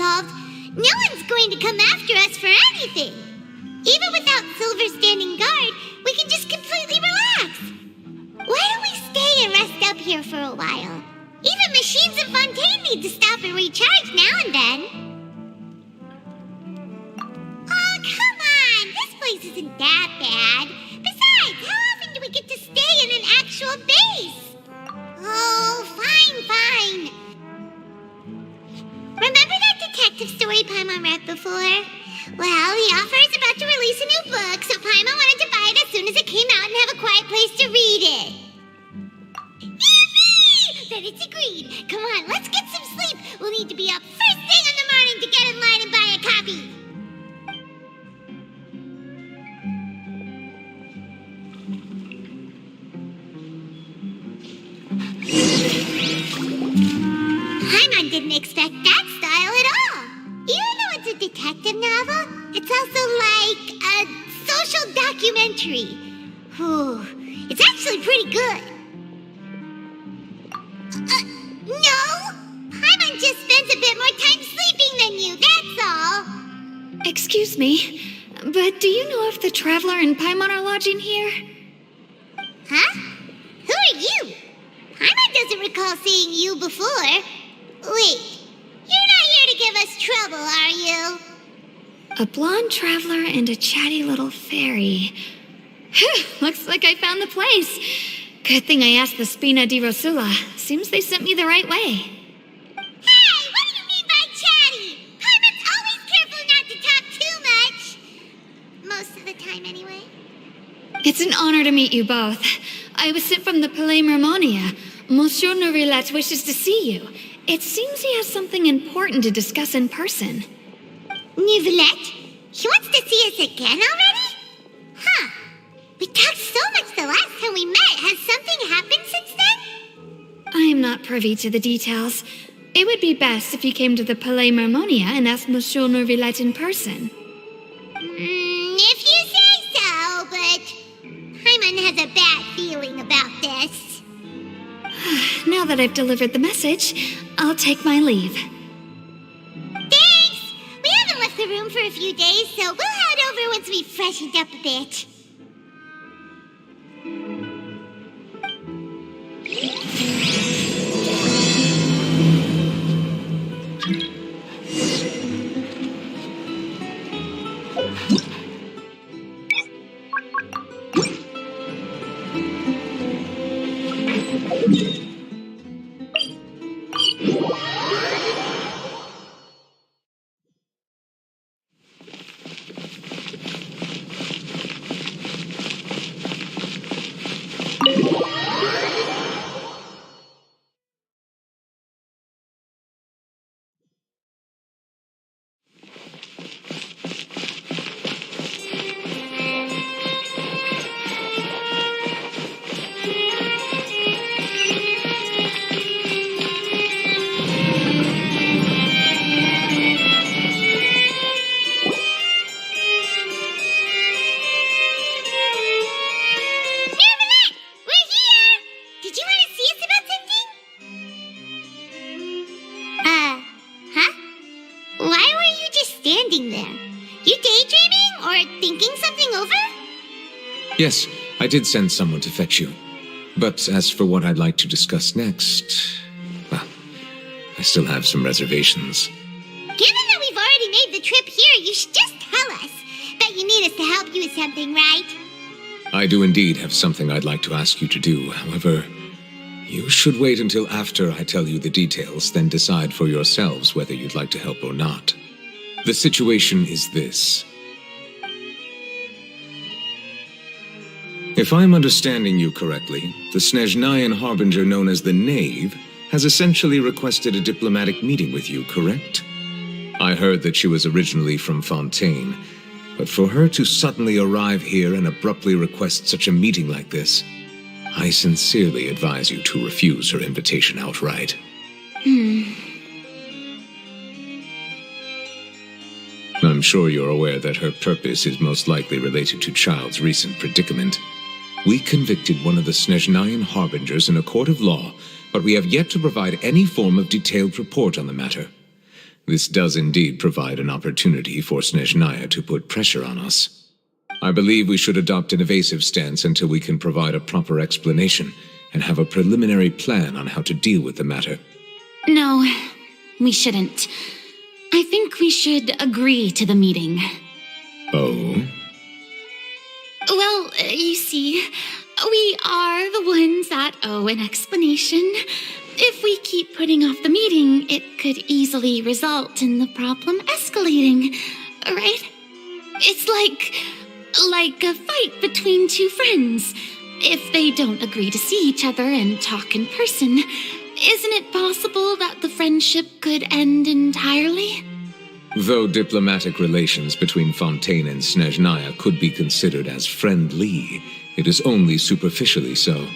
solved, no one's going to come after us for anything. Even without Silver standing guard, we can just completely relax. Why don't we stay and rest up here for a while? Even machines in Fontaine need to stop and recharge now and then. Oh, come on! This place isn't that bad. Besides, how often do we get to stay in an actual base? Oh, fine. Remember that detective story Paimon read before? Well, the author is about to release a new book, so Paimon wanted to buy it as soon as it came out and have a quiet place to read it. Yippee! Then it's agreed. Come on, let's get some sleep. We'll need to be up first thing in the morning to get in line and buy a copy. Paimon didn't expect that style at all. Even though it's a detective novel, it's also like a social documentary. Whew, it's actually pretty good. No! Paimon just spends a bit more time sleeping than you, that's all. Excuse me, but do you know if the Traveler and Paimon are lodging here? Huh? Who are you? Paimon doesn't recall seeing you before. Wait, you're not here to give us trouble, are you? A blonde traveler and a chatty little fairy. Looks like I found the place. Good thing I asked the Spina di Rosula. Seems they sent me the right way. Hey, what do you mean by chatty? Paimon's always careful not to talk too much. Most of the time, anyway. It's an honor to meet you both. I was sent from the Palais Mermonia. Monsieur Nourilette wishes to see you. It seems he has something important to discuss in person. Nourilette? He wants to see us again already? Huh. We talked so much the last time we met. Has something happened since then? I am not privy to the details. It would be best if you came to the Palais Mermonia and asked Monsieur Nourilette in person. If you say so, but Paimon has a bad feeling about this. Now that I've delivered the message, I'll take my leave. Thanks! We haven't left the room for a few days, so we'll head over once we've freshened up a bit. Yes, I did send someone to fetch you. But as for what I'd like to discuss next, well, I still have some reservations. Given that we've already made the trip here, you should just tell us. Bet you need us to help you with something, right? I do indeed have something I'd like to ask you to do. However, you should wait until after I tell you the details, then decide for yourselves whether you'd like to help or not. The situation is this. If I'm understanding you correctly, the Snezhnayan harbinger known as the Knave has essentially requested a diplomatic meeting with you, correct? I heard that she was originally from Fontaine, but for her to suddenly arrive here and abruptly request such a meeting like this, I sincerely advise you to refuse her invitation outright. I'm sure you're aware that her purpose is most likely related to Child's recent predicament. We convicted one of the Snezhnayan harbingers in a court of law, but we have yet to provide any form of detailed report on the matter. This does indeed provide an opportunity for Snezhnaya to put pressure on us. I believe we should adopt an evasive stance until we can provide a proper explanation and have a preliminary plan on how to deal with the matter. No, we shouldn't. I think we should agree to the meeting. Oh? Well, you see, we are the ones that owe an explanation. If we keep putting off the meeting, it could easily result in the problem escalating, right? It's like a fight between two friends. If they don't agree to see each other and talk in person, isn't it possible that the friendship could end entirely? Though diplomatic relations between Fontaine and Snezhnaya could be considered as friendly, it is only superficially so.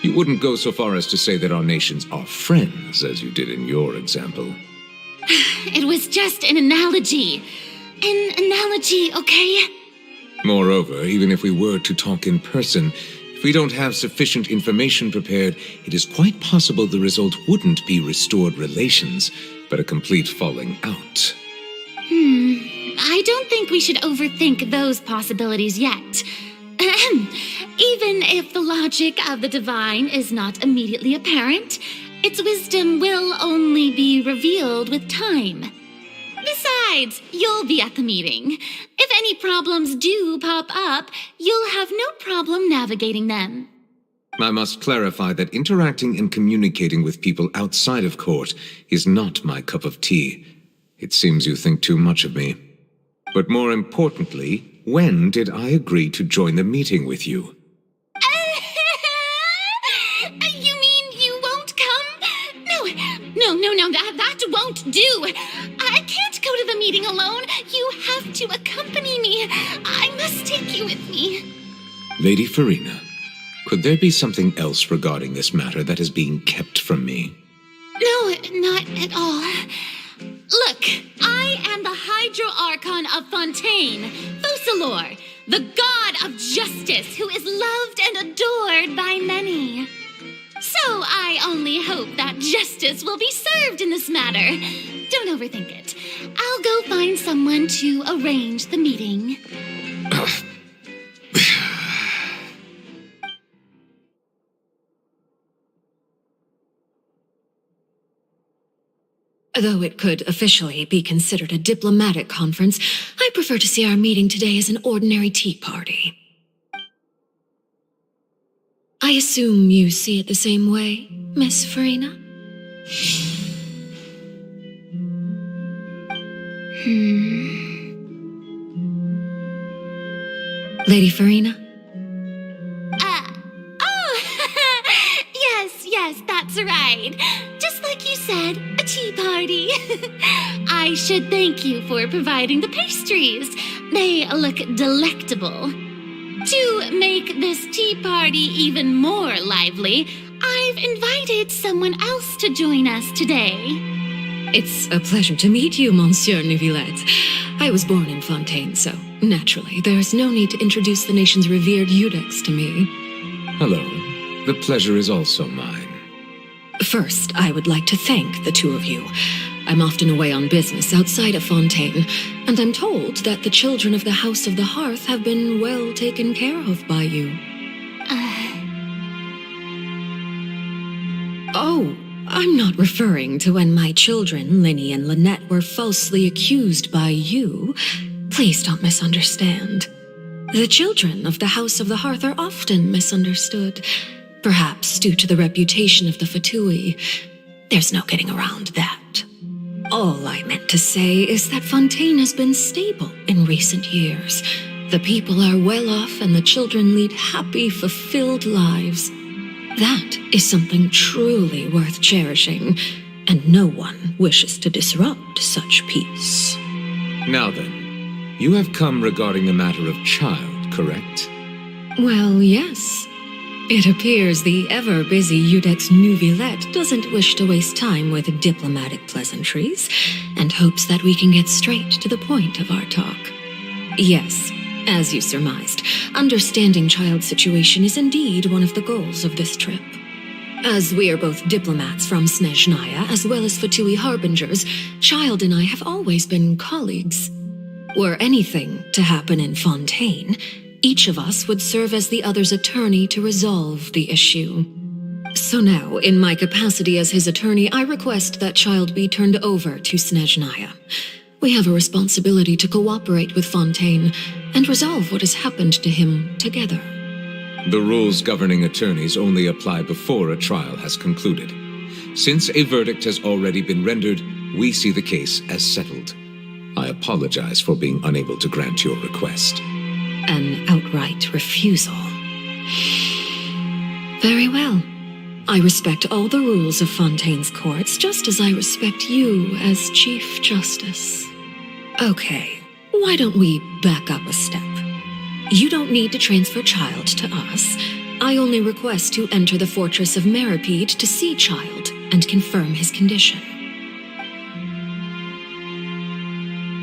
You wouldn't go so far as to say that our nations are friends, as you did in your example. It was just an analogy. An analogy, okay? Moreover, even if we were to talk in person, if we don't have sufficient information prepared, it is quite possible the result wouldn't be restored relations, but a complete falling out. I don't think we should overthink those possibilities yet. Even if the logic of the divine is not immediately apparent, its wisdom will only be revealed with time. Besides, you'll be at the meeting. If any problems do pop up, you'll have no problem navigating them. I must clarify that interacting and communicating with people outside of court is not my cup of tea. It seems you think too much of me. But more importantly, when did I agree to join the meeting with you? You mean you won't come? No, that won't do. I can't go to the meeting alone. You have to accompany me. I must take you with me. Lady Farina, could there be something else regarding this matter that is being kept from me? No, not at all. Look, I am the Hydro-Archon of Fontaine, Focalor, the god of justice who is loved and adored by many. So I only hope that justice will be served in this matter. Don't overthink it. I'll go find someone to arrange the meeting. Though it could officially be considered a diplomatic conference, I prefer to see our meeting today as an ordinary tea party. I assume you see it the same way, Miss Farina? Lady Farina? Yes, that's right. Just like you said, a tea party. I should thank you for providing the pastries. They look delectable. To make this tea party even more lively, I've invited someone else to join us today. It's a pleasure to meet you, Monsieur Neuvillette. I was born in Fontaine, so naturally, there's no need to introduce the nation's revered Eudex to me. Hello. The pleasure is also mine. First, I would like to thank the two of you. I'm often away on business outside of Fontaine, and I'm told that the children of the House of the Hearth have been well taken care of by you. Oh, I'm not referring to when my children, Linny and Lynette, were falsely accused by you. Please don't misunderstand. The children of the House of the Hearth are often misunderstood. Perhaps due to the reputation of the Fatui. There's no getting around that. All I meant to say is that Fontaine has been stable in recent years. The people are well off and the children lead happy, fulfilled lives. That is something truly worth cherishing, and no one wishes to disrupt such peace. Now then, you have come regarding a matter of child, correct? Well, yes. It appears the ever-busy Eudex Neuvillette doesn't wish to waste time with diplomatic pleasantries, and hopes that we can get straight to the point of our talk. Yes, as you surmised, understanding child's situation is indeed one of the goals of this trip. As we are both diplomats from Snezhnaya as well as Fatui Harbingers, Child and I have always been colleagues. Were anything to happen in Fontaine, each of us would serve as the other's attorney to resolve the issue. So now, in my capacity as his attorney, I request that Child be turned over to Snezhnaya. We have a responsibility to cooperate with Fontaine and resolve what has happened to him together. The rules governing attorneys only apply before a trial has concluded. Since a verdict has already been rendered, we see the case as settled. I apologize for being unable to grant your request. An outright refusal. Very well. I respect all the rules of Fontaine's courts, just as I respect you as Chief Justice. Okay, why don't we back up a step? You don't need to transfer Child to us. I only request to enter the fortress of Meripede to see Child and confirm his condition.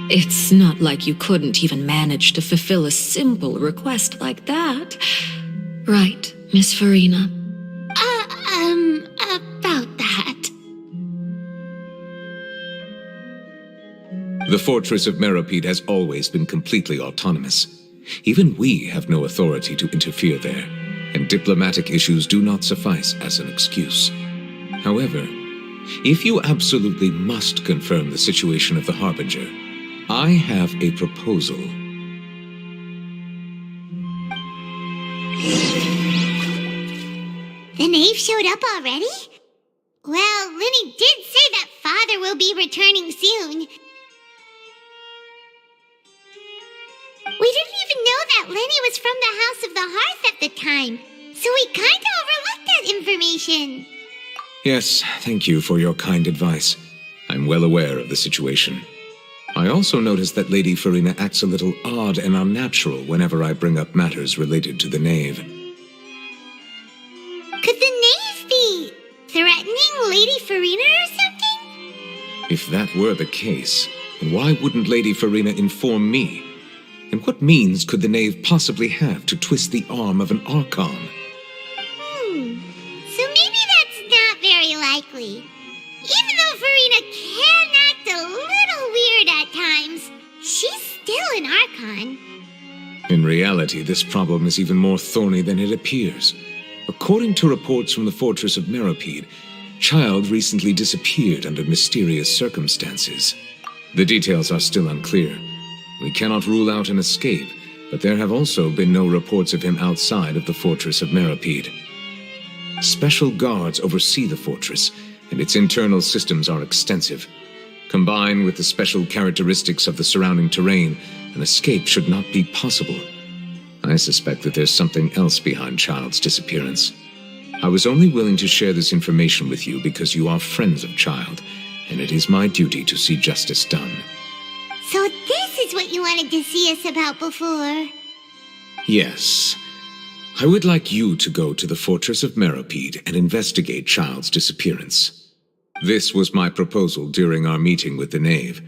It's not like you couldn't even manage to fulfill a simple request like that. Right, Miss Farina? About that. The fortress of Meripede has always been completely autonomous. Even we have no authority to interfere there, and diplomatic issues do not suffice as an excuse. However, if you absolutely must confirm the situation of the Harbinger, I have a proposal. The knave showed up already? Well, Linny did say that Father will be returning soon. We didn't even know that Linny was from the House of the Hearth at the time, so we kinda overlooked that information. Yes, thank you for your kind advice. I'm well aware of the situation. I also noticed that Lady Farina acts a little odd and unnatural whenever I bring up matters related to the knave. Could the knave be threatening Lady Farina or something? If that were the case, then why wouldn't Lady Farina inform me? And what means could the knave possibly have to twist the arm of an Archon? So maybe that's not very likely. Even though Farina can act a little weird at times, she's still an Archon. In reality, this problem is even more thorny than it appears. According to reports from the fortress of Meripede, Child recently disappeared under mysterious circumstances. The details are still unclear. We cannot rule out an escape, but there have also been no reports of him outside of the fortress of Meripede. Special guards oversee the fortress, and its internal systems are extensive. Combined with the special characteristics of the surrounding terrain, an escape should not be possible. I suspect that there's something else behind Child's disappearance. I was only willing to share this information with you because you are friends of Child, and it is my duty to see justice done. So this is what you wanted to see us about before. Yes. I would like you to go to the fortress of Meripede and investigate Child's disappearance. This was my proposal during our meeting with the knave.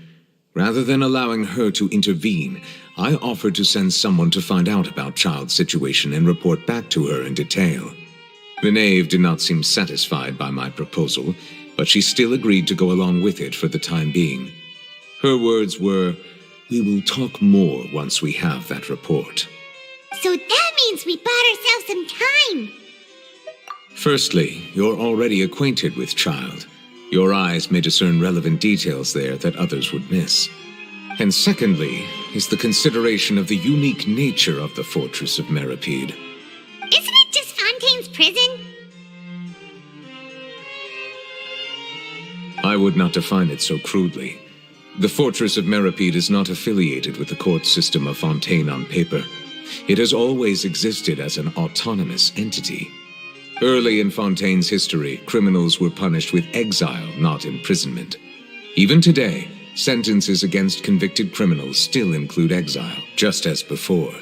Rather than allowing her to intervene, I offered to send someone to find out about Child's situation and report back to her in detail. The knave did not seem satisfied by my proposal, but she still agreed to go along with it for the time being. Her words were, "We will talk more once we have that report." So that means we bought ourselves some time. Firstly, you're already acquainted with Child. Your eyes may discern relevant details there that others would miss. And secondly, is the consideration of the unique nature of the fortress of Meripede. Isn't it just Fontaine's prison? I would not define it so crudely. The fortress of Meripede is not affiliated with the court system of Fontaine on paper. It has always existed as an autonomous entity. Early in Fontaine's history, criminals were punished with exile, not imprisonment. Even today, sentences against convicted criminals still include exile, just as before.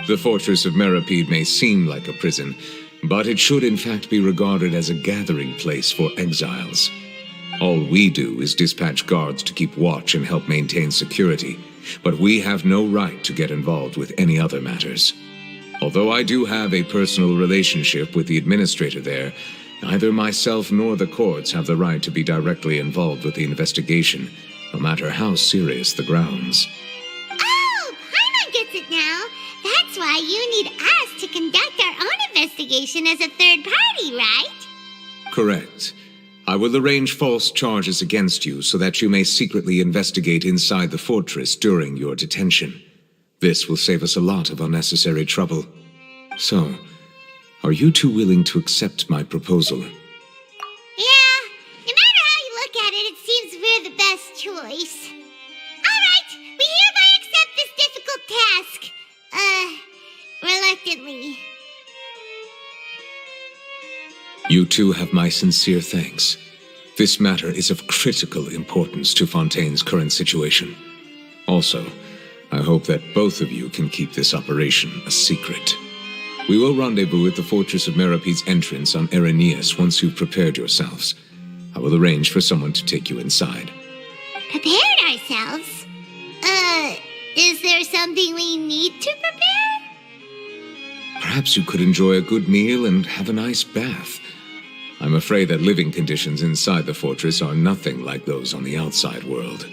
The fortress of Meripede may seem like a prison, but it should in fact be regarded as a gathering place for exiles. All we do is dispatch guards to keep watch and help maintain security, but we have no right to get involved with any other matters. Although I do have a personal relationship with the administrator there, Neither myself nor the courts have the right to be directly involved with the investigation, no matter how serious the grounds. Oh, Paimon gets it now. That's why you need us to conduct our own investigation as a third party, right? Correct. I will arrange false charges against you so that you may secretly investigate inside the fortress during your detention. This will save us a lot of unnecessary trouble. So, are you two willing to accept my proposal? Yeah, no matter how you look at it, it seems we're the best choice. Alright, we hereby accept this difficult task. Reluctantly. You two have my sincere thanks. This matter is of critical importance to Fontaine's current situation. Also, I hope that both of you can keep this operation a secret. We will rendezvous at the Fortress of Merapede's entrance on Erinius once you've prepared yourselves. I will arrange for someone to take you inside. Prepared ourselves? Is there something we need to prepare? Perhaps you could enjoy a good meal and have a nice bath. I'm afraid that living conditions inside the fortress are nothing like those on the outside world.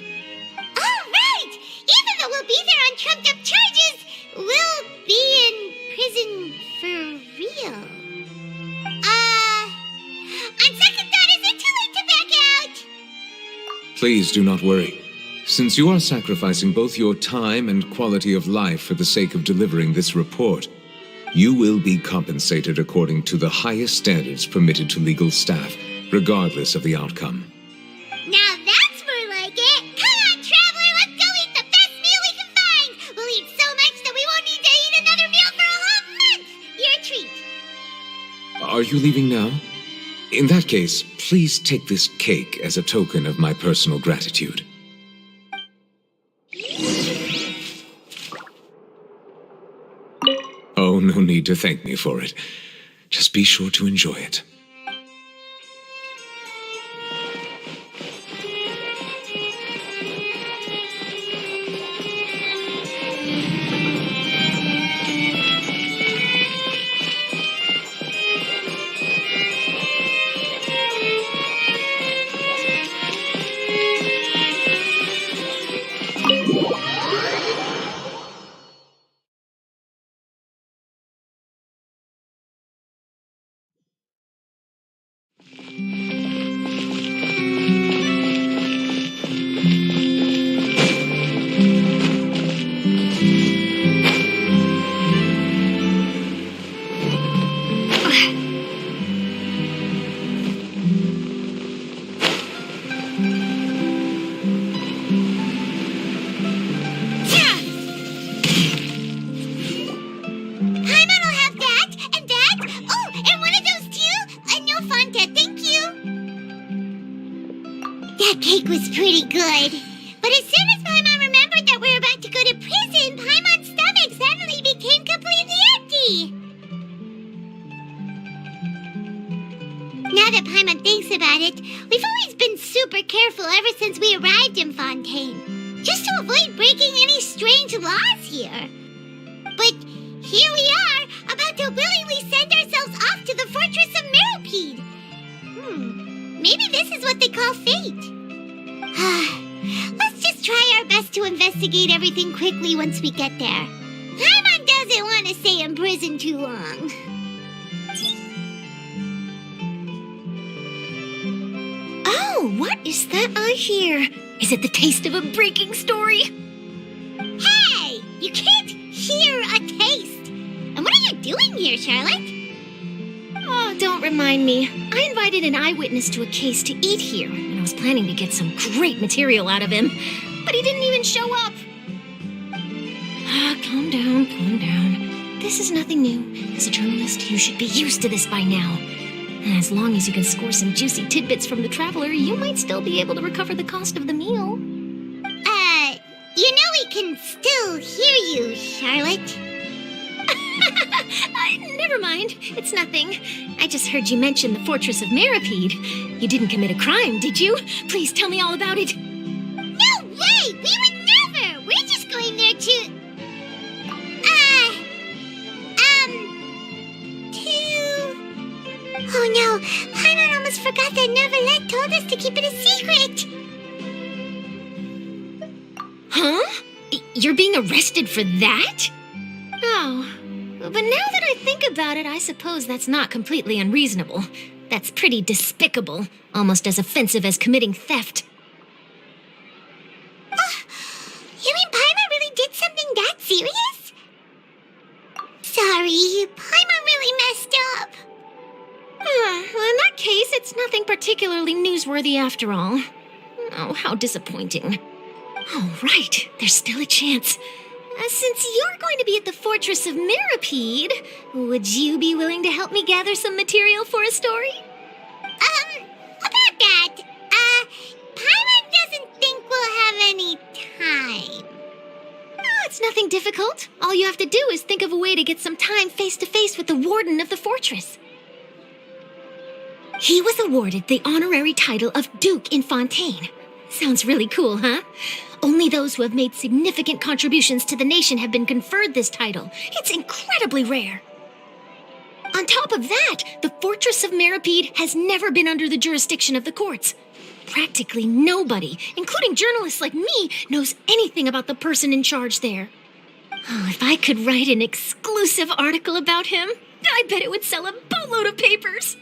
All right! Even though we'll be there on trumped-up charges, we'll be in prison for real. On second thought, is it too late to back out? Please do not worry. Since you are sacrificing both your time and quality of life for the sake of delivering this report, you will be compensated according to the highest standards permitted to legal staff, regardless of the outcome. Now that's more like it! Come on, traveler, let's go eat the best meal we can find! We'll eat so much that we won't need to eat another meal for a whole month! You're a treat. Are you leaving now? In that case, please take this cake as a token of my personal gratitude. Oh, no need to thank me for it. Just be sure to enjoy it. That cake was pretty good. But as soon as Paimon remembered that we're about to go to prison, Paimon's stomach suddenly became completely empty. Now that Paimon thinks about it, we've always been super careful ever since we arrived in Fontaine, just to avoid breaking any strange laws here. But here we are, about to willingly send ourselves off to the Fortress of Meripede. Maybe this is what they call fate. Let's just try our best to investigate everything quickly once we get there. Paimon doesn't want to stay in prison too long. Oh, what is that I hear? Is it the taste of a breaking story? Hey! You can't hear a taste! And what are you doing here, Charlotte? Oh, don't remind me. I invited an eyewitness to a case to eat here, and I was planning to get some great material out of him, but he didn't even show up. Calm down, calm down. This is nothing new. As a journalist, you should be used to this by now. And as long as you can score some juicy tidbits from the traveler, you might still be able to recover the cost of the meal. You know we can still hear you, Charlotte. Never mind. It's nothing. I just heard you mention the Fortress of Meripede. You didn't commit a crime, did you? Please tell me all about it. No way! We would never! We're just going there to... Oh no, to keep it a secret. Huh? You're being arrested for that? Oh, but now that I think about it, I suppose that's not completely unreasonable. That's pretty despicable, almost as offensive as committing theft. You mean Paimon really did something that serious? Sorry, Paimon really messed up. Well, in that case, it's nothing particularly newsworthy after all. Oh, how disappointing. Oh, right, there's still a chance. Since you're going to be at the Fortress of Mirapede, would you be willing to help me gather some material for a story? About that, Paimon doesn't think we'll have any time. Oh, it's nothing difficult. All you have to do is think of a way to get some time face-to-face with the warden of the fortress. He was awarded the honorary title of Duke in Fontaine. Sounds really cool, huh? Only those who have made significant contributions to the nation have been conferred this title. It's incredibly rare. On top of that, the Fortress of Mirapede has never been under the jurisdiction of the courts. Practically nobody, including journalists like me, knows anything about the person in charge there. Oh, if I could write an exclusive article about him, I bet it would sell a boatload of papers.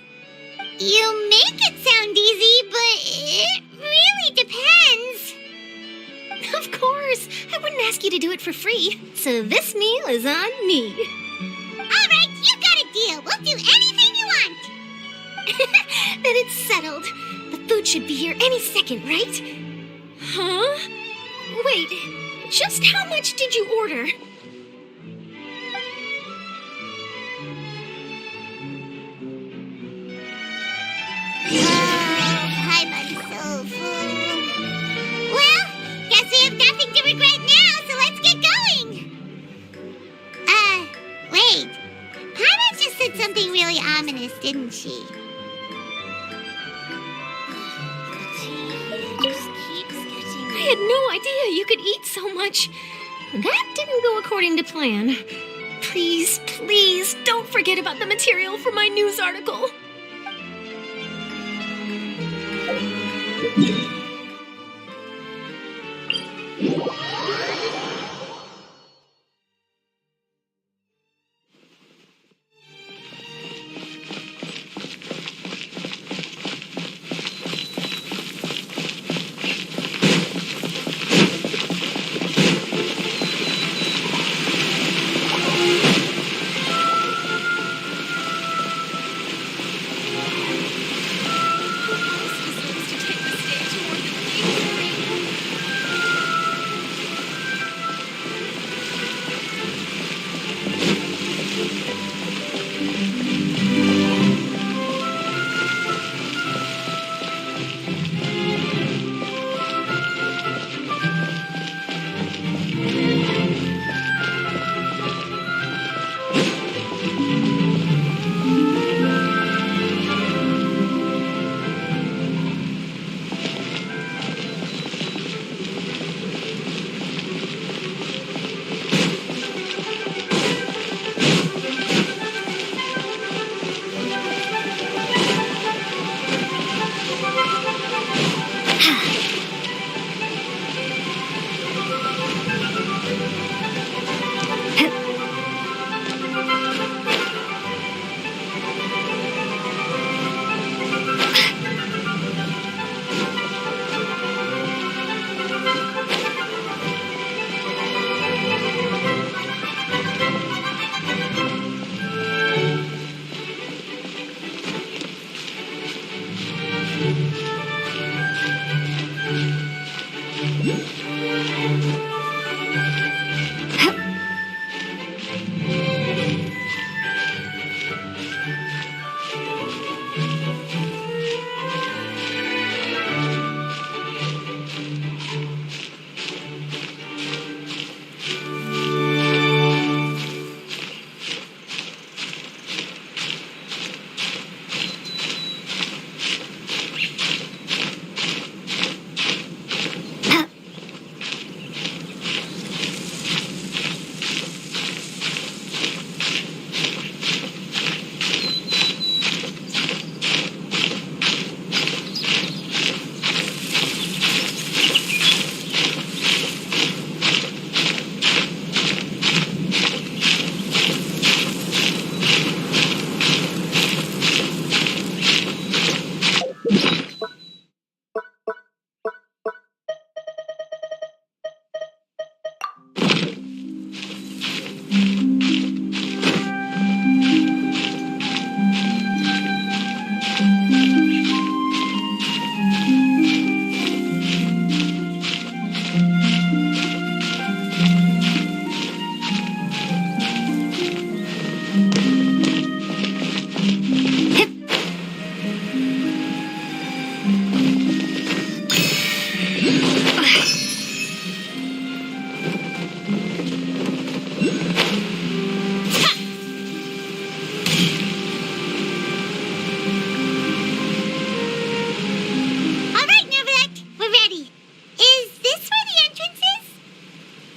You make it sound easy, but it really depends. Of course, I wouldn't ask you to do it for free, so this meal is on me. All right, you got a deal. We'll do anything you want. Then it's settled. The food should be here any second, right? Huh? Wait, just how much did you order? Paimon's so full. Well, guess we have nothing to regret now, so let's get going. Wait. Paimon just said something really ominous, didn't she? I had no idea you could eat so much. That didn't go according to plan. Please, please, don't forget about the material for my news article.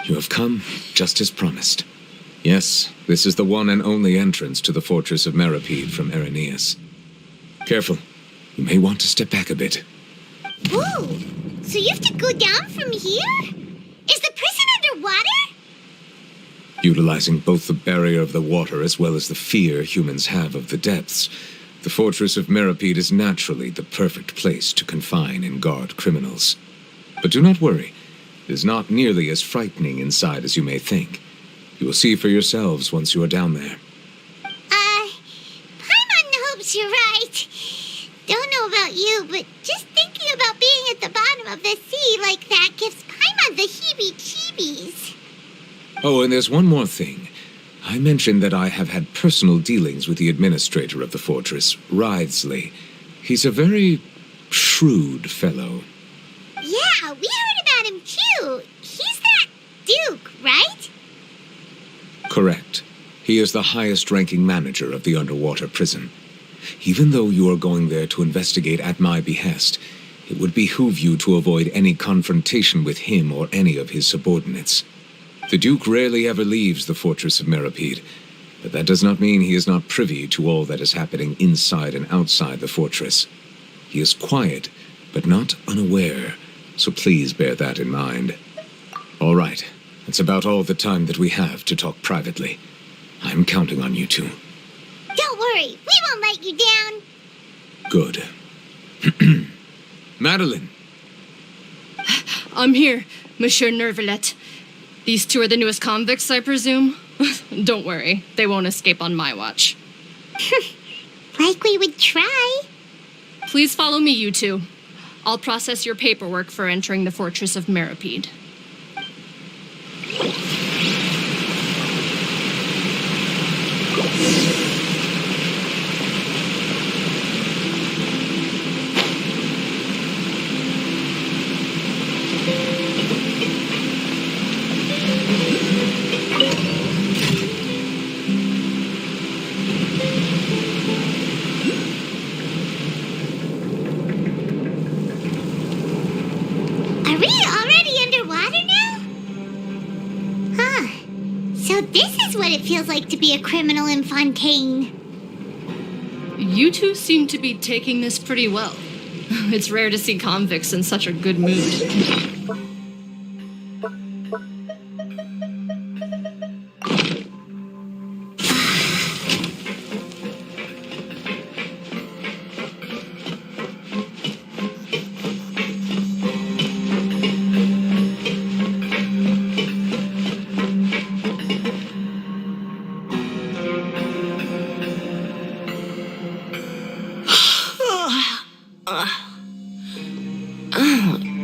You have come just as promised. Yes, this is the one and only entrance to the fortress of Meripede from Irenaeus. Careful. You may want to step back a bit. Whoa! So you have to go down from here? Is the prison underwater? Utilizing both the barrier of the water as well as the fear humans have of the depths, the fortress of Meripede is naturally the perfect place to confine and guard criminals. But do not worry. It is not nearly as frightening inside as you may think. You will see for yourselves once you are down there. Paimon hopes you're right. Don't know about you, but just thinking about being at the bottom of the sea like that gives Paimon the heebie-jeebies. Oh, and there's one more thing. I mentioned that I have had personal dealings with the administrator of the fortress, Writhsley. He's a very shrewd fellow. Yeah, we heard about him too. He's that Duke, right? Correct. He is the highest-ranking manager of the underwater prison. Even though you are going there to investigate at my behest, it would behoove you to avoid any confrontation with him or any of his subordinates. The Duke rarely ever leaves the fortress of Meripede, but that does not mean he is not privy to all that is happening inside and outside the fortress. He is quiet, but not unaware, so please bear that in mind. All right, that's about all the time that we have to talk privately. I'm counting on you two. Don't worry, we won't let you down. Good. Madeline! I'm here, Monsieur Nervalet. These two are the newest convicts, I presume? Don't worry, they won't escape on my watch. Like we would try. Please follow me, you two. I'll process your paperwork for entering the fortress of Meripede. Are we already underwater now? Huh. So this is what it feels like to be a criminal in Fontaine. You two seem to be taking this pretty well. It's rare to see convicts in such a good mood.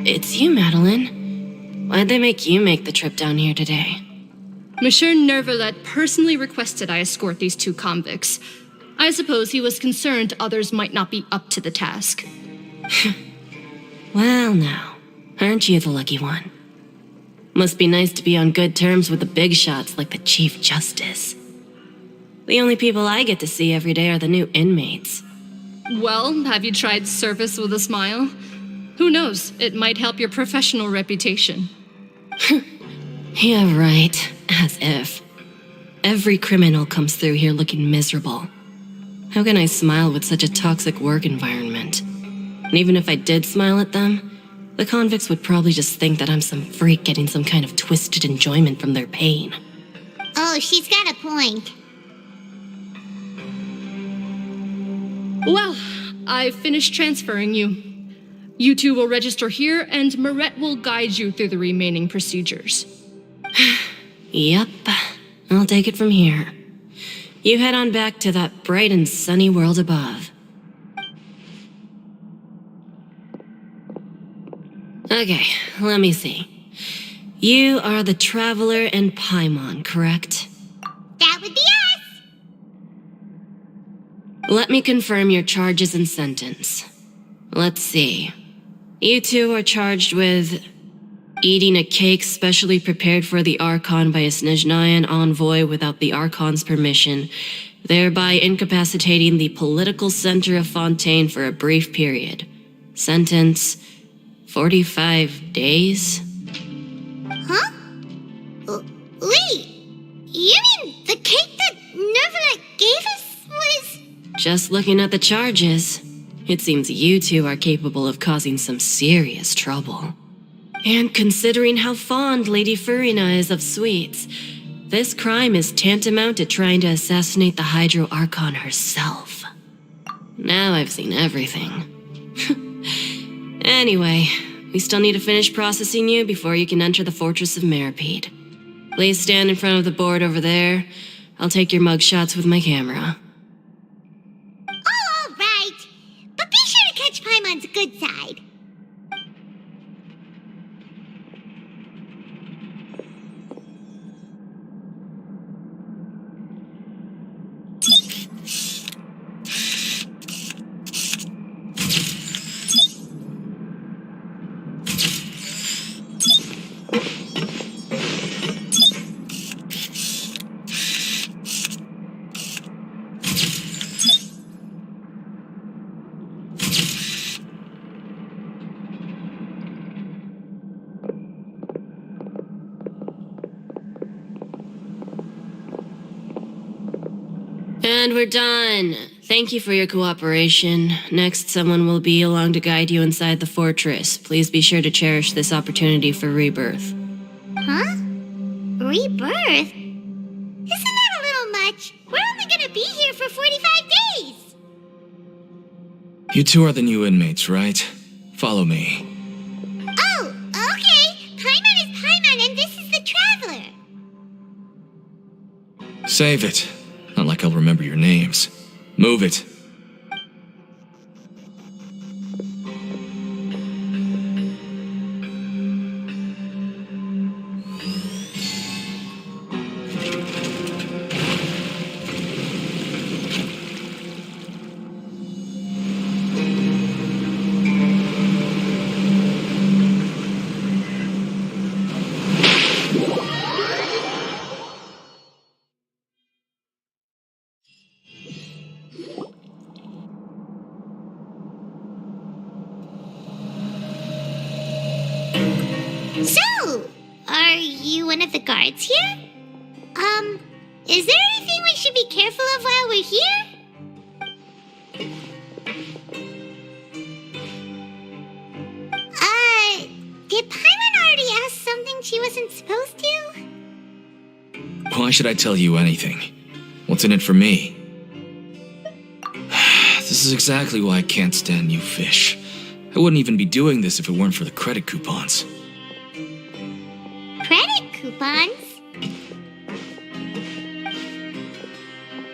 It's you, Madeline. Why'd they make you make the trip down here today? Monsieur Nervalet personally requested I escort these two convicts. I suppose he was concerned others might not be up to the task. Well, now, aren't you the lucky one? Must be nice to be on good terms with the big shots like the Chief Justice. The only people I get to see every day are the new inmates. Well, have you tried service with a smile? Who knows, it might help your professional reputation. Yeah, right. As if. Every criminal comes through here looking miserable. How can I smile with such a toxic work environment? And even if I did smile at them, the convicts would probably just think that I'm some freak getting some kind of twisted enjoyment from their pain. Oh, she's got a point. Well, I've finished transferring you. You two will register here, and Marette will guide you through the remaining procedures. Yep, I'll take it from here. You head on back to that bright and sunny world above. Okay, let me see. You are the Traveler and Paimon, correct? That would be us. Let me confirm your charges and sentence. Let's see. You two are charged with eating a cake specially prepared for the Archon by a Snezhnayan envoy without the Archon's permission, thereby incapacitating the political center of Fontaine for a brief period. Sentence, 45 days? Huh? Wait, you mean the cake that Nervalet gave us was... Just looking at the charges, it seems you two are capable of causing some serious trouble. And considering how fond Lady Furina is of sweets, this crime is tantamount to trying to assassinate the Hydro Archon herself. Now I've seen everything. Anyway, we still need to finish processing you before you can enter the Fortress of Meripede. Please stand in front of the board over there. I'll take your mugshots with my camera. Oh, all right. But be sure to catch Paimon's good side. And we're done. Thank you for your cooperation. Next, someone will be along to guide you inside the fortress. Please be sure to cherish this opportunity for rebirth. Huh? Rebirth? Isn't that a little much? We're only gonna be here for 45 days! You two are the new inmates, right? Follow me. Oh, okay. Paimon is Paimon and this is the Traveler. Save it. Not like I'll remember your names. Move it. So, are you one of the guards here? Is there anything we should be careful of while we're here? Did Paimon already ask something she wasn't supposed to? Why should I tell you anything? What's in it for me? This is exactly why I can't stand you fish. I wouldn't even be doing this if it weren't for the credit coupons. Credit coupons?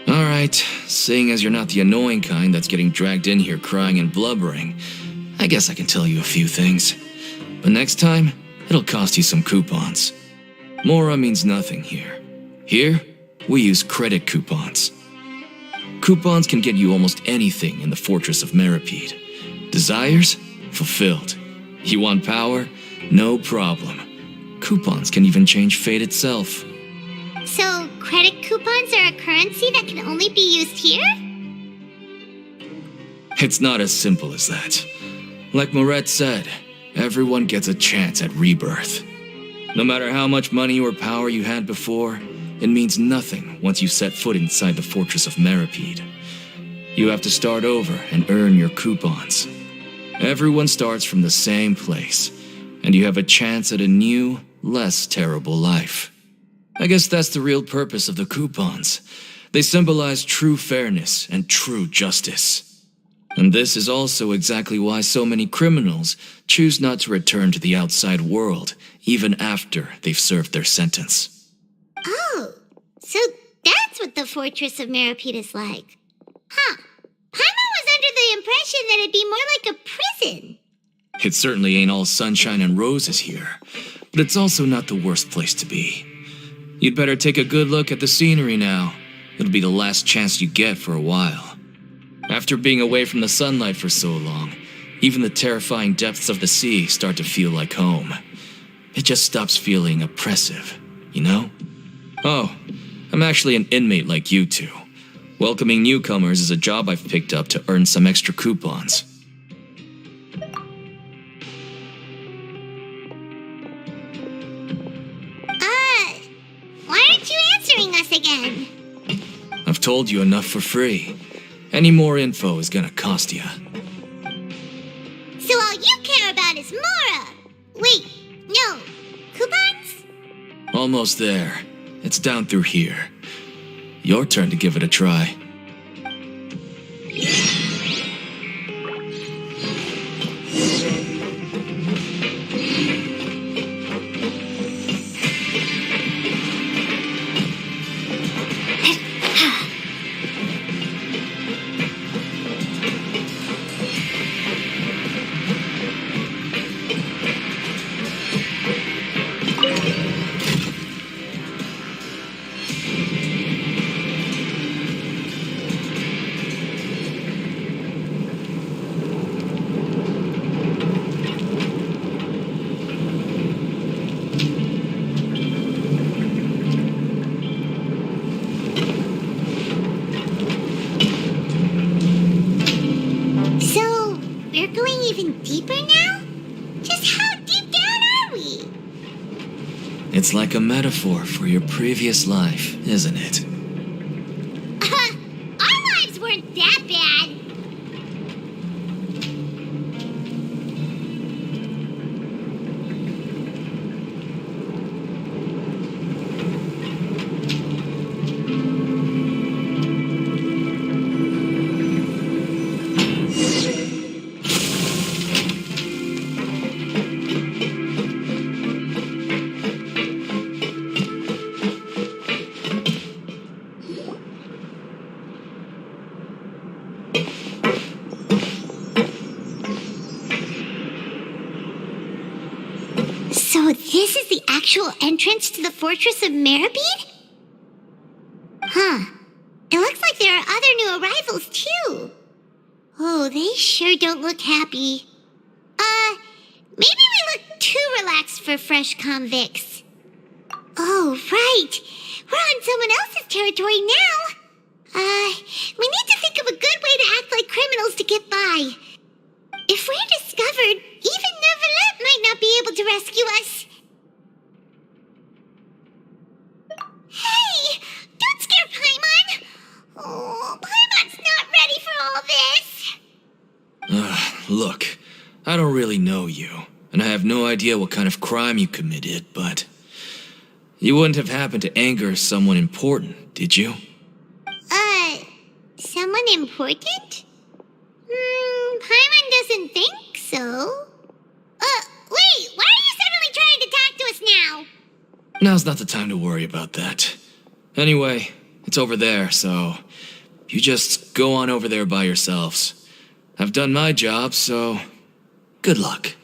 Alright, seeing as you're not the annoying kind that's getting dragged in here crying and blubbering, I guess I can tell you a few things. But next time, it'll cost you some coupons. Mora means nothing here. Here, we use credit coupons. Coupons can get you almost anything in the Fortress of Meripede. Desires? Fulfilled. You want power? No problem. Coupons can even change fate itself. So, credit coupons are a currency that can only be used here? It's not as simple as that. Like Moret said, everyone gets a chance at rebirth. No matter how much money or power you had before, it means nothing once you set foot inside the Fortress of Meripede. You have to start over and earn your coupons. Everyone starts from the same place, and you have a chance at a new, less terrible life. I guess that's the real purpose of the coupons. They symbolize true fairness and true justice. And this is also exactly why so many criminals choose not to return to the outside world, even after they've served their sentence. Oh, so that's what the Fortress of Meripede is like. Huh. Paimon was under the impression that it'd be more like a prison. It certainly ain't all sunshine and roses here, but it's also not the worst place to be. You'd better take a good look at the scenery now. It'll be the last chance you get for a while. After being away from the sunlight for so long, even the terrifying depths of the sea start to feel like home. It just stops feeling oppressive, you know? Oh, I'm actually an inmate like you two. Welcoming newcomers is a job I've picked up to earn some extra coupons. us again? I've told you enough for free. Any more info is gonna cost you. So all you care about is Mora! Wait, no. Coupons? Almost there. It's down through here. Your turn to give it a try. So, we're going even deeper now? Just how deep down are we? It's like a metaphor for your previous life, isn't it? Our lives weren't that bad. So this is the actual entrance to the Fortress of Meribed? Huh. It looks like there are other new arrivals, too. Oh, they sure don't look happy. Maybe we look too relaxed for fresh convicts. Oh, right. We're on someone else's territory now. We need to think of a good way to act like criminals to get by. If we're discovered, even Neuvillette might not be able to rescue us. Hey! Don't scare Paimon! Oh, Paimon's not ready for all this! Look, I don't really know you, and I have no idea what kind of crime you committed, but you wouldn't have happened to anger someone important, did you? Someone important? Paimon doesn't think so. Wait, why are you suddenly trying to talk to us now? Now's not the time to worry about that. Anyway, it's over there, so you just go on over there by yourselves. I've done my job, so good luck.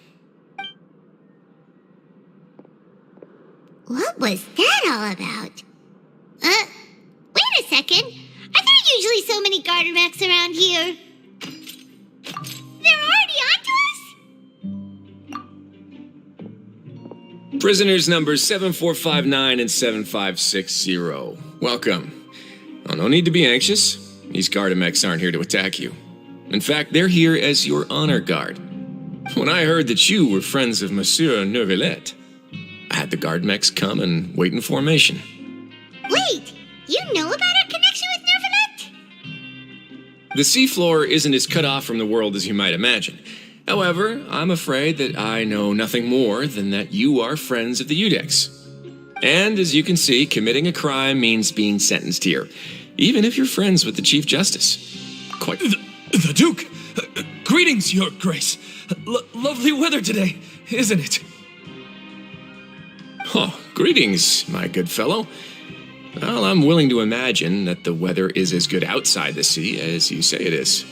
What was that all about? Wait a second. Are there usually so many garter mechs around here? They're already onto us? Prisoners numbers 7459 and 7560. Welcome. Oh, no need to be anxious. These Gardamex aren't here to attack you. In fact, they're here as your honor guard. When I heard that you were friends of Monsieur Neuvillette, I had the Gardamex come and wait in formation. Wait, you know about our connection with Neuvillette? The seafloor isn't as cut off from the world as you might imagine. However, I'm afraid that I know nothing more than that you are friends of the Udex. And as you can see, committing a crime means being sentenced here, even if you're friends with the Chief Justice. Quite... The Duke! Greetings, Your Grace! Lovely weather today, isn't it? Oh, greetings, my good fellow. Well, I'm willing to imagine that the weather is as good outside the city as you say it is.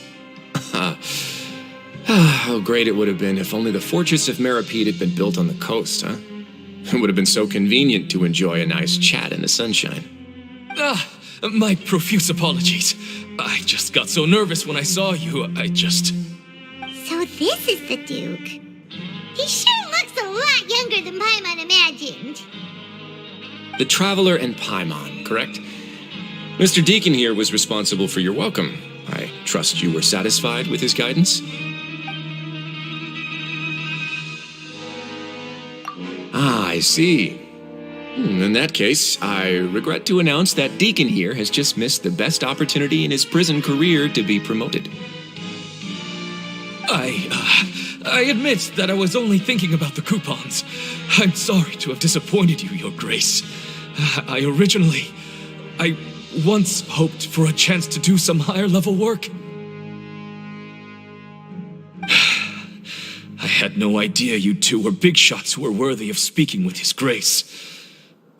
How great it would have been if only the Fortress of Meribed had been built on the coast, huh? It would have been so convenient to enjoy a nice chat in the sunshine. My profuse apologies. I just got so nervous when I saw you, So this is the Duke. He sure looks a lot younger than Paimon imagined. The Traveler and Paimon, correct? Mr. Deacon here was responsible for your welcome. I trust you were satisfied with his guidance? Ah, I see. In that case, I regret to announce that Deacon here has just missed the best opportunity in his prison career to be promoted. I admit that I was only thinking about the coupons. I'm sorry to have disappointed you, Your Grace. I once hoped for a chance to do some higher-level work. I had no idea you two were big shots who were worthy of speaking with His Grace.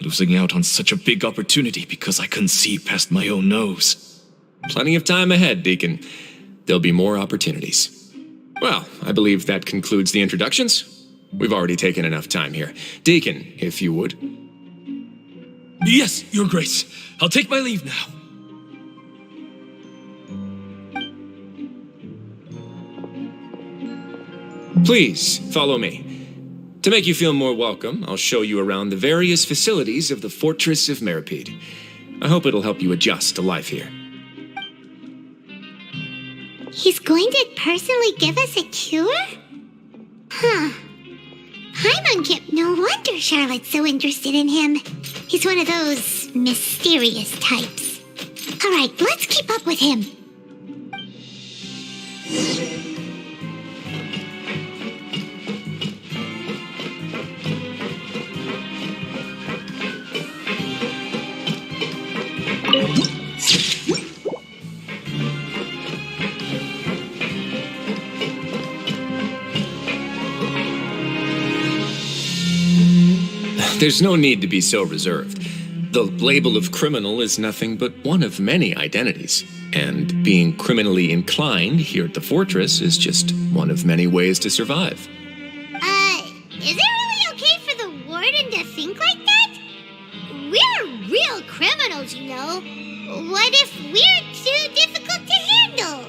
Losing out on such a big opportunity because I couldn't see past my own nose. Plenty of time ahead, Deacon. There'll be more opportunities. Well, I believe that concludes the introductions. We've already taken enough time here. Deacon, if you would. Yes, Your Grace. I'll take my leave now. Please, follow me. To make you feel more welcome, I'll show you around the various facilities of the Fortress of Meripede. I hope it'll help you adjust to life here. He's going to personally give us a cure? Huh. Hymunkip, no wonder Charlotte's so interested in him. He's one of those mysterious types. All right, let's keep up with him. There's no need to be so reserved. The label of criminal is nothing but one of many identities, and being criminally inclined here at the fortress is just one of many ways to survive. Is it really okay for the warden to think like that? We're real criminals, you know. What if we're too difficult to handle?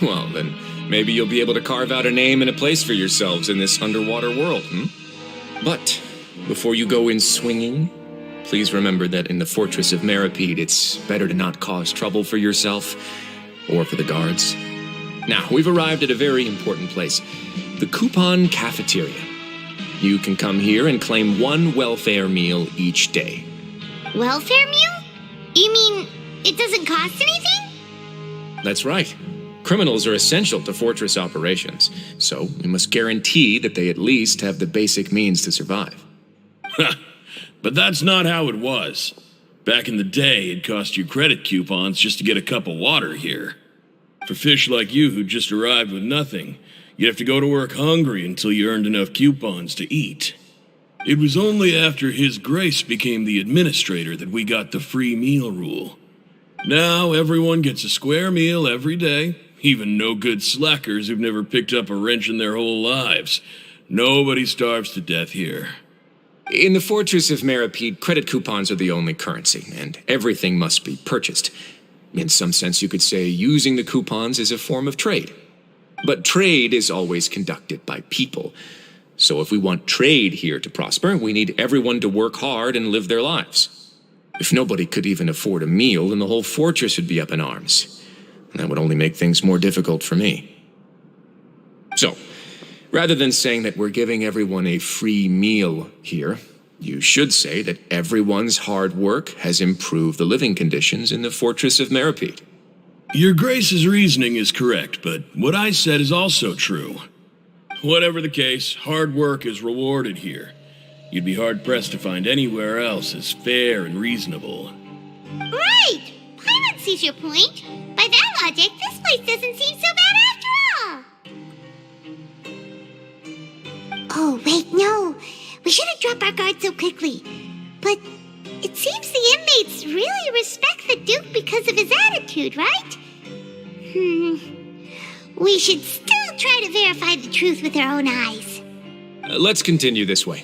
Well, then maybe you'll be able to carve out a name and a place for yourselves in this underwater world, But before you go in swinging, please remember that in the Fortress of Meripede, it's better to not cause trouble for yourself or for the guards. Now, we've arrived at a very important place, the Coupon Cafeteria. You can come here and claim one welfare meal each day. Welfare meal? You mean it doesn't cost anything? That's right. Criminals are essential to fortress operations, so we must guarantee that they at least have the basic means to survive. But that's not how it was. Back in the day, it cost you credit coupons just to get a cup of water here. For fish like you who just arrived with nothing, you'd have to go to work hungry until you earned enough coupons to eat. It was only after His Grace became the administrator that we got the free meal rule. Now everyone gets a square meal every day, even no-good slackers who've never picked up a wrench in their whole lives. Nobody starves to death here. In the Fortress of Meripede, credit coupons are the only currency, and everything must be purchased. In some sense, you could say using the coupons is a form of trade. But trade is always conducted by people. So if we want trade here to prosper, we need everyone to work hard and live their lives. If nobody could even afford a meal, then the whole fortress would be up in arms. And that would only make things more difficult for me. So, rather than saying that we're giving everyone a free meal here, you should say that everyone's hard work has improved the living conditions in the Fortress of Meripede. Your Grace's reasoning is correct, but what I said is also true. Whatever the case, hard work is rewarded here. You'd be hard-pressed to find anywhere else as fair and reasonable. Right! Paimon sees your point. By that logic, this place doesn't seem so bad after all. Oh, wait, no. We shouldn't drop our guard so quickly. But it seems the inmates really respect the Duke because of his attitude, right? We should still try to verify the truth with our own eyes. Let's continue this way.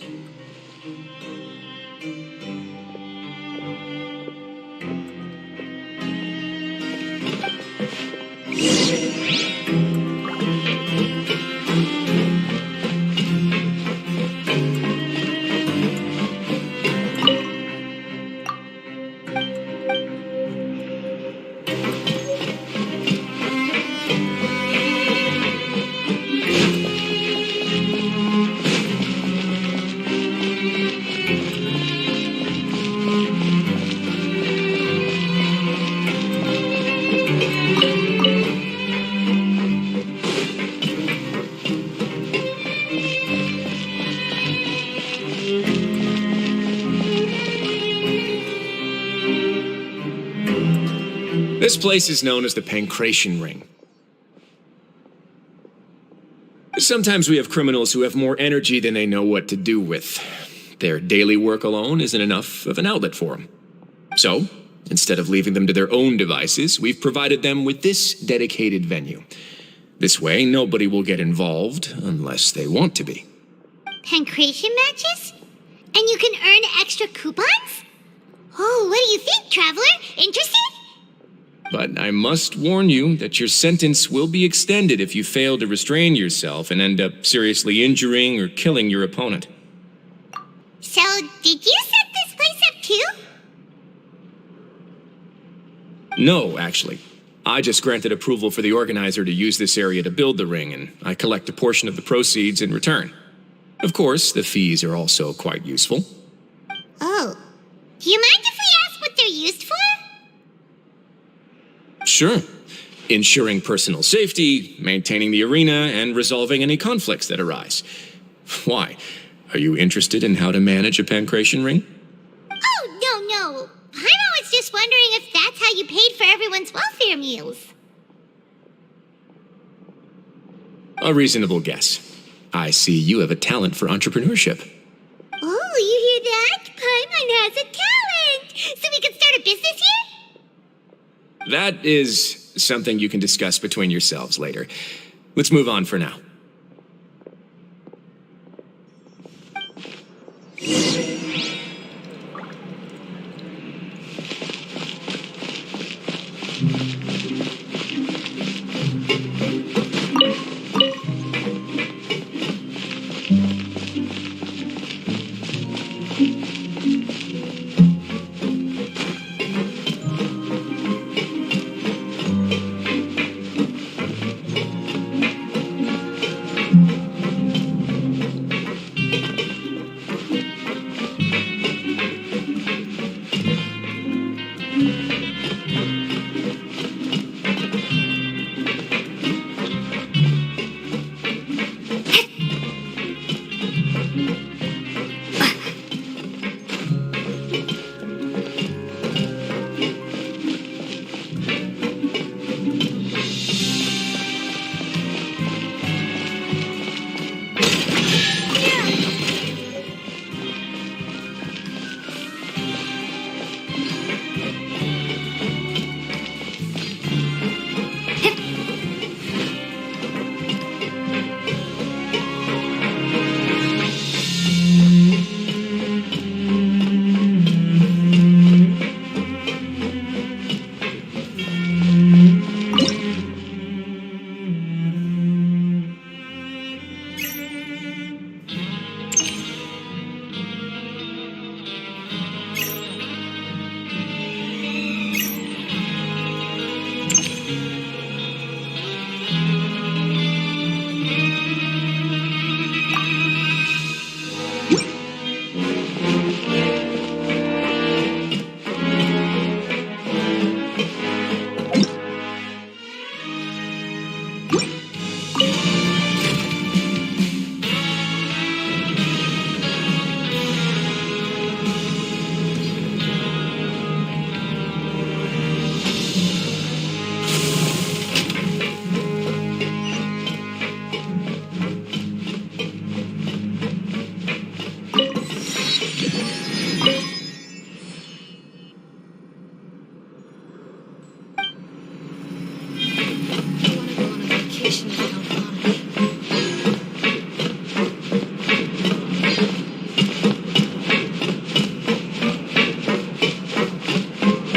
This place is known as the Pancration Ring. Sometimes we have criminals who have more energy than they know what to do with. Their daily work alone isn't enough of an outlet for them. So, instead of leaving them to their own devices, we've provided them with this dedicated venue. This way, nobody will get involved unless they want to be. Pancration matches? And you can earn extra coupons? Oh, what do you think, Traveler? Interested? But I must warn you that your sentence will be extended if you fail to restrain yourself and end up seriously injuring or killing your opponent. So, did you set this place up too? No, actually. I just granted approval for the organizer to use this area to build the ring, and I collect a portion of the proceeds in return. Of course, the fees are also quite useful. Oh. Do you mind if we ask what they're used for? Sure. Ensuring personal safety, maintaining the arena, and resolving any conflicts that arise. Why? Are you interested in how to manage a pancration ring? Oh, no. I was just wondering if that's how you paid for everyone's welfare meals. A reasonable guess. I see you have a talent for entrepreneurship. Oh, you hear that? Paimon has a talent! So we can start a business here? That is something you can discuss between yourselves later. Let's move on for now.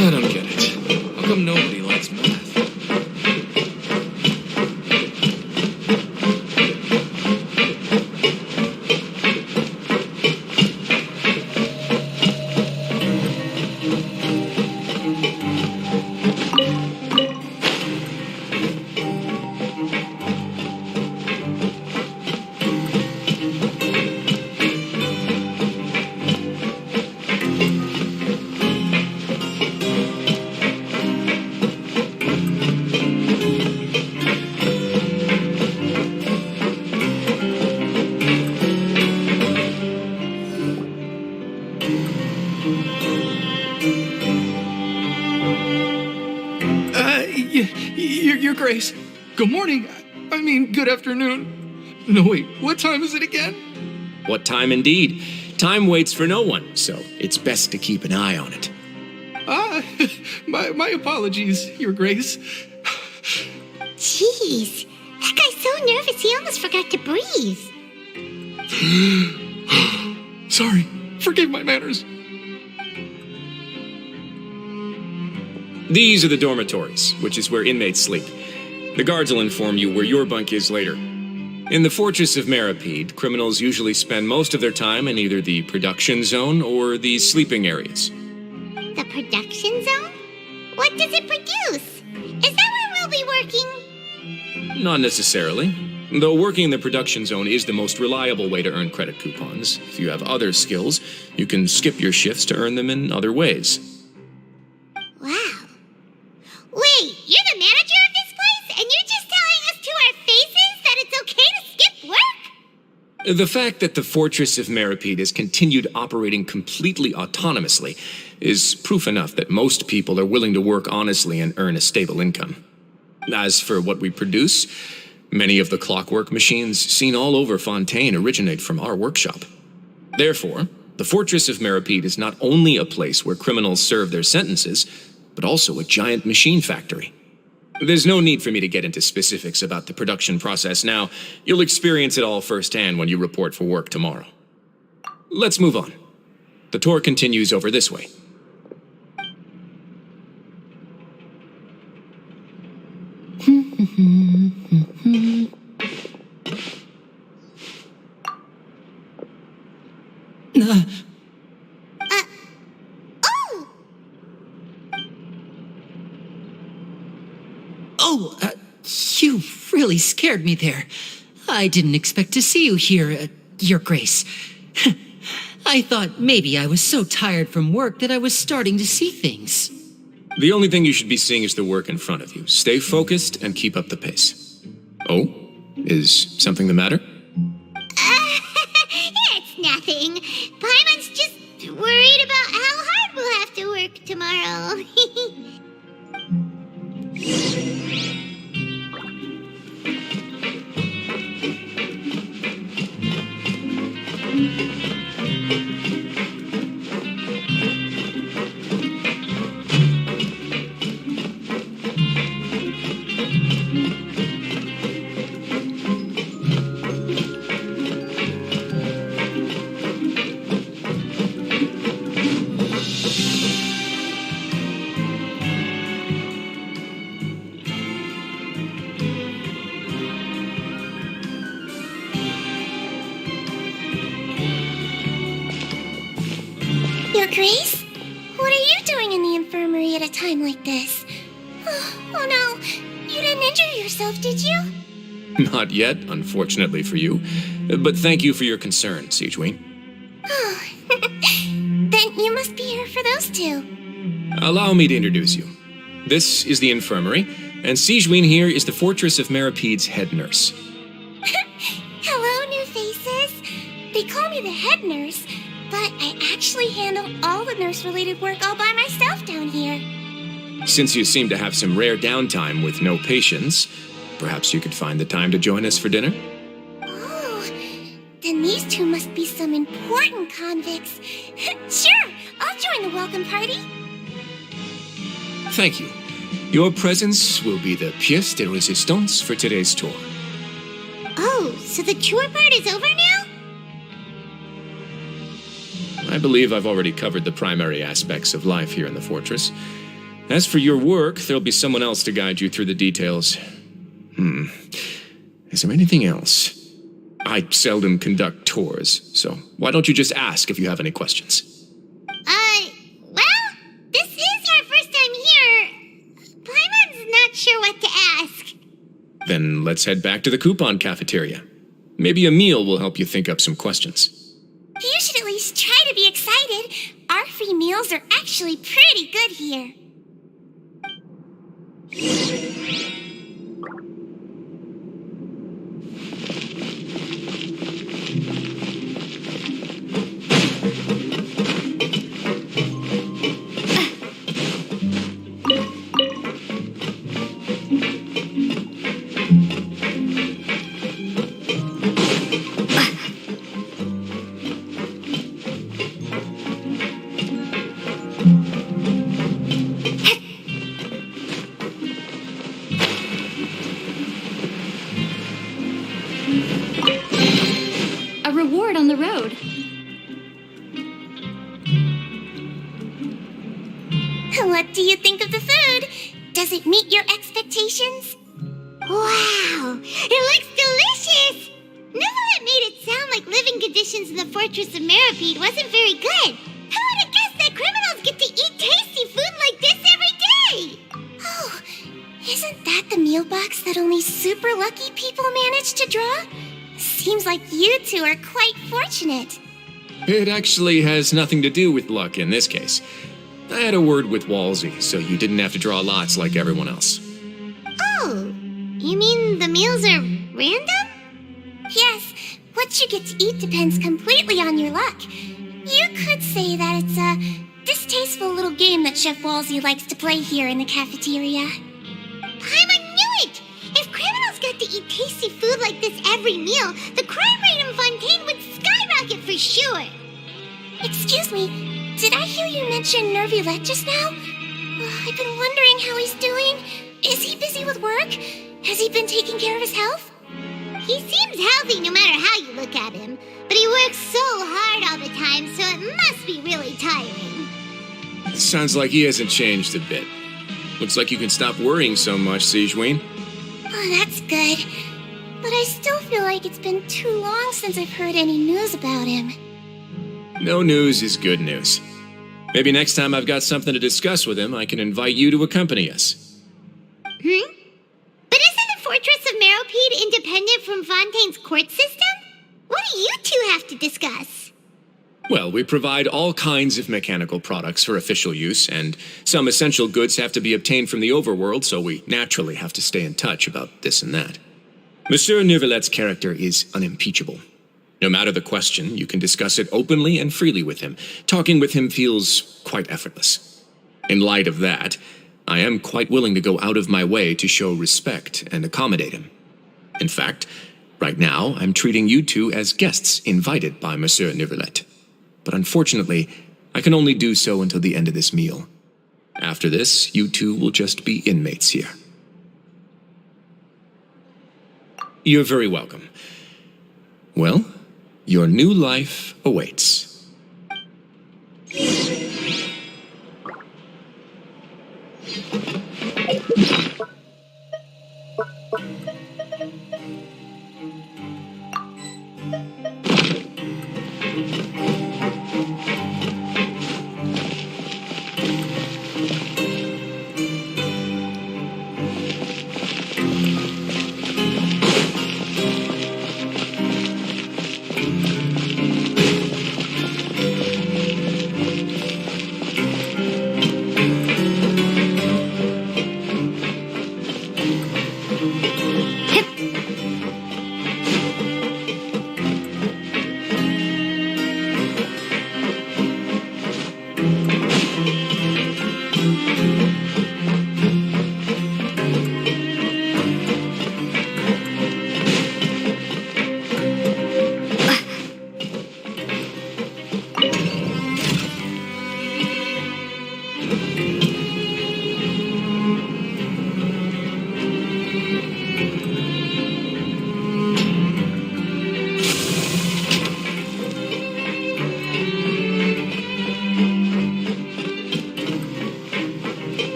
I don't get it. How come nobody likes math? Your Grace. Good morning. I mean, good afternoon. No, wait, what time is it again? What time indeed? Time waits for no one, so it's best to keep an eye on it. My apologies, Your Grace. Jeez, that guy's so nervous he almost forgot to breathe. Sorry, forgive my manners. These are the dormitories, which is where inmates sleep. The guards will inform you where your bunk is later. In the Fortress of Meripede, criminals usually spend most of their time in either the production zone or the sleeping areas. The production zone? What does it produce? Is that where we'll be working? Not necessarily. Though working in the production zone is the most reliable way to earn credit coupons. If you have other skills, you can skip your shifts to earn them in other ways. Wow. Wait, you're the manager of this place, and you're just telling us to our faces that it's okay to skip work? The fact that the Fortress of Meripede has continued operating completely autonomously is proof enough that most people are willing to work honestly and earn a stable income. As for what we produce, many of the clockwork machines seen all over Fontaine originate from our workshop. Therefore, the Fortress of Meripede is not only a place where criminals serve their sentences, but also a giant machine factory. There's no need for me to get into specifics about the production process now. You'll experience it all firsthand when you report for work tomorrow. Let's move on. The tour continues over this way. You really scared me there. I didn't expect to see you here, Your Grace. I thought maybe I was so tired from work that I was starting to see things. The only thing you should be seeing is the work in front of you. Stay focused and keep up the pace. Oh? Is something the matter? It's nothing. Paimon's just worried about how hard we'll have to work tomorrow. Your Grace? What are you doing in the infirmary at a time like this? Oh no, you didn't injure yourself, did you? Not yet, unfortunately for you. But thank you for your concern, Sigewin. Oh, then you must be here for those two. Allow me to introduce you. This is the infirmary, and Sigewin here is the Fortress of Meripede's head nurse. Hello, new faces. They call me the head nurse, but I actually handle all the nurse-related work all by myself down here. Since you seem to have some rare downtime with no patients, perhaps you could find the time to join us for dinner? Oh, then these two must be some important convicts. Sure, I'll join the welcome party. Thank you. Your presence will be the pièce de résistance for today's tour. Oh, so the tour part is over now? I believe I've already covered the primary aspects of life here in the fortress. As for your work, there'll be someone else to guide you through the details. Is there anything else? I seldom conduct tours, so why don't you just ask if you have any questions? Well, this is our first time here. Paimon's not sure what to ask. Then let's head back to the coupon cafeteria. Maybe a meal will help you think up some questions. You should at least try to be excited. Our free meals are actually pretty good here. What do you think of the food? Does it meet your expectations? Wow, it looks delicious! Neverlet made it sound like living conditions in the Fortress of Meripede wasn't very good. Who would have guessed that criminals get to eat tasty food like this every day? Oh, isn't that the meal box that only super lucky people manage to draw? Seems like you two are quite fortunate. It actually has nothing to do with luck in this case. I had a word with Walsey, so you didn't have to draw lots like everyone else. Oh, you mean the meals are random? Yes, what you get to eat depends completely on your luck. You could say that it's a distasteful little game that Chef Walsey likes to play here in the cafeteria. I knew it! If criminals got to eat tasty food like this every meal, the crime rate in Fontaine would skyrocket for sure. Excuse me, did I hear you mention Nervulette just now? I've been wondering how he's doing. Is he busy with work? Has he been taking care of his health? He seems healthy no matter how you look at him, but he works so hard all the time, so it must be really tiring. Sounds like he hasn't changed a bit. Looks like you can stop worrying so much, Sigewinne. Oh, that's good. But I still feel like it's been too long since I've heard any news about him. No news is good news. Maybe next time I've got something to discuss with him, I can invite you to accompany us. But isn't the Fortress of Meripede independent from Fontaine's court system? What do you two have to discuss? Well, we provide all kinds of mechanical products for official use, and some essential goods have to be obtained from the overworld, so we naturally have to stay in touch about this and that. Monsieur Nervulette's character is unimpeachable. No matter the question, you can discuss it openly and freely with him. Talking with him feels quite effortless. In light of that, I am quite willing to go out of my way to show respect and accommodate him. In fact, right now, I'm treating you two as guests invited by Monsieur Nervulette. But unfortunately, I can only do so until the end of this meal. After this, you two will just be inmates here. You're very welcome. Well, your new life awaits.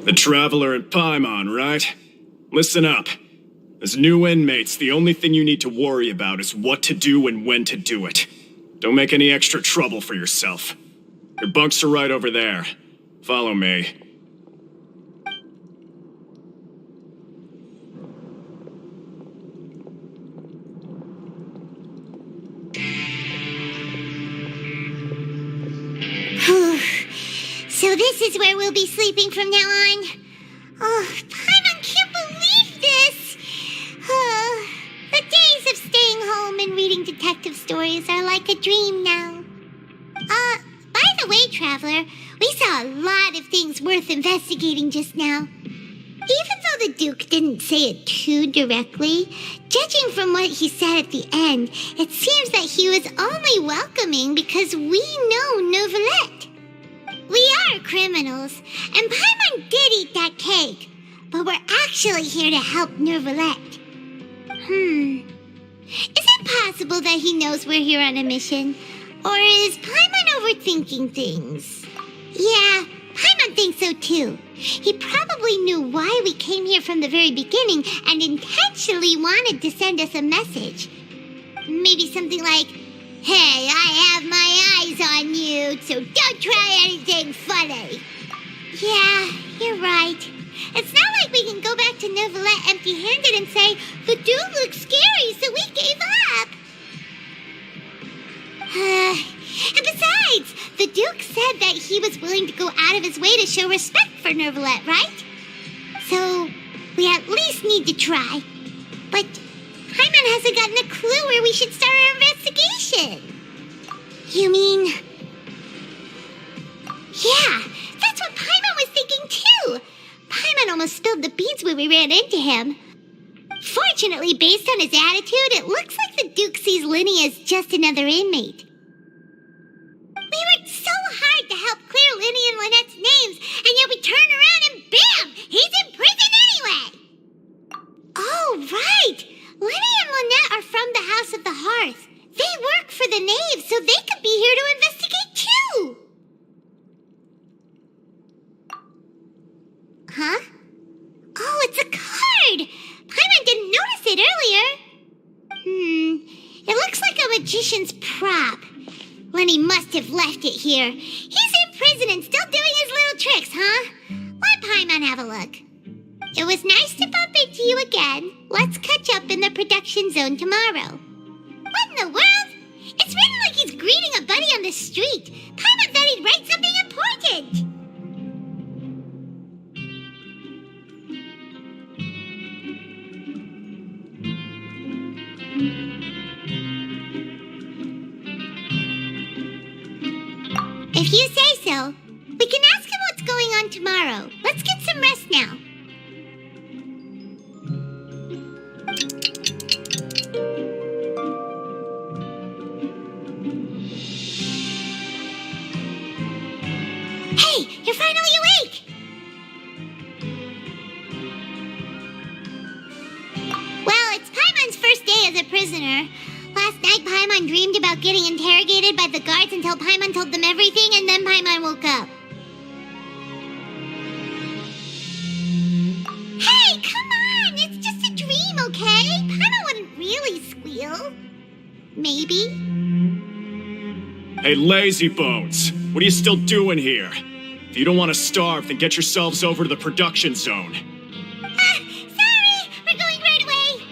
The Traveler and Paimon, right? Listen up. As new inmates, the only thing you need to worry about is what to do and when to do it. Don't make any extra trouble for yourself. Your bunks are right over there. Follow me. So this is where we'll be sleeping from now on. Oh, Paimon can't believe this. The days of staying home and reading detective stories are like a dream now. By the way, Traveler, we saw a lot of things worth investigating just now. Even though the Duke didn't say it too directly, judging from what he said at the end, it seems that he was only welcoming because we know Neuvillette. We are criminals, and Paimon did eat that cake, but we're actually here to help Neuvillette. Is it possible that he knows we're here on a mission? Or is Paimon overthinking things? Yeah, Paimon thinks so too. He probably knew why we came here from the very beginning and intentionally wanted to send us a message. Maybe something like, "Hey, I have my eyes on you, so don't try anything funny." Yeah, you're right. It's not like we can go back to Neuvillette empty-handed and say, "The dude looks scary, so we gave up." And besides, the Duke said that he was willing to go out of his way to show respect for Neuvillette, right? So, we at least need to try. But Paimon hasn't gotten a clue where we should start our investigation. You mean... Yeah, that's what Paimon was thinking too. Paimon almost spilled the beans when we ran into him. Fortunately, based on his attitude, it looks like the Duke sees Linny as just another inmate. We worked so hard to help clear Linny and Lynette's names, and yet we turn around and bam! He's in prison anyway! Oh, right! Linny and Lynette are from the House of the Hearth. They work for the Knave, so they could be here to investigate too! Huh? Oh, it's a card! Paimon didn't notice it earlier. It looks like a magician's prop. Lenny must have left it here. He's in prison and still doing his little tricks, huh? Let Paimon have a look. It was nice to bump into you again. Let's catch up in the production zone tomorrow. What in the world? It's written like he's greeting a buddy on the street. Paimon thought he'd write something important. If you say so, we can ask him what's going on tomorrow. Let's get some rest now. Hey, you're finally awake! Well, it's Paimon's first day as a prisoner. Last night, Paimon dreamed about getting interrogated by the guards until Paimon told them everything, and then Paimon woke up. Hey, come on! It's just a dream, okay? Paimon wouldn't really squeal. Maybe. Hey, lazy bones! What are you still doing here? If you don't want to starve, then get yourselves over to the production zone. Sorry! We're going right away!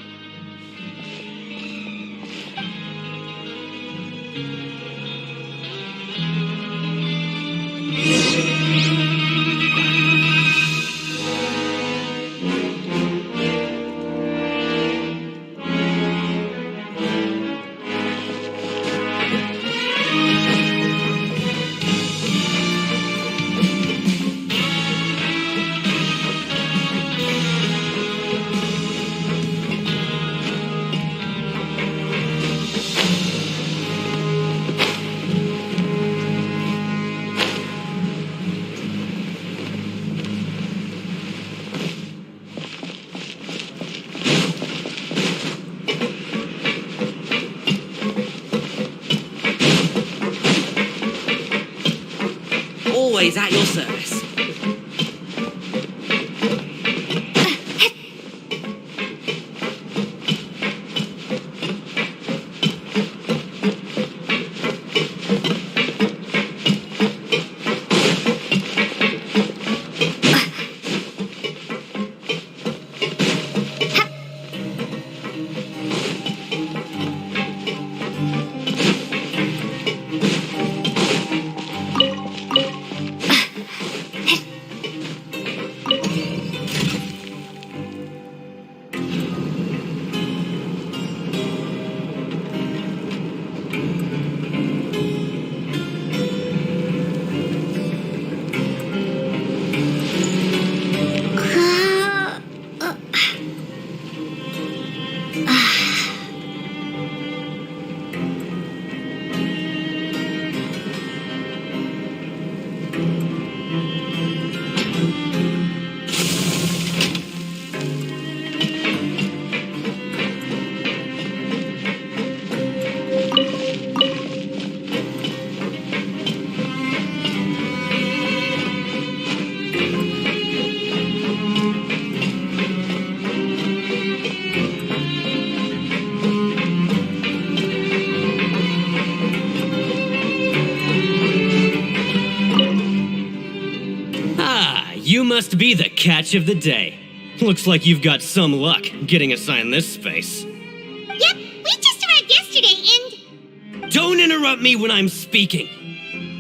catch of the day. Looks like you've got some luck getting assigned this space. Yep, we just arrived yesterday and... Don't interrupt me when I'm speaking.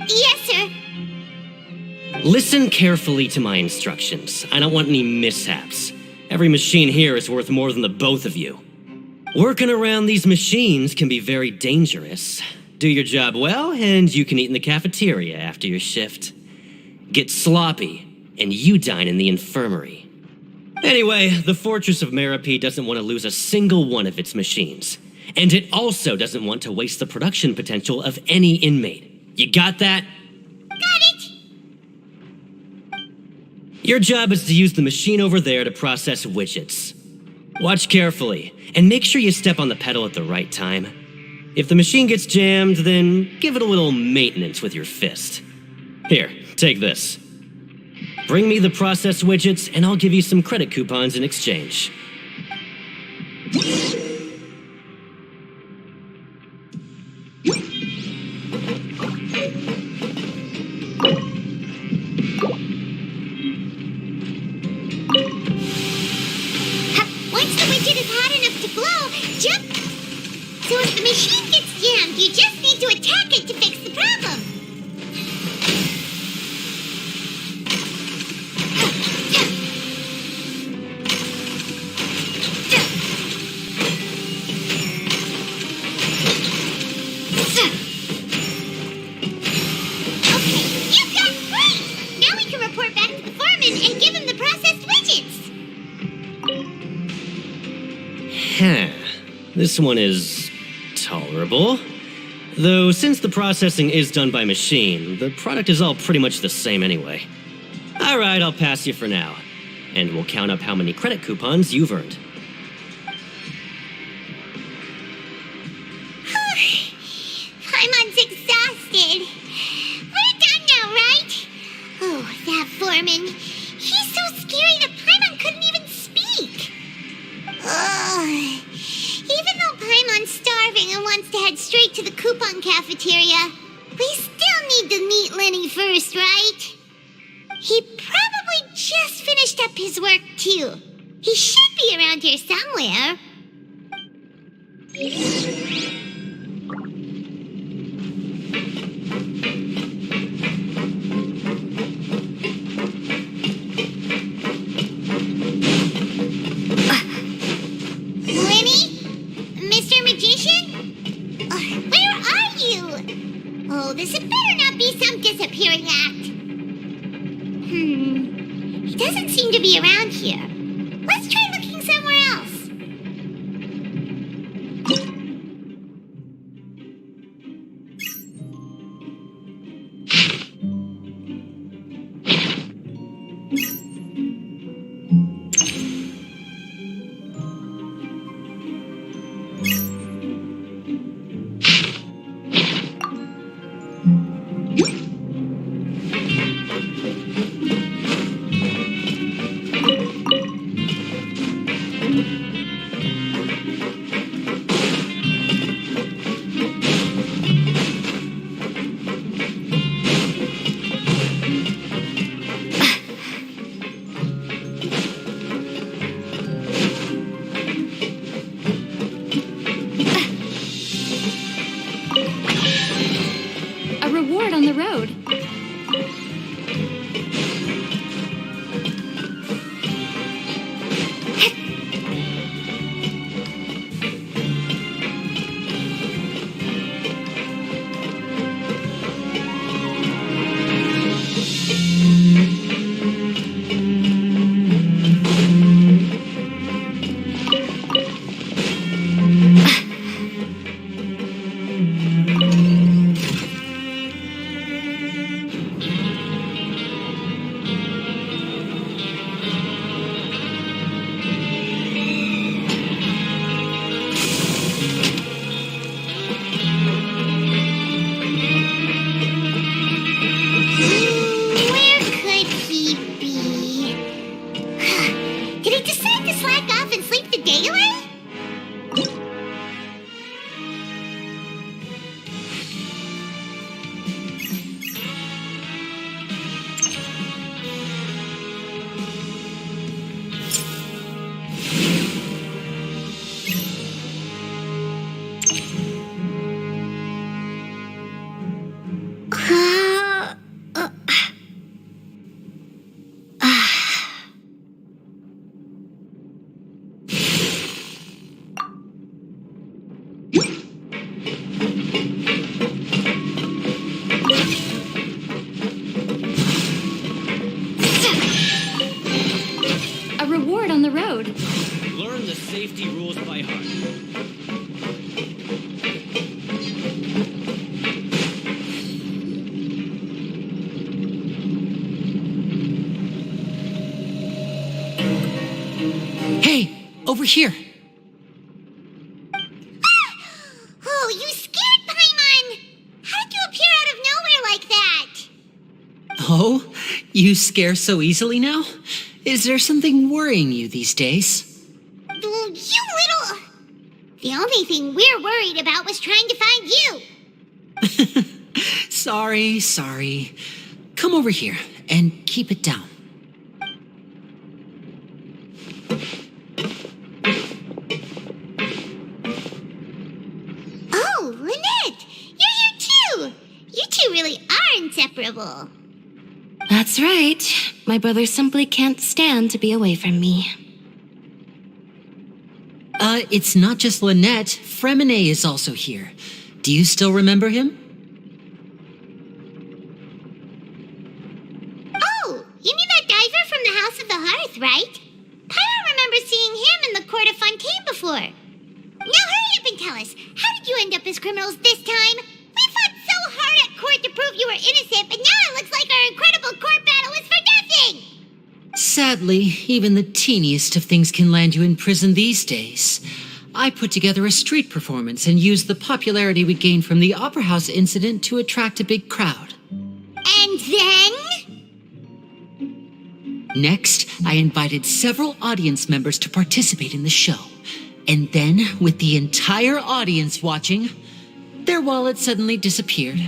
Yes, sir. Listen carefully to my instructions. I don't want any mishaps. Every machine here is worth more than the both of you. Working around these machines can be very dangerous. Do your job well, and you can eat in the cafeteria after your shift. Get sloppy, and you dine in the infirmary. Anyway, the Fortress of Meropide doesn't want to lose a single one of its machines. And it also doesn't want to waste the production potential of any inmate. You got that? Got it! Your job is to use the machine over there to process widgets. Watch carefully, and make sure you step on the pedal at the right time. If the machine gets jammed, then give it a little maintenance with your fist. Here, take this. Bring me the processed widgets, and I'll give you some credit coupons in exchange. Once the widget is hot enough to glow, jump... So if the machine gets jammed, you just need to attack it to fix the problem. Okay, you got it right! Now we can report back to the foreman and give him the processed widgets. This one is tolerable. Though since the processing is done by machine, the product is all pretty much the same anyway. Alright, I'll pass you for now. And we'll count up how many credit coupons you've earned. Paimon's exhausted. We're done now, right? Oh, that foreman. He's so scary that Paimon couldn't even speak. Ugh. Even though Paimon's starving and wants to head straight to the coupon cafeteria, we still need to meet Lenny first, right? He probably just finished up his work, too. He should be around here somewhere. Lenny? Mr. Magician? Where are you? Oh, this had better not be some disappearing act. He doesn't seem to be around here. Let's try looking somewhere else. A reward on the road. Where could he be? Did he decide to slack off and sleep the day away? reward on the road. Learn the safety rules by heart. Hey, over here. Oh, you scared Paimon! How did you appear out of nowhere like that? Oh, you scare so easily now? Is there something worrying you these days? You little... The only thing we're worried about was trying to find you. Sorry. Come over here and keep it down. Oh, Lynette! You're here too! You two really are inseparable. That's right. My brother simply can't stand to be away from me. It's not just Lynette. Fremine is also here. Do you still remember him? Oh, you mean that diver from the House of the Hearth, right? Paimon remembers seeing him in the court of Fontaine before. Now hurry up and tell us, how did you end up as criminals this time? We fought so hard at court to prove you were innocent, but now it looks like our incredible court battle was for nothing! Sadly, even the teeniest of things can land you in prison these days. I put together a street performance and used the popularity we gained from the Opera House incident to attract a big crowd. And then? Next, I invited several audience members to participate in the show. And then, with the entire audience watching, their wallet suddenly disappeared.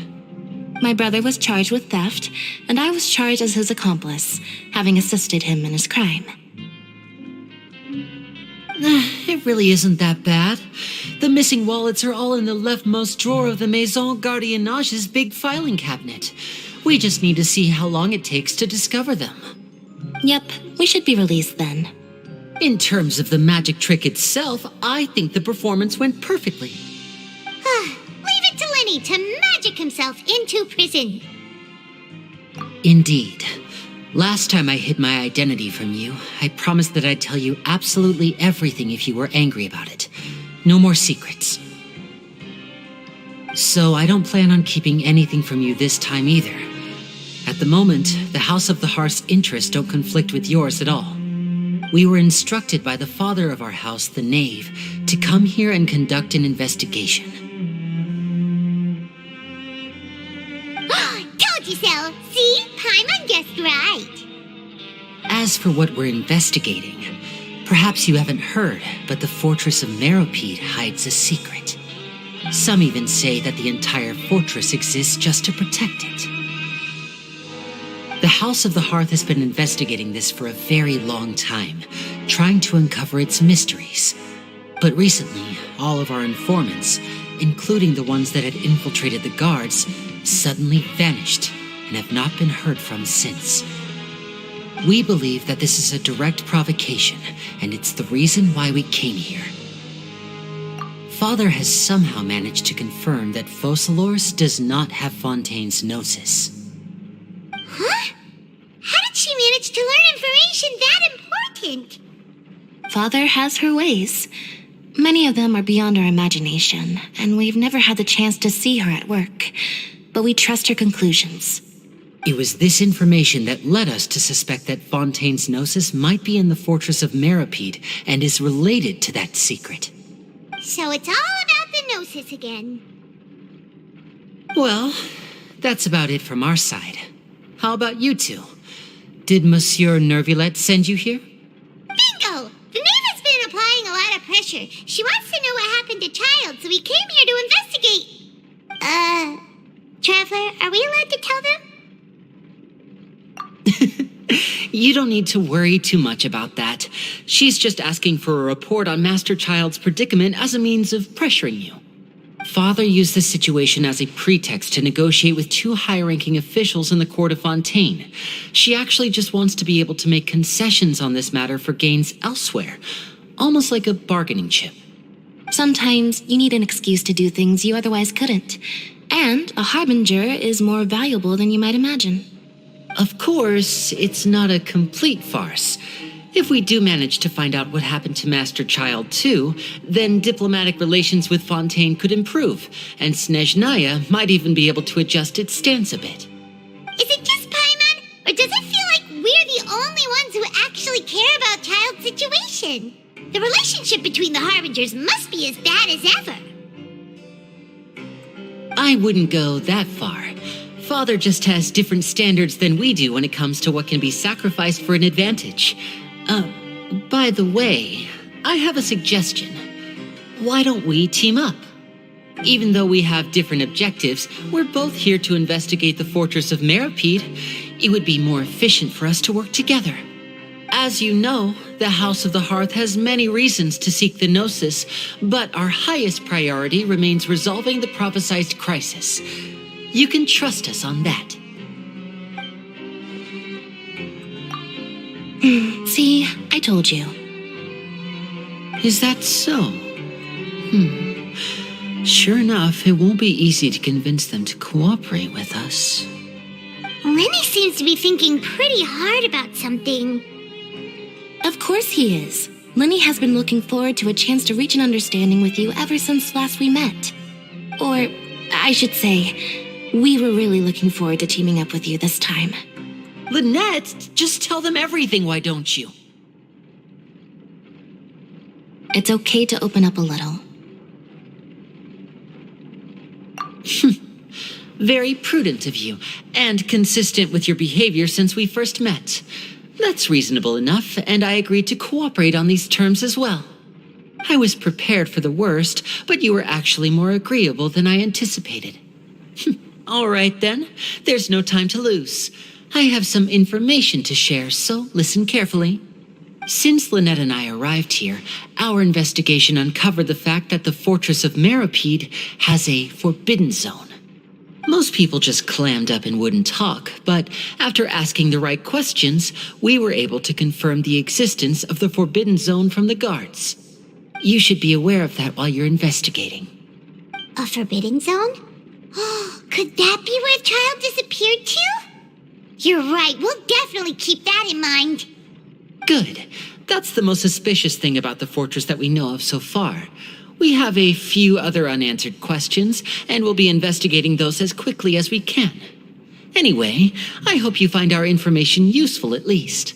My brother was charged with theft, and I was charged as his accomplice, having assisted him in his crime. It really isn't that bad. The missing wallets are all in the leftmost drawer of the Maison Gardiennage's big filing cabinet. We just need to see how long it takes to discover them. Yep, we should be released then. In terms of the magic trick itself, I think the performance went perfectly. Leave it to Lenny to magic himself into prison. Indeed. Last time I hid my identity from you, I promised that I'd tell you absolutely everything if you were angry about it. No more secrets. So I don't plan on keeping anything from you this time either. At the moment, the House of the Hearth's interests don't conflict with yours at all. We were instructed by the father of our house, the Knave, to come here and conduct an investigation. Told you so! See? Paimon guessed right. As for what we're investigating, perhaps you haven't heard, but the fortress of Meropide hides a secret. Some even say that the entire fortress exists just to protect it. The House of the Hearth has been investigating this for a very long time, trying to uncover its mysteries. But recently, all of our informants, including the ones that had infiltrated the guards, suddenly vanished and have not been heard from since. We believe that this is a direct provocation, and it's the reason why we came here. Father has somehow managed to confirm that Focalors does not have Fontaine's gnosis. Huh? How did she manage to learn information that important? Father has her ways. Many of them are beyond our imagination, and we've never had the chance to see her at work. But we trust her conclusions. It was this information that led us to suspect that Fontaine's gnosis might be in the fortress of Meropide and is related to that secret. So it's all about the gnosis again. Well, that's about it from our side. How about you two? Did Monsieur Nervulette send you here? Bingo! The Knave has been applying a lot of pressure. She wants to know what happened to Child, so we came here to investigate. Traveler, are we allowed to tell them? You don't need to worry too much about that. She's just asking for a report on Master Child's predicament as a means of pressuring you. Father used the situation as a pretext to negotiate with two high-ranking officials in the court of Fontaine. She actually just wants to be able to make concessions on this matter for gains elsewhere, almost like a bargaining chip. Sometimes you need an excuse to do things you otherwise couldn't. And a harbinger is more valuable than you might imagine. Of course, it's not a complete farce. If we do manage to find out what happened to Master Child 2, then diplomatic relations with Fontaine could improve, and Snezhnaya might even be able to adjust its stance a bit. Is it just Paimon, or does it feel like we're the only ones who actually care about Child's situation? The relationship between the Harbingers must be as bad as ever. I wouldn't go that far. Father just has different standards than we do when it comes to what can be sacrificed for an advantage. By the way, I have a suggestion. Why don't we team up? Even though we have different objectives, we're both here to investigate the fortress of Meripede. It would be more efficient for us to work together. As you know, the House of the Hearth has many reasons to seek the Gnosis, but our highest priority remains resolving the prophesized crisis. You can trust us on that. See, I told you. Is that so? Sure enough, it won't be easy to convince them to cooperate with us. Lenny seems to be thinking pretty hard about something. Of course he is. Lenny has been looking forward to a chance to reach an understanding with you ever since last we met. Or, I should say, we were really looking forward to teaming up with you this time. Lynette, just tell them everything, why don't you? It's okay to open up a little. Very prudent of you, and consistent with your behavior since we first met. That's reasonable enough, and I agreed to cooperate on these terms as well. I was prepared for the worst, but you were actually more agreeable than I anticipated. All right then, there's no time to lose. I have some information to share, so listen carefully. Since Lynette and I arrived here, our investigation uncovered the fact that the Fortress of Meripede has a forbidden zone. Most people just clammed up and wouldn't talk, but after asking the right questions, we were able to confirm the existence of the forbidden zone from the guards. You should be aware of that while you're investigating. A forbidden zone? Could that be where Child disappeared to? You're right, we'll definitely keep that in mind. Good. That's the most suspicious thing about the fortress that we know of so far. We have a few other unanswered questions, and we'll be investigating those as quickly as we can. Anyway, I hope you find our information useful at least.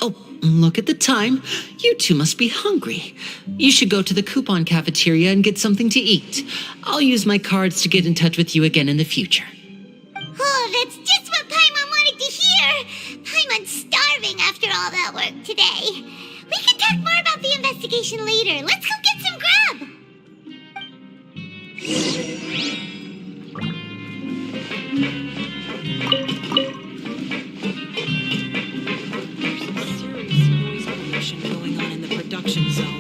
Oh, look at the time. You two must be hungry. You should go to the coupon cafeteria and get something to eat. I'll use my cards to get in touch with you again in the future. Oh, that's just what Paimon wanted to hear. Paimon's starving after all that work today. We can talk more about the investigation later. Let's go get some grub. Serious noise pollution going on in the production zone.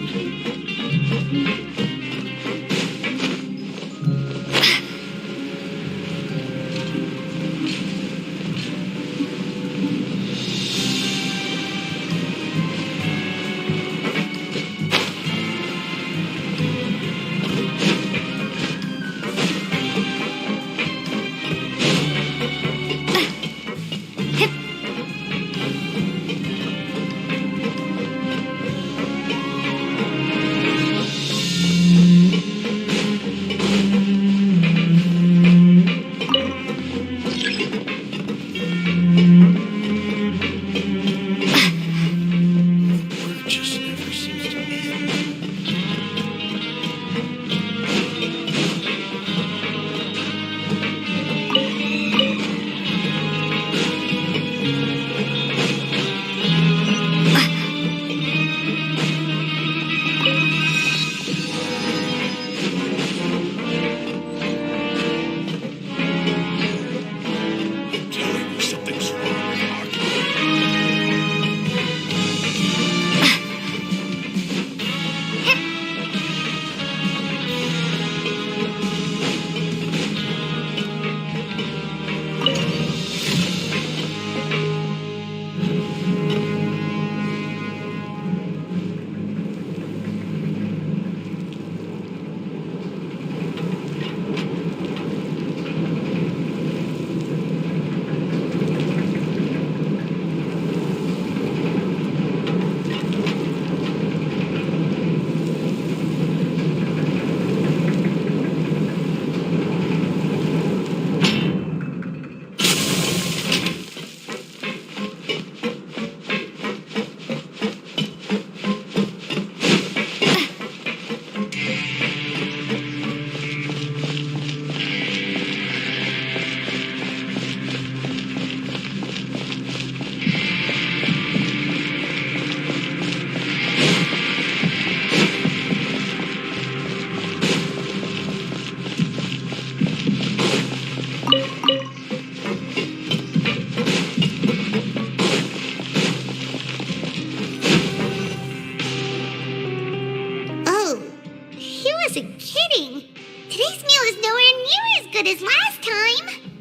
today's meal is nowhere near as good as last time.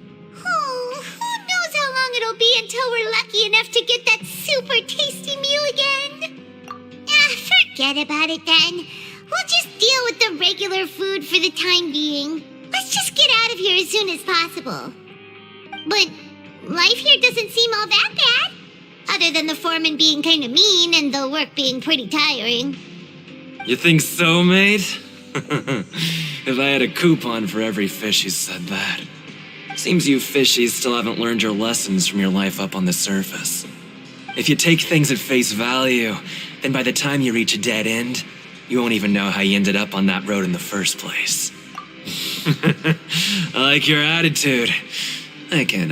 Oh, who knows how long it'll be until we're lucky enough to get that super tasty meal again? Forget about it then. We'll just deal with the regular food for the time being. Let's just get out of here as soon as possible. But life here doesn't seem all that bad. Other than the foreman being kind of mean and the work being pretty tiring. You think so, mate? If I had a coupon for every fish who said that. Seems you fishies still haven't learned your lessons from your life up on the surface. If you take things at face value, then by the time you reach a dead end, you won't even know how you ended up on that road in the first place. I like your attitude. I can,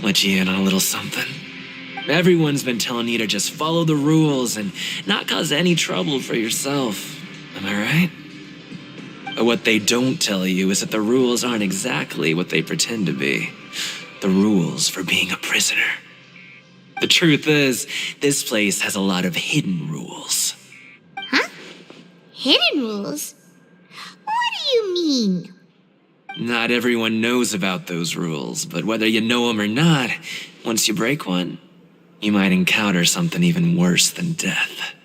let you in on a little something. Everyone's been telling you to just follow the rules and not cause any trouble for yourself. Am I right? But what they don't tell you is that the rules aren't exactly what they pretend to be. The rules for being a prisoner. The truth is, this place has a lot of hidden rules. Huh? Hidden rules? What do you mean? Not everyone knows about those rules, but whether you know them or not, once you break one, you might encounter something even worse than death.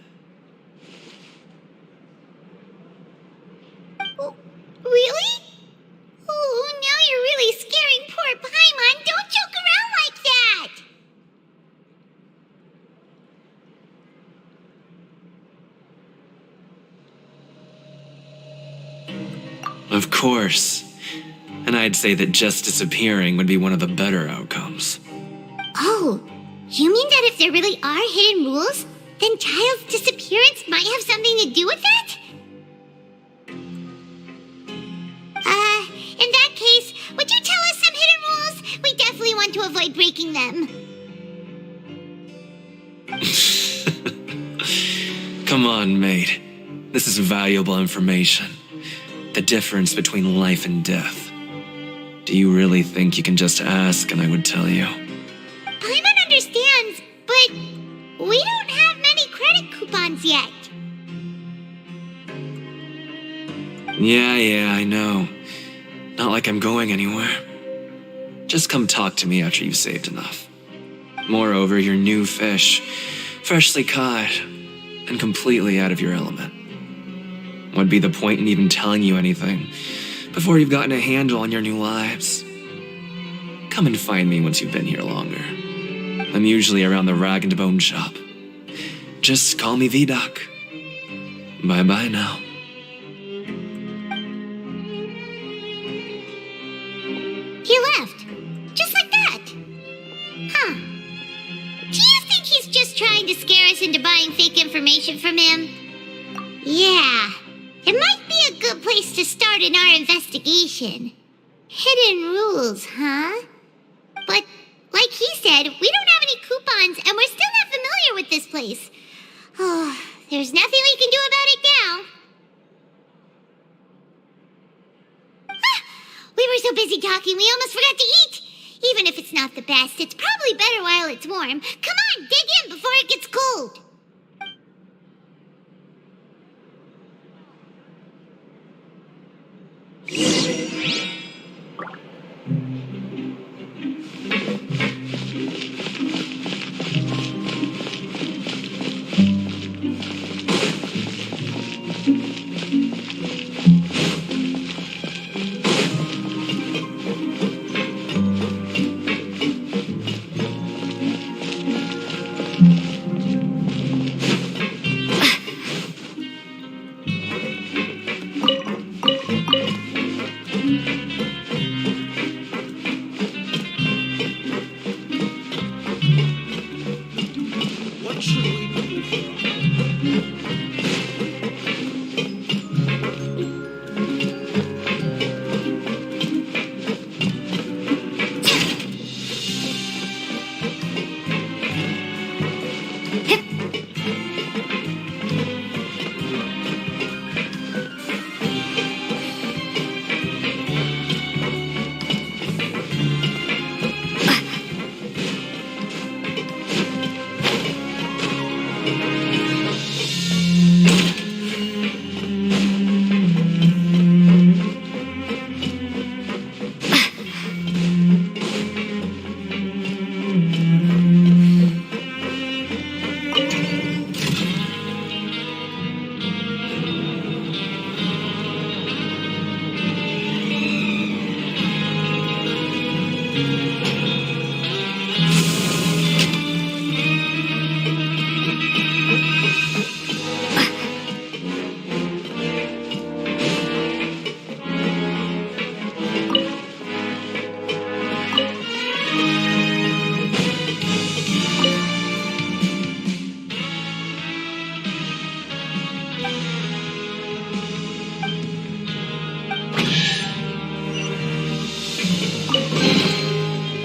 Really? Oh, now you're really scaring poor Paimon. Don't joke around like that. Of course. And I'd say that just disappearing would be one of the better outcomes. Oh, you mean that if there really are hidden rules, then Child's disappearance might have something to do with that? In that case, would you tell us some hidden rules? We definitely want to avoid breaking them. Come on, mate. This is valuable information. The difference between life and death. Do you really think you can just ask and I would tell you? Paimon understands, but we don't have many credit coupons yet. Yeah, I know. Not like I'm going anywhere. Just come talk to me after you've saved enough. Moreover, you're new fish, freshly caught, and completely out of your element. What'd be the point in even telling you anything before you've gotten a handle on your new lives? Come and find me once you've been here longer. I'm usually around the rag and bone shop. Just call me V-Doc. Bye-bye now. He left. Just like that. Huh. Do you think he's just trying to scare us into buying fake information from him? Yeah. It might be a good place to start in our investigation. Hidden rules, huh? But, like he said, we don't have any coupons and we're still not familiar with this place. Oh, there's nothing we can do about it now. We were so busy talking, we almost forgot to eat. Even if it's not the best, it's probably better while it's warm. Come on, dig in before it gets cold.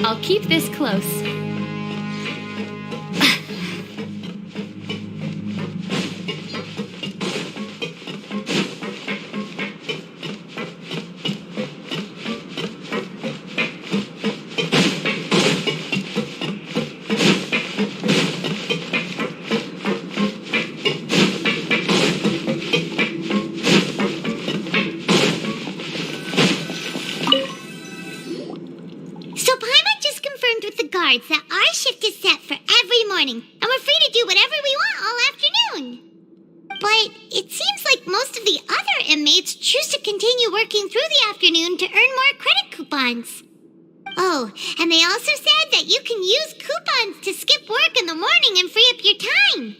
I'll keep this close. So Paimon just confirmed with the guards that our shift is set for every morning, and we're free to do whatever we want all afternoon. But it seems like most of the other inmates choose to continue working through the afternoon to earn more credit coupons. Oh, and they also said that you can use coupons to skip work in the morning and free up your time.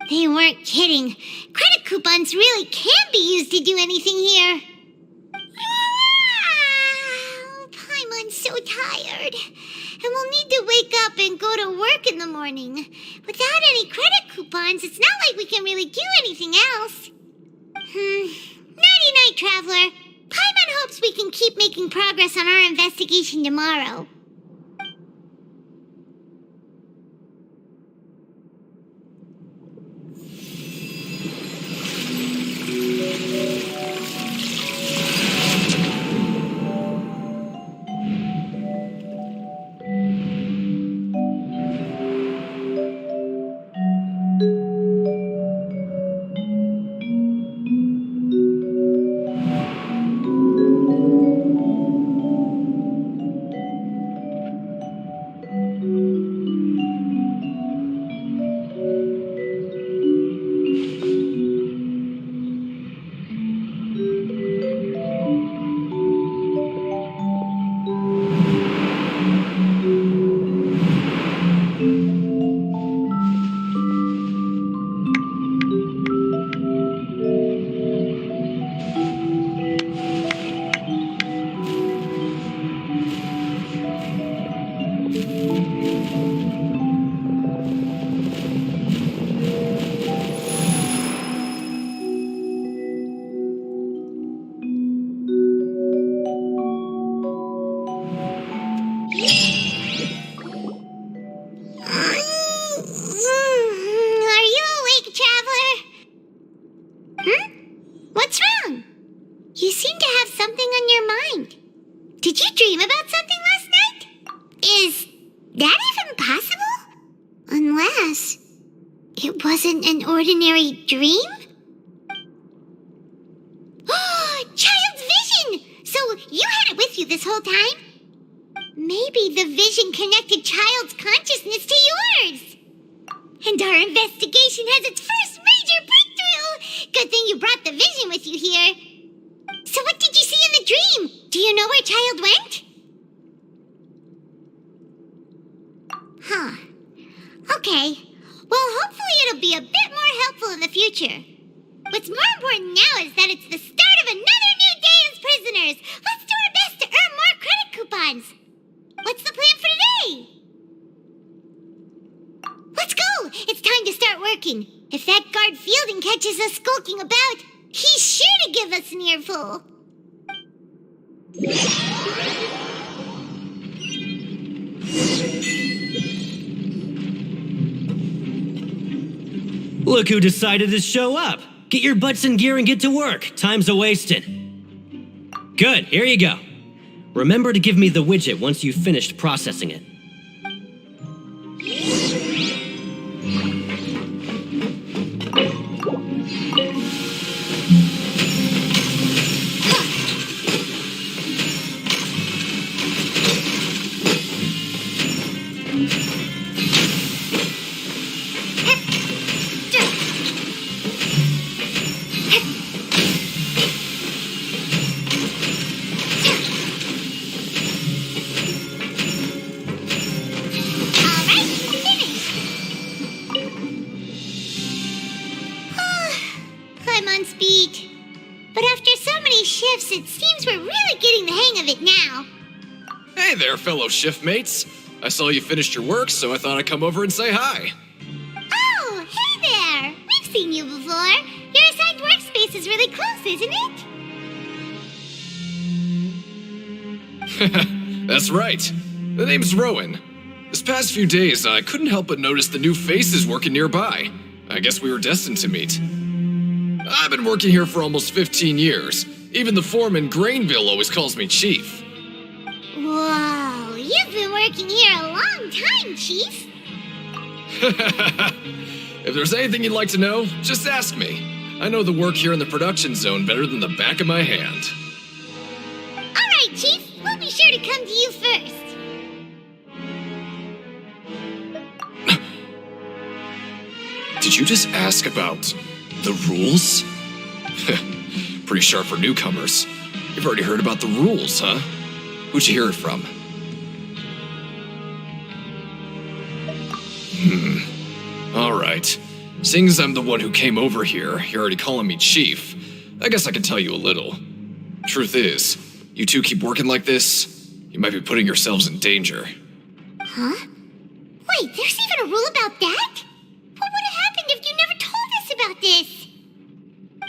They weren't kidding. Credit coupons really can be used to do anything here. Paimon's so tired, and we'll need to wake up and go to work in the morning. Without any credit coupons, it's not like we can really do anything else. Nighty-night, Traveler. Paimon hopes we can keep making progress on our investigation tomorrow. What's wrong? You seem to have something on your mind. Did you dream about something last night? Is that even possible? Unless it wasn't an ordinary dream? Oh, child's vision! So you had it with you this whole time? Maybe the vision connected child's consciousness to yours. And our investigation has its first major breakthrough! Good thing you brought the vision with you here. So what did you see in the dream? Do you know where child went? Huh. Okay. Well, hopefully it'll be a bit more helpful in the future. What's more important now is that it's the start of another new day as prisoners. Let's do our best to earn more credit coupons. What's the plan for today? Let's go! It's time to start working. If that guard Fielding catches us skulking about, he's sure to give us an earful. Look who decided to show up. Get your butts in gear and get to work. Time's a-wasting. Good, here you go. Remember to give me the widget once you've finished processing it. It seems we're really getting the hang of it now. Hey there, fellow shiftmates. I saw you finished your work, so I thought I'd come over and say hi. Oh, hey there! We've seen you before. Your assigned workspace is really close, isn't it? That's right. The name's Rowan. This past few days, I couldn't help but notice the new faces working nearby. I guess we were destined to meet. I've been working here for almost 15 years. Even the foreman, Grainville, always calls me Chief. Whoa, you've been working here a long time, Chief. If there's anything you'd like to know, just ask me. I know the work here in the production zone better than the back of my hand. All right, Chief. We'll be sure to come to you first. Did you just ask about the rules? Pretty sharp for newcomers. You've already heard about the rules, huh? Who'd you hear it from? Alright. Seeing as I'm the one who came over here, you're already calling me Chief. I guess I can tell you a little. Truth is, you two keep working like this, you might be putting yourselves in danger. Huh? Wait, there's even a rule about that? What would have happened if you never told us about this?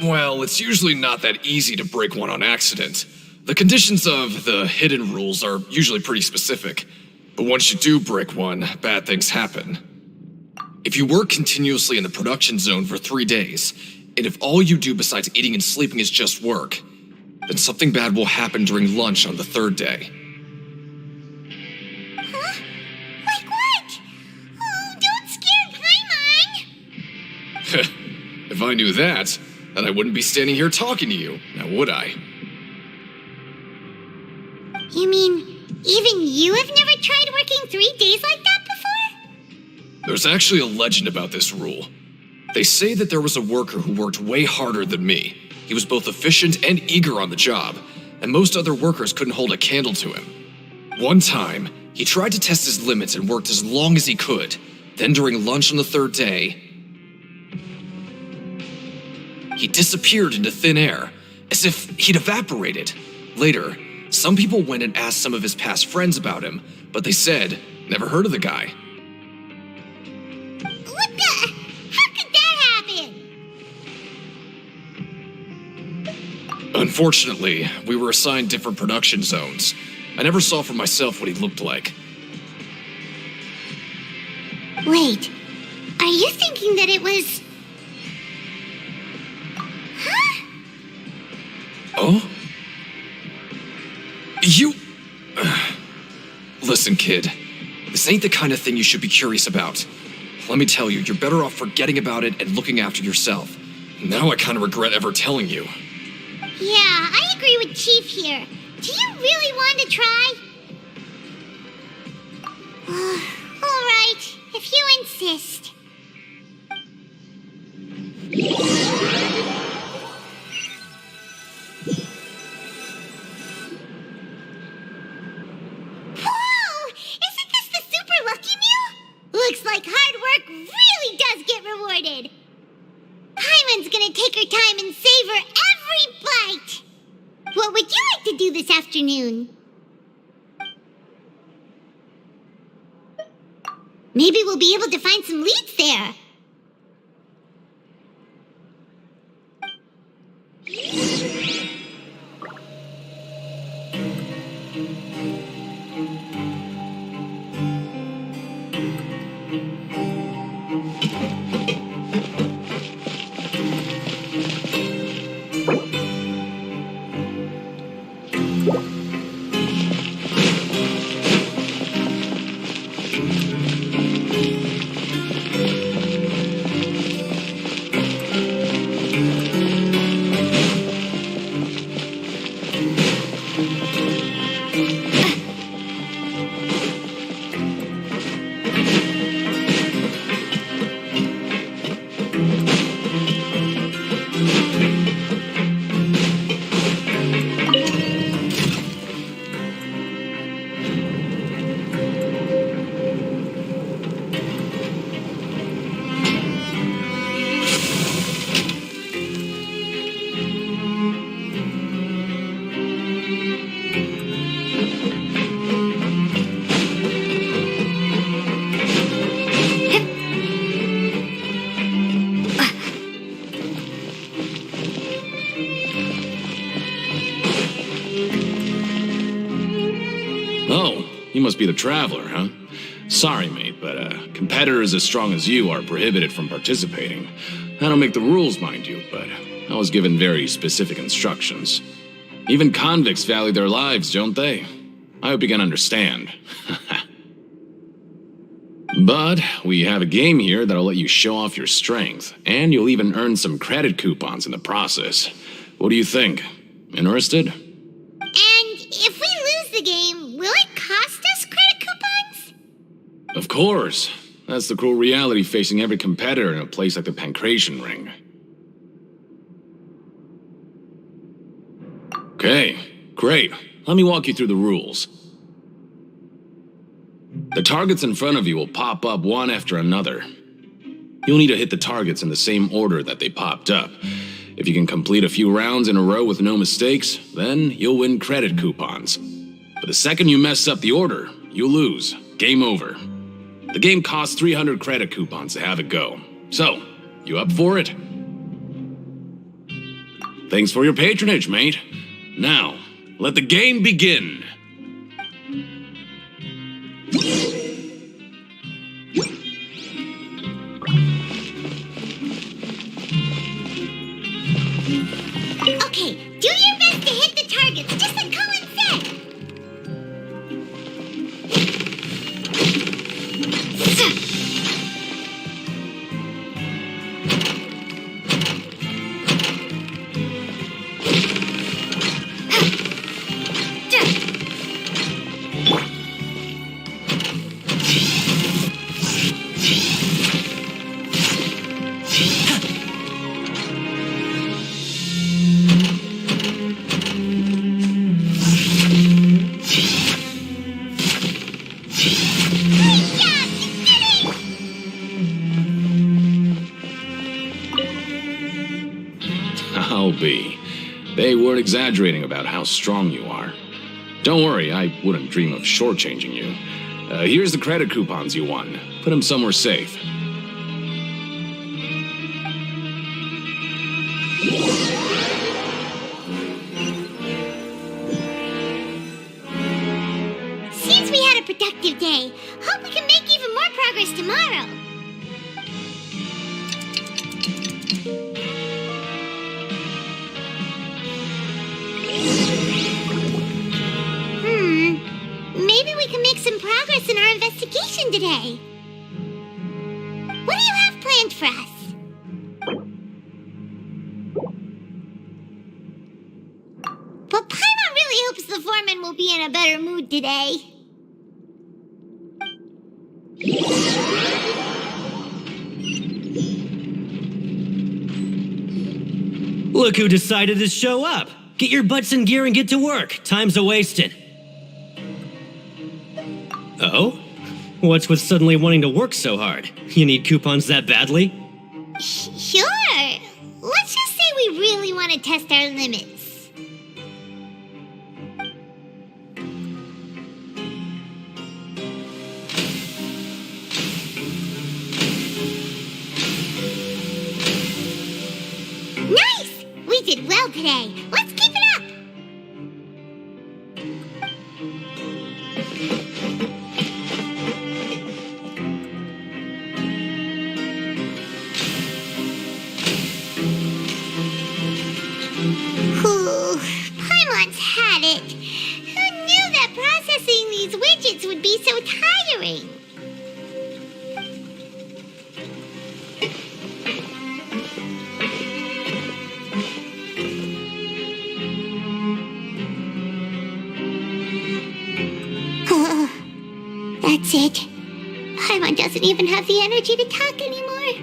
Well, it's usually not that easy to break one on accident. The conditions of the hidden rules are usually pretty specific. But once you do break one, bad things happen. If you work continuously in the production zone for 3 days, and if all you do besides eating and sleeping is just work, then something bad will happen during lunch on the 3rd day. Huh? Like what? Oh, don't scare Paimon! If I knew that, then I wouldn't be standing here talking to you, now would I? You mean, even you have never tried working 3 days like that before? There's actually a legend about this rule. They say that there was a worker who worked way harder than me. He was both efficient and eager on the job, and most other workers couldn't hold a candle to him. One time, he tried to test his limits and worked as long as he could. Then during lunch on the 3rd day, he disappeared into thin air, as if he'd evaporated. Later, some people went and asked some of his past friends about him, but they said, never heard of the guy. What the? How could that happen? Unfortunately, we were assigned different production zones. I never saw for myself what he looked like. Wait, are you thinking that it was... Huh? Oh? You... Listen, kid. This ain't the kind of thing you should be curious about. Let me tell you, you're better off forgetting about it and looking after yourself. Now I kind of regret ever telling you. Yeah, I agree with Chief here. Do you really want to try? All right, if you insist. Whoa! Isn't this the Super Lucky Meal? Looks like hard work really does get rewarded. Paimon's gonna take her time and savor every bite. What would you like to do this afternoon? Maybe we'll be able to find some leads there. You must be the Traveler, huh? Sorry, mate, but competitors as strong as you are prohibited from participating. I don't make the rules, mind you, but I was given very specific instructions. Even convicts value their lives, don't they? I hope you can understand. But we have a game here that'll let you show off your strength, and you'll even earn some credit coupons in the process. What do you think? Interested? And if we lose the game, will it cost us credit coupons? Of course. That's the cruel reality facing every competitor in a place like the Pancration Ring. Okay, great. Let me walk you through the rules. The targets in front of you will pop up one after another. You'll need to hit the targets in the same order that they popped up. If you can complete a few rounds in a row with no mistakes, then you'll win credit coupons. But the second you mess up the order, you lose. Game over. The game costs 300 credit coupons to have a go. So, you up for it? Thanks for your patronage, mate. Now, let the game begin. Okay, do your best to hit the targets, just like Colin said. I'll be. They weren't exaggerating about how strong you are. Don't worry, I wouldn't dream of shortchanging you. Here's the credit coupons you won. Put them somewhere safe. Seems we had a productive day. Hope we can make even more progress tomorrow. Maybe we can make some progress in our investigation today. What do you have planned for us? But Paimon really hopes the foreman will be in a better mood today. Look who decided to show up. Get your butts in gear and get to work. Time's a-wasted. Oh? What's with suddenly wanting to work so hard? You need coupons that badly? Sure. Let's just say we really want to test our limits. Nice! We did well today. Let's keep it up! Paimon's had it. Who knew that processing these widgets would be so tiring? That's it. Paimon doesn't even have the energy to talk anymore.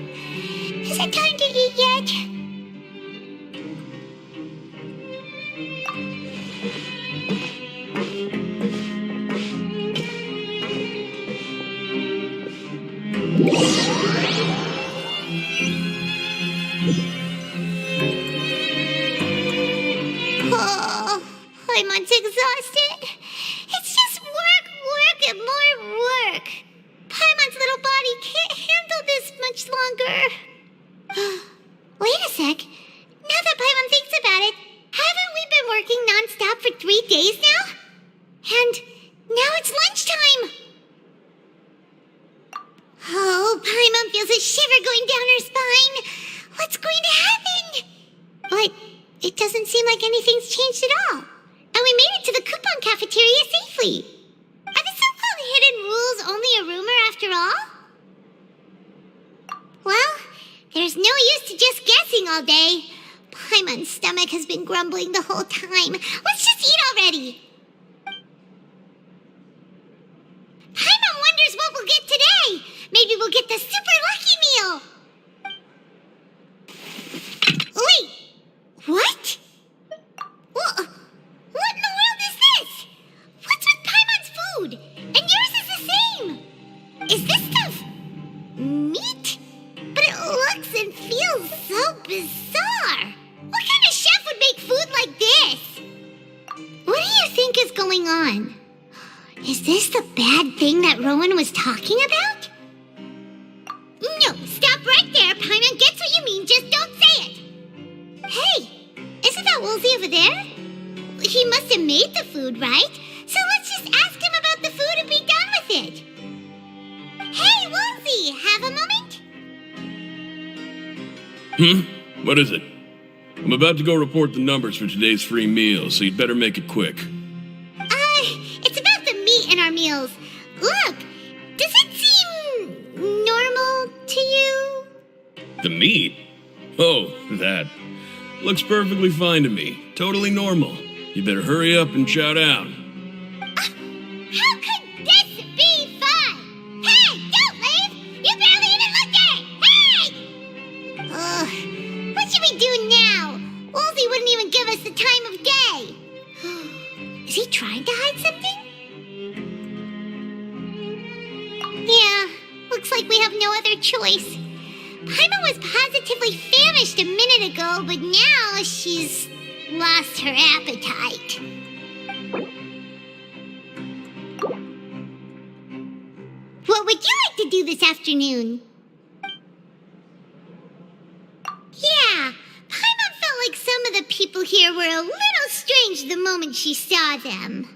Is it time to eat yet? Oh, Paimon's exhausted. It's just work, and more work. Paimon's little body can't handle this much longer. Wait a sec. Now that Paimon thinks about it, haven't we been working non-stop for 3 days now? And now it's lunchtime. doesn't seem like anything's changed at all. And we made it to the coupon cafeteria safely. Are the so-called hidden rules only a rumor after all? Well, there's no use to just guessing all day. Paimon's stomach has been grumbling the whole time. Let's just eat already. Paimon wonders what we'll get today. Maybe we'll get the super lucky meal. Wait, what? What in the world is this? What's with Paimon's food? And yours is the same. Is this stuff meat? But it looks and feels so bizarre. What kind of chef would make food like this? What do you think is going on? Is this the bad thing that Rowan was talking about? No, stop right there. Paimon gets what you mean, just don't say it. Hey, isn't that Woolsey over there? He must have made the food, right? So let's just ask him about the food and be done with it. Hey, Woolsey, have a moment? What is it? I'm about to go report the numbers for today's free meal, so you'd better make it quick. It's about the meat in our meals. Look, does it seem normal to you? The meat? Oh, that. Looks perfectly fine to me. Totally normal. You better hurry up and chow down. How could this be fun? Hey, don't leave! You barely even looked at it! Hey! Ugh, what should we do now? Woolsey wouldn't even give us the time of day. Is he trying to hide something? Yeah, looks like we have no other choice. Paimon was positively famished a minute ago, but now she's lost her appetite. What would you like to do this afternoon? Yeah, Paimon felt like some of the people here were a little strange the moment she saw them.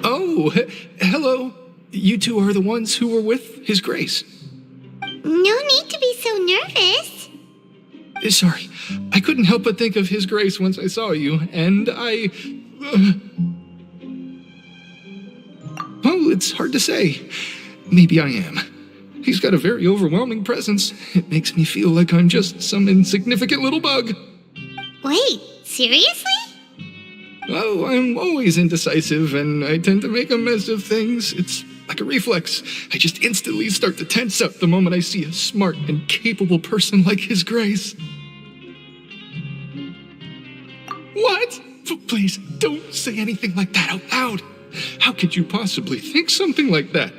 Oh, hello. You two are the ones who were with His Grace. No need to be so nervous. Sorry, I couldn't help but think of His Grace once I saw you, and I... Well, it's hard to say. Maybe I am. He's got a very overwhelming presence. It makes me feel like I'm just some insignificant little bug. Wait, seriously? Oh, I'm always indecisive, and I tend to make a mess of things. It's like a reflex. I just instantly start to tense up the moment I see a smart and capable person like His Grace. What? Please, don't say anything like that out loud. How could you possibly think something like that?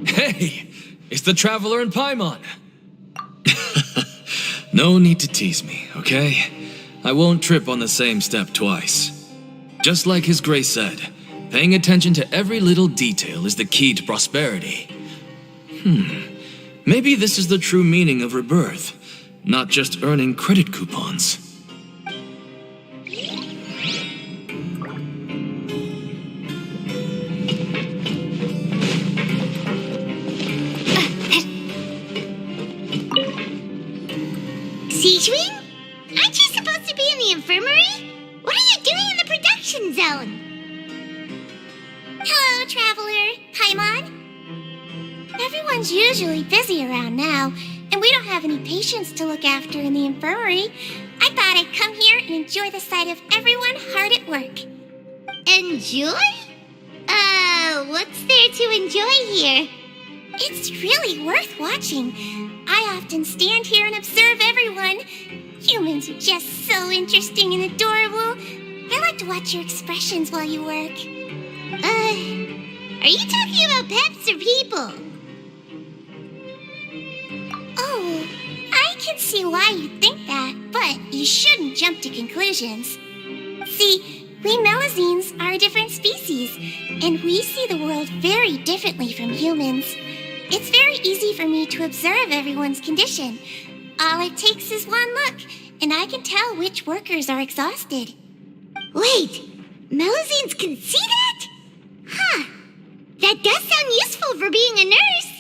Hey, it's the Traveler and Paimon. No need to tease me, okay? I won't trip on the same step twice. Just like His Grace said, paying attention to every little detail is the key to prosperity. Maybe this is the true meaning of rebirth, not just earning credit coupons. Siegewing? Aren't you supposed to be in the infirmary? What are you doing in the production zone? Hello, Traveler. Paimon? Everyone's usually busy around now, and we don't have any patients to look after in the infirmary. I thought I'd come here and enjoy the sight of everyone hard at work. Enjoy? What's there to enjoy here? It's really worth watching. I often stand here and observe everyone. Humans are just so interesting and adorable. I like to watch your expressions while you work. Are you talking about pets or people? Oh, I can see why you think that, but you shouldn't jump to conclusions. See, we Melazines are a different species, and we see the world very differently from humans. It's very easy for me to observe everyone's condition. All it takes is one look, and I can tell which workers are exhausted. Wait, Melazines can see that? Huh. That does sound useful for being a nurse.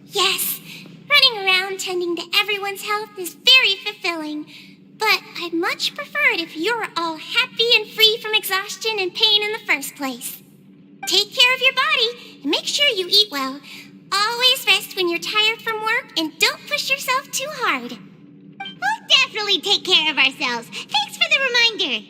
Yes, running around tending to everyone's health is very fulfilling. But I'd much prefer it if you're all happy and free from exhaustion and pain in the first place. Take care of your body and make sure you eat well. Always rest when you're tired from work and don't push yourself too hard. We'll definitely take care of ourselves. Thanks for the reminder.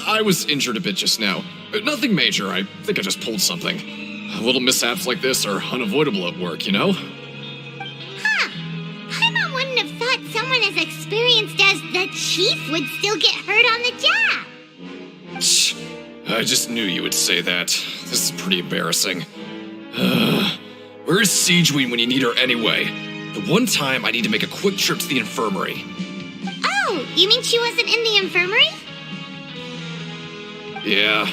I was injured a bit just now. Nothing major, I think I just pulled something. Little mishaps like this are unavoidable at work, you know? Huh. Paimon wouldn't have thought someone as experienced as the Chief would still get hurt on the job. I just knew you would say that. This is pretty embarrassing. Where is Siegeween when you need her anyway? The one time I need to make a quick trip to the infirmary. Oh, you mean she wasn't in the infirmary? Yeah.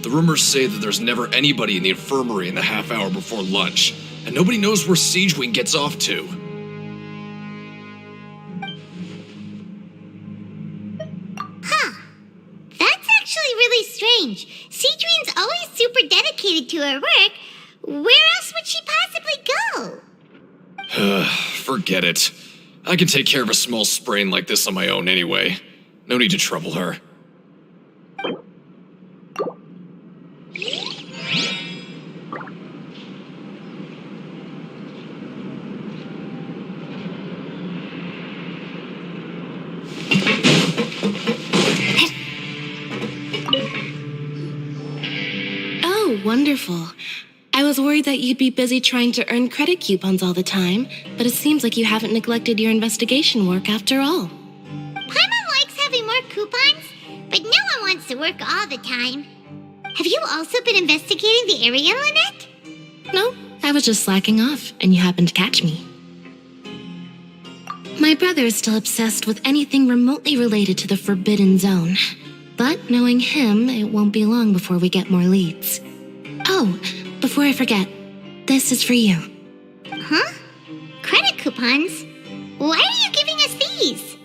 The rumors say that there's never anybody in the infirmary in the half hour before lunch, and nobody knows where Siegeween gets off to. Huh. That's actually really strange. Siegeween's always super dedicated to her work. Where else would she possibly go? Forget it. I can take care of a small sprain like this on my own anyway. No need to trouble her. Oh, wonderful. I was worried that you'd be busy trying to earn credit coupons all the time, but it seems like you haven't neglected your investigation work after all. Paimon likes having more coupons, but no one wants to work all the time. Have you also been investigating the area, Lynette? No, I was just slacking off, and you happened to catch me. My brother is still obsessed with anything remotely related to the Forbidden Zone. But knowing him, it won't be long before we get more leads. Oh, before I forget, this is for you. Huh? Credit coupons? Why are you giving us these?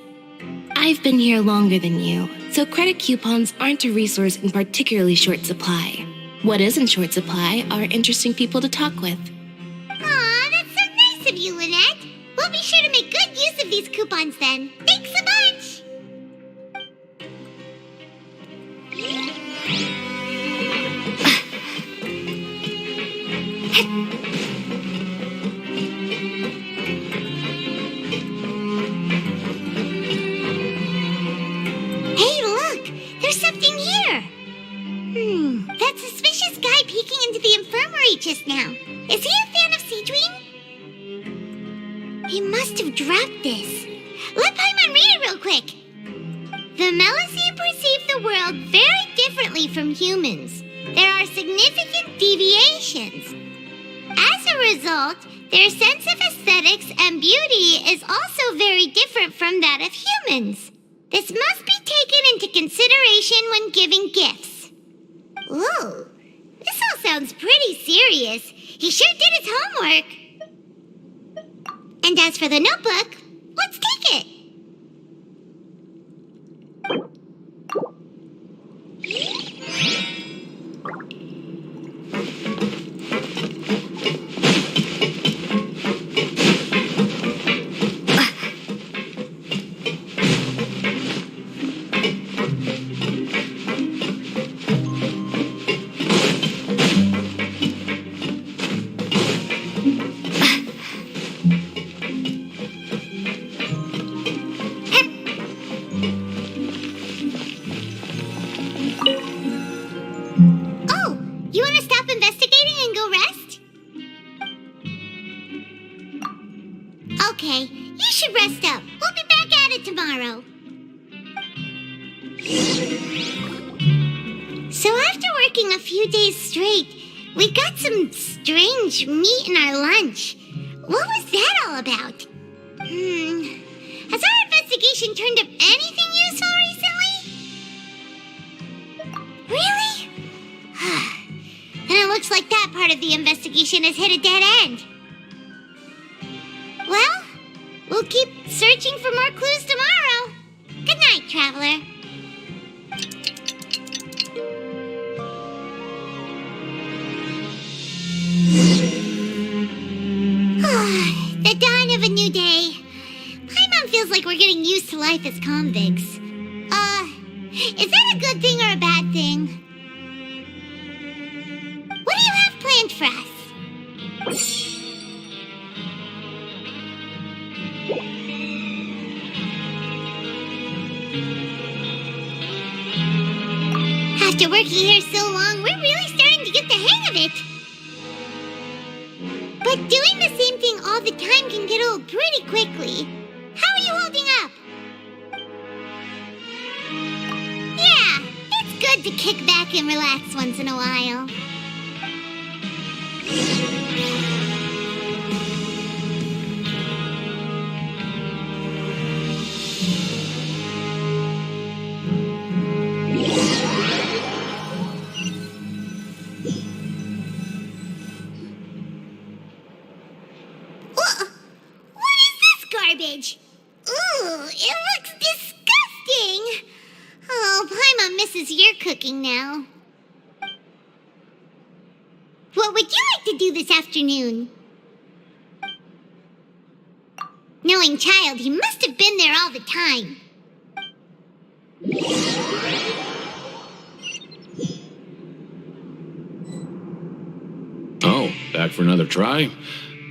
I've been here longer than you, so credit coupons aren't a resource in particularly short supply. What is in short supply are interesting people to talk with. Aw, that's so nice of you, Lynette. We'll be sure to make good use of these coupons then. Thanks a bunch! Hey, look! There's something here! That suspicious guy peeking into the infirmary just now. Is he a fan of Seedween? He must have dropped this. Let Paimon read it real quick. The Melusine perceive the world very differently from humans. There are significant deviations. As a result, their sense of aesthetics and beauty is also very different from that of humans. This must be taken into consideration when giving gifts. Ooh, this all sounds pretty serious. He sure did his homework. And as for the notebook, let's take it. Oh, you want to stop investigating and go rest? Okay, you should rest up. We'll be back at it tomorrow. So after working a few days straight, we got some strange meat in our lunch. What was that all about? Has our investigation turned up anything useful recently? Really? And it looks like that part of the investigation has hit a dead end. Well, we'll keep searching for more clues tomorrow. Good night, Traveler. The dawn of a new day. Paimon feels like we're getting used to life as convicts. Is that a good thing or a bad thing? What do you have planned for us? After working here so long, we're really starting to get the hang of it. But doing the same thing all the time can get old pretty quickly. How are you holding up? Yeah, it's good to kick back and relax once in a while. What is this garbage? Ooh, it looks disgusting. Oh, Paimon misses your cooking now. What would you like to do this afternoon? Knowing Child, he must have been there all the time. Oh, back for another try?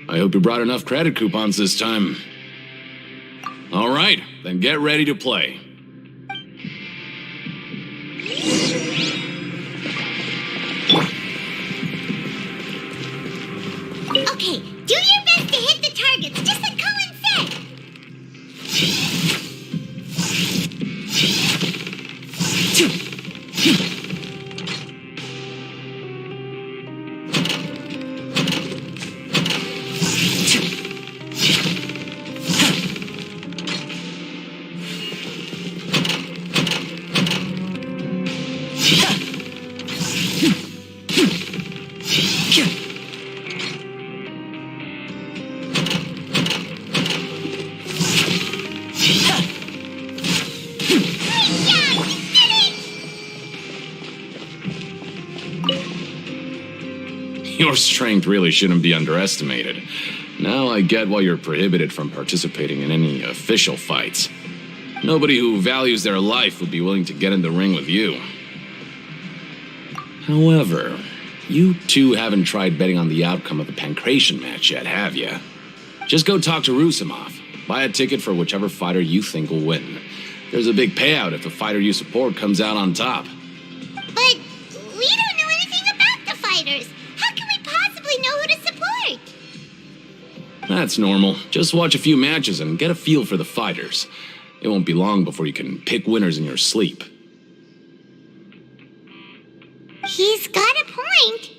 I hope you brought enough credit coupons this time. All right, then get ready to play. Okay, do your best to hit the targets, just like Colin said. Your strength really shouldn't be underestimated. Now I get why you're prohibited from participating in any official fights. Nobody who values their life would be willing to get in the ring with you. However, you two haven't tried betting on the outcome of the Pancration match yet, have you? Just go talk to Rusimov. Buy a ticket for whichever fighter you think will win. There's a big payout if the fighter you support comes out on top. But we don't know anything about the fighters. How can we possibly know who to support? That's normal. Just watch a few matches and get a feel for the fighters. It won't be long before you can pick winners in your sleep. He's got a point.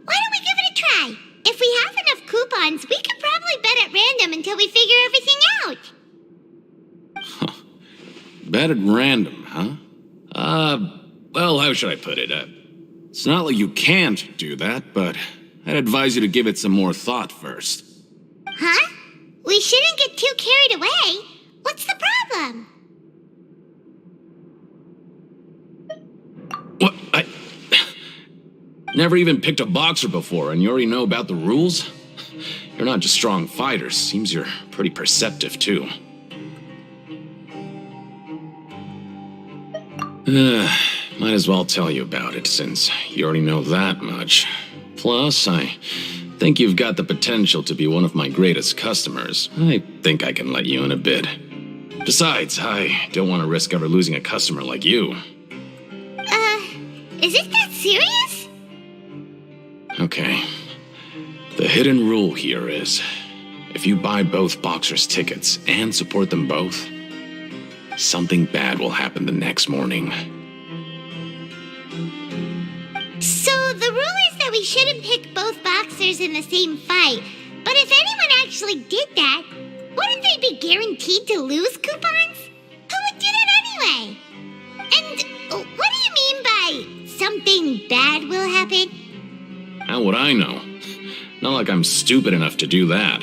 Why don't we give it a try? If we have enough coupons, we could probably bet at random until we figure everything out. Bet at random, huh? Well, how should I put it? It's not like you can't do that, but I'd advise you to give it some more thought first. Huh? We shouldn't get too carried away. What's the problem? What? I never even picked a boxer before, and you already know about the rules? You're not just strong fighters. Seems you're pretty perceptive, too. Might as well tell you about it, since you already know that much. Plus, I think you've got the potential to be one of my greatest customers. I think I can let you in a bit. Besides, I don't want to risk ever losing a customer like you. Is it that serious? Okay. The hidden rule here is, if you buy both boxers' tickets and support them both, something bad will happen the next morning. So the rule is that we shouldn't pick both boxers in the same fight. But if anyone actually did that, wouldn't they be guaranteed to lose coupons? Who would do that anyway? And what do you mean by something bad will happen? How would I know? Not like I'm stupid enough to do that.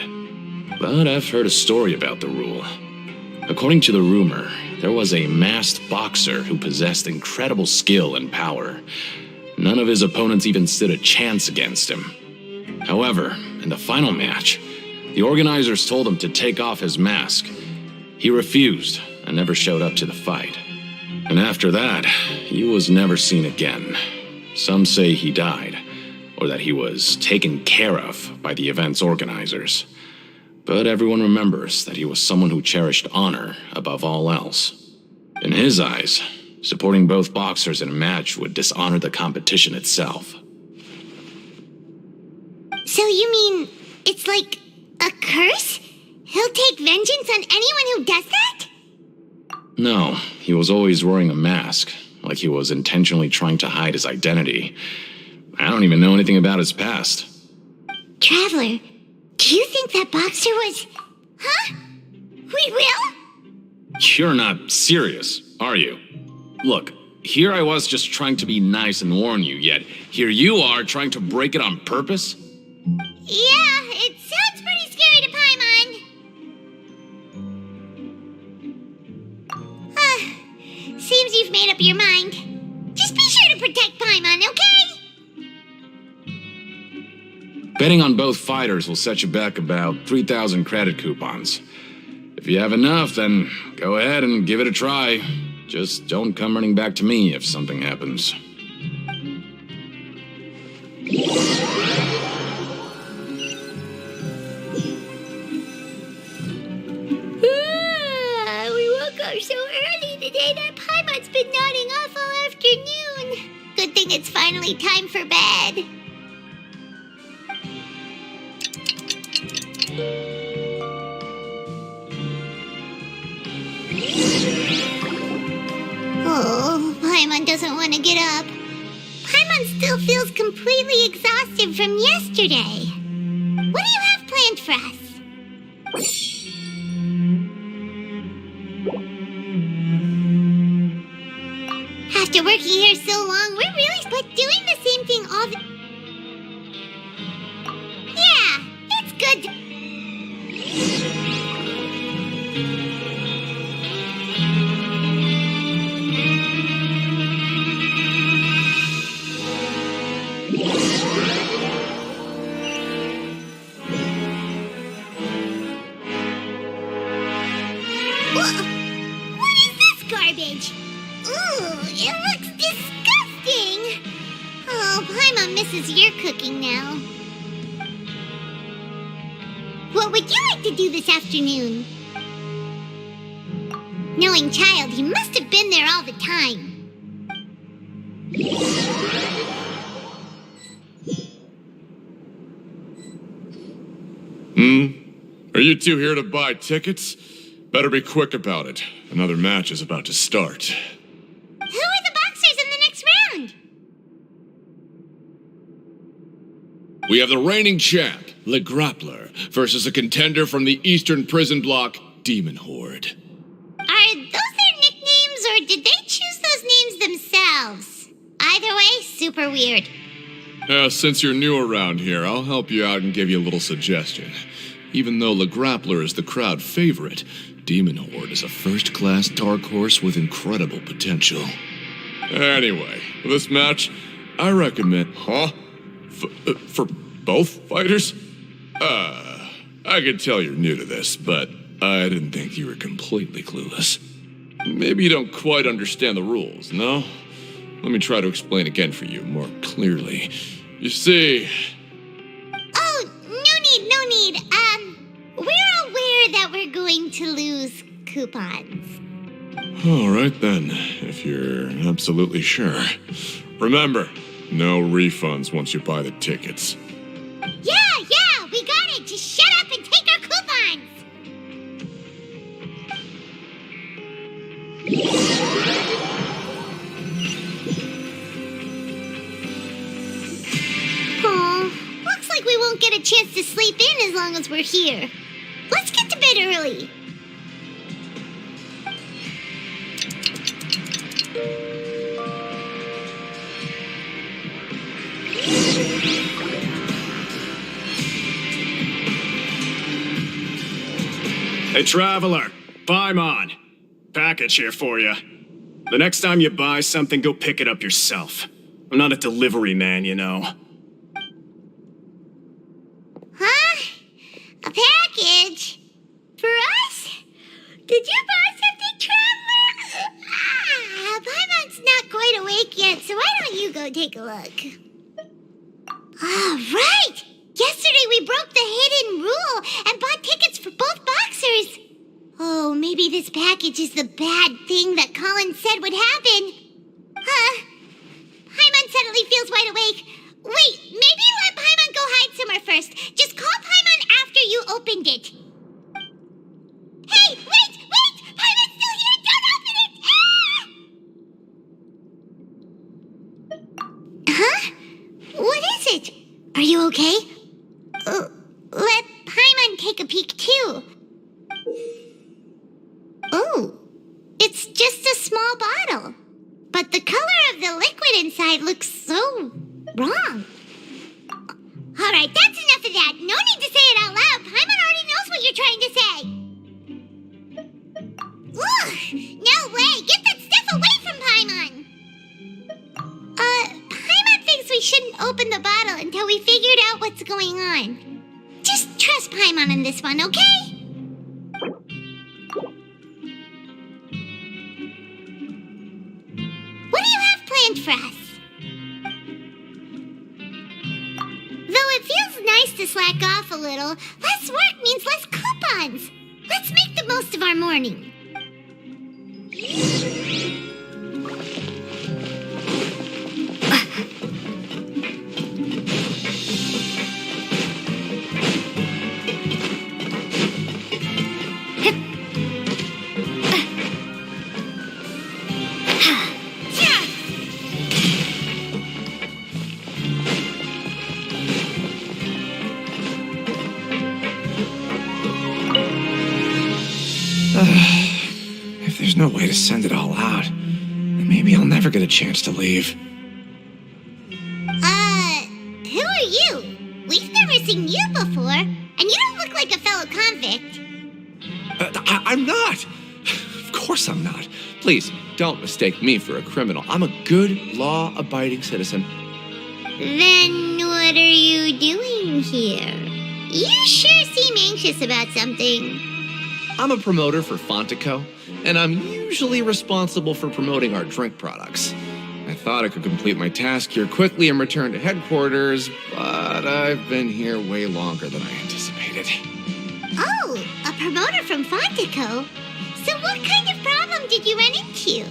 But I've heard a story about the rule. According to the rumor, there was a masked boxer who possessed incredible skill and power. None of his opponents even stood a chance against him. However, in the final match, the organizers told him to take off his mask. He refused and never showed up to the fight. And after that, he was never seen again. Some say he died, or that he was taken care of by the event's organizers. But everyone remembers that he was someone who cherished honor above all else. In his eyes, supporting both boxers in a match would dishonor the competition itself. So you mean it's like a curse? He'll take vengeance on anyone who does that? No, he was always wearing a mask, like he was intentionally trying to hide his identity. I don't even know anything about his past. Traveler, do you think that boxer was... Huh? We will? You're not serious, are you? Look, here I was just trying to be nice and warn you, yet here you are trying to break it on purpose? Yeah, it sounds pretty scary to Paimon. Seems you've made up your mind. Just be sure to protect Paimon, okay? Betting on both fighters will set you back about 3,000 credit coupons. If you have enough, then go ahead and give it a try. Just don't come running back to me if something happens. We woke up so early today that Paimon's been nodding off all afternoon. Good thing it's finally time for bed. Oh, Paimon doesn't want to get up. Paimon still feels completely exhausted from yesterday. What do you have planned for us? After working here so long, we're really doing the same thing all the... Yeah, it's good. What is this garbage? Ooh, it looks disgusting! Oh, Paimon misses your cooking now. What would you like to do this afternoon? Knowing Child, he must have been there all the time. Are you two here to buy tickets? Better be quick about it. Another match is about to start. Who are the boxers in the next round? We have the reigning champ, Le Grappler, versus a contender from the Eastern Prison Block, Demon Horde. Are those their nicknames, or did they choose those names themselves? Either way, super weird. Since you're new around here, I'll help you out and give you a little suggestion. Even though Le Grappler is the crowd favorite, Demon Horde is a first-class dark horse with incredible potential. Anyway, for this match, I recommend... Huh? For both fighters? I can tell you're new to this, but I didn't think you were completely clueless. Maybe you don't quite understand the rules, no? Let me try to explain again for you more clearly. You see... Oh, no need. We're aware that we're going to lose coupons. All right then, if you're absolutely sure. Remember, no refunds once you buy the tickets. Yeah, we got it. Just shut up and take our coupons. Oh, looks like we won't get a chance to sleep in as long as we're here. Let's get to bed early. Hey, Traveler, Paimon. Package here for you. The next time you buy something, go pick it up yourself. I'm not a delivery man, you know. Huh? A package? For us? Did you buy something, Traveler? Paimon's not quite awake yet, so why don't you go take a look? Right! Yesterday we broke the hidden rule and bought tickets for both boxers. Oh, maybe this package is the bad thing that Colin said would happen. Paimon suddenly feels wide awake. Wait, maybe let Paimon go hide somewhere first. Just call Paimon after you opened it. Hey, wait! Paimon's still here! Don't open it! Huh? What is it? Are you okay? Let Paimon take a peek too. Oh, it's just a small bottle. But the color of the liquid inside looks so wrong. All right, that's enough of that. No need to say it out loud. Paimon already knows what you're trying to say. Ugh, no way. Get that stuff away from Paimon. Paimon thinks we shouldn't open the bottle until we figure figured out what's going on. Just trust Paimon on this one, okay? What do you have planned for us? Though it feels nice to slack off a little, less work means less coupons. Let's make the most of our morning. If there's no way to send it all out, then maybe I'll never get a chance to leave. Who are you? We've never seen you before, and you don't look like a fellow convict. I'm not! Of course I'm not. Please, don't mistake me for a criminal. I'm a good, law-abiding citizen. Then what are you doing here? You sure seem anxious about something. I'm a promoter for Fontaine, and I'm usually responsible for promoting our drink products. I thought I could complete my task here quickly and return to headquarters, but I've been here way longer than I anticipated. Oh, a promoter from Fontaine? So what kind of problem did you run into?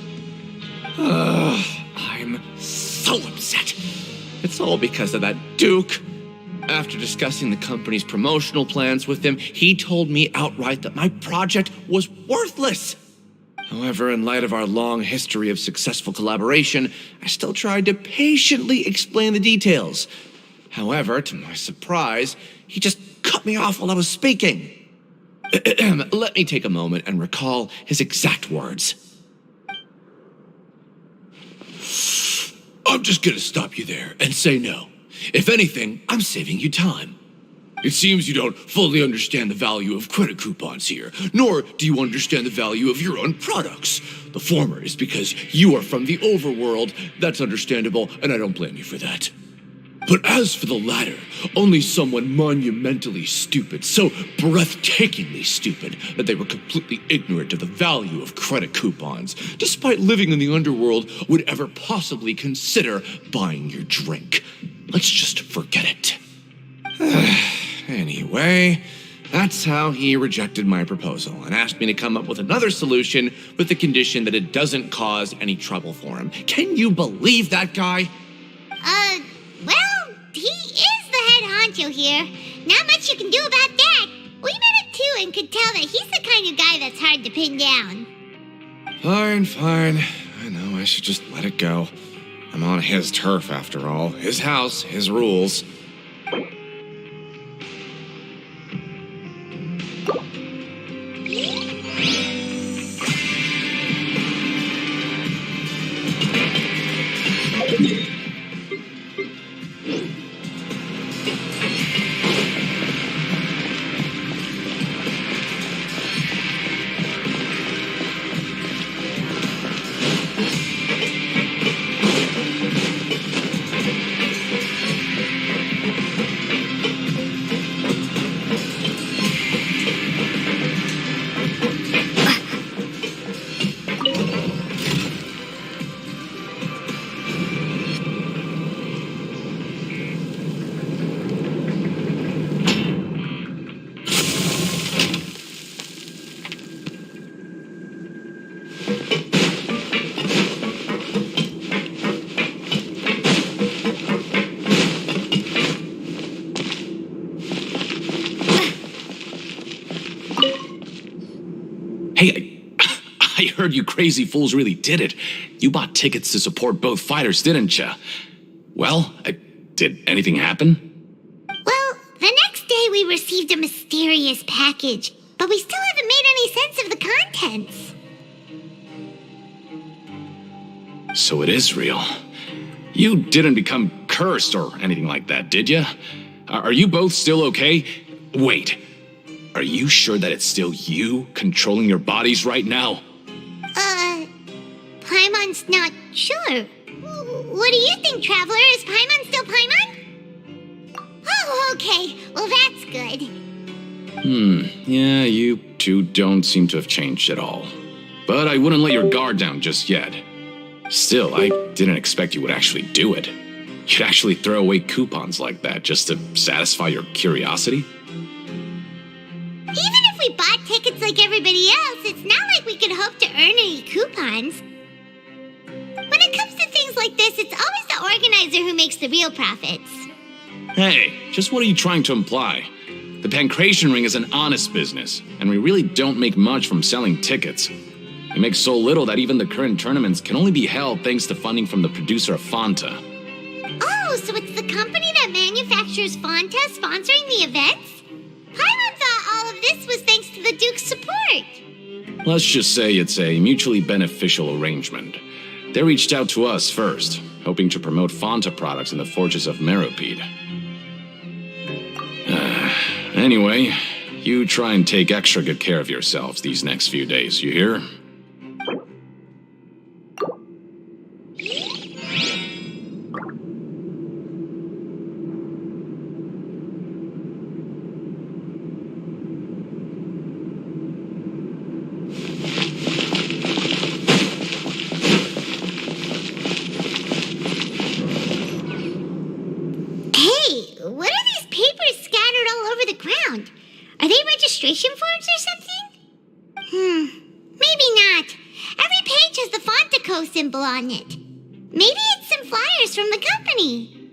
I'm so upset. It's all because of that Duke. After discussing the company's promotional plans with him, he told me outright that my project was worthless. However, in light of our long history of successful collaboration, I still tried to patiently explain the details. However, to my surprise, he just cut me off while I was speaking. Let me take a moment and recall his exact words. I'm just gonna stop you there and say no. If anything, I'm saving you time. It seems you don't fully understand the value of credit coupons here, nor do you understand the value of your own products. The former is because you are from the overworld. That's understandable, and I don't blame you for that. But as for the latter, only someone monumentally stupid, so breathtakingly stupid that they were completely ignorant of the value of credit coupons, despite living in the underworld, would ever possibly consider buying your drink. Let's just forget it. Anyway, that's how he rejected my proposal and asked me to come up with another solution with the condition that it doesn't cause any trouble for him. Can you believe that guy? Well, he is the head honcho here. Not much you can do about that. We met him too and could tell that he's the kind of guy that's hard to pin down. Fine. I know I should just let it go. I'm on his turf after all. His house, his rules. Hey, I heard you crazy fools really did it. You bought tickets to support both fighters, didn't you? Well, did anything happen? Well, the next day we received a mysterious package, but we still haven't made any sense of the contents. So it is real. You didn't become cursed or anything like that, did you? Are you both still okay? Wait. Are you sure that it's still you controlling your bodies right now? Paimon's not sure. What do you think, Traveler? Is Paimon still Paimon? Okay, well that's good. Yeah, you two don't seem to have changed at all. But I wouldn't let your guard down just yet. Still, I didn't expect you would actually do it. You'd actually throw away coupons like that just to satisfy your curiosity? Even if we bought tickets like everybody else, it's not like we could hope to earn any coupons. When it comes to things like this, it's always the organizer who makes the real profits. Hey, just what are you trying to imply? The Pancration Ring is an honest business, and we really don't make much from selling tickets. We make so little that even the current tournaments can only be held thanks to funding from the producer of Fanta. Oh, so it's the company that manufactures Fonta sponsoring the events? Paimon thought all of this was thanks to the Duke's support. Let's just say it's a mutually beneficial arrangement. They reached out to us first, hoping to promote Fanta products in the forges of Meropide. Anyway, you try and take extra good care of yourselves these next few days, you hear? Are they registration forms or something? Maybe not. Every page has the Fontaco symbol on it. Maybe it's some flyers from the company.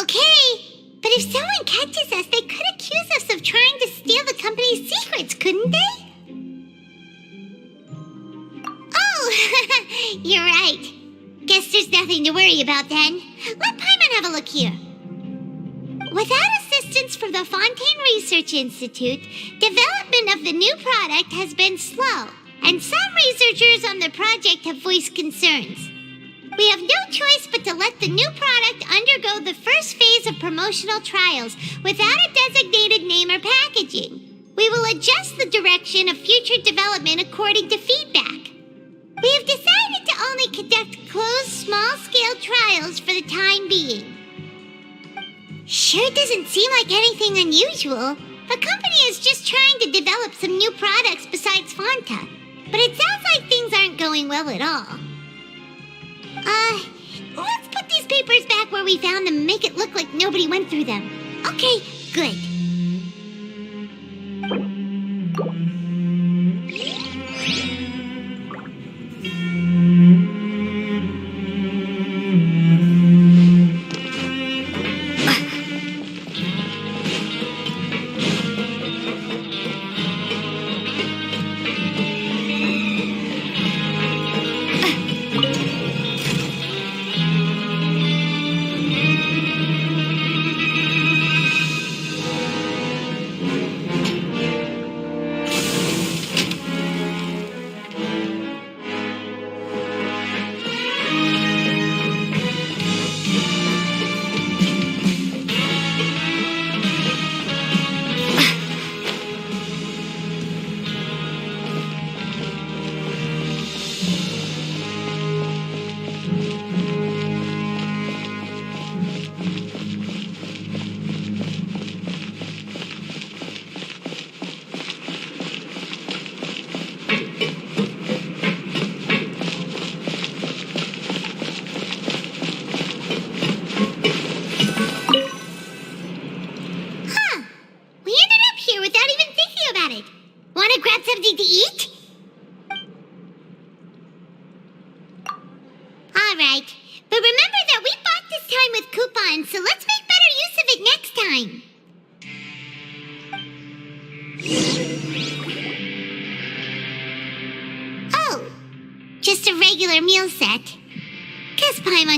Okay. But if someone catches us, they could accuse us of trying to steal the company's secrets, couldn't they? Oh, you're right. Guess there's nothing to worry about then. Let Paimon have a look here. Without assistance from the Fontaine Research Institute, development of the new product has been slow, and some researchers on the project have voiced concerns. We have no choice but to let the new product undergo the first phase of promotional trials without a designated name or packaging. We will adjust the direction of future development according to feedback. We have decided to only conduct closed, small-scale trials for the time being. Sure doesn't seem like anything unusual. The company is just trying to develop some new products besides Fanta. But it sounds like things aren't going well at all. Let's put these papers back where we found them and make it look like nobody went through them. Okay, good.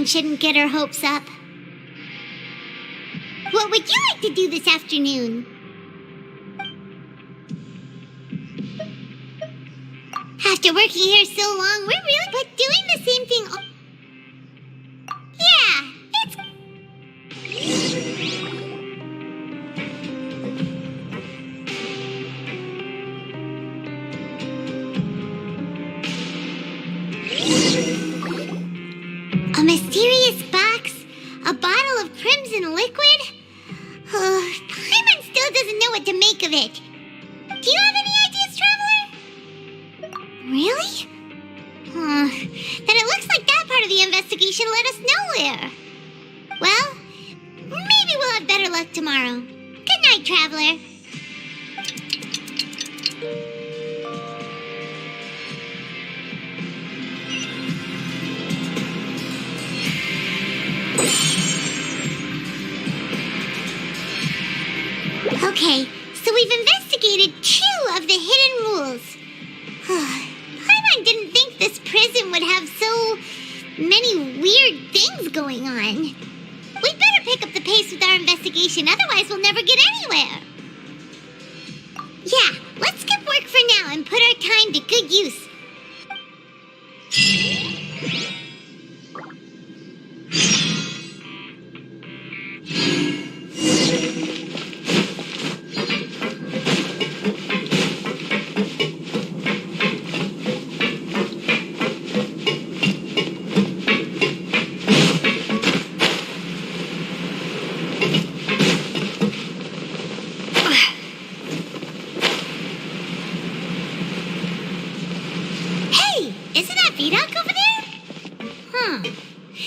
Shouldn't get our hopes up. What would you like to do this afternoon? After working here so long, we're really but doing the same thing. Yeah, it's. A mysterious box, a bottle of crimson poison liquid? Paimon still doesn't know what to make of it. Do you have any ideas, Traveler? Really? Then it looks like that part of the investigation led us nowhere. Well, maybe we'll have better luck tomorrow. Good night, Traveler. Okay, so we've investigated 2 of the hidden rules. Paimon didn't think this prison would have so many weird things going on. We'd better pick up the pace with our investigation, otherwise we'll never get anywhere. Yeah, let's skip work for now and put our time to good use.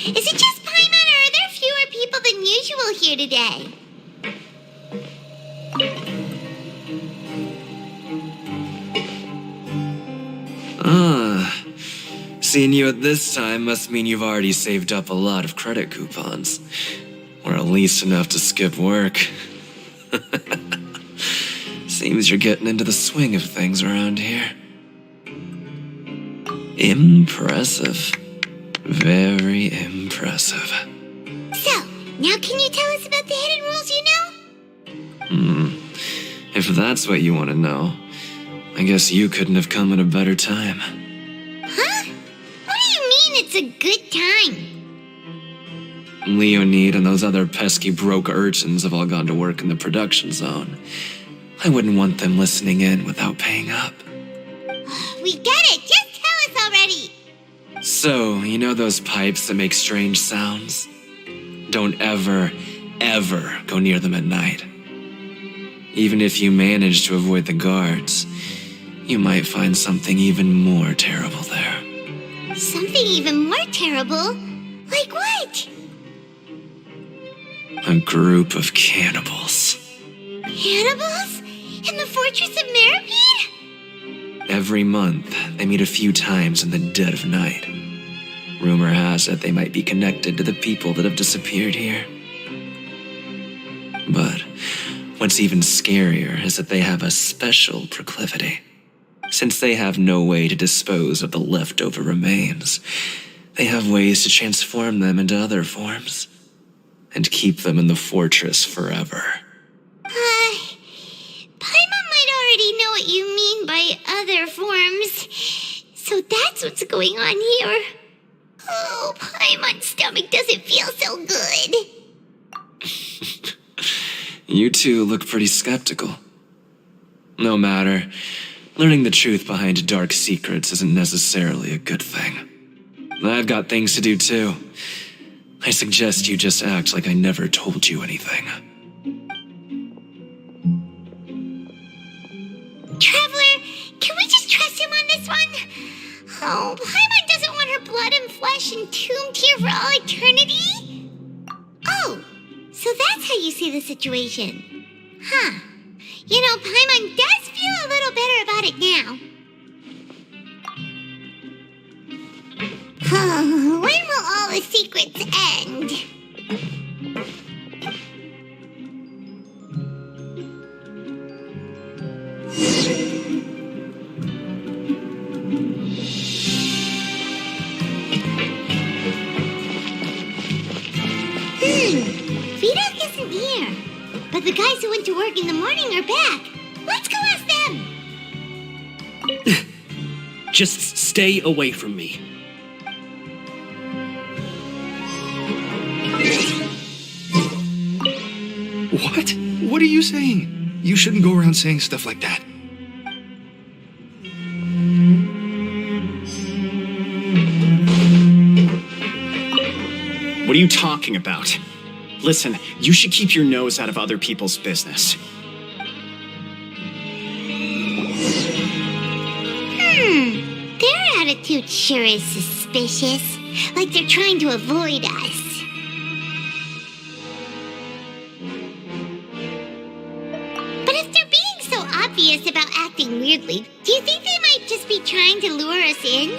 Is it just Paimon, or are there fewer people than usual here today? Seeing you at this time must mean you've already saved up a lot of credit coupons. Or at least enough to skip work. Seems you're getting into the swing of things around here. Impressive. Very impressive. So, now can you tell us about the hidden rules you know? If that's what you want to know, I guess you couldn't have come at a better time. Huh? What do you mean it's a good time? Leonid and those other pesky broke urchins have all gone to work in the production zone. I wouldn't want them listening in without paying up. We get it! Just tell us already! So, you know those pipes that make strange sounds? Don't ever, ever go near them at night. Even if you manage to avoid the guards, you might find something even more terrible there. Something even more terrible? Like what? A group of cannibals. Cannibals? In the Fortress of Meripede? Every month, they meet a few times in the dead of night. Rumor has it they might be connected to the people that have disappeared here. But what's even scarier is that they have a special proclivity. Since they have no way to dispose of the leftover remains, they have ways to transform them into other forms and keep them in the fortress forever. Paimon might already know what you mean by other forms. So that's what's going on here. Oh, Paimon's stomach doesn't feel so good. You two look pretty skeptical. No matter, learning the truth behind dark secrets isn't necessarily a good thing. I've got things to do too. I suggest you just act like I never told you anything. Traveler, can we just trust him on this one? Oh, Paimon doesn't want her blood and flesh entombed here for all eternity? Oh, so that's how you see the situation. Huh. You know, Paimon does feel a little better about it now. Oh, when will all the secrets end? Vidok isn't here. But the guys who went to work in the morning are back. Let's go ask them. Just stay away from me. What? What are you saying? You shouldn't go around saying stuff like that. What are you talking about? Listen, you should keep your nose out of other people's business. Their attitude sure is suspicious. Like they're trying to avoid us. But if they're being so obvious about acting weirdly, do you think they might just be trying to lure us in?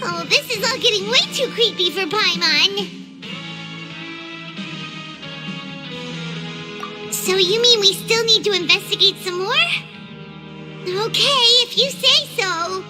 Oh, this is all getting way too creepy for Paimon. So you mean we still need to investigate some more? Okay, if you say so.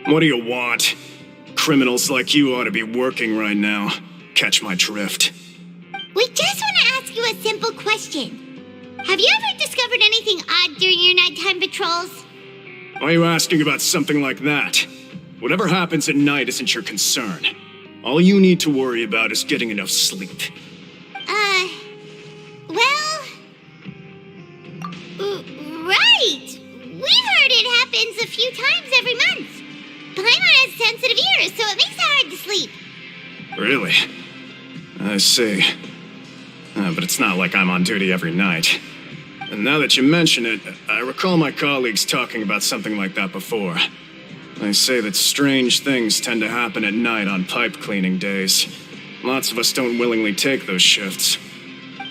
What do you want? Criminals like you ought to be working right now. Catch my drift. We just want to ask you a simple question. Have you ever discovered anything odd during your nighttime patrols? Why are you asking about something like that? Whatever happens at night isn't your concern. All you need to worry about is getting enough sleep. Right! We've heard it happens a few times every month. Paimon has sensitive ears, so it makes it hard to sleep. Really? I see. But it's not like I'm on duty every night. And now that you mention it, I recall my colleagues talking about something like that before. They say that strange things tend to happen at night on pipe cleaning days. Lots of us don't willingly take those shifts.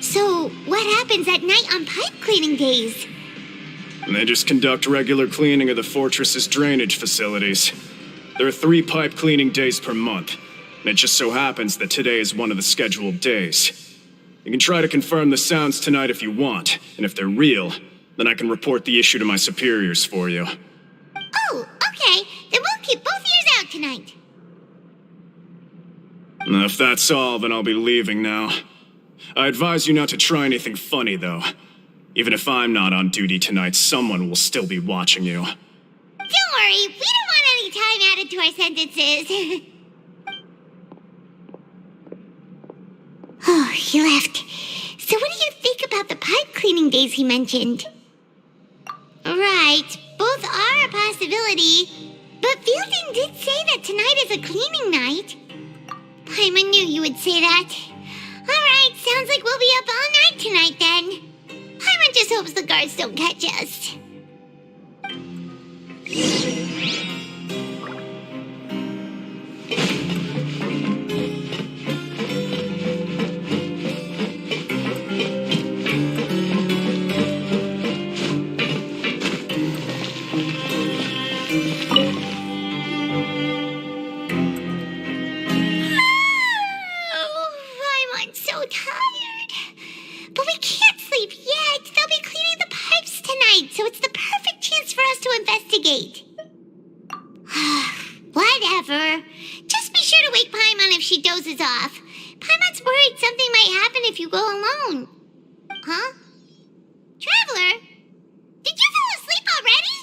So, what happens at night on pipe cleaning days? And they just conduct regular cleaning of the fortress's drainage facilities. There are 3 pipe cleaning days per month, and it just so happens that today is one of the scheduled days. You can try to confirm the sounds tonight if you want, and if they're real, then I can report the issue to my superiors for you. Oh, okay. Then we'll keep both ears out tonight. If that's all, then I'll be leaving now. I advise you not to try anything funny, though. Even if I'm not on duty tonight, someone will still be watching you. Don't worry, we don't want any time added to our sentences. Oh, he left. So what do you think about the pipe cleaning days he mentioned? Right, both are a possibility. But Fielding did say that tonight is a cleaning night. Paimon knew you would say that. Alright, sounds like we'll be up all night tonight then. Paimon just hopes the guards don't catch us. Paimon's so tired. But we can't sleep yet. They'll be cleaning the pipes tonight, so it's the perfect chance for us to investigate. Whatever. Just be sure to wake Paimon if she dozes off. Paimon's worried something might happen if you go alone. Huh? Traveler? Did you fall asleep already?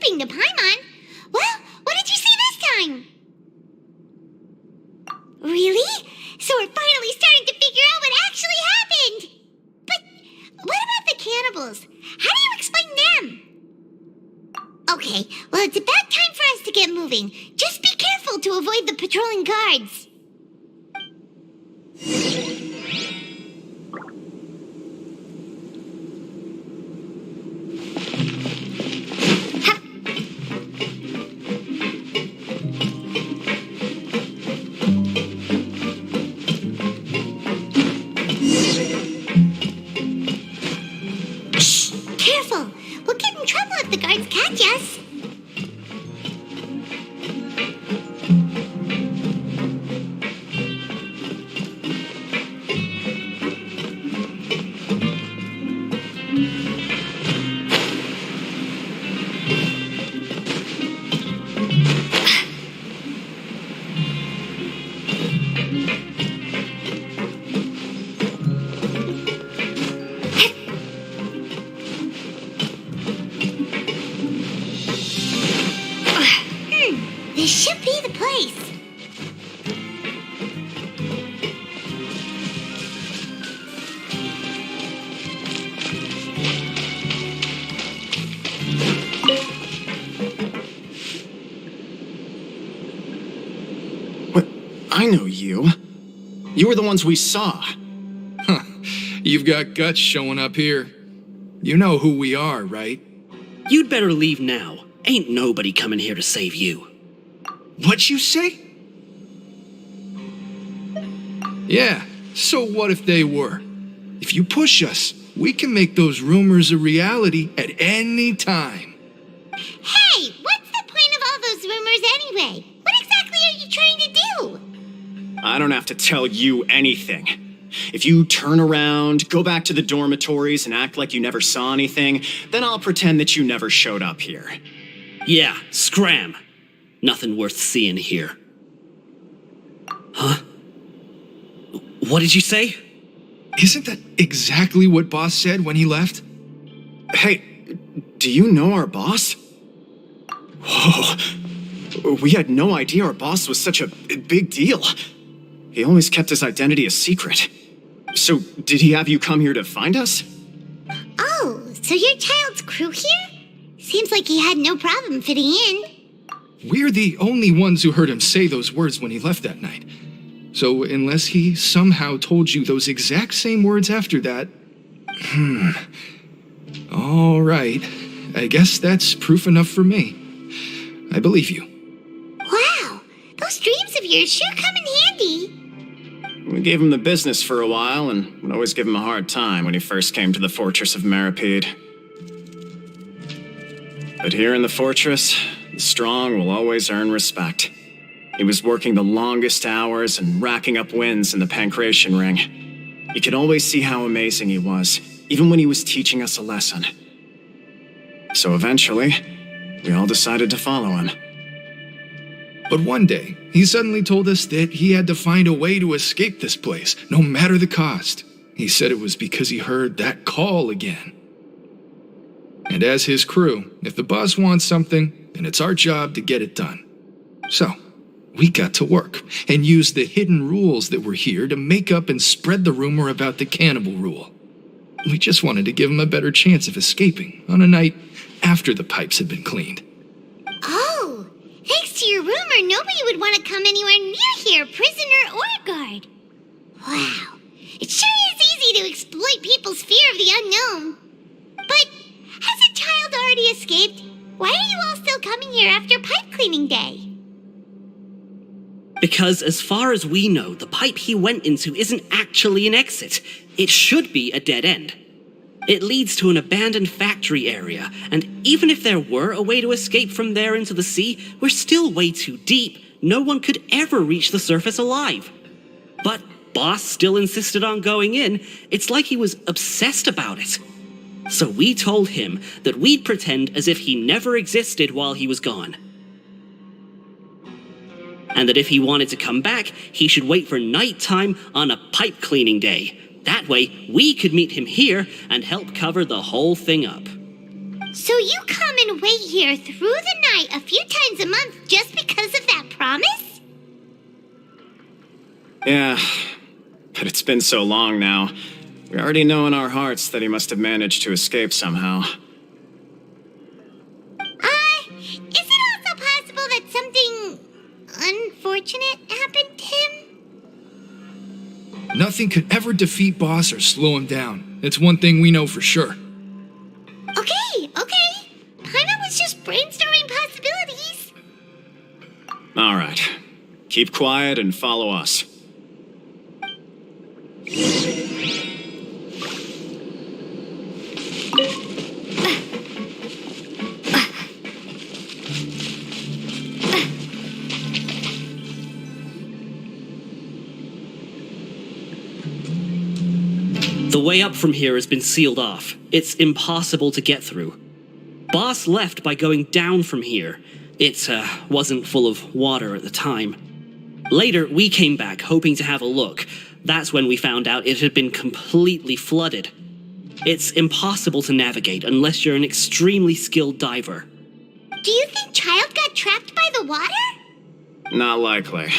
moving to Paimon. Well, what did you see this time? Really? So we're finally starting to figure out what actually happened. But what about the cannibals? How do you explain them? Okay, well, it's about time for us to get moving. Just be careful to avoid the patrolling guards. Careful! We'll get in trouble if the guards catch us. This should be the place. What? I know you. You were the ones we saw. Huh. You've got guts showing up here. You know who we are, right? You'd better leave now. Ain't nobody coming here to save you. What'd you say? Yeah, so what if they were? If you push us, we can make those rumors a reality at any time. Hey, what's the point of all those rumors anyway? What exactly are you trying to do? I don't have to tell you anything. If you turn around, go back to the dormitories, and act like you never saw anything, then I'll pretend that you never showed up here. Yeah, scram. Nothing worth seeing here. Huh? What did you say? Isn't that exactly what Boss said when he left? Hey, do you know our boss? Whoa. We had no idea our boss was such a big deal. He always kept his identity a secret. So, did he have you come here to find us? Oh, so your child's crew here? Seems like he had no problem fitting in. We're the only ones who heard him say those words when he left that night. So unless he somehow told you those exact same words after that... All right. I guess that's proof enough for me. I believe you. Wow, those dreams of yours sure come in handy. We gave him the business for a while and would always give him a hard time when he first came to the fortress of Maripede. But here in the fortress, the strong will always earn respect. He was working the longest hours and racking up wins in the Pancration Ring. You could always see how amazing he was, even when he was teaching us a lesson. So eventually, we all decided to follow him. But one day, he suddenly told us that he had to find a way to escape this place, no matter the cost. He said it was because he heard that call again. And as his crew, if the boss wants something, then it's our job to get it done. So, we got to work and used the hidden rules that were here to make up and spread the rumor about the cannibal rule. We just wanted to give him a better chance of escaping on a night after the pipes had been cleaned. Oh, thanks to your rumor, nobody would want to come anywhere near here, prisoner or guard. Wow, it sure is easy to exploit people's fear of the unknown. But has a child already escaped? Why are you all still coming here after pipe cleaning day? Because as far as we know, the pipe he went into isn't actually an exit. It should be a dead end. It leads to an abandoned factory area, and even if there were a way to escape from there into the sea, we're still way too deep. No one could ever reach the surface alive. But Boss still insisted on going in. It's like he was obsessed about it. So we told him that we'd pretend as if he never existed while he was gone. And that if he wanted to come back, he should wait for nighttime on a pipe cleaning day. That way, we could meet him here and help cover the whole thing up. So you come and wait here through the night a few times a month just because of that promise? Yeah, but it's been so long now. We already know in our hearts that he must have managed to escape somehow. Is it also possible that something unfortunate happened to him? Nothing could ever defeat Boss or slow him down. It's one thing we know for sure. Okay. Paimon was just brainstorming possibilities. All right. Keep quiet and follow us. The way up from here has been sealed off. It's impossible to get through. Boss left by going down from here. It wasn't full of water at the time. Later, we came back hoping to have a look. That's when we found out it had been completely flooded. It's impossible to navigate unless you're an extremely skilled diver. Do you think Child got trapped by the water? Not likely.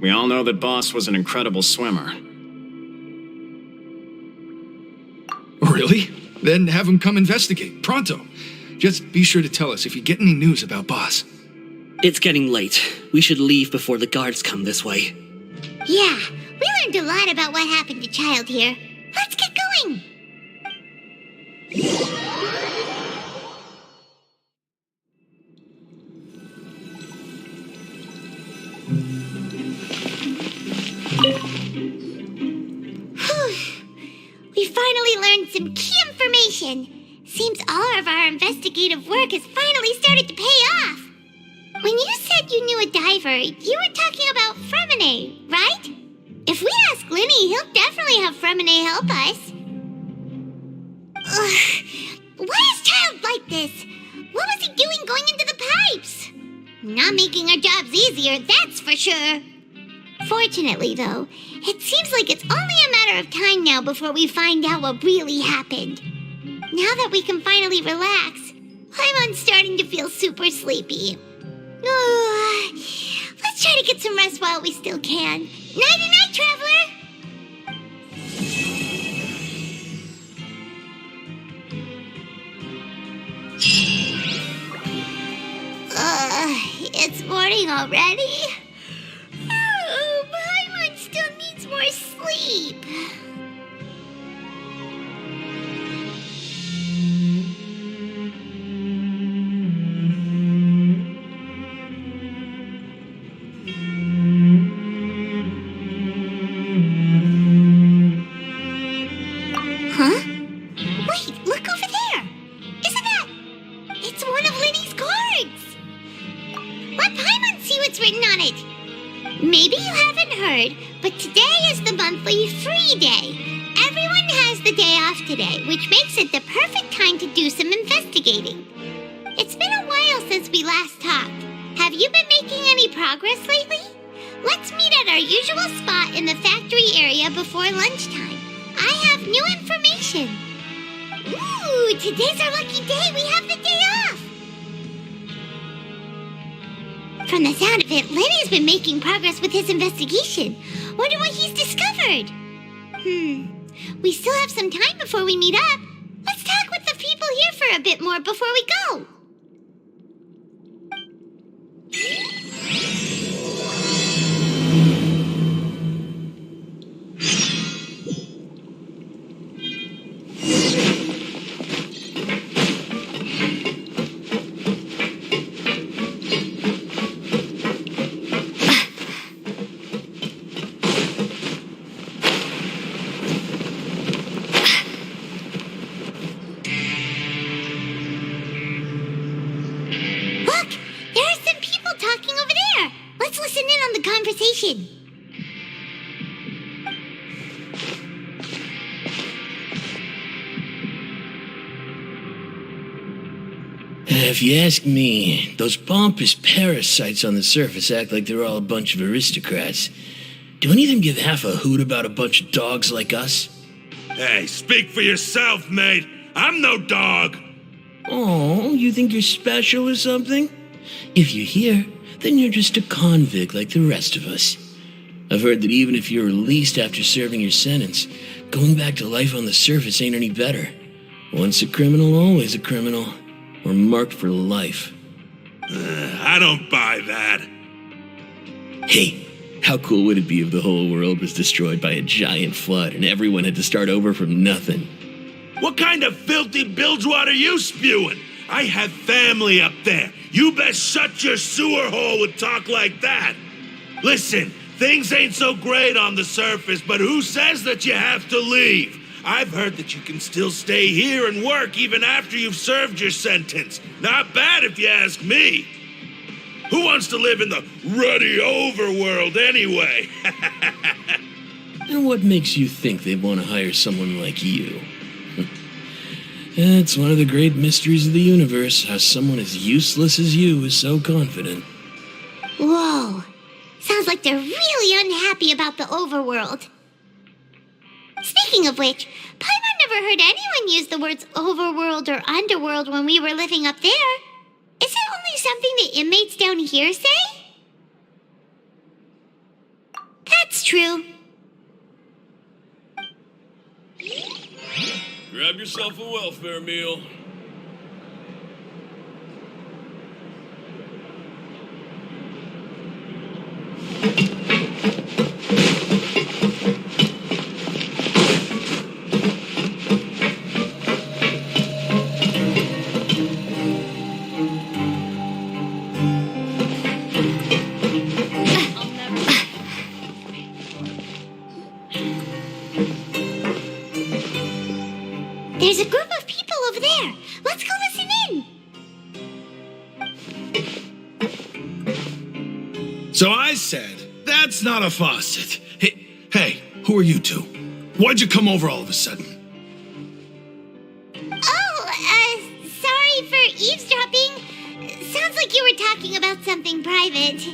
We all know that Boss was an incredible swimmer. Really? Then have him come investigate, pronto. Just be sure to tell us if you get any news about Boss. It's getting late. We should leave before the guards come this way. Yeah, we learned a lot about what happened to Child here. Let's get going. We finally learned some key information. Seems all of our investigative work has finally started to pay off. When you said you knew a diver, you were talking about Fremine, right? If we ask Linny, he'll definitely have Fremine help us. Ugh. Why is Child like this? What was he doing going into the pipes? Not making our jobs easier, that's for sure. Fortunately, though, it seems like it's only a matter of time now before we find out what really happened. Now that we can finally relax, I'm starting to feel super sleepy. Let's try to get some rest while we still can. Nighty-night, traveler! It's morning already? Paimon still needs more sleep. Huh? Wait, look over there. Isn't that... It's one of Linny's cards. Let Paimon see what's written on it. Maybe you haven't heard, but today is the monthly free day. Everyone has the day off today, which makes it the perfect time to do some investigating. It's been a while since we last talked. Have you been making any progress lately? Let's meet at our usual spot in the factory area before lunchtime. I have new information. Ooh, today's our lucky day. We have the day off. From the sound of it, Lenny's been making progress with his investigation. Wonder what he's discovered. We still have some time before we meet up. Let's talk with the people here for a bit more before we go. Conversation. If you ask me, those pompous parasites on the surface act like they're all a bunch of aristocrats. Do any of them give half a hoot about a bunch of dogs like us? Hey, speak for yourself, mate. I'm no dog. Oh, you think you're special or something? If you're here, then you're just a convict like the rest of us. I've heard that even if you're released after serving your sentence, going back to life on the surface ain't any better. Once a criminal, always a criminal. Or marked for life. I don't buy that. Hey, how cool would it be if the whole world was destroyed by a giant flood and everyone had to start over from nothing? What kind of filthy bilgewater are you spewing? I have family up there. You best shut your sewer hole with talk like that. Listen, things ain't so great on the surface, but who says that you have to leave? I've heard that you can still stay here and work even after you've served your sentence. Not bad if you ask me. Who wants to live in the ruddy overworld anyway? And what makes you think they want to hire someone like you? It's one of the great mysteries of the universe, how someone as useless as you is so confident. Whoa. Sounds like they're really unhappy about the overworld. Speaking of which, Paimon never heard anyone use the words overworld or underworld when we were living up there. Is it only something the inmates down here say? That's true. Grab yourself a welfare meal. There's a group of people over there. Let's go listen in. So I said, that's not a faucet. Hey, who are you two? Why'd you come over all of a sudden? Sorry for eavesdropping. Sounds like you were talking about something private.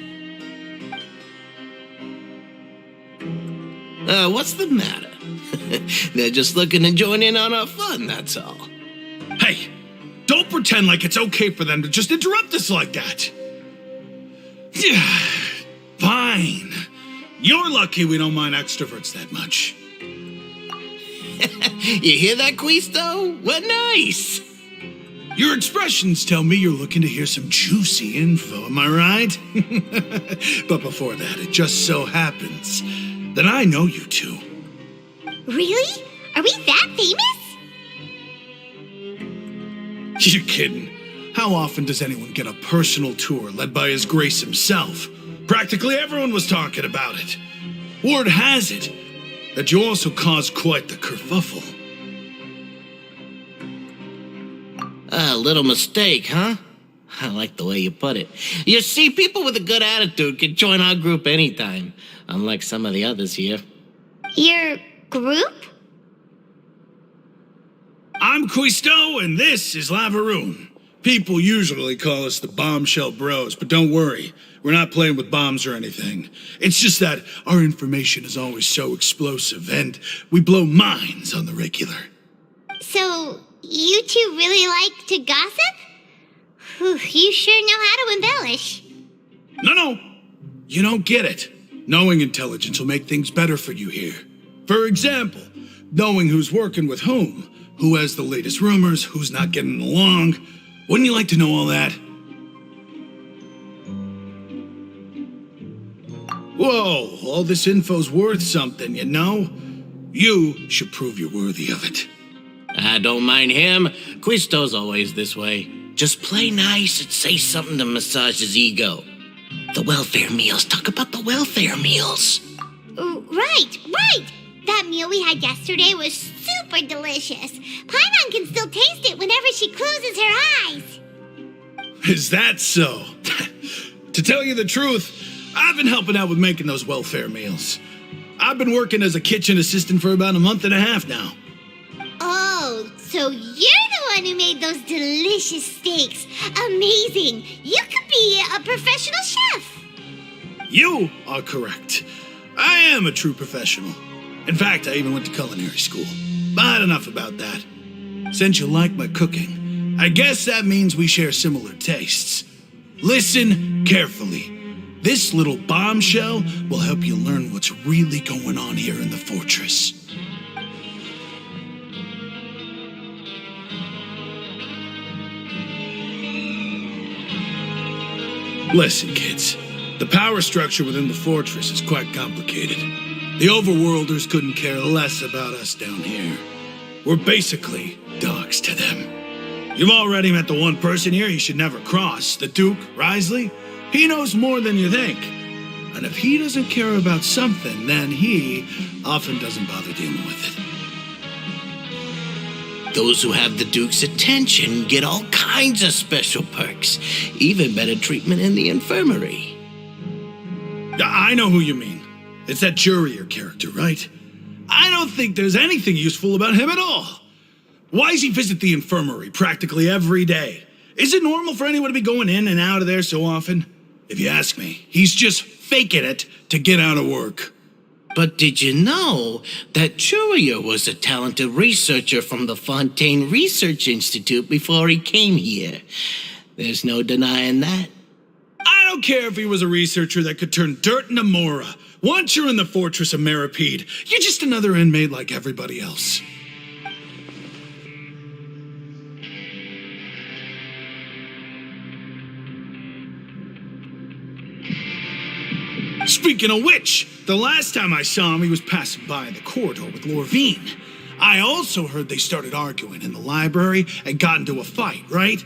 What's the matter? They're just looking to join in on our fun, that's all. Hey, don't pretend like it's okay for them to just interrupt us like that. Yeah, fine. You're lucky we don't mind extroverts that much. You hear that, Quisto? What nice! Your expressions tell me you're looking to hear some juicy info, am I right? But before that, it just so happens that I know you two. Really? Are we that famous? You're kidding. How often does anyone get a personal tour led by His Grace himself? Practically everyone was talking about it. Word has it that you also caused quite the kerfuffle. A little mistake, huh? I like the way you put it. You see, people with a good attitude can join our group anytime, unlike some of the others here. Your group? I'm Quisto, and this is Lavaroon. People usually call us the Bombshell Bros, but don't worry. We're not playing with bombs or anything. It's just that our information is always so explosive, and we blow minds on the regular. So, you two really like to gossip? Whew, you sure know how to embellish. No. You don't get it. Knowing intelligence will make things better for you here. For example, knowing who's working with whom, who has the latest rumors, who's not getting along. Wouldn't you like to know all that? Whoa, all this info's worth something, you know? You should prove you're worthy of it. I don't mind him. Quisto's always this way. Just play nice and say something to massage his ego. The welfare meals. Talk about the welfare meals. Right. That meal we had yesterday was super delicious. Paimon can still taste it whenever she closes her eyes. Is that so? To tell you the truth, I've been helping out with making those welfare meals. I've been working as a kitchen assistant for about a month and a half now. Oh, so you're the one who made those delicious steaks. Amazing. You could be a professional chef. You are correct. I am a true professional. In fact, I even went to culinary school. But enough about that. Since you like my cooking, I guess that means we share similar tastes. Listen carefully. This little bombshell will help you learn what's really going on here in the fortress. Listen, kids. The power structure within the fortress is quite complicated. The overworlders couldn't care less about us down here. We're basically dogs to them. You've already met the one person here you should never cross, the Duke, Risley. He knows more than you think. And if he doesn't care about something, then he often doesn't bother dealing with it. Those who have the Duke's attention get all kinds of special perks, even better treatment in the infirmary. I know who you mean. It's that Jurier character, right? I don't think there's anything useful about him at all. Why does he visit the infirmary practically every day? Is it normal for anyone to be going in and out of there so often? If you ask me, he's just faking it to get out of work. But did you know that Jurier was a talented researcher from the Fontaine Research Institute before he came here? There's no denying that. I don't care if he was a researcher that could turn dirt into Mora. Once you're in the fortress of Meripede, you're just another inmate like everybody else. Speaking of which, the last time I saw him, he was passing by in the corridor with Lorvine. I also heard they started arguing in the library and got into a fight, right?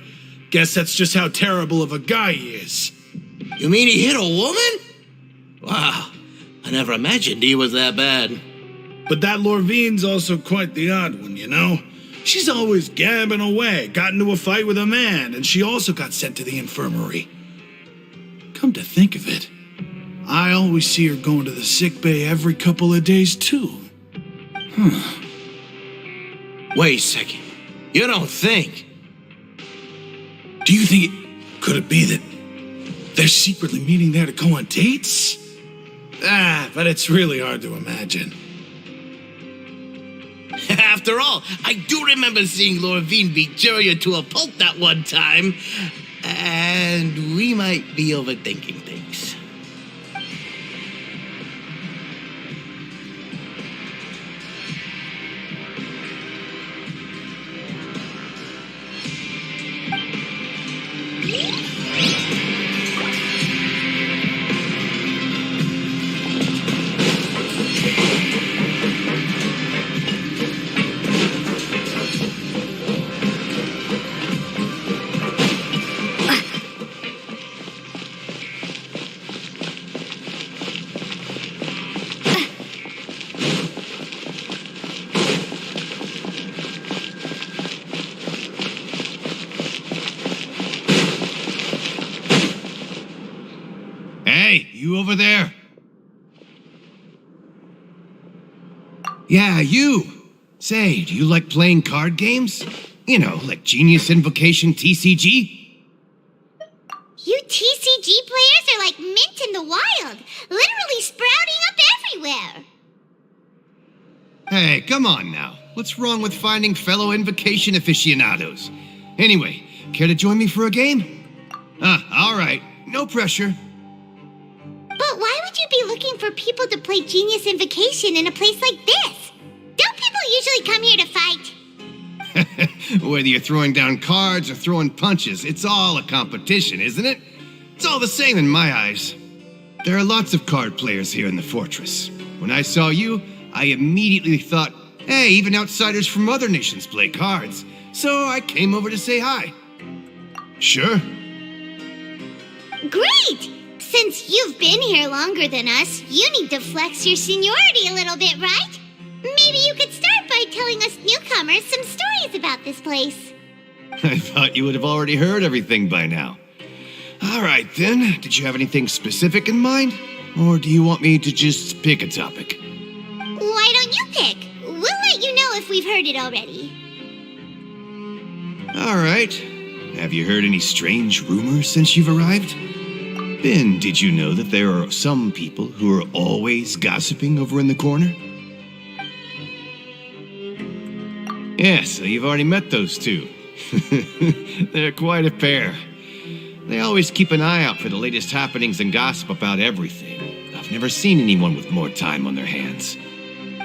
Guess that's just how terrible of a guy he is. You mean he hit a woman? Wow, I never imagined he was that bad. But that Lorvine's also quite the odd one, you know? She's always gabbing away, got into a fight with a man, and she also got sent to the infirmary. Come to think of it, I always see her going to the sick bay every couple of days, too. Wait a second. You don't think? Do you think could it be that they're secretly meeting there to go on dates? But it's really hard to imagine. After all, I do remember seeing Lorvine beat Jurier to a pulp that one time. And we might be overthinking things. Hey, you over there? Yeah, you. Say, do you like playing card games? You know, like Genius Invocation TCG? You TCG players are like mint in the wild, literally sprouting up everywhere. Hey, come on now. What's wrong with finding fellow Invocation aficionados? Anyway, care to join me for a game? All right. No pressure. But why would you be looking for people to play Genius Invocation in a place like this? Don't people usually come here to fight? Whether you're throwing down cards or throwing punches, it's all a competition, isn't it? It's all the same in my eyes. There are lots of card players here in the fortress. When I saw you, I immediately thought, hey, even outsiders from other nations play cards. So I came over to say hi. Sure. Great! Since you've been here longer than us, you need to flex your seniority a little bit, right? Maybe you could start by telling us newcomers some stories about this place. I thought you would have already heard everything by now. All right, then. Did you have anything specific in mind? Or do you want me to just pick a topic? Why don't you pick? We'll let you know if we've heard it already. All right. Have you heard any strange rumors since you've arrived? Ben, did you know that there are some people who are always gossiping over in the corner? Yeah, so you've already met those two. They're quite a pair. They always keep an eye out for the latest happenings and gossip about everything. I've never seen anyone with more time on their hands.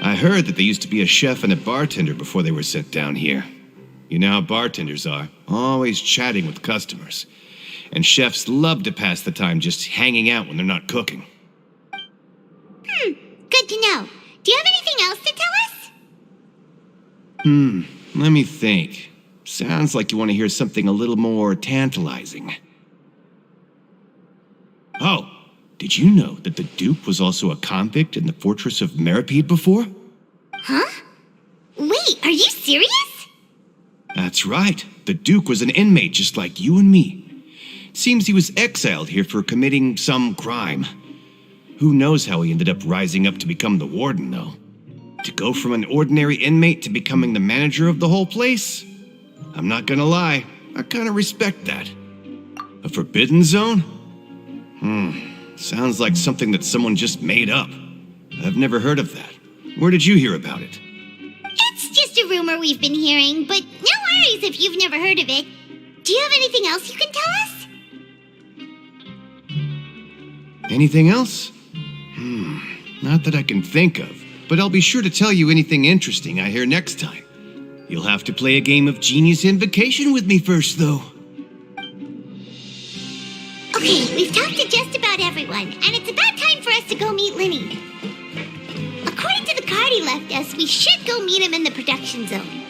I heard that they used to be a chef and a bartender before they were sent down here. You know how bartenders are, always chatting with customers. And chefs love to pass the time just hanging out when they're not cooking. Good to know. Do you have anything else to tell us? Let me think. Sounds like you want to hear something a little more tantalizing. Oh, did you know that the Duke was also a convict in the fortress of Meripede before? Huh? Wait, are you serious? That's right. The Duke was an inmate just like you and me. Seems he was exiled here for committing some crime. Who knows how he ended up rising up to become the warden, though. To go from an ordinary inmate to becoming the manager of the whole place? I'm not gonna lie, I kinda respect that. A forbidden zone? Sounds like something that someone just made up. I've never heard of that. Where did you hear about it? It's just a rumor we've been hearing, but no worries if you've never heard of it. Do you have anything else you can tell us? Anything else? Not that I can think of, but I'll be sure to tell you anything interesting I hear next time. You'll have to play a game of Genius Invocation with me first, though. Okay, we've talked to just about everyone, and it's about time for us to go meet Linny. According to the card he left us, we should go meet him in the production zone.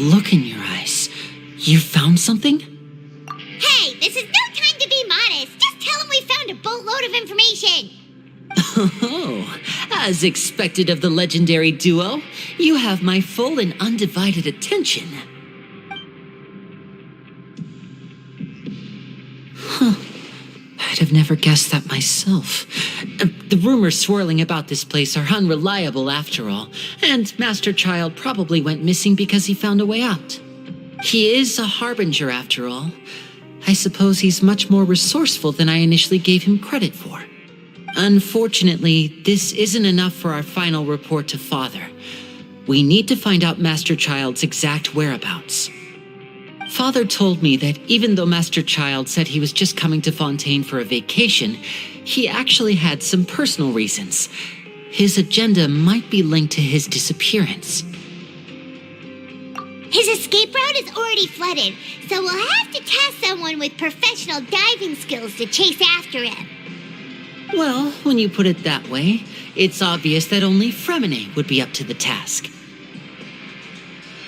Look in your eyes. You found something? Hey, this is no time to be modest. Just tell him we found a boatload of information. Oh, as expected of the legendary duo, you have my full and undivided attention. I'd have never guessed that myself. The rumors swirling about this place are unreliable after all, and Master Child probably went missing because he found a way out. He is a harbinger after all. I suppose he's much more resourceful than I initially gave him credit for. Unfortunately, this isn't enough for our final report to Father. We need to find out Master Child's exact whereabouts. Father told me that even though Master Child said he was just coming to Fontaine for a vacation, he actually had some personal reasons. His agenda might be linked to his disappearance. His escape route is already flooded, so we'll have to task someone with professional diving skills to chase after him. Well, when you put it that way, it's obvious that only Fremine would be up to the task.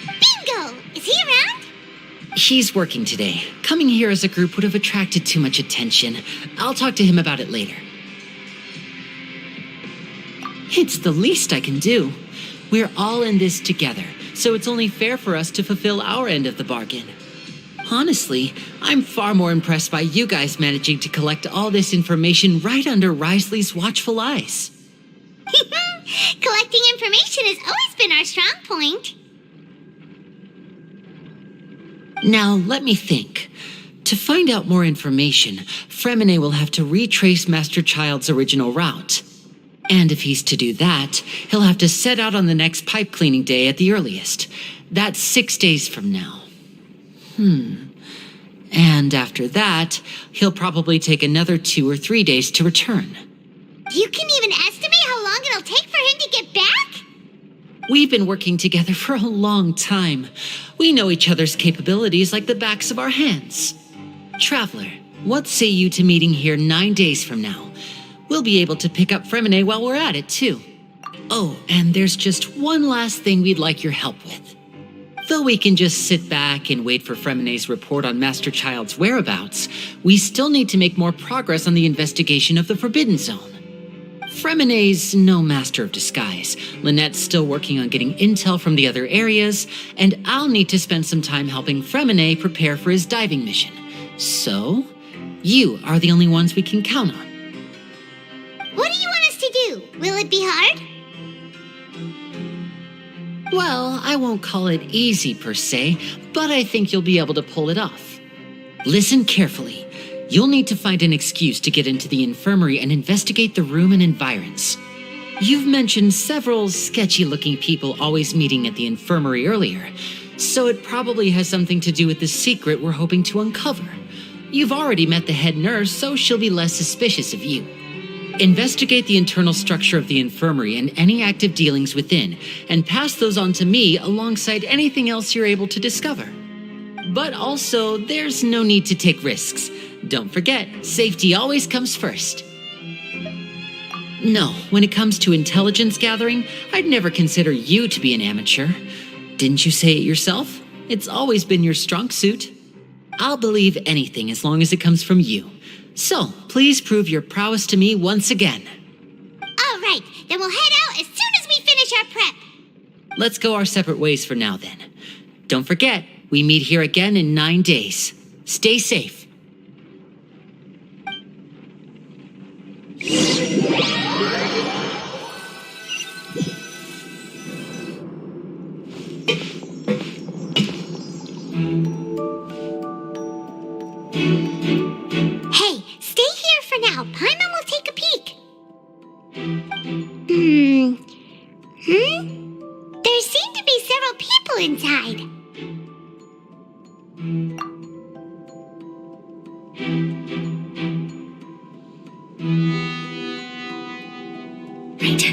Bingo! Is he around? He's working today. Coming here as a group would have attracted too much attention. I'll talk to him about it later. It's the least I can do. We're all in this together, so it's only fair for us to fulfill our end of the bargain. Honestly, I'm far more impressed by you guys managing to collect all this information right under Risley's watchful eyes. Collecting information has always been our strong point. Now, let me think. To find out more information, Fremine will have to retrace Master Child's original route. And if he's to do that, he'll have to set out on the next pipe cleaning day at the earliest. That's 6 days from now. And after that, he'll probably take another 2 or 3 days to return. You can even estimate how long it'll take for him to get back? We've been working together for a long time. We know each other's capabilities like the backs of our hands. Traveler, what say you to meeting here 9 days from now? We'll be able to pick up Fremine while we're at it, too. Oh, and there's just one last thing we'd like your help with. Though we can just sit back and wait for Fremine's report on Master Child's whereabouts, we still need to make more progress on the investigation of the Forbidden Zone. Fremine's no master of disguise. Lynette's still working on getting intel from the other areas, and I'll need to spend some time helping Fremine prepare for his diving mission. So, you are the only ones we can count on. What do you want us to do? Will it be hard? Well, I won't call it easy per se, but I think you'll be able to pull it off. Listen carefully. You'll need to find an excuse to get into the infirmary and investigate the room and environs. You've mentioned several sketchy-looking people always meeting at the infirmary earlier, so it probably has something to do with the secret we're hoping to uncover. You've already met the head nurse, so she'll be less suspicious of you. Investigate the internal structure of the infirmary and any active dealings within, and pass those on to me alongside anything else you're able to discover. But also, there's no need to take risks. Don't forget, safety always comes first. No, when it comes to intelligence gathering, I'd never consider you to be an amateur. Didn't you say it yourself? It's always been your strong suit. I'll believe anything as long as it comes from you. So, please prove your prowess to me once again. All right, then we'll head out as soon as we finish our prep. Let's go our separate ways for now then. Don't forget, we meet here again in 9 days. Stay safe. Hey, stay here for now. Paimon will take a peek. There seem to be several people inside. Right. I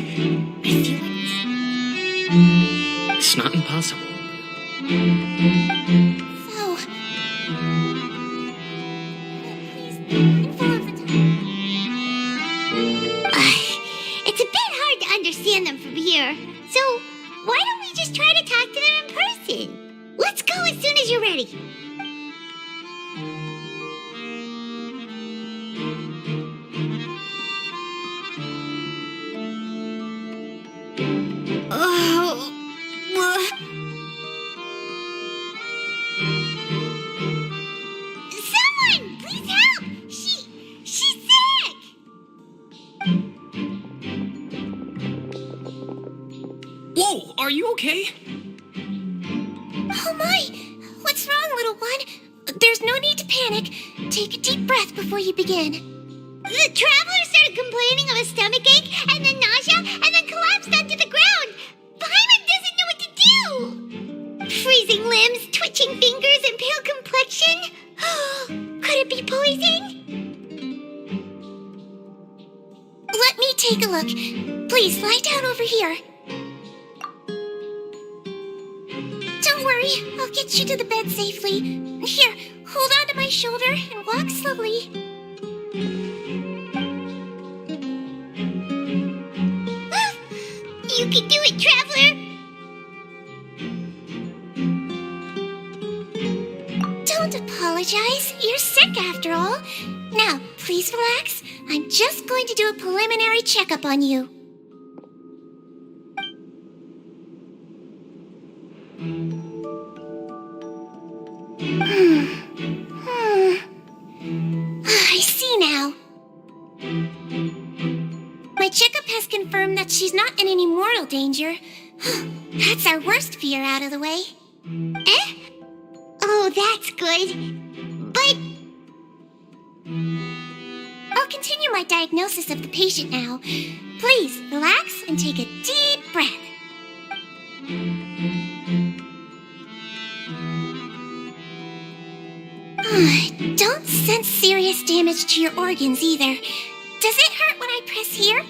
feel like it's not impossible. So... It's a bit hard to understand them from here. So, why don't we just try to talk to them in person? Let's go as soon as you're ready. Someone, please help! She's sick! Whoa, are you okay? Oh my! What's wrong, little one? There's no need to panic. Take a deep breath before you begin. The traveler started complaining of a stomachache, and then nausea, and then collapsed onto the ground. Paimon doesn't know what to do. Freezing limbs, twitching fingers, and pale complexion. Could it be poison? Let me take a look. Please lie down over here. Don't worry, I'll get you to the bed safely. Here, hold on to my shoulder and walk slowly. You can do it, traveler! Don't apologize. You're sick after all. Now, please relax. I'm just going to do a preliminary checkup on you. has confirmed that she's not in any mortal danger. That's our worst fear out of the way. Eh? Oh, that's good. But I'll continue my diagnosis of the patient now. Please, relax and take a deep breath. Don't sense serious damage to your organs either. Does it hurt when I press here?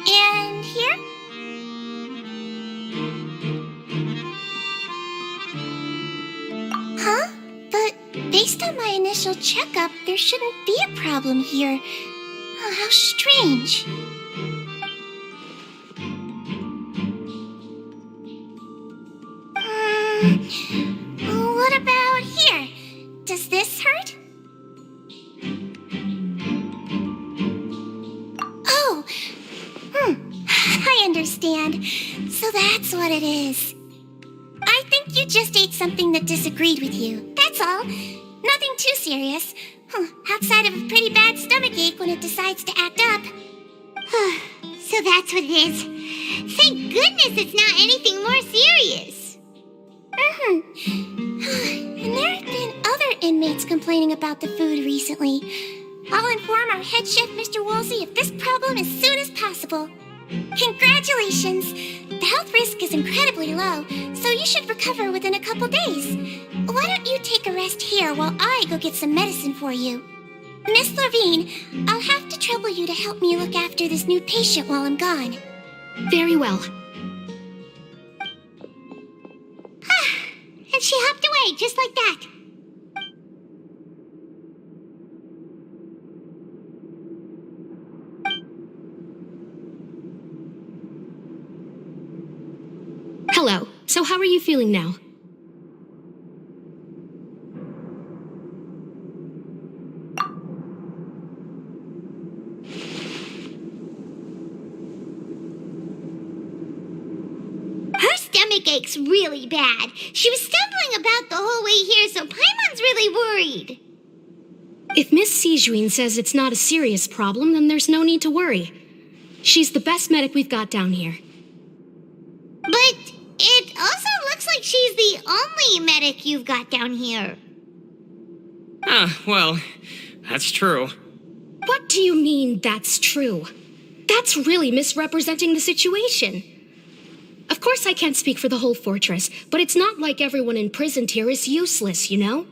And here? Huh? But based on my initial checkup, there shouldn't be a problem here. Oh, how strange. What about here? Does this hurt? Oh, I understand. So that's what it is. I think you just ate something that disagreed with you. That's all. Nothing too serious. Outside of a pretty bad stomachache when it decides to act up. So that's what it is. Thank goodness it's not anything more serious. And there have been other inmates complaining about the food recently. I'll inform our head chef, Mr. Woolsey, of this problem as soon as possible. Congratulations! The health risk is incredibly low, so you should recover within a couple days. Why don't you take a rest here while I go get some medicine for you? Miss Levine, I'll have to trouble you to help me look after this new patient while I'm gone. Very well. And she hopped away just like that. Hello. So how are you feeling now? Her stomach aches really bad. She was stumbling about the whole way here, so Paimon's really worried. If Miss Sijuin says it's not a serious problem, then there's no need to worry. She's the best medic we've got down here. But it also looks like she's the only medic you've got down here. Well, that's true. What do you mean, that's true? That's really misrepresenting the situation. Of course I can't speak for the whole fortress, but it's not like everyone imprisoned here is useless, you know?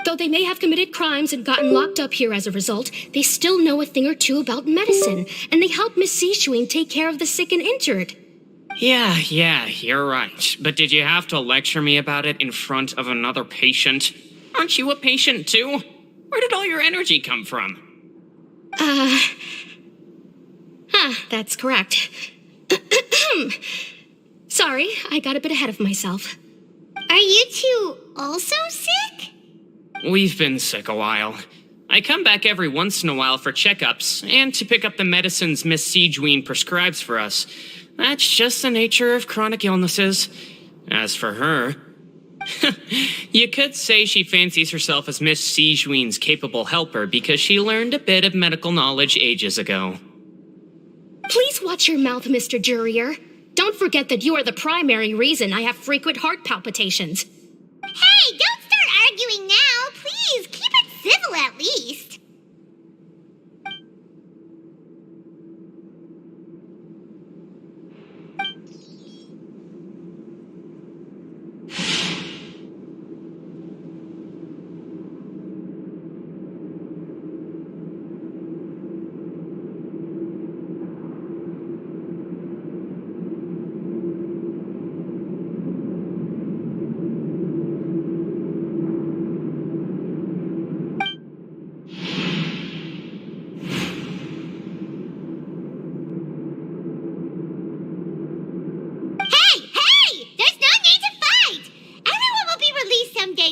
Though they may have committed crimes and gotten locked up here as a result, they still know a thing or two about medicine, and they help Miss Sijuin take care of the sick and injured. Yeah, you're right. But did you have to lecture me about it in front of another patient? Aren't you a patient too? Where did all your energy come from? That's correct. Sorry, I got a bit ahead of myself. Are you two also sick? We've been sick a while. I come back every once in a while for checkups, and to pick up the medicines Miss Sijuin prescribes for us. That's just the nature of chronic illnesses. As for her, you could say she fancies herself as Miss Sijuin's capable helper because she learned a bit of medical knowledge ages ago. Please watch your mouth, Mr. Jurier. Don't forget that you are the primary reason I have frequent heart palpitations. Hey, don't start arguing now. Please, keep it civil at least.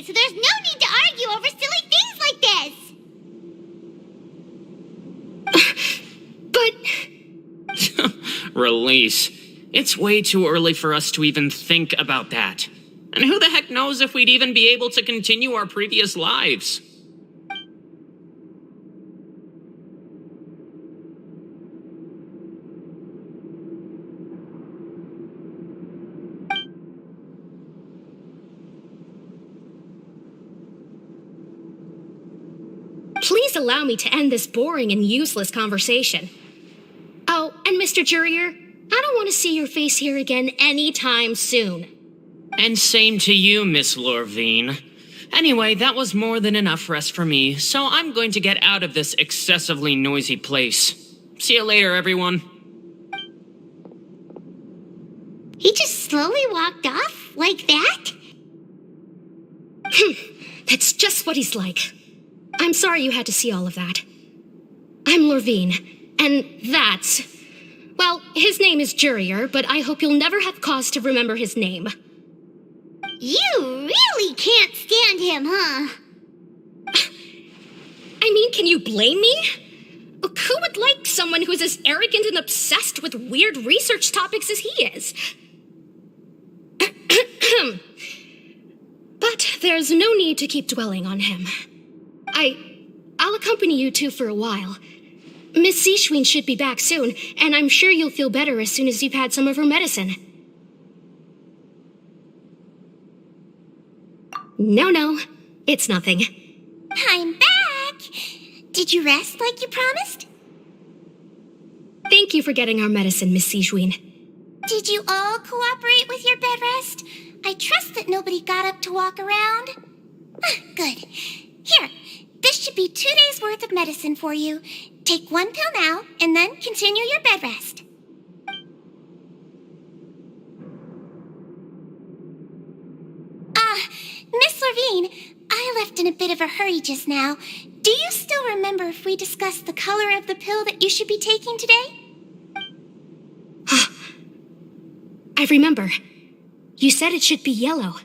So there's no need to argue over silly things like this. Release. It's way too early for us to even think about that. And who the heck knows if we'd even be able to continue our previous lives? Please allow me to end this boring and useless conversation. Oh, and Mr. Jurier, I don't want to see your face here again anytime soon. And same to you, Miss Lorvine. Anyway, that was more than enough rest for me, so I'm going to get out of this excessively noisy place. See you later, everyone. He just slowly walked off like that? That's just what he's like. I'm sorry you had to see all of that. I'm Lorvine, and that's... Well, his name is Jurier, but I hope you'll never have cause to remember his name. You really can't stand him, huh? I mean, can you blame me? Who would like someone who is as arrogant and obsessed with weird research topics as he is? But there's no need to keep dwelling on him. I'll accompany you two for a while. Miss Seashween should be back soon, and I'm sure you'll feel better as soon as you've had some of her medicine. No, it's nothing. I'm back! Did you rest like you promised? Thank you for getting our medicine, Miss Seashween. Did you all cooperate with your bed rest? I trust that nobody got up to walk around. Good. Here, this should be 2 days' worth of medicine for you. Take 1 pill now, and then continue your bed rest. Miss Lorvine, I left in a bit of a hurry just now. Do you still remember if we discussed the color of the pill that you should be taking today? I remember. You said it should be yellow.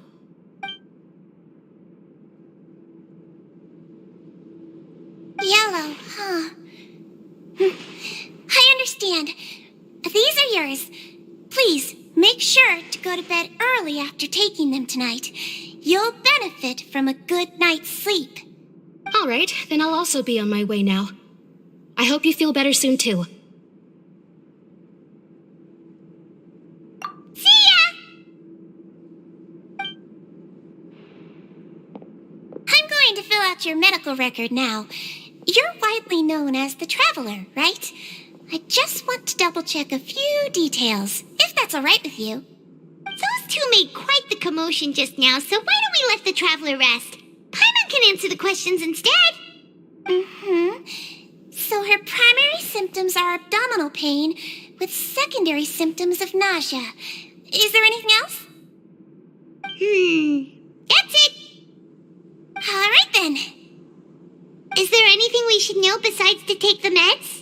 Yellow, huh? I understand. These are yours. Please, make sure to go to bed early after taking them tonight. You'll benefit from a good night's sleep. All right, then I'll also be on my way now. I hope you feel better soon, too. See ya! I'm going to fill out your medical record now. You're widely known as the Traveler, right? I just want to double-check a few details, if that's all right with you. Those two made quite the commotion just now, so why don't we let the Traveler rest? Paimon can answer the questions instead. So her primary symptoms are abdominal pain, with secondary symptoms of nausea. Is there anything else? That's it. All right, then. Is there anything we should know besides to take the meds?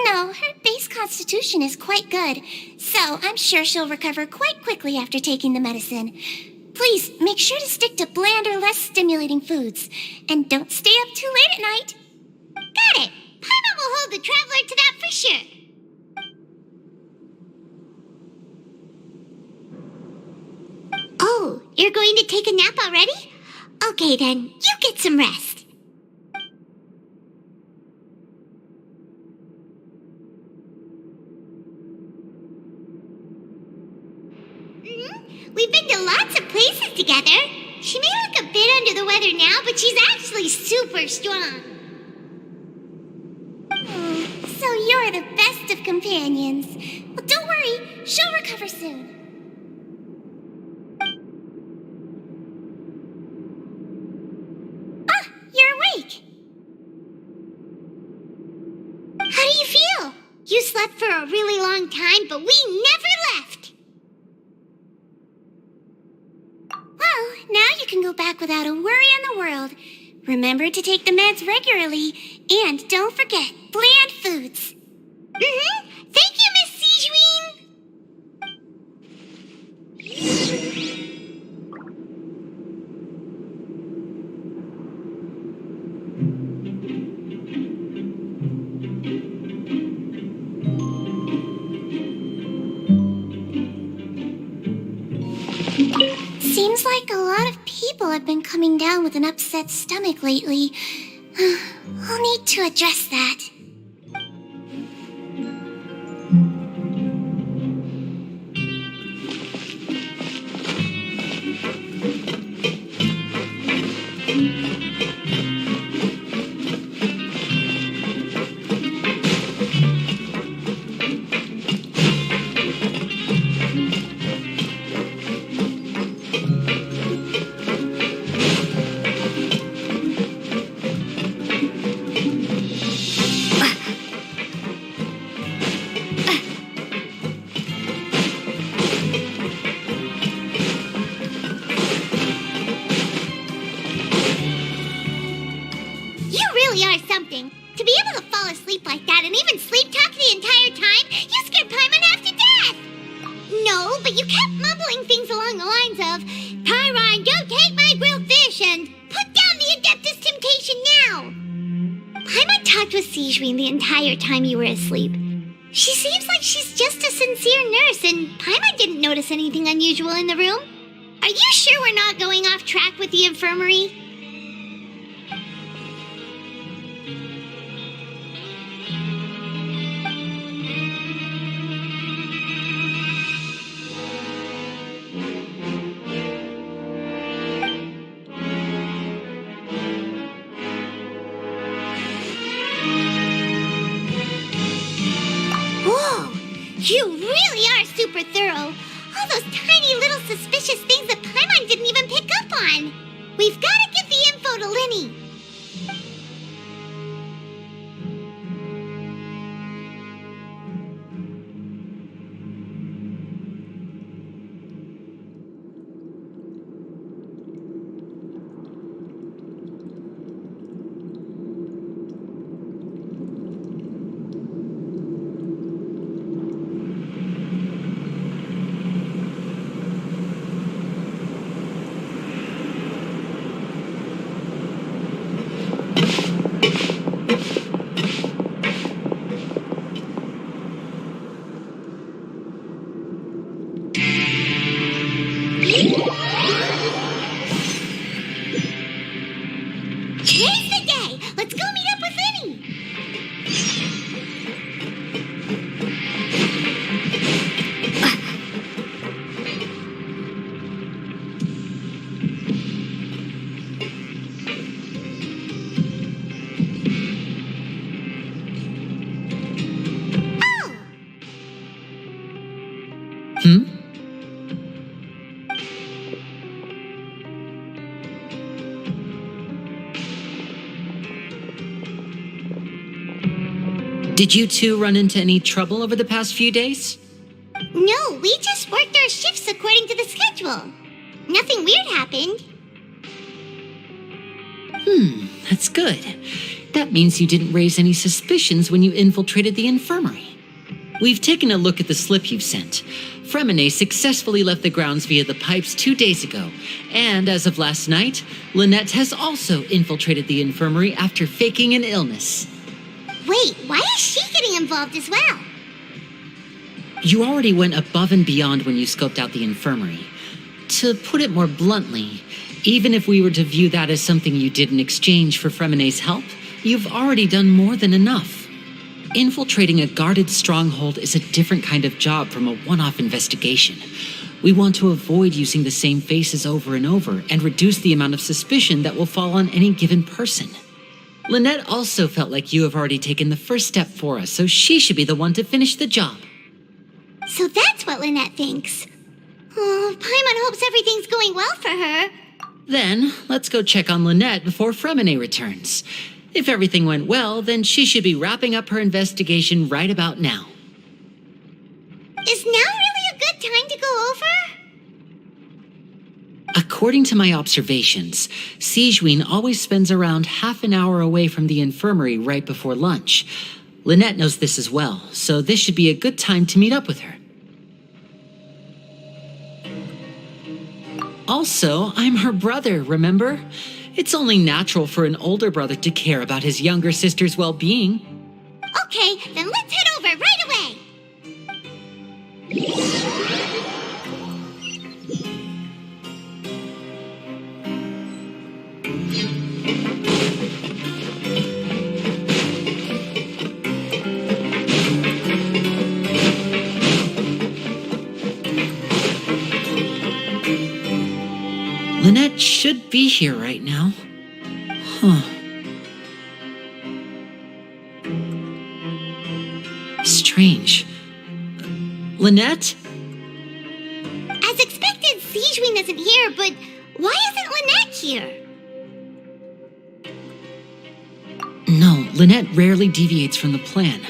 No, her base constitution is quite good, so I'm sure she'll recover quite quickly after taking the medicine. Please, make sure to stick to bland or less stimulating foods, and don't stay up too late at night. Got it. Paimon will hold the Traveler to that for sure. Oh, you're going to take a nap already? Okay then, you get some rest. We've been to lots of places together. She may look a bit under the weather now, but she's actually super strong. So you're the best of companions. Well, don't worry, she'll recover soon. You're awake. How do you feel? You slept for a really long time, but we never left. Well, now you can go back without a worry in the world. Remember to take the meds regularly, and don't forget, bland foods. Thank you, Miss Seashween. Seems like a lot of people have been coming down with an upset stomach lately. I'll need to address that. something. To be able to fall asleep like that and even sleep talk the entire time, you scared Paimon half to death! No, but you kept mumbling things along the lines of, Pyron, don't take my grilled fish, and put down the Adeptus Temptation now! Paimon talked with Sigewinne the entire time you were asleep. She seems like she's just a sincere nurse, and Paimon didn't notice anything unusual in the room. Are you sure we're not going off track with the infirmary? Whoa! You really are super thorough. All those tiny little suspicious things that Paimon didn't even pick up on. We've got to give the info to Linny. Today's the day! Let's go meet up with Linny! Hmm? Did you two run into any trouble over the past few days? No, we just worked our shifts according to the schedule. Nothing weird happened. That's good. That means you didn't raise any suspicions when you infiltrated the infirmary. We've taken a look at the slip you've sent. Fremine successfully left the grounds via the pipes 2 days ago, and as of last night, Lynette has also infiltrated the infirmary after faking an illness. Wait, why is she getting involved as well? You already went above and beyond when you scoped out the infirmary. To put it more bluntly, even if we were to view that as something you did in exchange for Fremine's help, you've already done more than enough. Infiltrating a guarded stronghold is a different kind of job from a one-off investigation. We want to avoid using the same faces over and over and reduce the amount of suspicion that will fall on any given person. Lynette also felt like you have already taken the first step for us, so she should be the one to finish the job. So that's what Lynette thinks. Oh, Paimon hopes everything's going well for her. Then, let's go check on Lynette before Fremine returns. If everything went well, then she should be wrapping up her investigation right about now. Is now really a good time to go over? According to my observations, Sigewinne always spends around half an hour away from the infirmary right before lunch. Lynette knows this as well, so this should be a good time to meet up with her. Also, I'm her brother, remember? It's only natural for an older brother to care about his younger sister's well-being. Okay, then let's head over right away. Lynette should be here right now. Huh. Strange. Lynette? As expected, Sigewinne isn't here, but why isn't Lynette here? No, Lynette rarely deviates from the plan.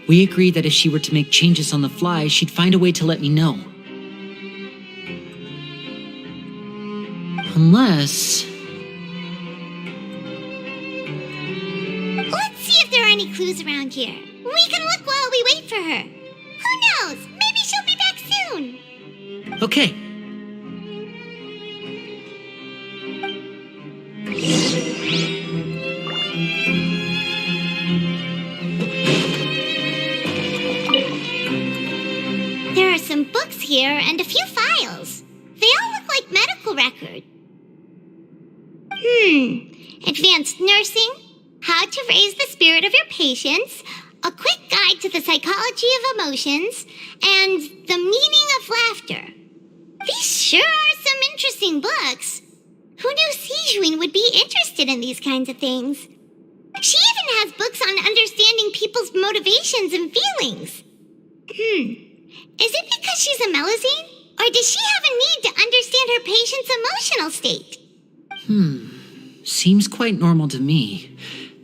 We agreed that if she were to make changes on the fly, she'd find a way to let me know. Unless... Let's any clues around here. We can look while we wait for her. Who knows? Maybe she'll be back soon. Okay. There are some books here and a few files. They all look like medical records. Advanced nursing, how to raise the spirit of your patients, a quick guide to the psychology of emotions, and the meaning of laughter. These sure are some interesting books. Who knew Sijuin would be interested in these kinds of things? She even has books on understanding people's motivations and feelings. Is it because she's a Melusine? Or does she have a need to understand her patient's emotional state? Seems quite normal to me.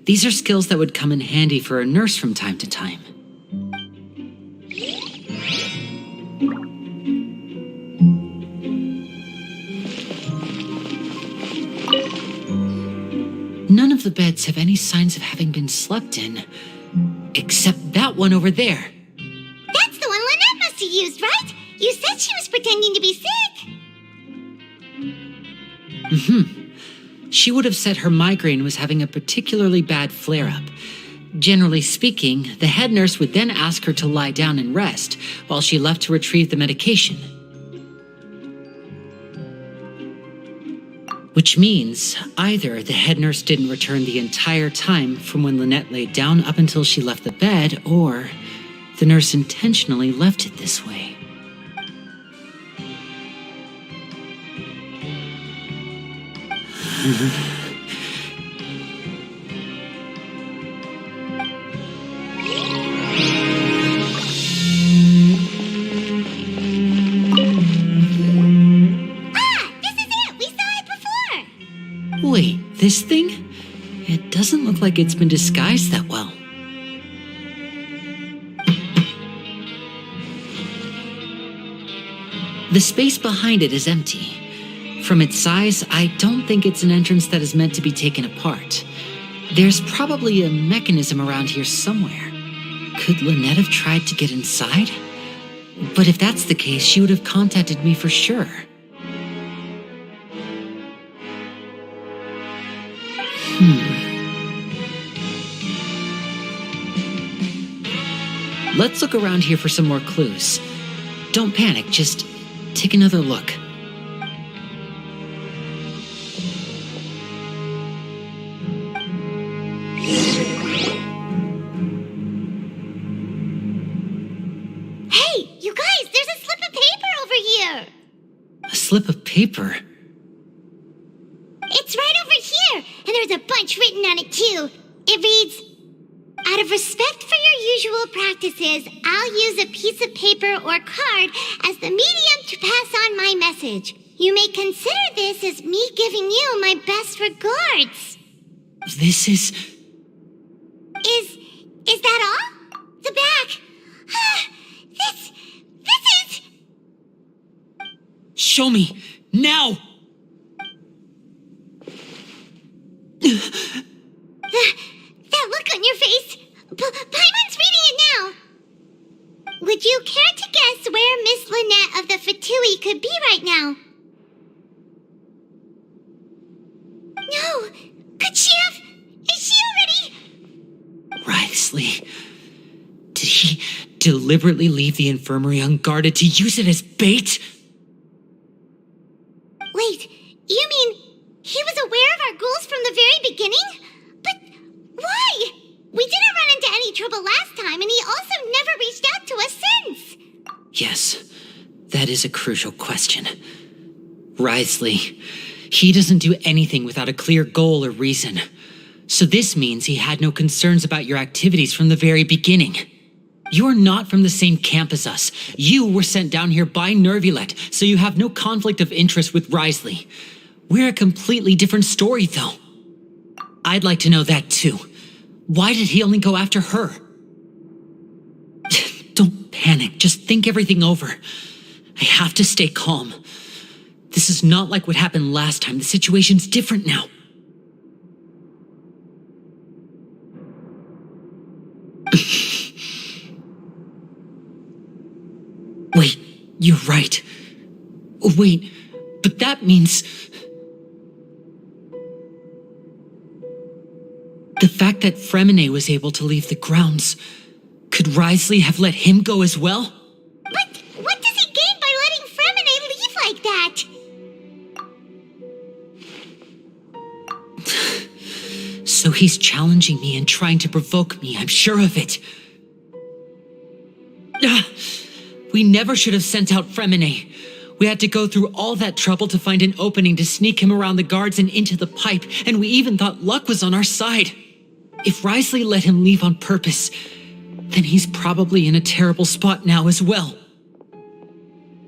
These are skills that would come in handy for a nurse from time to time. None of the beds have any signs of having been slept in, except that one over there. That's the one Lynette must have used, right? You said she was pretending to be sick. She would have said her migraine was having a particularly bad flare-up. Generally speaking, the head nurse would then ask her to lie down and rest while she left to retrieve the medication. Which means either the head nurse didn't return the entire time from when Lynette laid down up until she left the bed, or the nurse intentionally left it this way. Wait, this thing? It doesn't look like it's been disguised that well. The space behind it is empty. From its size, I don't think it's an entrance that is meant to be taken apart. There's probably a mechanism around here somewhere. Could Lynette have tried to get inside? But if that's the case, she would have contacted me for sure. Let's look around here for some more clues. Don't panic, just take another look. Hey, you guys, there's a slip of paper over here. A slip of paper? It's right over here, and there's a bunch written on it too. It reads, "Out of respect for your usual practices, I'll use a piece of paper or card as the medium to pass on my message. You may consider this as me giving you my best regards." This is... Is that all? The back. This is... Show me! Now! That look on your face. Paimon's reading it now. Would you care to guess where Miss Lynette of the Fatui could be right now? No. Could she have? Is she already? Wriothesley. Did he deliberately leave the infirmary unguarded to use it as bait? Wait, you mean he was aware of our goals from the very beginning? But why? We didn't run into any trouble last time, and he also never reached out to us since. Yes, that is a crucial question. Wriothesley, he doesn't do anything without a clear goal or reason. So this means he had no concerns about your activities from the very beginning. You're not from the same camp as us. You were sent down here by Nervulet, so you have no conflict of interest with Wriothesley. We're a completely different story, though. I'd like to know that, too. Why did he only go after her? Don't panic. Just think everything over. I have to stay calm. This is not like what happened last time. The situation's different now. You're right. Wait, but that means... The fact that Fremine was able to leave the grounds, could Wriothesley have let him go as well? But what does he gain by letting Fremine leave like that? So he's challenging me and trying to provoke me, I'm sure of it. We never should have sent out Fremine. We had to go through all that trouble to find an opening to sneak him around the guards and into the pipe, and we even thought luck was on our side. If Wriothesley let him leave on purpose, then he's probably in a terrible spot now as well.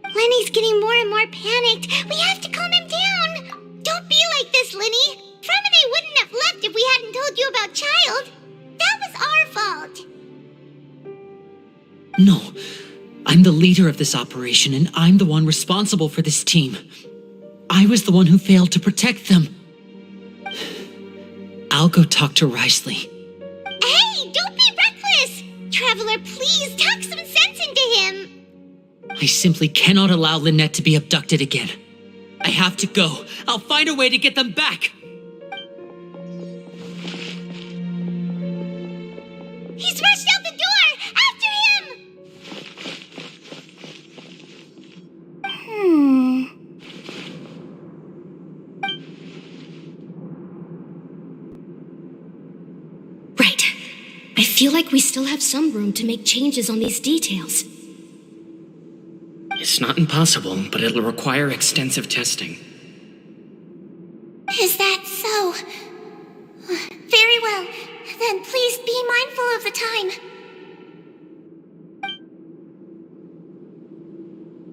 Lenny's getting more and more panicked. We have to calm him down. Don't be like this, Lenny. Fremine wouldn't have left if we hadn't told you about Child. That was our fault. No, I'm the leader of this operation, and I'm the one responsible for this team. I was the one who failed to protect them. I'll go talk to Wriothesley. Hey, don't be reckless! Traveler, please talk some sense into him. I simply cannot allow Lynette to be abducted again. I have to go. I'll find a way to get them back. He's rushed out the door! After him! Right. I feel like we still have some room to make changes on these details. It's not impossible, but it'll require extensive testing. Is that so? Very well. Then please be mindful of the time.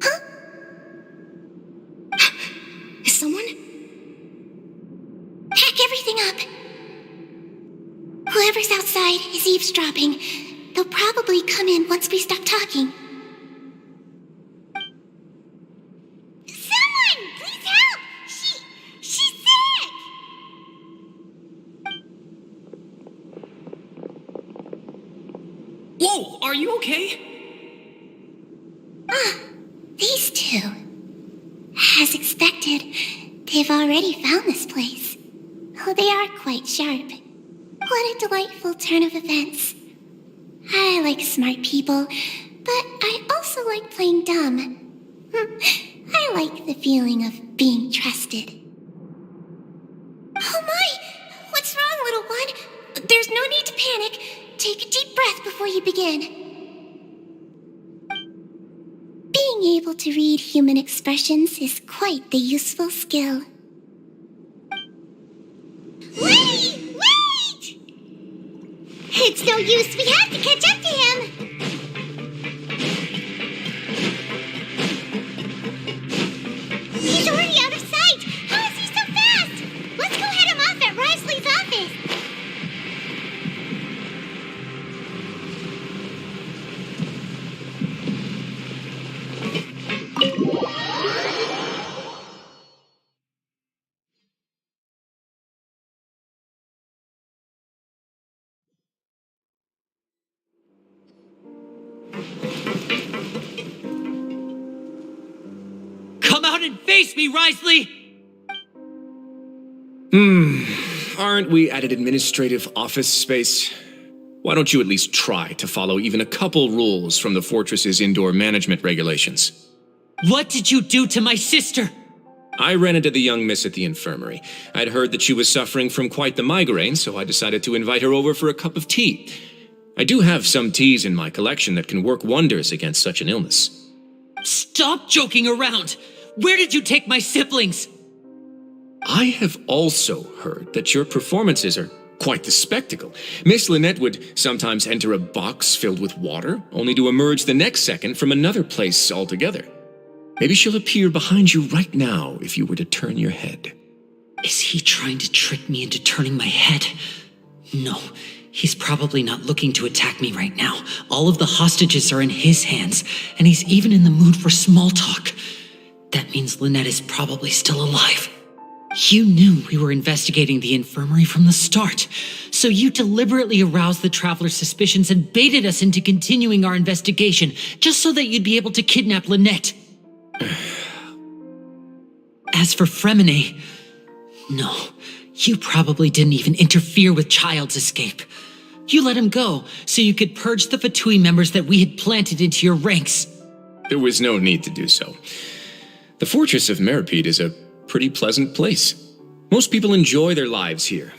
Huh? Is someone? Pack everything up. Whoever's outside is eavesdropping. They'll probably come in once we stop talking. Someone! Please help! She's sick! Whoa, are you okay? These two. As expected, they've already found this place. Oh, they are quite sharp. What a delightful turn of events. I like smart people, but I also like playing dumb. I like the feeling of being trusted. Oh my! What's wrong, little one? There's no need to panic. Take a deep breath before you begin. Being able to read human expressions is quite the useful skill. Lenny! Wait! It's no use. We have to catch up to him. He's already out of sight. How is he so fast? Let's go head him off at Wriothesley's office. Come out and face me, Wriothesley! Aren't we at an administrative office space? Why don't you at least try to follow even a couple rules from the fortress's indoor management regulations? What did you do to my sister? I ran into the young miss at the infirmary. I'd heard that she was suffering from quite the migraine, so I decided to invite her over for a cup of tea. I do have some teas in my collection that can work wonders against such an illness. Stop joking around! Where did you take my siblings? I have also heard that your performances are quite the spectacle. Miss Lynette would sometimes enter a box filled with water, only to emerge the next second from another place altogether. Maybe she'll appear behind you right now if you were to turn your head. Is he trying to trick me into turning my head? No, he's probably not looking to attack me right now. All of the hostages are in his hands, and he's even in the mood for small talk. That means Lynette is probably still alive. You knew we were investigating the infirmary from the start, so you deliberately aroused the traveler's suspicions and baited us into continuing our investigation, just so that you'd be able to kidnap Lynette. As for Fremine, no, you probably didn't even interfere with Child's escape. You let him go so you could purge the Fatui members that we had planted into your ranks. There was no need to do so. The Fortress of Meripede is a pretty pleasant place. Most people enjoy their lives here.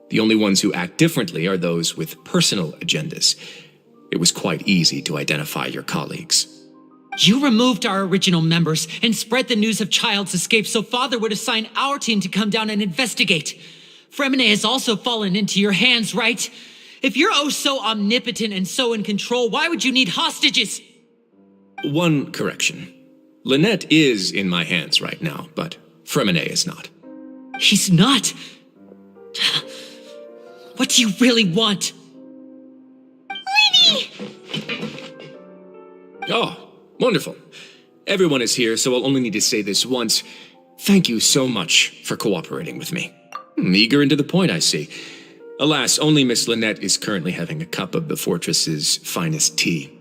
The only ones who act differently are those with personal agendas. It was quite easy to identify your colleagues. You removed our original members and spread the news of Child's escape so Father would assign our team to come down and investigate. Fremine has also fallen into your hands, right? If you're oh so omnipotent and so in control, why would you need hostages? One correction. Lynette is in my hands right now, but Fremine is not. He's not? What do you really want? Lenny! Oh, wonderful. Everyone is here, so I'll only need to say this once. Thank you so much for cooperating with me. Eager and to the point, I see. Alas, only Miss Lynette is currently having a cup of the fortress's finest tea.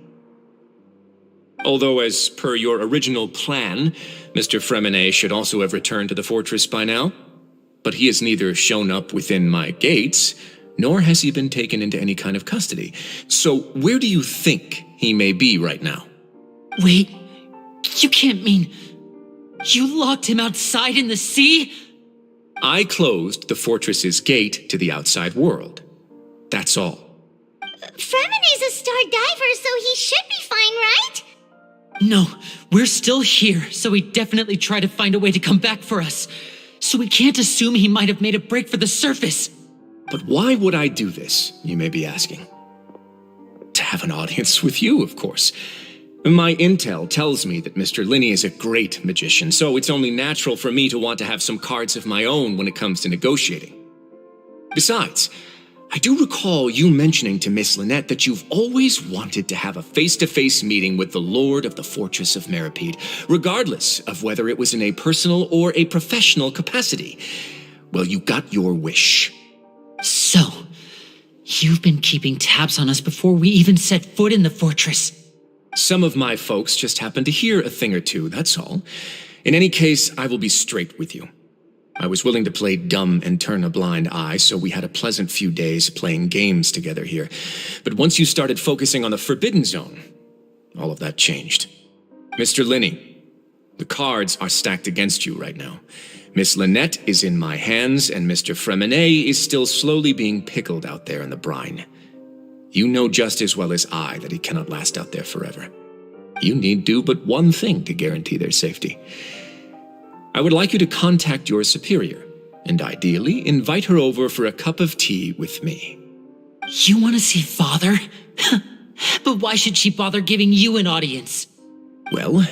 Although, as per your original plan, Mr. Fremine should also have returned to the fortress by now. But he has neither shown up within my gates, nor has he been taken into any kind of custody. So where do you think he may be right now? Wait, you can't mean you locked him outside in the sea? I closed the fortress's gate to the outside world. That's all. Fremine's a star diver, so he should be fine, right? No, we're still here, so he definitely tried to find a way to come back for us. So we can't assume he might have made a break for the surface. But why would I do this, you may be asking? To have an audience with you, of course. My intel tells me that Mr. Linney is a great magician, so it's only natural for me to want to have some cards of my own when it comes to negotiating. Besides, I do recall you mentioning to Miss Lynette that you've always wanted to have a face-to-face meeting with the Lord of the Fortress of Meripede, regardless of whether it was in a personal or a professional capacity. Well, you got your wish. So, you've been keeping tabs on us before we even set foot in the fortress. Some of my folks just happened to hear a thing or two, that's all. In any case, I will be straight with you. I was willing to play dumb and turn a blind eye, so we had a pleasant few days playing games together here. But once you started focusing on the Forbidden Zone, all of that changed. Mr. Linney, the cards are stacked against you right now. Miss Lynette is in my hands, and Mr. Fremine is still slowly being pickled out there in the brine. You know just as well as I that he cannot last out there forever. You need do but one thing to guarantee their safety. I would like you to contact your superior, and ideally invite her over for a cup of tea with me. You want to see Father? But why should she bother giving you an audience? Well,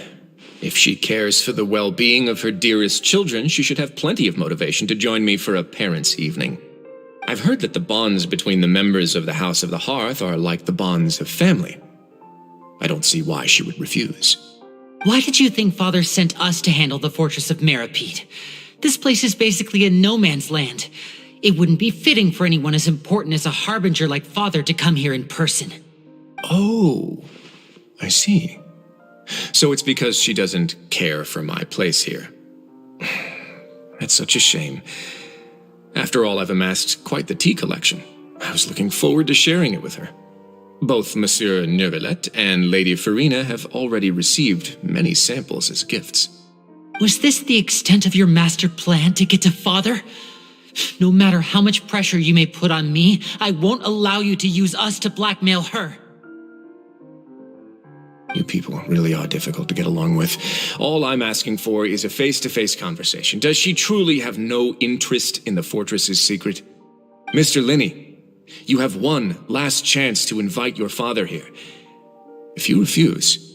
if she cares for the well-being of her dearest children, she should have plenty of motivation to join me for a parents' evening. I've heard that the bonds between the members of the House of the Hearth are like the bonds of family. I don't see why she would refuse. Why did you think Father sent us to handle the Fortress of Meripede? This place is basically a no-man's land. It wouldn't be fitting for anyone as important as a harbinger like Father to come here in person. Oh, I see. So it's because she doesn't care for my place here. That's such a shame. After all, I've amassed quite the tea collection. I was looking forward to sharing it with her. Both Monsieur Neuvillette and Lady Farina have already received many samples as gifts. Was this the extent of your master plan to get to Father? No matter how much pressure you may put on me, I won't allow you to use us to blackmail her. You people really are difficult to get along with. All I'm asking for is a face-to-face conversation. Does she truly have no interest in the fortress's secret? Mr. Linney, you have one last chance to invite your father here. If you refuse...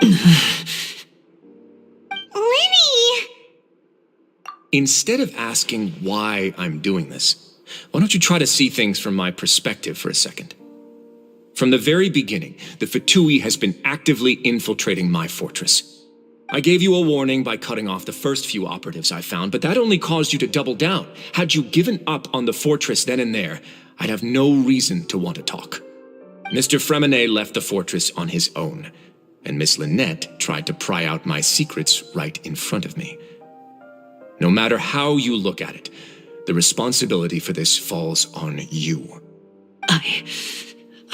Lenny! Instead of asking why I'm doing this, why don't you try to see things from my perspective for a second? From the very beginning, the Fatui has been actively infiltrating my fortress. I gave you a warning by cutting off the first few operatives I found, but that only caused you to double down. Had you given up on the fortress then and there, I'd have no reason to want to talk. Mr. Fremine left the fortress on his own. and Miss Lynette tried to pry out my secrets right in front of me. No matter how you look at it, the responsibility for this falls on you. I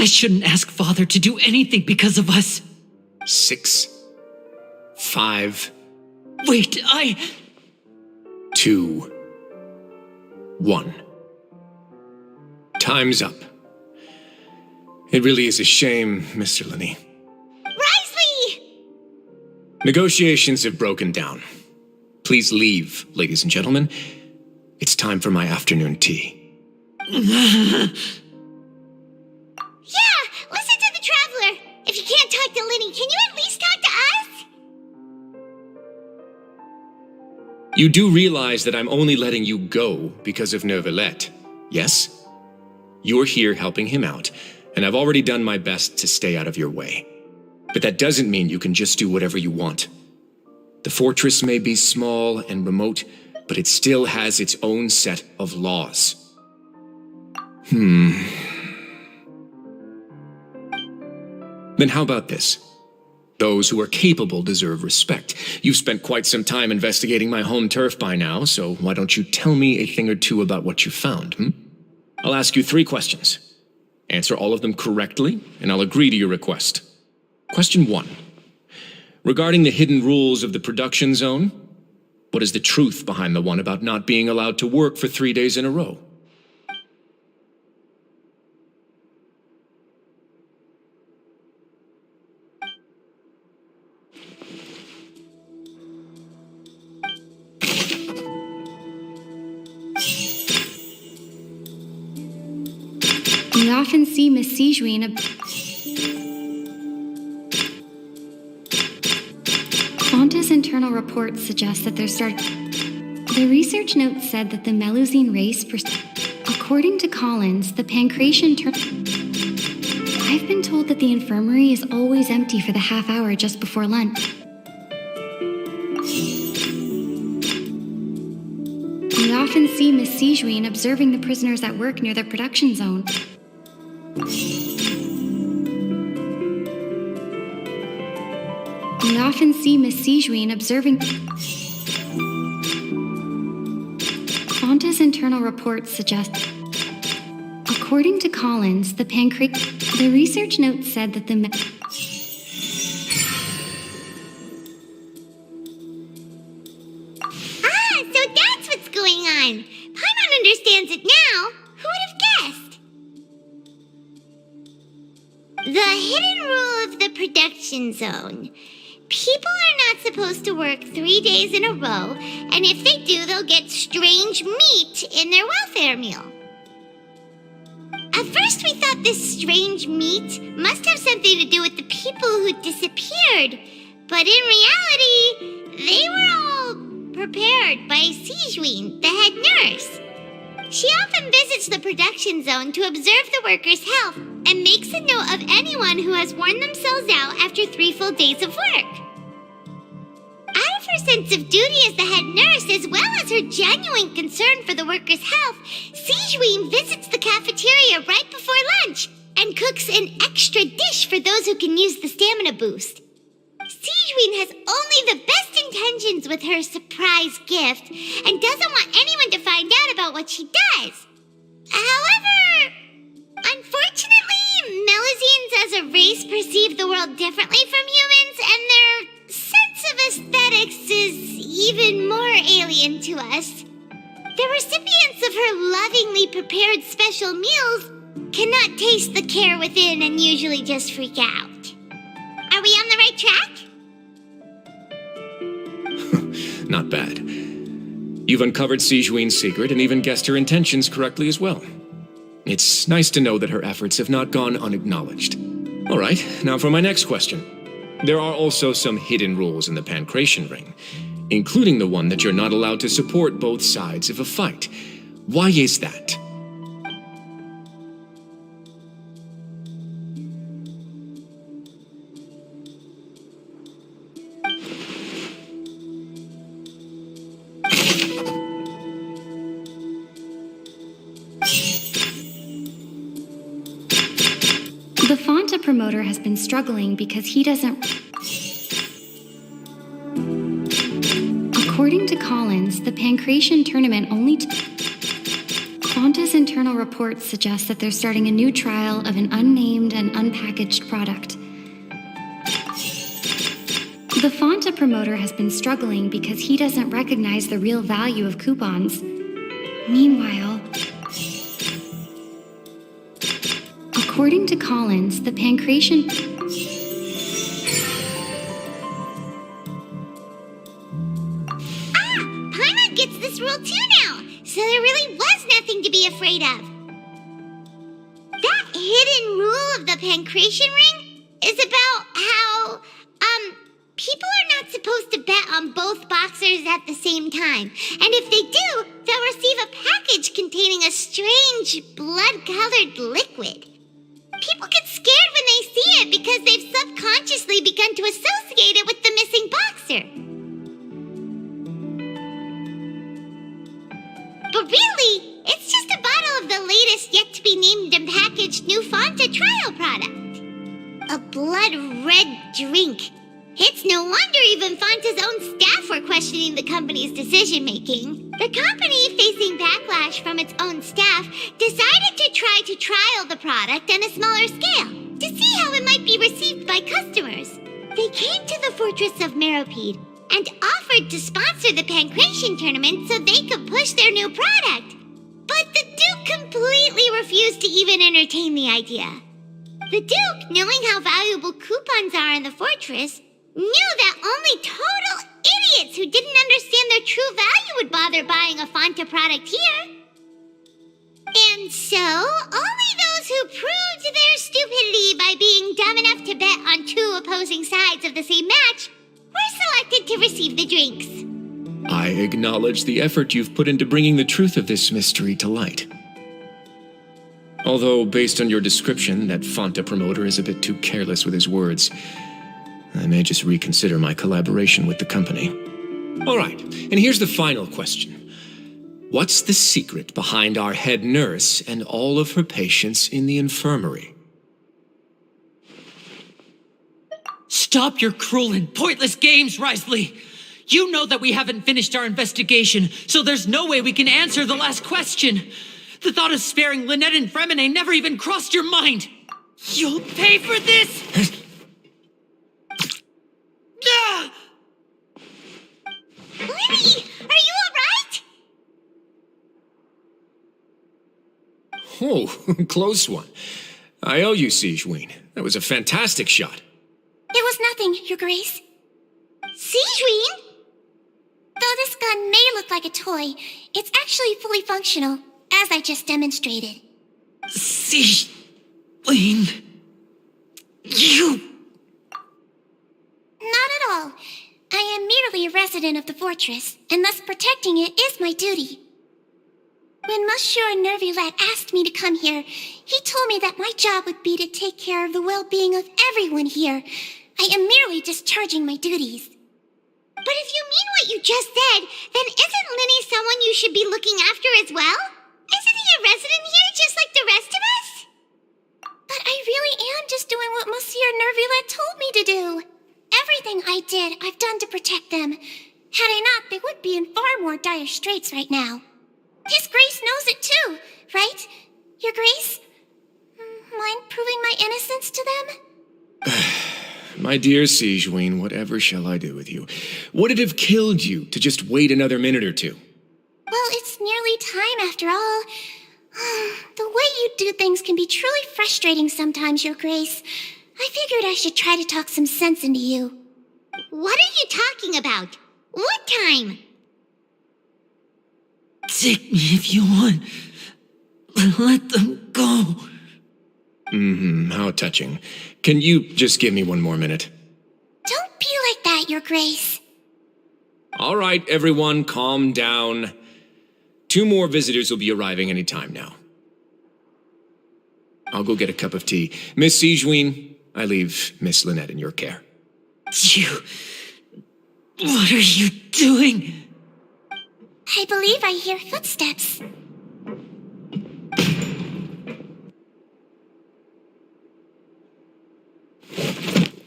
shouldn't ask Father to do anything because of us. 6, 5, Wait, 2, 1. Time's up. It really is a shame, Mr. Linney. Risley! Negotiations have broken down. Please leave, ladies and gentlemen. It's time for my afternoon tea. Yeah, listen to the Traveler. If you can't talk to Linny, can you at least talk to us? You do realize that I'm only letting you go because of Neuvillette, yes? You're here helping him out, and I've already done my best to stay out of your way. But that doesn't mean you can just do whatever you want. The fortress may be small and remote, but it still has its own set of laws. Then how about this? Those who are capable deserve respect. You've spent quite some time investigating my home turf by now, so why don't you tell me a thing or two about what you found, I'll ask you 3 questions. Answer all of them correctly, and I'll agree to your request. Question 1. Regarding the hidden rules of the production zone, what is the truth behind the one about not being allowed to work for 3 days in a row? We often see Miss Sijuin Fonta's internal reports suggest that The research note said that the Melusine race according to Collins, the Pancratian I've been told that the infirmary is always empty for the half hour just before lunch. We often see Miss Sijuin observing the prisoners at work near the production zone. We often see Miss Sijuin observing... Fonta's internal reports suggest... According to Collins, the research note said that the... So that's what's going on. Paimon understands it now. Who would have guessed? The hidden rule of the production zone. People are not supposed to work 3 days in a row, and if they do, they'll get strange meat in their welfare meal. At first, we thought this strange meat must have something to do with the people who disappeared, but in reality, they were all prepared by Sijuin, the head nurse. She often visits the production zone to observe the workers' health and makes a note of anyone who has worn themselves out after 3 full days of work. Out of her sense of duty as the head nurse, as well as her genuine concern for the workers' health, Sijuin visits the cafeteria right before lunch and cooks an extra dish for those who can use the stamina boost. Sijuin has only the best intentions with her surprise gift and doesn't want anyone to find out about what she does. However, unfortunately, Melusines as a race perceive the world differently from humans, and their sense of aesthetics is even more alien to us. The recipients of her lovingly prepared special meals cannot taste the care within and usually just freak out. Are we on the right track? Not bad. You've uncovered Sijuin's secret and even guessed her intentions correctly as well. It's nice to know that her efforts have not gone unacknowledged. All right, now for my next question. There are also some hidden rules in the Pancratian Ring, including the one that you're not allowed to support both sides of a fight. Why is that? The Fonta promoter has been struggling because he doesn't... According to Collins, the Pancration tournament only Fonta's internal reports suggest that they're starting a new trial of an unnamed and unpackaged product. The Fonta promoter has been struggling because he doesn't recognize the real value of coupons. Meanwhile, according to Collins, the Pancration... Paimon gets this rule too now, so there really was nothing to be afraid of. That hidden rule of the Pancration ring is about how, people are not supposed to bet on both boxers at the same time. And if they do, they'll receive a package containing a strange, blood-colored liquid. People get scared when they see it because they've subconsciously begun to associate it with the missing boxer. But really, it's just a bottle of the latest yet-to-be-named and packaged new Fonta trial product. A blood-red drink. It's no wonder even Fonta's own staff were questioning the company's decision-making. The company, facing backlash from its own staff, decided to try to trial the product on a smaller scale to see how it might be received by customers. They came to the fortress of Meropede and offered to sponsor the Pancration tournament so they could push their new product. But the Duke completely refused to even entertain the idea. The Duke, knowing how valuable coupons are in the fortress, knew that only total idiots who didn't understand their true value would bother buying a Fonta product here. And so, only those who proved their stupidity by being dumb enough to bet on two opposing sides of the same match were selected to receive the drinks. I acknowledge the effort you've put into bringing the truth of this mystery to light. Although, based on your description, that Fonta promoter is a bit too careless with his words, I may just reconsider my collaboration with the company. All right, and here's the final question. What's the secret behind our head nurse and all of her patients in the infirmary? Stop your cruel and pointless games, Risley! You know that we haven't finished our investigation, so there's no way we can answer the last question. The thought of sparing Lynette and Fremine never even crossed your mind. You'll pay for this! Libby, are you alright? Oh, close one. I owe you, Sigewinne. That was a fantastic shot. It was nothing, Your Grace. Sigewinne? Though this gun may look like a toy, it's actually fully functional, as I just demonstrated. Sigewinne... You... Not at all. I am merely a resident of the fortress, and thus protecting it is my duty. When Monsieur Nervulette asked me to come here, he told me that my job would be to take care of the well-being of everyone here. I am merely discharging my duties. But if you mean what you just said, then isn't Linny someone you should be looking after as well? Isn't he a resident here just like the rest of us? But I really am just doing what Monsieur Nervulette told me to do. Everything I did, I've done to protect them. Had I not, they would be in far more dire straits right now. His Grace knows it too, right? Your Grace? Mind proving my innocence to them? My dear Sigewinne, whatever shall I do with you? Would it have killed you to just wait another minute or two? Well, it's nearly time after all. The way you do things can be truly frustrating sometimes, Your Grace. I figured I should try to talk some sense into you. What are you talking about? What time? Take me if you want. Let them go. How touching. Can you just give me one more minute? Don't be like that, Your Grace. All right, everyone, calm down. 2 more visitors will be arriving any time now. I'll go get a cup of tea. Miss Sigewinne, I leave Miss Lynette in your care. What are you doing? I believe I hear footsteps.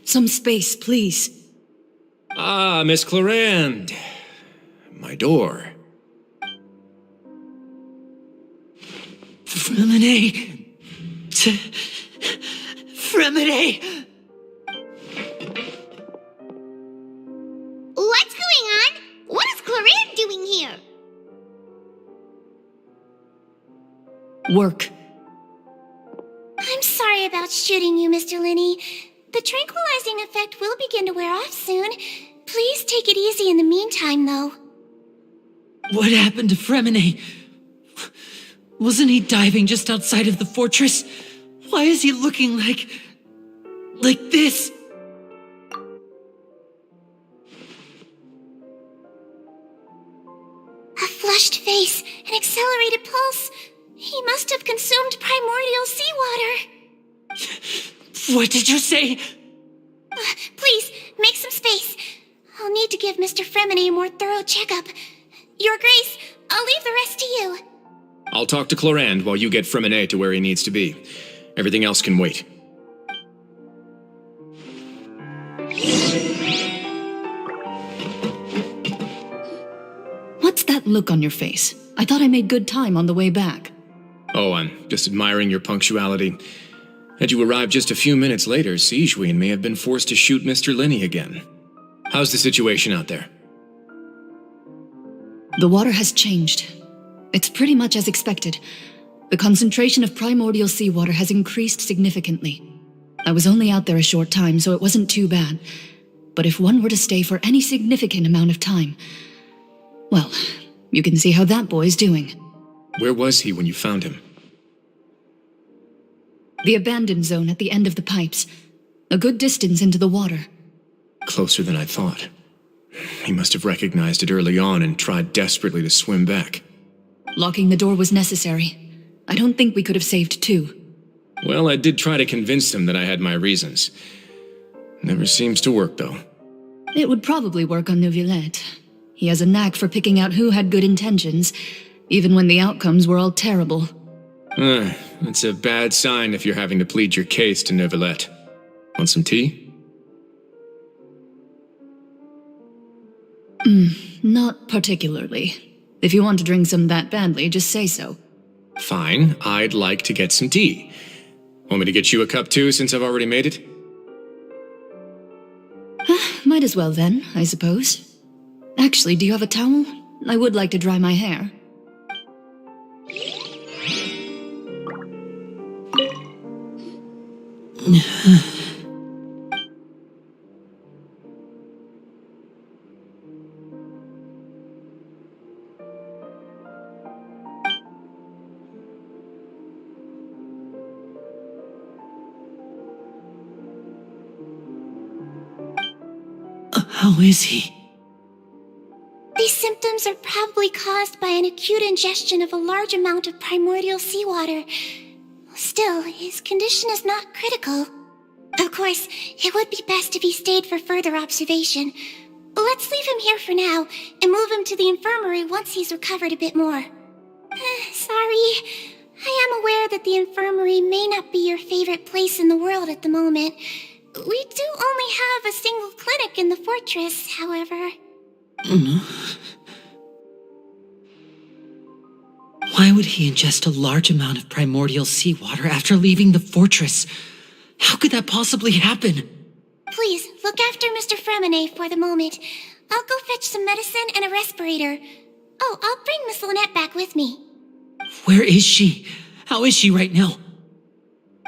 Some space, please. Ah, Miss Clarande. my door. Fremine! Fremine! What's going on? What is Clorinde doing here? Work. I'm sorry about shooting you, Mr. Linney. The tranquilizing effect will begin to wear off soon. Please take it easy in the meantime, though. What happened to Fremine? Wasn't he diving just outside of the fortress? Why is he looking like this? A flushed face, an accelerated pulse. He must have consumed primordial seawater. What did you say? Please, make some space. I'll need to give Mr. Fremine a more thorough checkup. Your Grace, I'll leave the rest to you. I'll talk to Clorinde while you get Fremine to where he needs to be. Everything else can wait. What's that look on your face? I thought I made good time on the way back. Oh, I'm just admiring your punctuality. Had you arrived just a few minutes later, Sigewinne may have been forced to shoot Mr. Linney again. How's the situation out there? The water has changed. It's pretty much as expected. The concentration of primordial seawater has increased significantly. I was only out there a short time, so it wasn't too bad. But if one were to stay for any significant amount of time, well, you can see how that boy's doing. Where was he when you found him? The abandoned zone at the end of the pipes. A good distance into the water. Closer than I thought. He must have recognized it early on and tried desperately to swim back. Locking the door was necessary. I don't think we could have saved two. Well, I did try to convince him that I had my reasons. Never seems to work, though. It would probably work on Neuvillette. He has a knack for picking out who had good intentions, even when the outcomes were all terrible. It's a bad sign if you're having to plead your case to Neuvillette. Want some tea? Not particularly. If you want to drink some that badly, just say so. Fine, I'd like to get some tea. Want me to get you a cup too, since I've already made it? Might as well then, I suppose. Actually, do you have a towel? I would like to dry my hair. How is he? These symptoms are probably caused by an acute ingestion of a large amount of primordial seawater. Still, his condition is not critical. Of course, it would be best if he stayed for further observation. Let's leave him here for now and move him to the infirmary once he's recovered a bit more. Sorry. I am aware that the infirmary may not be your favorite place in the world at the moment. We do only have a single clinic in the fortress, however. Why would he ingest a large amount of primordial seawater after leaving the fortress? How could that possibly happen? Please, look after Mr. Fremine for the moment. I'll go fetch some medicine and a respirator. Oh, I'll bring Miss Lynette back with me. Where is she? How is she right now?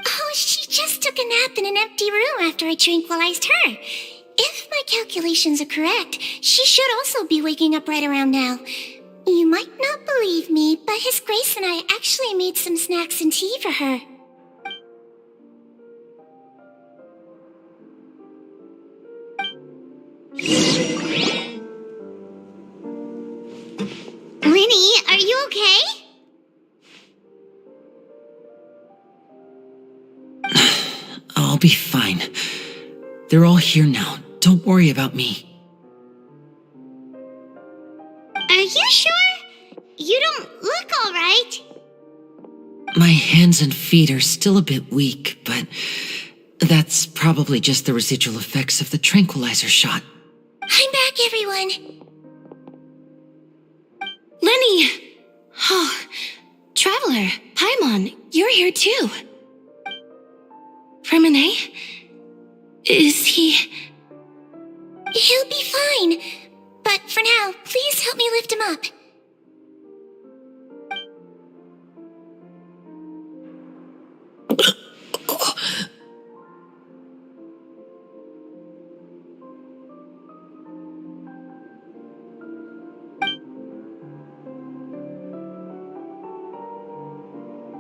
Oh, she just took a nap in an empty room after I tranquilized her. If my calculations are correct, she should also be waking up right around now. You might not believe me, but His Grace and I actually made some snacks and tea for her. Linny, are you okay? I'll be fine. They're all here now. Don't worry about me. Are you sure? You don't look all right. My hands and feet are still a bit weak, but that's probably just the residual effects of the tranquilizer shot. I'm back, everyone. Traveler, Paimon, you're here too. Fremine? Is he... He'll be fine. But for now, please help me lift him up.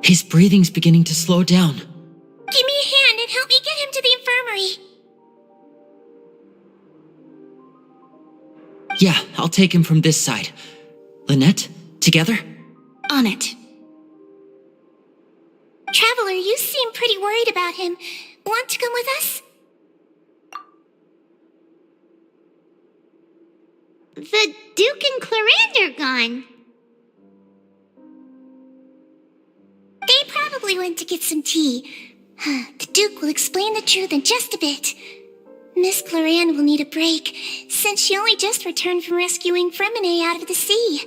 His breathing's beginning to slow down. Give me a hand and help me get him to the infirmary. Yeah, I'll take him from this side. Lynette, together? On it. Traveler, you seem pretty worried about him. Want to come with us? The Duke and Clarande are gone. They probably went to get some tea. The Duke will explain the truth in just a bit. Miss Clarande will need a break, since she only just returned from rescuing Fremine out of the sea.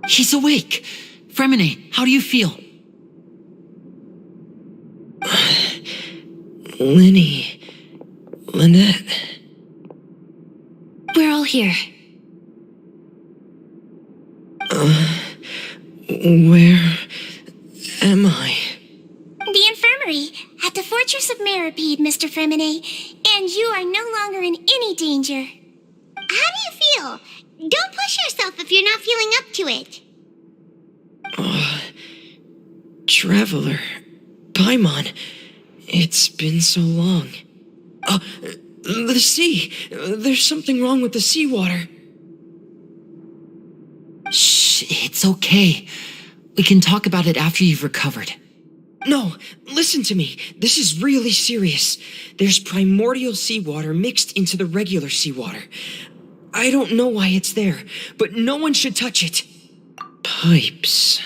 He's awake. Fremine, how do you feel? Lynette. We're all here. Where am I? The infirmary, at the Fortress of Meripede, Mr. Fremine, and you are no longer in any danger. How do you feel? Don't push yourself if you're not feeling up to it. Traveler, Paimon, it's been so long. The sea. There's something wrong with the seawater. Shh, it's okay. We can talk about it after you've recovered. No, listen to me. This is really serious. There's primordial seawater mixed into the regular seawater. I don't know why it's there, but no one should touch it. Pipes.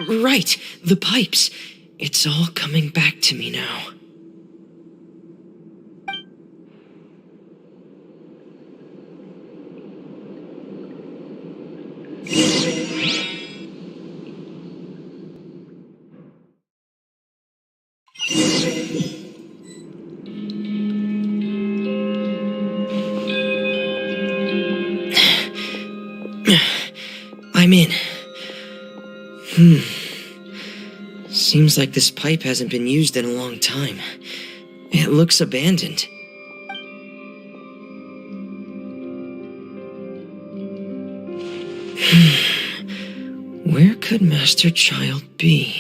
Right, the pipes. It's all coming back to me now. I'm in. Seems like this pipe hasn't been used in a long time. It looks abandoned. Where could Master Child be?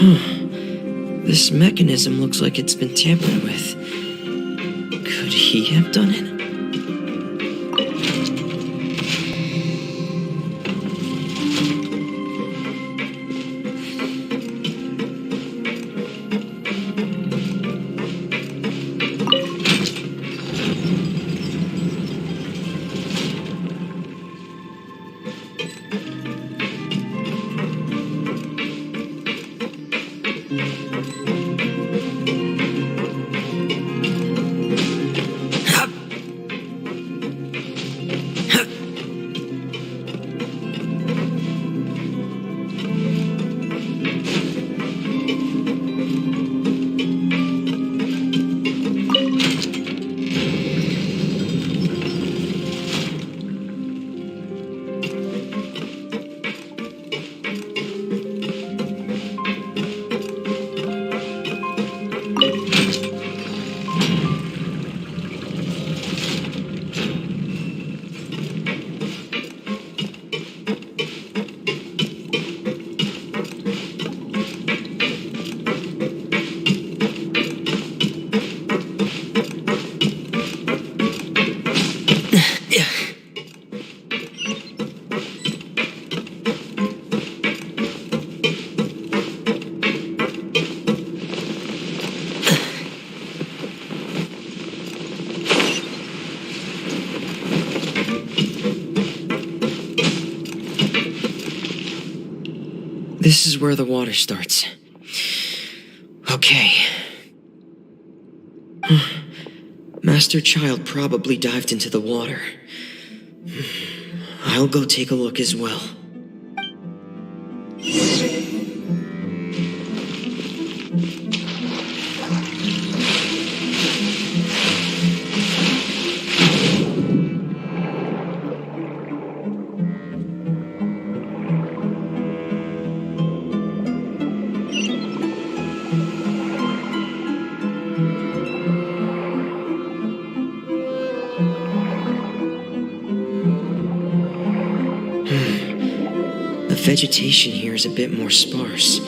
This mechanism looks like it's been tampered with. Could he have done it? This is where the water starts. Okay. Master Child probably dived into the water. I'll go take a look as well. The vegetation here is a bit more sparse.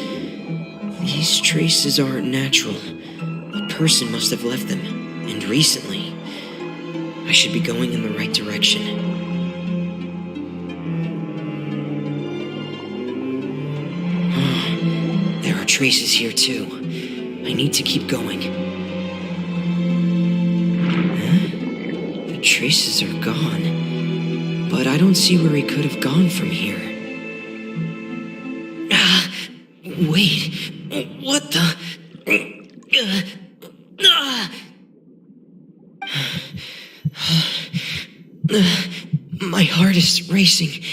These traces aren't natural. A person must have left them, and recently. I should be going in the right direction. There are traces here too. I need to keep going. The traces are gone, but I don't see where he could have gone from here. Wait, what the? My heart is racing,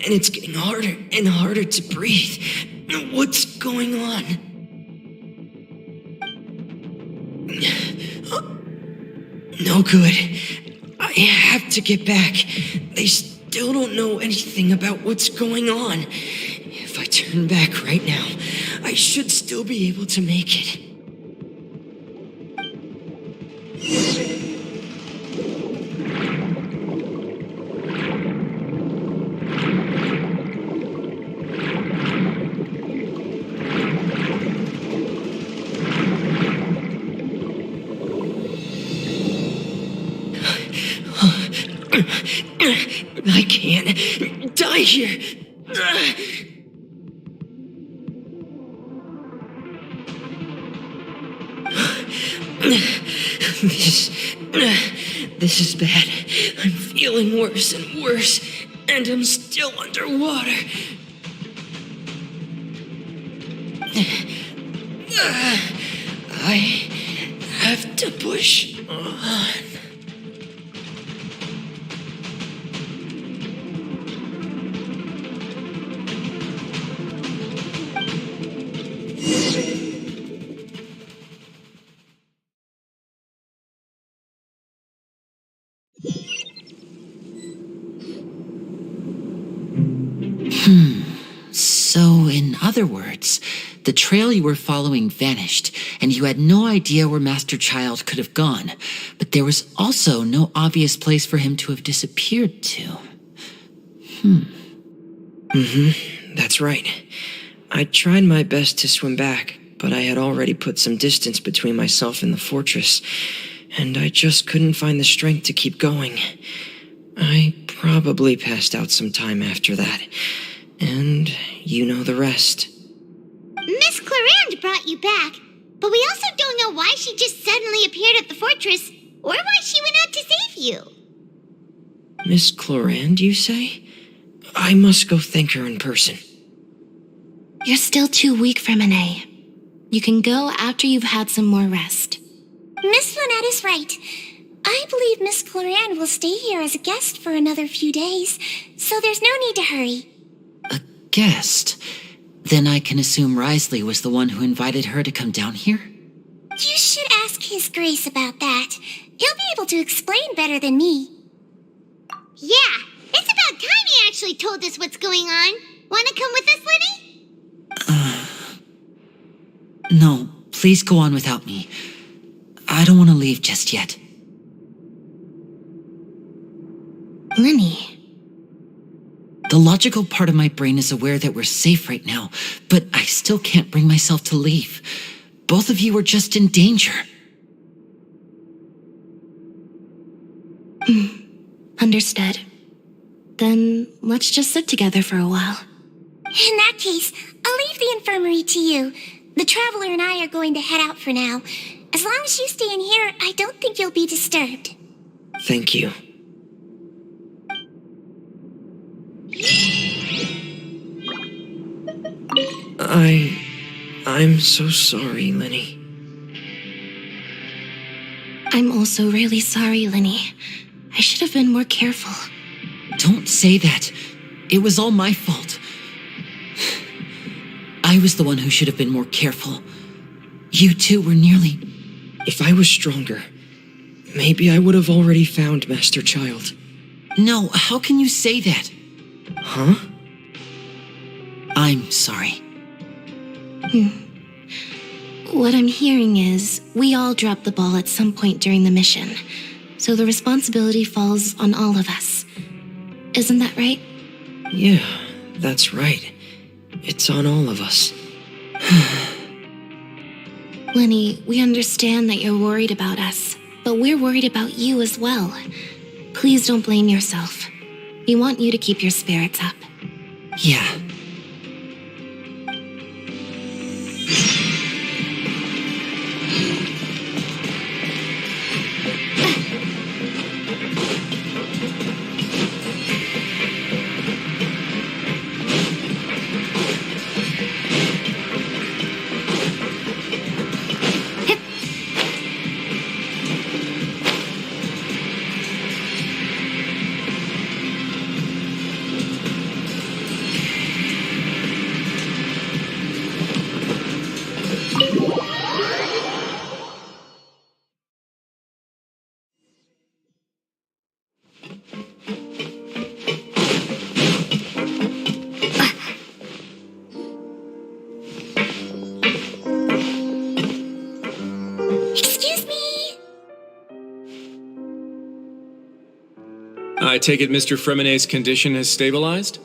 and it's getting harder and harder to breathe. What's going on? No good. I have to get back. They still don't know anything about what's going on. If I turn back right now, I should still be able to make it. I can't die here. This is bad. I'm feeling worse and worse, and I'm still underwater. I have to push on. So, in other words, the trail you were following vanished, and you had no idea where Master Child could have gone, but there was also no obvious place for him to have disappeared to. That's right. I tried my best to swim back, but I had already put some distance between myself and the fortress, and I just couldn't find the strength to keep going. I probably passed out some time after that, and you know the rest. Miss Clarande brought you back, but we also don't know why she just suddenly appeared at the fortress, or why she went out to save you. Miss Clarande, you say? I must go thank her in person. You're still too weak for Monet. You can go after you've had some more rest. Miss Lynette is right. I believe Miss Clarande will stay here as a guest for another few days, so there's no need to hurry. A guest? Then I can assume Risley was the one who invited her to come down here? You should ask His Grace about that. He'll be able to explain better than me. Yeah, it's about time he actually told us what's going on. Wanna come with us, Lenny? No, please go on without me. I don't want to leave just yet. Lenny. The logical part of my brain is aware that we're safe right now, but I still can't bring myself to leave. Both of you are just in danger. Understood. Then let's just sit together for a while. In that case, I'll leave the infirmary to you. The Traveler and I are going to head out for now. As long as you stay in here, I don't think you'll be disturbed. Thank you. I'm so sorry, Lenny. I'm also really sorry, Lenny. I should have been more careful. Don't say that. It was all my fault. I was the one who should have been more careful. You two were nearly... If I was stronger, maybe I would have already found Master Child. No, how can you say that? Huh? I'm sorry. What I'm hearing is, we all dropped the ball at some point during the mission, so the responsibility falls on all of us. Isn't that right? Yeah, that's right. It's on all of us. Lenny, we understand that you're worried about us, but we're worried about you as well. Please don't blame yourself. We want you to keep your spirits up. Yeah. I take it Mr. Fremonet's condition has stabilized?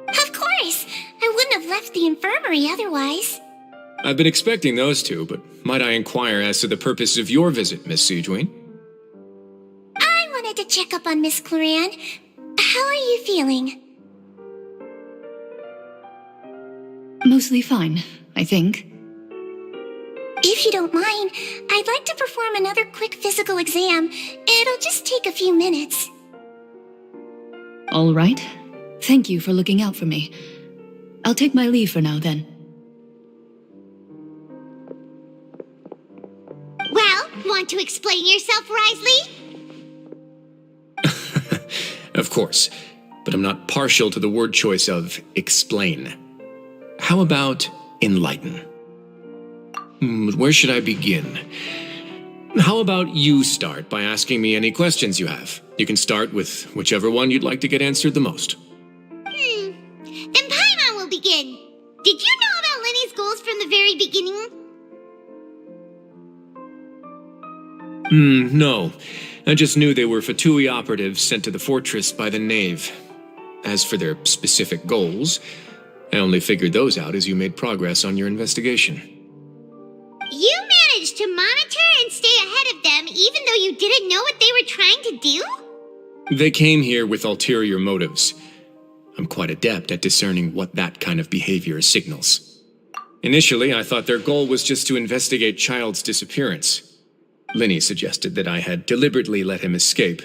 Of course! I wouldn't have left the infirmary otherwise. I've been expecting those two, but might I inquire as to the purpose of your visit, Miss Siegewien? I wanted to check up on Miss Clarande. How are you feeling? Mostly fine, I think. If you don't mind, I'd like to perform another quick physical exam. It'll just take a few minutes. All right. Thank you for looking out for me. I'll take my leave for now, then. Well, want to explain yourself, Risley? Of course, but I'm not partial to the word choice of explain. How about enlighten? Where should I begin? How about you start by asking me any questions you have? You can start with whichever one you'd like to get answered the most. Then Paimon will begin. Did you know about Lenny's goals from the very beginning? No. I just knew they were Fatui operatives sent to the fortress by the Knave. As for their specific goals, I only figured those out as you made progress on your investigation. You managed to monitor and stay ahead of them even though you didn't know what they were trying to do? They came here with ulterior motives. I'm quite adept at discerning what that kind of behavior signals. Initially, I thought their goal was just to investigate Child's disappearance. Linny suggested that I had deliberately let him escape,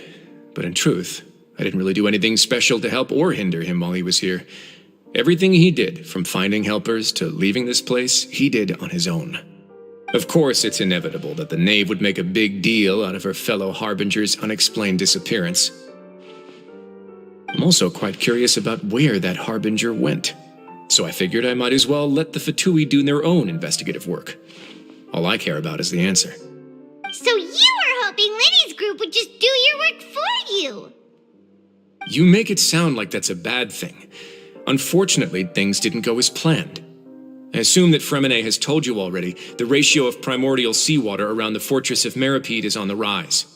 but in truth, I didn't really do anything special to help or hinder him while he was here. Everything he did, from finding helpers to leaving this place, he did on his own. Of course, it's inevitable that the knave would make a big deal out of her fellow Harbinger's unexplained disappearance. I'm also quite curious about where that Harbinger went, so I figured I might as well let the Fatui do their own investigative work. All I care about is the answer. So you were hoping Linny's group would just do your work for you? You make it sound like that's a bad thing. Unfortunately, things didn't go as planned. I assume that Fremine has told you already, the ratio of primordial seawater around the fortress of Meripede is on the rise.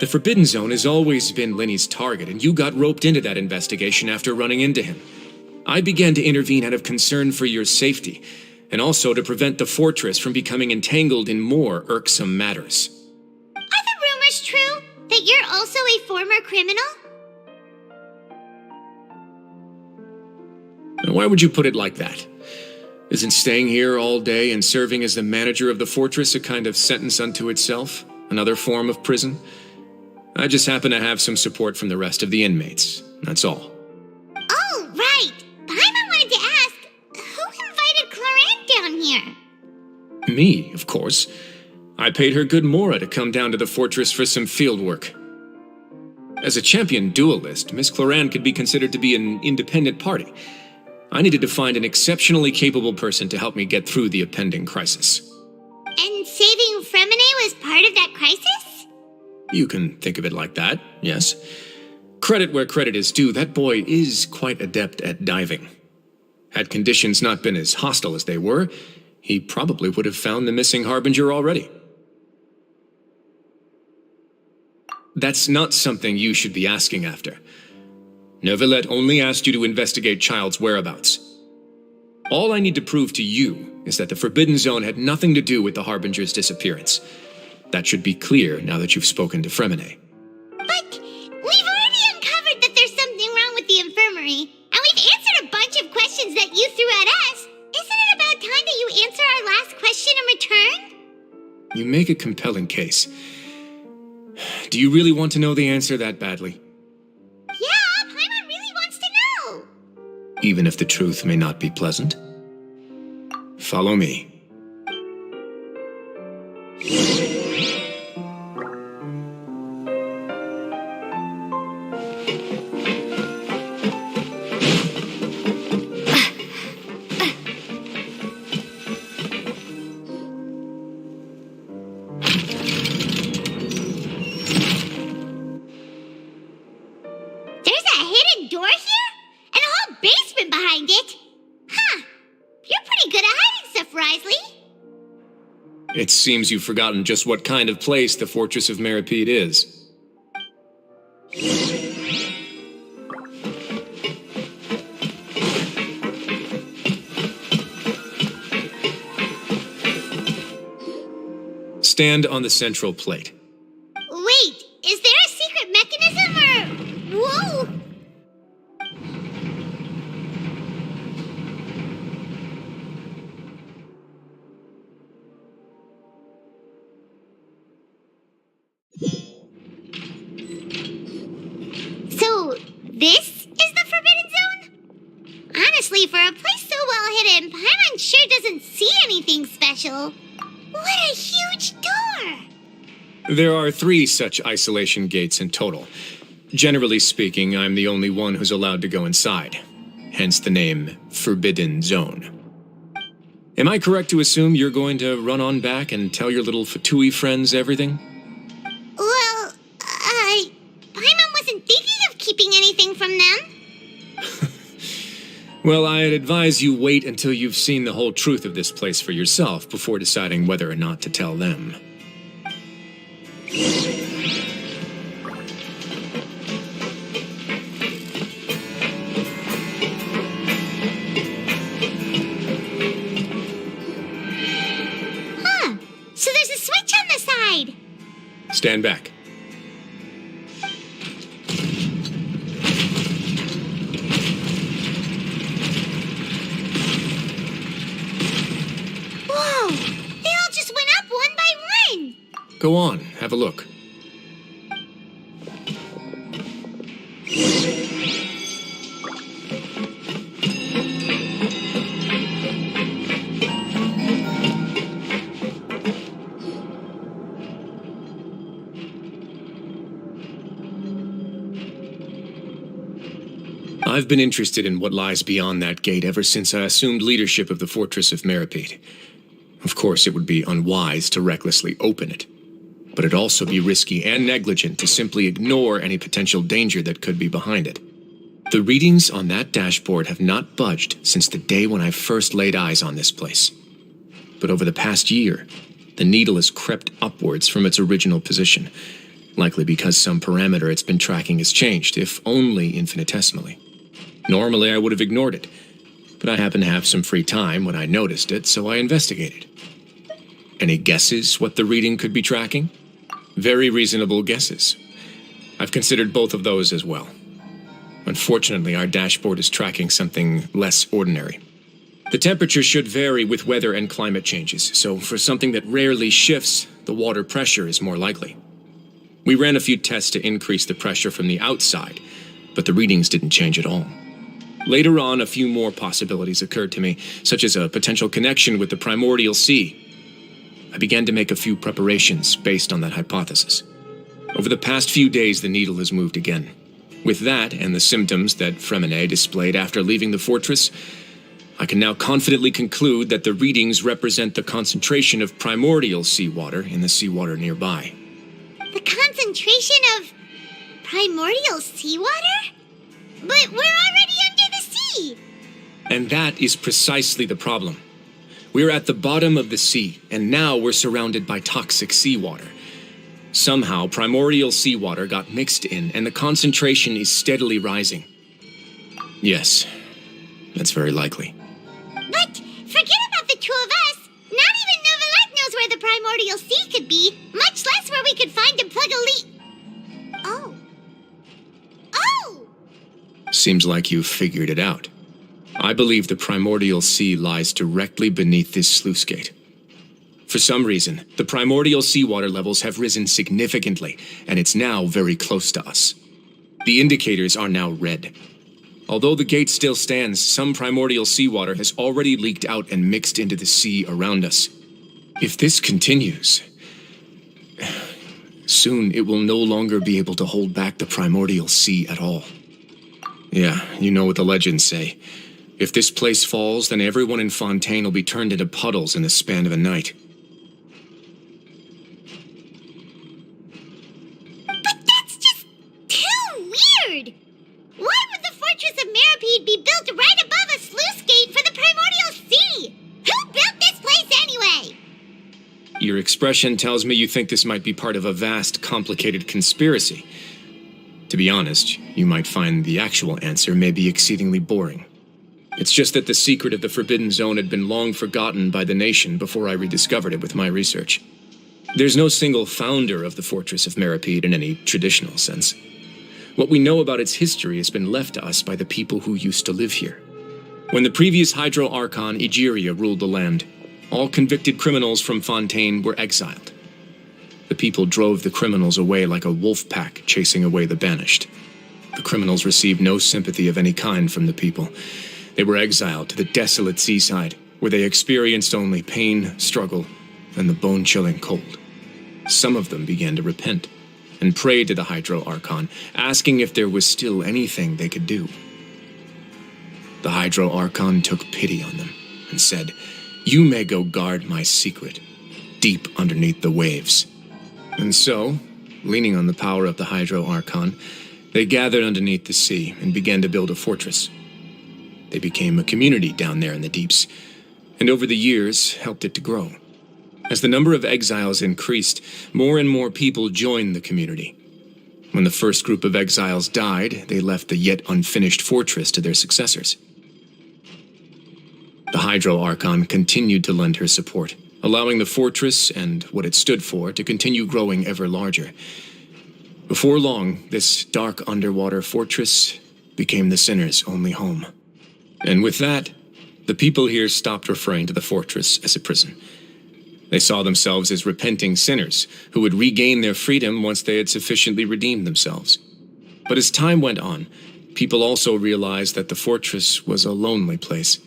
The Forbidden Zone has always been Linny's target, and you got roped into that investigation after running into him. I began to intervene out of concern for your safety, and also to prevent the fortress from becoming entangled in more irksome matters. Are the rumors true? That you're also a former criminal? Now, why would you put it like that? Isn't staying here all day and serving as the manager of the fortress a kind of sentence unto itself? Another form of prison? I just happen to have some support from the rest of the inmates. That's all. Oh, right. Paimon wanted to ask, who invited Clorant down here? Me, of course. I paid her good mora to come down to the fortress for some field work. As a champion duelist, Miss Clorant could be considered to be an independent party. I needed to find an exceptionally capable person to help me get through the impending crisis. And saving Fremine was part of that crisis? You can think of it like that, yes. Credit where credit is due, that boy is quite adept at diving. Had conditions not been as hostile as they were, he probably would have found the missing Harbinger already. That's not something you should be asking after. Neuvillette only asked you to investigate Child's whereabouts. All I need to prove to you is that the Forbidden Zone had nothing to do with the Harbinger's disappearance. That should be clear now that you've spoken to Fremine. But we've already uncovered that there's something wrong with the infirmary, and we've answered a bunch of questions that you threw at us. Isn't it about time that you answer our last question in return? You make a compelling case. Do you really want to know the answer that badly? Yeah, Paimon really wants to know. Even if the truth may not be pleasant? Follow me. It seems you've forgotten just what kind of place the Fortress of Meripede is. Stand on the central plate. Wait, is there a secret mechanism or... Whoa! So, this is the Forbidden Zone? Honestly, for a place so well hidden, Paimon sure doesn't see anything special. What a huge door! There are 3 such isolation gates in total. Generally speaking, I'm the only one who's allowed to go inside. Hence the name Forbidden Zone. Am I correct to assume you're going to run on back and tell your little Fatui friends everything? Well, Paimon wasn't thinking of keeping anything from them. Well, I'd advise you wait until you've seen the whole truth of this place for yourself before deciding whether or not to tell them. switch on the side. Stand back. Whoa! They all just went up one by one. Go on, have a look. I've been interested in what lies beyond that gate ever since I assumed leadership of the Fortress of Meripede. Of course, it would be unwise to recklessly open it, but it'd also be risky and negligent to simply ignore any potential danger that could be behind it. The readings on that dashboard have not budged since the day when I first laid eyes on this place. But over the past year, the needle has crept upwards from its original position, likely because some parameter it's been tracking has changed, if only infinitesimally. Normally, I would have ignored it, but I happened to have some free time when I noticed it, so I investigated. Any guesses what the reading could be tracking? Very reasonable guesses. I've considered both of those as well. Unfortunately, our dashboard is tracking something less ordinary. The temperature should vary with weather and climate changes, so for something that rarely shifts, the water pressure is more likely. We ran a few tests to increase the pressure from the outside, but the readings didn't change at all. Later on, a few more possibilities occurred to me, such as a potential connection with the primordial sea. I began to make a few preparations based on that hypothesis. Over the past few days, the needle has moved again. With that and the symptoms that Fremine displayed after leaving the fortress, I can now confidently conclude that the readings represent the concentration of primordial seawater in the seawater nearby. The concentration of primordial seawater? But we're already under the sea! And that is precisely the problem. We're at the bottom of the sea, and now we're surrounded by toxic seawater. Somehow, primordial seawater got mixed in, and the concentration is steadily rising. Yes, that's very likely. But forget about the two of us. Not even Novelette knows where the primordial sea could be, much less where we could find and plug a leak. Oh. Oh! Seems like you've figured it out. I believe the primordial sea lies directly beneath this sluice gate. For some reason, the primordial seawater levels have risen significantly, and it's now very close to us. The indicators are now red. Although the gate still stands, some primordial seawater has already leaked out and mixed into the sea around us. If this continues, soon it will no longer be able to hold back the primordial sea at all. Yeah, you know what the legends say. If this place falls, then everyone in Fontaine will be turned into puddles in the span of a night. But that's just too weird! Why would the Fortress of Meripede be built right above a sluice gate for the primordial sea? Who built this place anyway? Your expression tells me you think this might be part of a vast, complicated conspiracy. To be honest, you might find the actual answer may be exceedingly boring. It's just that the secret of the Forbidden Zone had been long forgotten by the nation before I rediscovered it with my research. There's no single founder of the Fortress of Meripede in any traditional sense. What we know about its history has been left to us by the people who used to live here. When the previous Hydro Archon, Egeria, ruled the land, all convicted criminals from Fontaine were exiled. The people drove the criminals away like a wolf pack chasing away the banished. The criminals received no sympathy of any kind from the people. They were exiled to the desolate seaside, where they experienced only pain, struggle, and the bone-chilling cold. Some of them began to repent and prayed to the Hydro Archon, asking if there was still anything they could do. The Hydro Archon took pity on them and said, "You may go guard my secret, deep underneath the waves." And so, leaning on the power of the Hydro Archon, they gathered underneath the sea and began to build a fortress. They became a community down there in the deeps, and over the years helped it to grow. As the number of exiles increased, more and more people joined the community. When the first group of exiles died, they left the yet unfinished fortress to their successors. The Hydro Archon continued to lend her support, allowing the fortress and what it stood for to continue growing ever larger. Before long, this dark underwater fortress became the sinner's only home. And with that, the people here stopped referring to the fortress as a prison. They saw themselves as repenting sinners who would regain their freedom once they had sufficiently redeemed themselves. But as time went on, people also realized that the fortress was a lonely place.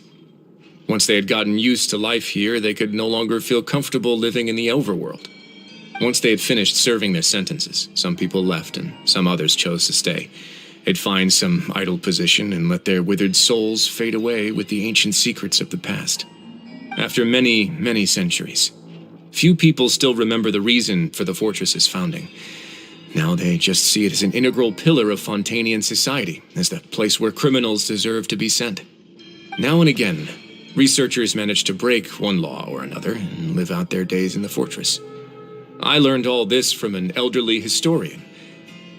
Once they had gotten used to life here, they could no longer feel comfortable living in the overworld. Once they had finished serving their sentences, some people left and some others chose to stay. They'd find some idle position and let their withered souls fade away with the ancient secrets of the past. After many, many centuries, few people still remember the reason for the fortress's founding. Now they just see it as an integral pillar of Fontainian society, as the place where criminals deserve to be sent. Now and again, researchers manage to break one law or another and live out their days in the fortress. I learned all this from an elderly historian.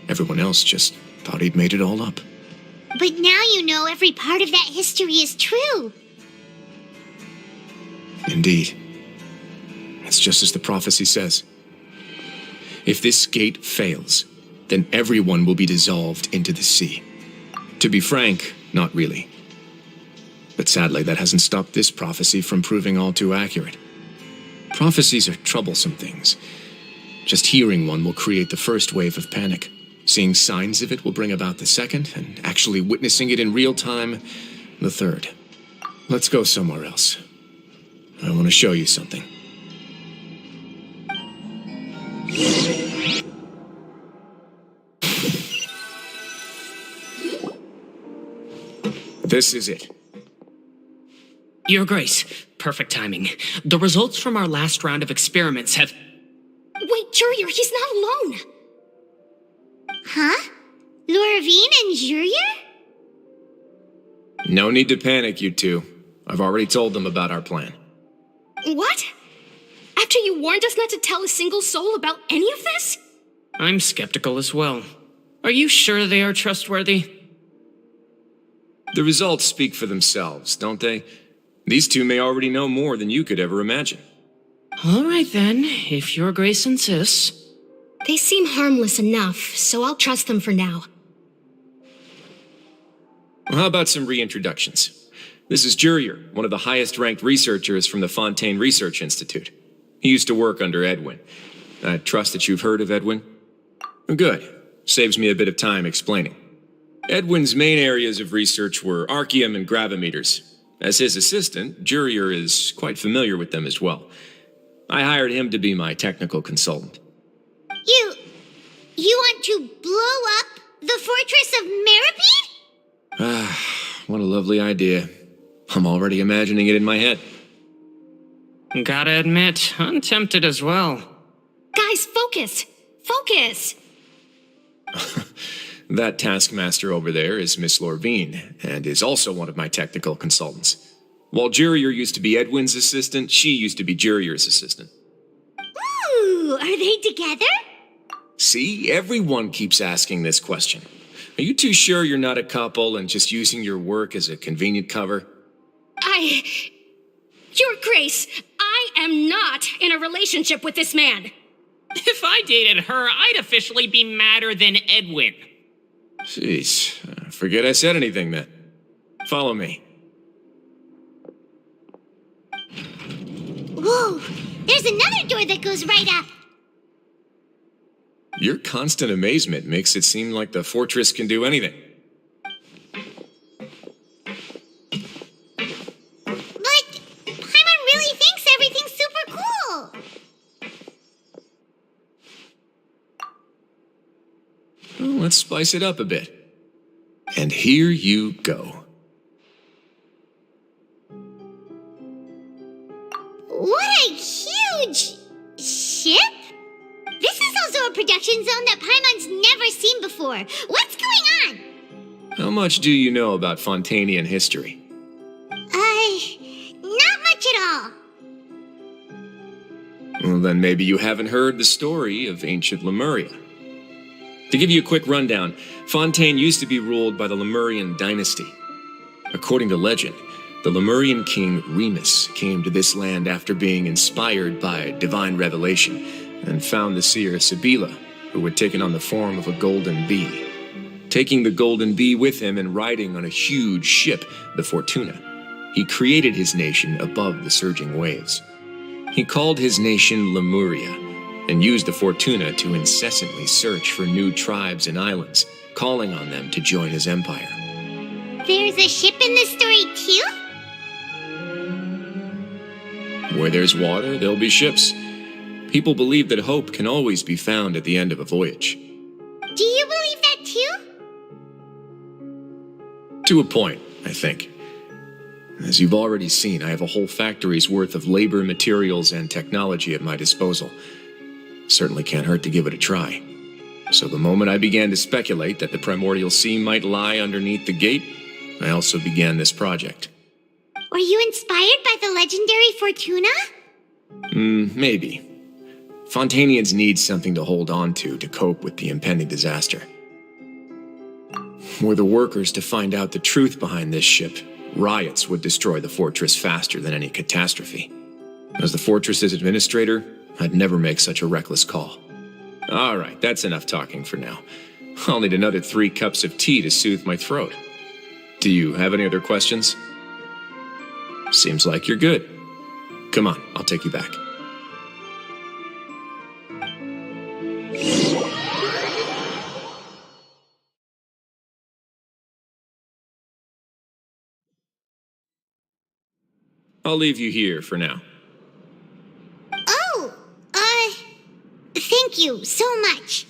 Everyone else just thought he'd made it all up. But now you know every part of that history is true. Indeed. It's just as the prophecy says. If this gate fails, then everyone will be dissolved into the sea. To be frank, not really. But sadly, that hasn't stopped this prophecy from proving all too accurate. Prophecies are troublesome things. Just hearing one will create the first wave of panic. Seeing signs of it will bring about the second, and actually witnessing it in real time, the third. Let's go somewhere else. I want to show you something. This is it. Your Grace, perfect timing. The results from our last round of experiments have... Wait, Jurier, he's not alone! Huh? Lorvine and Jurier? No need to panic, you two. I've already told them about our plan. What? After you warned us not to tell a single soul about any of this? I'm skeptical as well. Are you sure they are trustworthy? The results speak for themselves, don't they? These two may already know more than you could ever imagine. All right then, if Your Grace insists. They seem harmless enough, so I'll trust them for now. Well, how about some reintroductions? This is Jurier, one of the highest-ranked researchers from the Fontaine Research Institute. He used to work under Edwin. I trust that you've heard of Edwin? Good. Saves me a bit of time explaining. Edwin's main areas of research were archaeum and gravimeters. As his assistant, Jurier is quite familiar with them as well. I hired him to be my technical consultant. You want to blow up the fortress of Meripede? Ah, what a lovely idea. I'm already imagining it in my head. Gotta admit, I'm tempted as well. Guys, focus! Focus! That taskmaster over there is Miss Lorvine, and is also one of my technical consultants. While Jurier used to be Edwin's assistant, she used to be Jurier's assistant. Ooh, are they together? See, everyone keeps asking this question. Are you too sure you're not a couple and just using your work as a convenient cover? Your Grace, I am not in a relationship with this man. If I dated her, I'd officially be madder than Edwin. Jeez, forget I said anything then. Follow me. Whoa, there's another door that goes right up. Your constant amazement makes it seem like the fortress can do anything. But Paimon really thinks everything's super cool. Well, let's spice it up a bit. And here you go. What a huge ship! This is also a production zone that Paimon's never seen before. What's going on? How much do you know about Fontainian history? Not much at all. Well, then maybe you haven't heard the story of ancient Lemuria. To give you a quick rundown, Fontaine used to be ruled by the Lemurian dynasty. According to legend, The Lemurian king Remus came to this land after being inspired by divine revelation and found the seer Sibila, who had taken on the form of a golden bee. Taking the golden bee with him and riding on a huge ship, the Fortuna, he created his nation above the surging waves. He called his nation Lemuria and used the Fortuna to incessantly search for new tribes and islands, calling on them to join his empire. There's a ship in this story too? Where there's water, there'll be ships. People believe that hope can always be found at the end of a voyage. Do you believe that too? To a point, I think. As you've already seen, I have a whole factory's worth of labor, materials, and technology at my disposal. Certainly can't hurt to give it a try. So the moment I began to speculate that the primordial sea might lie underneath the gate, I also began this project. Were you inspired by the legendary Fortuna? Maybe. Fontainians need something to hold on to cope with the impending disaster. Were the workers to find out the truth behind this ship, riots would destroy the fortress faster than any catastrophe. As the fortress's administrator, I'd never make such a reckless call. All right, that's enough talking for now. I'll need another 3 cups of tea to soothe my throat. Do you have any other questions? Seems like you're good. Come on, I'll take you back. I'll leave you here for now. Oh, thank you so much.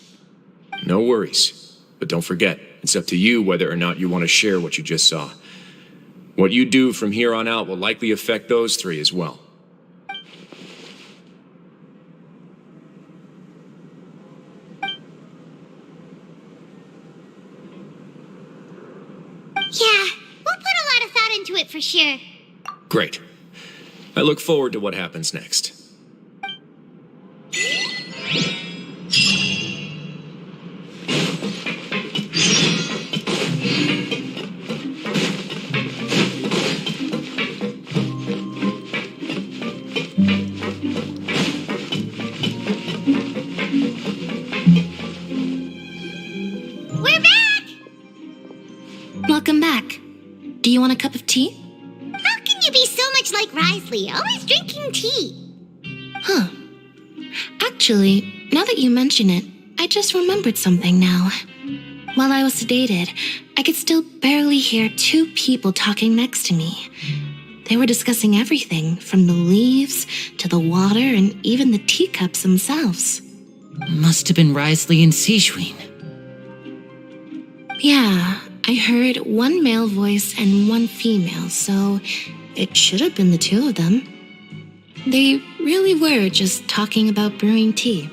No worries. But don't forget, it's up to you whether or not you want to share what you just saw. What you do from here on out will likely affect those 3 as well. Yeah, we'll put a lot of thought into it for sure. Great. I look forward to what happens next. We're back! Welcome back. Do you want a cup of tea? How can you be so much like Risley, always drinking tea? Huh. Actually, now that you mention it, I just remembered something now. While I was sedated, I could still barely hear 2 people talking next to me. They were discussing everything, from the leaves to the water and even the teacups themselves. Must have been Risley and Sejuin. Yeah, I heard 1 male voice and 1 female, so it should have been the 2 of them. They really were just talking about brewing tea.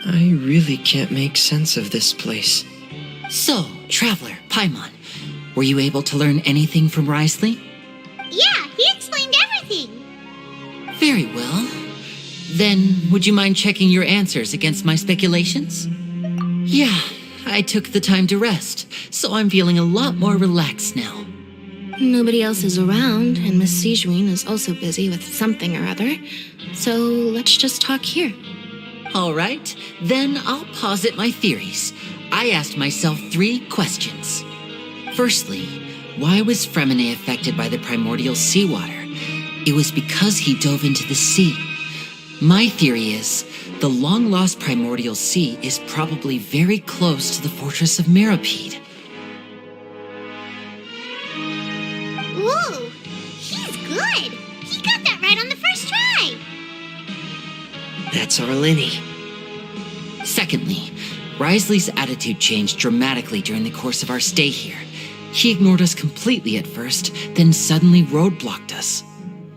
I really can't make sense of this place. So, Traveler, Paimon, were you able to learn anything from Risley? Yeah, he explained everything. Very well. Then, would you mind checking your answers against my speculations? Yeah, I took the time to rest, so I'm feeling a lot more relaxed now. Nobody else is around, and Miss Sejuin is also busy with something or other, so let's just talk here. All right, then I'll posit my theories. I asked myself 3 questions. Firstly, why was Fremine affected by the primordial seawater? It was because he dove into the sea. My theory is, the long-lost primordial sea is probably very close to the fortress of Meripede. Whoa, he's good. He got that right on the first try. That's Arlini. Secondly, Risley's attitude changed dramatically during the course of our stay here. He ignored us completely at first, then suddenly roadblocked us.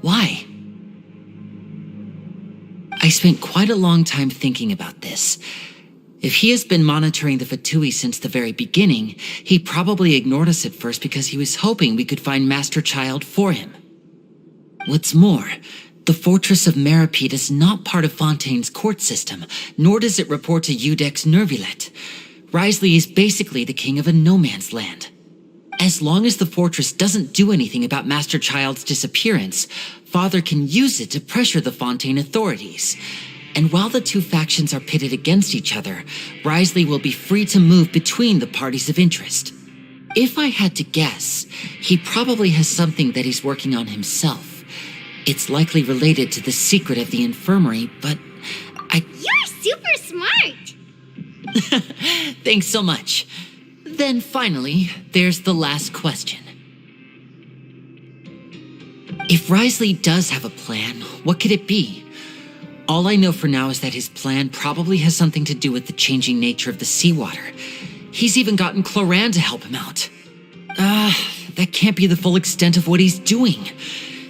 Why? I spent quite a long time thinking about this. If he has been monitoring the Fatui since the very beginning, he probably ignored us at first because he was hoping we could find Master Child for him. What's more, the Fortress of Meripede is not part of Fontaine's court system, nor does it report to Udex Nervulet. Risley is basically the king of a no-man's land. As long as the fortress doesn't do anything about Master Child's disappearance, Father can use it to pressure the Fontaine authorities. And while the two factions are pitted against each other, Wriothesley will be free to move between the parties of interest. If I had to guess, he probably has something that he's working on himself. It's likely related to the secret of the infirmary, but You're super smart! Thanks so much. Then finally, there's the last question. If Wriothesley does have a plan, what could it be? All I know for now is that his plan probably has something to do with the changing nature of the seawater. He's even gotten Cloran to help him out. That can't be the full extent of what he's doing.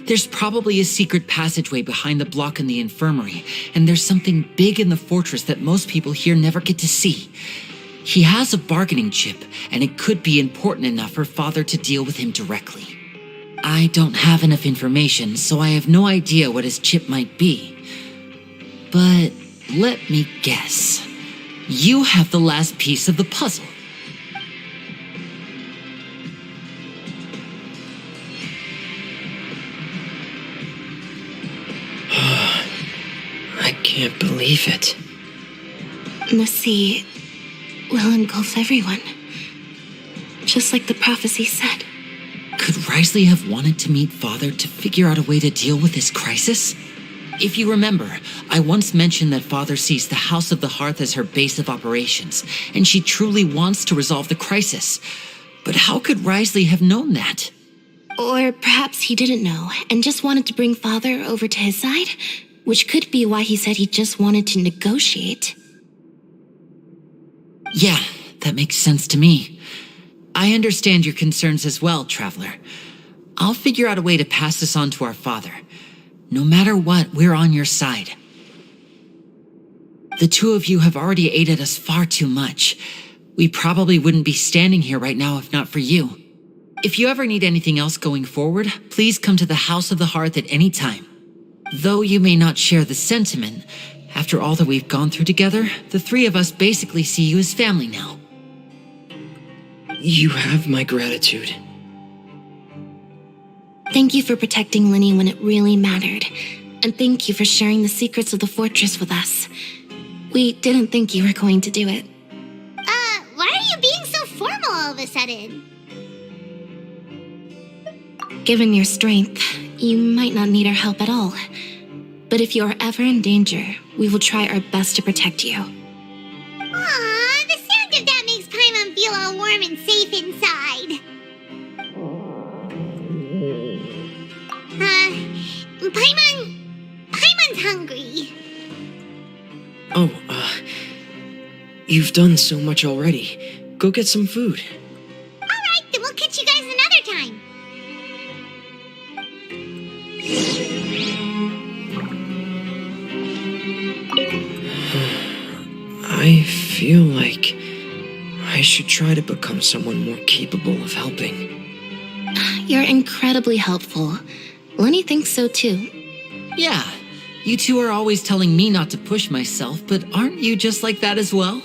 There's probably a secret passageway behind the block in the infirmary, and there's something big in the fortress that most people here never get to see. He has a bargaining chip, and it could be important enough for Father to deal with him directly. I don't have enough information, so I have no idea what his chip might be. But let me guess. You have the last piece of the puzzle. I can't believe it. The sea will engulf everyone. Just like the prophecy said. Could Wriothesley have wanted to meet Father to figure out a way to deal with this crisis? If you remember, I once mentioned that Father sees the House of the Hearth as her base of operations, and she truly wants to resolve the crisis. But how could Wriothesley have known that? Or perhaps he didn't know and just wanted to bring Father over to his side, which could be why he said he just wanted to negotiate. Yeah, that makes sense to me. I understand your concerns as well, Traveler. I'll figure out a way to pass this on to our father. No matter what, we're on your side. The two of you have already aided us far too much. We probably wouldn't be standing here right now if not for you. If you ever need anything else going forward, please come to the House of the Hearth at any time. Though you may not share the sentiment, after all that we've gone through together, the three of us basically see you as family now. You have my gratitude. Thank you for protecting Linny when it really mattered. And thank you for sharing the secrets of the fortress with us. We didn't think you were going to do it. Why are you being so formal all of a sudden? Given your strength, you might not need our help at all. But if you are ever in danger, we will try our best to protect you. Aw, the sound of that makes Paimon feel all warm and safe inside. Paimon's hungry. Oh, you've done so much already. Go get some food. Alright, then we'll catch you guys another time. I feel like I should try to become someone more capable of helping. You're incredibly helpful. Lenny thinks so too. Yeah, you two are always telling me not to push myself, but aren't you just like that as well?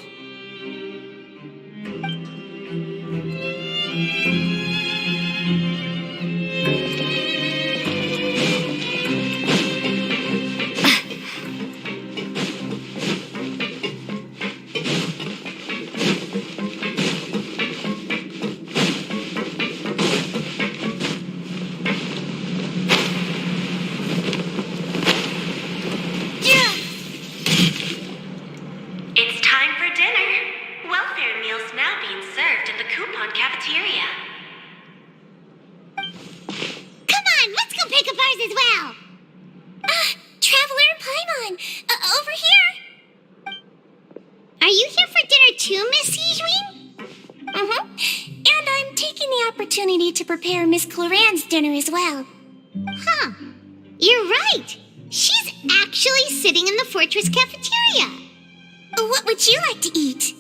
It's time for dinner. Welfare meals now being served in the coupon cafeteria. Come on, let's go pick up ours as well. Traveler and Paimon, over here. Are you here for dinner too, Miss Sijween? And I'm taking the opportunity to prepare Miss Cloran's dinner as well. Huh. You're right. She's actually sitting in the fortress cafeteria. What would you like to eat?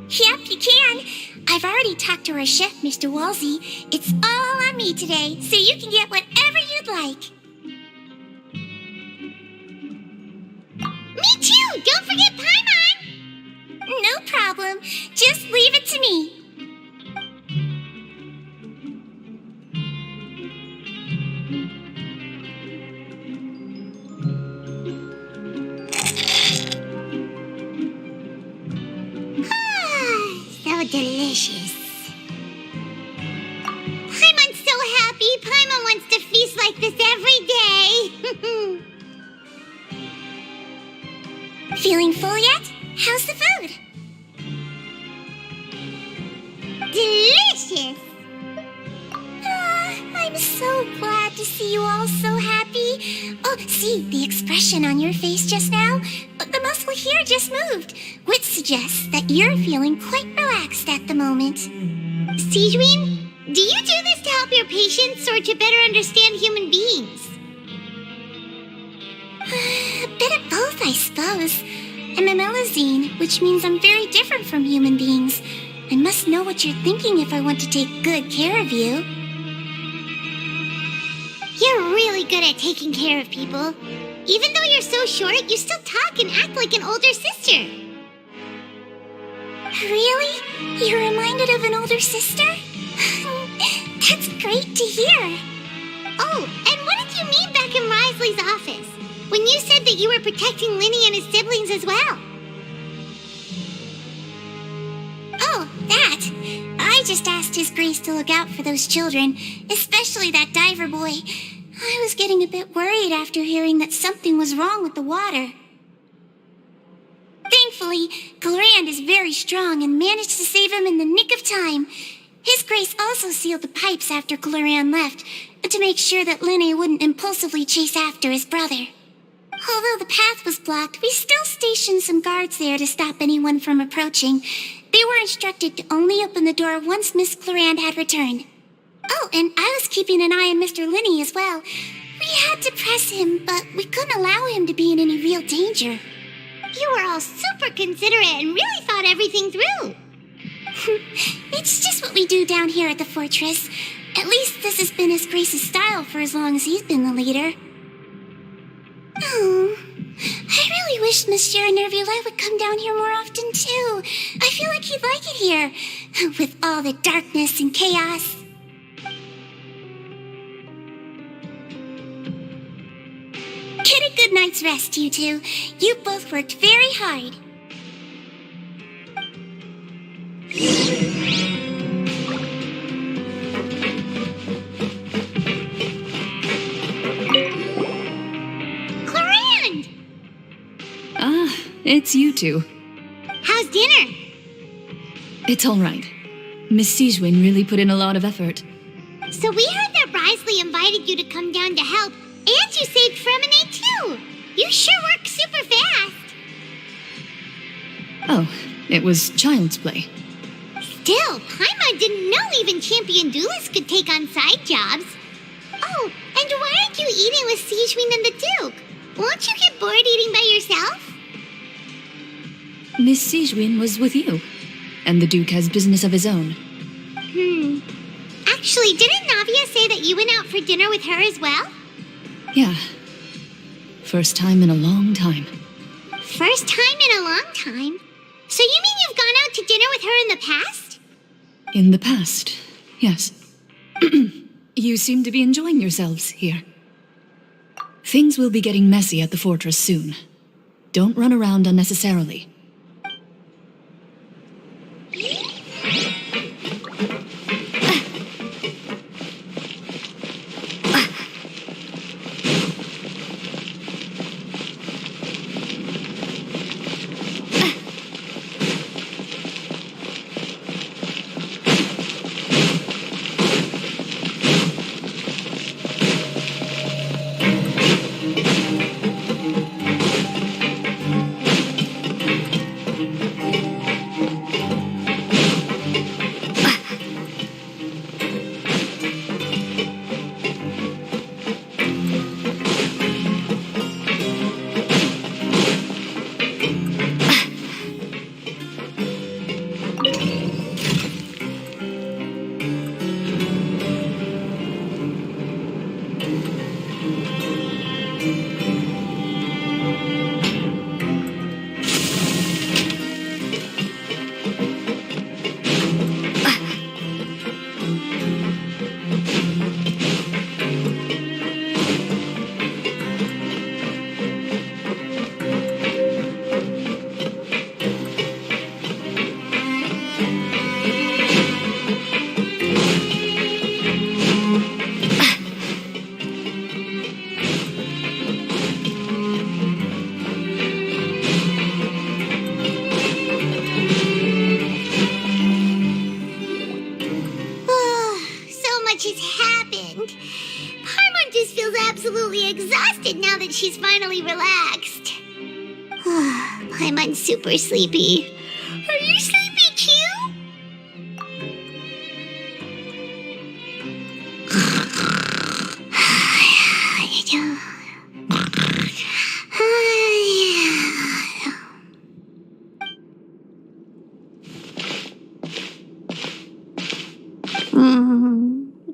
Yep, you can. I've already talked to our chef, Mr. Walsey. It's all on me today, so you can get whatever you'd like. Me too! Don't forget Paimon! No problem. Just leave it to me. Feeling full yet? How's the food? Delicious! I'm so glad to see you all so happy. Oh, see, the expression on your face just now? The muscle here just moved, which suggests that you're feeling quite relaxed at the moment. Sijuin, do you do this to help your patients or to better understand human beings? A bit of both, I suppose. I'm a Melazine, which means I'm very different from human beings. I must know what you're thinking if I want to take good care of you. You're really good at taking care of people. Even though you're so short, you still talk and act like an older sister. Really? You're reminded of an older sister? That's great to hear. Oh, and what did you mean back in Risley's office? When you said that you were protecting Linny and his siblings as well? Oh, that. I just asked His Grace to look out for those children, especially that diver boy. I was getting a bit worried after hearing that something was wrong with the water. Thankfully, Glorand is very strong and managed to save him in the nick of time. His Grace also sealed the pipes after Glorand left, to make sure that Linny wouldn't impulsively chase after his brother. Although the path was blocked, we still stationed some guards there to stop anyone from approaching. They were instructed to only open the door once Miss Glorand had returned. Oh, and I was keeping an eye on Mr. Linny as well. We had to press him, but we couldn't allow him to be in any real danger. You were all super considerate and really thought everything through. It's just what we do down here at the fortress. At least this has been His Grace's style for as long as he's been the leader. Oh, I really wish Monsieur Nervula would come down here more often too. I feel like he'd like it here, with all the darkness and chaos. Get a good night's rest, you two. You both worked very hard. Glorand! Ah, it's you two. How's dinner? It's all right. Miss Sijuin really put in a lot of effort. So we heard that Risley invited you to come down to help, and you saved Fremonade too. You sure work super fast. Oh, it was child's play. Still, Paimon didn't know even champion duelists could take on side jobs. Oh, and why aren't you eating with Sijuin and the Duke? Won't you get bored eating by yourself? Miss Sijuin was with you, and the Duke has business of his own. Actually, didn't Navia say that you went out for dinner with her as well? Yeah. First time in a long time. First time in a long time? So you mean you've gone out to dinner with her in the past? In the past, yes. You seem to be enjoying yourselves here. Things will be getting messy at the fortress soon. Don't run around unnecessarily. exhausted now that she's finally relaxed. Paimon's super sleepy. Are you sleepy too?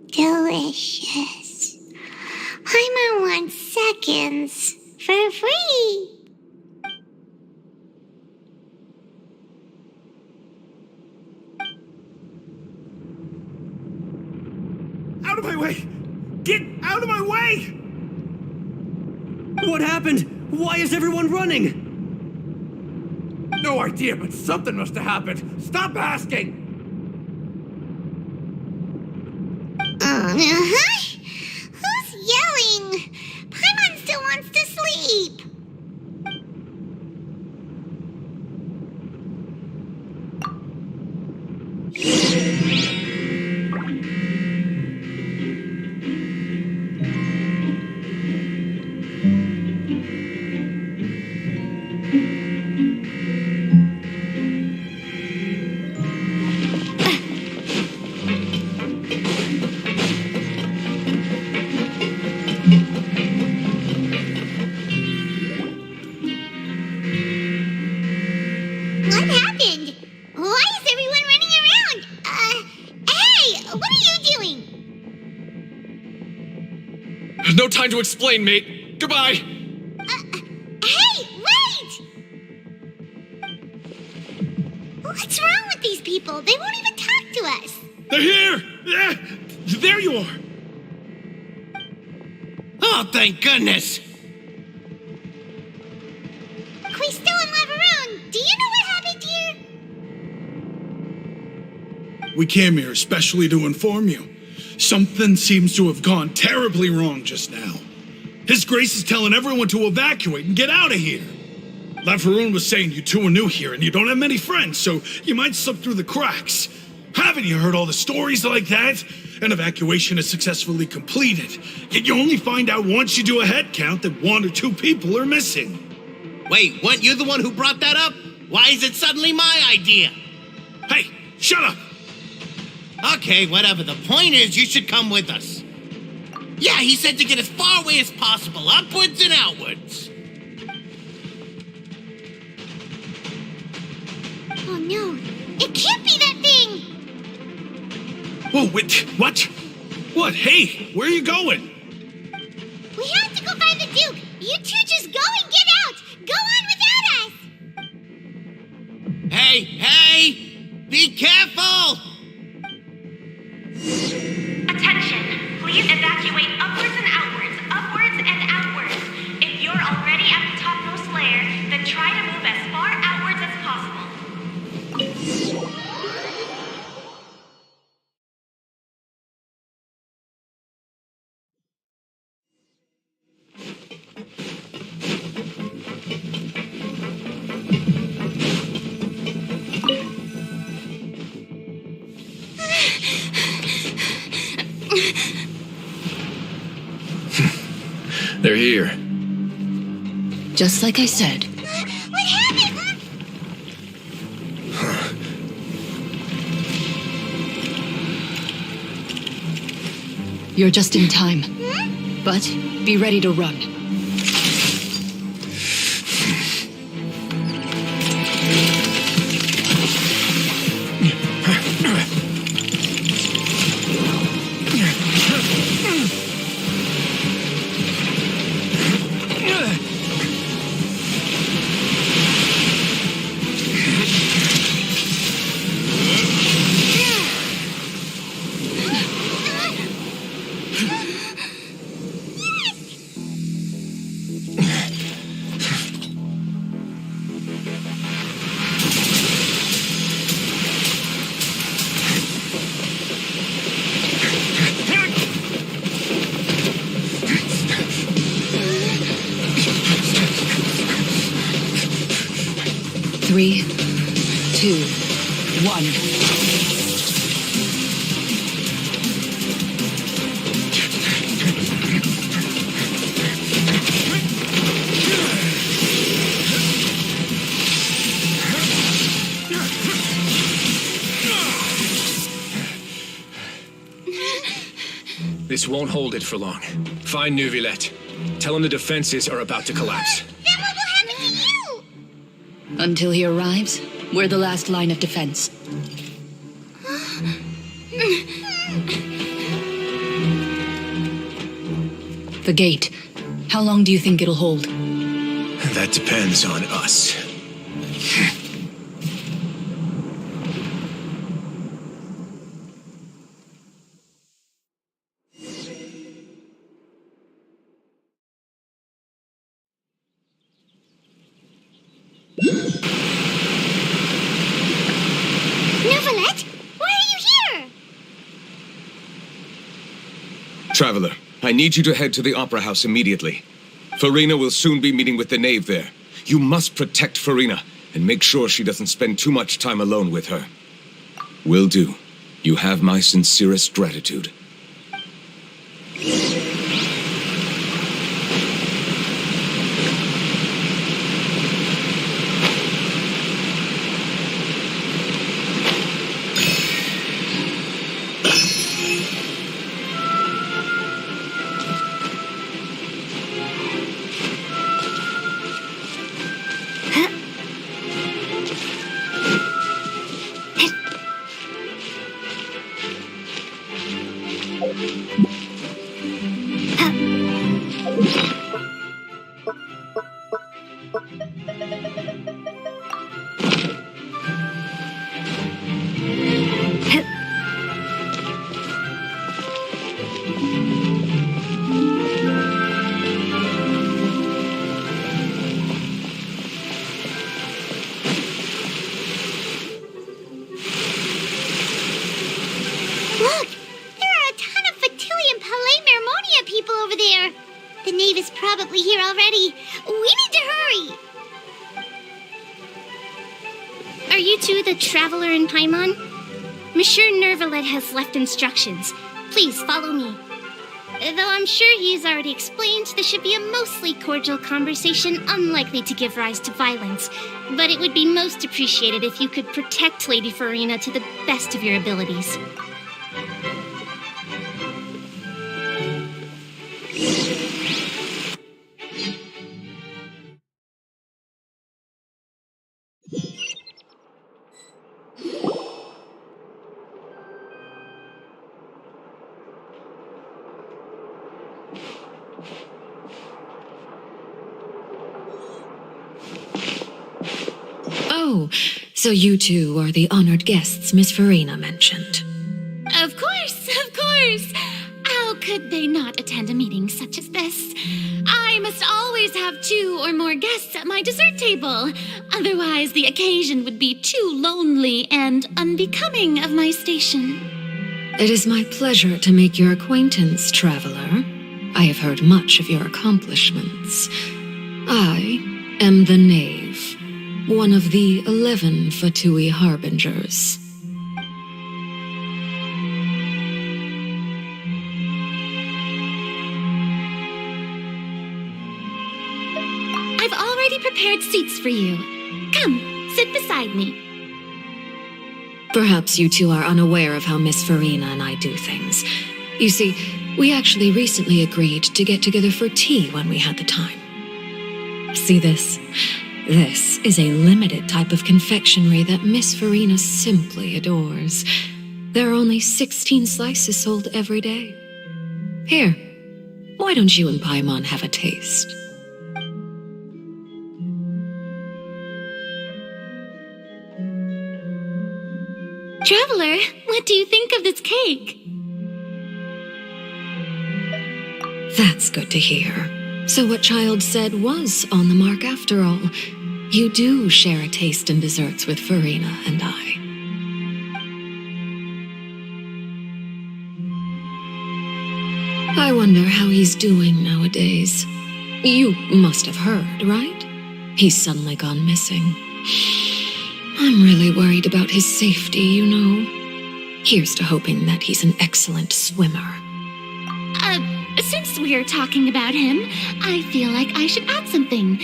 Delicious. Paimon wants seconds for free. Out of my way! Get out of my way! What happened? Why is everyone running? No idea, but something must have happened. Stop asking! Who's yelling? Paimon still wants to sleep. What happened? Why is everyone running around? Hey, what are you doing? There's no time to explain, mate. Goodbye. Hey, wait! What's wrong with these people? They won't even talk to us. They're here! Yeah, there you are! Oh, thank goodness! Quisto and Lavaroon, do you know what happened here? We came here especially to inform you. Something seems to have gone terribly wrong just now. His Grace is telling everyone to evacuate and get out of here. Lavaroon was saying you two are new here and you don't have many friends, so you might slip through the cracks. Haven't you heard all the stories like that? An evacuation is successfully completed, yet you only find out once you do a head count that 1 or 2 people are missing. Wait, weren't you the one who brought that up? Why is it suddenly my idea? Hey, shut up! Okay, whatever. The point is, you should come with us. Yeah, he said to get as far away as possible, upwards and outwards. Oh no, it can't be that thing! Whoa, wait, what? What? Hey, where are you going? We have to go find the Duke! You two just go and get out! Go on without us! Hey! Be careful! Attention! Please evacuate upwards and outwards, upwards and outwards. If you're already at the topmost layer, then try to move as far outwards as possible. They're here. Just like I said. What happened? You're just in time. But be ready to run. Three, 2, 1. This won't hold it for long. Find Neuvillette. Tell him the defenses are about to collapse. Then what will happen to you? Until he arrives, we're the last line of defense. The gate. How long do you think it'll hold? That depends on us. Neuvillette, why are you here? Traveler, I need you to head to the Opera House immediately. Farina will soon be meeting with the knave there. You must protect Farina and make sure she doesn't spend too much time alone with her. Will do. You have my sincerest gratitude. Look, there are a ton of Fatilian Palais Mermonia people over there. The knave is probably here already. We need to hurry. Are you two the traveler in Paimon? Monsieur Neuvillette has left instructions. Please follow me. Though I'm sure he's already explained, this should be a mostly cordial conversation, unlikely to give rise to violence. But it would be most appreciated if you could protect Lady Farina to the best of your abilities. Oh, so you two are the honored guests Miss Farina mentioned. Of course, of course. How could they not attend a meeting such as this? I must always have 2 or more guests at my dessert table. Otherwise, the occasion would be too lonely and unbecoming of my station. It is my pleasure to make your acquaintance, traveler. I have heard much of your accomplishments. I am the knave, one of the 11 Fatui harbingers. I've already prepared seats for you. Come, sit beside me. Perhaps you two are unaware of how Miss Farina and I do things. You see, we actually recently agreed to get together for tea when we had the time. See this? This is a limited type of confectionery that Miss Farina simply adores. There are only 16 slices sold every day. Here, why don't you and Paimon have a taste? Traveler, what do you think of this cake? That's good to hear. So what Child said was on the mark after all. You do share a taste in desserts with Farina and I. I wonder how he's doing nowadays. You must have heard, right? He's suddenly gone missing. I'm really worried about his safety, you know. Here's to hoping that he's an excellent swimmer. Since we're talking about him, I feel like I should add something.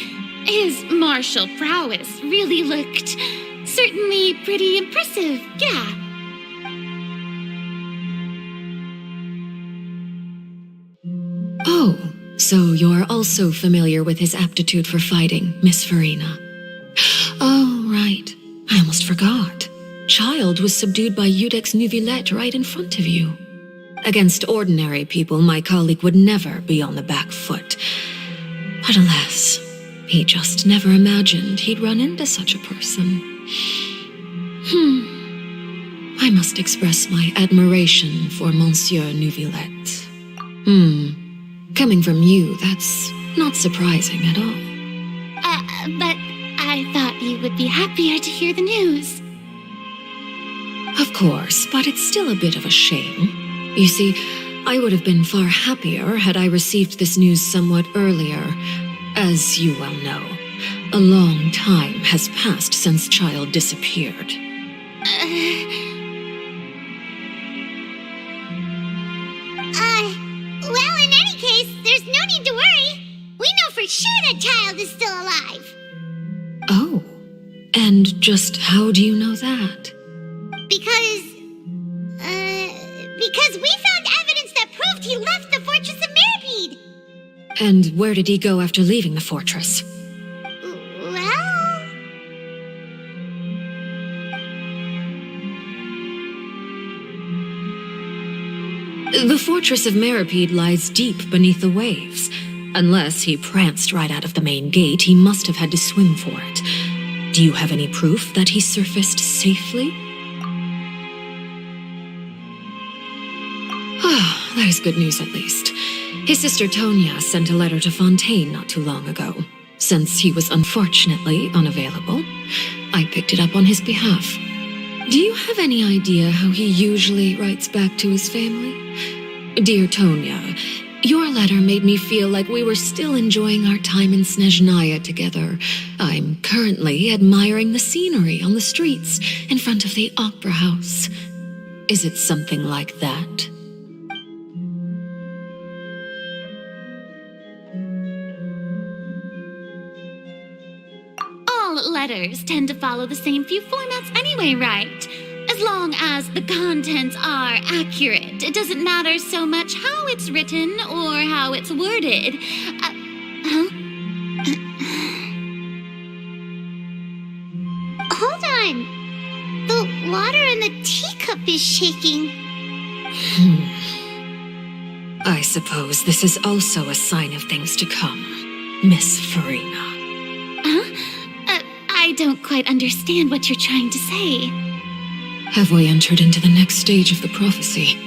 His martial prowess really looked certainly pretty impressive, yeah. So you're also familiar with his aptitude for fighting, Miss Farina. Oh, right. I almost forgot. Child was subdued by Udex Nuvillette right in front of you. Against ordinary people, my colleague would never be on the back foot. But alas, he just never imagined he'd run into such a person. I must express my admiration for Monsieur Nuvillette. Coming from you, that's not surprising at all. But I thought you would be happier to hear the news. Of course, but it's still a bit of a shame. You see, I would have been far happier had I received this news somewhat earlier. As you well know, a long time has passed since Child disappeared. Well, in any case, there's no need to worry. We know for sure that Child is still alive. Oh, and just how do you know that? Because we found evidence that proved he left the Fortress of Meripede. And where did he go after leaving the fortress? Well... The Fortress of Meripede lies deep beneath the waves. Unless he pranced right out of the main gate, he must have had to swim for it. Do you have any proof that he surfaced safely? Ah, that is good news at least. His sister Tonya sent a letter to Fontaine not too long ago. Since he was unfortunately unavailable, I picked it up on his behalf. Do you have any idea how he usually writes back to his family? Dear Tonya, your letter made me feel like we were still enjoying our time in Snezhnaya together. I'm currently admiring the scenery on the streets in front of the opera house. Is it something like that? All letters tend to follow the same few formats anyway, right? As long as the contents are accurate, it doesn't matter so much how it's written or how it's worded. Hold on. The water in the teacup is shaking. I suppose this is also a sign of things to come, Miss Farina. I don't quite understand what you're trying to say. Have we entered into the next stage of the prophecy?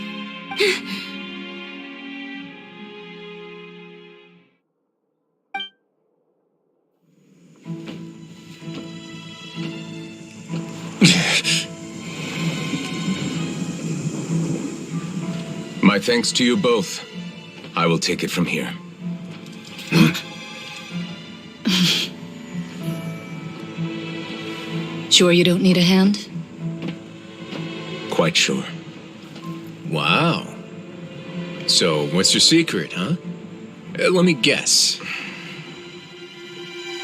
My thanks to you both. I will take it from here. Sure you don't need a hand? Quite sure. Wow. So, what's your secret, huh? Let me guess.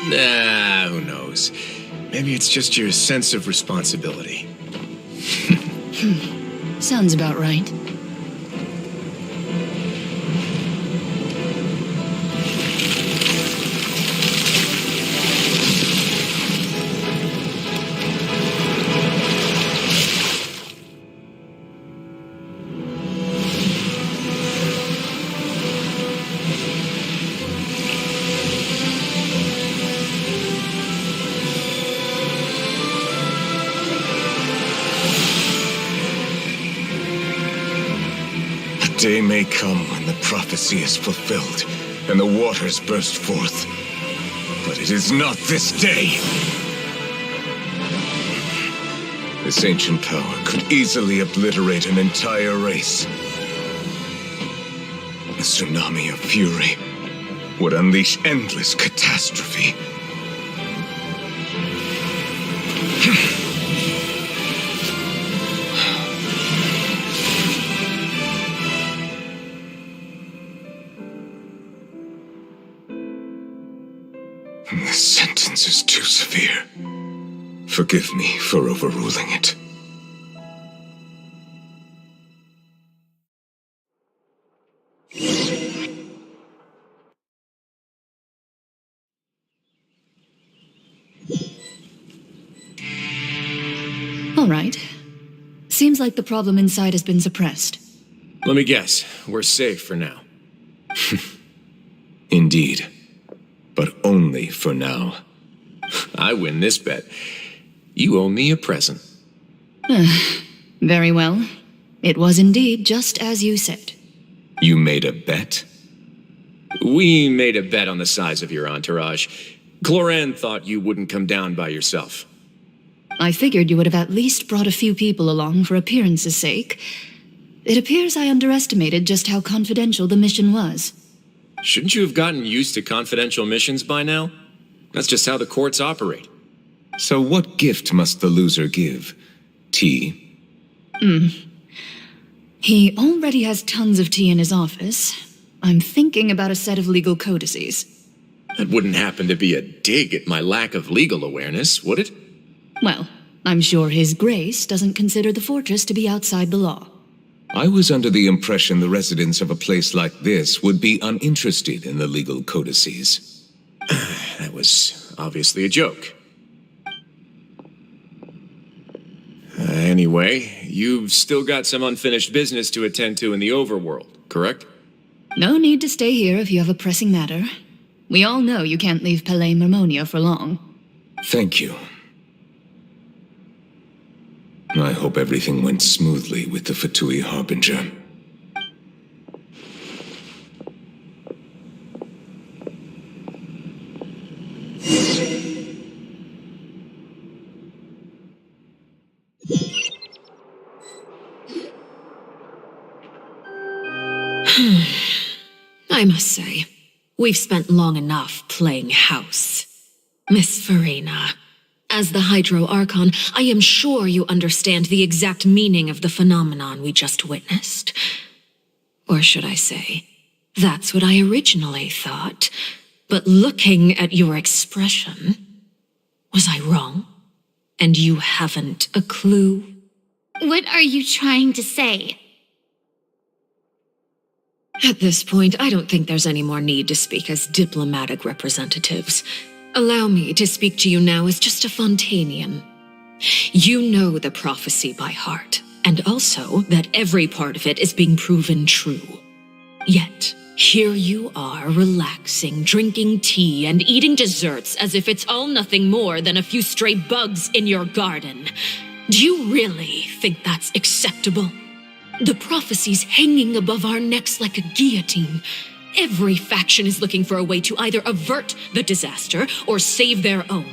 Nah, who knows? Maybe it's just your sense of responsibility. Sounds about right. Day may come when the prophecy is fulfilled and the waters burst forth. But it is not this day. This ancient power could easily obliterate an entire race. A tsunami of fury would unleash endless catastrophe. This sentence is too severe. Forgive me for overruling it. All right. Seems like the problem inside has been suppressed. Let me guess. We're safe for now. Indeed. But only for now. I win this bet. You owe me a present. Very well. It was indeed just as you said. You made a bet? We made a bet on the size of your entourage. Cloran thought you wouldn't come down by yourself. I figured you would have at least brought a few people along for appearance's sake. It appears I underestimated just how confidential the mission was. Shouldn't you have gotten used to confidential missions by now? That's just how the courts operate. So what gift must the loser give? Tea? He already has tons of tea in his office. I'm thinking about a set of legal codices. That wouldn't happen to be a dig at my lack of legal awareness, would it? Well, I'm sure His Grace doesn't consider the fortress to be outside the law. I was under the impression the residents of a place like this would be uninterested in the legal codices. That was obviously a joke. Anyway, you've still got some unfinished business to attend to in the overworld, correct? No need to stay here if you have a pressing matter. We all know you can't leave Palais Marmonia for long. Thank you. I hope everything went smoothly with the Fatui Harbinger. I must say, we've spent long enough playing house. Miss Farina, as the Hydro Archon, I am sure you understand the exact meaning of the phenomenon we just witnessed. Or should I say, that's what I originally thought. But looking at your expression, was I wrong? And you haven't a clue? What are you trying to say? At this point, I don't think there's any more need to speak as diplomatic representatives. Allow me to speak to you now as just a Fontainian. You know the prophecy by heart, and also that every part of it is being proven true. Yet, here you are relaxing, drinking tea, and eating desserts as if it's all nothing more than a few stray bugs in your garden. Do you really think that's acceptable? The prophecy's hanging above our necks like a guillotine. Every faction is looking for a way to either avert the disaster or save their own.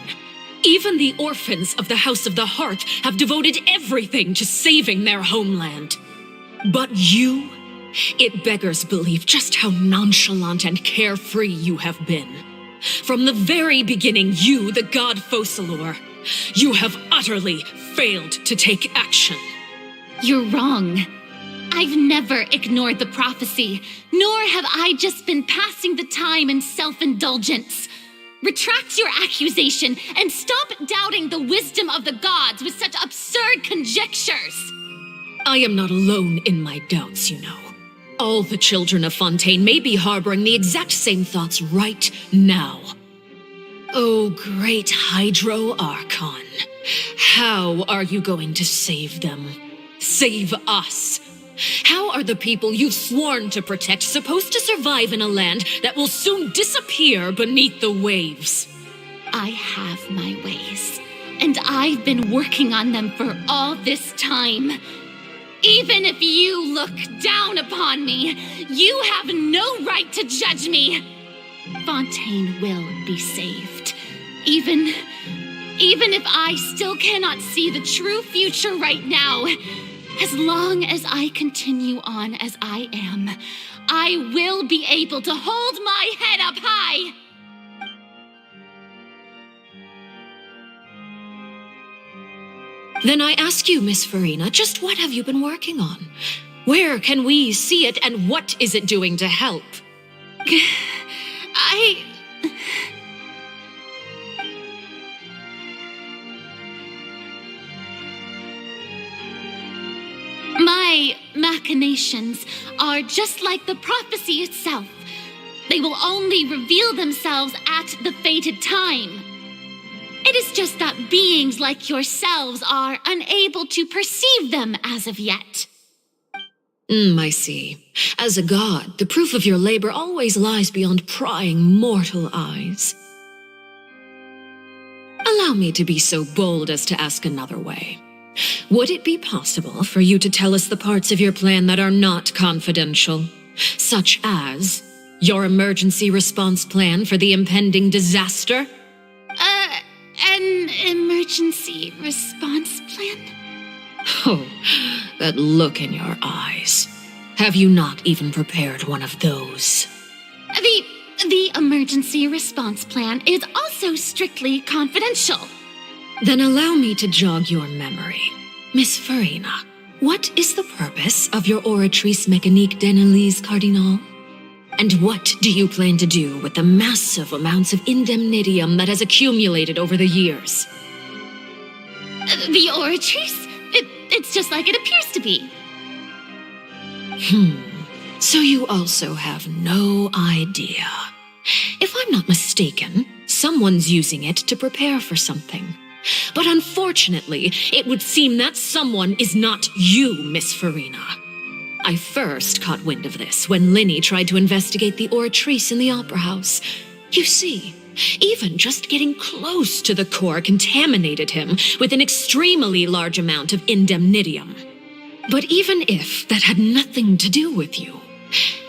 Even the orphans of the House of the Hearth have devoted everything to saving their homeland. But you, it beggars belief just how nonchalant and carefree you have been. From the very beginning, you, the god Focalor, you have utterly failed to take action. You're wrong. I've never ignored the prophecy, nor have I just been passing the time in self-indulgence. Retract your accusation and stop doubting the wisdom of the gods with such absurd conjectures. I am not alone in my doubts, you know. All the children of Fontaine may be harboring the exact same thoughts right now. Oh, great Hydro Archon, how are you going to save them? Save us? How are the people you've sworn to protect supposed to survive in a land that will soon disappear beneath the waves? I have my ways, and I've been working on them for all this time. Even if you look down upon me, you have no right to judge me. Fontaine will be saved. Even if I still cannot see the true future right now, as long as I continue on as I am, I will be able to hold my head up high. Then I ask you, Miss Farina, just what have you been working on? Where can we see it, and what is it doing to help? My machinations are just like the prophecy itself. They will only reveal themselves at the fated time. It is just that beings like yourselves are unable to perceive them as of yet. I see. As a god, the proof of your labor always lies beyond prying mortal eyes. Allow me to be so bold as to ask another way. Would it be possible for you to tell us the parts of your plan that are not confidential, such as your emergency response plan for the impending disaster? An emergency response plan? Oh, that look in your eyes. Have you not even prepared one of those? The emergency response plan is also strictly confidential. Then allow me to jog your memory. Miss Farina, what is the purpose of your Oratrice Mécanique d'Annelise Cardinal? And what do you plan to do with the massive amounts of indemnitium that has accumulated over the years? The Oratrice? It's just like it appears to be. So you also have no idea. If I'm not mistaken, someone's using it to prepare for something. But unfortunately, it would seem that someone is not you, Miss Farina. I first caught wind of this when Linny tried to investigate the Oratrice in the Opera House. You see, even just getting close to the core contaminated him with an extremely large amount of indemnitium. But even if that had nothing to do with you,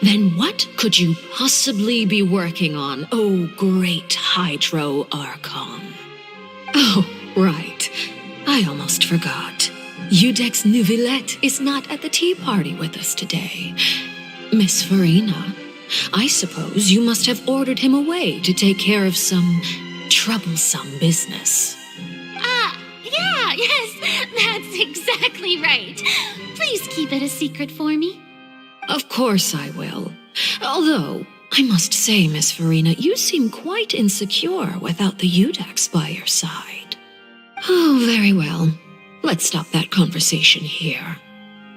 then what could you possibly be working on, oh great Hydro Archon? Oh, right. I almost forgot. Udex Nouvillette is not at the tea party with us today. Miss Farina, I suppose you must have ordered him away to take care of some troublesome business. Yes, that's exactly right. Please keep it a secret for me. Of course I will. Although, I must say, Miss Farina, you seem quite insecure without the Udex by your side. Oh, very well. Let's stop that conversation here.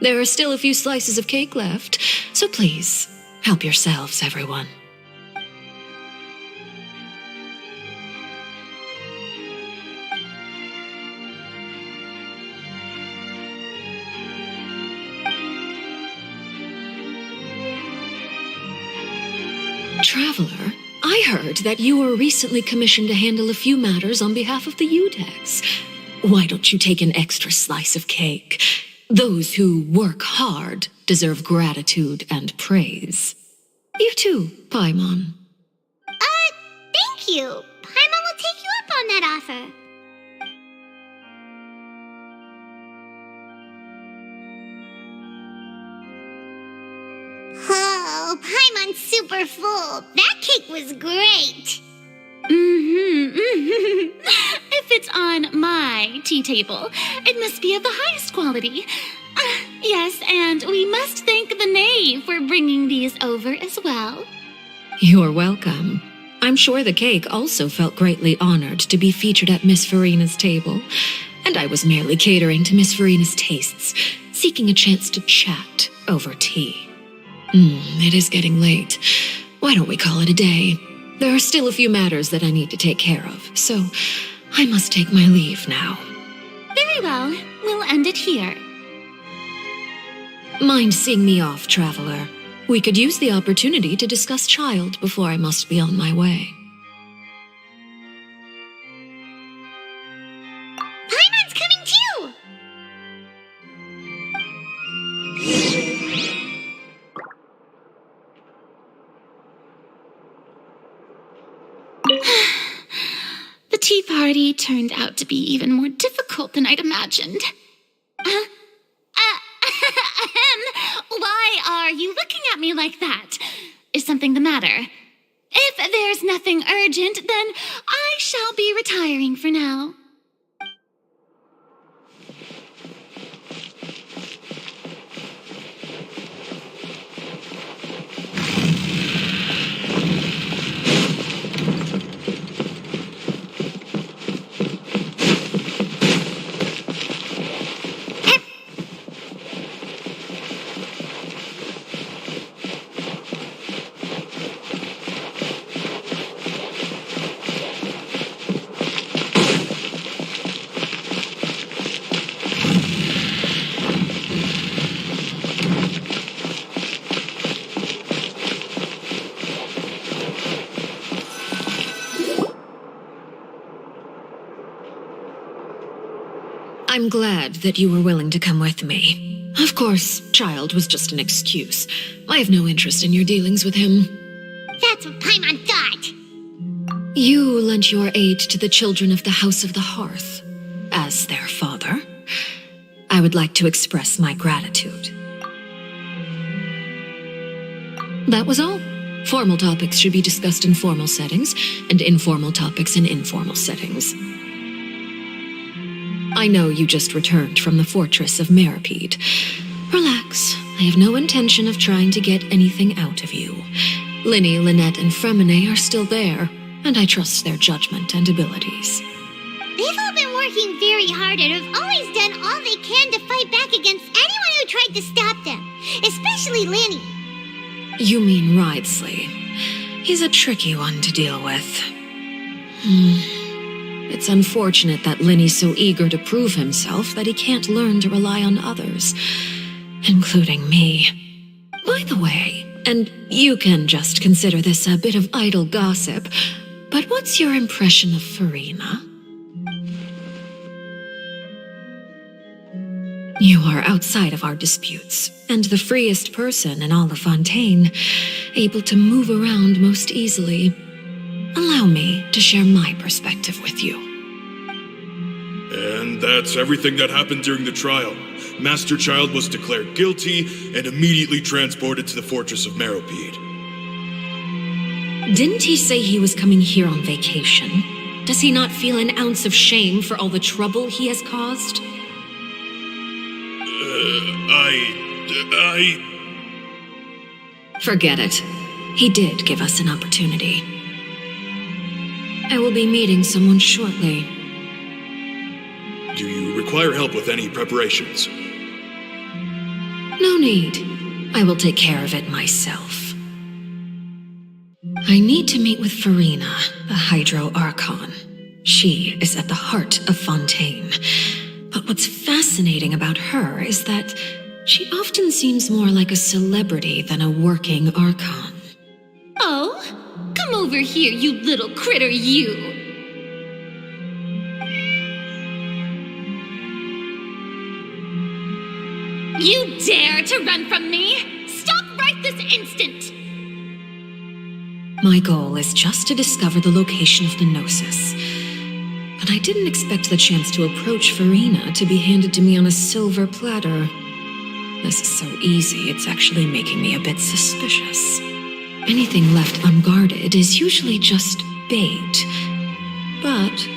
There are still a few slices of cake left, so please, help yourselves, everyone. Traveler, I heard that you were recently commissioned to handle a few matters on behalf of the Udex. Why don't you take an extra slice of cake? Those who work hard deserve gratitude and praise. You too, Paimon. Thank you. Paimon will take you up on that offer. Oh, Paimon's super full. That cake was great. If it's on my tea table, it must be of the highest quality. Yes, and we must thank the knave for bringing these over as well. You're welcome. I'm sure the cake also felt greatly honored to be featured at Miss Farina's table, and I was merely catering to Miss Farina's tastes, seeking a chance to chat over tea. It is getting late. Why don't we call it a day? There are still a few matters that I need to take care of, so I must take my leave now. Very well. We'll end it here. Mind seeing me off, Traveler? We could use the opportunity to discuss Child before I must be on my way. Paimon's coming too! The tea party turned out to be even more difficult than I'd imagined. Why are you looking at me like that? Is something the matter? If there's nothing urgent, then I shall be retiring for now. I'm glad that you were willing to come with me. Of course, child was just an excuse. I have no interest in your dealings with him. That's what Paimon thought. You lent your aid to the children of the House of the Hearth. As their father, I would like to express my gratitude. That was all. Formal topics should be discussed in formal settings, and informal topics in informal settings. I know you just returned from the fortress of Meripede. Relax. I have no intention of trying to get anything out of you. Linny, Lynette, and Fremine are still there, and I trust their judgment and abilities. They've all been working very hard and have always done all they can to fight back against anyone who tried to stop them, especially Linny. You mean Ridesley. He's a tricky one to deal with. It's unfortunate that Linny's so eager to prove himself that he can't learn to rely on others, including me. By the way, and you can just consider this a bit of idle gossip, but what's your impression of Farina? You are outside of our disputes, and the freest person in all of Fontaine, able to move around most easily. Allow me to share my perspective with you. And that's everything that happened during the trial. Master Child was declared guilty and immediately transported to the Fortress of Meripede. Didn't he say he was coming here on vacation? Does he not feel an ounce of shame for all the trouble he has caused? Forget it. He did give us an opportunity. I will be meeting someone shortly. Do you require help with any preparations? No need. I will take care of it myself. I need to meet with Farina, the Hydro Archon. She is at the heart of Fontaine. But what's fascinating about her is that she often seems more like a celebrity than a working Archon. Oh, come over here, you little critter, you! You dare to run from me? Stop right this instant! My goal is just to discover the location of the Gnosis. But I didn't expect the chance to approach Farina to be handed to me on a silver platter. This is so easy, it's actually making me a bit suspicious. Anything left unguarded is usually just bait. But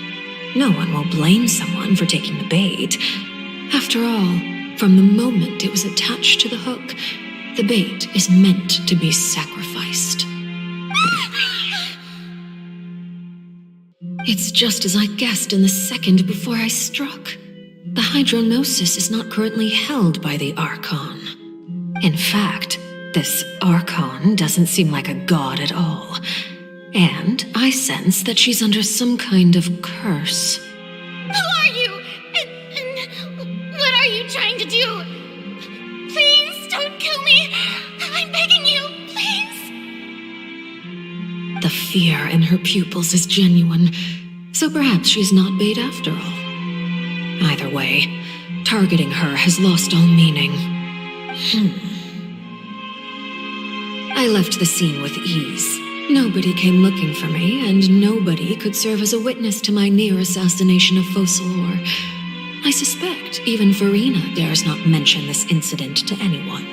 no one will blame someone for taking the bait. After all, from the moment it was attached to the hook, the bait is meant to be sacrificed. It's just as I guessed in the second before I struck. The Hydronosis is not currently held by the Archon. In fact, this Archon doesn't seem like a god at all. And I sense that she's under some kind of curse. Who are you? And what are you trying to do? Please don't kill me. I'm begging you, please. The fear in her pupils is genuine, so perhaps she's not bait after all. Either way, targeting her has lost all meaning. I left the scene with ease. Nobody came looking for me, and nobody could serve as a witness to my near assassination of Focalor. I suspect even Farina dares not mention this incident to anyone.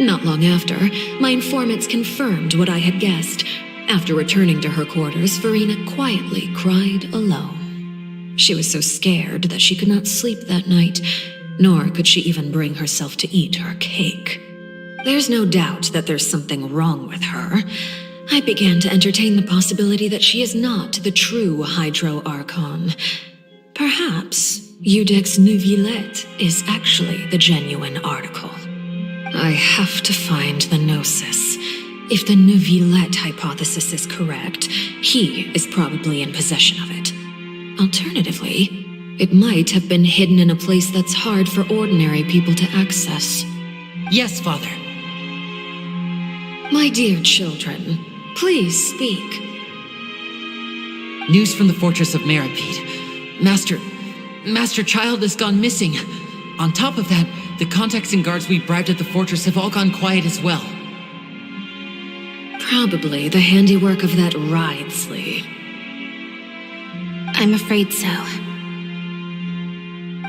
Not long after, my informants confirmed what I had guessed. After returning to her quarters, Farina quietly cried alone. She was so scared that she could not sleep that night, nor could she even bring herself to eat her cake. There's no doubt that there's something wrong with her. I began to entertain the possibility that she is not the true Hydro Archon. Perhaps Eudex Neuvillette is actually the genuine article. I have to find the Gnosis. If the Neuvillette hypothesis is correct, he is probably in possession of it. Alternatively, it might have been hidden in a place that's hard for ordinary people to access. Yes, Father. My dear children, please speak. News from the Fortress of Meripede. Master, Master Child has gone missing. On top of that, the contacts and guards we bribed at the fortress have all gone quiet as well. Probably the handiwork of that Wriothesley. I'm afraid so.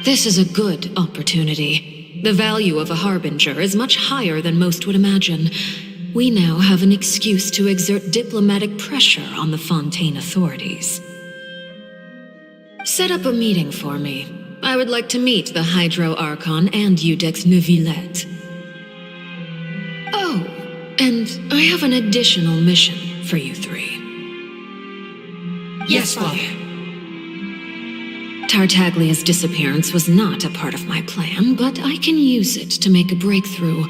This is a good opportunity. The value of a harbinger is much higher than most would imagine. We now have an excuse to exert diplomatic pressure on the Fontaine authorities. Set up a meeting for me. I would like to meet the Hydro Archon and Eudex Neuvillette. Oh, and I have an additional mission for you three. Yes, Father. Tartaglia's disappearance was not a part of my plan, but I can use it to make a breakthrough.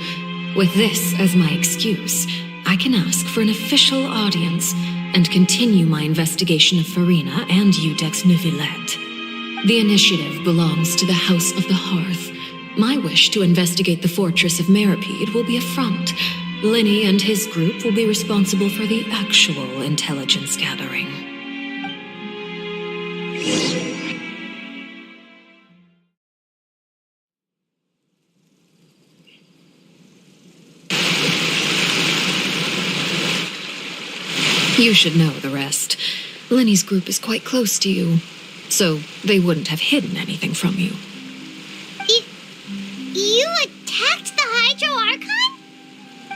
With this as my excuse, I can ask for an official audience and continue my investigation of Farina and Eudex Neuvillette. The initiative belongs to the House of the Hearth. My wish to investigate the fortress of Meripede will be a front. Linny and his group will be responsible for the actual intelligence gathering. You should know the rest. Linny's group is quite close to you, so they wouldn't have hidden anything from you. You attacked the Hydro Archon?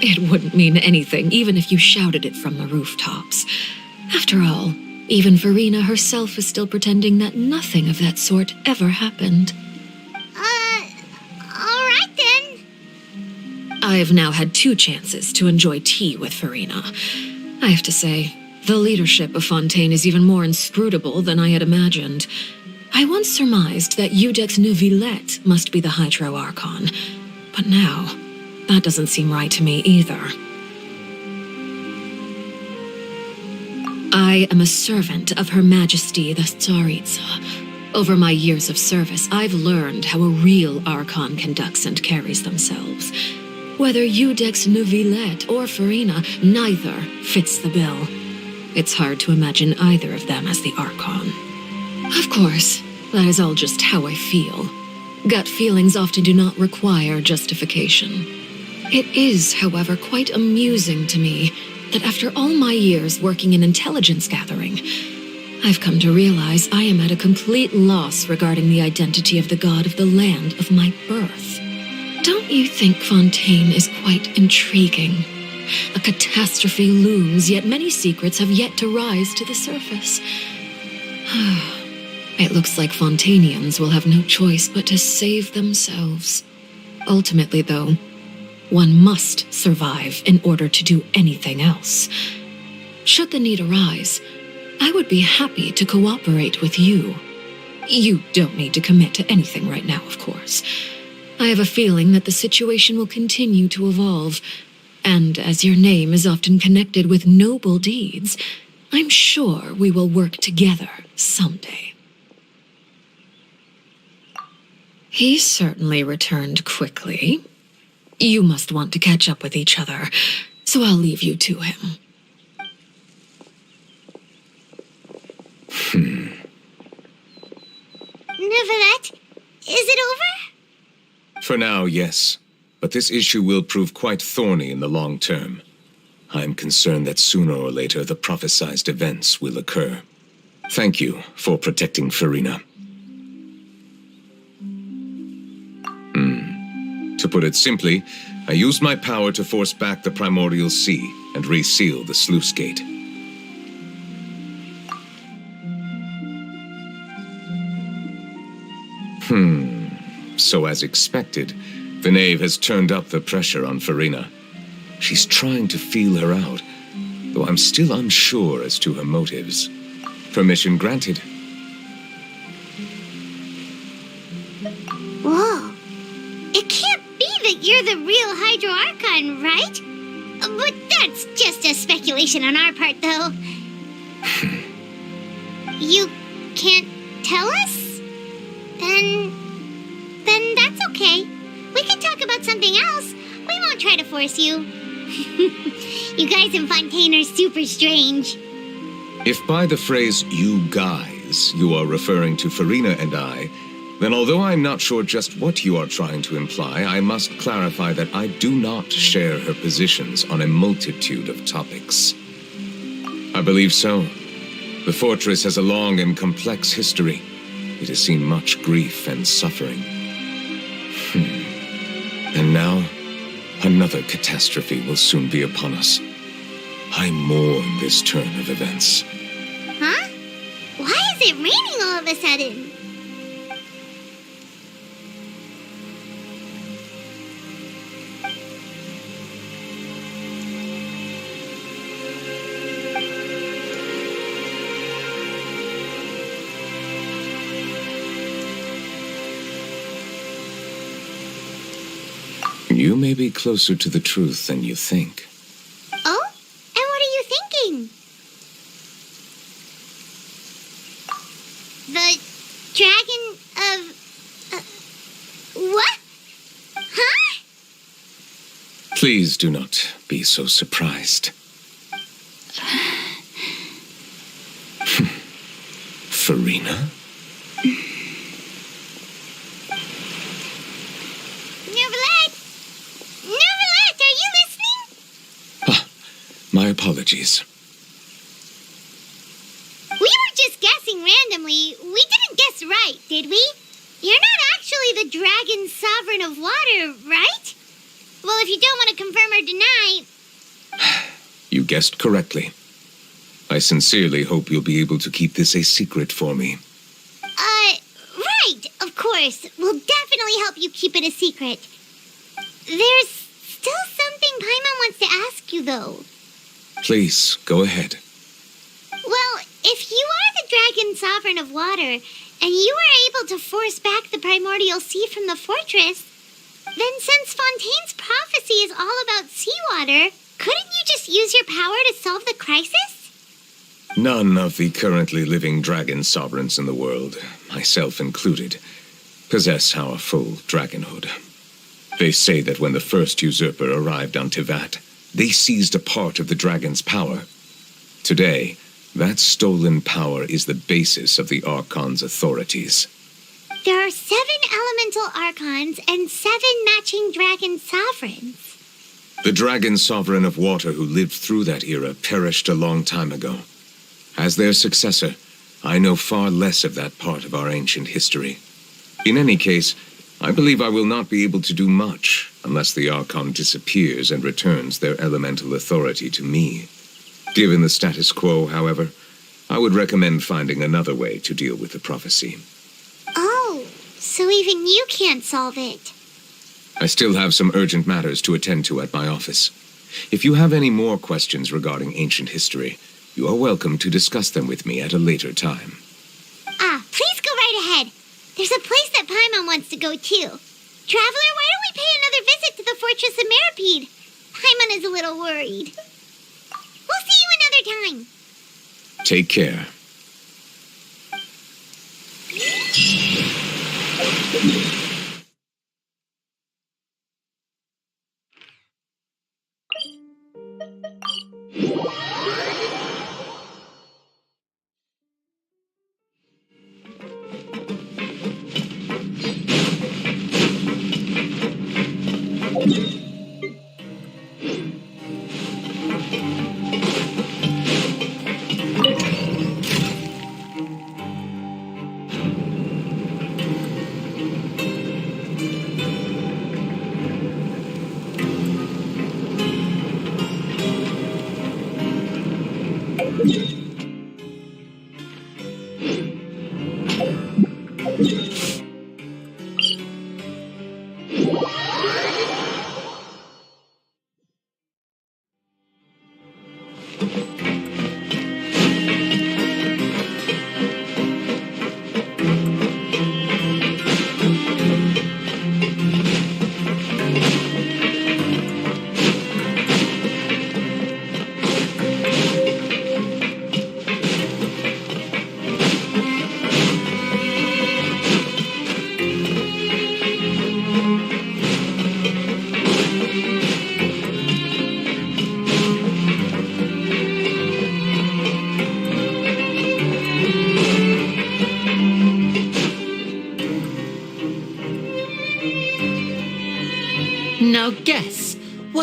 It wouldn't mean anything, even if you shouted it from the rooftops. After all, even Farina herself is still pretending that nothing of that sort ever happened. Alright then. I've now had 2 chances to enjoy tea with Farina. I have to say, the leadership of Fontaine is even more inscrutable than I had imagined. I once surmised that Eudex Neuvillette must be the Hydro Archon, but now, that doesn't seem right to me either. I am a servant of Her Majesty the Tsaritsa. Over my years of service, I've learned how a real Archon conducts and carries themselves. Whether Eudex Neuvillette or Farina, neither fits the bill. It's hard to imagine either of them as the Archon. Of course, that is all just how I feel. Gut feelings often do not require justification. It is, however, quite amusing to me that after all my years working in intelligence gathering, I've come to realize I am at a complete loss regarding the identity of the god of the land of my birth. Don't you think Fontaine is quite intriguing? A catastrophe looms, yet many secrets have yet to rise to the surface. It looks like Fontainians will have no choice but to save themselves. Ultimately, though, one must survive in order to do anything else. Should the need arise, I would be happy to cooperate with you. You don't need to commit to anything right now, of course. I have a feeling that the situation will continue to evolve, and as your name is often connected with noble deeds, I'm sure we will work together someday. He certainly returned quickly. You must want to catch up with each other, so I'll leave you to him. Neuvillette, is it over? For now, yes. But this issue will prove quite thorny in the long term. I am concerned that sooner or later the prophesized events will occur. Thank you for protecting Farina. To put it simply, I used my power to force back the primordial sea and reseal the sluice gate. So as expected, the knave has turned up the pressure on Farina. She's trying to feel her out, though I'm still unsure as to her motives. Permission granted. Whoa. It can't be that you're the real Hydro Archon, right? But that's just a speculation on our part, though. You can't tell us? Then that's okay. We can talk about something else. We won't try to force you. You guys in Fontaine are super strange. If by the phrase, you guys, you are referring to Farina and I, Then although I'm not sure just what you are trying to imply, I must clarify that I do not share her positions on a multitude of topics. I believe so. The fortress has a long and complex history. It has seen much grief and suffering. And now, another catastrophe will soon be upon us. I mourn this turn of events. Huh? Why is it raining all of a sudden? You may be closer to the truth than you think. Oh? And what are you thinking? The dragon of... what? Huh? Please do not be so surprised. Farina? My apologies. We were just guessing randomly. We didn't guess right, did we? You're not actually the dragon sovereign of water, right? Well, if you don't want to confirm or deny... You guessed correctly. I sincerely hope you'll be able to keep this a secret for me. Right, of course. We'll definitely help you keep it a secret. There's still something Paimon wants to ask you, though. Please, go ahead. Well, if you are the dragon sovereign of water, and you were able to force back the primordial sea from the fortress, then since Fontaine's prophecy is all about seawater, couldn't you just use your power to solve the crisis? None of the currently living dragon sovereigns in the world, myself included, possess our full dragonhood. They say that when the first usurper arrived on Tivat, they seized a part of the dragon's power. Today, that stolen power is the basis of the Archon's authorities. There are 7 elemental Archons and 7 matching dragon sovereigns. The dragon sovereign of water who lived through that era perished a long time ago. As their successor, I know far less of that part of our ancient history. In any case, I believe I will not be able to do much unless the Archon disappears and returns their elemental authority to me. Given the status quo, however, I would recommend finding another way to deal with the prophecy. Oh, so even you can't solve it. I still have some urgent matters to attend to at my office. If you have any more questions regarding ancient history, you are welcome to discuss them with me at a later time. Please go right ahead. There's a place that Paimon wants to go too. Traveler, why don't we pay another visit to the Fortress of Meripede? Paimon is a little worried. We'll see you another time. Take care.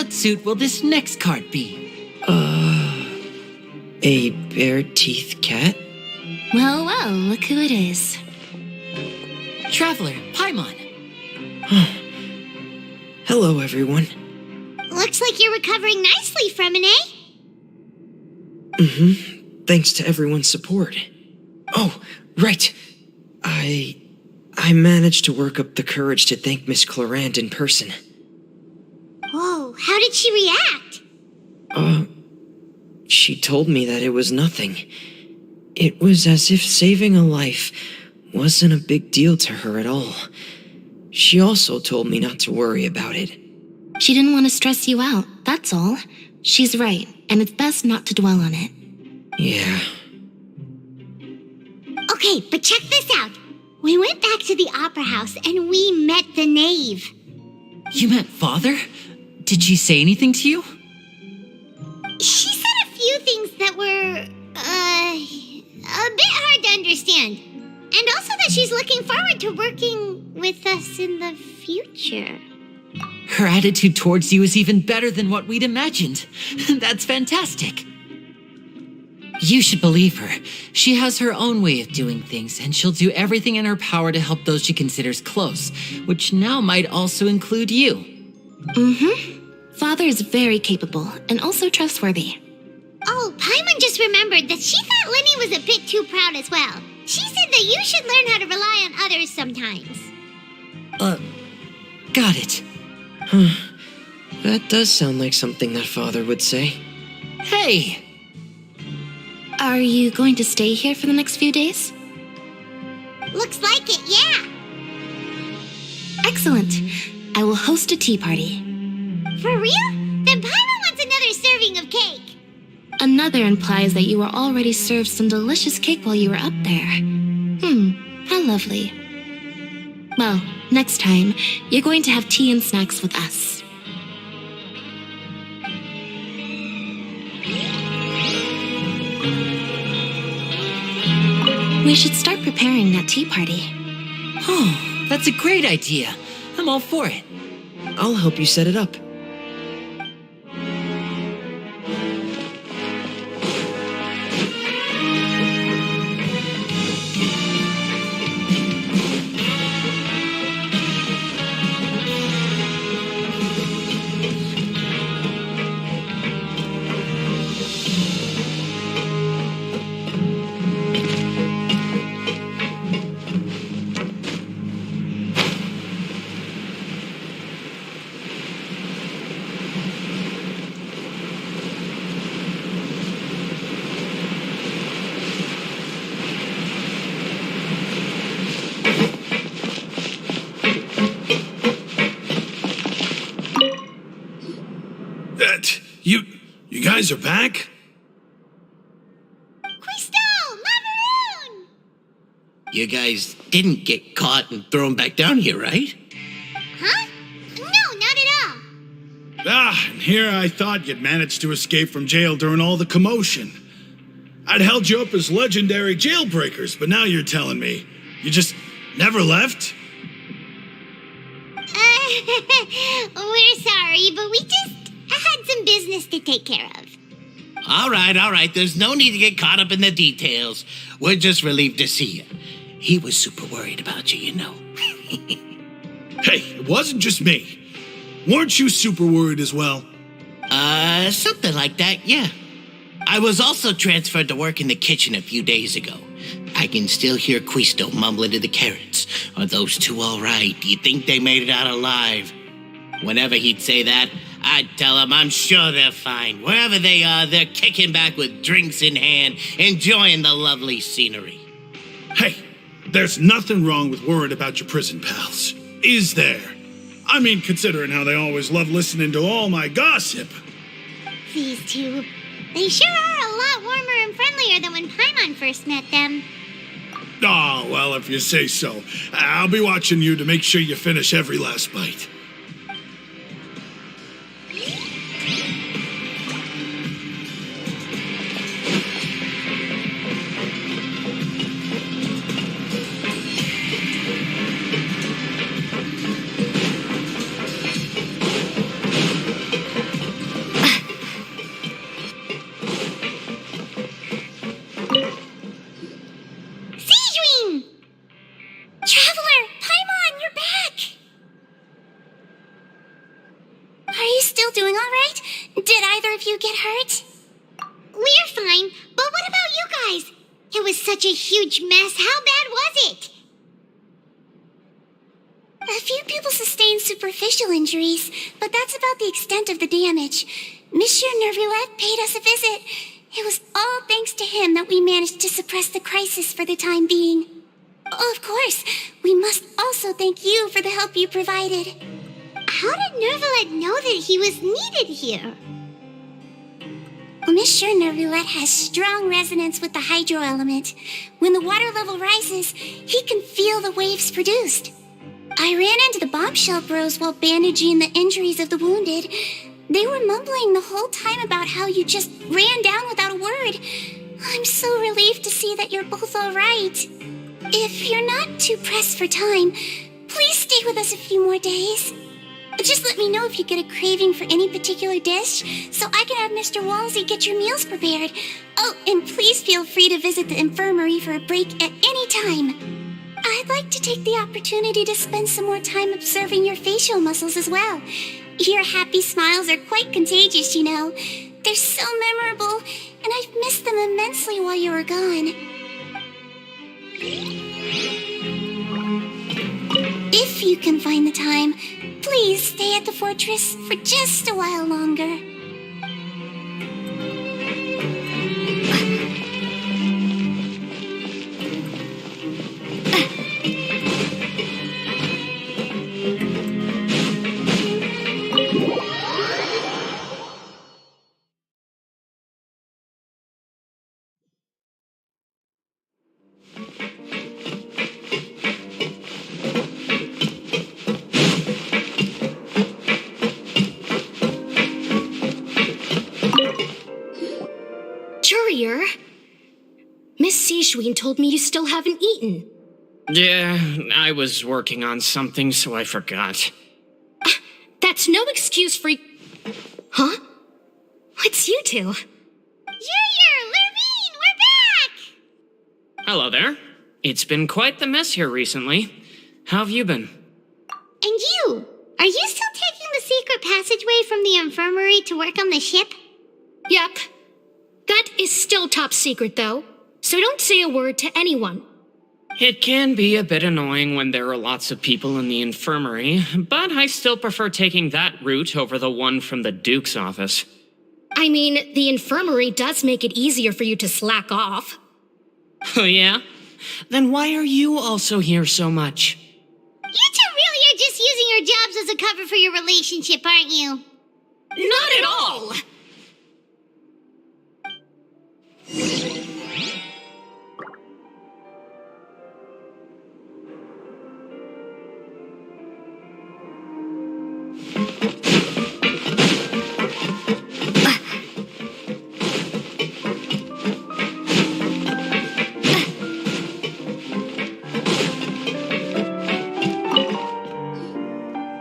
What suit will this next card be? A bare teeth cat? Well, well, look who it is. Traveler, Paimon. Hello, everyone. Looks like you're recovering nicely from it, eh? Thanks to everyone's support. Oh, right. I managed to work up the courage to thank Miss Clorant in person. Whoa, how did she react? She told me that it was nothing. It was as if saving a life wasn't a big deal to her at all. She also told me not to worry about it. She didn't want to stress you out, that's all. She's right, and it's best not to dwell on it. Yeah. Okay, but check this out. We went back to the opera house and we met the knave. You met Father? Did she say anything to you? She said a few things that were, a bit hard to understand. And also that she's looking forward to working with us in the future. Her attitude towards you is even better than what we'd imagined. That's fantastic. You should believe her. She has her own way of doing things, and she'll do everything in her power to help those she considers close, which now might also include you. Father is very capable and also trustworthy. Oh, Paimon just remembered that she thought Lenny was a bit too proud as well. She said that you should learn how to rely on others sometimes. Got it. That does sound like something that Father would say. Hey! Are you going to stay here for the next few days? Looks like it, yeah. Excellent. I will host a tea party. For real? Then Paimon wants another serving of cake. Another implies that you were already served some delicious cake while you were up there. How lovely. Well, next time, you're going to have tea and snacks with us. We should start preparing that tea party. Oh, that's a great idea. I'm all for it. I'll help you set it up. You guys are back? You guys didn't get caught and thrown back down here, right? Huh? No, not at all. And here I thought you'd managed to escape from jail during all the commotion. I'd held you up as legendary jailbreakers, but now you're telling me you just never left? We're sorry, but we just had some business to take care of. All right. There's no need to get caught up in the details. We're just relieved to see you. He was super worried about you, you know. Hey, it wasn't just me. Weren't you super worried as well? Something like that, yeah. I was also transferred to work in the kitchen a few days ago. I can still hear Quisto mumbling to the carrots. Are those two all right? Do you think they made it out alive? Whenever he'd say that, I'd tell him I'm sure they're fine. Wherever they are, they're kicking back with drinks in hand, enjoying the lovely scenery. Hey, there's nothing wrong with worrying about your prison pals, is there? I mean, considering how they always love listening to all my gossip. These two, they sure are a lot warmer and friendlier than when Paimon first met them. Oh, well, if you say so. I'll be watching you to make sure you finish every last bite. if you get hurt? We're fine, but what about you guys? It was such a huge mess. How bad was it? A few people sustained superficial injuries, but that's about the extent of the damage. Monsieur Nervillette paid us a visit. It was all thanks to him that we managed to suppress the crisis for the time being. Of course, we must also thank you for the help you provided. How did Nervillette know that he was needed here? Well, Monsieur Nervillette has strong resonance with the hydro element. When the water level rises, he can feel the waves produced. I ran into the bombshell bros while bandaging the injuries of the wounded. They were mumbling the whole time about how you just ran down without a word. I'm so relieved to see that you're both all right. If you're not too pressed for time, please stay with us a few more days. Just let me know if you get a craving for any particular dish, so I can have Mr. Walsey get your meals prepared. Oh, and please feel free to visit the infirmary for a break at any time. I'd like to take the opportunity to spend some more time observing your facial muscles as well. Your happy smiles are quite contagious, you know. They're so memorable, and I've missed them immensely while you were gone. If you can find the time, please stay at the fortress for just a while longer. Jurier, Miss Sijween told me you still haven't eaten. Yeah, I was working on something, so I forgot. That's no excuse for... Huh? It's you two. Junior, Lurvine, we're back! Hello there. It's been quite the mess here recently. How have you been? And you? Are you still taking the secret passageway from the infirmary to work on the ship? Yep. That is still top secret, though, so don't say a word to anyone. It can be a bit annoying when there are lots of people in the infirmary, but I still prefer taking that route over the one from the Duke's office. I mean, the infirmary does make it easier for you to slack off. Oh yeah? Then why are you also here so much? You two really are just using your jobs as a cover for your relationship, aren't you? Not at all!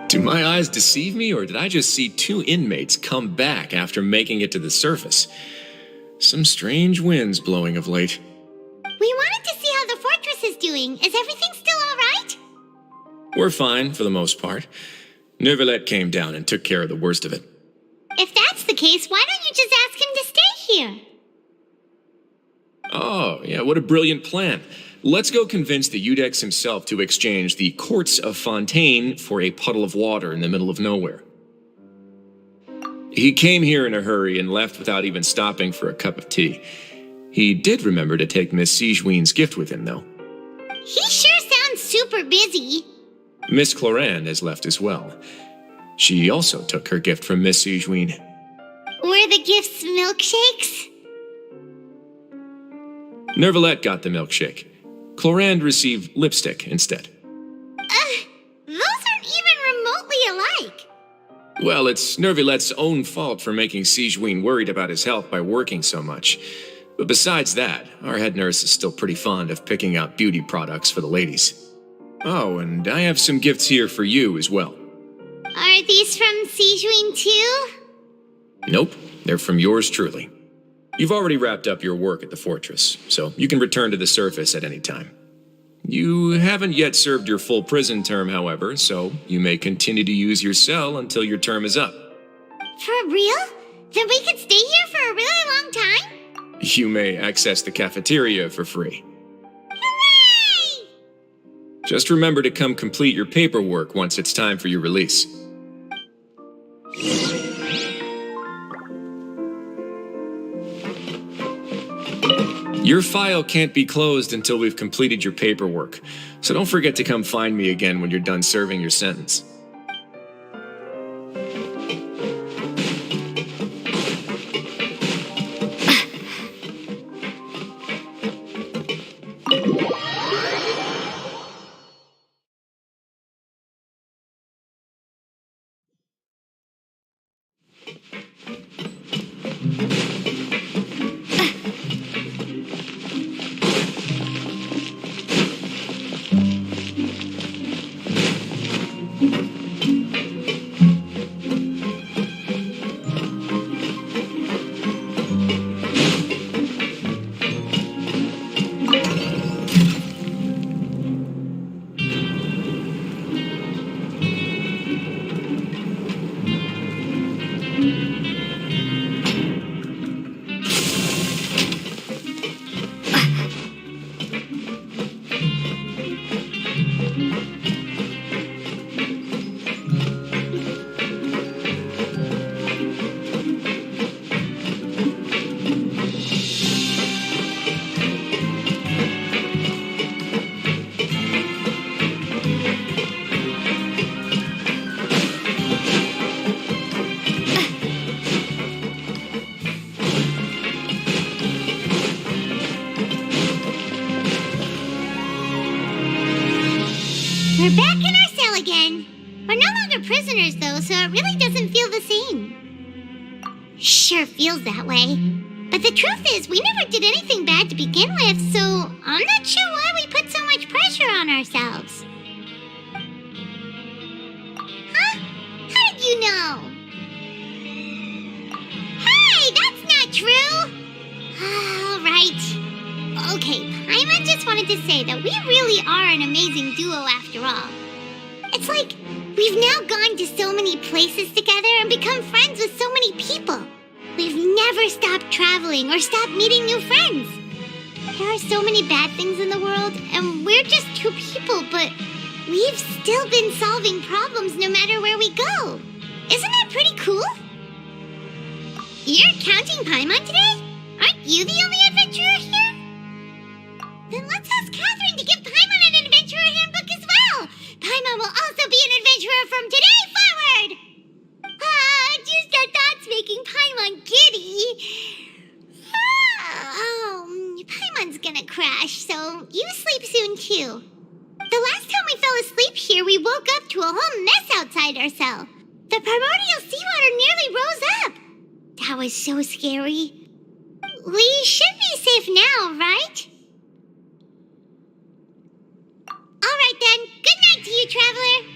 Do my eyes deceive me, or did I just see two inmates come back after making it to the surface? Some strange winds blowing of late. We wanted to see how the fortress is doing. Is everything still all right? We're fine, for the most part. Nervillette came down and took care of the worst of it. If that's the case, why don't you just ask him to stay here? Oh, yeah, what a brilliant plan. Let's go convince the Udex himself to exchange the courts of Fontaine for a puddle of water in the middle of nowhere. He came here in a hurry and left without even stopping for a cup of tea. He did remember to take Miss Sijween's gift with him, though. He sure sounds super busy. Miss Clorand has left as well. She also took her gift from Miss Sijween. Were the gifts milkshakes? Nervillette got the milkshake. Clorand received lipstick instead. Those aren't even remotely alike. Well, it's Nervillette's own fault for making Sijween worried about his health by working so much. But besides that, our head nurse is still pretty fond of picking out beauty products for the ladies. Oh, and I have some gifts here for you as well. Are these from Sijween too? Nope, they're from yours truly. You've already wrapped up your work at the fortress, so you can return to the surface at any time. You haven't yet served your full prison term, however, so you may continue to use your cell until your term is up. For real? Then we could stay here for a really long time? You may access the cafeteria for free. Hooray! Just remember to come complete your paperwork once it's time for your release. Your file can't be closed until we've completed your paperwork, so don't forget to come find me again when you're done serving your sentence. We're back in our cell again. We're no longer prisoners, though, so it really doesn't feel the same. Sure feels that way. But the truth is, we never did anything bad to begin with, so I'm not sure why we put so much pressure on ourselves. Huh? How did you know? Hey, that's not true! All right. Okay, Paimon just wanted to say that we really are an amazing duo after all. It's like we've now gone to so many places together and become friends with so many people. We've never stopped traveling or stopped meeting new friends. There are so many bad things in the world, and we're just two people, but we've still been solving problems no matter where we go. Isn't that pretty cool? You're counting Paimon today? Aren't you the only adventurer here? Then let's ask Catherine to give Paimon an adventurer handbook as well. Paimon will also be an adventurer from today forward. Just the thoughts making Paimon giddy. Paimon's gonna crash, so you sleep soon too. The last time we fell asleep here, we woke up to a whole mess outside our cell. The primordial seawater nearly rose up. That was so scary. We should be safe now, right? All right then. Good night to you, traveler.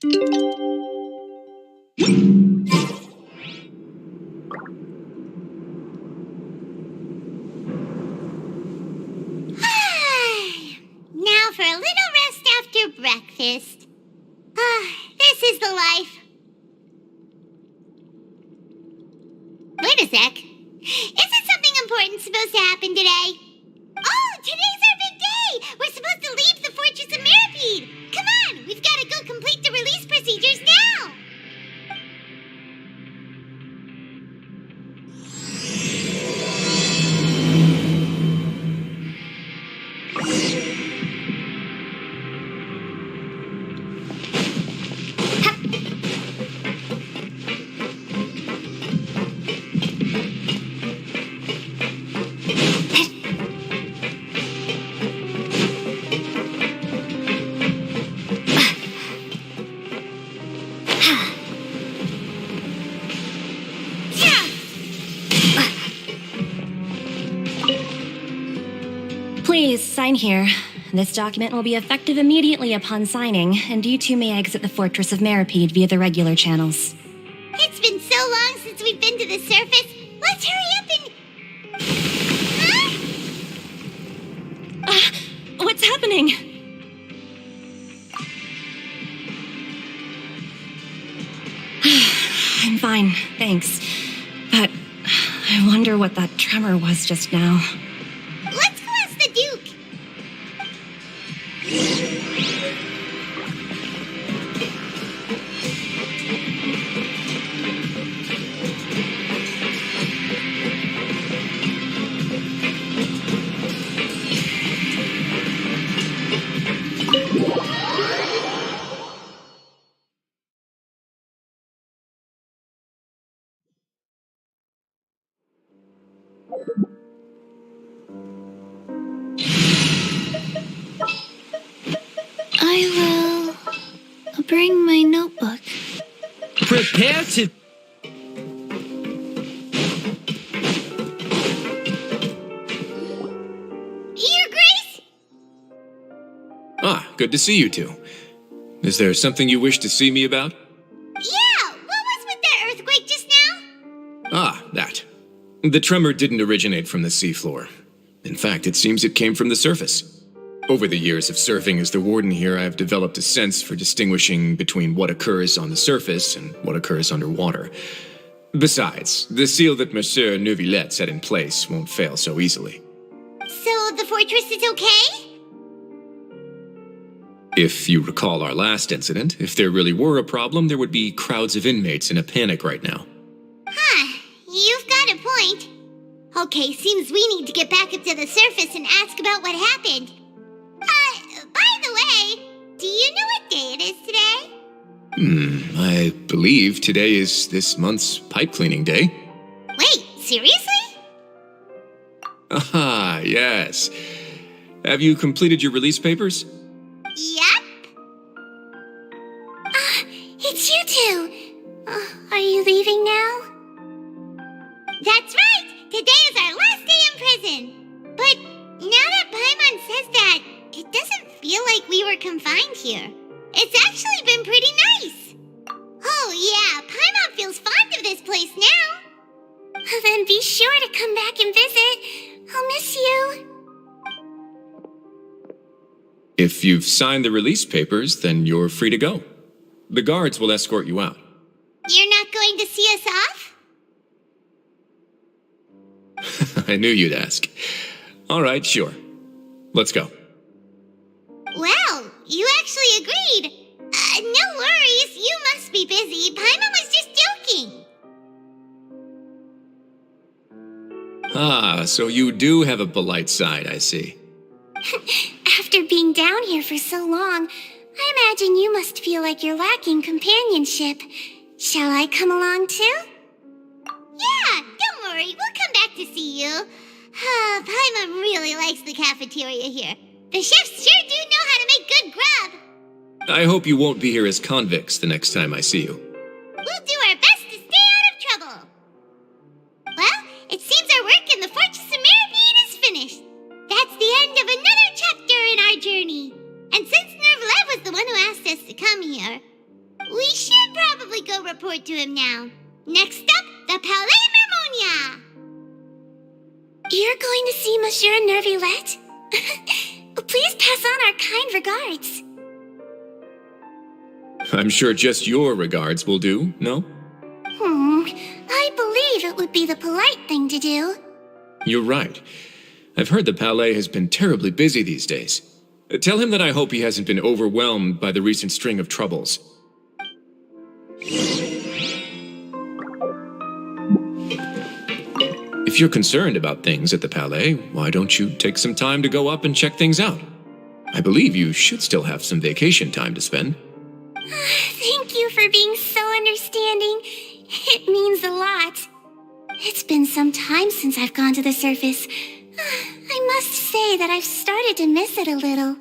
Now for a little rest after breakfast. This is the life. Wait a sec. Isn't something important supposed to happen today? Oh, today's our big day! We're supposed to leave the Fortress of Mirapede! Come on, we've got to go complete the release procedures now! Please, sign here. This document will be effective immediately upon signing, and you two may exit the Fortress of Mirapede via the regular channels. It's been so long since we've been to the surface. Let's hurry up and... What's happening? I'm fine, thanks. But I wonder what that tremor was just now. Let's go ask the Duke. I will bring my notebook. Prepare to... Your Grace? Ah, good to see you two. Is there something you wish to see me about? Yeah, what was with that earthquake just now? Ah, that. The tremor didn't originate from the seafloor. In fact, it seems it came from the surface. Over the years of serving as the warden here, I have developed a sense for distinguishing between what occurs on the surface and what occurs underwater. Besides, the seal that Monsieur Neuvillette set in place won't fail so easily. So the fortress is okay? If you recall our last incident, if there really were a problem, there would be crowds of inmates in a panic right now. Huh, you've got a point. Okay, seems we need to get back up to the surface and ask about what happened. By the way, do you know what day it is today? I believe today is this month's pipe cleaning day. Wait, seriously? Ah, yes. Have you completed your release papers? Yep. It's you two. Are you leaving now? That's right! Today is our last day in prison. But now that Paimon says that, it doesn't feel like we were confined here. It's actually been pretty nice. Oh yeah, Paimon feels fond of this place now. Then be sure to come back and visit. I'll miss you. If you've signed the release papers, then you're free to go. The guards will escort you out. You're not going to see us off? I knew you'd ask. All right, sure. Let's go. Well, you actually agreed. No worries, you must be busy. Paimon was just joking. Ah, so you do have a polite side, I see. After being down here for so long, I imagine you must feel like you're lacking companionship. Shall I come along too? Yeah, don't worry, we'll come back to see you. Paimon really likes the cafeteria here. The chefs sure do know how to make good grub. I hope you won't be here as convicts the next time I see you. We'll do our best to stay out of trouble. Well, it seems our work in the Fortress of Mirapede is finished. That's the end of another chapter in our journey. And since Neuvillette was the one who asked us to come here, We should probably go report to him now. Next up, the Palais Mermonia! You're going to see Monsieur Nervillette? Please pass on our kind regards. I'm sure just your regards will do, no? I believe it would be the polite thing to do. You're right. I've heard the Palais has been terribly busy these days. Tell him that I hope he hasn't been overwhelmed by the recent string of troubles. If you're concerned about things at the Palais, why don't you take some time to go up and check things out? I believe you should still have some vacation time to spend. Thank you for being so understanding. It means a lot. It's been some time since I've gone to the surface. I must say that I've started to miss it a little.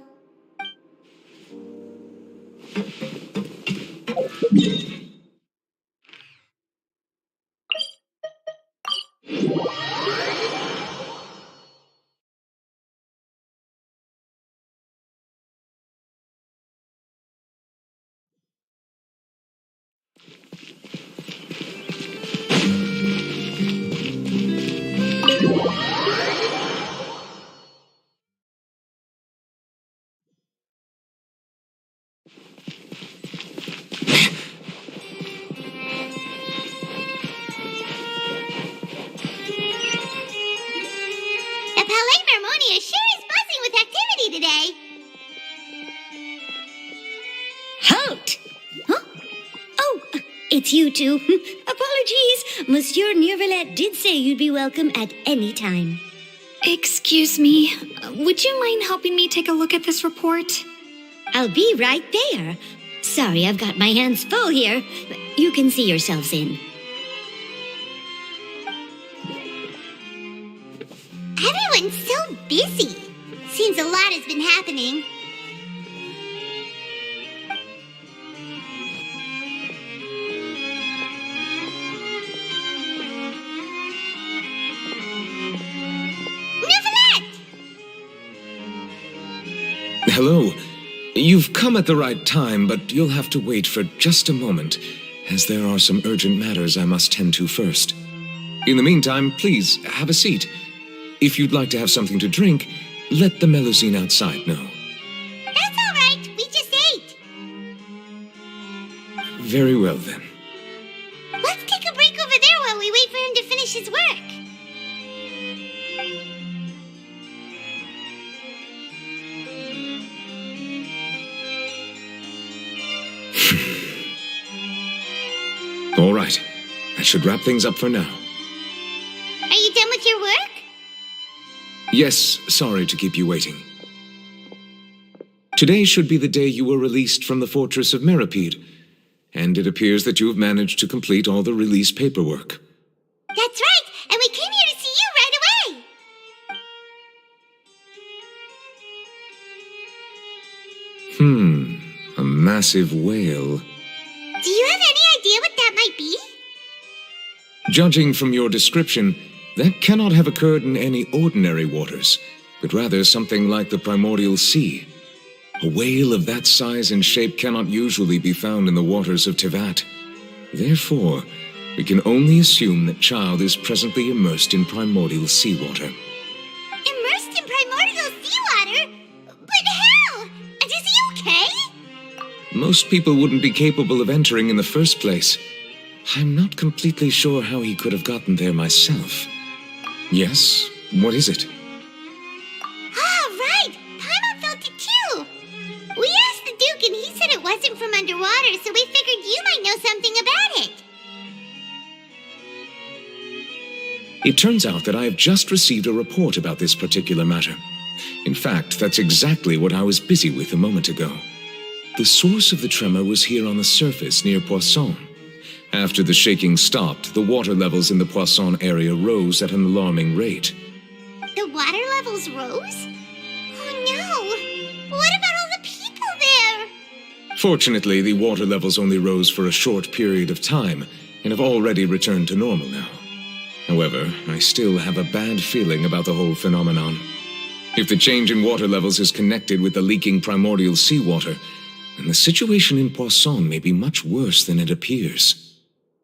The Palais Mermonia sure is buzzing with activity today. Halt! Huh? Oh, it's you two. Apologies. Monsieur Nervillette did say you'd be welcome at any time. Excuse me, would you mind helping me take a look at this report? I'll be right there. Sorry, I've got my hands full here. You can see yourselves in. Everyone's so busy. Seems a lot has been happening. Hello. You've come at the right time, but you'll have to wait for just a moment, as there are some urgent matters I must tend to first. In the meantime, please, have a seat. If you'd like to have something to drink, let the Melusine outside know. That's all right. We just ate. Very well, then. Let's take a break over there while we wait for him to finish his work. All right. That should wrap things up for now. Are you done with your work? Yes, sorry to keep you waiting. Today should be the day you were released from the fortress of Meripede, and it appears that you have managed to complete all the release paperwork. That's right, and we came here to see you right away. A massive whale. Do you have any idea what that might be? Judging from your description, that cannot have occurred in any ordinary waters, but rather something like the primordial sea. A whale of that size and shape cannot usually be found in the waters of Tevat. Therefore, we can only assume that Child is presently immersed in primordial seawater. Immersed in primordial seawater? But how? And is he okay? Most people wouldn't be capable of entering in the first place. I'm not completely sure how he could have gotten there myself. Yes? What is it? Ah, right! Paimon felt it too! We asked the Duke and he said it wasn't from underwater, so we figured you might know something about it. It turns out that I have just received a report about this particular matter. In fact, that's exactly what I was busy with a moment ago. The source of the tremor was here on the surface near Poisson. After the shaking stopped, the water levels in the Poisson area rose at an alarming rate. The water levels rose? Oh no! What about all the people there? Fortunately, the water levels only rose for a short period of time and have already returned to normal now. However, I still have a bad feeling about the whole phenomenon. If the change in water levels is connected with the leaking primordial seawater, and the situation in Poisson may be much worse than it appears.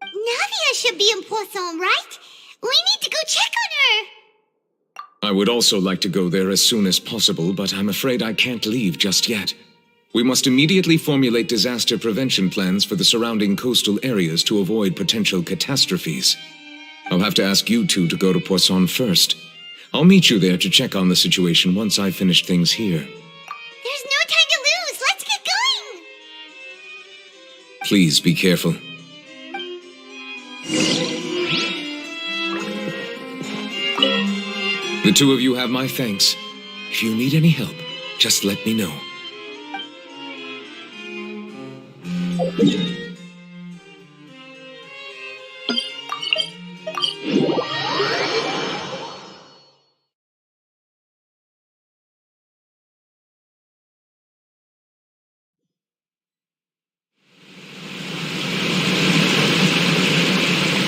Navia should be in Poisson, right? We need to go check on her. I would also like to go there as soon as possible, but I'm afraid I can't leave just yet. We must immediately formulate disaster prevention plans for the surrounding coastal areas to avoid potential catastrophes. I'll have to ask you two to go to Poisson first. I'll meet you there to check on the situation once I finish things here. There's no time to lose. Let's get going. Please be careful. The two of you have my thanks. If you need any help, just let me know.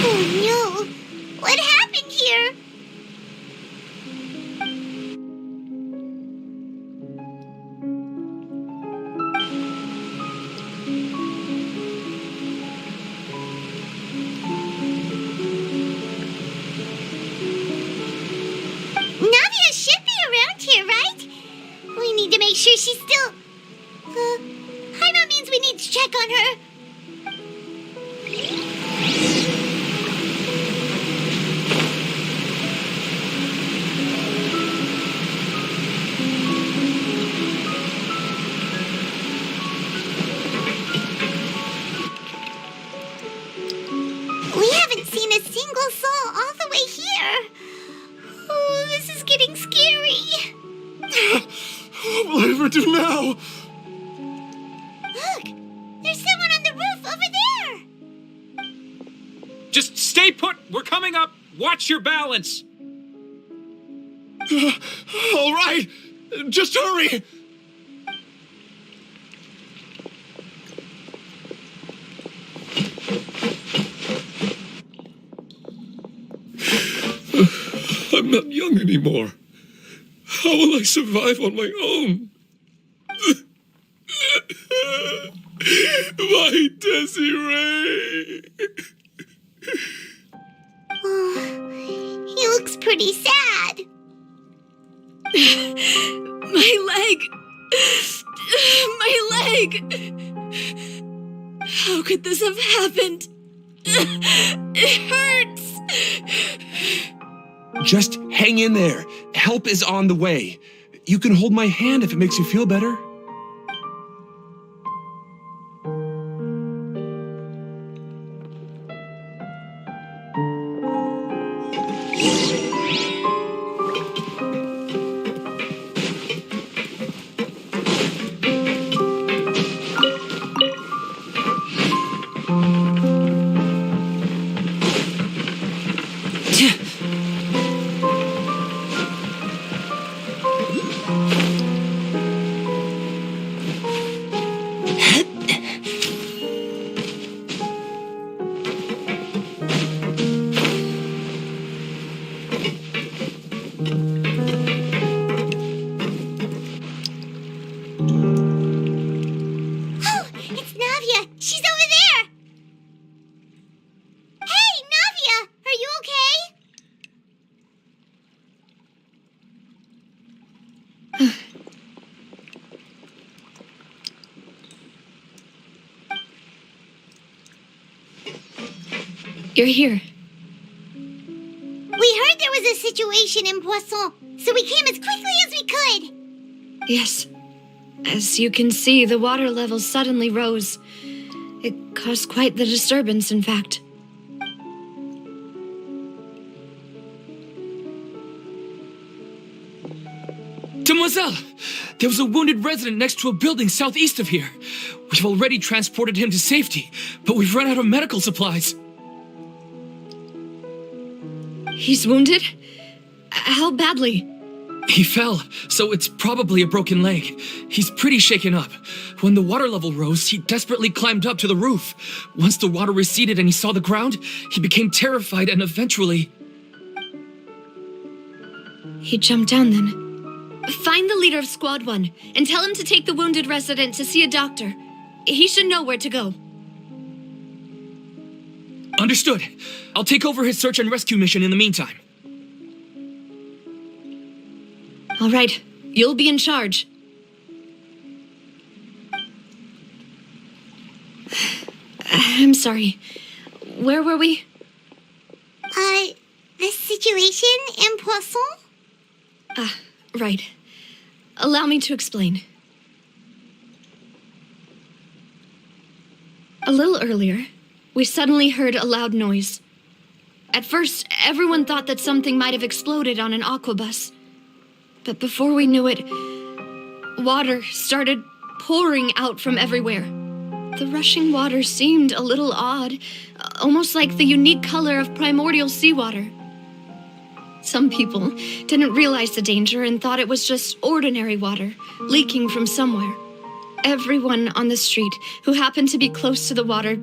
Oh no! What happened here? Navia should be around here, right? We need to make sure she's still... Jaima means we need to check on her. We haven't seen a single soul all the way here. Oh, this is getting scary. What will I ever do now? Look, there's someone on the roof over there. Just stay put. We're coming up. Watch your balance. All right, just hurry. I'm not young anymore. How will I survive on my own? My Desiree! Oh, he looks pretty sad. My leg! My leg! How could this have happened? It hurts! Just hang in there. Help is on the way. You can hold my hand if it makes you feel better. You're here. We heard there was a situation in Poisson, so we came as quickly as we could. Yes. As you can see, the water level suddenly rose. It caused quite the disturbance, in fact. Demoiselle! There was a wounded resident next to a building southeast of here. We've already transported him to safety, but we've run out of medical supplies. He's wounded? How badly? He fell, so it's probably a broken leg. He's pretty shaken up. When the water level rose, he desperately climbed up to the roof. Once the water receded and he saw the ground, he became terrified and eventually... He jumped down then. Find the leader of Squad 1 and tell him to take the wounded resident to see a doctor. he should know where to go. Understood. I'll take over his search and rescue mission in the meantime. All right, you'll be in charge. I'm sorry. Where were we? The situation in Poisson? Right. Allow me to explain. A little earlier, we suddenly heard a loud noise. At first, everyone thought that something might have exploded on an aquabus. But before we knew it, water started pouring out from everywhere. The rushing water seemed a little odd, almost like the unique color of primordial seawater. Some people didn't realize the danger and thought it was just ordinary water leaking from somewhere. Everyone on the street who happened to be close to the water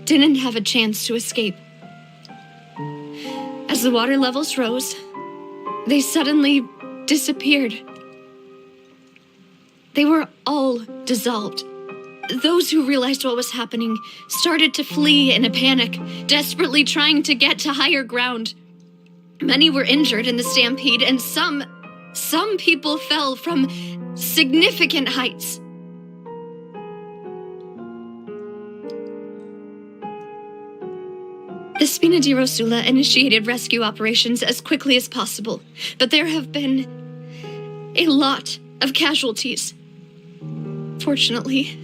didn't have a chance to escape. As the water levels rose, they suddenly disappeared. They were all dissolved. Those who realized what was happening started to flee in a panic, desperately trying to get to higher ground. Many were injured in the stampede, and some people fell from significant heights. The Spina di Rosula initiated rescue operations as quickly as possible, but there have been a lot of casualties. Fortunately,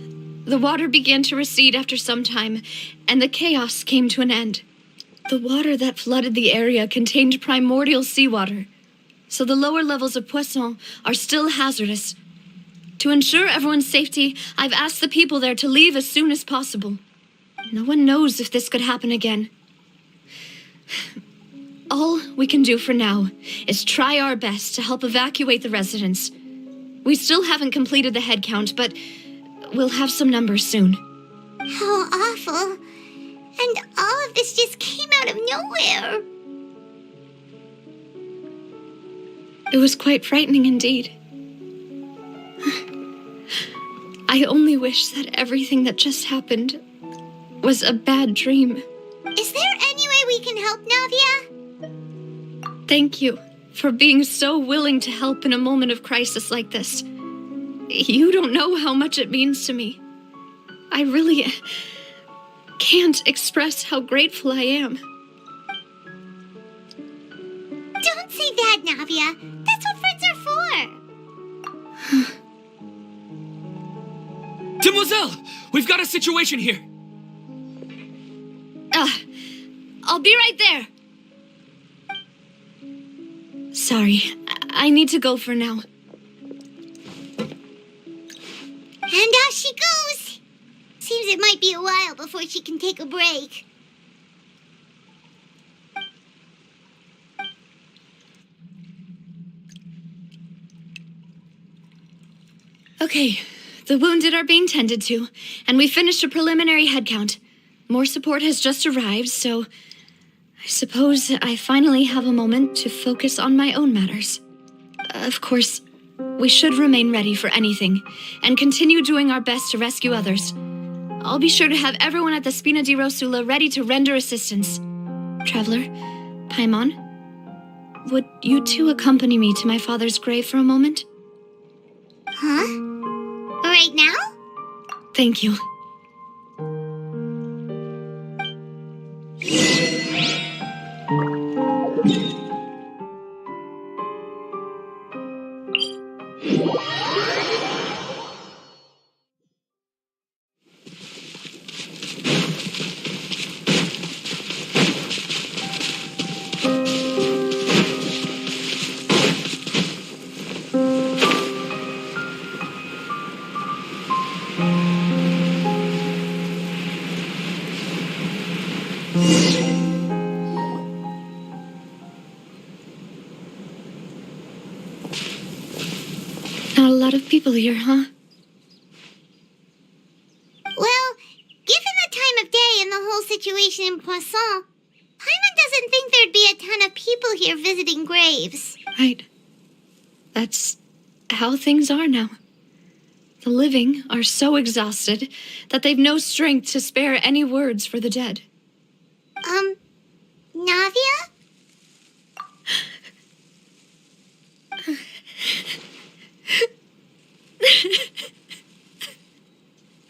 the water began to recede after some time, and the chaos came to an end. The water that flooded the area contained primordial seawater, so the lower levels of Poisson are still hazardous. To ensure everyone's safety, I've asked the people there to leave as soon as possible. No one knows if this could happen again. All we can do for now is try our best to help evacuate the residents. We still haven't completed the head count, but we'll have some numbers soon. How awful. And all of this just came out of nowhere. It was quite frightening indeed. I only wish that everything that just happened was a bad dream. Is there any way we can help, Navia? Thank you for being so willing to help in a moment of crisis like this. You don't know how much it means to me. I really can't express how grateful I am. Don't say that, Navia. That's what friends are for. Demoiselle, we've got a situation here. I'll be right there. Sorry, I need to go for now. And off she goes. Seems it might be a while before she can take a break. Okay, the wounded are being tended to, and we finished a preliminary head count. More support has just arrived, so I suppose I finally have a moment to focus on my own matters. Of course, we should remain ready for anything and continue doing our best to rescue others. I'll be sure to have everyone at the Spina di Rosula ready to render assistance. Traveler, Paimon, would you two accompany me to my father's grave for a moment? Huh? Right now? Thank you. Not a lot of people here, huh? Well, given the time of day and the whole situation in Poisson, Paimon doesn't think there'd be a ton of people here visiting graves. Right. That's how things are now. The living are so exhausted that they've no strength to spare any words for the dead. Navia?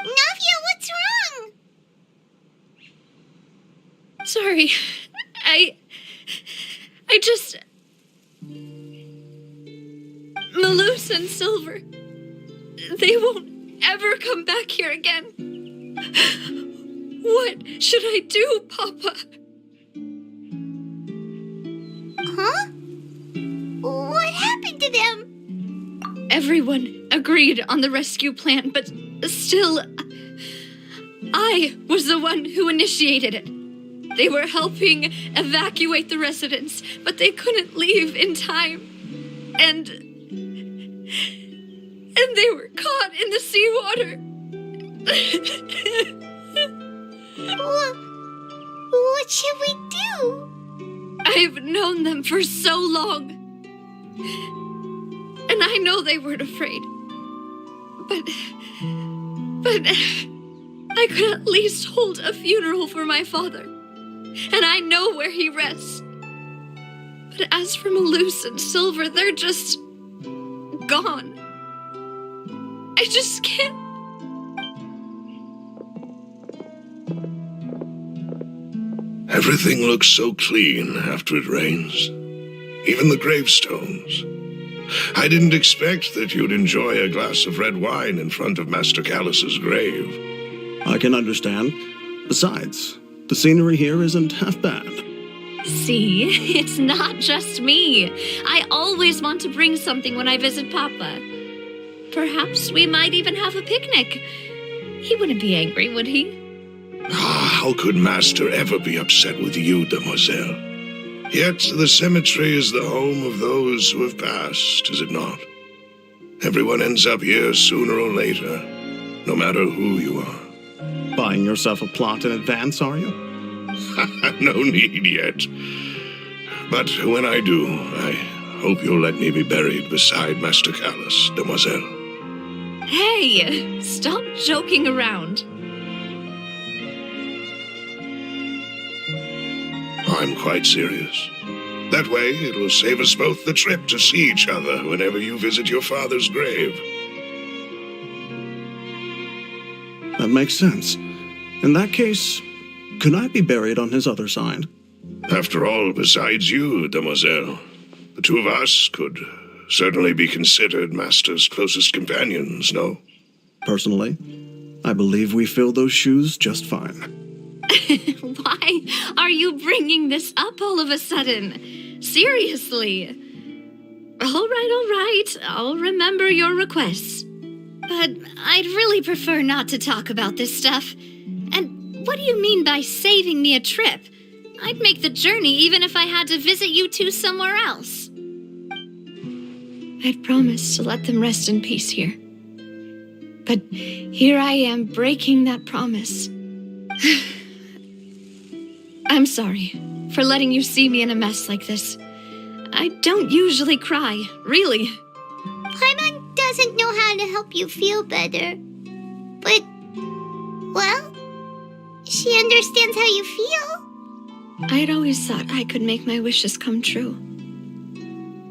Navia, what's wrong? Sorry. I just... Malus and Silver. They won't ever come back here again. What should I do, Papa? Huh? What happened to them? Everyone agreed on the rescue plan, but still, I was the one who initiated it. They were helping evacuate the residents, but they couldn't leave in time. And they were caught in the seawater. What should we do? I've known them for so long. And I know they weren't afraid. But I could at least hold a funeral for my father. And I know where he rests. But as for Malus and Silver, they're just gone. I just can't. Everything looks so clean after it rains. Even the gravestones. I didn't expect that you'd enjoy a glass of red wine in front of Master Callus's grave. I can understand. Besides, the scenery here isn't half bad. See, it's not just me. I always want to bring something when I visit Papa. Perhaps we might even have a picnic. He wouldn't be angry, would he? How could Master ever be upset with you, demoiselle? Yet the cemetery is the home of those who have passed, is it not? Everyone ends up here sooner or later, no matter who you are. Buying yourself a plot in advance, are you? No need yet. But when I do, I hope you'll let me be buried beside Master Callus, demoiselle. Hey, stop joking around. I'm quite serious. That way, it will save us both the trip to see each other whenever you visit your father's grave. That makes sense. In that case, could I be buried on his other side? After all, besides you, demoiselle, the two of us could certainly be considered Master's closest companions, no? Personally, I believe we fill those shoes just fine. Why are you bringing this up all of a sudden? Seriously. All right. I'll remember your requests. But I'd really prefer not to talk about this stuff. And what do you mean by saving me a trip? I'd make the journey even if I had to visit you two somewhere else. I'd promised to let them rest in peace here. But here I am breaking that promise. I'm sorry for letting you see me in a mess like this. I don't usually cry, really. Paimon doesn't know how to help you feel better. But, well, she understands how you feel. I'd always thought I could make my wishes come true.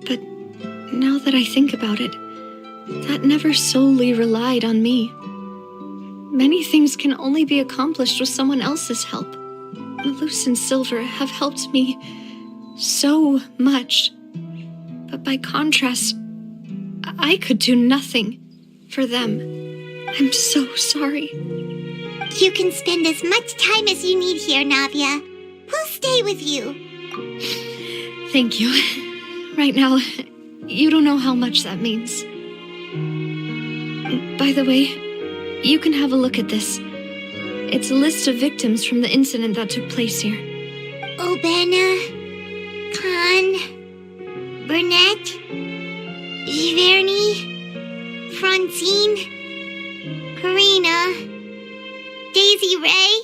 But now that I think about it, that never solely relied on me. Many things can only be accomplished with someone else's help. Malus and Silver have helped me so much. But by contrast, I could do nothing for them. I'm so sorry. You can spend as much time as you need here, Navia. We'll stay with you. Thank you. Right now, you don't know how much that means. By the way, you can have a look at this. It's a list of victims from the incident that took place here. Obena, Khan, Burnett, Giverny, Francine, Karina, Daisy Ray,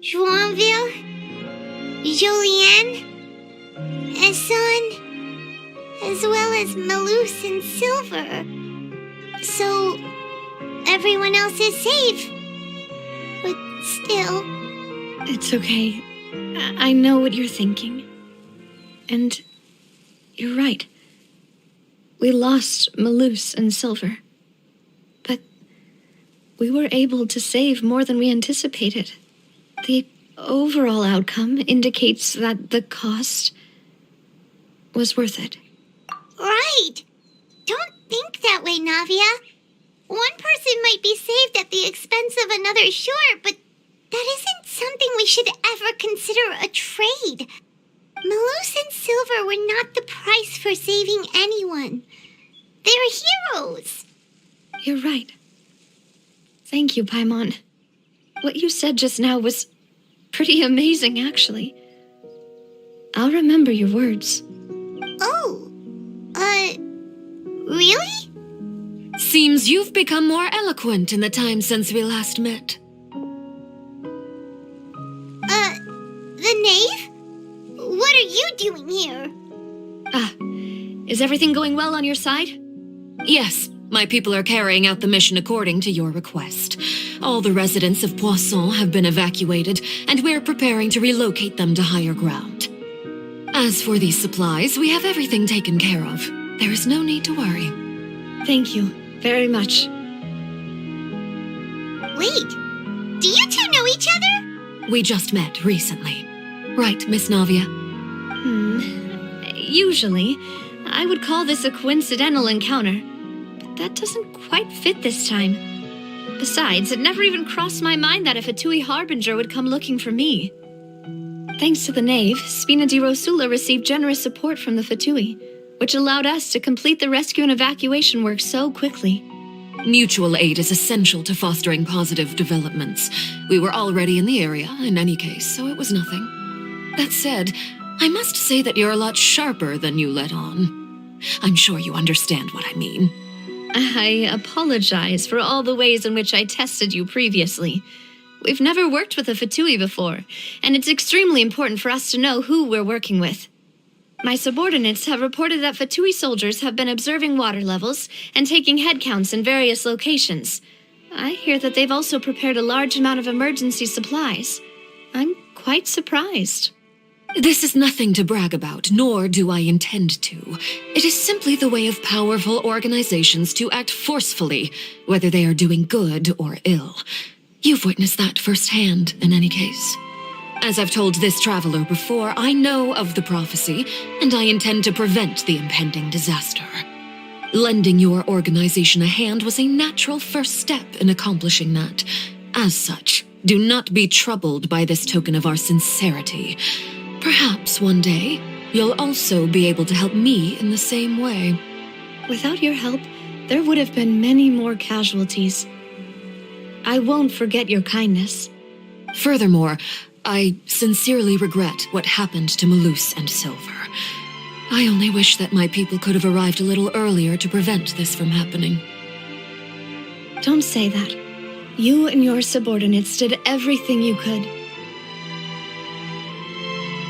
Joinville, Jolienne, Esson, as well as Malus and Silver. So, everyone else is safe. But still... It's okay. I know what you're thinking. And you're right. We lost Malus and Silver. But we were able to save more than we anticipated. The overall outcome indicates that the cost was worth it. Right. Don't think that way, Navia. One person might be saved at the expense of another, sure, but that isn't something we should ever consider a trade. Malus and Silver were not the price for saving anyone. They're heroes. You're right. Thank you, Paimon. What you said just now was pretty amazing, actually. I'll remember your words. Oh, really? Seems you've become more eloquent in the time since we last met. The knave? What are you doing here? Is everything going well on your side? Yes, my people are carrying out the mission according to your request. All the residents of Poisson have been evacuated, and we're preparing to relocate them to higher ground. As for these supplies, we have everything taken care of. There is no need to worry. Thank you very much. Wait, do you two know each other? We just met recently. Right, Miss Navia? Usually, I would call this a coincidental encounter. But that doesn't quite fit this time. Besides, it never even crossed my mind that a Fatui Harbinger would come looking for me. Thanks to the knave, Spina di Rosula received generous support from the Fatui, which allowed us to complete the rescue and evacuation work so quickly. Mutual aid is essential to fostering positive developments. We were already in the area, in any case, so it was nothing. That said, I must say that you're a lot sharper than you let on. I'm sure you understand what I mean. I apologize for all the ways in which I tested you previously. We've never worked with a Fatui before, and it's extremely important for us to know who we're working with. My subordinates have reported that Fatui soldiers have been observing water levels and taking head counts in various locations. I hear that they've also prepared a large amount of emergency supplies. I'm quite surprised. This is nothing to brag about, nor do I intend to. It is simply the way of powerful organizations to act forcefully, whether they are doing good or ill. You've witnessed that firsthand, in any case. As I've told this traveler before, I know of the prophecy, and I intend to prevent the impending disaster. Lending your organization a hand was a natural first step in accomplishing that. As such, do not be troubled by this token of our sincerity. Perhaps one day, you'll also be able to help me in the same way. Without your help, there would have been many more casualties. I won't forget your kindness. Furthermore, I sincerely regret what happened to Malus and Silver. I only wish that my people could have arrived a little earlier to prevent this from happening. Don't say that. You and your subordinates did everything you could.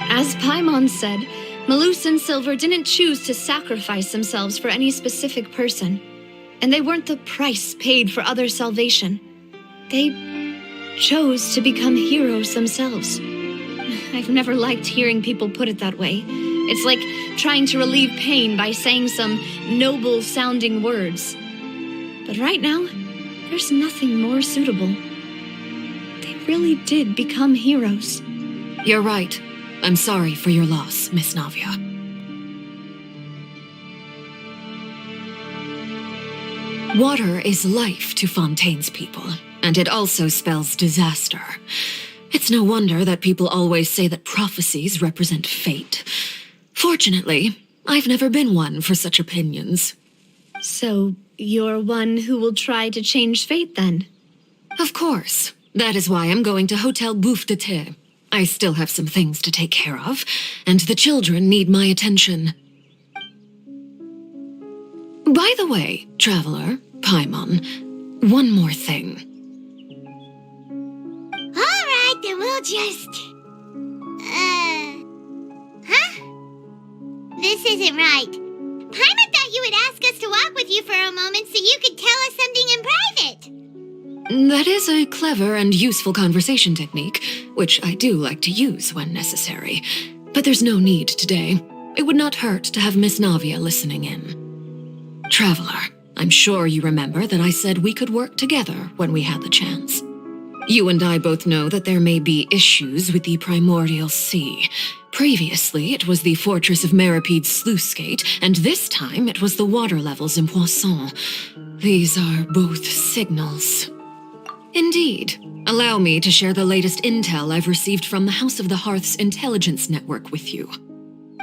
As Paimon said, Malus and Silver didn't choose to sacrifice themselves for any specific person, and they weren't the price paid for other salvation. They chose to become heroes themselves. I've never liked hearing people put it that way. It's like trying to relieve pain by saying some noble-sounding words. But right now, there's nothing more suitable. They really did become heroes. You're right. I'm sorry for your loss, Miss Navia. Water is life to Fontaine's people, and it also spells disaster. It's no wonder that people always say that prophecies represent fate. Fortunately, I've never been one for such opinions. So, you're one who will try to change fate, then? Of course. That is why I'm going to Hotel Bouffe de Thé. I still have some things to take care of, and the children need my attention. By the way, traveler, Paimon, one more thing. All right, then we'll just... Huh? This isn't right. Paimon thought you would ask us to walk with you for a moment so you could tell us something in private. That is a clever and useful conversation technique, which I do like to use when necessary. But there's no need today. It would not hurt to have Miss Navia listening in. Traveler, I'm sure you remember that I said we could work together when we had the chance. You and I both know that there may be issues with the Primordial Sea. Previously, it was the Fortress of Meripede's sluice gate, and this time it was the water levels in Poisson. These are both signals. Indeed. Allow me to share the latest intel I've received from the House of the Hearth's intelligence network with you.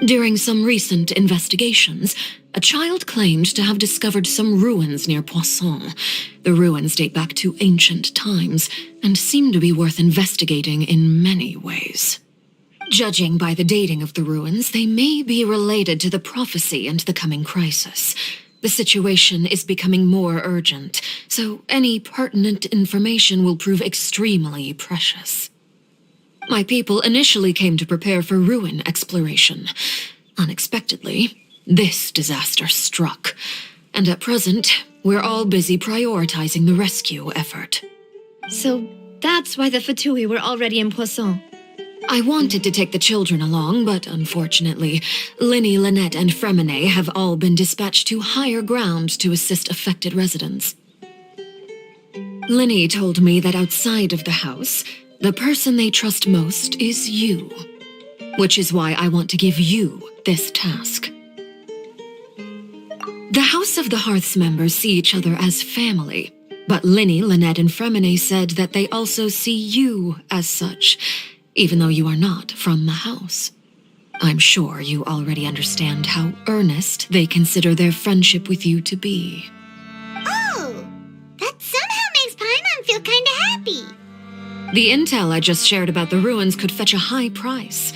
During some recent investigations, a child claimed to have discovered some ruins near Poisson. The ruins date back to ancient times and seem to be worth investigating in many ways. Judging by the dating of the ruins, they may be related to the prophecy and the coming crisis. The situation is becoming more urgent, so any pertinent information will prove extremely precious. My people initially came to prepare for ruin exploration. Unexpectedly, this disaster struck, and at present, we're all busy prioritizing the rescue effort. So that's why the Fatui were already in Poisson. I wanted to take the children along, but unfortunately, Linny, Lynette, and Fremine have all been dispatched to higher ground to assist affected residents. Linny told me that outside of the house, the person they trust most is you, which is why I want to give you this task. The House of the Hearth's members see each other as family, but Linny, Lynette, and Fremine said that they also see you as such, even though you are not from the house. I'm sure you already understand how earnest they consider their friendship with you to be. Oh, that somehow makes Paimon feel kinda happy. The intel I just shared about the ruins could fetch a high price.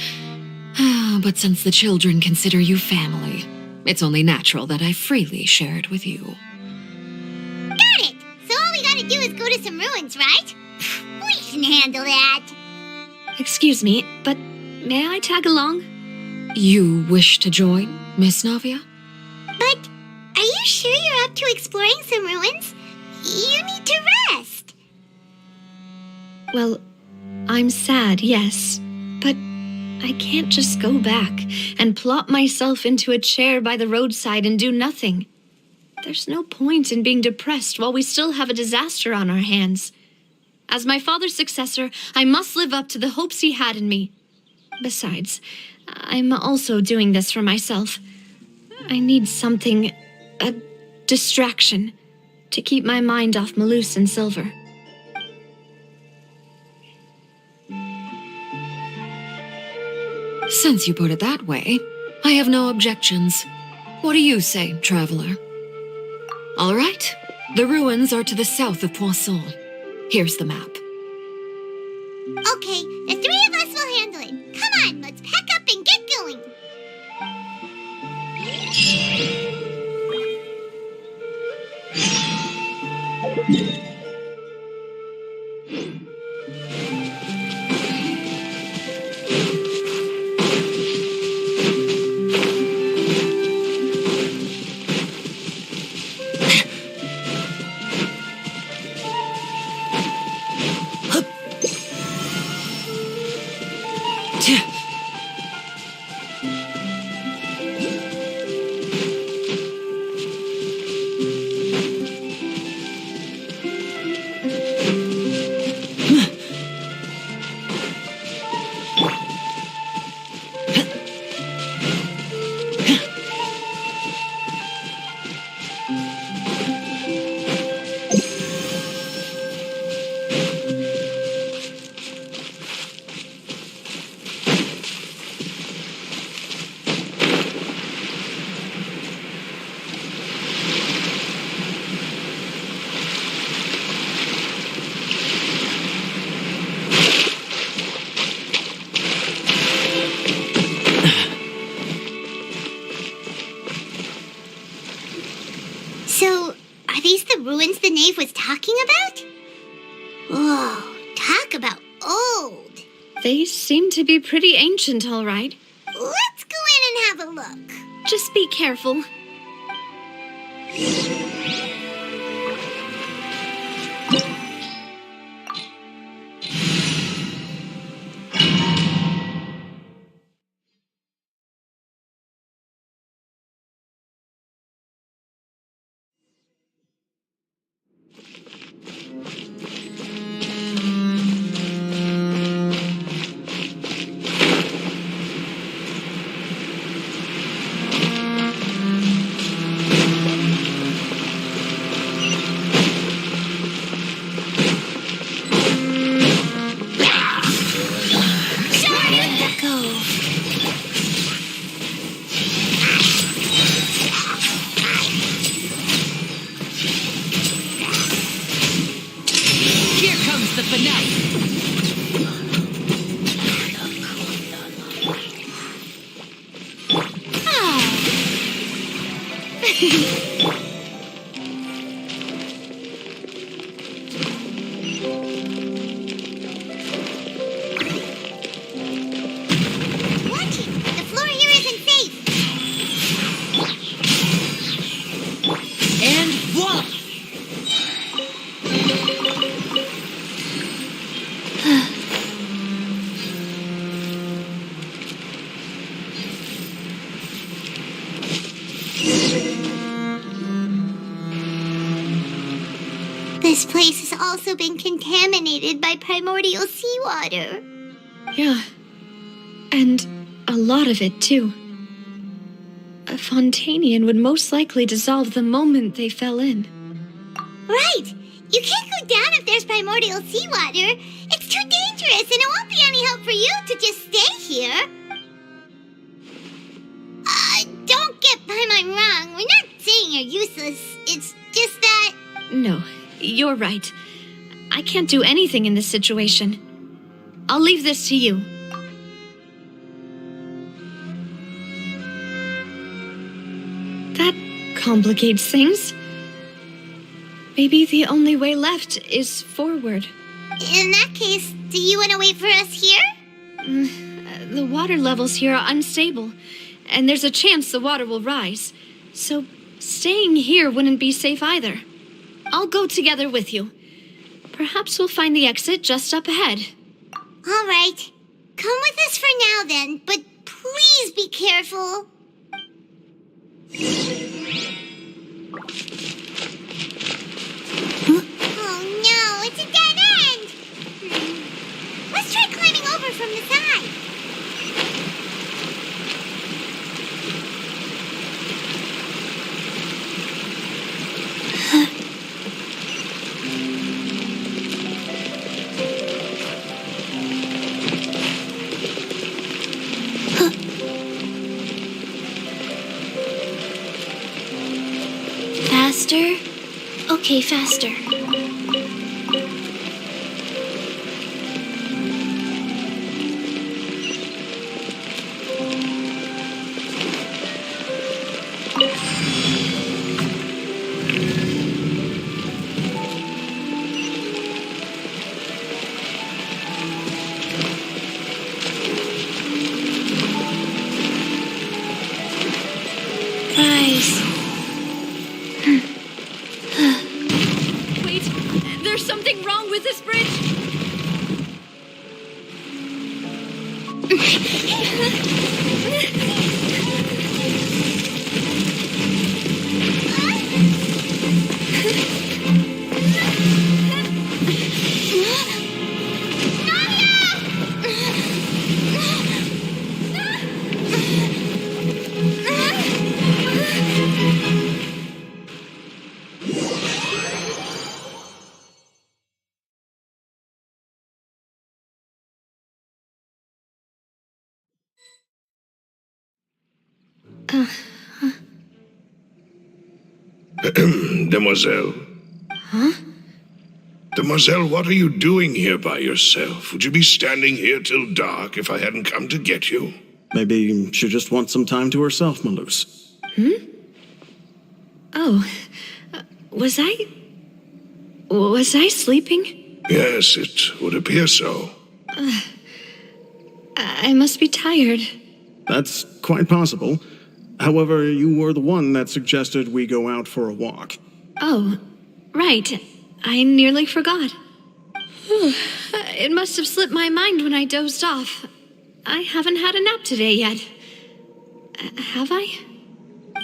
But since the children consider you family, it's only natural that I freely share it with you. Got it! So all we gotta do is go to some ruins, right? We can handle that. Excuse me, but may I tag along? You wish to join, Miss Navia? But are you sure you're up to exploring some ruins? You need to rest. Well, I'm sad, yes, but I can't just go back and plop myself into a chair by the roadside and do nothing. There's no point in being depressed while we still have a disaster on our hands. As my father's successor, I must live up to the hopes he had in me. Besides, I'm also doing this for myself. I need something, a distraction, to keep my mind off Malus and Silver. Since you put it that way, I have no objections. What do you say, traveler? All right, the ruins are to the south of Poisson. Here's the map. Okay, the three of us will handle it. Come on, let's pack up and get going. So, are these the ruins the knave was talking about? Whoa, talk about old. They seem to be pretty ancient, all right. Let's go in and have a look. Just be careful. place has also been contaminated by primordial seawater. Yeah. And a lot of it, too. A Fontainian would most likely dissolve the moment they fell in. Right! You can't go down if there's primordial seawater. It's too dangerous, and it won't be any help for you to just stay here. Don't get Paimon wrong. We're not saying you're useless. It's just that... No, you're right. I can't do anything in this situation. I'll leave this to you. That complicates things. Maybe the only way left is forward. In that case, do you want to wait for us here? The water levels here are unstable, and there's a chance the water will rise. So staying here wouldn't be safe either. I'll go together with you. Perhaps we'll find the exit just up ahead. All right. Come with us for now then, but please be careful. Oh no, it's a dead end! Let's try climbing over from the side. Faster? Okay, faster. Rise. Wait, there's something wrong with this bridge. Demoiselle. Huh? Demoiselle, what are you doing here by yourself? Would you be standing here till dark if I hadn't come to get you? Maybe she just wants some time to herself, Maloose. Oh, was I sleeping? Yes, it would appear so. I must be tired. That's quite possible. However, you were the one that suggested we go out for a walk. Oh, right. I nearly forgot. It must have slipped my mind when I dozed off. I haven't had a nap today yet. Have I?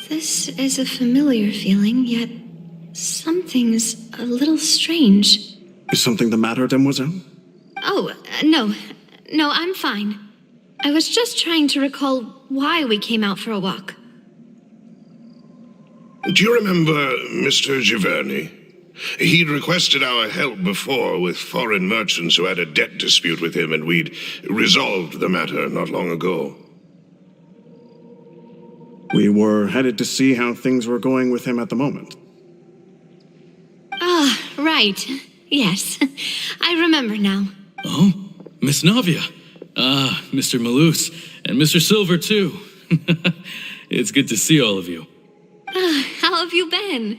This is a familiar feeling, yet something's a little strange. Is something the matter, Demoiselle? Oh, no. No, I'm fine. I was just trying to recall why we came out for a walk. Do you remember Mr. Giverny? He'd requested our help before with foreign merchants who had a debt dispute with him, and we'd resolved the matter not long ago. We were headed to see how things were going with him at the moment. Ah, right. Yes. I remember now. Oh, Miss Navia. Ah, Mr. Maloose, and Mr. Silver, too. It's good to see all of you. How have you been?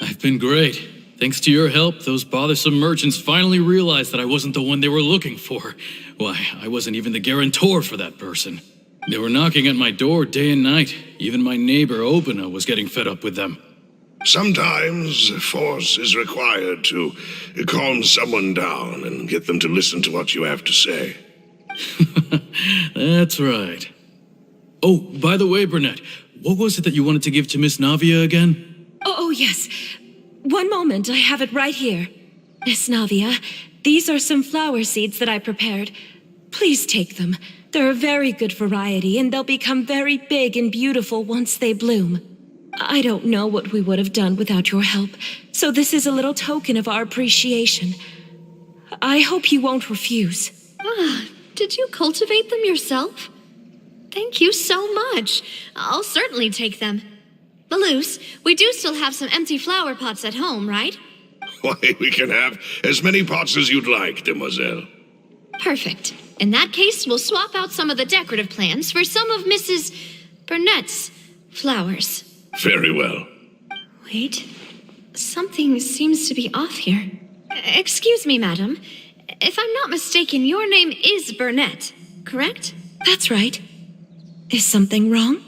I've been great. Thanks to your help, those bothersome merchants finally realized that I wasn't the one they were looking for. Why, I wasn't even the guarantor for that person. They were knocking at my door day and night. Even my neighbor, Obina, was getting fed up with them. Sometimes force is required to calm someone down and get them to listen to what you have to say. That's right. Oh, by the way, Burnett, what was it that you wanted to give to Miss Navia again? Oh, yes. One moment, I have it right here. Miss Navia, these are some flower seeds that I prepared. Please take them. They're a very good variety, and they'll become very big and beautiful once they bloom. I don't know what we would have done without your help, so this is a little token of our appreciation. I hope you won't refuse. Ah, did you cultivate them yourself? Thank you so much. I'll certainly take them. Maloose, we do still have some empty flower pots at home, right? Why, we can have as many pots as you'd like, demoiselle. Perfect. In that case, we'll swap out some of the decorative plants for some of Mrs. Burnett's flowers. Very well. Wait, something seems to be off here. Excuse me, madam. If I'm not mistaken, your name is Burnett, correct? That's right. Is something wrong?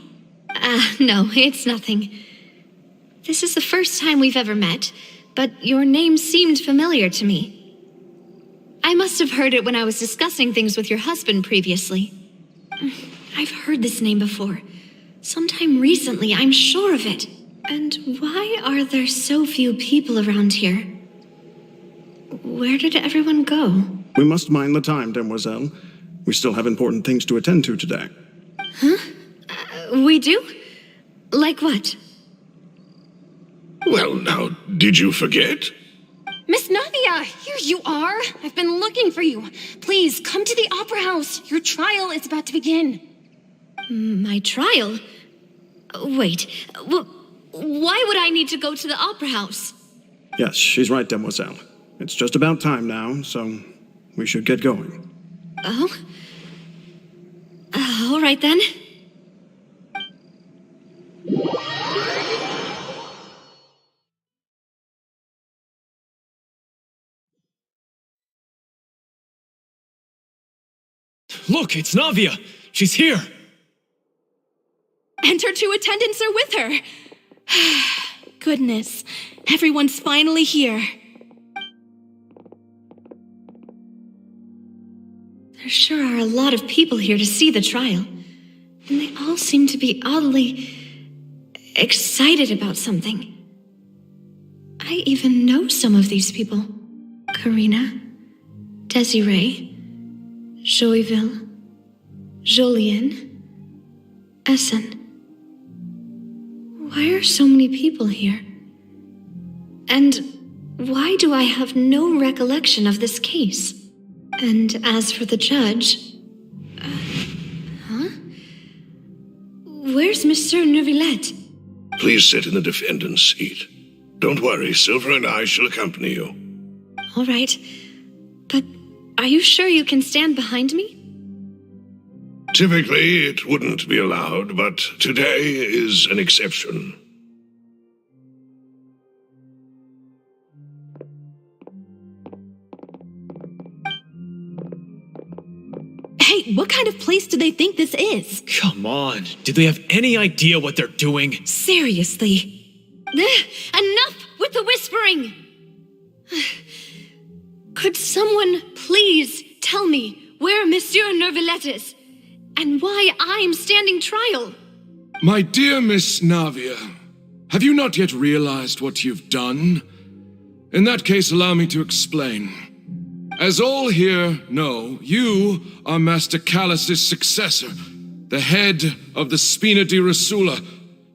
No, it's nothing. This is the first time we've ever met, but your name seemed familiar to me. I must have heard it when I was discussing things with your husband previously. I've heard this name before. Sometime recently, I'm sure of it. And why are there so few people around here? Where did everyone go? We must mind the time, demoiselle. We still have important things to attend to today. Huh? We do? Like what? Well, now, did you forget? Miss Navia, here you are. I've been looking for you. Please, come to the Opera House. Your trial is about to begin. My trial? Wait, why would I need to go to the Opera House? Yes, she's right, demoiselle. It's just about time now, so we should get going. Oh? All right then. Look, it's Navia. She's here. And her two attendants are with her. Goodness, everyone's finally here. There sure are a lot of people here to see the trial. And they all seem to be oddly excited about something. I even know some of these people. Karina, Desiree, Joyville, Jolien, Essen. Why are so many people here? And why do I have no recollection of this case? And as for the judge... huh? Where's Monsieur Neuvillette? Please sit in the defendant's seat. Don't worry, Silver and I shall accompany you. All right. But are you sure you can stand behind me? Typically, it wouldn't be allowed, but today is an exception. Hey, what kind of place do they think this is? Come on. Do they have any idea what they're doing? Seriously. Enough with the whispering! Could someone please tell me where Monsieur Neuvillette is? And why I'm standing trial? My dear Miss Navia, have you not yet realized what you've done? In that case, allow me to explain. As all here know, you are Master Callus's successor, the head of the Spina di Rosula,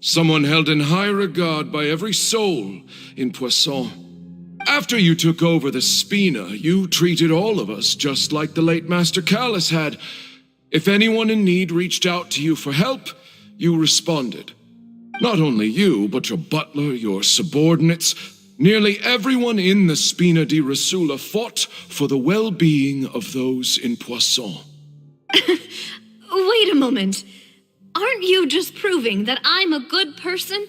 someone held in high regard by every soul in Poisson. After you took over the Spina, you treated all of us just like the late Master Callus had. If anyone in need reached out to you for help, you responded. Not only you, but your butler, your subordinates, nearly everyone in the Spina di Rosula fought for the well-being of those in Poisson. Wait a moment. Aren't you just proving that I'm a good person?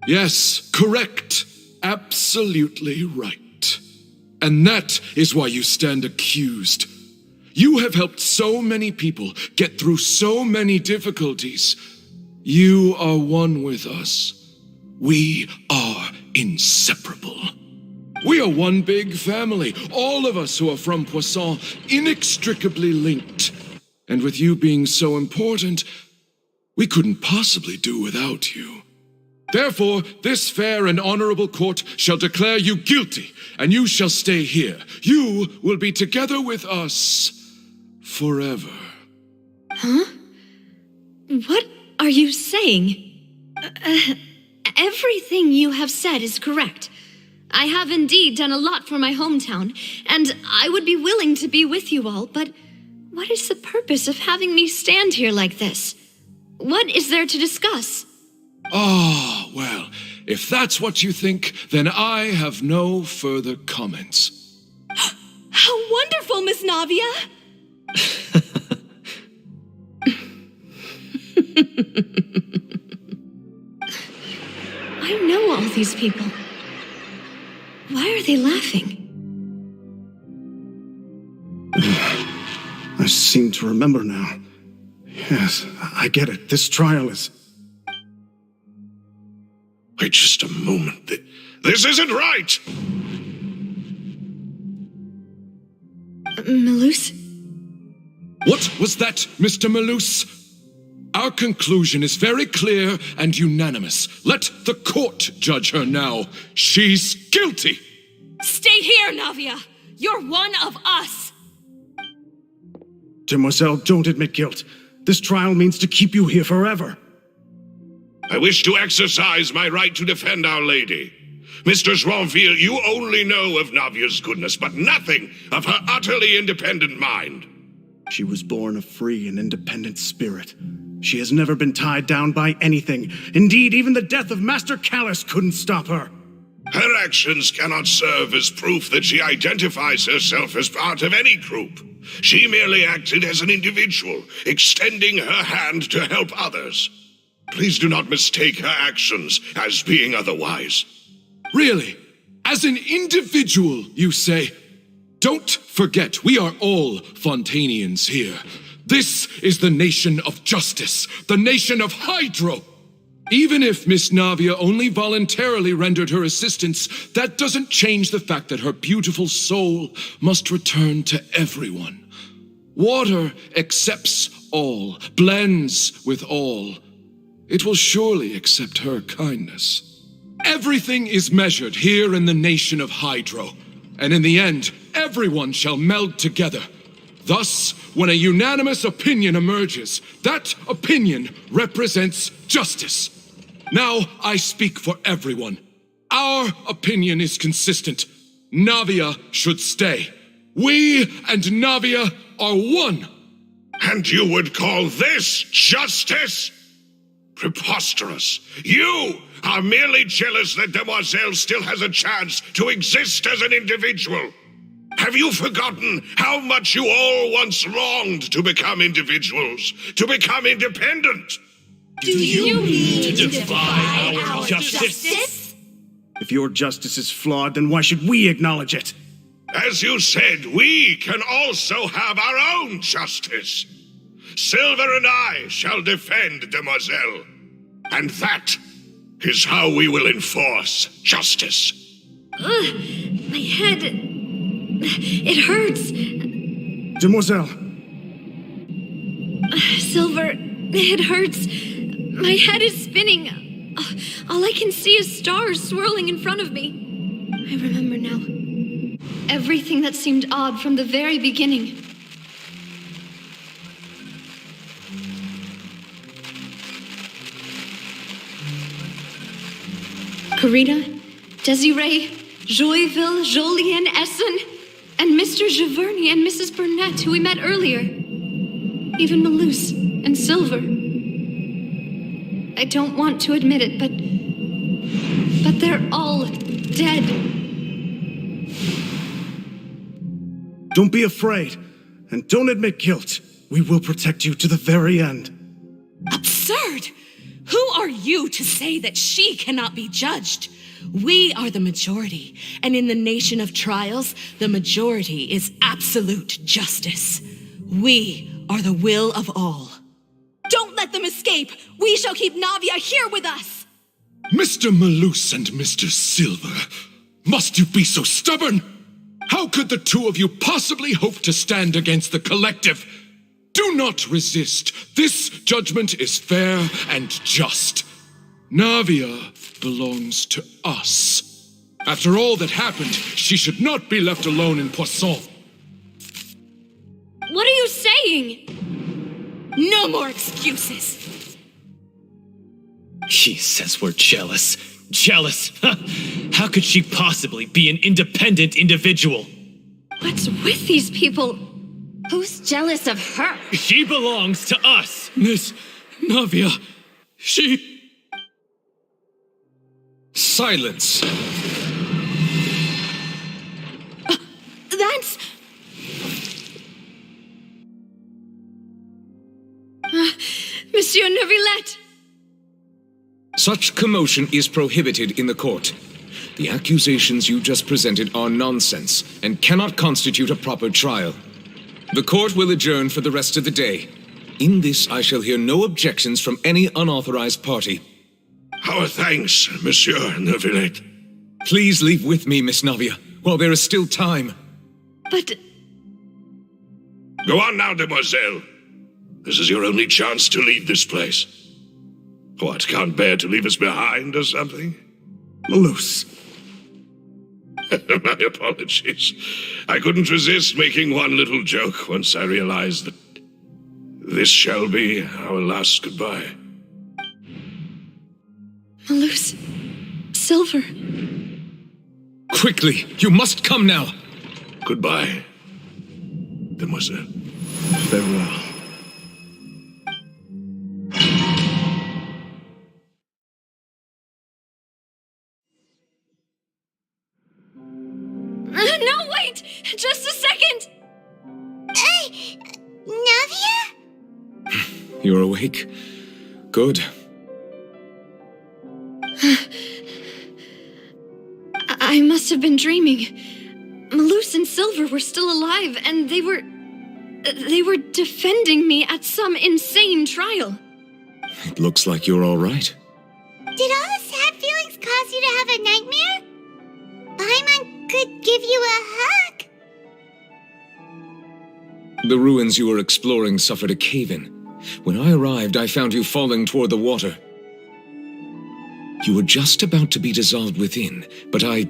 Yes, correct. Absolutely right. And that is why you stand accused. You have helped so many people get through so many difficulties. You are one with us. We are inseparable. We are one big family, all of us who are from Poisson, inextricably linked. And with you being so important, we couldn't possibly do without you. Therefore, this fair and honorable court shall declare you guilty, and you shall stay here. You will be together with us forever. Huh? What are you saying? Everything you have said is correct. I have indeed done a lot for my hometown, and I would be willing to be with you all, but what is the purpose of having me stand here like this? What is there to discuss? Ah, well, if that's what you think, then I have no further comments. How wonderful, Miss Navia! I know all these people. Why are they laughing? I seem to remember now. Yes, I get it. This trial is... Wait just a moment. This isn't right! Malus? What was that, Mr. Malus? Our conclusion is very clear and unanimous. Let the court judge her now. She's guilty! Stay here, Navia! You're one of us! Demoiselle, don't admit guilt. This trial means to keep you here forever. I wish to exercise my right to defend Our Lady. Mr. Joinville, you only know of Navia's goodness, but nothing of her utterly independent mind. She was born a free and independent spirit. She has never been tied down by anything. Indeed, even the death of Master Callus couldn't stop her. Her actions cannot serve as proof that she identifies herself as part of any group. She merely acted as an individual, extending her hand to help others. Please do not mistake her actions as being otherwise. Really? As an individual, you say? Don't forget, we are all Fontainians here. This is the nation of justice, the nation of Hydro. Even if Miss Navia only voluntarily rendered her assistance, that doesn't change the fact that her beautiful soul must return to everyone. Water accepts all, blends with all. It will surely accept her kindness. Everything is measured here in the nation of Hydro, and in the end, everyone shall meld together. Thus, when a unanimous opinion emerges, that opinion represents justice. Now I speak for everyone. Our opinion is consistent. Navia should stay. We and Navia are one. And you would call this justice? Preposterous. You are merely jealous that Demoiselle still has a chance to exist as an individual. Have you forgotten how much you all once longed to become individuals, to become independent? Do you mean to defy our justice? If your justice is flawed, then why should we acknowledge it? As you said, we can also have our own justice. Silver and I shall defend Demoiselle. And that is how we will enforce justice. My head... It hurts. Demoiselle. Silver, it hurts. My head is spinning. All I can see is stars swirling in front of me. I remember now. Everything that seemed odd from the very beginning. Karina, Desiree, Joyville, Jolien, Essen, and Mr. Giverny and Mrs. Burnett, who we met earlier. Even Malus and Silver. I don't want to admit it, but they're all dead. Don't be afraid, and don't admit guilt. We will protect you to the very end. Absurd! Who are you to say that she cannot be judged? We are the majority, and in the nation of trials, the majority is absolute justice. We are the will of all. Don't let them escape! We shall keep Navia here with us! Mr. Malus and Mr. Silver, must you be so stubborn? How could the two of you possibly hope to stand against the collective? Do not resist. This judgment is fair and just. Navia belongs to us. After all that happened, she should not be left alone in Poisson. What are you saying? No more excuses. She says we're jealous. Jealous? How could she possibly be an independent individual? What's with these people? Who's jealous of her? She belongs to us. Miss Navia, she... Silence! That's... Monsieur Neuvillette! Such commotion is prohibited in the court. The accusations you just presented are nonsense and cannot constitute a proper trial. The court will adjourn for the rest of the day. In this, I shall hear no objections from any unauthorized party. Our thanks, Monsieur Neuvillette. Please leave with me, Miss Navia, while there is still time. But... Go on now, demoiselle. This is your only chance to leave this place. What, can't bear to leave us behind or something? Malus. My apologies. I couldn't resist making one little joke once I realized that this shall be our last goodbye. Malus... Silver... Quickly, you must come now. Goodbye, demoiselle. Farewell. No, wait! Just a second! Hey, Navia? You're awake? Good. I must have been dreaming. Malus and Silver were still alive, and they were defending me at some insane trial. It looks like you're all right. Did all the sad feelings cause you to have a nightmare? Paimon could give you a hug. The ruins you were exploring suffered a cave-in. When I arrived, I found you falling toward the water. You were just about to be dissolved within, but I...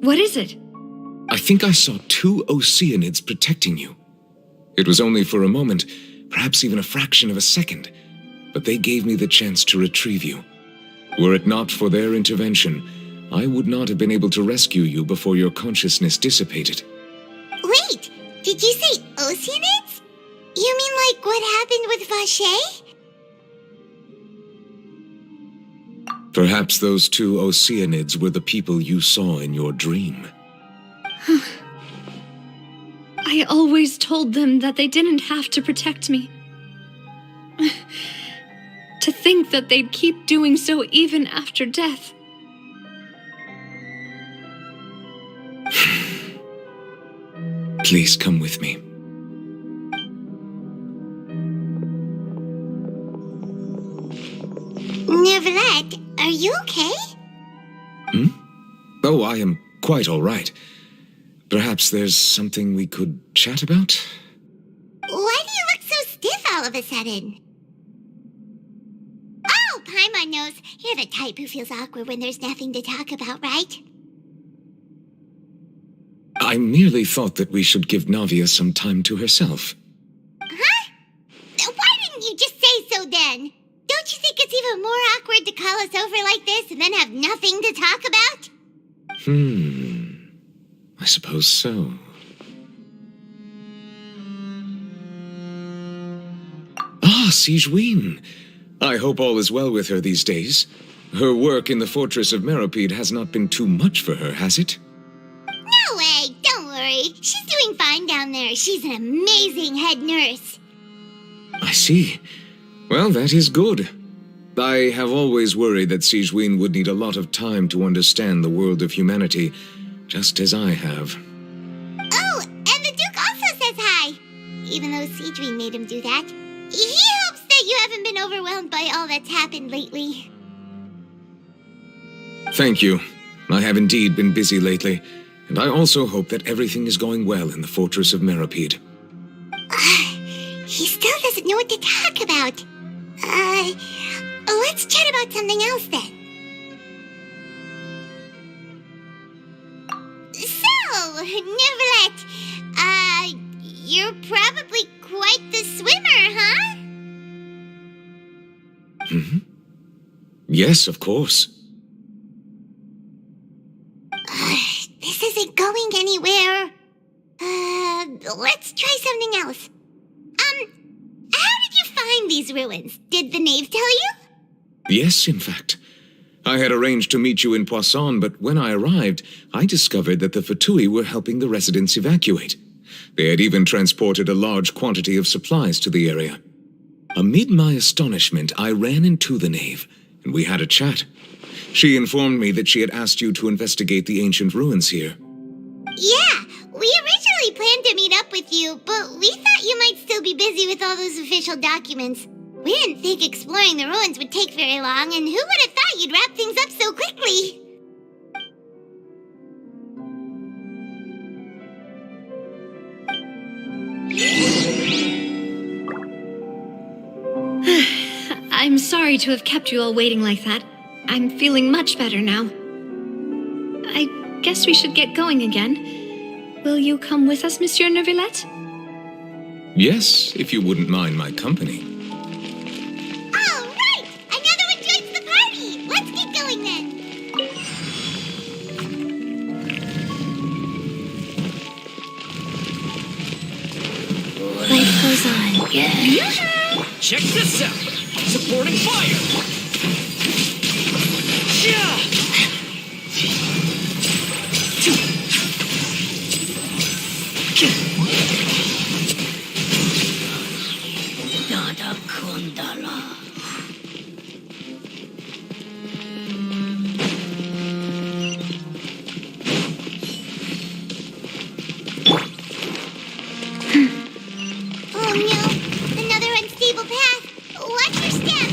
What is it? I think I saw 2 Oceanids protecting you. It was only for a moment, perhaps even a fraction of a second, but they gave me the chance to retrieve you. Were it not for their intervention, I would not have been able to rescue you before your consciousness dissipated. Wait, did you say Oceanids? You mean like what happened with Vacher? Perhaps those 2 Oceanids were the people you saw in your dream. I always told them that they didn't have to protect me. To think that they'd keep doing so even after death. Please come with me. Neuvillette, are you okay? Oh, I am quite all right. Perhaps there's something we could chat about? Why do you look so stiff all of a sudden? Oh, Paimon knows. You're the type who feels awkward when there's nothing to talk about, right? I merely thought that we should give Navia some time to herself. Huh? Why didn't you just say so then? Don't you think it's even more awkward to call us over like this and then have nothing to talk about? I suppose so. Ah, Sigewinne. I hope all is well with her these days. Her work in the fortress of Meropide has not been too much for her, has it? No way, don't worry. She's doing fine down there. She's an amazing head nurse. I see. Well, that is good. I have always worried that Sigewinne would need a lot of time to understand the world of humanity, just as I have. Oh, and the Duke also says hi. Even though Sigewinne made him do that. He hopes that you haven't been overwhelmed by all that's happened lately. Thank you. I have indeed been busy lately, and I also hope that everything is going well in the fortress of Meropide. He still doesn't know what to talk about. Let's chat about something else then. So, Neverlet, you're probably quite the swimmer, huh? Mm-hmm. Yes, of course. This isn't going anywhere. Let's try something else. How did you find these ruins? Did the knave tell you? Yes, in fact. I had arranged to meet you in Poisson, but when I arrived, I discovered that the Fatui were helping the residents evacuate. They had even transported a large quantity of supplies to the area. Amid my astonishment, I ran into the knave, and we had a chat. She informed me that she had asked you to investigate the ancient ruins here. Yeah, we originally planned to meet up with you, but we thought you might still be busy with all those official documents. We didn't think exploring the ruins would take very long, and who would have thought you'd wrap things up so quickly? I'm sorry to have kept you all waiting like that. I'm feeling much better now. I guess we should get going again. Will you come with us, Monsieur Neuvillette? Yes, if you wouldn't mind my company. All right! Another one joins the party! Let's get going then! Life goes on, yeah. Check this out! Supporting fire! Nada Kundala. Oh no! Another unstable path! Watch your step!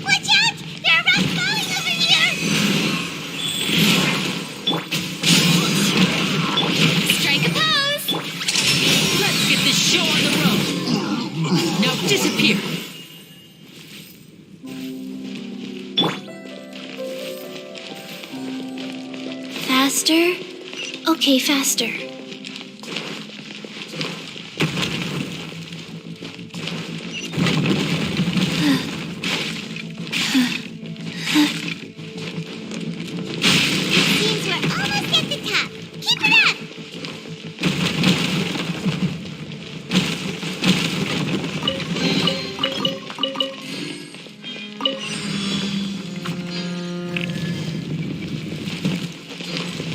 Watch out! There are rocks falling over here! Strike a pose! Let's get this show on the road! Now disappear! Faster? Okay, faster. Seems we're almost at the top. Keep it up!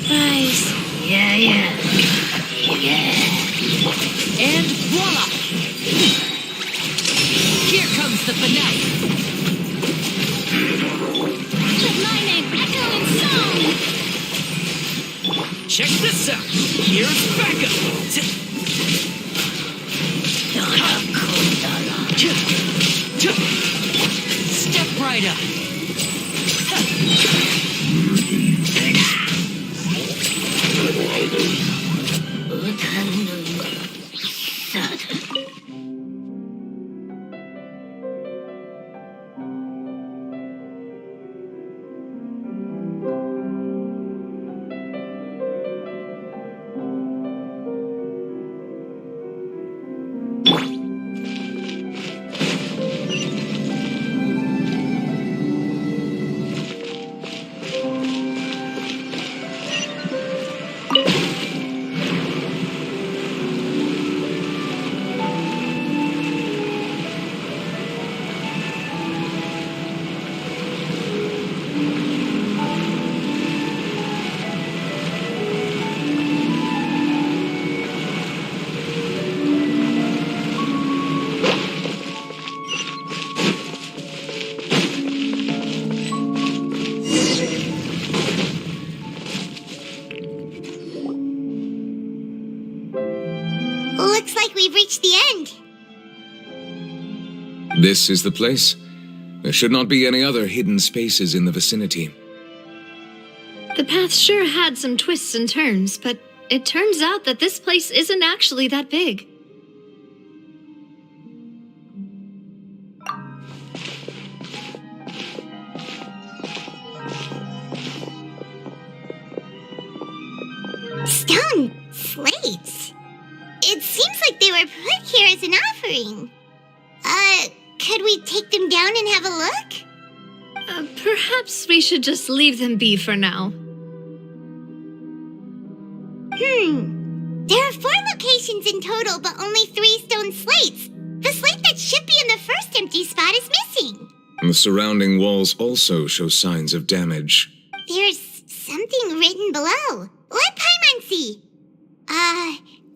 Rise. Yeah. And voila! Here comes the finale! Let my name echo in song! Check this out! Here's backup! Nada Kundala. Step right up! This is the place. There should not be any other hidden spaces in the vicinity. The path sure had some twists and turns, but it turns out that this place isn't actually that big. Stone slates. It seems like they were put here as an offering. Could we take them down and have a look? Perhaps we should just leave them be for now. There are 4 locations in total, but only 3 stone slates. The slate that should be in the first empty spot is missing. The surrounding walls also show signs of damage. There's something written below. Let Paimon see.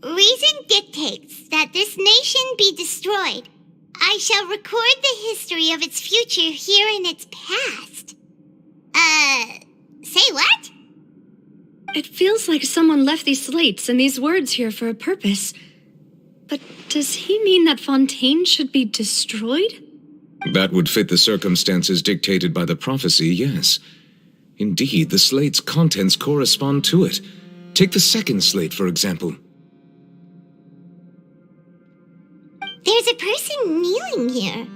Reason dictates that this nation be destroyed. I shall record the history of its future here in its past. Say what? It feels like someone left these slates and these words here for a purpose. But does he mean that Fontaine should be destroyed? That would fit the circumstances dictated by the prophecy, yes. Indeed, the slate's contents correspond to it. Take the second slate, for example. There's a person kneeling here.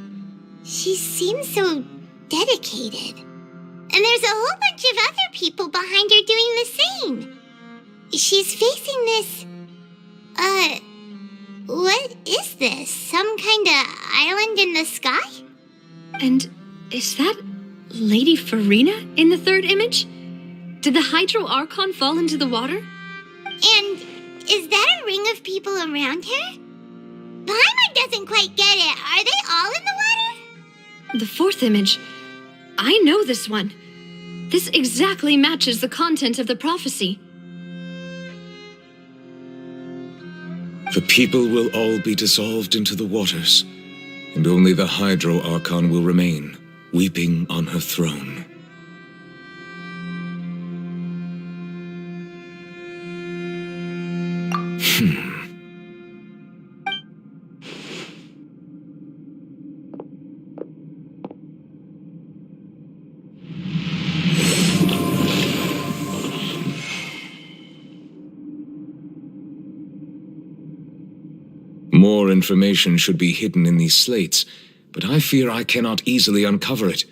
She seems so dedicated. And there's a whole bunch of other people behind her doing the same. She's facing this... what is this? Some kind of island in the sky? And is that Lady Farina in the third image? Did the Hydro Archon fall into the water? And is that a ring of people around her? Paimon doesn't quite get it. Are they all in the water? The fourth image. I know this one. This exactly matches the content of the prophecy. The people will all be dissolved into the waters, and only the Hydro Archon will remain, weeping on her throne. More information should be hidden in these slates, but I fear I cannot easily uncover it,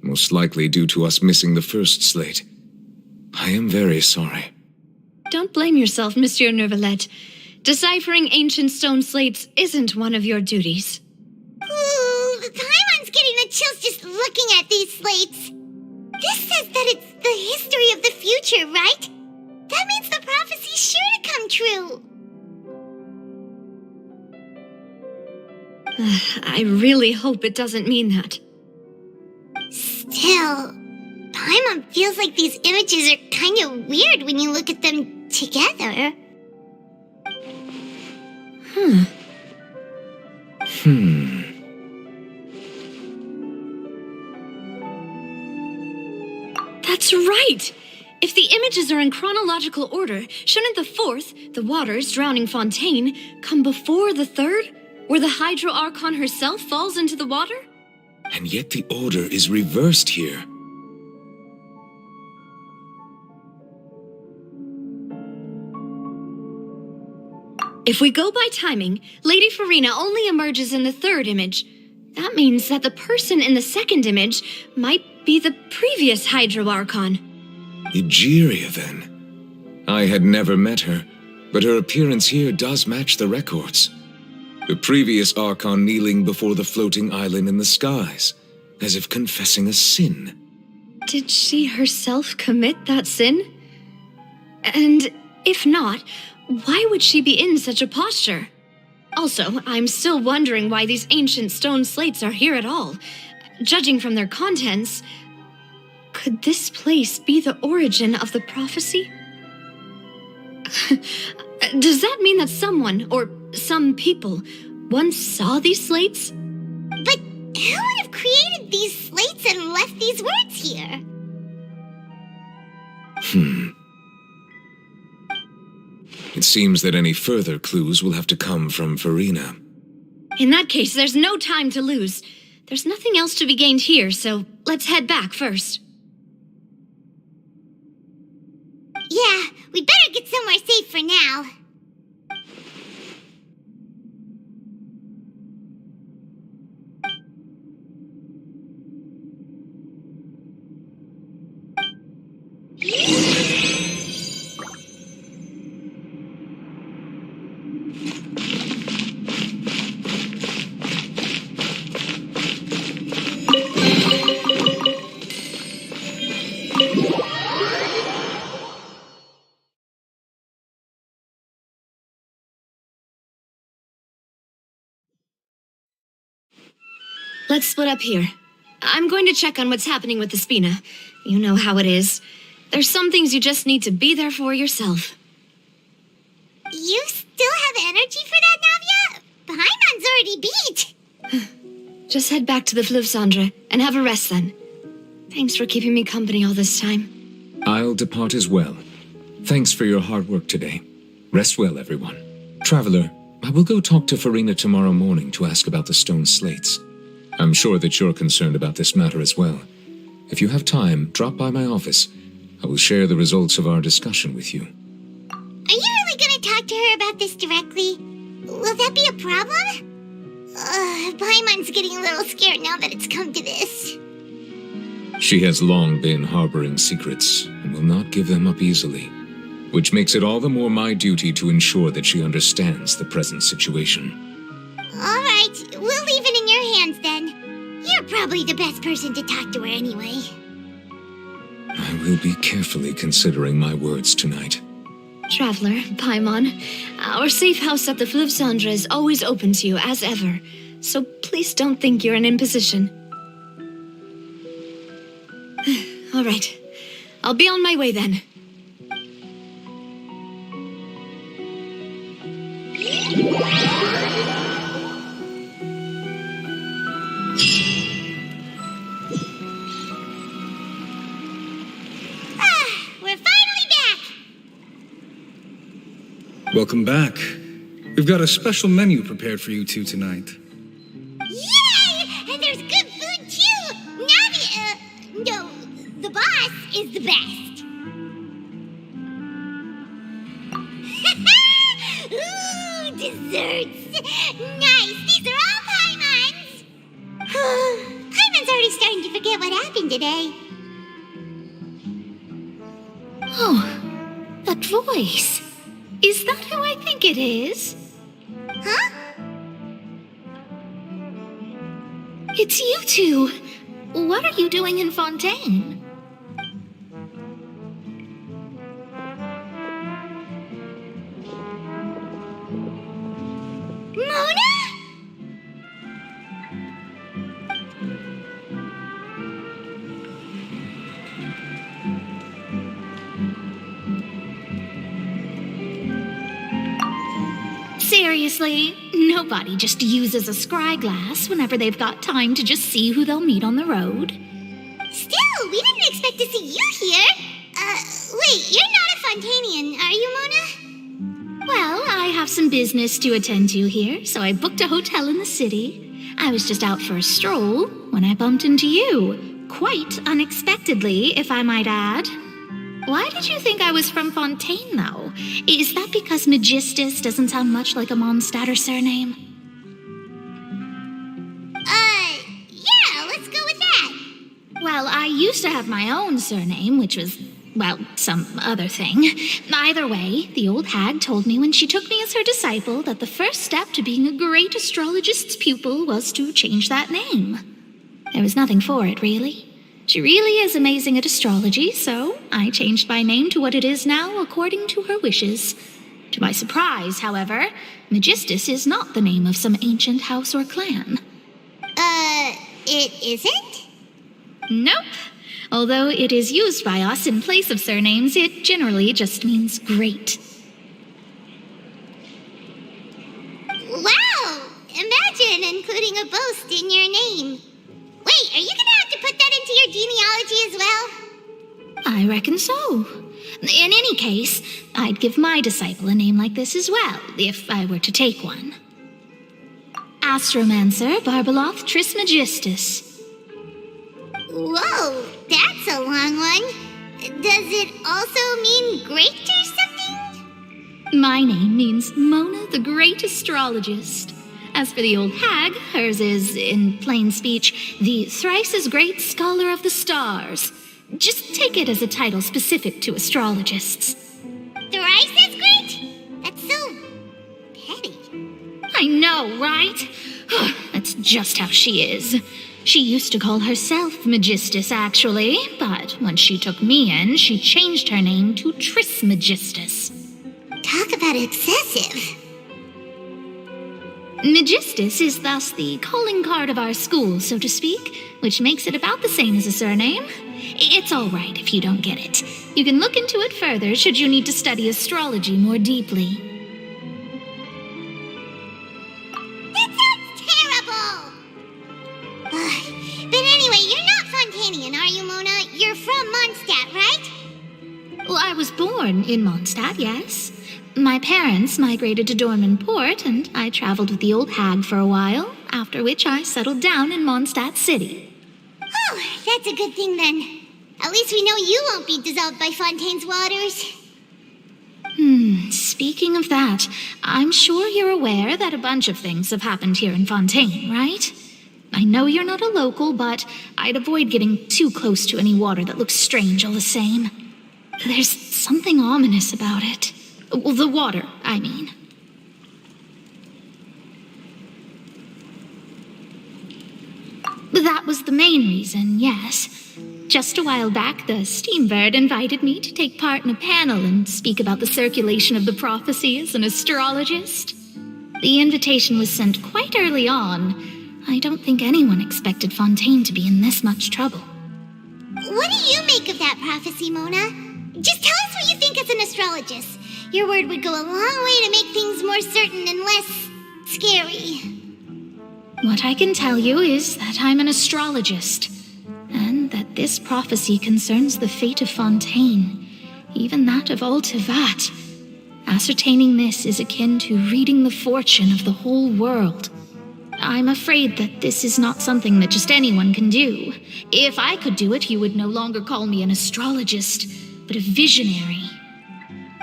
most likely due to us missing the first slate. I am very sorry. Don't blame yourself, Monsieur Neuvillette. Deciphering ancient stone slates isn't one of your duties. Ooh, Paimon's getting the chills just looking at these slates. This says that it's the history of the future, right? That means the prophecy's sure to come true. I really hope it doesn't mean that. Still, Paimon feels like these images are kind of weird when you look at them together. That's right! If the images are in chronological order, shouldn't the fourth, the waters drowning Fontaine, come before the third, where the Hydro Archon herself falls into the water? And yet the order is reversed here. If we go by timing, Lady Farina only emerges in the third image. That means that the person in the second image might be the previous Hydro Archon. Egeria, then. I had never met her, but her appearance here does match the records. The previous Archon kneeling before the floating island in the skies, as if confessing a sin. Did she herself commit that sin? And if not, why would she be in such a posture? Also, I'm still wondering why these ancient stone slates are here at all. Judging from their contents, could this place be the origin of the prophecy? Does that mean that someone, or some people, once saw these slates? But who would have created these slates and left these words here? It seems that any further clues will have to come from Farina. In that case, there's no time to lose. There's nothing else to be gained here, so let's head back first. Yeah, we better get somewhere safe for now. Let's split up here. I'm going to check on what's happening with the Spina. You know how it is. There's some things you just need to be there for yourself. You still have energy for that, Navia? Paimon's already beat. Just head back to the Fluvsandra and have a rest then. Thanks for keeping me company all this time. I'll depart as well. Thanks for your hard work today. Rest well, everyone. Traveler, I will go talk to Farina tomorrow morning to ask about the stone slates. I'm sure that you're concerned about this matter as well. If you have time, drop by my office. I will share the results of our discussion with you. Are you really going to talk to her about this directly? Will that be a problem? Paimon's getting a little scared now that it's come to this. She has long been harboring secrets and will not give them up easily, which makes it all the more my duty to ensure that she understands the present situation. All right, we'll leave it in your hands then. You're probably the best person to talk to her anyway. I will be carefully considering my words tonight. Traveler, Paimon, our safe house at the Fluvsandra is always open to you as ever, so please don't think you're an imposition. All right, I'll be on my way then. We're finally back! Welcome back. We've got a special menu prepared for you two tonight. Yay! And there's good food too! Navi, no, the boss is the best. Ooh, desserts! Nice! These are all Paimon's! Paimon's already starting to forget what happened today. Oh, that voice. Is that who I think it is? Huh? It's you two. What are you doing in Fontaine? Mona? Seriously, nobody just uses a scry glass whenever they've got time to just see who they'll meet on the road. Still, we didn't expect to see you here. Wait, you're not a Fontanian, are you, Mona? Well, I have some business to attend to here, so I booked a hotel in the city. I was just out for a stroll when I bumped into you. Quite unexpectedly, if I might add. Why did you think I was from Fontaine, though? Is that because Magistus doesn't sound much like a Mondstatter surname? Yeah, let's go with that. Well, I used to have my own surname, which was, well, some other thing. Either way, the old hag told me when she took me as her disciple that the first step to being a great astrologist's pupil was to change that name. There was nothing for it, really. She really is amazing at astrology, so I changed my name to what it is now according to her wishes. To my surprise, however, Magistus is not the name of some ancient house or clan. It isn't? Nope. Although it is used by us in place of surnames, it generally just means great. Wow! Imagine including a boast in your name. Wait, are you gonna have to put that into your genealogy as well? I reckon so. In any case, I'd give my disciple a name like this as well, if I were to take one. Astromancer Barbeloth Trismegistus. Whoa, that's a long one. Does it also mean great or something? My name means Mona the Great Astrologist. As for the old hag, hers is, in plain speech, the thrice as great scholar of the stars. Just take it as a title specific to astrologists. Thrice as great? That's so petty. I know, right? That's just how she is. She used to call herself Megistus, actually, but when she took me in, she changed her name to Trismegistus. Talk about excessive. Megistus is thus the calling card of our school, so to speak, which makes it about the same as a surname. It's all right if you don't get it. You can look into it further should you need to study astrology more deeply. That sounds terrible! But anyway, you're not Fontainian, are you, Mona? You're from Mondstadt, right? Well, I was born in Mondstadt, yes. My parents migrated to Dorman Port, and I traveled with the old hag for a while, after which I settled down in Mondstadt City. Oh, that's a good thing then. At least we know you won't be dissolved by Fontaine's waters. Speaking of that, I'm sure you're aware that a bunch of things have happened here in Fontaine, right? I know you're not a local, but I'd avoid getting too close to any water that looks strange all the same. There's something ominous about it. Well, the water, I mean. That was the main reason, yes. Just a while back, the Steambird invited me to take part in a panel and speak about the circulation of the prophecy as an astrologist. The invitation was sent quite early on. I don't think anyone expected Fontaine to be in this much trouble. What do you make of that prophecy, Mona? Just tell us what you think as an astrologist. Your word would go a long way to make things more certain and less scary. What I can tell you is that I'm an astrologist, and that this prophecy concerns the fate of Fontaine, even that of all Tevat. Ascertaining this is akin to reading the fortune of the whole world. I'm afraid that this is not something that just anyone can do. If I could do it, you would no longer call me an astrologist, but a visionary.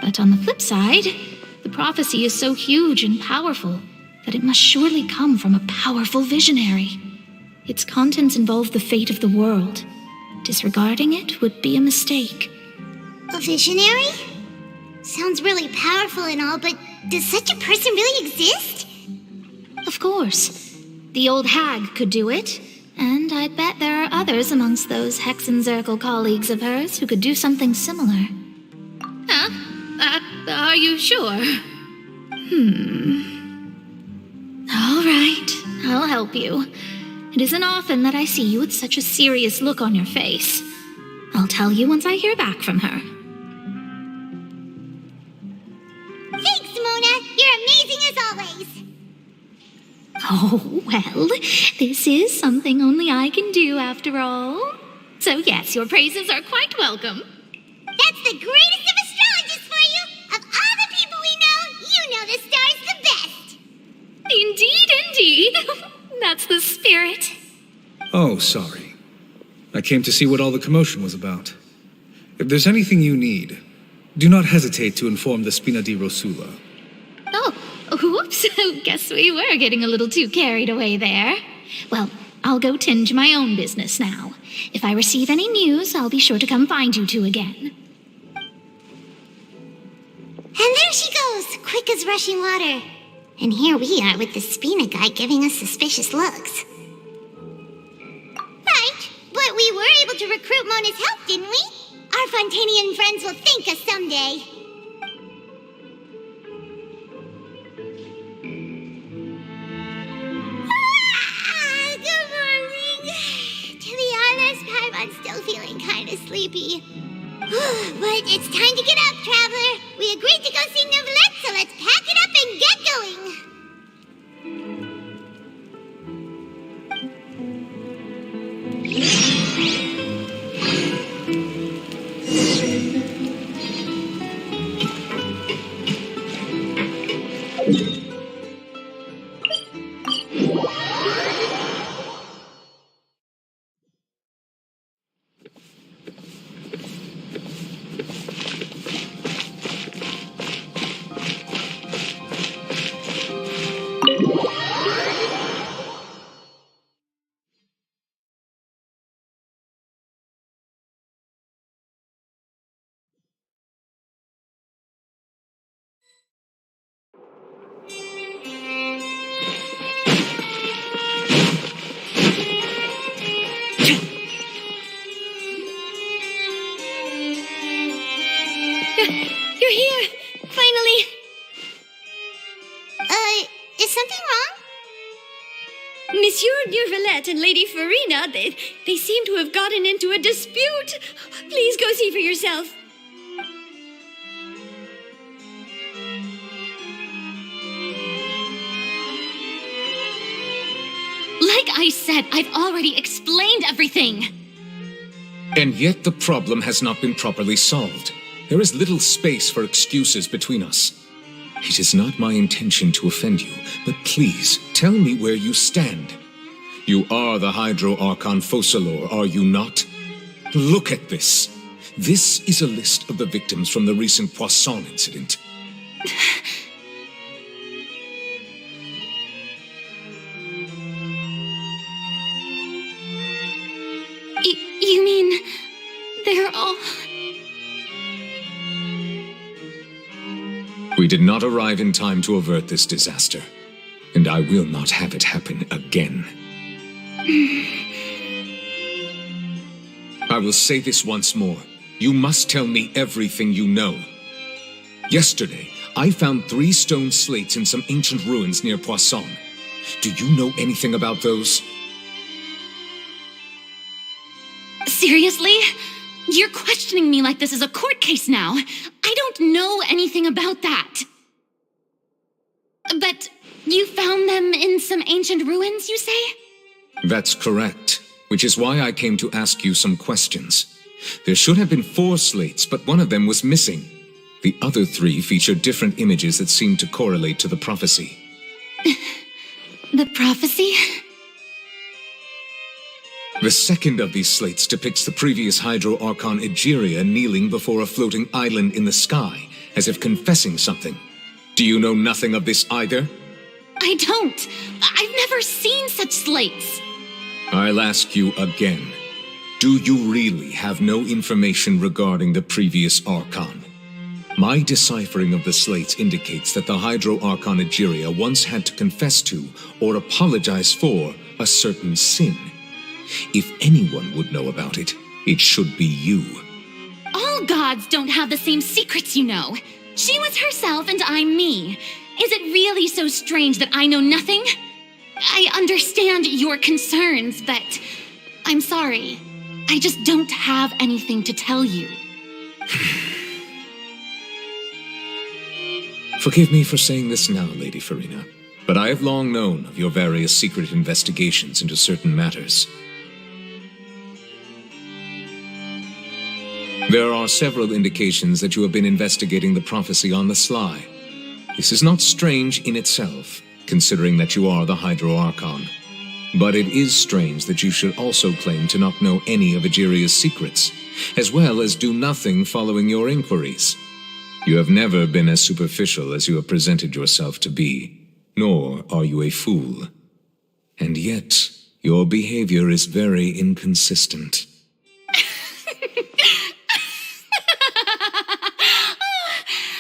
But on the flip side, the prophecy is so huge and powerful that it must surely come from a powerful visionary. Its contents involve the fate of the world. Disregarding it would be a mistake. A visionary? Sounds really powerful and all, but does such a person really exist? Of course. The old hag could do it, and I bet there are others amongst those Hexenzirkel colleagues of hers who could do something similar. Huh? Are you sure? All right, I'll help you. It isn't often that I see you with such a serious look on your face. I'll tell you once I hear back from her. Thanks, Mona. You're amazing as always. Oh, well, this is something only I can do after all. So yes, your praises are quite welcome. That's the greatest of astrologists for you. Of all the people we know, you know the star's the best. Indeed, indeed. That's the spirit. Oh, sorry. I came to see what all the commotion was about. If there's anything you need, do not hesitate to inform the Spina di Rosula. Oh, whoops. Guess we were getting a little too carried away there. Well, I'll go tend to my own business now. If I receive any news, I'll be sure to come find you two again. And there she goes, quick as rushing water. And here we are with the Spina guy giving us suspicious looks. Right, but we were able to recruit Mona's help, didn't we? Our Fontainian friends will thank us someday. Good morning. To be honest, I'm still feeling kind of sleepy. But it's time to get up, traveler. We agreed to go see Neuvillette, so let's pack it up and get going. Juliet and Lady Farina, they seem to have gotten into a dispute. Please go see for yourself. Like I said, I've already explained everything. And yet the problem has not been properly solved. There is little space for excuses between us. It is not my intention to offend you, but please tell me where you stand. You are the Hydro Archon Focalor, are you not? Look at this. This is a list of the victims from the recent Poisson incident. You mean they're all... We did not arrive in time to avert this disaster, and I will not have it happen again. I will say this once more. You must tell me everything you know. Yesterday, I found 3 stone slates in some ancient ruins near Poisson. Do you know anything about those? Seriously? You're questioning me like this is a court case now. I don't know anything about that. But you found them in some ancient ruins, you say? That's correct, which is why I came to ask you some questions. There should have been 4 slates, but one of them was missing. The other 3 feature different images that seem to correlate to the prophecy. The prophecy? The second of these slates depicts the previous Hydro Archon Egeria kneeling before a floating island in the sky, as if confessing something. Do you know nothing of this either? I don't. I've never seen such slates. I'll ask you again. Do you really have no information regarding the previous Archon? My deciphering of the slates indicates that the Hydro Archon Egeria once had to confess to, or apologize for, a certain sin. If anyone would know about it, it should be you. All gods don't have the same secrets, you know. She was herself and I'm me. Is it really so strange that I know nothing? I understand your concerns, but I'm sorry. I just don't have anything to tell you. Forgive me for saying this now, Lady Farina, but I have long known of your various secret investigations into certain matters. There are several indications that you have been investigating the prophecy on the sly. This is not strange in itself, considering that you are the Hydro Archon. But it is strange that you should also claim to not know any of Egeria's secrets, as well as do nothing following your inquiries. You have never been as superficial as you have presented yourself to be, nor are you a fool. And yet, your behavior is very inconsistent.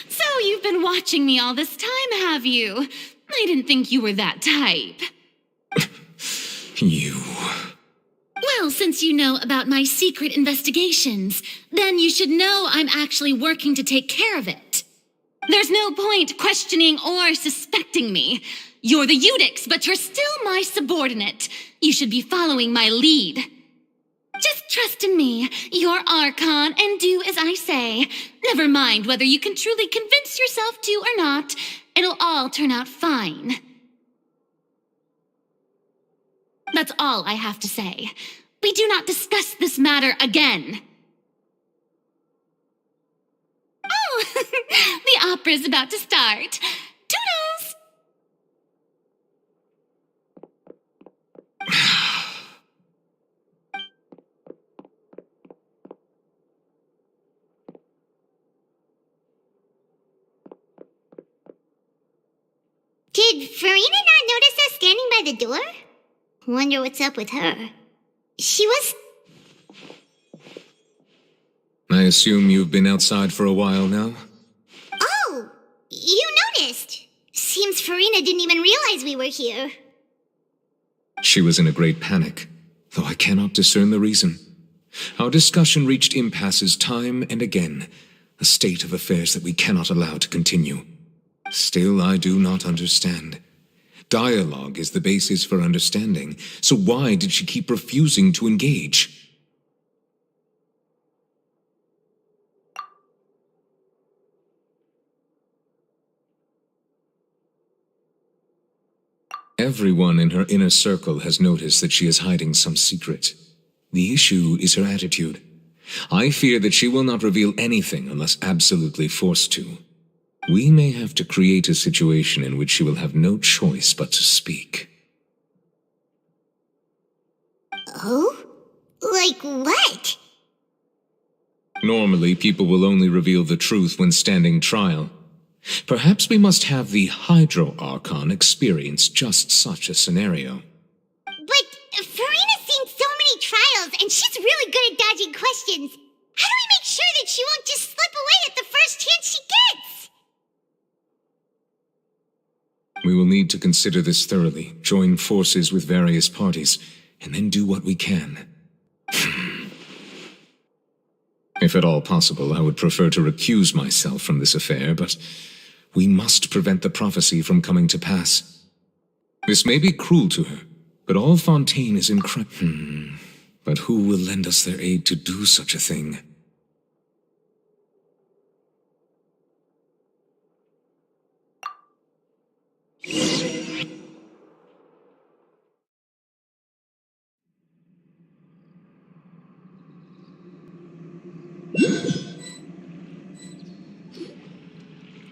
So you've been watching me all this time, have you? I didn't think you were that type. You... Well, since you know about my secret investigations, then you should know I'm actually working to take care of it. There's no point questioning or suspecting me. You're the Eudix, but you're still my subordinate. You should be following my lead. Just trust in me, you're Archon, and do as I say. Never mind whether you can truly convince yourself to or not. It'll all turn out fine. That's all I have to say. We do not discuss this matter again. Oh, the opera's about to start. Toodles! Did Farina not notice us standing by the door? Wonder what's up with her. She was... I assume you've been outside for a while now? Oh! You noticed! Seems Farina didn't even realize we were here. She was in a great panic, though I cannot discern the reason. Our discussion reached impasses time and again, a state of affairs that we cannot allow to continue. Still, I do not understand. Dialogue is the basis for understanding, so why did she keep refusing to engage? Everyone in her inner circle has noticed that she is hiding some secret. The issue is her attitude. I fear that she will not reveal anything unless absolutely forced to. We may have to create a situation in which she will have no choice but to speak. Oh? Like what? Normally, people will only reveal the truth when standing trial. Perhaps we must have the Hydro Archon experience just such a scenario. But Farina's seen so many trials, and she's really good at dodging questions. How do we make sure that she won't just slip away at the first chance she gets? We will need to consider this thoroughly, join forces with various parties, and then do what we can. If at all possible, I would prefer to recuse myself from this affair, but we must prevent the prophecy from coming to pass. This may be cruel to her, but all Fontaine is incredible. But who will lend us their aid to do such a thing?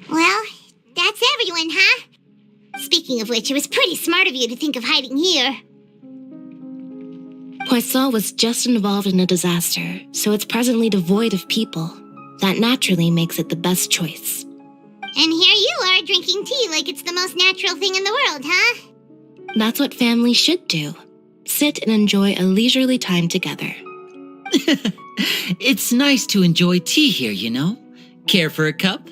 Well, that's everyone, huh? Speaking of which, it was pretty smart of you to think of hiding here. Poisson was just involved in a disaster, so it's presently devoid of people. That naturally makes it the best choice. And here you are drinking tea like it's the most natural thing in the world, huh? That's what family should do. Sit and enjoy a leisurely time together. It's nice to enjoy tea here, you know? Care for a cup?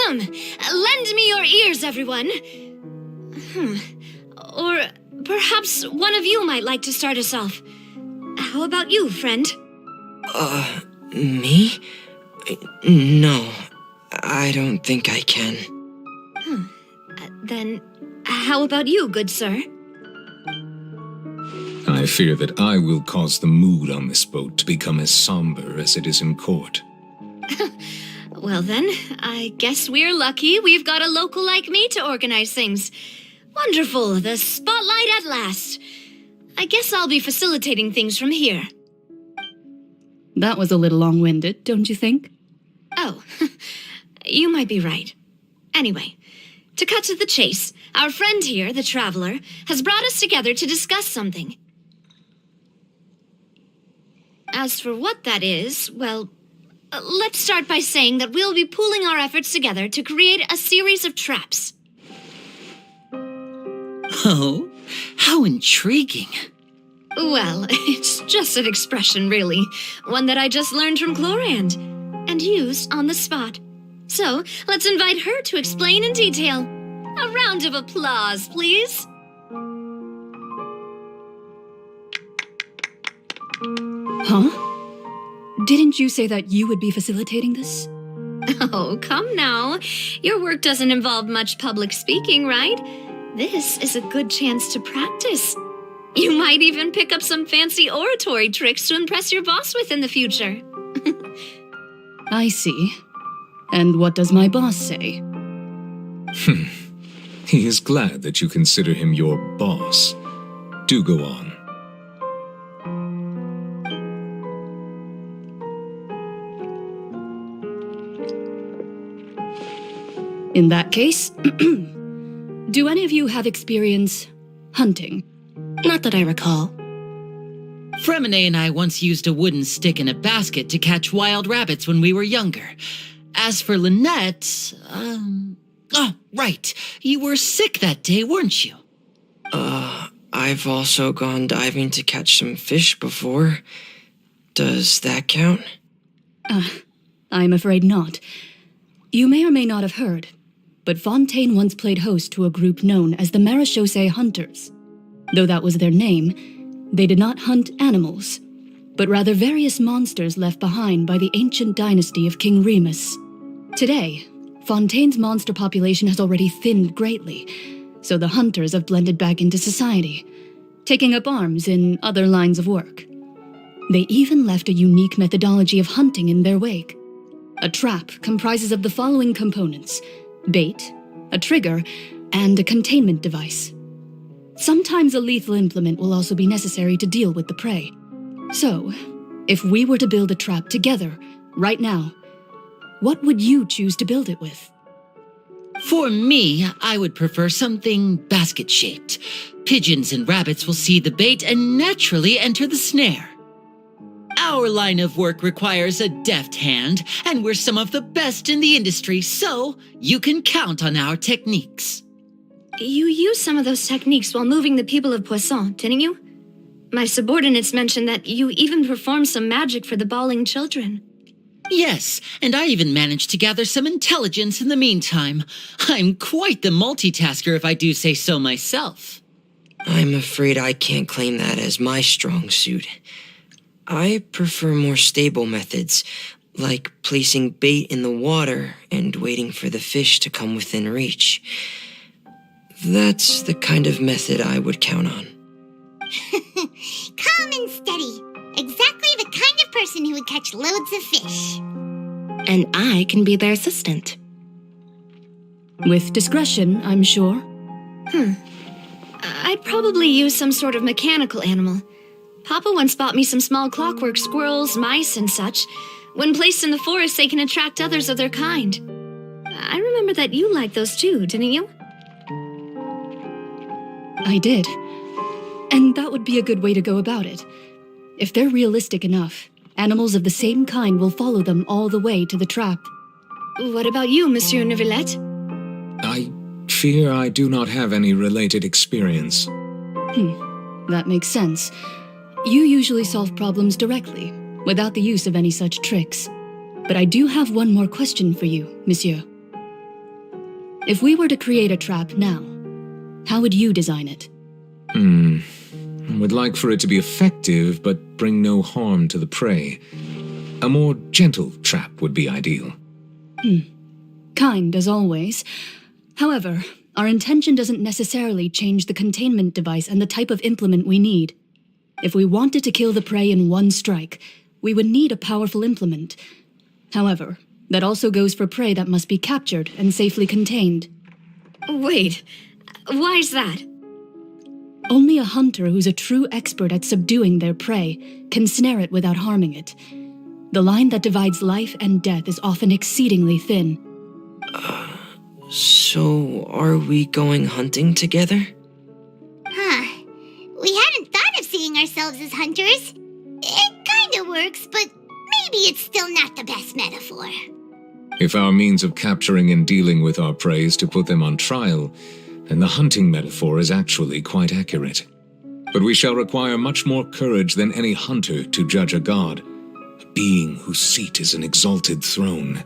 Lend me your ears, everyone. Or perhaps one of you might like to start us off. How about you, friend? Me? No, I don't think I can. Then, how about you, good sir? I fear that I will cause the mood on this boat to become as somber as it is in court. Well then, I guess we're lucky we've got a local like me to organize things. Wonderful, the spotlight at last. I guess I'll be facilitating things from here. That was a little long-winded, don't you think? Oh, you might be right. Anyway, to cut to the chase, our friend here, the Traveler, has brought us together to discuss something. As for what that is, well, let's start by saying that we'll be pooling our efforts together to create a series of traps. Oh, how intriguing. Well, it's just an expression, really. One that I just learned from Chlorand, and used on the spot. So, let's invite her to explain in detail. A round of applause, please. Huh? Didn't you say that you would be facilitating this? Oh, come now. Your work doesn't involve much public speaking, right? This is a good chance to practice. You might even pick up some fancy oratory tricks to impress your boss with in the future. I see. And what does my boss say? He is glad that you consider him your boss. Do go on. In that case, do any of you have experience hunting? Not that I recall. Fremine and I once used a wooden stick in a basket to catch wild rabbits when we were younger. As for Lynette, oh, right. You were sick that day, weren't you? I've also gone diving to catch some fish before. Does that count? I'm afraid not. You may or may not have heard, but Fontaine once played host to a group known as the Marechaussee Hunters. Though that was their name, they did not hunt animals, but rather various monsters left behind by the ancient dynasty of King Remus. Today, Fontaine's monster population has already thinned greatly, so the hunters have blended back into society, taking up arms in other lines of work. They even left a unique methodology of hunting in their wake. A trap comprises of the following components: bait, a trigger, and a containment device. Sometimes a lethal implement will also be necessary to deal with the prey. So, if we were to build a trap together, right now, what would you choose to build it with? For me, I would prefer something basket-shaped. Pigeons and rabbits will see the bait and naturally enter the snare. Our line of work requires a deft hand, and we're some of the best in the industry, so you can count on our techniques. You used some of those techniques while moving the people of Poisson, didn't you? My subordinates mentioned that you even performed some magic for the bawling children. Yes, and I even managed to gather some intelligence in the meantime. I'm quite the multitasker if I do say so myself. I'm afraid I can't claim that as my strong suit. I prefer more stable methods, like placing bait in the water and waiting for the fish to come within reach. That's the kind of method I would count on. Calm and steady. Exactly the kind of person who would catch loads of fish. And I can be their assistant. With discretion, I'm sure. I'd probably use some sort of mechanical animal. Papa once bought me some small clockwork squirrels, mice, and such. When placed in the forest, they can attract others of their kind. I remember that you liked those too, didn't you? I did. And that would be a good way to go about it. If they're realistic enough, animals of the same kind will follow them all the way to the trap. What about you, Monsieur Neuvillette? I fear I do not have any related experience. That makes sense. You usually solve problems directly, without the use of any such tricks. But I do have one more question for you, Monsieur. If we were to create a trap now, how would you design it? I would like for it to be effective, but bring no harm to the prey. A more gentle trap would be ideal. Kind, as always. However, our intention doesn't necessarily change the containment device and the type of implement we need. If we wanted to kill the prey in one strike, we would need a powerful implement. However, that also goes for prey that must be captured and safely contained. Wait, why is that? Only a hunter who's a true expert at subduing their prey can snare it without harming it. The line that divides life and death is often exceedingly thin. So are we going hunting together? We hadn't thought of seeing ourselves as hunters. It kinda works, but maybe it's still not the best metaphor. If our means of capturing and dealing with our prey is to put them on trial, then the hunting metaphor is actually quite accurate. But we shall require much more courage than any hunter to judge a god, a being whose seat is an exalted throne.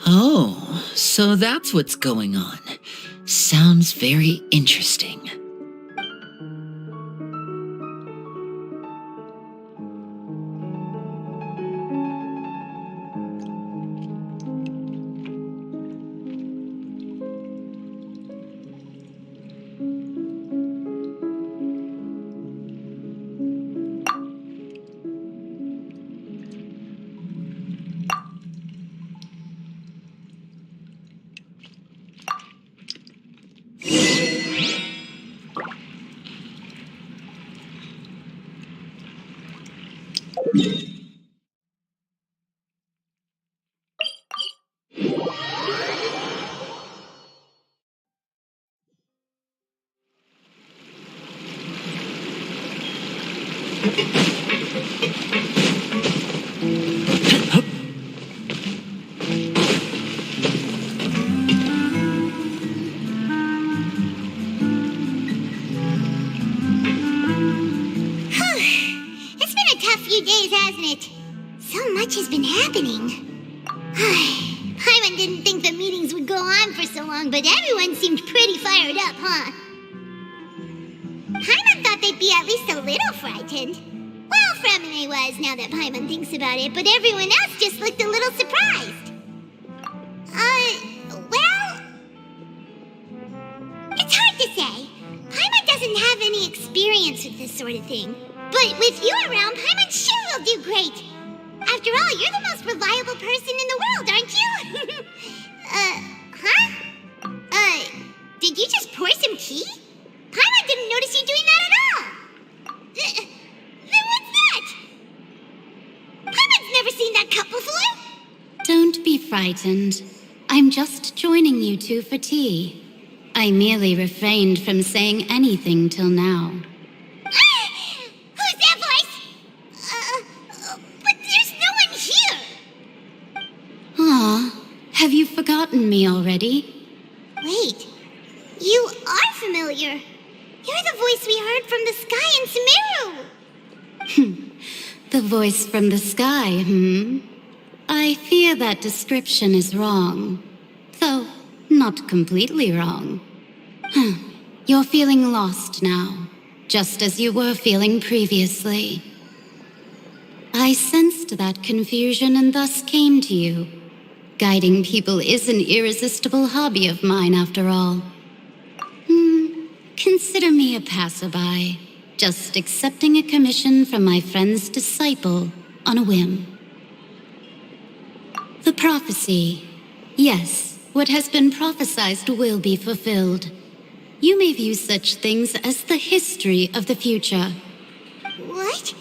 Oh, so that's what's going on. Sounds very interesting. It's been a tough few days, hasn't it? So much has been happening. Paimon didn't think the meetings would go on for so long, but everyone seemed pretty fired up, huh? Paimon thought they'd be at least a little frightened. Well, Fremine was, now that Paimon thinks about it, but everyone else just looked a little surprised. Well... this sort of thing. But with you around, Paimon sure will do great. After all, you're the most reliable person in the world, aren't you? Huh? Did you just pour some tea? Paimon didn't notice you doing that at all. Then what's that? Paimon's never seen that cup before. Don't be frightened. I'm just joining you two for tea. I merely refrained from saying anything till now. Who's that voice? But there's no one here. Ah, have you forgotten me already? Wait, you are familiar. You're the voice we heard from the sky in Sumeru. The voice from the sky, I fear that description is wrong. Though, not completely wrong. You're feeling lost now, just as you were feeling previously. I sensed that confusion and thus came to you. Guiding people is an irresistible hobby of mine, after all. Consider me a passerby, just accepting a commission from my friend's disciple on a whim. The prophecy. Yes, what has been prophesied will be fulfilled. You may view such things as the history of the future. What?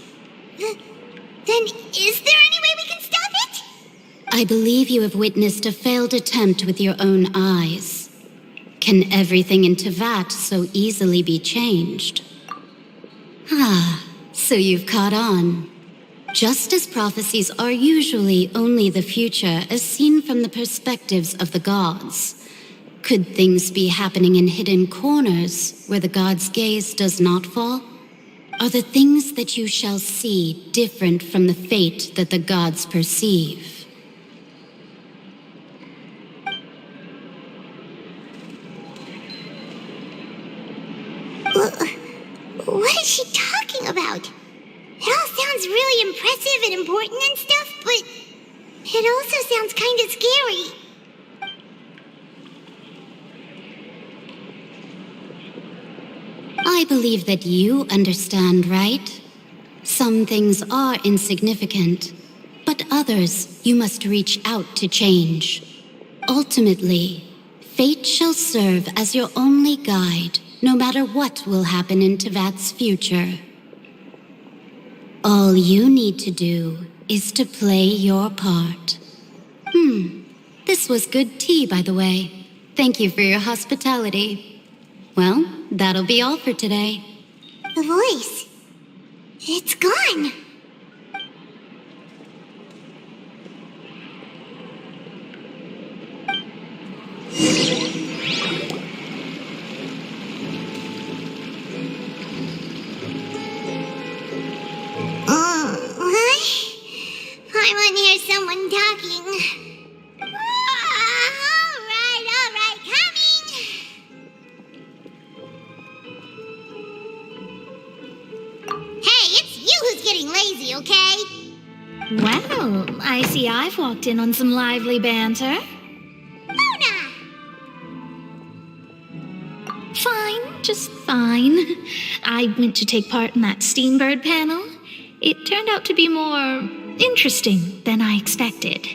Then is there any way we can stop it? I believe you have witnessed a failed attempt with your own eyes. Can everything in Tevat so easily be changed? Ah, so you've caught on. Just as prophecies are usually only the future as seen from the perspectives of the gods, could things be happening in hidden corners where the gods' gaze does not fall? Are the things that you shall see different from the fate that the gods perceive? What is she talking about? It all sounds really impressive and important and stuff, but it also sounds kind of scary. I believe that you understand, right? Some things are insignificant, but others you must reach out to change. Ultimately, fate shall serve as your only guide, no matter what will happen in Tevat's future. All you need to do is to play your part. This was good tea, by the way. Thank you for your hospitality. Well, that'll be all for today. The voice. It's gone. I want to hear someone talking. All right, coming. Hey, it's you who's getting lazy, okay? Well, I see I've walked in on some lively banter. Fine, just fine. I went to take part in that Steambird panel. It turned out to be more interesting than I expected.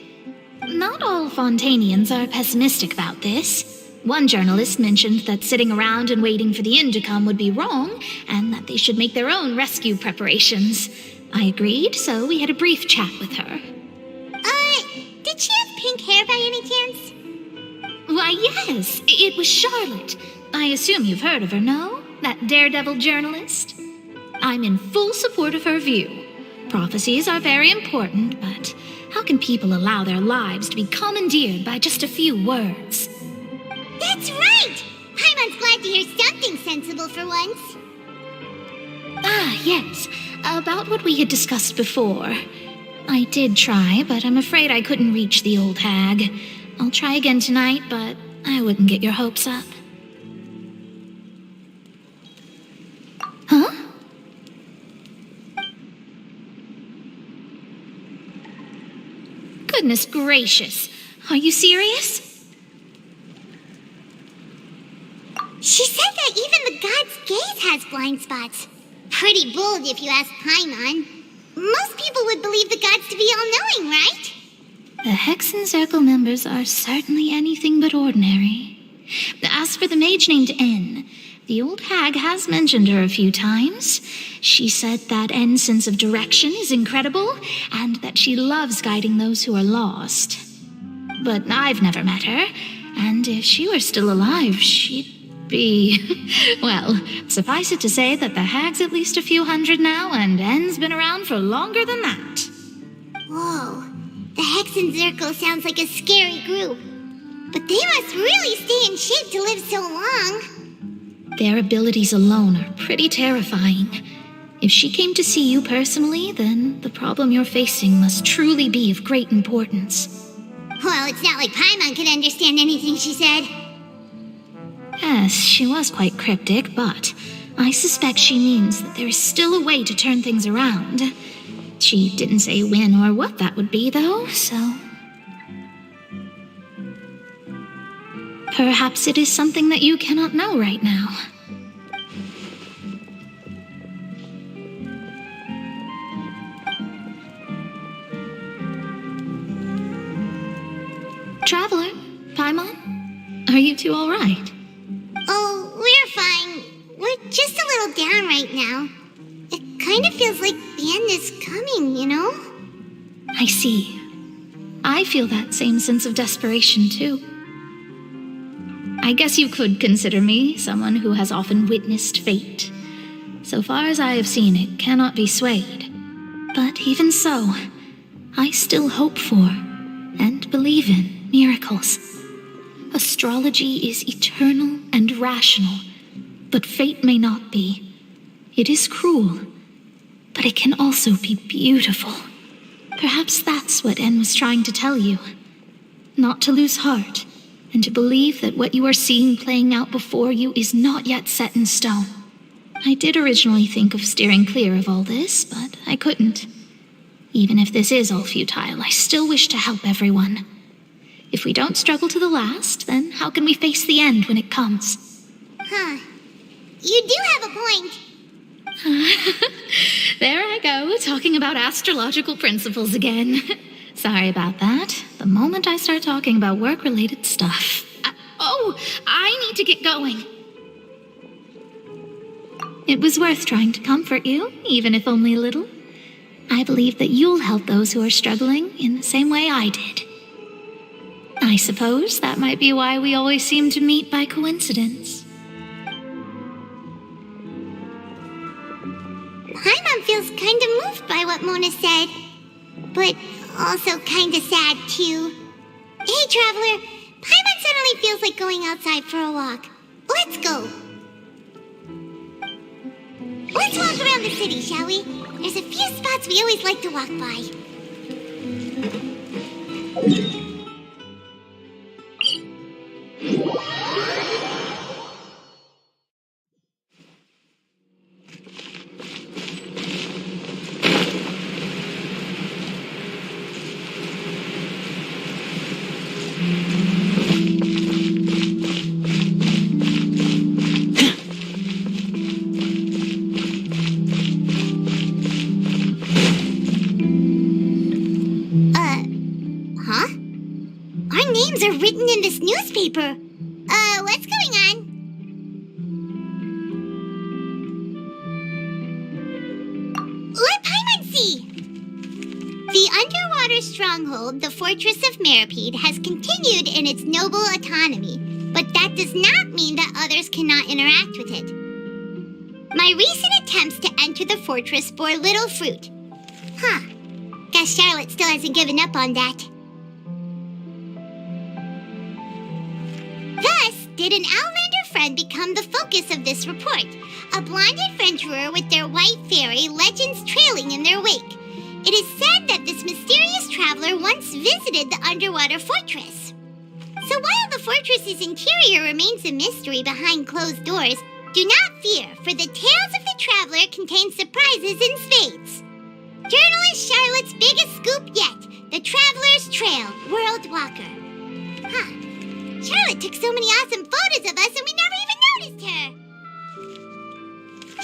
Not all Fontainians are pessimistic about this. One journalist mentioned that sitting around and waiting for the end to come would be wrong, and that they should make their own rescue preparations. I agreed, so we had a brief chat with her. Did she have pink hair by any chance? Why, yes, it was Charlotte. I assume you've heard of her, no? That daredevil journalist? I'm in full support of her view. Prophecies are very important, but how can people allow their lives to be commandeered by just a few words? That's right! Paimon's glad to hear something sensible for once. Ah, yes. About what we had discussed before. I did try, but I'm afraid I couldn't reach the old hag. I'll try again tonight, but I wouldn't get your hopes up. Huh? Goodness gracious. Are you serious? She said that even the god's gaze has blind spots. pretty bold if you ask Paimon. Most people would believe the gods to be all-knowing, right? The Hexen Circle members are certainly anything but ordinary. As for the mage named N, the old hag has mentioned her a few times. She said that N's sense of direction is incredible, and that she loves guiding those who are lost. But I've never met her, and if she were still alive, she'd be... Well, suffice it to say that the hag's at least a few hundred now, and N's been around for longer than that. Whoa, the Hexen Circle sounds like a scary group. But they must really stay in shape to live so long. Their abilities alone are pretty terrifying. If she came to see you personally, then the problem you're facing must truly be of great importance. Well, it's not like Paimon could understand anything she said. Yes, she was quite cryptic, but I suspect she means that there is still a way to turn things around. She didn't say when or what that would be, though, so... Perhaps it is something that you cannot know right now. Traveler, Paimon, are you two all right? Oh, we're fine. We're just a little down right now. It kind of feels like the end is coming, you know? I see. I feel that same sense of desperation, too. I guess you could consider me someone who has often witnessed fate. So far as I have seen, it cannot be swayed. But even so, I still hope for and believe in miracles. Astrology is eternal and rational, but fate may not be. It is cruel, but it can also be beautiful. Perhaps that's what En was trying to tell you. Not to lose heart, and to believe that what you are seeing playing out before you is not yet set in stone. I did originally think of steering clear of all this, but I couldn't. Even if this is all futile, I still wish to help everyone. If we don't struggle to the last, then how can we face the end when it comes? Huh. You do have a point. There I go, talking about astrological principles again. Sorry about that. The moment I start talking about work-related stuff. I need to get going. It was worth trying to comfort you, even if only a little. I believe that you'll help those who are struggling in the same way I did. I suppose that might be why we always seem to meet by coincidence. Paimon feels kind of moved by what Mona said, but also kind of sad too. Hey, Traveler, Paimon suddenly feels like going outside for a walk. Let's go. Let's walk around the city, shall we? There's a few spots we always like to walk by. Are written in this newspaper. What's going on? Let Paimon see! The underwater stronghold, the Fortress of Meripede, has continued in its noble autonomy, but that does not mean that others cannot interact with it. My recent attempts to enter the fortress bore little fruit. Guess Charlotte still hasn't given up on that. Thus, did an Outlander friend become the focus of this report, a blind adventurer with their white fairy legends trailing in their wake. It is said that this mysterious traveler once visited the underwater fortress. So while the fortress's interior remains a mystery behind closed doors, do not fear, for the tales of the traveler contain surprises in spades. Journalist Charlotte's biggest scoop yet, the Traveler's Trail, World Walker. Charlotte took so many awesome photos of us and we never even noticed her.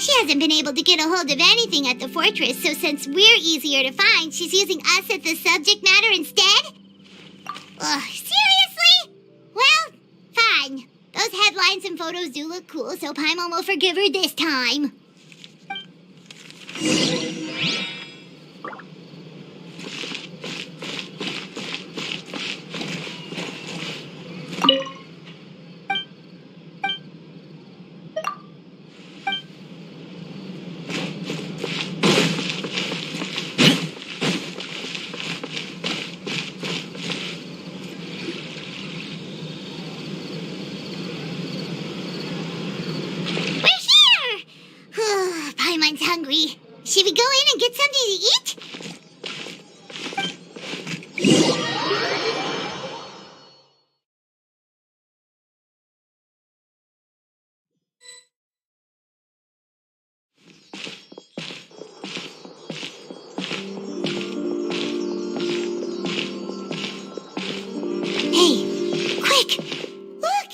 She hasn't been able to get a hold of anything at the fortress, so since we're easier to find, she's using us as the subject matter instead? Ugh, seriously? Well, fine. Those headlines and photos do look cool, so Paimon will forgive her this time. Paimon's hungry. Should we go in and get something to eat? Hey, quick! Look!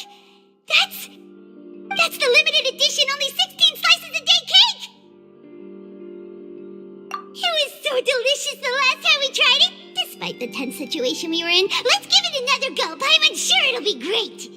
That's the limited edition, only 16 slices a day cake! It was so delicious the last time we tried it, despite the tense situation we were in. Let's give it another go. I'm sure it'll be great.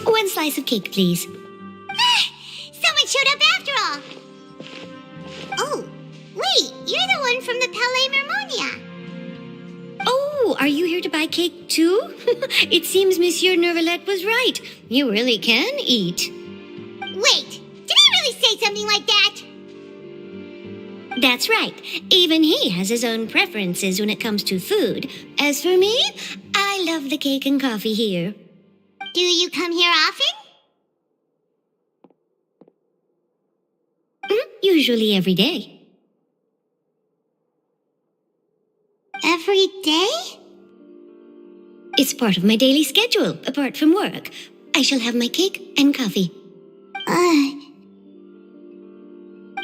One slice of cake, please. Someone showed up after all. Oh, wait, you're the one from the Palais Mermonia. Oh, are you here to buy cake too? It seems Monsieur Nervalette was right. You really can eat. Wait, did he really say something like that? That's right. Even he has his own preferences when it comes to food. As for me, I love the cake and coffee here. Do you come here often? Usually every day. Every day? It's part of my daily schedule, apart from work. I shall have my cake and coffee.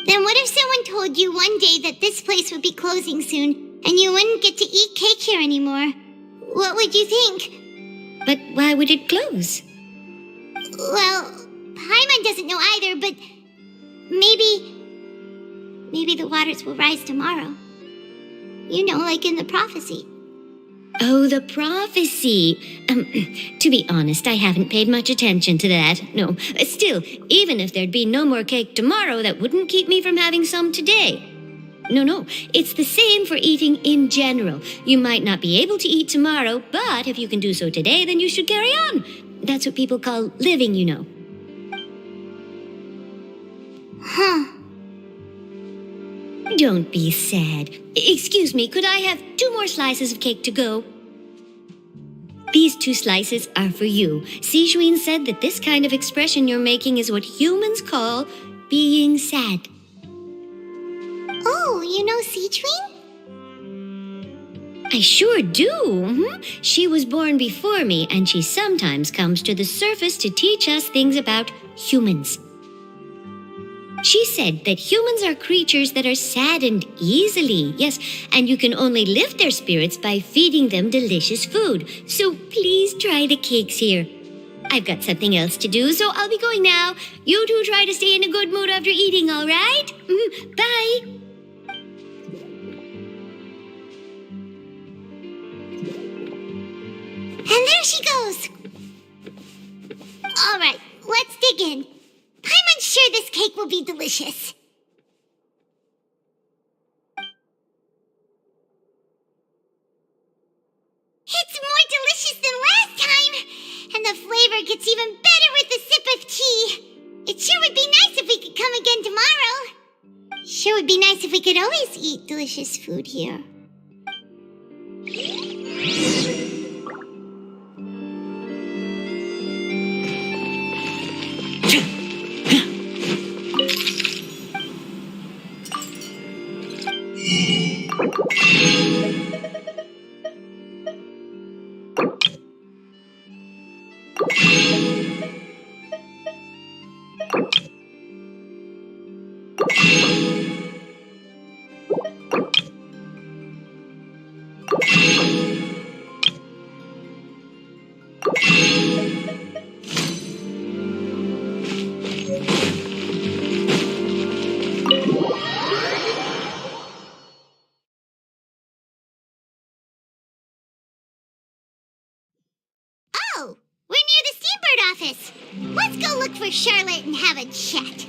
Then what if someone told you one day that this place would be closing soon, and you wouldn't get to eat cake here anymore? What would you think? But why would it close? Well, Paimon doesn't know either, but maybe the waters will rise tomorrow. You know, like in the prophecy. Oh, the prophecy. To be honest, I haven't paid much attention to that. No, still, even if there'd be no more cake tomorrow, that wouldn't keep me from having some today. No, it's the same for eating in general. You might not be able to eat tomorrow, but if you can do so today, then you should carry on. That's what people call living, you know. Huh. Don't be sad. Excuse me, could I have 2 more slices of cake to go? These 2 slices are for you. Sijuin said that this kind of expression you're making is what humans call being sad. Oh, you know Sijuin? I sure do. She was born before me, and she sometimes comes to the surface to teach us things about humans. She said that humans are creatures that are saddened easily, yes, and you can only lift their spirits by feeding them delicious food. So please try the cakes here. I've got something else to do, so I'll be going now. You two try to stay in a good mood after eating, all right? Bye. And there she goes. All right, let's dig in. I'm unsure this cake will be delicious. flavor gets even better with a sip of tea. It sure would be nice if we could come again tomorrow. Sure would be nice if we could always eat delicious food here. Oh, we're near the Seabird office. Let's go look for Charlotte and have a chat.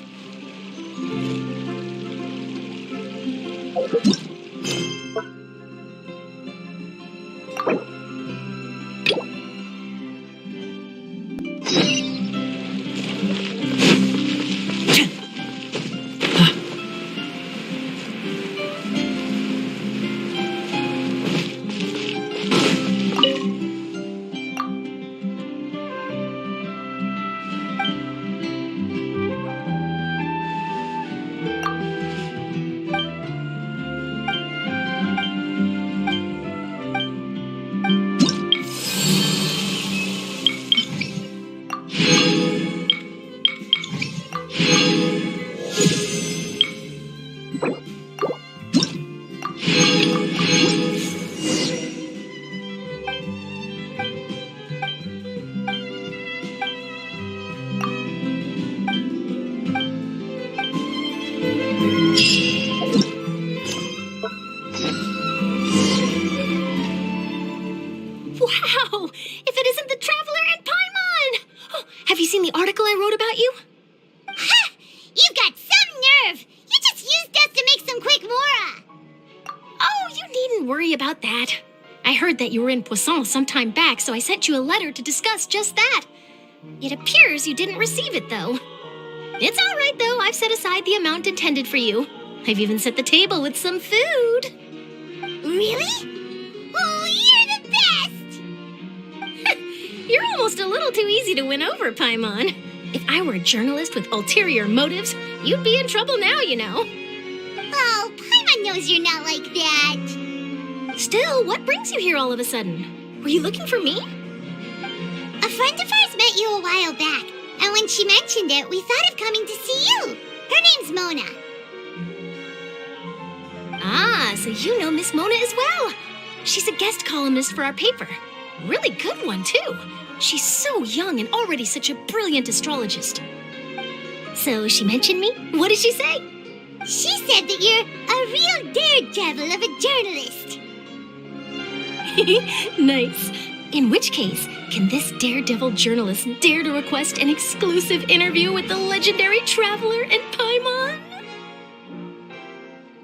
Wow! If it isn't the Traveler and Paimon! Oh, have you seen the article I wrote about you? Ha! You've got some nerve! You just used us to make some quick mora! Oh, you needn't worry about that. I heard that you were in Poisson some time back, so I sent you a letter to discuss just that. It appears you didn't receive it, though. It's all right, though. I've set aside the amount intended for you. I've even set the table with some food. Really? Oh, you're the best! You're almost a little too easy to win over, Paimon. If I were a journalist with ulterior motives, you'd be in trouble now, you know. Oh, Paimon knows you're not like that. Still, what brings you here all of a sudden? Were you looking for me? A friend of ours met you a while back, and when she mentioned it, we thought of coming to see you. Her name's Mona. Ah, so you know Miss Mona as well. She's a guest columnist for our paper. Really good one, too. She's so young and already such a brilliant astrologist. So she mentioned me? What did she say? She said that you're a real daredevil of a journalist. Nice. In which case, can this daredevil journalist dare to request an exclusive interview with the legendary Traveler and Paimon?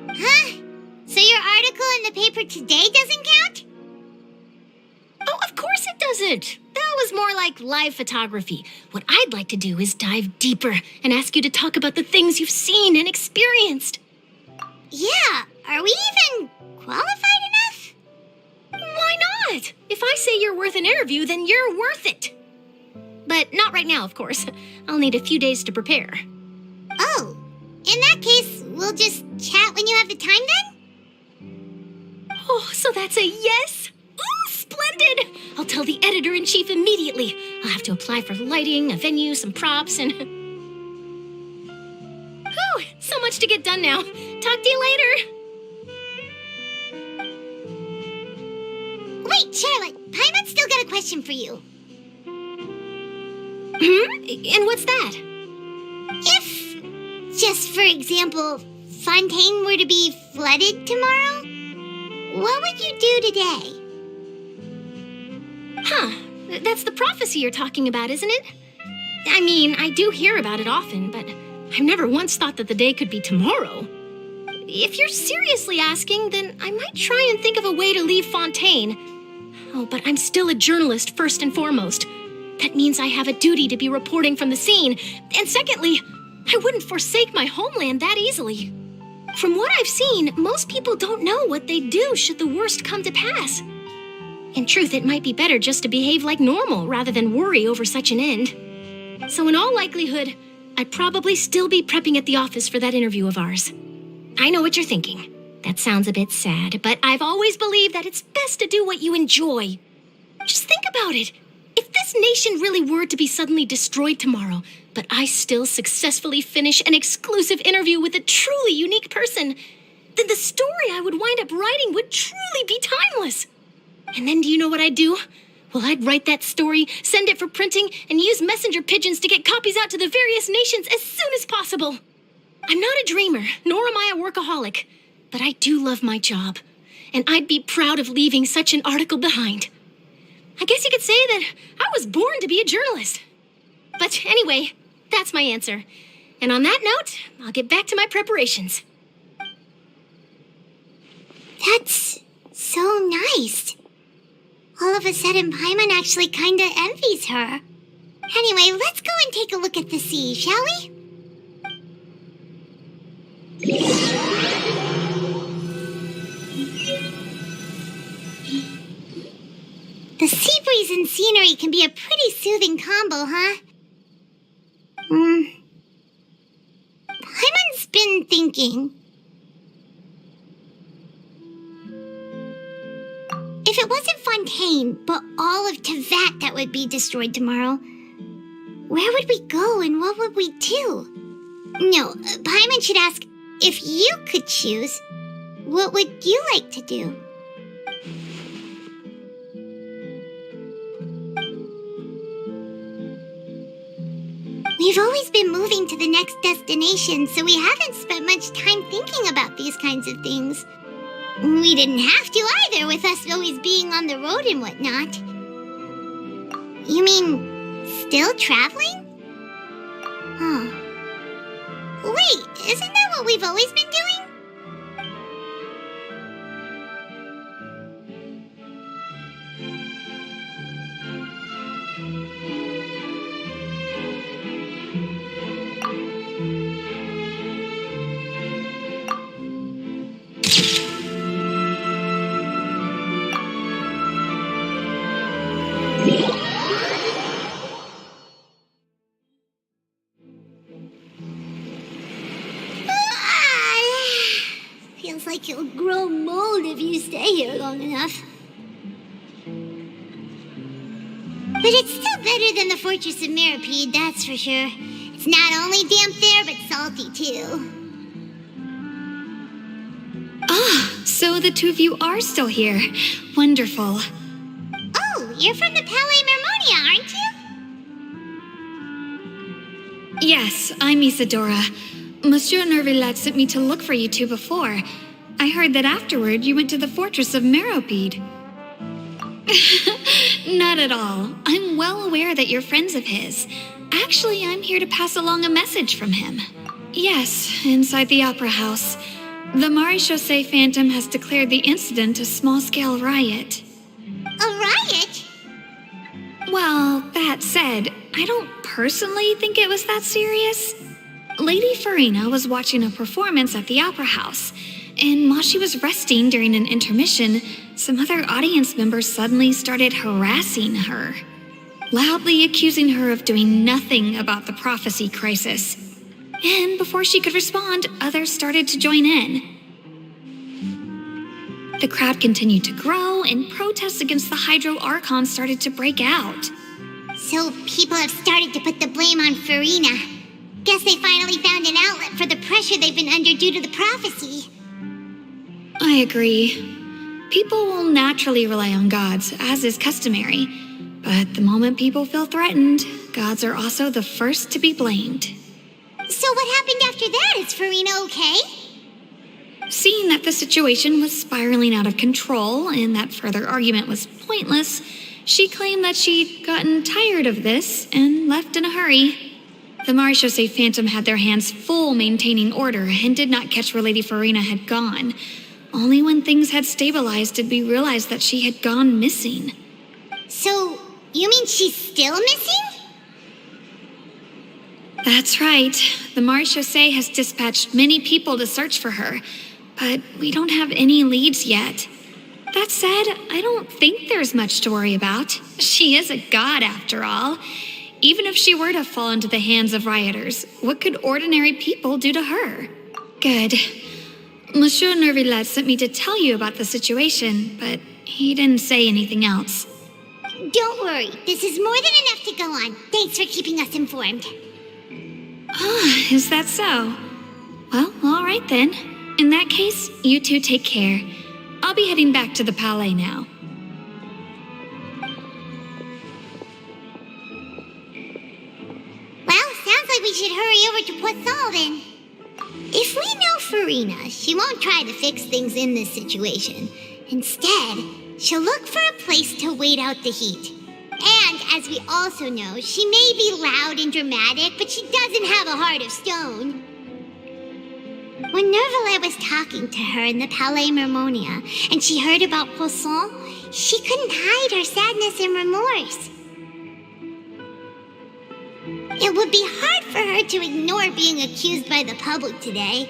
Huh? So your article in the paper today doesn't count? Oh, of course it doesn't. That was more like live photography. What I'd like to do is dive deeper and ask you to talk about the things you've seen and experienced. Yeah, are we even qualified enough? Why not? If I say you're worth an interview, then you're worth it. But not right now, of course. I'll need a few days to prepare. Oh, in that case, we'll just chat when you have the time then? Oh, so that's a yes? Ooh, splendid! I'll tell the editor-in-chief immediately. I'll have to apply for lighting, a venue, some props, and... Whew, so much to get done now. Talk to you later. Wait, Charlotte, Paimon's still got a question for you. And what's that? If, just for example, Fontaine were to be flooded tomorrow, what would you do today? Huh, that's the prophecy you're talking about, isn't it? I mean, I do hear about it often, but I've never once thought that the day could be tomorrow. If you're seriously asking, then I might try and think of a way to leave Fontaine. Oh, but I'm still a journalist first and foremost. That means I have a duty to be reporting from the scene. And secondly, I wouldn't forsake my homeland that easily. From what I've seen, most people don't know what they'd do should the worst come to pass. In truth, it might be better just to behave like normal rather than worry over such an end. So in all likelihood, I'd probably still be prepping at the office for that interview of ours. I know what you're thinking. That sounds a bit sad, but I've always believed that it's best to do what you enjoy. Just think about it. If this nation really were to be suddenly destroyed tomorrow, but I still successfully finish an exclusive interview with a truly unique person, then the story I would wind up writing would truly be timeless. And then do you know what I'd do? Well, I'd write that story, send it for printing, and use messenger pigeons to get copies out to the various nations as soon as possible. I'm not a dreamer, nor am I a workaholic, but I do love my job, and I'd be proud of leaving such an article behind. I guess you could say that I was born to be a journalist. But anyway, that's my answer. And on that note, I'll get back to my preparations. That's so nice. All of a sudden, Paimon actually kinda envies her. Anyway, let's go and take a look at the sea, shall we? The sea breeze and scenery can be a pretty soothing combo, huh? Paimon's been thinking. If it wasn't Fontaine, but all of Tevat that would be destroyed tomorrow, where would we go and what would we do? No, Paimon should ask, if you could choose, what would you like to do? We've always been moving to the next destination, so we haven't spent much time thinking about these kinds of things. We didn't have to either, with us always being on the road and whatnot. You mean, still traveling? Oh. Wait, isn't that what we've always been doing? Feels like you'll grow mold if you stay here long enough. But it's still better than the Fortress of Meropide, that's for sure. It's not only damp there, but salty too. Ah, so the two of you are still here. Wonderful. Oh, you're from the Palais Mermonia, aren't you? Yes, I'm Isadora. Monsieur Nervillat sent me to look for you two before. I heard that afterward you went to the Fortress of Meropide. Not at all. I'm well aware that you're friends of his. Actually, I'm here to pass along a message from him. Yes, inside the Opera House. The Maréchaussée Phantom has declared the incident a small-scale riot. A riot? Well, that said, I don't personally think it was that serious. Lady Farina was watching a performance at the Opera House, and while she was resting during an intermission, some other audience members suddenly started harassing her, loudly accusing her of doing nothing about the prophecy crisis. And before she could respond, others started to join in. The crowd continued to grow, and protests against the Hydro Archon started to break out. So people have started to put the blame on Farina. Guess they finally found an outlet for the pressure they've been under due to the prophecy. I agree. People will naturally rely on gods, as is customary. But the moment people feel threatened, gods are also the first to be blamed. So what happened after that? Is Farina okay? Seeing that the situation was spiraling out of control and that further argument was pointless, she claimed that she'd gotten tired of this and left in a hurry. The Maréchaussée Phantom had their hands full maintaining order and did not catch where Lady Farina had gone. Only when things had stabilized did we realize that she had gone missing. So, You mean she's still missing? That's right. The Marechaussee has dispatched many people to search for her, but we don't have any leads yet. That said, I don't think there's much to worry about. She is a god, after all. Even if she were to fall into the hands of rioters, what could ordinary people do to her? Good. Monsieur Nervillet sent me to tell you about the situation, but he didn't say anything else. Don't worry, this is more than enough to go on. Thanks for keeping us informed. Ah, is that so? Well, all right then. In that case, you two take care. I'll be heading back to the Palais now. Well, sounds like we should hurry over to Poisson then. If we know Farina, she won't try to fix things in this situation. Instead, she'll look for a place to wait out the heat. And, as we also know, she may be loud and dramatic, but she doesn't have a heart of stone. When Nervillet was talking to her in the Palais Mermonia, and she heard about Poisson, she couldn't hide her sadness and remorse. It would be hard for her to ignore being accused by the public today.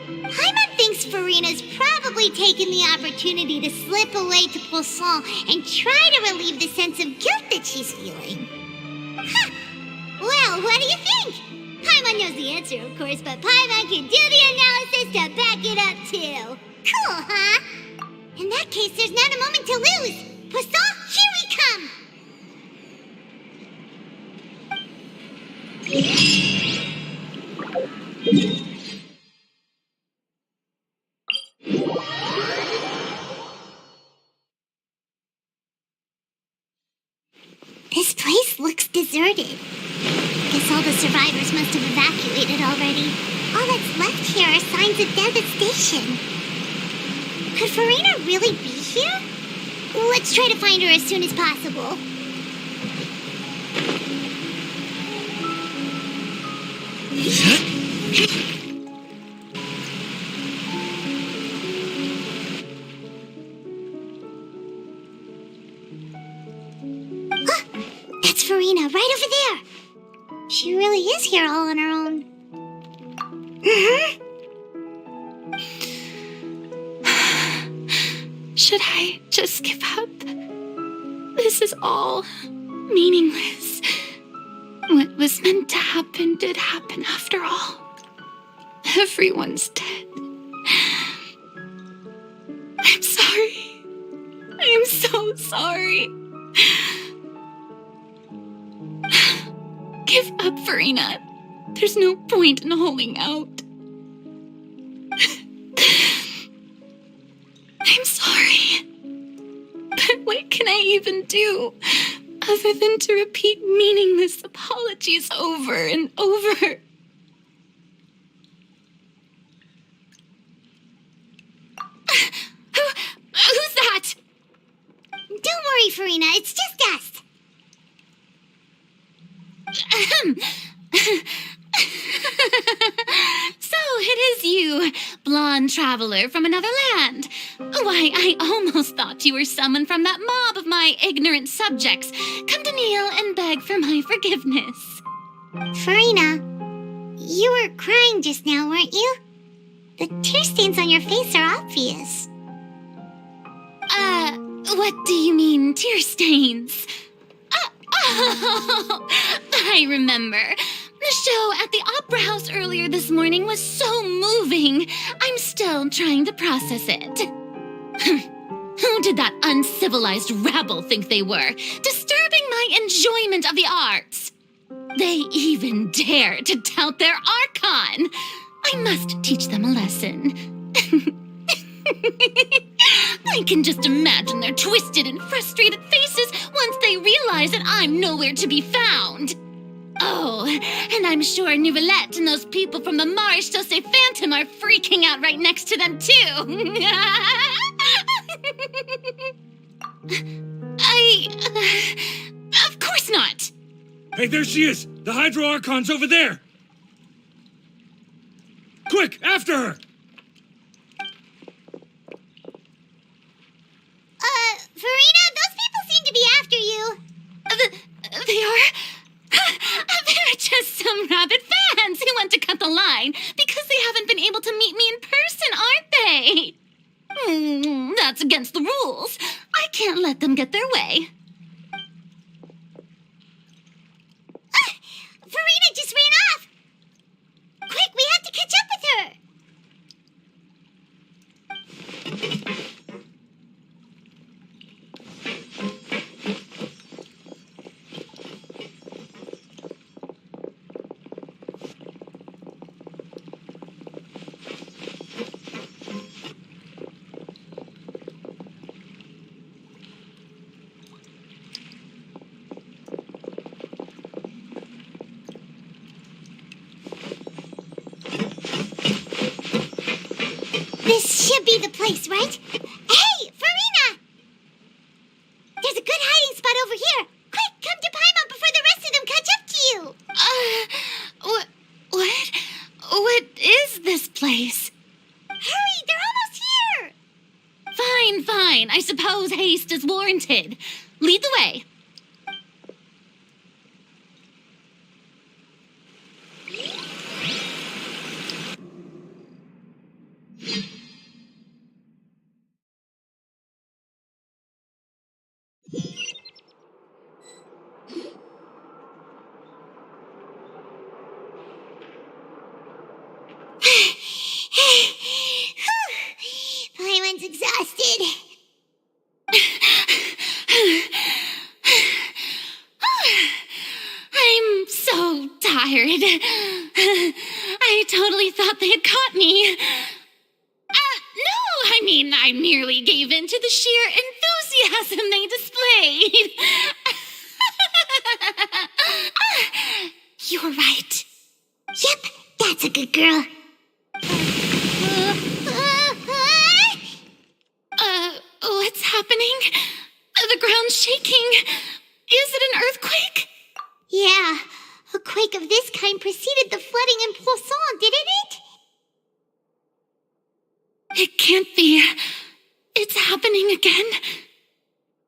Paimon thinks Farina's probably taken the opportunity to slip away to Poisson and try to relieve the sense of guilt that she's feeling. Huh. Well, what do you think? Paimon knows the answer, of course, but Paimon can do the analysis to back it up, too. Cool, huh? In that case, there's not a moment to lose. Poisson, here we come! This place looks deserted. Guess all the survivors must have evacuated already. All that's left here are signs of devastation. Could Farina really be here? Let's try to find her as soon as possible. That's Farina, right over there. She really is here all on her own. Should I just give up? This is all meaningless. What was meant to happen did happen after all. Everyone's dead. I'm sorry. I am so sorry. Give up, Farina. There's no point in holding out. I'm sorry. But what can I even do other than to repeat meaningless apologies over and over? Who's that? Don't worry, Farina. It's just us. So it is you, blonde traveler from another land. Why, I almost thought you were someone from that mob of my ignorant subjects, come to kneel and beg for my forgiveness. Farina, you were crying just now, weren't you? The tear stains on your face are obvious. What do you mean, tear stains? Oh, I remember. The show at the Opera House earlier this morning was so moving. I'm still trying to process it. Who did that uncivilized rabble think they were, disturbing my enjoyment of the arts? They even dare to tout their archon. I must teach them a lesson. I can just imagine their twisted and frustrated faces once they realize that I'm nowhere to be found. Oh, and I'm sure Neuvillette and those people from the Marechaussee Phantom are freaking out right next to them, too. Of course not. Hey, there she is! The Hydro Archon's over there! Quick, after her! Farina, those people seem to be after you. can't let them get their way. Farina just ran off! Quick, we have to catch up with her! This should be the place, right? Hey, Farina! There's a good hiding spot over here. Quick, come to Paimon before the rest of them catch up to you. What is this place? Hurry, they're almost here. Fine. I suppose haste is warranted. Lead the way. Paimon's exhausted. I'm so tired. I totally thought they had caught me. No, I merely gave in to the sheer enthusiasm they displayed. You're right. Yep, that's a good girl. What's happening? The ground's shaking. Is it an earthquake? Yeah, a quake of this kind preceded the flooding in Poisson, didn't it? It can't be. It's happening again.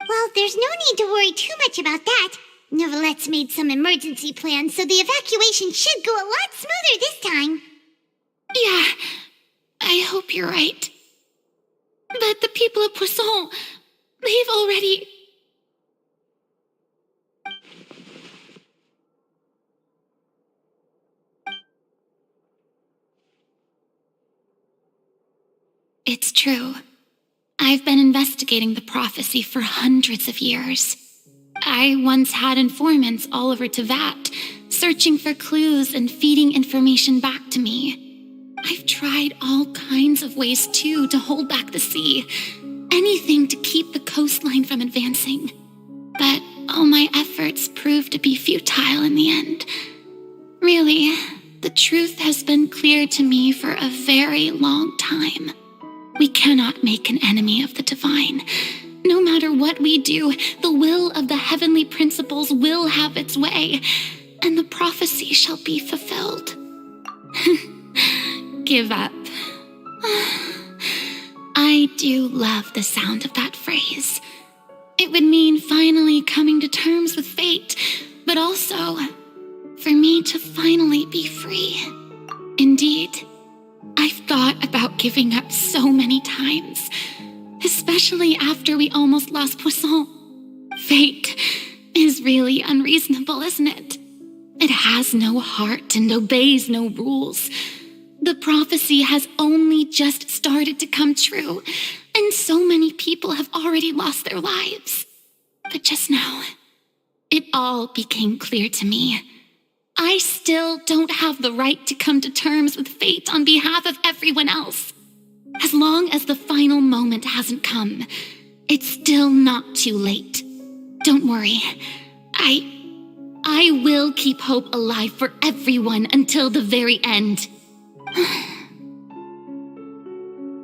Well, there's no need to worry too much about that. Neverlette's made some emergency plans, so the evacuation should go a lot smoother this time. Yeah, I hope you're right. But the people of Poisson, they've already... It's true. I've been investigating the prophecy for hundreds of years. I once had informants all over Tevat, searching for clues and feeding information back to me. I've tried all kinds of ways, too, to hold back the sea. Anything to keep the coastline from advancing. But all my efforts proved to be futile in the end. Really, the truth has been clear to me for a very long time. We cannot make an enemy of the divine. No matter what we do, the will of the heavenly principles will have its way, and the prophecy shall be fulfilled. Give up. I do love the sound of that phrase. It would mean finally coming to terms with fate, but also for me to finally be free. Indeed, I've thought about giving up so many times, especially after we almost lost Poisson. Fate is really unreasonable, isn't it? It has no heart and obeys no rules. The prophecy has only just started to come true, and so many people have already lost their lives. But just now, it all became clear to me. I still don't have the right to come to terms with fate on behalf of everyone else. As long as the final moment hasn't come, it's still not too late. Don't worry. I will keep hope alive for everyone until the very end.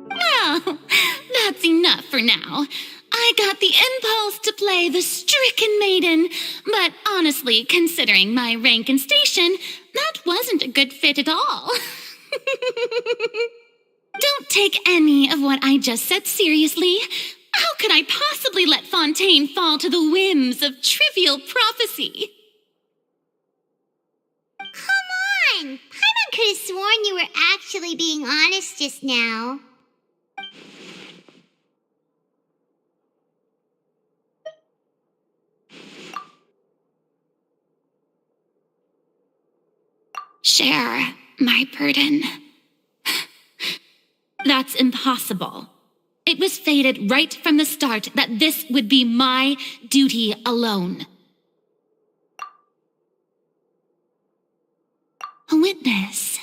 Well, that's enough for now. I got the impulse to play the stricken maiden, but honestly, considering my rank and station, that wasn't a good fit at all. Don't take any of what I just said seriously. How could I possibly let Fontaine fall to the whims of trivial prophecy? Come on! Paimon could have sworn you were actually being honest just now. share my burden. That's impossible. It was fated right from the start that this would be my duty alone. A witness.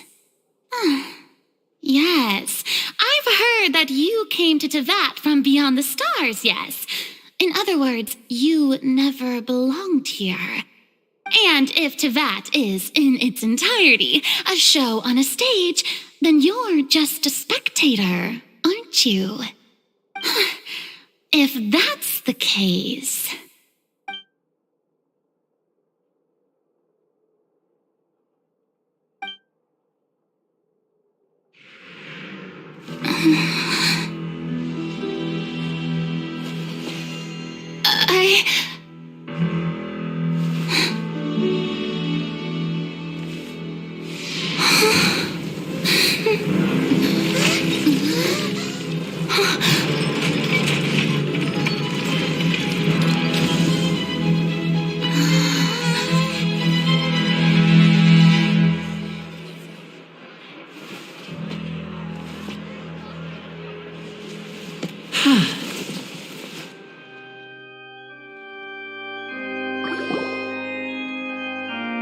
Yes, I've heard that you came to Tevat from beyond the stars, yes. In other words, you never belonged here. And if Tevat is, in its entirety, a show on a stage, then you're just a spectator, aren't you? If that's the case...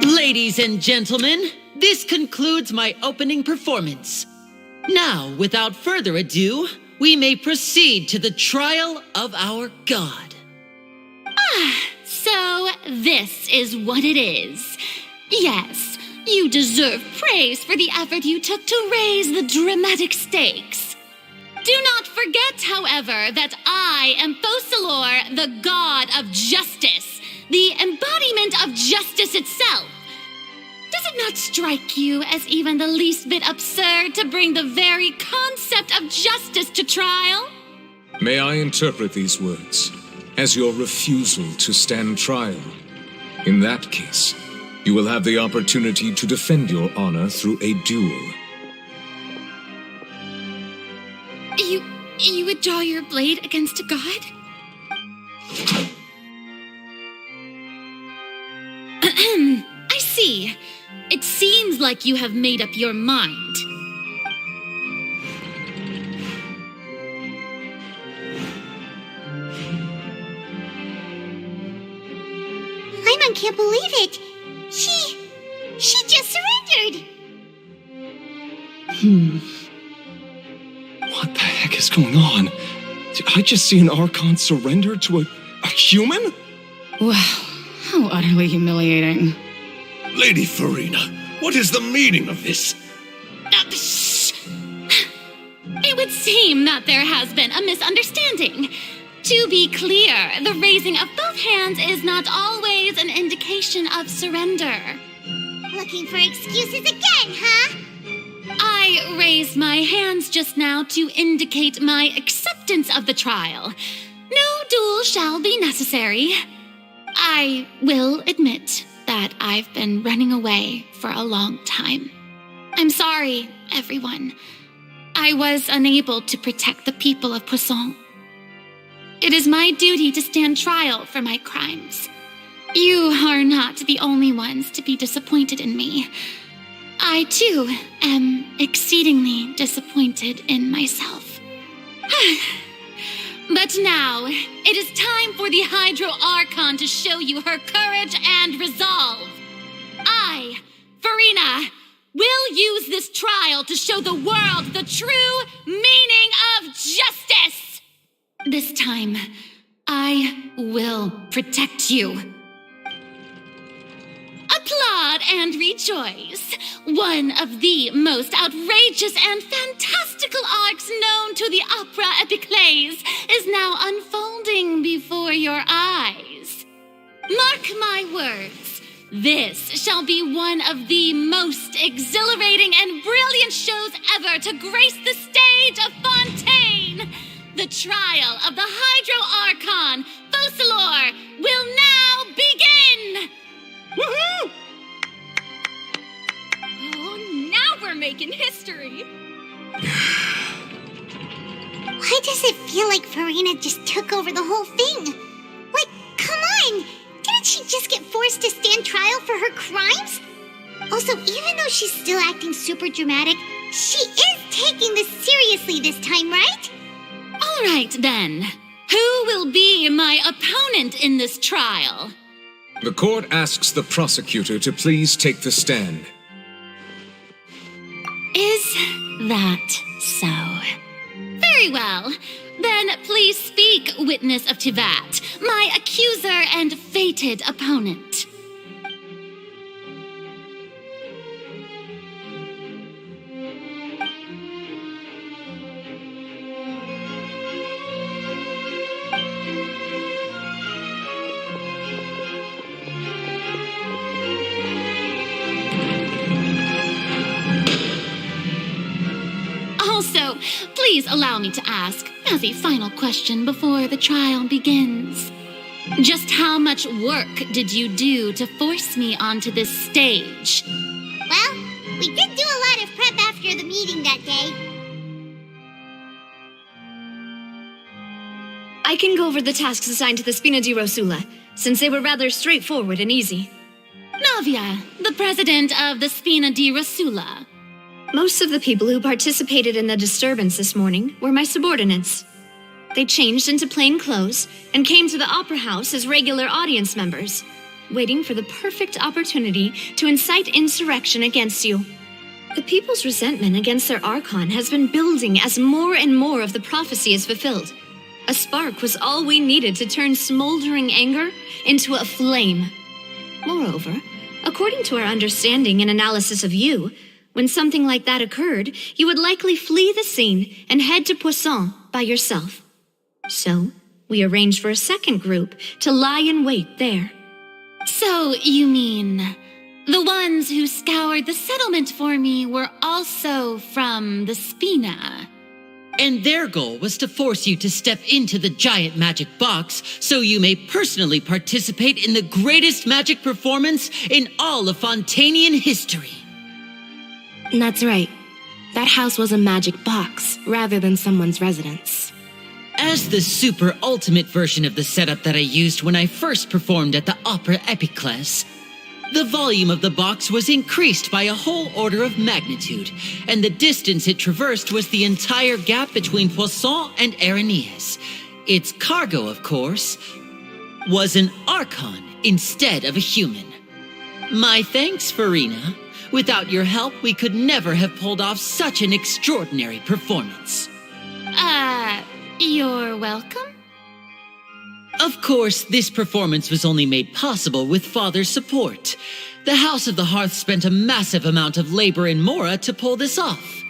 Ladies and gentlemen, this concludes my opening performance. Now, without further ado, we may proceed to the trial of our god. So this is what it is. Yes, you deserve praise for the effort you took to raise the dramatic stakes. Do not forget, however, that I am Fosalor, the god of justice, the embodiment of justice itself. Does it not strike you as even the least bit absurd to bring the very concept of justice to trial? May I interpret these words as your refusal to stand trial? In that case, you will have the opportunity to defend your honor through a duel. You would draw your blade against a god? I see. It seems like you have made up your mind. Paimon can't believe it. She just surrendered. What the heck is going on? Did I just see an Archon surrender to a human? Wow, how utterly humiliating. Lady Farina, what is the meaning of this? It would seem that there has been a misunderstanding. To be clear, the raising of both hands is not always an indication of surrender. Looking for excuses again, huh? I raised my hands just now to indicate my acceptance of the trial. No duel shall be necessary. I will admit that I've been running away for a long time. I'm sorry, everyone. I was unable to protect the people of Poisson. It is my duty to stand trial for my crimes. You are not the only ones to be disappointed in me. I, too, am exceedingly disappointed in myself. But now, it is time for the Hydro Archon to show you her courage and resolve. I, Farina, will use this trial to show the world the true meaning of justice. This time, I will protect you. Applaud and rejoice. One of the most outrageous and fantastical arcs known to the opera epiclese is now unfolding before your eyes. Mark my words, this shall be one of the most exhilarating and brilliant shows ever to grace the stage of Fontaine. The trial of the Hydro Archon, Fosalor, will now begin! Woohoo! Oh, now we're making history! Why does it feel like Farina just took over the whole thing? Like, come on! Didn't she just get forced to stand trial for her crimes? Also, even though she's still acting super dramatic, she is taking this seriously this time, right? All right, then. Who will be my opponent in this trial? The court asks the prosecutor to please take the stand. Is that so? Very well. Then please speak, witness of Tivat, my accuser and fated opponent. Also, please allow me to ask, as a final question before the trial begins, just how much work did you do to force me onto this stage? Well, we did do a lot of prep after the meeting that day. I can go over the tasks assigned to the Spina di Rosula, since they were rather straightforward and easy. Navia, the president of the Spina di Rosula. Most of the people who participated in the disturbance this morning were my subordinates. They changed into plain clothes and came to the Opera House as regular audience members, waiting for the perfect opportunity to incite insurrection against you. The people's resentment against their Archon has been building as more and more of the prophecy is fulfilled. A spark was all we needed to turn smoldering anger into a flame. Moreover, according to our understanding and analysis of you, when something like that occurred, you would likely flee the scene and head to Poisson by yourself. So, we arranged for a second group to lie in wait there. So, you mean, the ones who scoured the settlement for me were also from the Spina? And their goal was to force you to step into the giant magic box so you may personally participate in the greatest magic performance in all of Fontainian history. That's right. That house was a magic box, rather than someone's residence. As the super ultimate version of the setup that I used when I first performed at the Opera Epiclese, the volume of the box was increased by a whole order of magnitude, and the distance it traversed was the entire gap between Poisson and Aranias. Its cargo, of course, was an Archon instead of a human. My thanks, Farina. Without your help, we could never have pulled off such an extraordinary performance. You're welcome? Of course, this performance was only made possible with Father's support. The House of the Hearth spent a massive amount of labor in Mora to pull this off.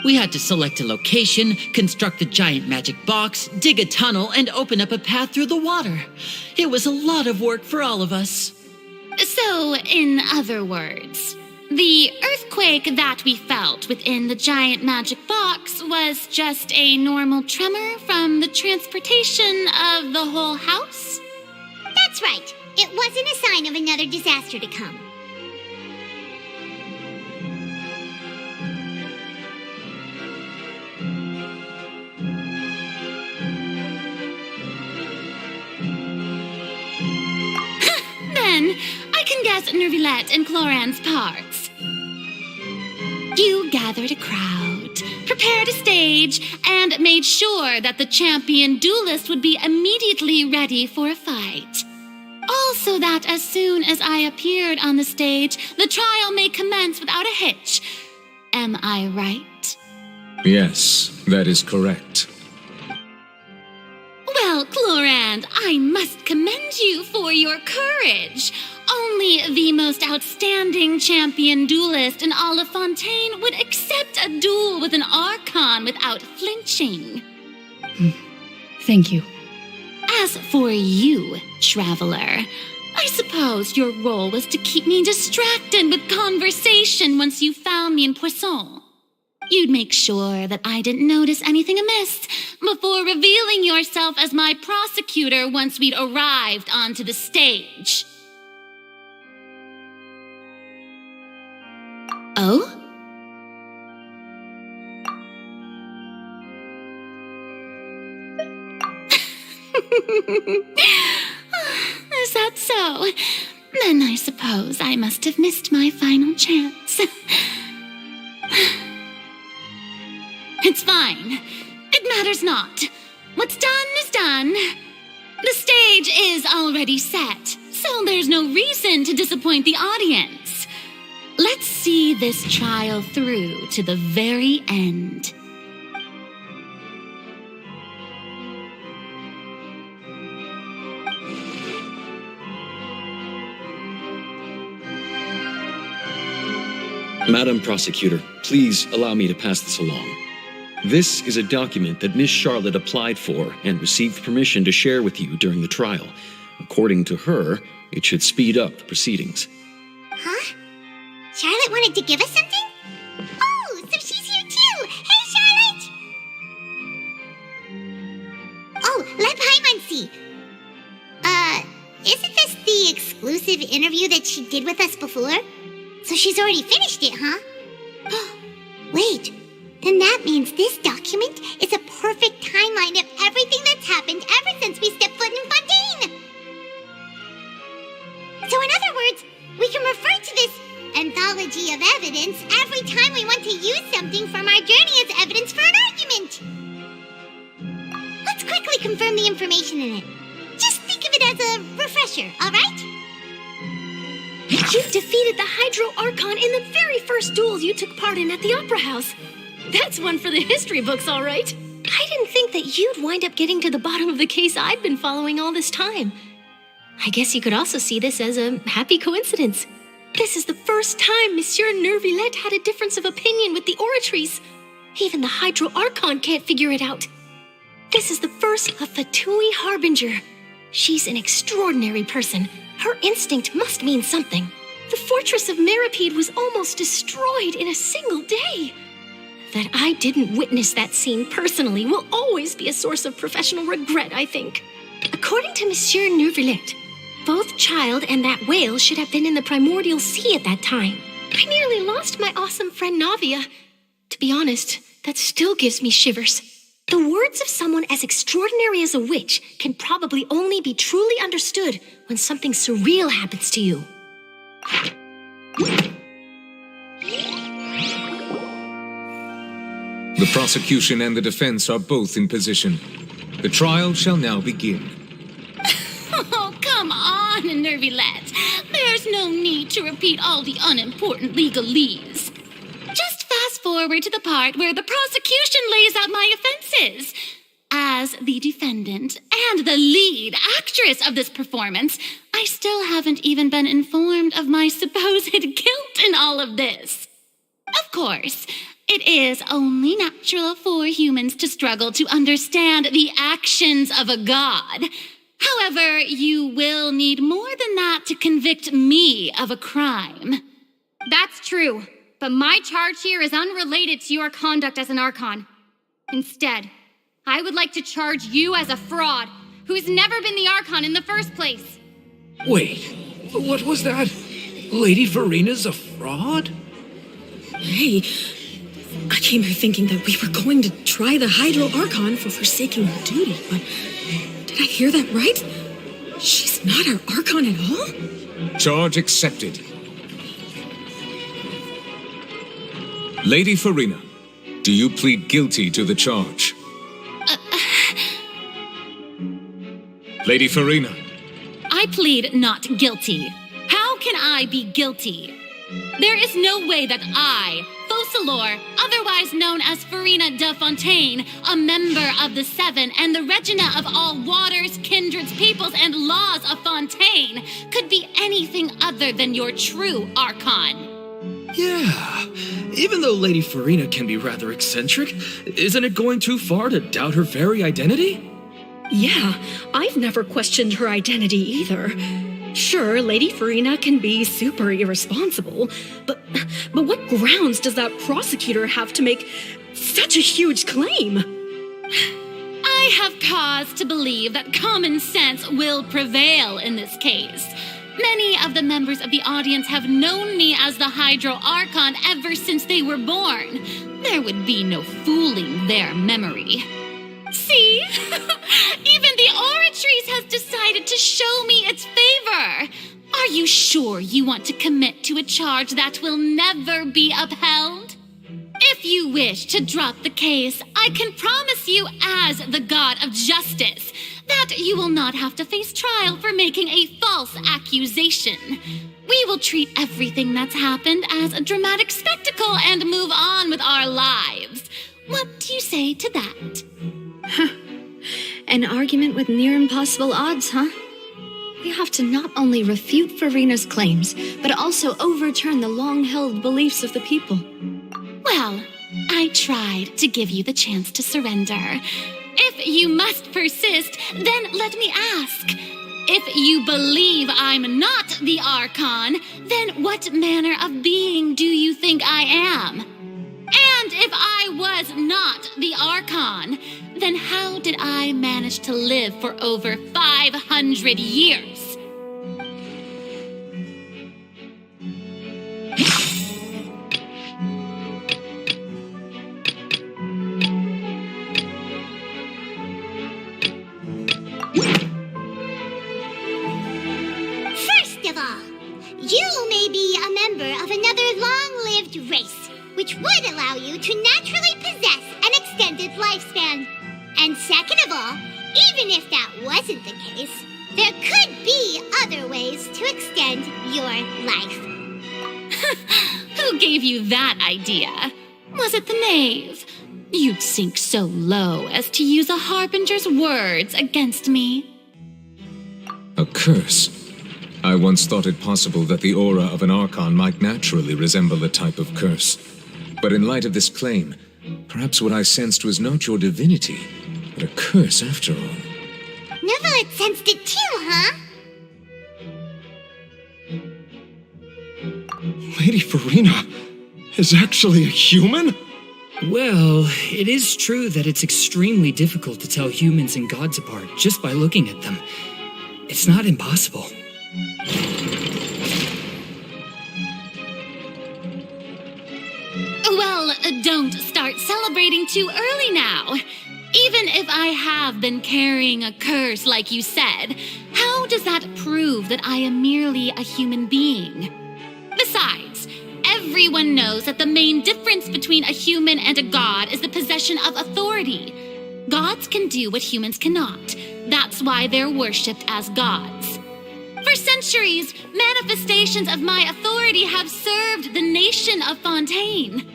We had to select a location, construct the giant magic box, dig a tunnel, and open up a path through the water. It was a lot of work for all of us. So, in other words, the earthquake that we felt within the giant magic box was just a normal tremor from the transportation of the whole house? That's right. It wasn't a sign of another disaster to come. Then, I can guess Nervillette and Cloran's parts. You gathered a crowd, prepared a stage, and made sure that the champion duelist would be immediately ready for a fight. Also that as soon as I appeared on the stage, the trial may commence without a hitch. Am I right? Yes, that is correct. Well, Clorand, I must commend you for your courage. Only the most outstanding champion duelist in all of Fontaine would accept a duel with an Archon without flinching. Thank you. As for you, Traveler, I suppose your role was to keep me distracted with conversation once you found me in Poisson. You'd make sure that I didn't notice anything amiss before revealing yourself as my prosecutor once we'd arrived onto the stage. Oh? Is that so? Then I suppose I must have missed my final chance. It's fine. It matters not. What's done is done. The stage is already set, so there's no reason to disappoint the audience. Let's see this trial through to the very end. Madam Prosecutor, please allow me to pass this along. This is a document that Miss Charlotte applied for and received permission to share with you during the trial. According to her, it should speed up the proceedings. Huh? Charlotte wanted to give us something? Oh, so she's here too! Hey, Charlotte! Oh, Lep Haimansi. Isn't this the exclusive interview that she did with us before? So she's already finished it, huh? Wait, then that means this document is a perfect timeline of everything that's happened ever since we stepped foot in Fontaine. So in other words, we can refer to this anthology of evidence every time we want to use something from our journey as evidence for an argument. Let's quickly confirm the information in it. Just think of it as a refresher, all right? You defeated the Hydro Archon in the very first duels you took part in at the Opera House. That's one for the history books, all right. I didn't think that you'd wind up getting to the bottom of the case I'd been following all this time. I guess you could also see this as a happy coincidence. This is the first time Monsieur Nervillette had a difference of opinion with the oratories. Even the Hydro Archon can't figure it out. This is the first of Fatui Harbinger. She's an extraordinary person. Her instinct must mean something. The fortress of Meripede was almost destroyed in a single day. That I didn't witness that scene personally will always be a source of professional regret, I think. According to Monsieur Nervillette, both Child and that whale should have been in the primordial sea at that time. I nearly lost my awesome friend Navia. To be honest, that still gives me shivers. The words of someone as extraordinary as a witch can probably only be truly understood when something surreal happens to you. The prosecution and the defense are both in position. The trial shall now begin. Oh, come on, Nervillette. There's no need to repeat all the unimportant legalese. Just fast forward to the part where the prosecution lays out my offenses. As the defendant and the lead actress of this performance, I still haven't even been informed of my supposed guilt in all of this. Of course, it is only natural for humans to struggle to understand the actions of a god. However, you will need more than that to convict me of a crime. That's true, but my charge here is unrelated to your conduct as an Archon. Instead, I would like to charge you as a fraud who's never been the Archon in the first place. Wait, what was that? Lady Farina's a fraud? Hey, I came here thinking that we were going to try the Hydro Archon for forsaking her duty, but did I hear that right? She's not our Archon at all? Charge accepted. Lady Farina, do you plead guilty to the charge? Lady Farina. I plead not guilty. How can I be guilty? There is no way that I, Focalor, otherwise known as Farina de Fontaine, a member of the Seven and the Regina of all waters, kindreds, peoples, and laws of Fontaine, could be anything other than your true Archon. Yeah, even though Lady Farina can be rather eccentric, isn't it going too far to doubt her very identity? Yeah, I've never questioned her identity either. Sure, Lady Farina can be super irresponsible, but what grounds does that prosecutor have to make such a huge claim? I have cause to believe that common sense will prevail in this case. Many of the members of the audience have known me as the Hydro Archon ever since they were born. There would be no fooling their memory. See? Even the Oratrice has decided to show me its favor. Are you you sure you want to commit to a charge that will never be upheld? If you wish to drop the case, I can promise you as the god of justice that you will not have to face trial for making a false accusation. We will treat everything that's happened as a dramatic spectacle and move on with our lives. What do you say to that? An argument with near impossible odds, huh? We have to not only refute Farina's claims, but also overturn the long-held beliefs of the people. Well, I tried to give you the chance to surrender. If you must persist, then let me ask. If you believe I'm not the Archon, then what manner of being do you think I am? And if I was not the Archon, then how did I manage to live for over 500 years? First of all, you may be a member of another long-lived race, which would allow you to naturally possess an extended lifespan. And second of all, even if that wasn't the case, there could be other ways to extend your life. Who gave you that idea? Was it the knave? You'd sink so low as to use a harbinger's words against me. A curse? I once thought it possible that the aura of an Archon might naturally resemble a type of curse. But in light of this claim, perhaps what I sensed was not your divinity, but a curse after all. Neverlet sensed it too, huh? Lady Farina is actually a human? Well, it is true that it's extremely difficult to tell humans and gods apart just by looking at them. It's not impossible. Well, don't start celebrating too early now. Even if I have been carrying a curse like you said, how does that prove that I am merely a human being? Besides, everyone knows that the main difference between a human and a god is the possession of authority. Gods can do what humans cannot. That's why they're worshipped as gods. For centuries, manifestations of my authority have served the nation of Fontaine.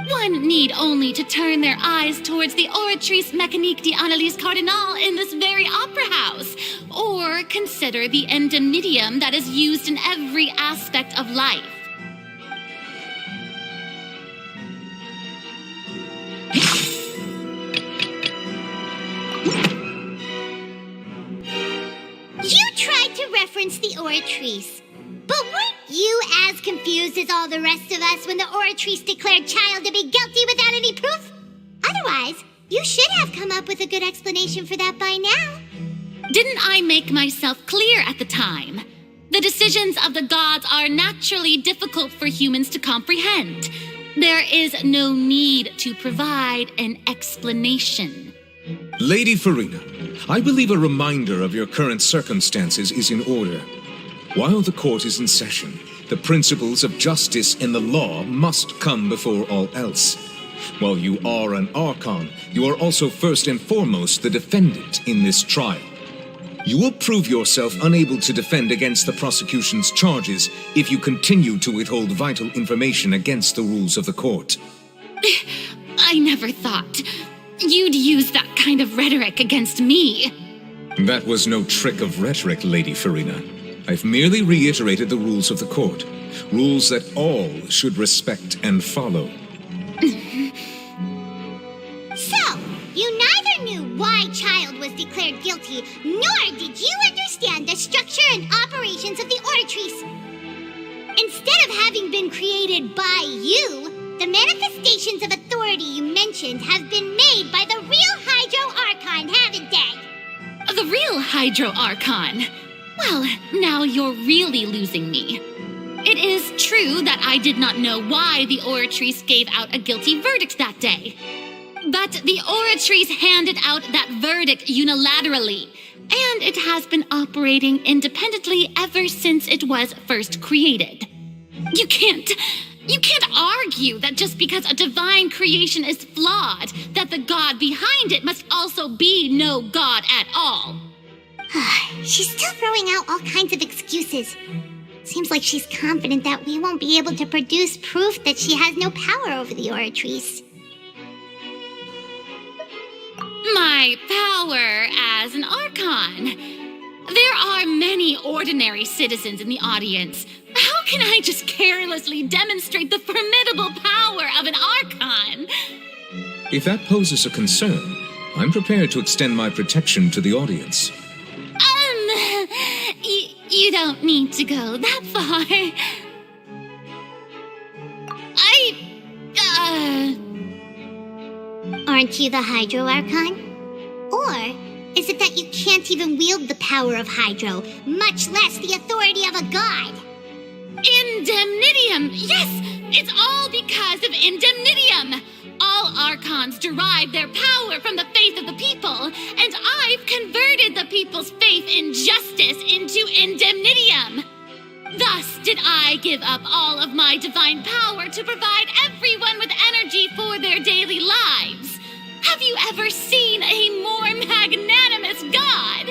One need only to turn their eyes towards the Oratrice Mécanique d'Analyse Cardinal in this very opera house, or consider the endemnitium that is used in every aspect of life. You tried to reference the Oratrice, but weren't you as confused as all the rest of us when the Oratrice declared Child to be guilty without any proof? Otherwise, you should have come up with a good explanation for that by now. Didn't I make myself clear at the time? The decisions of the gods are naturally difficult for humans to comprehend. There is no need to provide an explanation. Lady Farina, I believe a reminder of your current circumstances is in order. While the court is in session, the principles of justice and the law must come before all else. While you are an Archon, you are also first and foremost the defendant in this trial. You will prove yourself unable to defend against the prosecution's charges if you continue to withhold vital information against the rules of the court. I never thought you'd use that kind of rhetoric against me. That was no trick of rhetoric, Lady Farina. I've merely reiterated the rules of the court. Rules that all should respect and follow. So, you neither knew why Child was declared guilty, nor did you understand the structure and operations of the Oratrice. Instead of having been created by you, the manifestations of authority you mentioned have been made by the real Hydro Archon, haven't they? The real Hydro Archon? Well, now you're really losing me. It is true that I did not know why the Oratrice gave out a guilty verdict that day. But the Oratories handed out that verdict unilaterally, and it has been operating independently ever since it was first created. You can't argue that just because a divine creation is flawed, that the god behind it must also be no god at all. She's still throwing out all kinds of excuses. Seems like she's confident that we won't be able to produce proof that she has no power over the Oratories. My power as an Archon. There are many ordinary citizens in the audience. How can I just carelessly demonstrate the formidable power of an Archon? If that poses a concern, I'm prepared to extend my protection to the audience. You don't need to go that far. Aren't you the Hydro Archon? Or is it that you can't even wield the power of Hydro, much less the authority of a god? Indemnitium! Yes! It's all because of Indemnitium! All Archons derive their power from the faith of the people, and I've converted the people's faith in justice into Indemnitium! Thus did I give up all of my divine power to provide everyone with energy for their daily lives. Have you ever seen a more magnanimous god?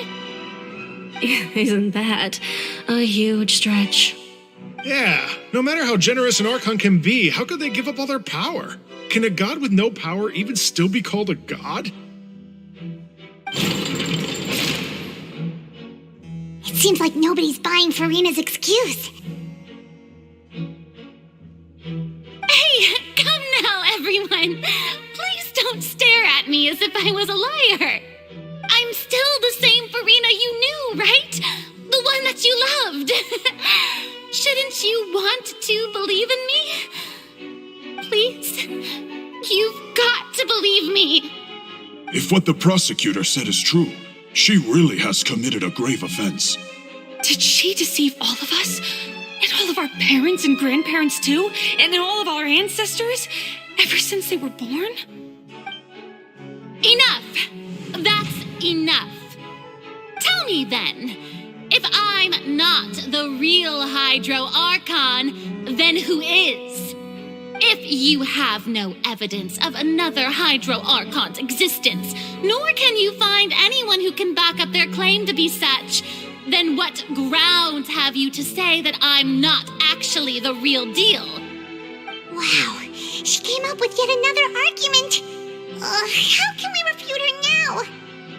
Isn't that a huge stretch? Yeah, no matter how generous an Archon can be, how could they give up all their power? Can a god with no power even still be called a god? It seems like nobody's buying Farina's excuse. Hey, come now, everyone. Please don't stare at me as if I was a liar. I'm still the same Farina you knew, right? The one that you loved. Shouldn't you want to believe in me? Please? You've got to believe me. If what the prosecutor said is true, she really has committed a grave offense. Did she deceive all of us? And all of our parents and grandparents too? And all of our ancestors? Ever since they were born? Enough! That's enough. Tell me then, if I'm not the real Hydro Archon, then who is? If you have no evidence of another Hydro Archon's existence, nor can you find anyone who can back up their claim to be such, then what grounds have you to say that I'm not actually the real deal? Wow, she came up with yet another argument. How can we refute her now?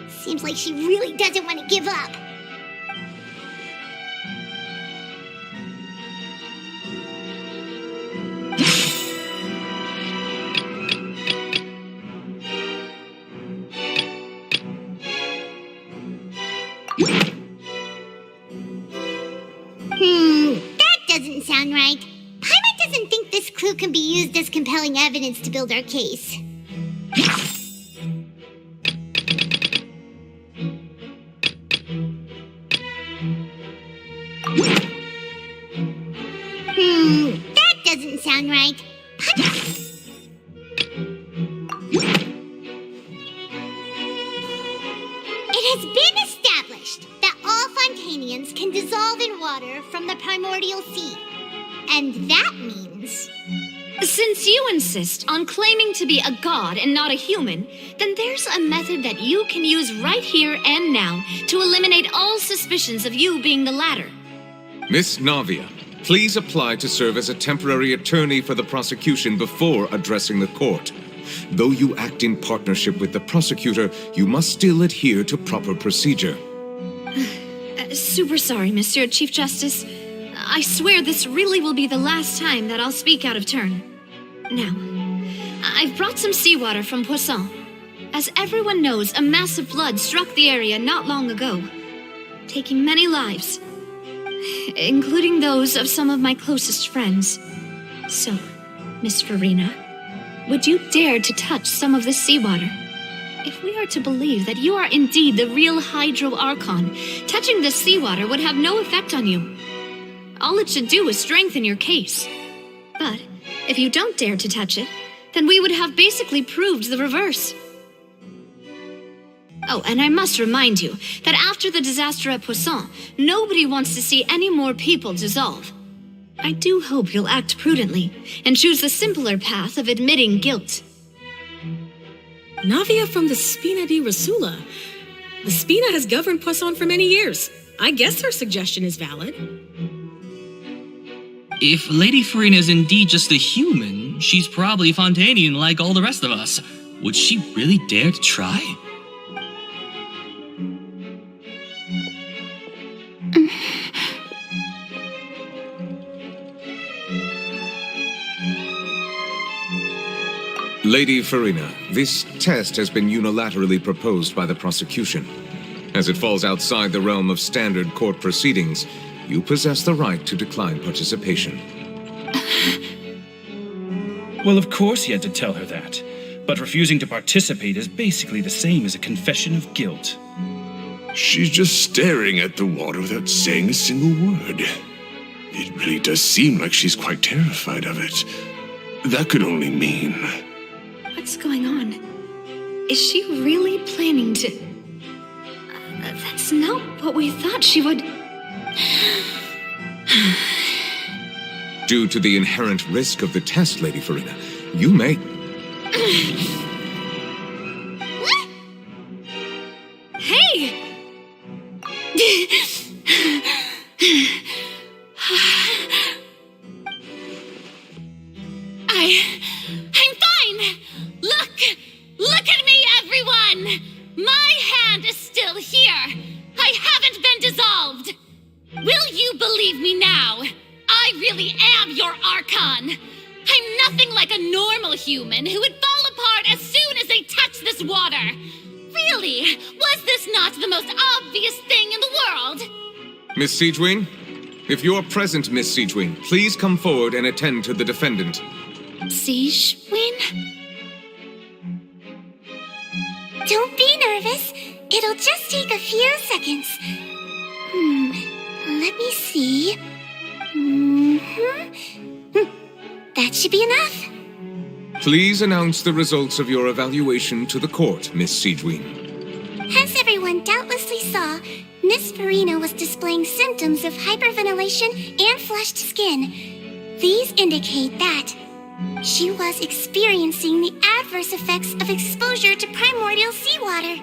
Seems like she really doesn't want to give up. That doesn't sound right. Paimon doesn't think this clue can be used as compelling evidence to build our case. That doesn't sound right. It has been established that all Fontainians can dissolve in water from the primordial sea. And that means... Since you insist on claiming to be a god and not a human, then there's a method that you can use right here and now to eliminate all suspicions of you being the latter. Miss Navia, please apply to serve as a temporary attorney for the prosecution before addressing the court. Though you act in partnership with the prosecutor, you must still adhere to proper procedure. Super sorry, Monsieur Chief Justice. I swear this really will be the last time that I'll speak out of turn. Now, I've brought some seawater from Poisson. As everyone knows, a massive flood struck the area not long ago, taking many lives, including those of some of my closest friends. So, Miss Farina, would you dare to touch some of this seawater? If we are to believe that you are indeed the real Hydro Archon, touching this seawater would have no effect on you. All it should do is strengthen your case. But if you don't dare to touch it, then we would have basically proved the reverse. Oh, and I must remind you that after the disaster at Poisson, nobody wants to see any more people dissolve. I do hope you'll act prudently and choose the simpler path of admitting guilt. Navia from the Spina di Rasula. The Spina has governed Poisson for many years. I guess her suggestion is valid. If Lady Farina is indeed just a human, she's probably Fontainian like all the rest of us. Would she really dare to try? Lady Farina, this test has been unilaterally proposed by the prosecution. As it falls outside the realm of standard court proceedings, you possess the right to decline participation. Well, of course he had to tell her that. But refusing to participate is basically the same as a confession of guilt. She's just staring at the water without saying a single word. It really does seem like she's quite terrified of it. That could only mean... What's going on? Is she really planning to... that's not what we thought she would... Due to the inherent risk of the test, Lady Farina, you may... Hey! I'm fine! Look at me, everyone! My hand is still here! I haven't been dissolved! Will you believe me now? I really am your Archon! I'm nothing like a normal human who would fall apart as soon as they touch this water! Really? Was this not the most obvious thing in the world? Miss Siegewin? If you're present, Miss Siegewin, please come forward and attend to the defendant. Siegewin? Don't be nervous. It'll just take a few seconds. Let me see. That should be enough. Please announce the results of your evaluation to the court, Miss Siegewin. As everyone doubtlessly saw, Miss Farina was displaying symptoms of hyperventilation and flushed skin. These indicate that she was experiencing the adverse effects of exposure to primordial seawater.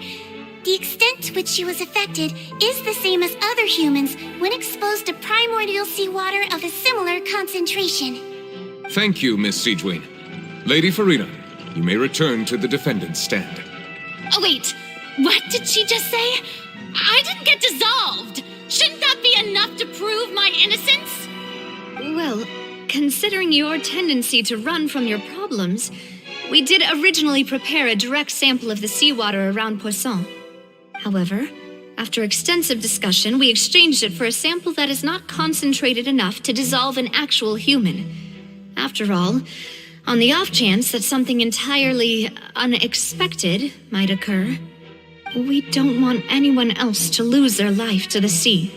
The extent to which she was affected is the same as other humans when exposed to primordial seawater of a similar concentration. Thank you, Miss Siegewin. Lady Farina, you may return to the defendant's stand. Oh, wait. What did she just say? I didn't get dissolved. Shouldn't that be enough to prove my innocence? Well, considering your tendency to run from your problems, we did originally prepare a direct sample of the seawater around Poisson. However, after extensive discussion, we exchanged it for a sample that is not concentrated enough to dissolve an actual human. After all, on the off chance that something entirely unexpected might occur, we don't want anyone else to lose their life to the sea.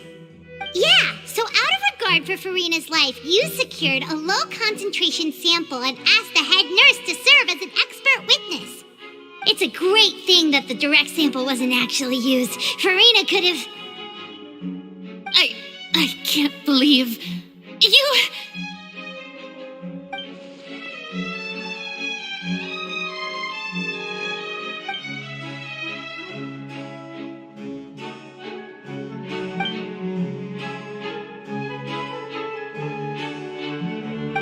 Yeah, so out of regard for Farina's life, you secured a low-concentration sample and asked the head nurse to serve as an expert witness. It's a great thing that the direct sample wasn't actually used. Farina could have... I can't believe... You...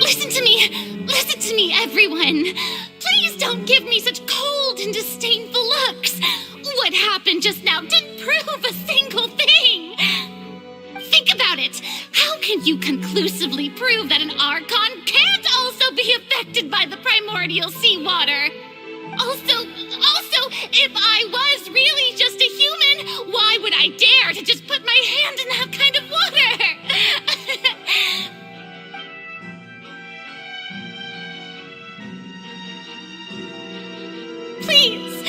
Listen to me, everyone. Please don't give me such cold and disdainful looks. What happened just now didn't prove a single thing. Think about it. How can you conclusively prove that an Archon can't also be affected by the primordial seawater? Also, if I was really just a human, why would I dare to just put my hand in that kind of water? Please,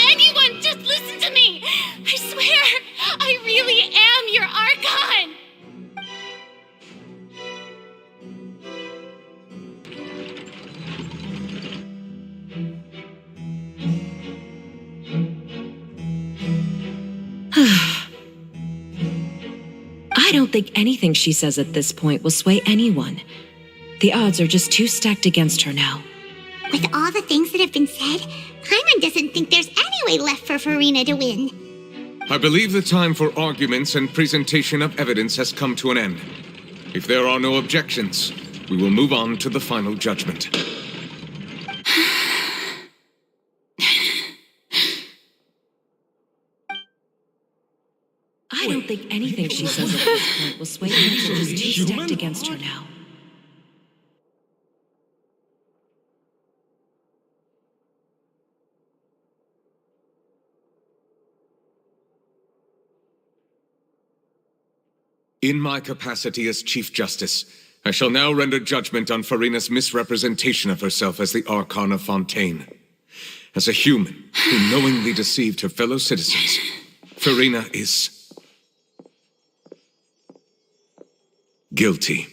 anyone, just listen to me. I swear, I really am your Archon. I don't think anything she says at this point will sway anyone. The odds are just too stacked against her now. With all the things that have been said, Paimon doesn't think there's any way left for Farina to win. I believe the time for arguments and presentation of evidence has come to an end. If there are no objections, we will move on to the final judgment. I don't think anything she says at this point will sway anyone. She's too stacked against her now. In my capacity as Chief Justice, I shall now render judgment on Farina's misrepresentation of herself as the Archon of Fontaine. As a human who knowingly deceived her fellow citizens, Farina is guilty.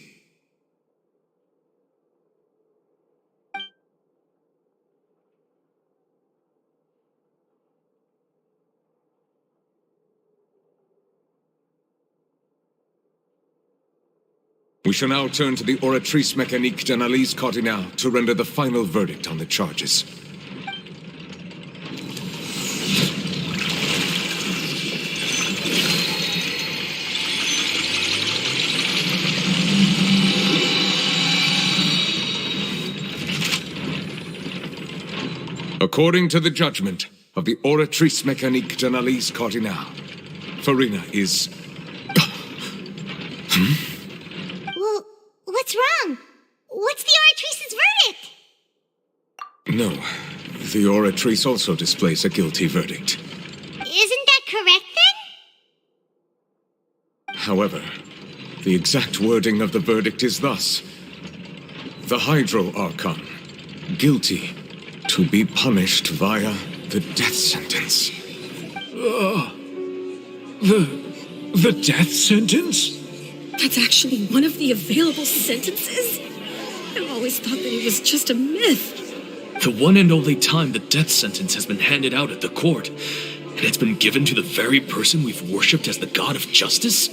We shall now turn to the Oratrice Mécanique d'Analyse Cardinale to render the final verdict on the charges. According to the judgment of the Oratrice Mécanique d'Analyse Cardinale, Farina is... Well, what's wrong? What's the Oratrice's verdict? No, the Oratrice also displays a guilty verdict. Isn't that correct, then? However, the exact wording of the verdict is thus. The Hydro Archon, guilty to be punished via the death sentence. The death sentence? That's actually one of the available sentences? I've always thought that it was just a myth. The one and only time the death sentence has been handed out at the court, and it's been given to the very person we've worshipped as the god of justice?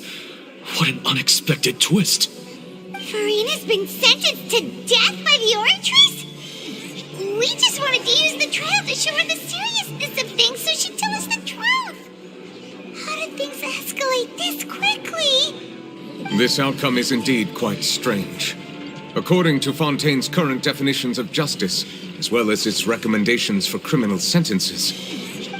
What an unexpected twist. Farina's been sentenced to death by the Oratrice? We just wanted to use the trial to show her the seriousness of things so she'd tell us the truth. How did things escalate this quickly? This outcome is indeed quite strange. According to Fontaine's current definitions of justice, as well as its recommendations for criminal sentences,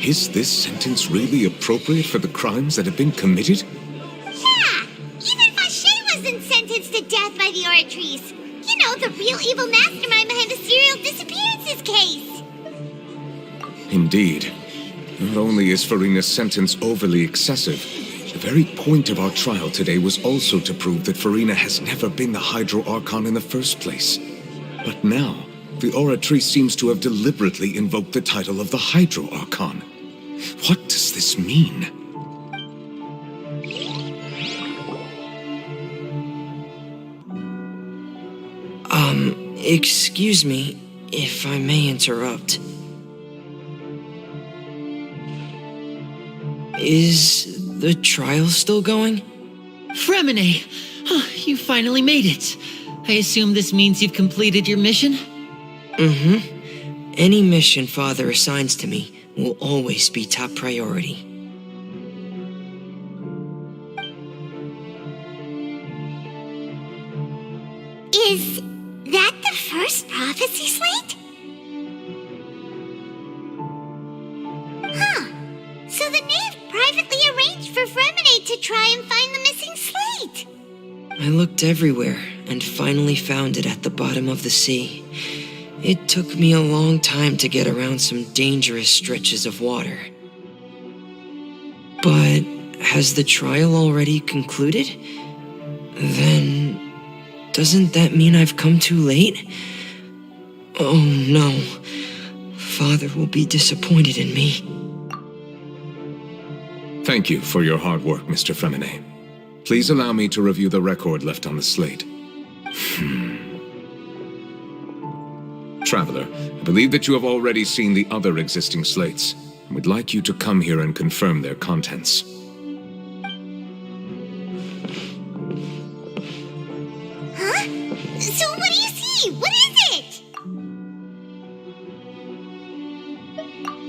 is this sentence really appropriate for the crimes that have been committed? Yeah, even Fache wasn't sentenced to death by the Oratrice. You know, the real evil mastermind behind the serial disappearances case. Indeed. Not only is Farina's sentence overly excessive, the very point of our trial today was also to prove that Farina has never been the Hydro Archon in the first place. But now, the Oratrice seems to have deliberately invoked the title of the Hydro Archon. What does this mean? Excuse me, if I may interrupt. Is the trial still going? Fremine! You finally made it. I assume this means you've completed your mission? Mm-hmm. Any mission Father assigns to me will always be top priority. Is that the first prophecy slate? Huh. So the knave privately arranged for Fremine to try and find the missing slate. I looked everywhere and finally found it at the bottom of the sea. It took me a long time to get around some dangerous stretches of water. But has the trial already concluded? Then, doesn't that mean I've come too late? Oh no. Father will be disappointed in me. Thank you for your hard work, Mr. Fremine. Please allow me to review the record left on the slate. Traveler, I believe that you have already seen the other existing slates, and would like you to come here and confirm their contents. So what do you see? What is it?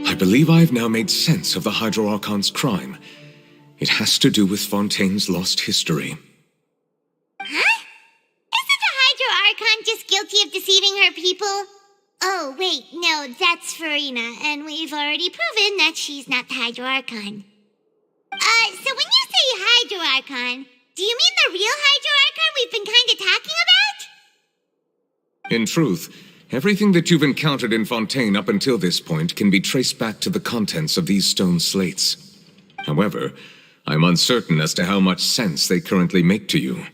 I believe I have now made sense of the Hydro Archon's crime. It has to do with Fontaine's lost history. Huh? Isn't the Hydro Archon just guilty of deceiving her people? Oh, wait, no, that's Farina, and we've already proven that she's not the Hydro Archon. So when you say Hydro Archon, do you mean the real Hydro Archon we've been kinda talking about? In truth, everything that you've encountered in Fontaine up until this point can be traced back to the contents of these stone slates. However, I'm uncertain as to how much sense they currently make to you.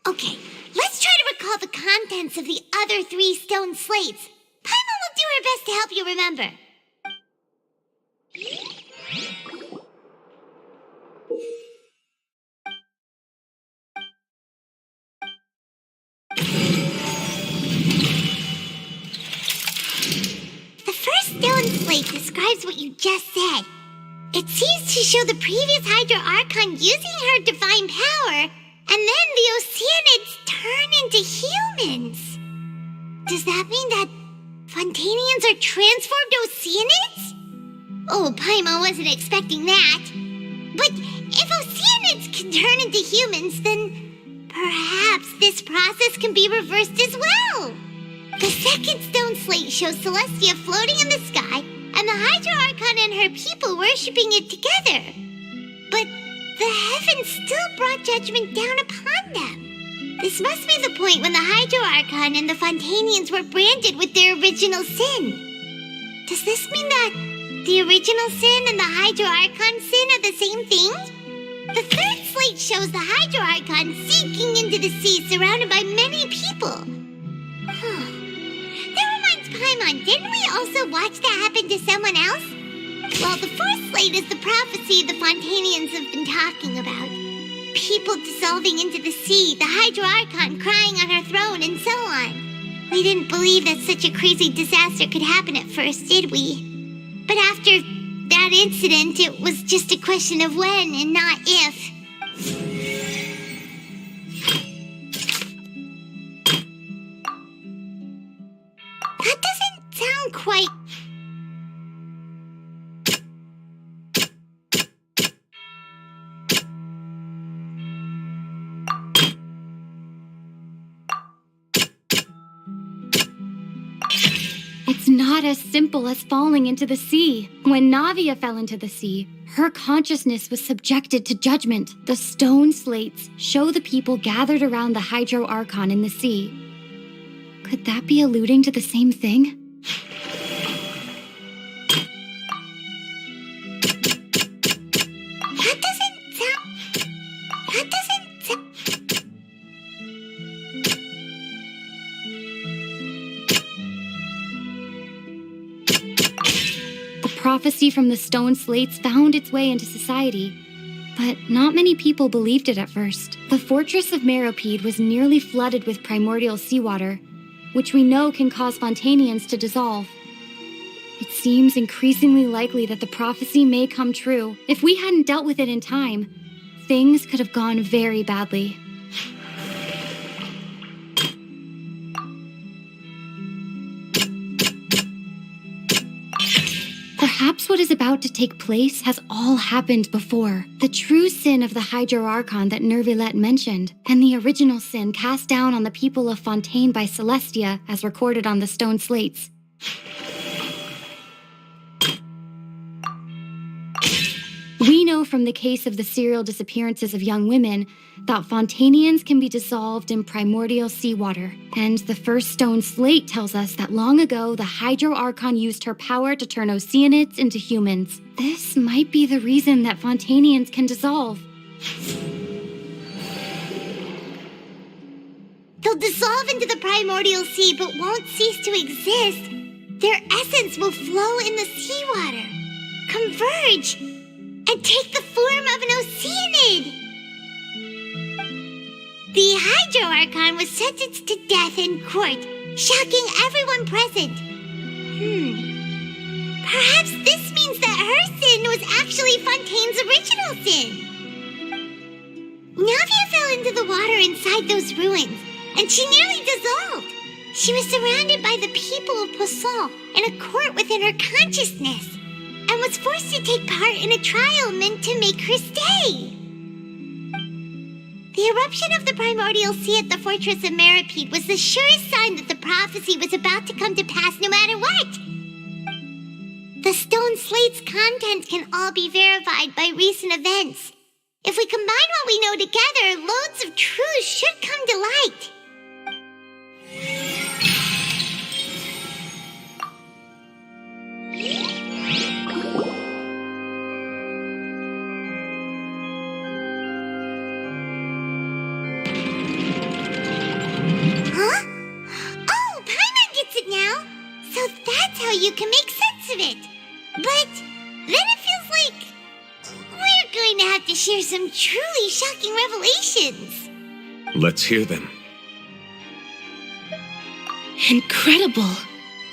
Okay, let's try to recall the contents of the other 3 stone slates. Paimon will do her best to help you remember. The first stone slate describes what you just said. It seems to show the previous Hydro Archon using her divine power, and then the Oceanids turn into humans. Does that mean that Fontainians are transformed Oceanids? Oh, Paimon wasn't expecting that. But if Oceanids can turn into humans, then perhaps this process can be reversed as well. The second stone slate shows Celestia floating in the sky, and the Hydro Archon and her people worshipping it together. But the heavens still brought judgment down upon them. This must be the point when the Hydro Archon and the Fontainians were branded with their original sin. Does this mean that the original sin and the Hydro Archon sin are the same thing? The third slate shows the Hydro Archon sinking into the sea surrounded by many people. That reminds Paimon, didn't we also watch that happen to someone else? Well, the fourth slate is the prophecy the Fontainians have been talking about. People dissolving into the sea, the Hydro Archon crying on her throne, and so on. We didn't believe that such a crazy disaster could happen at first, did we? But after that incident, it was just a question of when and not if. That doesn't sound quite... It's not as simple as falling into the sea. When Navia fell into the sea, her consciousness was subjected to judgment. The stone slates show the people gathered around the Hydro Archon in the sea. Could that be alluding to the same thing? That doesn't sound... The prophecy from the stone slates found its way into society, but not many people believed it at first. The fortress of Meropide was nearly flooded with primordial seawater, which we know can cause Fontainians to dissolve. It seems increasingly likely that the prophecy may come true. If we hadn't dealt with it in time, things could have gone very badly. Perhaps what is about to take place has all happened before. The true sin of the Hydro Archon that Nervilette mentioned, and the original sin cast down on the people of Fontaine by Celestia as recorded on the stone slates. We know from the case of the serial disappearances of young women that Fontainians can be dissolved in primordial seawater. And the first stone slate tells us that long ago, the Hydro Archon used her power to turn Oceanids into humans. This might be the reason that Fontainians can dissolve. They'll dissolve into the primordial sea but won't cease to exist. Their essence will flow in the seawater, converge, and take the form of an Oceanid. The Hydro Archon was sentenced to death in court, shocking everyone present. Perhaps this means that her sin was actually Fontaine's original sin. Navia fell into the water inside those ruins, and she nearly dissolved. She was surrounded by the people of Poisson in a court within her consciousness, and was forced to take part in a trial meant to make her stay. The eruption of the primordial sea at the fortress of Meripede was the surest sign that the prophecy was about to come to pass no matter what. The stone slate's contents can all be verified by recent events. If we combine what we know together, loads of truths should come to light. Huh? Oh, Paimon gets it now. So that's how you can make sense of it. But then it feels like we're going to have to share some truly shocking revelations. Let's hear them. Incredible.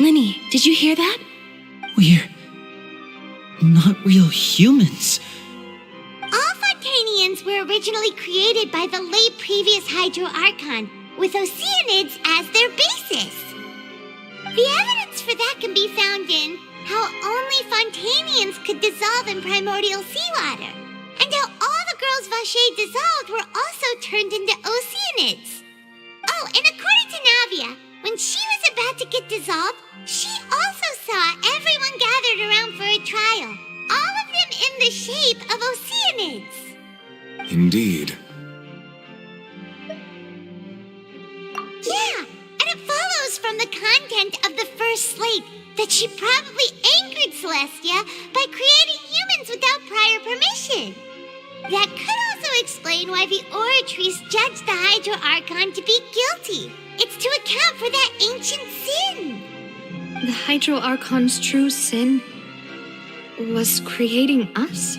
Linny, did you hear that? We're not real humans. All Fontainians were originally created by the late previous Hydro Archon, with Oceanids as their basis. The evidence for that can be found in how only Fontainians could dissolve in primordial seawater, and how all the girls Vacher dissolved were also turned into Oceanids. Oh, and according to Navia, when she was about to get dissolved, she also saw everyone gathered around for a trial, all of them in the shape of Oceanids. Indeed. Yeah, and it follows from the content of the first slate that she probably angered Celestia by creating humans without prior permission. That could also explain why the Oratrice judged the Hydro Archon to be guilty. It's to account for that ancient sin. The Hydro Archon's true sin was creating us?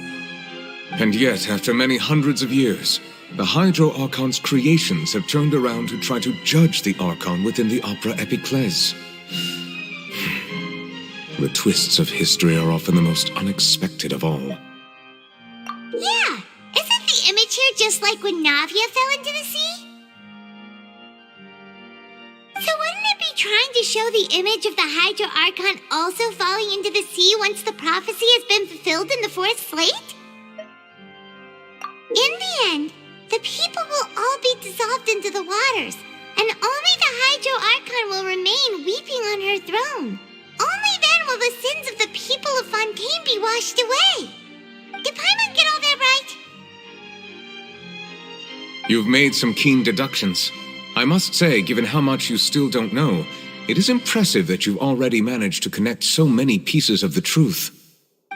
And yet, after many hundreds of years, the Hydro Archon's creations have turned around to try to judge the Archon within the Opera Epiclese. The twists of history are often the most unexpected of all. Yeah, isn't the image here just like when Navia fell into the sea? So wouldn't it be trying to show the image of the Hydro Archon also falling into the sea once the prophecy has been fulfilled in the fourth slate? In the end, the people will all be dissolved into the waters, and only the Hydro Archon will remain weeping on her throne. Only then will the sins of the people of Fontaine be washed away. Did Paimon get all that right? You've made some keen deductions. I must say, given how much you still don't know, it is impressive that you've already managed to connect so many pieces of the truth.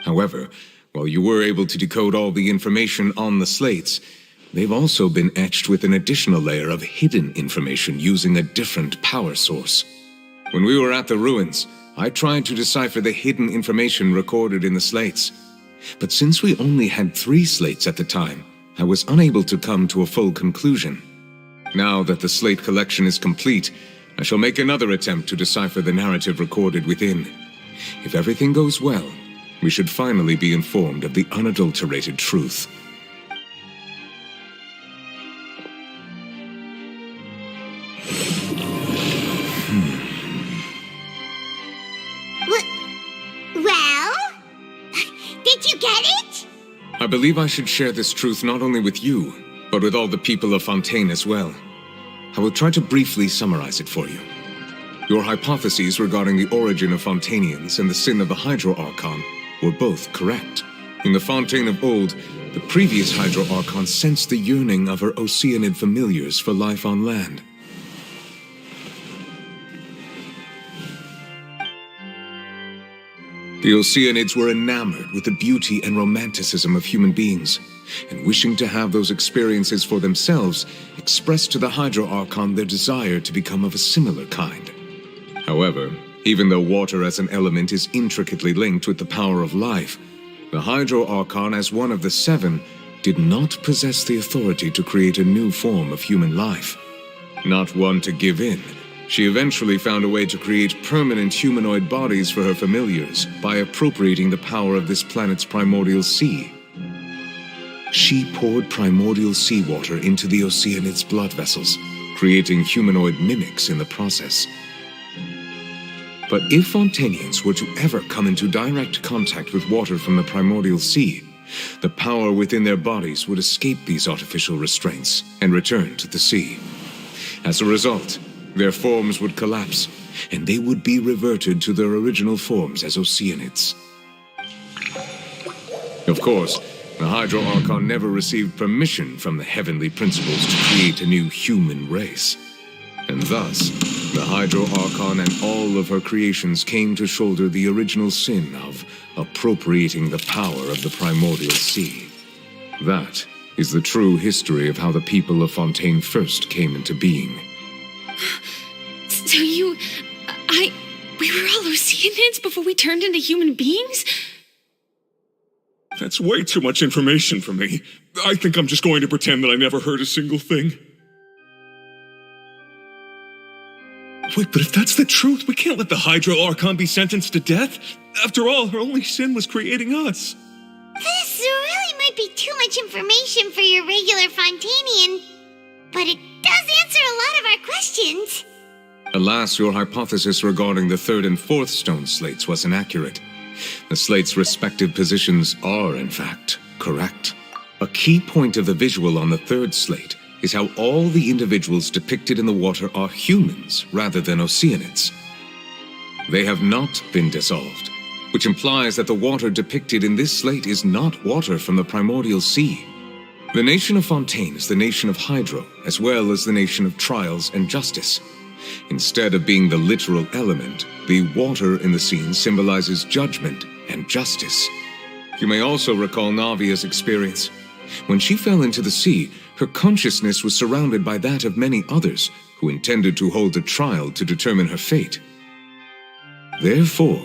However, while you were able to decode all the information on the slates, they've also been etched with an additional layer of hidden information using a different power source. When we were at the ruins, I tried to decipher the hidden information recorded in the slates. But since we only had 3 slates at the time, I was unable to come to a full conclusion. Now that the slate collection is complete, I shall make another attempt to decipher the narrative recorded within. If everything goes well, we should finally be informed of the unadulterated truth. Well? Did you get it? I believe I should share this truth not only with you, but with all the people of Fontaine as well. I will try to briefly summarize it for you. Your hypotheses regarding the origin of Fontainians and the sin of the Hydro Archon were both correct. In the Fontaine of old, the previous Hydro Archon sensed the yearning of her Oceanid familiars for life on land. The Oceanids were enamored with the beauty and romanticism of human beings, and wishing to have those experiences for themselves, expressed to the Hydro Archon their desire to become of a similar kind. However, even though water as an element is intricately linked with the power of life, the Hydro Archon, as one of the 7, did not possess the authority to create a new form of human life. Not one to give in, she eventually found a way to create permanent humanoid bodies for her familiars by appropriating the power of this planet's primordial sea. She poured primordial seawater into the Oceanids' blood vessels, creating humanoid mimics in the process. But if Fontainians were to ever come into direct contact with water from the primordial sea, the power within their bodies would escape these artificial restraints and return to the sea. As a result, their forms would collapse, and they would be reverted to their original forms as Oceanids. Of course, the Hydro Archon never received permission from the heavenly principles to create a new human race. And thus, the Hydro Archon and all of her creations came to shoulder the original sin of appropriating the power of the primordial sea. That is the true history of how the people of Fontaine first came into being. So we were all Oceanids before we turned into human beings? That's way too much information for me. I think I'm just going to pretend that I never heard a single thing. Wait, but if that's the truth, we can't let the Hydro Archon be sentenced to death. After all, her only sin was creating us. This really might be too much information for your regular Fontainian, but it does answer a lot of our questions. Alas, your hypothesis regarding the third and fourth stone slates was inaccurate. The slates' respective positions are, in fact, correct. A key point of the visual on the third slate is how all the individuals depicted in the water are humans rather than Oceanids. They have not been dissolved, which implies that the water depicted in this slate is not water from the primordial sea. The nation of Fontaine is the nation of Hydro, as well as the nation of trials and justice. Instead of being the literal element, the water in the scene symbolizes judgment and justice. You may also recall Navia's experience. When she fell into the sea, her consciousness was surrounded by that of many others who intended to hold a trial to determine her fate. Therefore,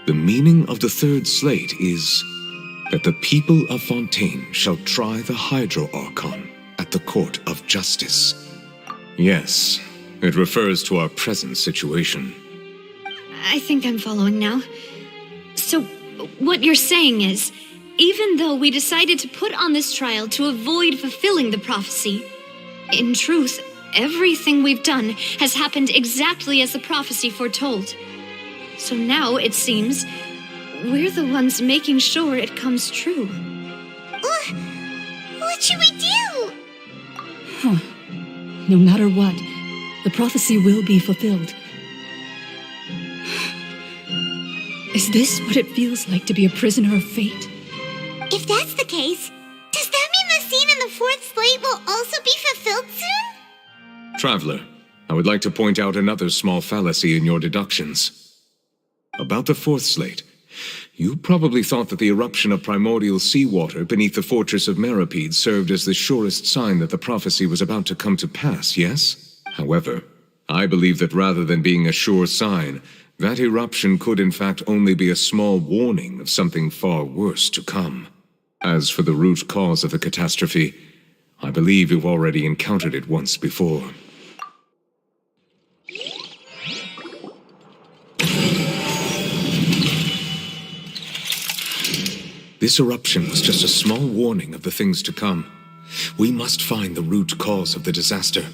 the meaning of the third slate is that the people of Fontaine shall try the Hydro Archon at the court of justice. Yes, it refers to our present situation. I think I'm following now. So, what you're saying is, even though we decided to put on this trial to avoid fulfilling the prophecy, in truth, everything we've done has happened exactly as the prophecy foretold. So now, it seems, we're the ones making sure it comes true. What should we do? No matter what, the prophecy will be fulfilled. Is this what it feels like to be a prisoner of fate? If that's the case, does that mean the scene in the fourth slate will also be fulfilled soon? Traveler, I would like to point out another small fallacy in your deductions. About the fourth slate, you probably thought that the eruption of primordial seawater beneath the fortress of Meripede served as the surest sign that the prophecy was about to come to pass, yes? However, I believe that rather than being a sure sign, that eruption could in fact only be a small warning of something far worse to come. As for the root cause of the catastrophe, I believe you've already encountered it once before. This eruption was just a small warning of the things to come. We must find the root cause of the disaster.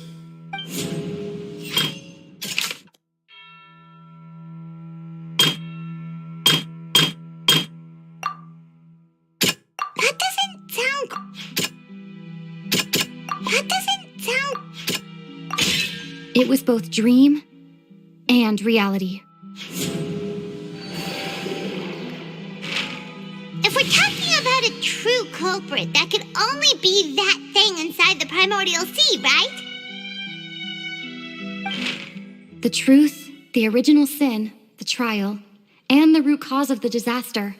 It was both dream and reality. If we're talking about a true culprit, that could only be that thing inside the primordial sea, right? The truth, the original sin, the trial, and the root cause of the disaster.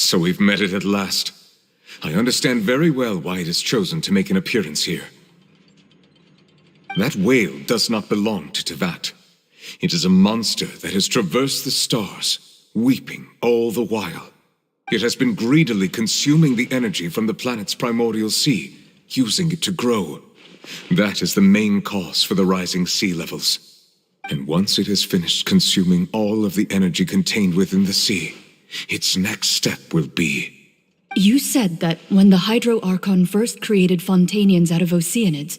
So we've met it at last. I understand very well why it has chosen to make an appearance here. That whale does not belong to Tevat. It is a monster that has traversed the stars, weeping all the while. It has been greedily consuming the energy from the planet's primordial sea, using it to grow. That is the main cause for the rising sea levels. And once it has finished consuming all of the energy contained within the sea, its next step will be... You said that when the Hydro Archon first created Fontainians out of Oceanids,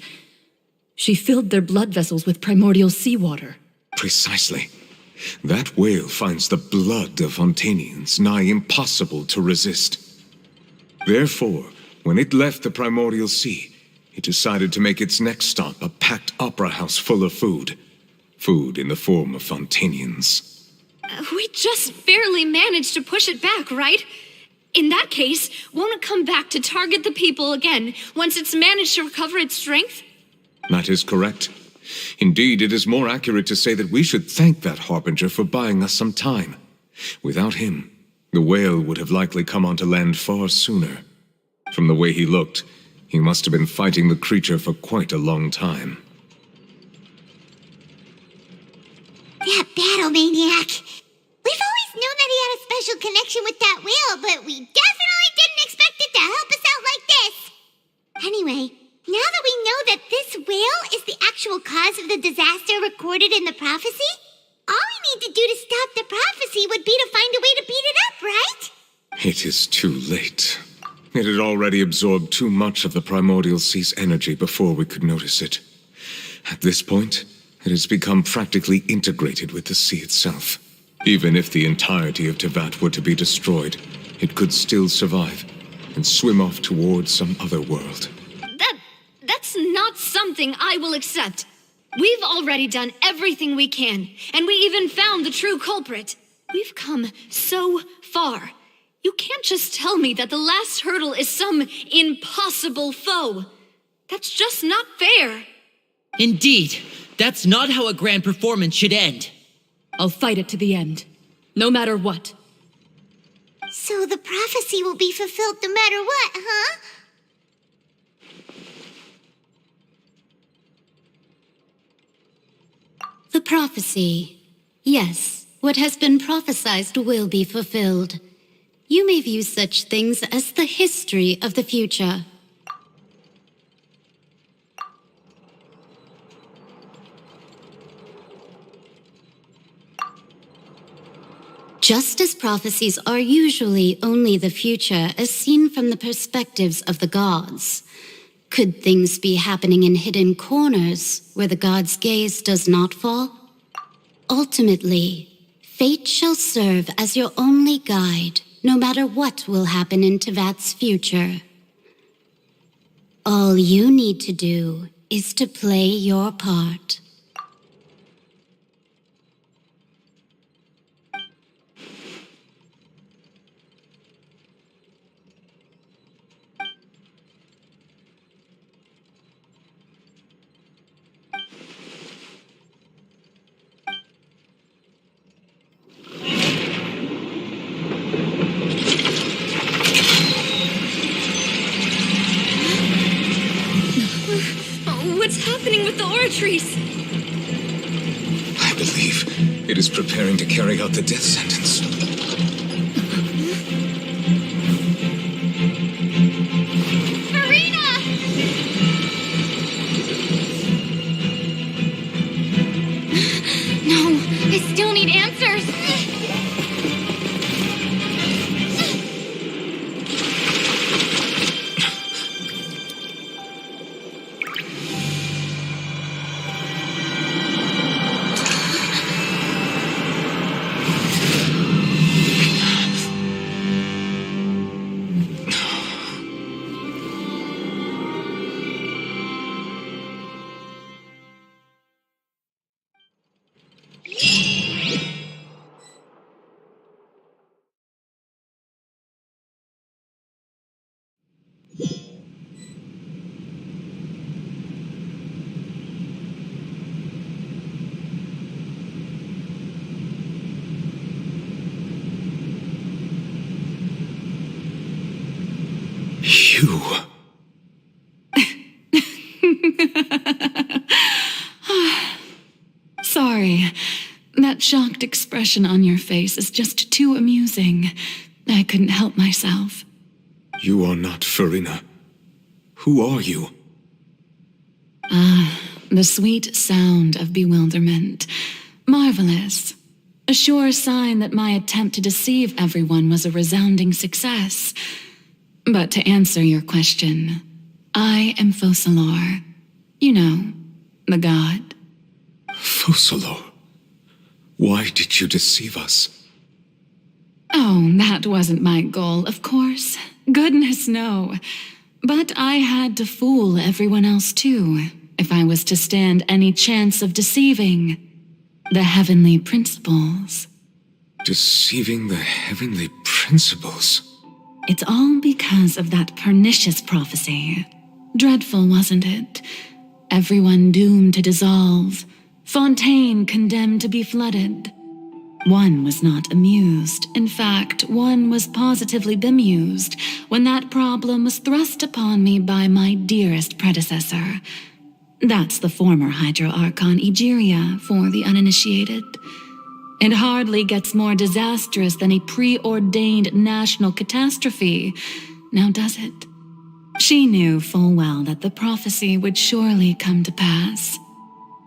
she filled their blood vessels with primordial seawater. Precisely. That whale finds the blood of Fontainians nigh impossible to resist. Therefore, when it left the primordial sea, it decided to make its next stop a packed opera house full of food. Food in the form of Fontainians. We just barely managed to push it back, right? In that case, won't it come back to target the people again once it's managed to recover its strength? That is correct. Indeed, it is more accurate to say that we should thank that Harbinger for buying us some time. Without him, the whale would have likely come onto land far sooner. From the way he looked, he must have been fighting the creature for quite a long time. That battle maniac! We've always known that he had a special connection with that whale, but we definitely didn't expect it to help us out like this! Anyway, now that we know that this whale is the actual cause of the disaster recorded in the prophecy, all we need to do to stop the prophecy would be to find a way to beat it up, right? It is too late. It had already absorbed too much of the primordial sea's energy before we could notice it. At this point, it has become practically integrated with the sea itself. Even if the entirety of Tevat were to be destroyed, it could still survive and swim off towards some other world. That's not something I will accept. We've already done everything we can, and we even found the true culprit. We've come so far. You can't just tell me that the last hurdle is some impossible foe. That's just not fair. Indeed, that's not how a grand performance should end. I'll fight it to the end, no matter what. So the prophecy will be fulfilled no matter what, huh? The prophecy. Yes, what has been prophesied will be fulfilled. You may view such things as the history of the future. Just as prophecies are usually only the future as seen from the perspectives of the gods, could things be happening in hidden corners where the gods' gaze does not fall? Ultimately, fate shall serve as your only guide, no matter what will happen in Tevat's future. All you need to do is to play your part. What's happening with the oratories? I believe it is preparing to carry out the death sentence. Marina! No, I still need answers. You. Sorry. That shocked expression on your face is just too amusing. I couldn't help myself. You are not Farina. Who are you? The sweet sound of bewilderment. Marvelous. A sure sign that my attempt to deceive everyone was a resounding success. But to answer your question, I am Focalor. You know, the god. Focalor? Why did you deceive us? Oh, that wasn't my goal, of course. Goodness, no. But I had to fool everyone else too, if I was to stand any chance of deceiving the heavenly principles. Deceiving the heavenly principles? It's all because of that pernicious prophecy. Dreadful, wasn't it? Everyone doomed to dissolve. Fontaine condemned to be flooded. One was not amused. In fact, one was positively bemused when that problem was thrust upon me by my dearest predecessor. That's the former Hydro Archon Egeria for the uninitiated. It hardly gets more disastrous than a preordained national catastrophe, now does it? She knew full well that the prophecy would surely come to pass.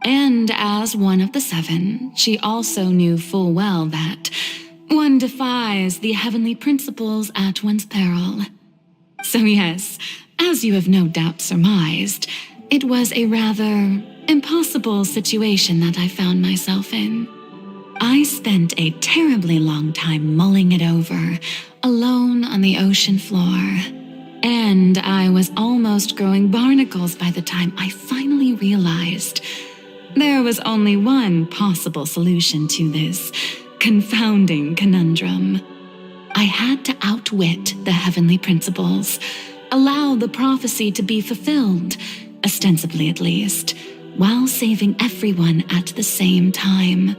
And as one of the seven, she also knew full well that one defies the heavenly principles at one's peril. So yes, as you have no doubt surmised, it was a rather impossible situation that I found myself in. I spent a terribly long time mulling it over, alone on the ocean floor. And I was almost growing barnacles by the time I finally realized there was only one possible solution to this confounding conundrum. I had to outwit the heavenly principles, allow the prophecy to be fulfilled, ostensibly at least, while saving everyone at the same time.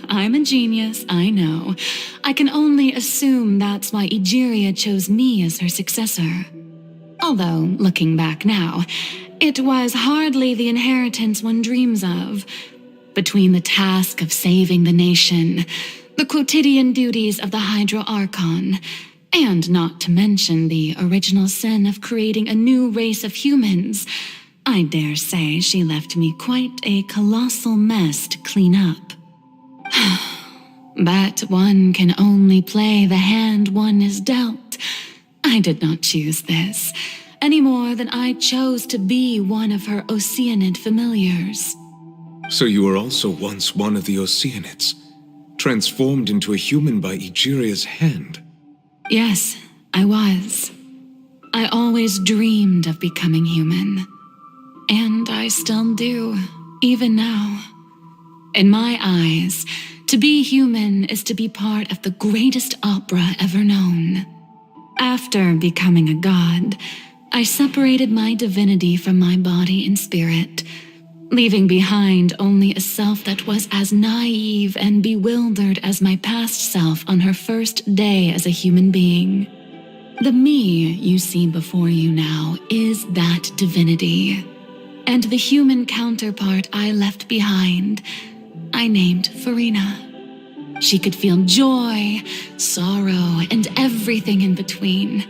I'm a genius, I know. I can only assume that's why Egeria chose me as her successor. Although, looking back now, it was hardly the inheritance one dreams of. Between the task of saving the nation, the quotidian duties of the Hydro Archon, and not to mention the original sin of creating a new race of humans, I dare say she left me quite a colossal mess to clean up. But one can only play the hand one is dealt. I did not choose this, any more than I chose to be one of her Oceanid familiars. So you were also once one of the Oceanids, transformed into a human by Egeria's hand. Yes, I was. I always dreamed of becoming human. And I still do, even now. In my eyes, to be human is to be part of the greatest opera ever known. After becoming a god, I separated my divinity from my body and spirit, leaving behind only a self that was as naive and bewildered as my past self on her first day as a human being. The me you see before you now is that divinity, and the human counterpart I left behind, I named Farina. She could feel joy, sorrow, and everything in between.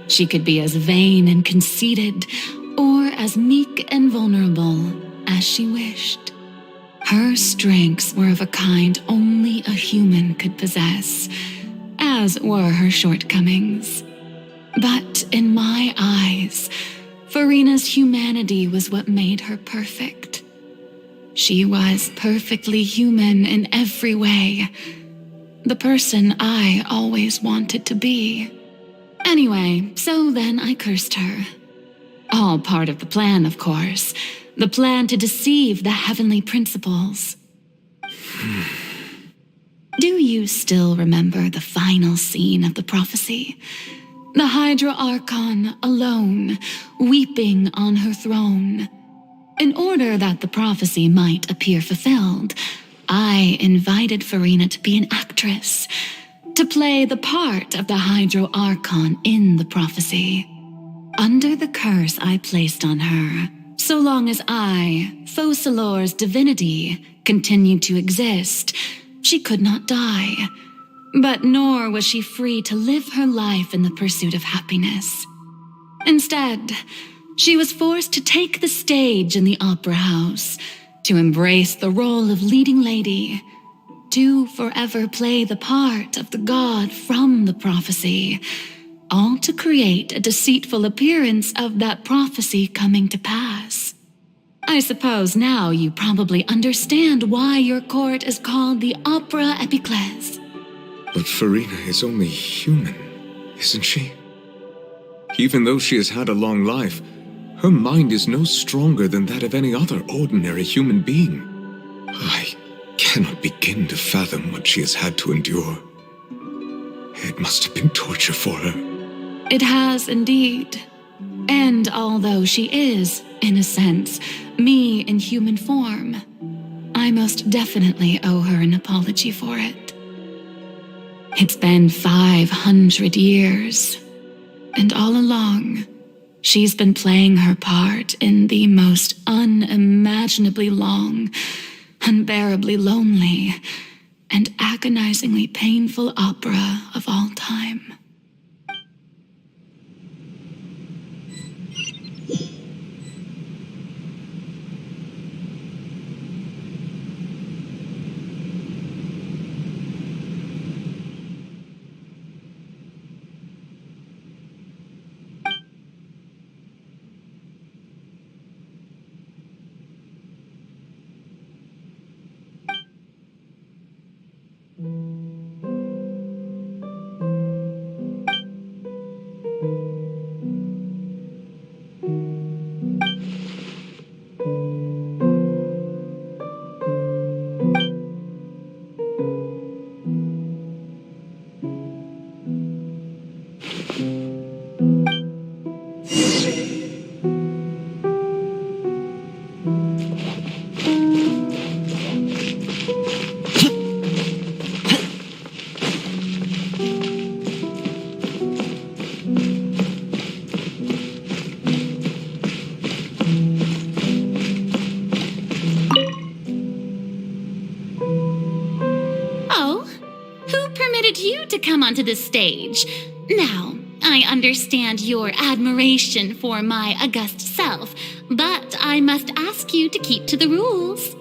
She could be as vain and conceited, or as meek and vulnerable as she wished. Her strengths were of a kind only a human could possess, as were her shortcomings. But in my eyes, Farina's humanity was what made her perfect. She was perfectly human in every way. The person I always wanted to be. Anyway, so then I cursed her. All part of the plan, of course. The plan to deceive the heavenly principles. Do you still remember the final scene of the prophecy? The Hydra Archon alone, weeping on her throne. In order that the prophecy might appear fulfilled, I invited Farina to be an actress, to play the part of the Hydro Archon in the prophecy. Under the curse I placed on her, so long as I, Focalor's divinity, continued to exist, she could not die. But nor was she free to live her life in the pursuit of happiness. Instead, she was forced to take the stage in the opera house, to embrace the role of leading lady, to forever play the part of the god from the prophecy, all to create a deceitful appearance of that prophecy coming to pass. I suppose now you probably understand why your court is called the Opera Epiclese. But Farina is only human, isn't she? Even though she has had a long life, her mind is no stronger than that of any other ordinary human being. I cannot begin to fathom what she has had to endure. It must have been torture for her. It has indeed. And although she is, in a sense, me in human form, I most definitely owe her an apology for it. It's been 500 years, and all along, she's been playing her part in the most unimaginably long, unbearably lonely, and agonizingly painful opera of all time. Come onto the stage. Now, I understand your admiration for my august self, but I must ask you to keep to the rules.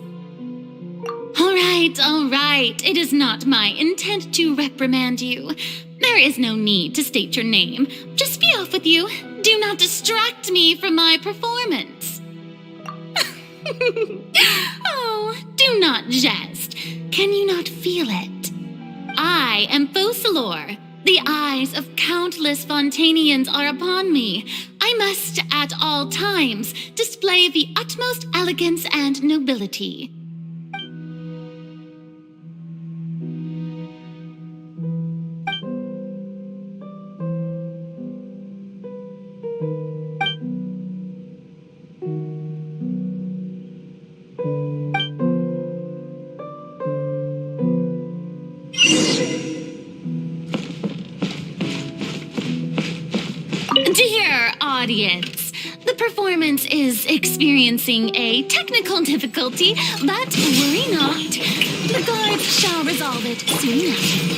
All right. It is not my intent to reprimand you. There is no need to state your name. Just be off with you. Do not distract me from my performance. Oh, do not jest. Can you not feel it? I am Focalor. The eyes of countless Fontainians are upon me. I must, at all times, display the utmost elegance and nobility. Dear audience, the performance is experiencing a technical difficulty, but worry not. The guards shall resolve it soon enough.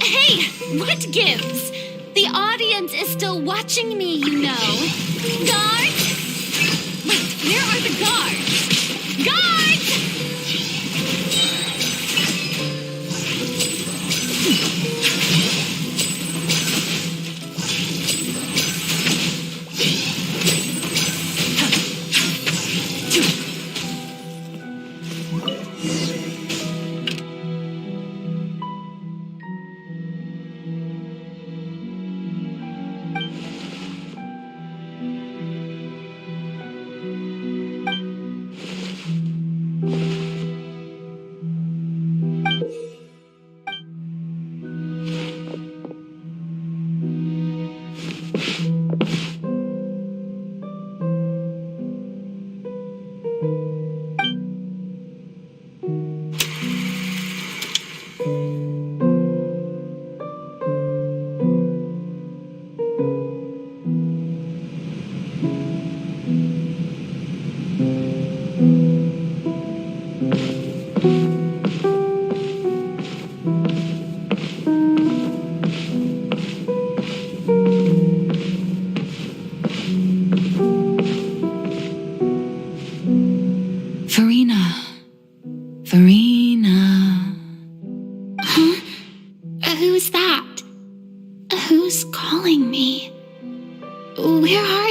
Hey, what gives? The audience is still watching me, you know. Guards! Wait, where are the guards? Guards!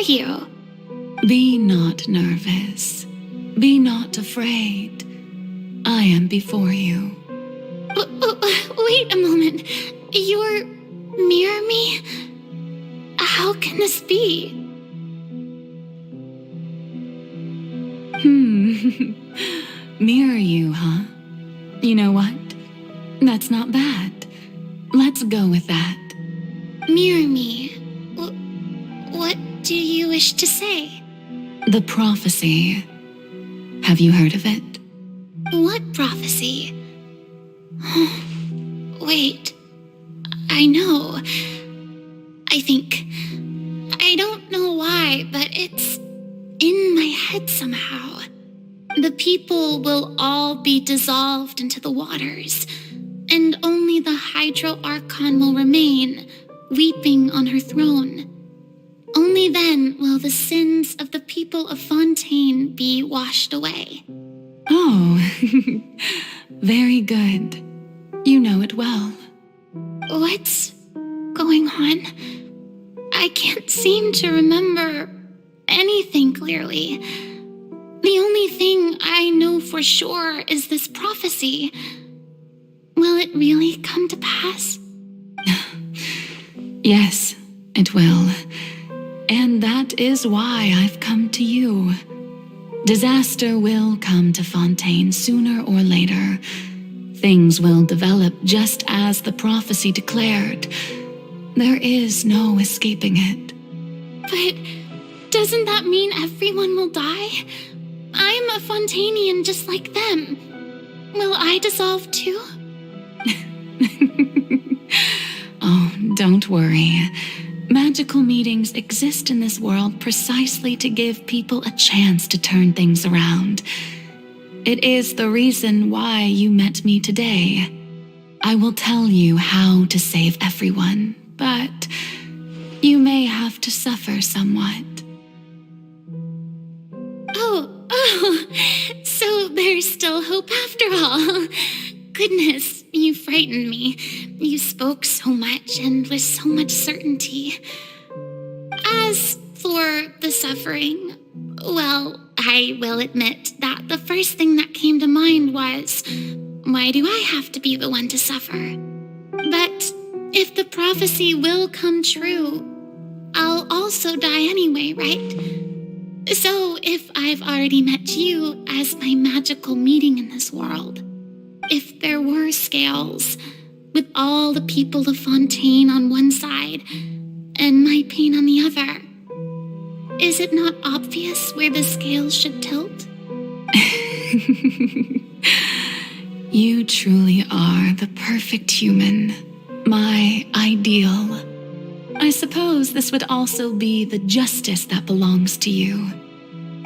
you. Be not nervous. Be not afraid. I am before you. Wait a moment. You're mirror me? How can this be? Mirror you, huh? You know what? That's not bad. Let's go with that. Mirror me? What do you wish to say? The prophecy. Have you heard of it? What prophecy? Wait. I know. I think. I don't know why, but it's in my head somehow. The people will all be dissolved into the waters, and only the Hydro Archon will remain, weeping on her throne. Only then will the sins of the people of Fontaine be washed away. Oh, very good. You know it well. What's going on? I can't seem to remember anything clearly. The only thing I know for sure is this prophecy. Will it really come to pass? Yes, it will. And that is why I've come to you. Disaster will come to Fontaine sooner or later. Things will develop just as the prophecy declared. There is no escaping it. But doesn't that mean everyone will die? I'm a Fontainian just like them. Will I dissolve too? Oh, don't worry. Magical meetings exist in this world precisely to give people a chance to turn things around. It is the reason why you met me today. I will tell you how to save everyone, but you may have to suffer somewhat. Oh, so there's still hope after all. Goodness, you frightened me. You spoke so much and with so much certainty. As for the suffering, well, I will admit that the first thing that came to mind was, why do I have to be the one to suffer? But if the prophecy will come true, I'll also die anyway, right? So if I've already met you as my magical meeting in this world, if there were scales, with all the people of Fontaine on one side and my pain on the other, is it not obvious where the scales should tilt? You truly are the perfect human, my ideal. I suppose this would also be the justice that belongs to you.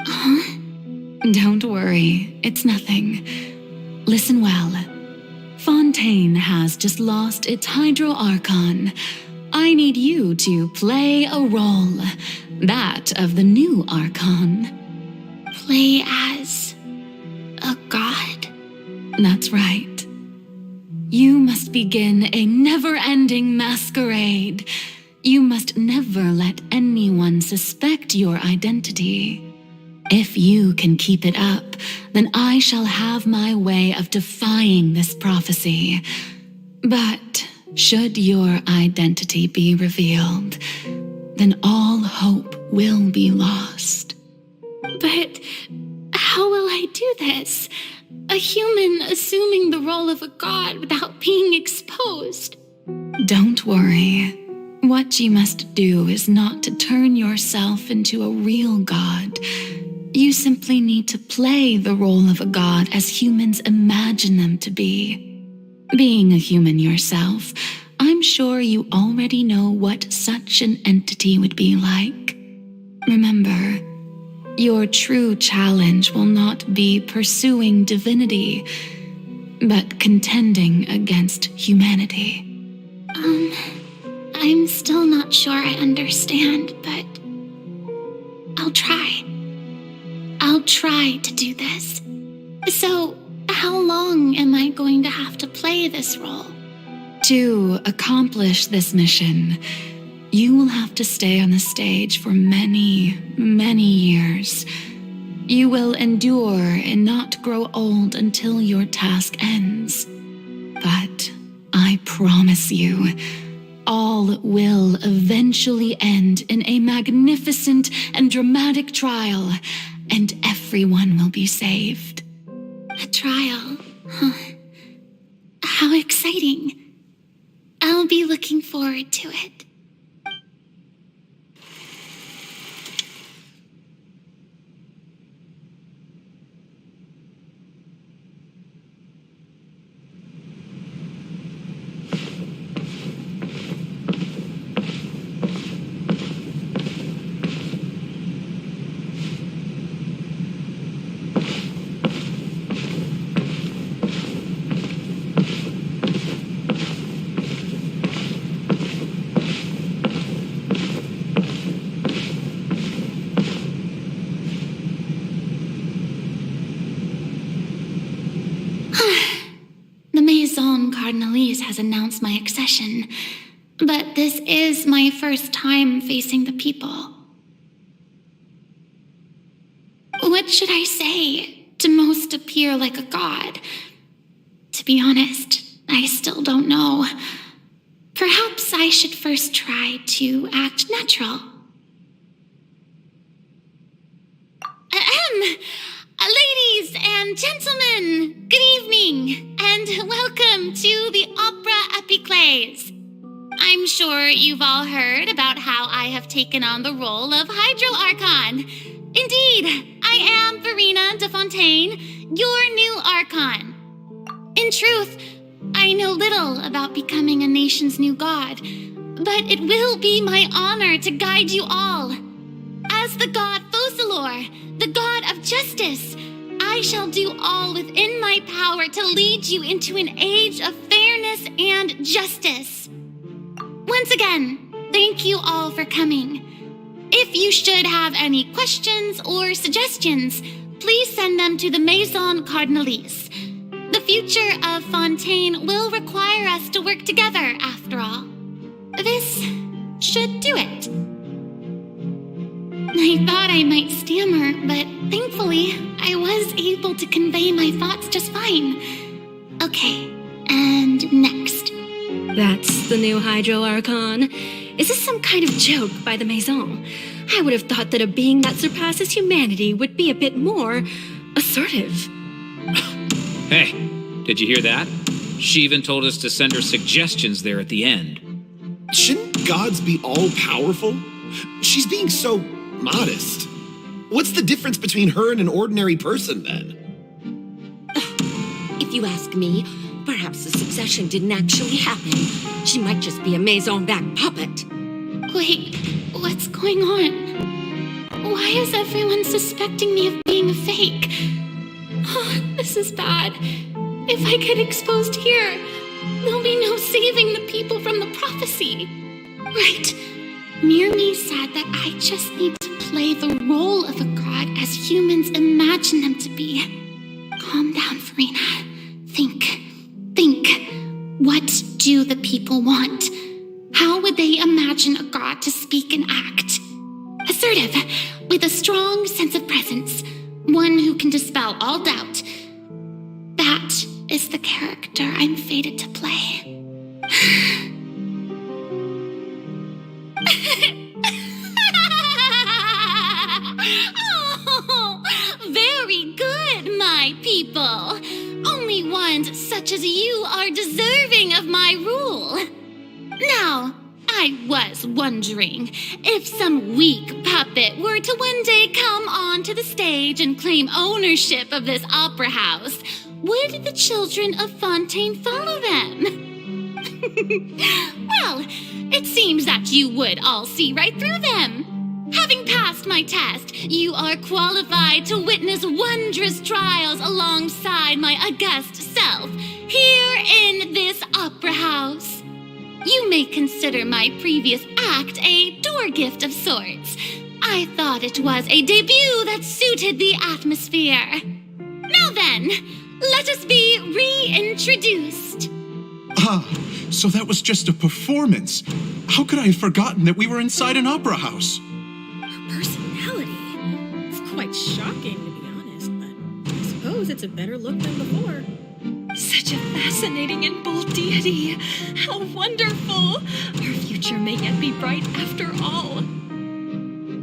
Huh? Don't worry, it's nothing. Listen well. Fontaine has just lost its Hydro Archon. I need you to play a role, that of the new Archon. Play as a god? That's right. You must begin a never-ending masquerade. You must never let anyone suspect your identity. If you can keep it up, then I shall have my way of defying this prophecy. But should your identity be revealed, then all hope will be lost. But how will I do this? A human assuming the role of a god without being exposed. Don't worry. What you must do is not to turn yourself into a real god. You simply need to play the role of a god as humans imagine them to be. Being a human yourself, I'm sure you already know what such an entity would be like. Remember, your true challenge will not be pursuing divinity, but contending against humanity. I'm still not sure I understand, but I'll try. I'll try to do this. So, how long am I going to have to play this role? To accomplish this mission, You will have to stay on the stage for many, many years. You will endure and not grow old until your task ends. But I promise you, all will eventually end in a magnificent and dramatic trial, and everyone will be saved. A trial? Huh. How exciting. I'll be looking forward to it. The Maison Cardinalise has announced my accession, but this is my first time facing the people. What should I say to most appear like a god? To be honest, I still don't know. Perhaps I should first try to act natural. Ladies and gentlemen, good evening, and welcome to the Opera Epiclese. I'm sure you've all heard about how I have taken on the role of Hydro Archon. Indeed, I am Farina de Fontaine, your new Archon. In truth, I know little about becoming a nation's new god, but it will be my honor to guide you all. As the god Focalor, the god of justice, I shall do all within my power to lead you into an age of fairness and justice. Once again, thank you all for coming. If you should have any questions or suggestions, please send them to the Maison Cardinalise. The future of Fontaine will require us to work together, after all. This should do it. I thought I might stammer, but thankfully, I was able to convey my thoughts just fine. Okay, and next. That's the new Hydro Archon. Is this some kind of joke by the Maison? I would have thought that a being that surpasses humanity would be a bit more assertive. Hey, did you hear that? She even told us to send her suggestions there at the end. Shouldn't gods be all-powerful? She's being so modest. What's the difference between her and an ordinary person, then? If you ask me, perhaps the succession didn't actually happen. She might just be a Maison-back puppet. Wait, what's going on? Why is everyone suspecting me of being a fake? Oh, this is bad. If I get exposed here, there'll be no saving the people from the prophecy. Right. Mirmi said that I just need to play the role of a god as humans imagine them to be. Calm down, Farina. Think. What do the people want? How would they imagine a god to speak and act? Assertive, with a strong sense of presence. One who can dispel all doubt. That is the character I'm fated to play. Oh, very good, my people. Only ones such as you are deserving of my rule. Now, I was wondering if some weak puppet were to one day come onto the stage and claim ownership of this opera house, would the children of Fontaine follow them? Well, it seems that you would all see right through them. Having passed my test, you are qualified to witness wondrous trials alongside my august self, here in this opera house. You may consider my previous act a door gift of sorts. I thought it was a debut that suited the atmosphere. Now then, let us be reintroduced. Ah, so that was just a performance. How could I have forgotten that we were inside an opera house? Personality? It's quite shocking, to be honest, but I suppose it's a better look than before. Such a fascinating and bold deity. How wonderful! Our future may yet be bright after all.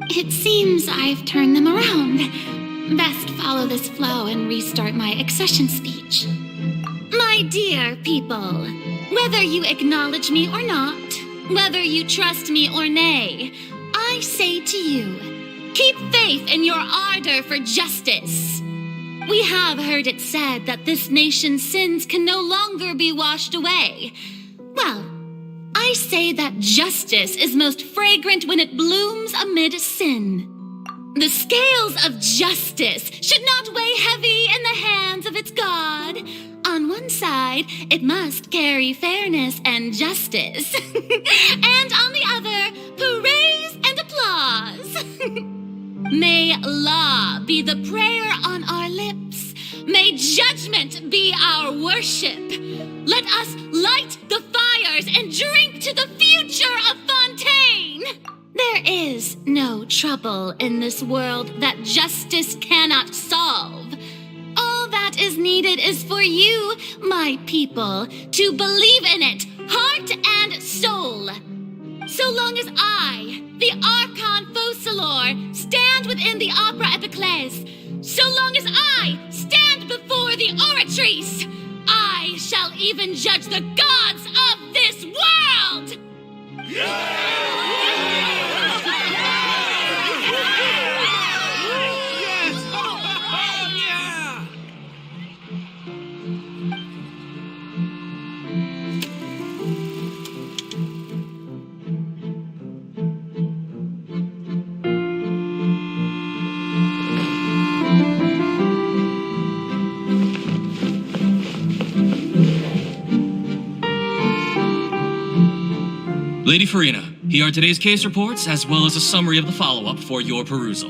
It seems I've turned them around. Best follow this flow and restart my accession speech. My dear people, whether you acknowledge me or not, whether you trust me or nay, I say to you, keep faith in your ardor for justice. We have heard it said that this nation's sins can no longer be washed away. Well, I say that justice is most fragrant when it blooms amid sin. The scales of justice should not weigh heavy in the hands of its God. On one side, it must carry fairness and justice. And on the other, praise and applause. May law be the prayer on our lips. May judgment be our worship. Let us light the fires and drink to the future of Fontaine. There is no trouble in this world that justice cannot solve. All that is needed is for you, my people, to believe in it, heart and soul. So long as I, the Archon Focalor, stand within the Opera Epiclese, so long as I stand before the Oratrice, I shall even judge the gods of this world! Lady Farina, here are today's case reports, as well as a summary of the follow-up for your perusal.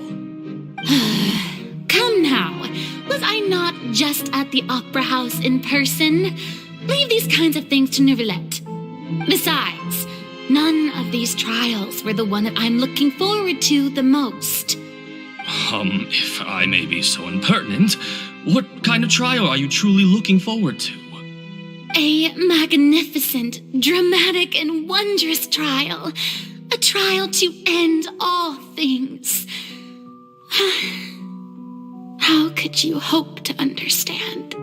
Come now, was I not just at the Opera House in person? Leave these kinds of things to Neuvillette. Besides, none of these trials were the one that I'm looking forward to the most. If I may be so impertinent, what kind of trial are you truly looking forward to? A magnificent, dramatic, and wondrous trial. A trial to end all things. How could you hope to understand?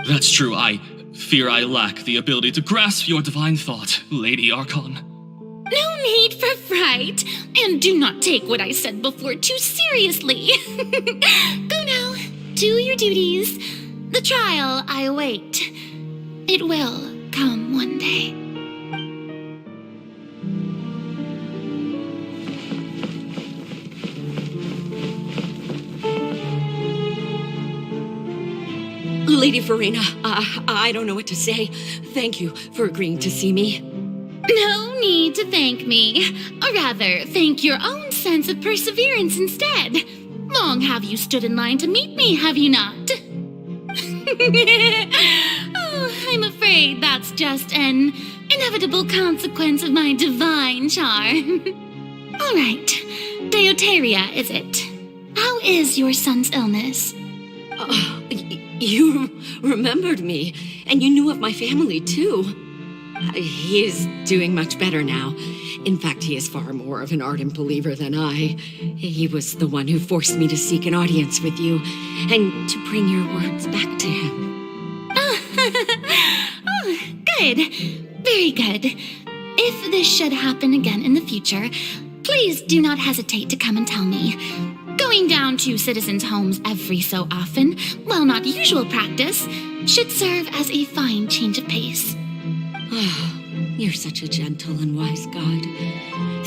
That's true. I fear I lack the ability to grasp your divine thought, Lady Archon. No need for fright, and do not take what I said before too seriously. Go now, do your duties. The trial I await. It will come one day. Lady Farina, I don't know what to say. Thank you for agreeing to see me. No need to thank me. Or rather, thank your own sense of perseverance instead. Long have you stood in line to meet me, have you not? Oh, I'm afraid that's just an inevitable consequence of my divine charm. All right, Deoteria, is it? How is your son's illness? You remembered me, and you knew of my family, too. He is doing much better now. In fact, he is far more of an ardent believer than I. He was the one who forced me to seek an audience with you, and to bring your words back to him. Oh, good. Very good. If this should happen again in the future, please do not hesitate to come and tell me. Going down to citizens' homes every so often, while not usual practice, should serve as a fine change of pace. Oh, you're such a gentle and wise God.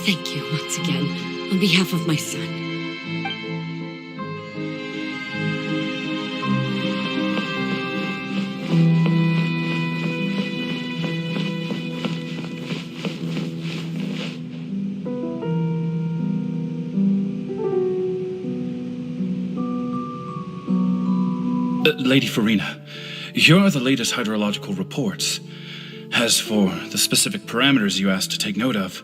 Thank you once again, on behalf of my son. Lady Farina, here are the latest hydrological reports. As for the specific parameters you asked to take note of,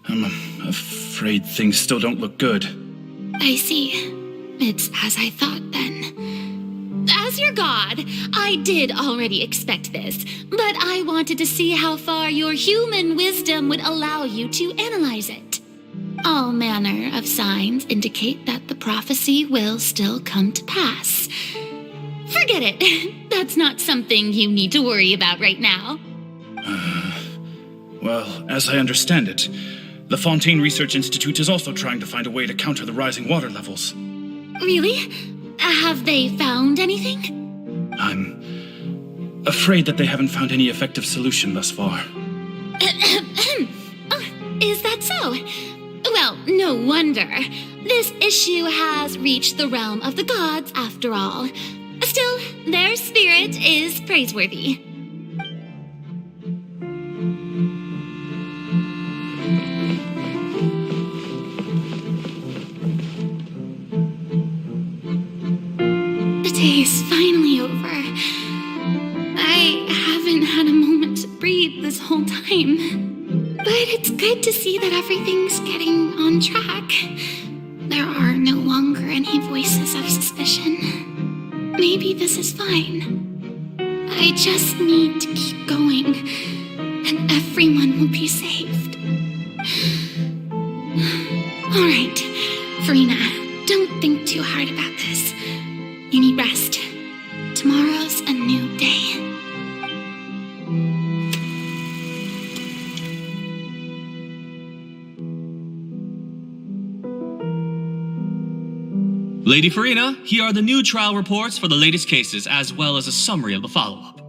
I'm afraid things still don't look good. I see. It's as I thought then. As your god, I did already expect this, but I wanted to see how far your human wisdom would allow you to analyze it. All manner of signs indicate that the prophecy will still come to pass. Forget it. That's not something you need to worry about right now. Well, as I understand it, the Fontaine Research Institute is also trying to find a way to counter the rising water levels. Really? Have they found anything? I'm afraid that they haven't found any effective solution thus far. Oh, is that so? Well, no wonder. This issue has reached the realm of the gods, after all. Still, their spirit is praiseworthy. The day is finally over. I haven't had a moment to breathe this whole time. But it's good to see that everything's getting on track. There are no longer any voices of suspicion. Maybe this is fine. I just need to keep going, and everyone will be saved. All right, Farina, don't think too hard about this. You need rest. Tomorrow's a new day. Lady Farina, here are the new trial reports for the latest cases, as well as a summary of the follow-up.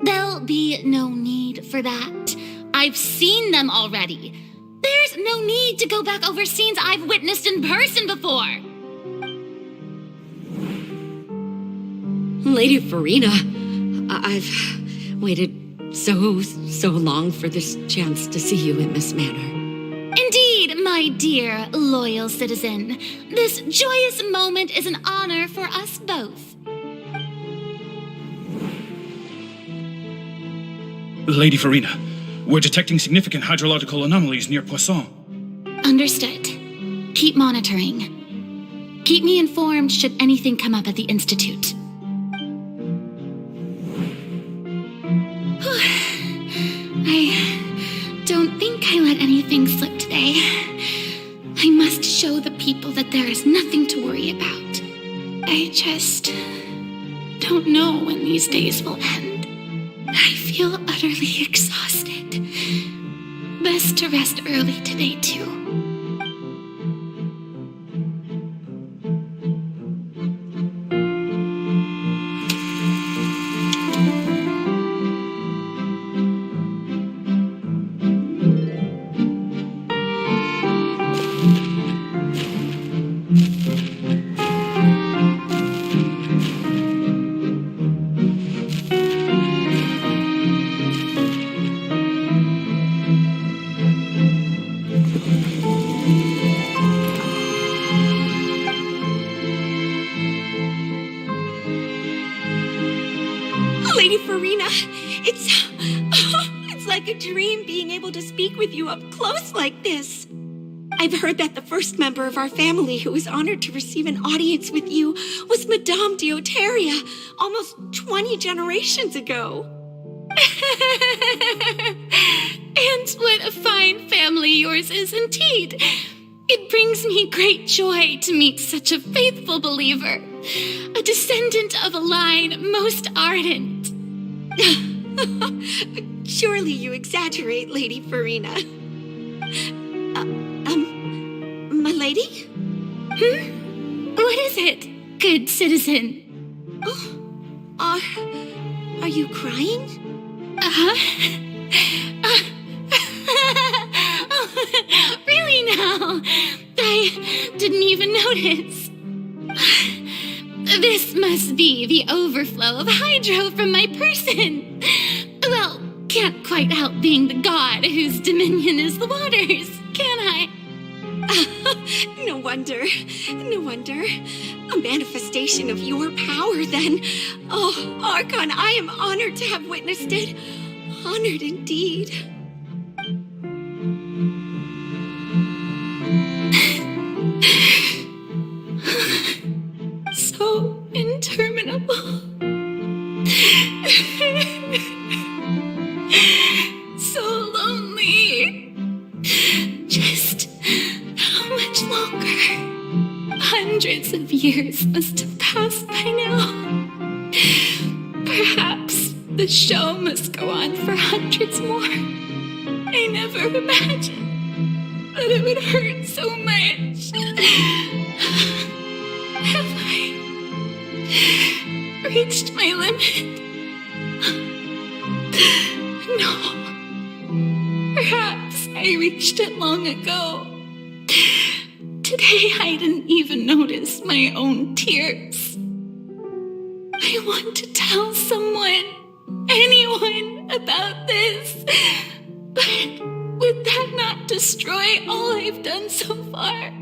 There'll be no need for that. I've seen them already. There's no need to go back over scenes I've witnessed in person before. Lady Farina, I've waited so long for this chance to see you in this manner. Indeed, my dear, loyal citizen. This joyous moment is an honor for us both. Lady Farina, we're detecting significant hydrological anomalies near Poisson. Understood. Keep monitoring. Keep me informed should anything come up at the Institute. I don't think I let anything slip today. I must show the people that there is nothing to worry about. I just don't know when these days will end. I feel utterly exhausted. Best to rest early today, too. Lady Farina, it's like a dream being able to speak with you up close like this. I've heard that the first member of our family who was honored to receive an audience with you was Madame Dioteria, almost 20 generations ago. And what a fine family yours is indeed. It brings me great joy to meet such a faithful believer, a descendant of a line most ardent. Surely you exaggerate, Lady Farina. My lady? What is it, good citizen? Are you crying? Really now? I didn't even notice. This must be the overflow of hydro from my person. Well, can't quite help being the god whose dominion is the waters, can I? No wonder. A manifestation of your power, then. Oh, Archon, I am honored to have witnessed it. Honored indeed. So interminable. So lonely. Just how much longer? Hundreds of years must have passed by now. Perhaps the show must go on for hundreds more. I never imagined that it would hurt so much. Have I reached my limit? No. Perhaps I reached it long ago. Today I didn't even notice my own tears. I want to tell someone, anyone, about this. But would that not destroy all I've done so far?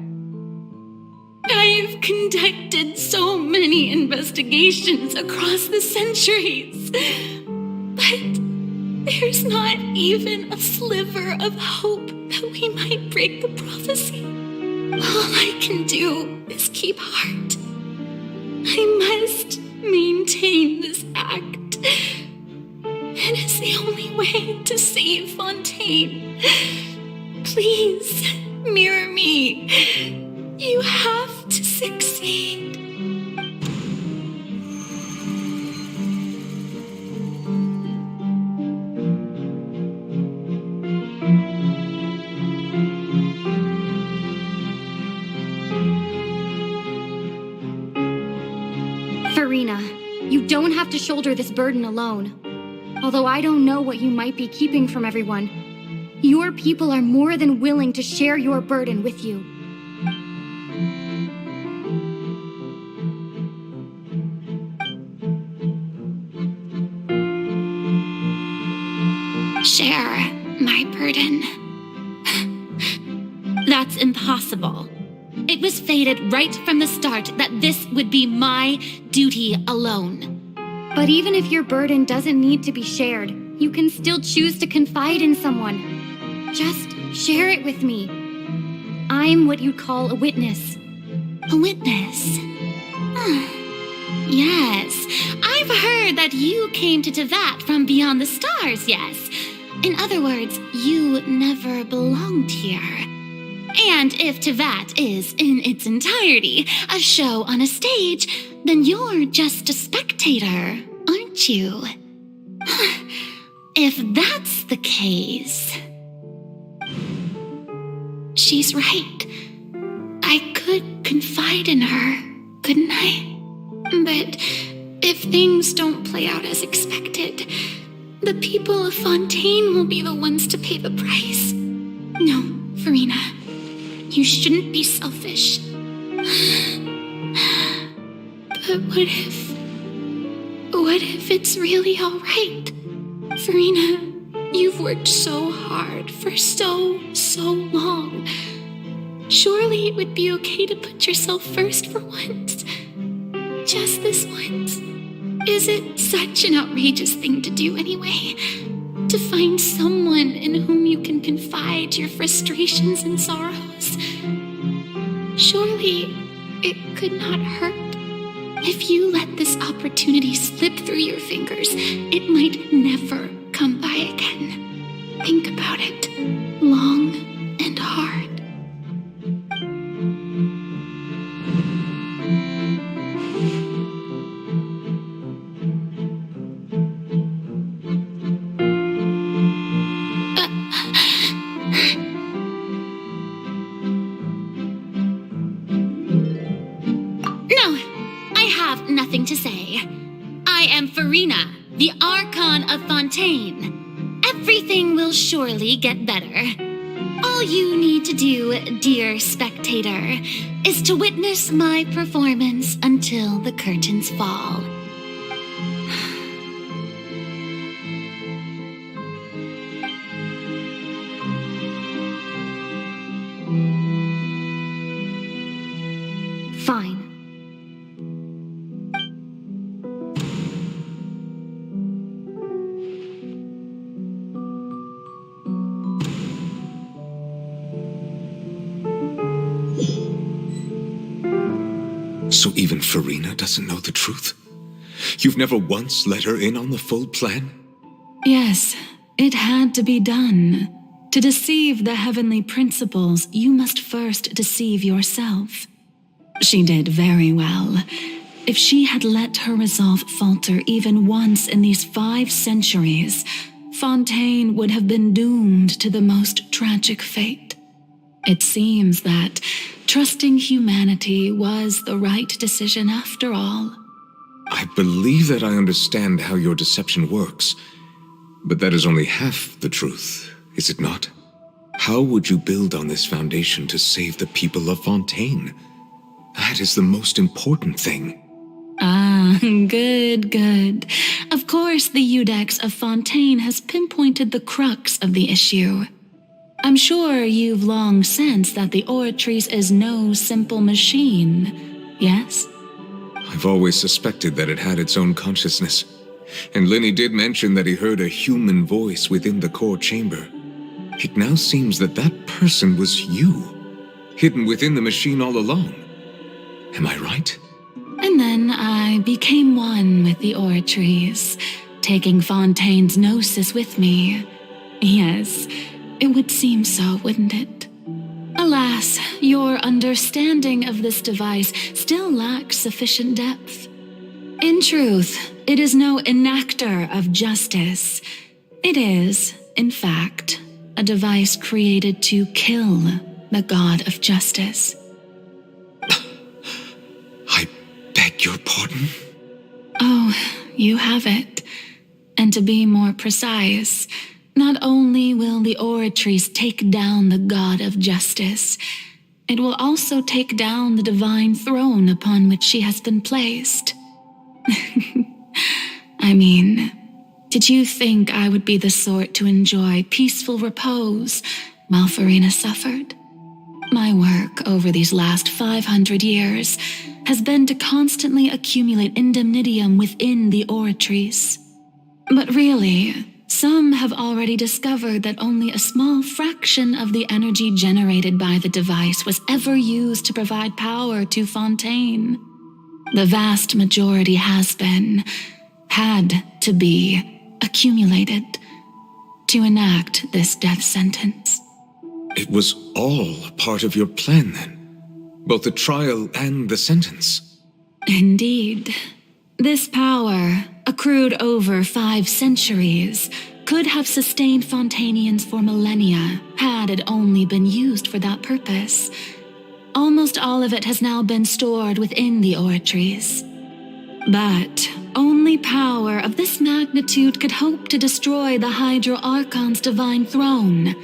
I've conducted so many investigations across the centuries, but there's not even a sliver of hope that we might break the prophecy. All I can do is keep heart. I must maintain this act. It is the only way to save Fontaine. Please, mirror me. You have to succeed. Farina, you don't have to shoulder this burden alone. Although I don't know what you might be keeping from everyone, your people are more than willing to share your burden with you. Share my burden. That's impossible. It was fated right from the start that this would be my duty alone. But even if your burden doesn't need to be shared, you can still choose to confide in someone. Just share it with me. I'm what you'd call a witness. A witness? Yes, I've heard that you came to Tevat from beyond the stars, yes. In other words, you never belonged here. And if Tevat is, in its entirety, a show on a stage, then you're just a spectator, aren't you? If that's the case... She's right. I could confide in her, couldn't I? But if things don't play out as expected, the people of Fontaine will be the ones to pay the price. No, Farina, you shouldn't be selfish. But what if it's really all right? Farina, you've worked so hard for so long. Surely it would be okay to put yourself first for once. Just this once. Is it such an outrageous thing to do anyway? To find someone in whom you can confide your frustrations and sorrows? Surely it could not hurt. If you let this opportunity slip through your fingers, it might never come by again. Think about it long and hard. Nothing to say. I am Farina, the Archon of Fontaine. Everything will surely get better. All you need to do, dear spectator, is to witness my performance until the curtains fall. Fine. So even Farina doesn't know the truth? You've never once let her in on the full plan? Yes, it had to be done. To deceive the heavenly principles, you must first deceive yourself. She did very well. If she had let her resolve falter even once in these 5 centuries, Fontaine would have been doomed to the most tragic fate. It seems that trusting humanity was the right decision after all. I believe that I understand how your deception works, but that is only half the truth, is it not? How would you build on this foundation to save the people of Fontaine? That is the most important thing. Ah, good. Of course, the Iudex of Fontaine has pinpointed the crux of the issue. I'm sure you've long sensed that the Oratrice is no simple machine, yes? I've always suspected that it had its own consciousness, and Lenny did mention that he heard a human voice within the core chamber. It now seems that that person was you, hidden within the machine all along. Am I right? And then I became one with the Oratrice, taking Fontaine's gnosis with me. Yes, it would seem so, wouldn't it? Alas, your understanding of this device still lacks sufficient depth. In truth, it is no enactor of justice. It is, in fact, a device created to kill the god of justice. I beg your pardon? Oh, you have it. And to be more precise, not only will the Oratrice take down the god of justice, it will also take down the divine throne upon which she has been placed. I mean, did you think I would be the sort to enjoy peaceful repose while Farina suffered? My work over these last 500 years has been to constantly accumulate indemnitium within the Oratrice. But really, some have already discovered that only a small fraction of the energy generated by the device was ever used to provide power to Fontaine. The vast majority had to be, accumulated to enact this death sentence. It was all part of your plan, then? Both the trial and the sentence? Indeed. This power, accrued over 5 centuries, could have sustained Fontainians for millennia had it only been used for that purpose. Almost all of it has now been stored within the Oratrice. But only power of this magnitude could hope to destroy the Hydro Archon's divine throne,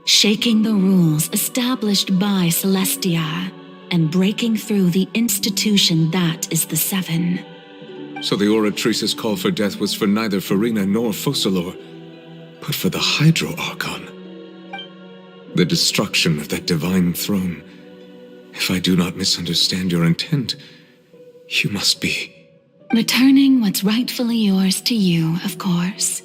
shaking the rules established by Celestia and breaking through the institution that is the Seven. So the Oratrice's call for death was for neither Farina nor Focalor, but for the Hydro Archon. The destruction of that divine throne. If I do not misunderstand your intent, you must be... returning what's rightfully yours to you, of course.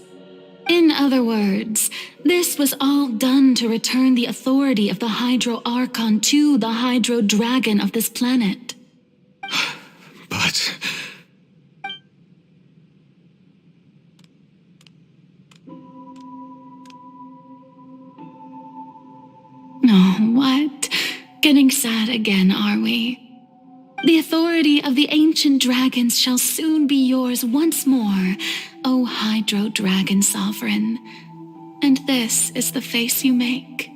In other words, this was all done to return the authority of the Hydro Archon to the Hydro Dragon of this planet. But... Oh, what? Getting sad again, are we? The authority of the ancient dragons shall soon be yours once more, O Hydro Dragon Sovereign. And this is the face you make.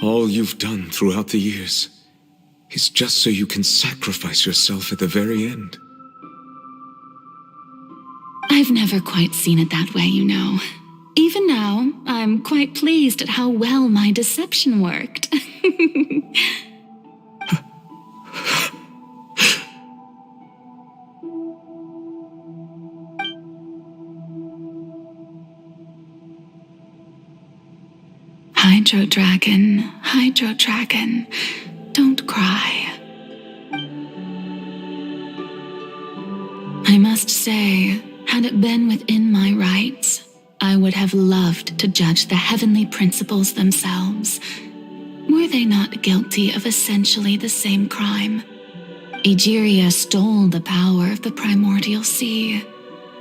all you've done throughout the years is just so you can sacrifice yourself at the very end. I've never quite seen it that way, you know. Even now, I'm quite pleased at how well my deception worked. Hydro Dragon, don't cry. I must say, had it been within my rights, I would have loved to judge the heavenly principles themselves. Were they not guilty of essentially the same crime? Egeria stole the power of the primordial sea,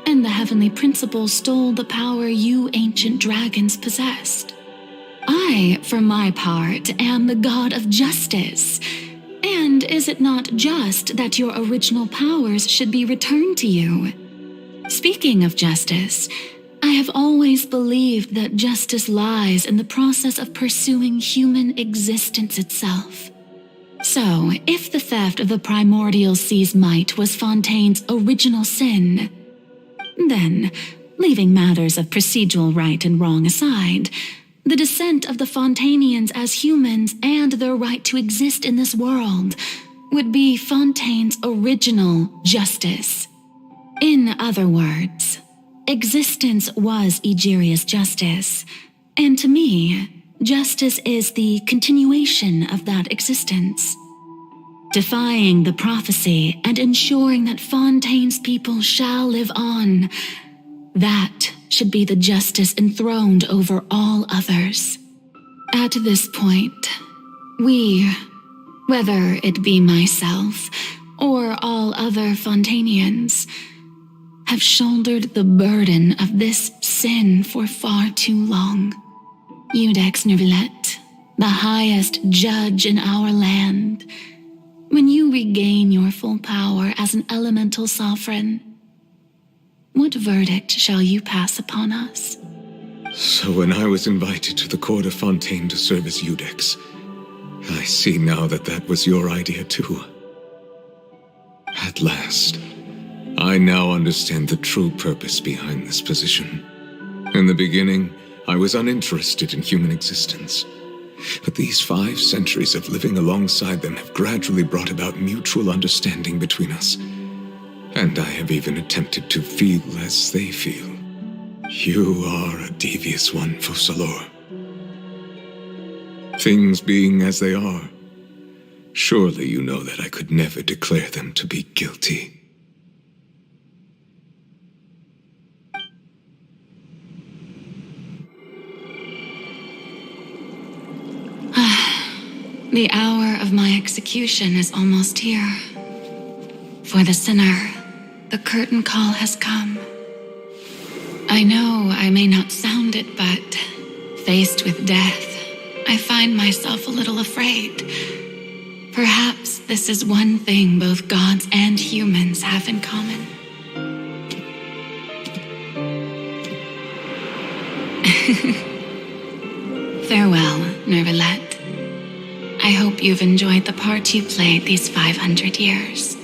and the heavenly principle stole the power you ancient dragons possessed. I, for my part, am the god of justice. And is it not just that your original powers should be returned to you? Speaking of justice, I have always believed that justice lies in the process of pursuing human existence itself. So, if the theft of the primordial sea's might was Fontaine's original sin, then, leaving matters of procedural right and wrong aside, the descent of the Fontainians as humans and their right to exist in this world would be Fontaine's original justice. In other words, existence was Egeria's justice, and to me, justice is the continuation of that existence. Defying the prophecy and ensuring that Fontaine's people shall live on, that should be the justice enthroned over all others. At this point, we, whether it be myself or all other Fontainians, have shouldered the burden of this sin for far too long. Iudex Nervillet, the highest judge in our land, when you regain your full power as an elemental sovereign, what verdict shall you pass upon us? So when I was invited to the court of Fontaine to serve as Iudex, I see now that that was your idea too. At last, I now understand the true purpose behind this position. In the beginning, I was uninterested in human existence. But these 5 centuries of living alongside them have gradually brought about mutual understanding between us. And I have even attempted to feel as they feel. You are a devious one, Focalor. Things being as they are, surely you know that I could never declare them to be guilty. The hour of my execution is almost here. For the sinner, the curtain call has come. I know I may not sound it, but faced with death, I find myself a little afraid. Perhaps this is one thing both gods and humans have in common. Farewell, Nervillet. I hope you've enjoyed the part you played these 500 years.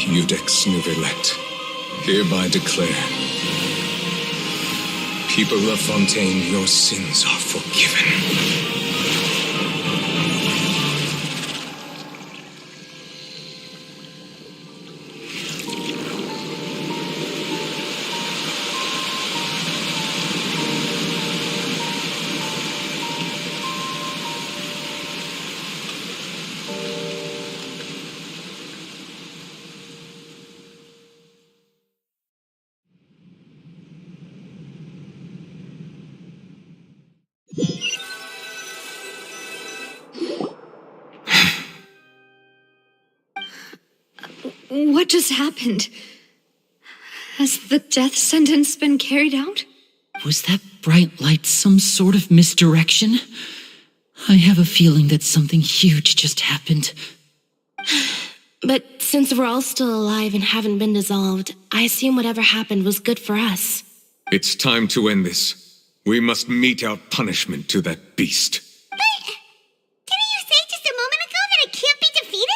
Iudex Nervillet, hereby declare People of Fontaine, your sins are forgiven. What just happened? Has the death sentence been carried out? Was that bright light some sort of misdirection? I have a feeling that something huge just happened. But since we're all still alive and haven't been dissolved, I assume whatever happened was good for us. It's time to end this. We must mete out punishment to that beast. Didn't you say just a moment ago that it can't be defeated?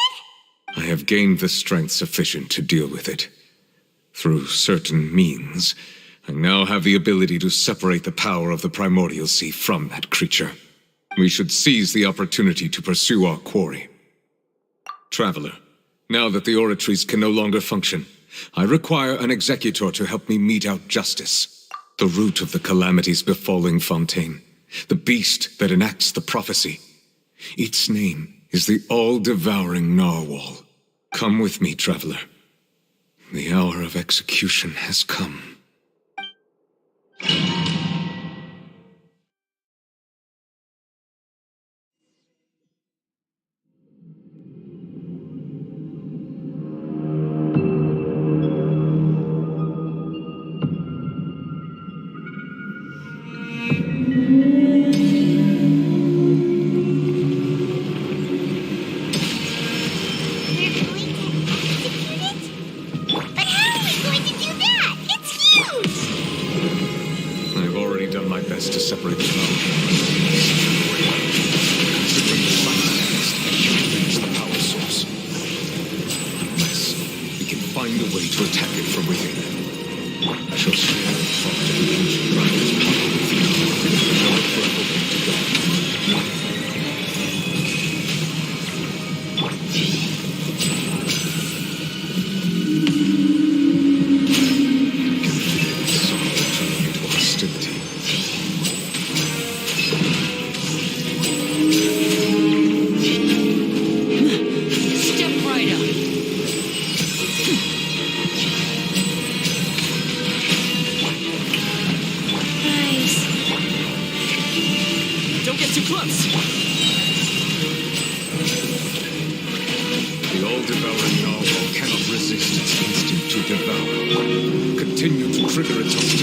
I have gained the strength sufficient to deal with it. Through certain means, I now have the ability to separate the power of the primordial sea from that creature. We should seize the opportunity to pursue our quarry. Traveler, now that the oratories can no longer function, I require an executor to help me mete out justice. The root of the calamities befalling Fontaine, the beast that enacts the prophecy. Its name is the all-devouring narwhal. Come with me, traveler. The hour of execution has come. To separate the power. Considering the size of the beast, I can't reach the power source. Unless we can find a way to attack it from within. I shall share the thought of the ancient rival's power with you. No further way to go.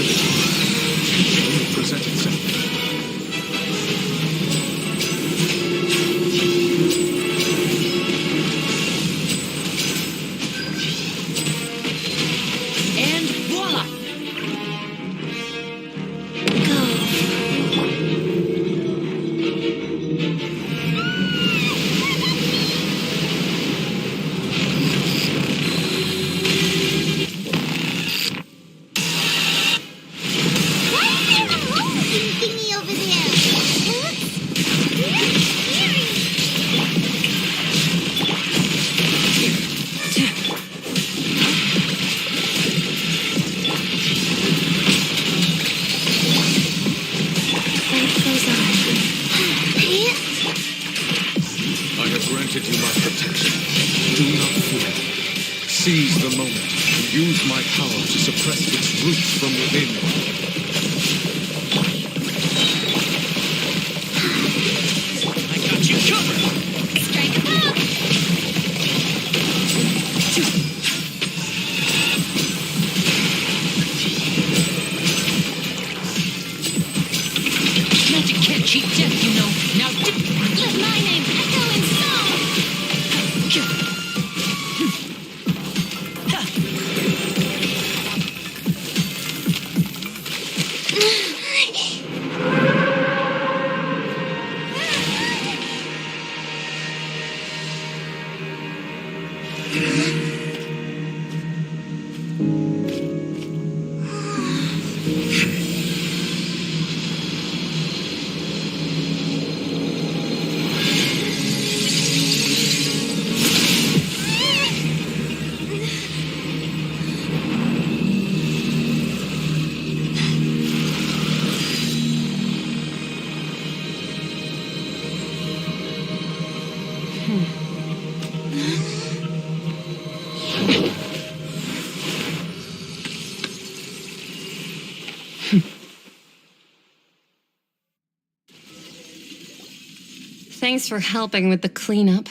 thanks for helping with the cleanup.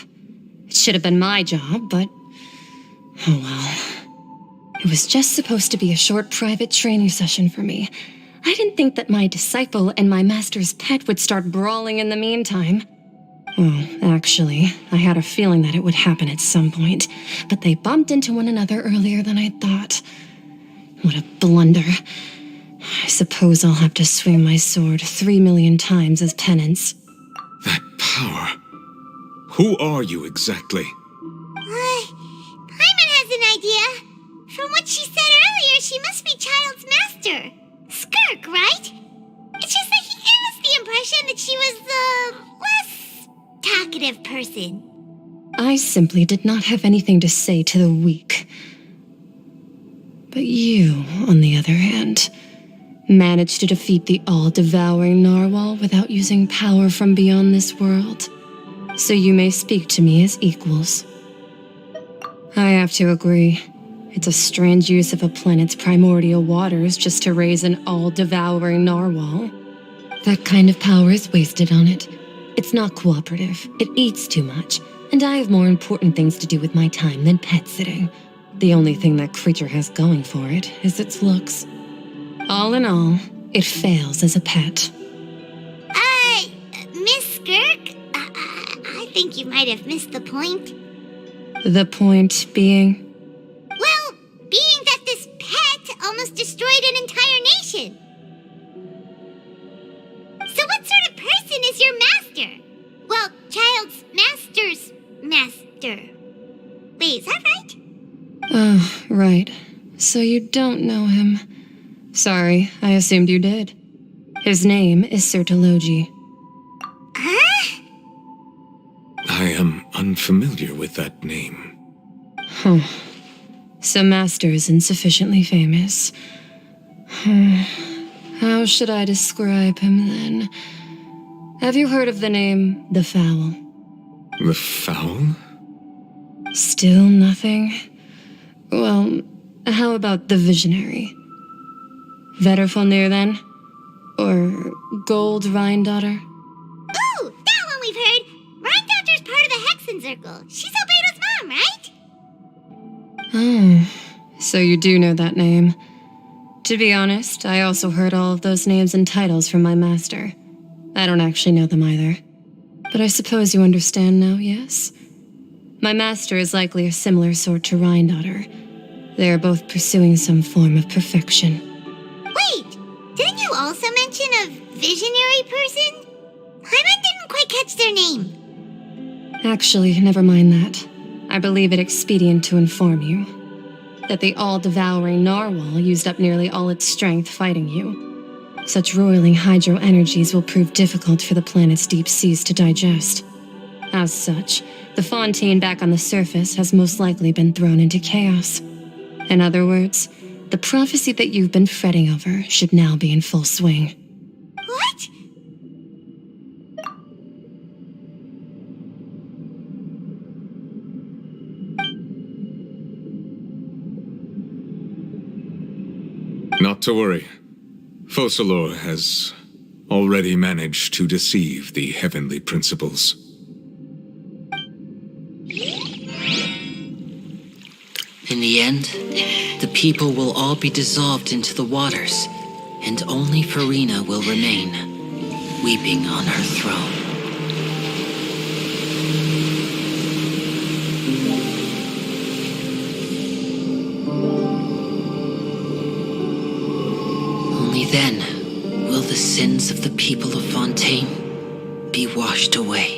It should have been my job, but... oh well. It was just supposed to be a short private training session for me. I didn't think that my disciple and my master's pet would start brawling in the meantime. Well, actually, I had a feeling that it would happen at some point, but they bumped into one another earlier than I thought. What a blunder. I suppose I'll have to swing my sword 3 million times as penance. That power. Who are you exactly? Paimon has an idea. From what she said earlier, she must be Child's master. Skirk, right? It's just that he gave us the impression that she was the less talkative person. I simply did not have anything to say to the weak. But you, on the other hand, managed to defeat the all-devouring narwhal without using power from beyond this world. So you may speak to me as equals. I have to agree. It's a strange use of a planet's primordial waters just to raise an all-devouring narwhal. That kind of power is wasted on it. It's not cooperative. It eats too much. And I have more important things to do with my time than pet sitting. The only thing that creature has going for it is its looks. All in all, it fails as a pet. Miss Skirk? I think you might have missed the point. The point being? Well, being that this pet almost destroyed an entire nation. So what sort of person is your master? Well, Child's master's master. Wait, is that right? Oh, right. So you don't know him. Sorry, I assumed you did. His name is Sertologi. Huh? I am unfamiliar with that name. Huh. So Master isn't sufficiently famous. How should I describe him then? Have you heard of the name The Fowl? The Fowl? Still nothing? Well, how about the Visionary? Vetterfulnir, then? Or Gold Rhindaughter? Ooh, that one we've heard. Rhindaughter's part of the Hexen Circle. She's Albedo's mom, right? Oh, so you do know that name. To be honest, I also heard all of those names and titles from my master. I don't actually know them either. But I suppose you understand now, yes? My master is likely a similar sort to Rhindaughter. They are both pursuing some form of perfection. Wait, didn't you also mention a visionary person? Paimon didn't quite catch their name. Actually, never mind that. I believe it expedient to inform you that the all-devouring narwhal used up nearly all its strength fighting you. Such roiling hydro energies will prove difficult for the planet's deep seas to digest. As such, the Fontaine back on the surface has most likely been thrown into chaos. In other words, the prophecy that you've been fretting over should now be in full swing. What? Not to worry. Focalor has already managed to deceive the heavenly principles. In the end, the people will all be dissolved into the waters, and only Farina will remain, weeping on her throne. Only then will the sins of the people of Fontaine be washed away.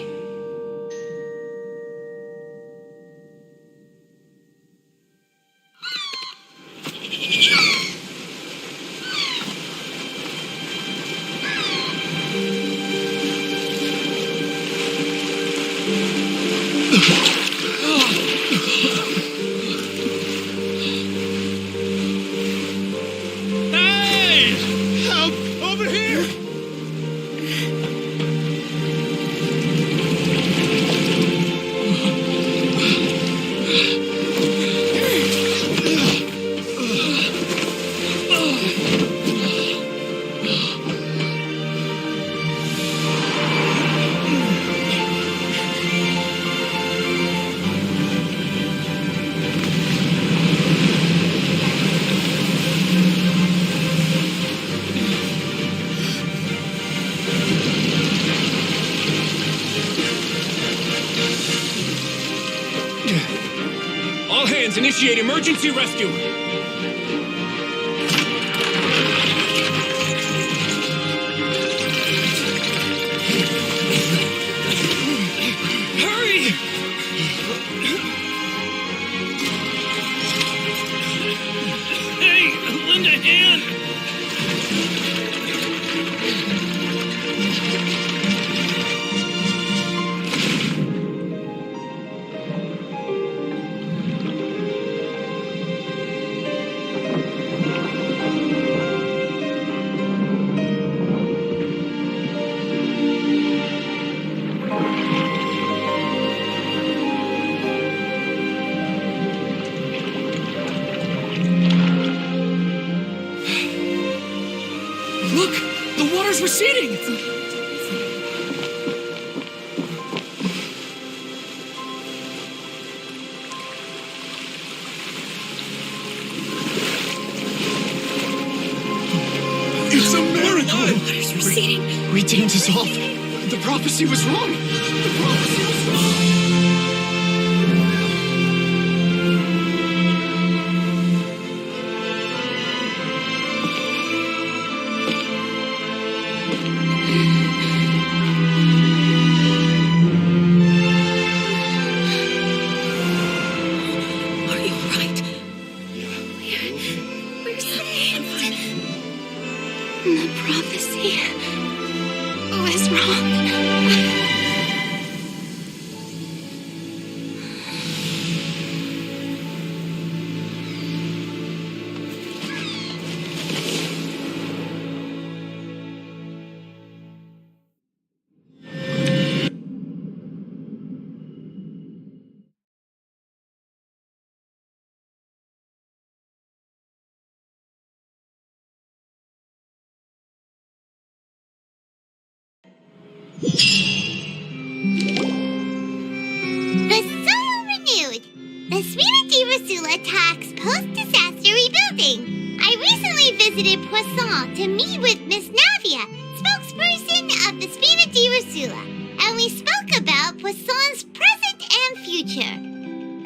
Guardians, initiate emergency rescue! Hurry! Hey, lend a hand! Look! The water's receding! It's a miracle! Water's receding. We didn't dissolve. The prophecy was wrong. The prophecy was wrong. Are you all right? We're saved. The prophecy was wrong. The soul renewed. The Spirit de Rasula talks post-disaster rebuilding. I recently visited Poisson to meet with Miss Navia, spokesperson of the Spirit de Rasula, and we spoke about Poisson's present and future.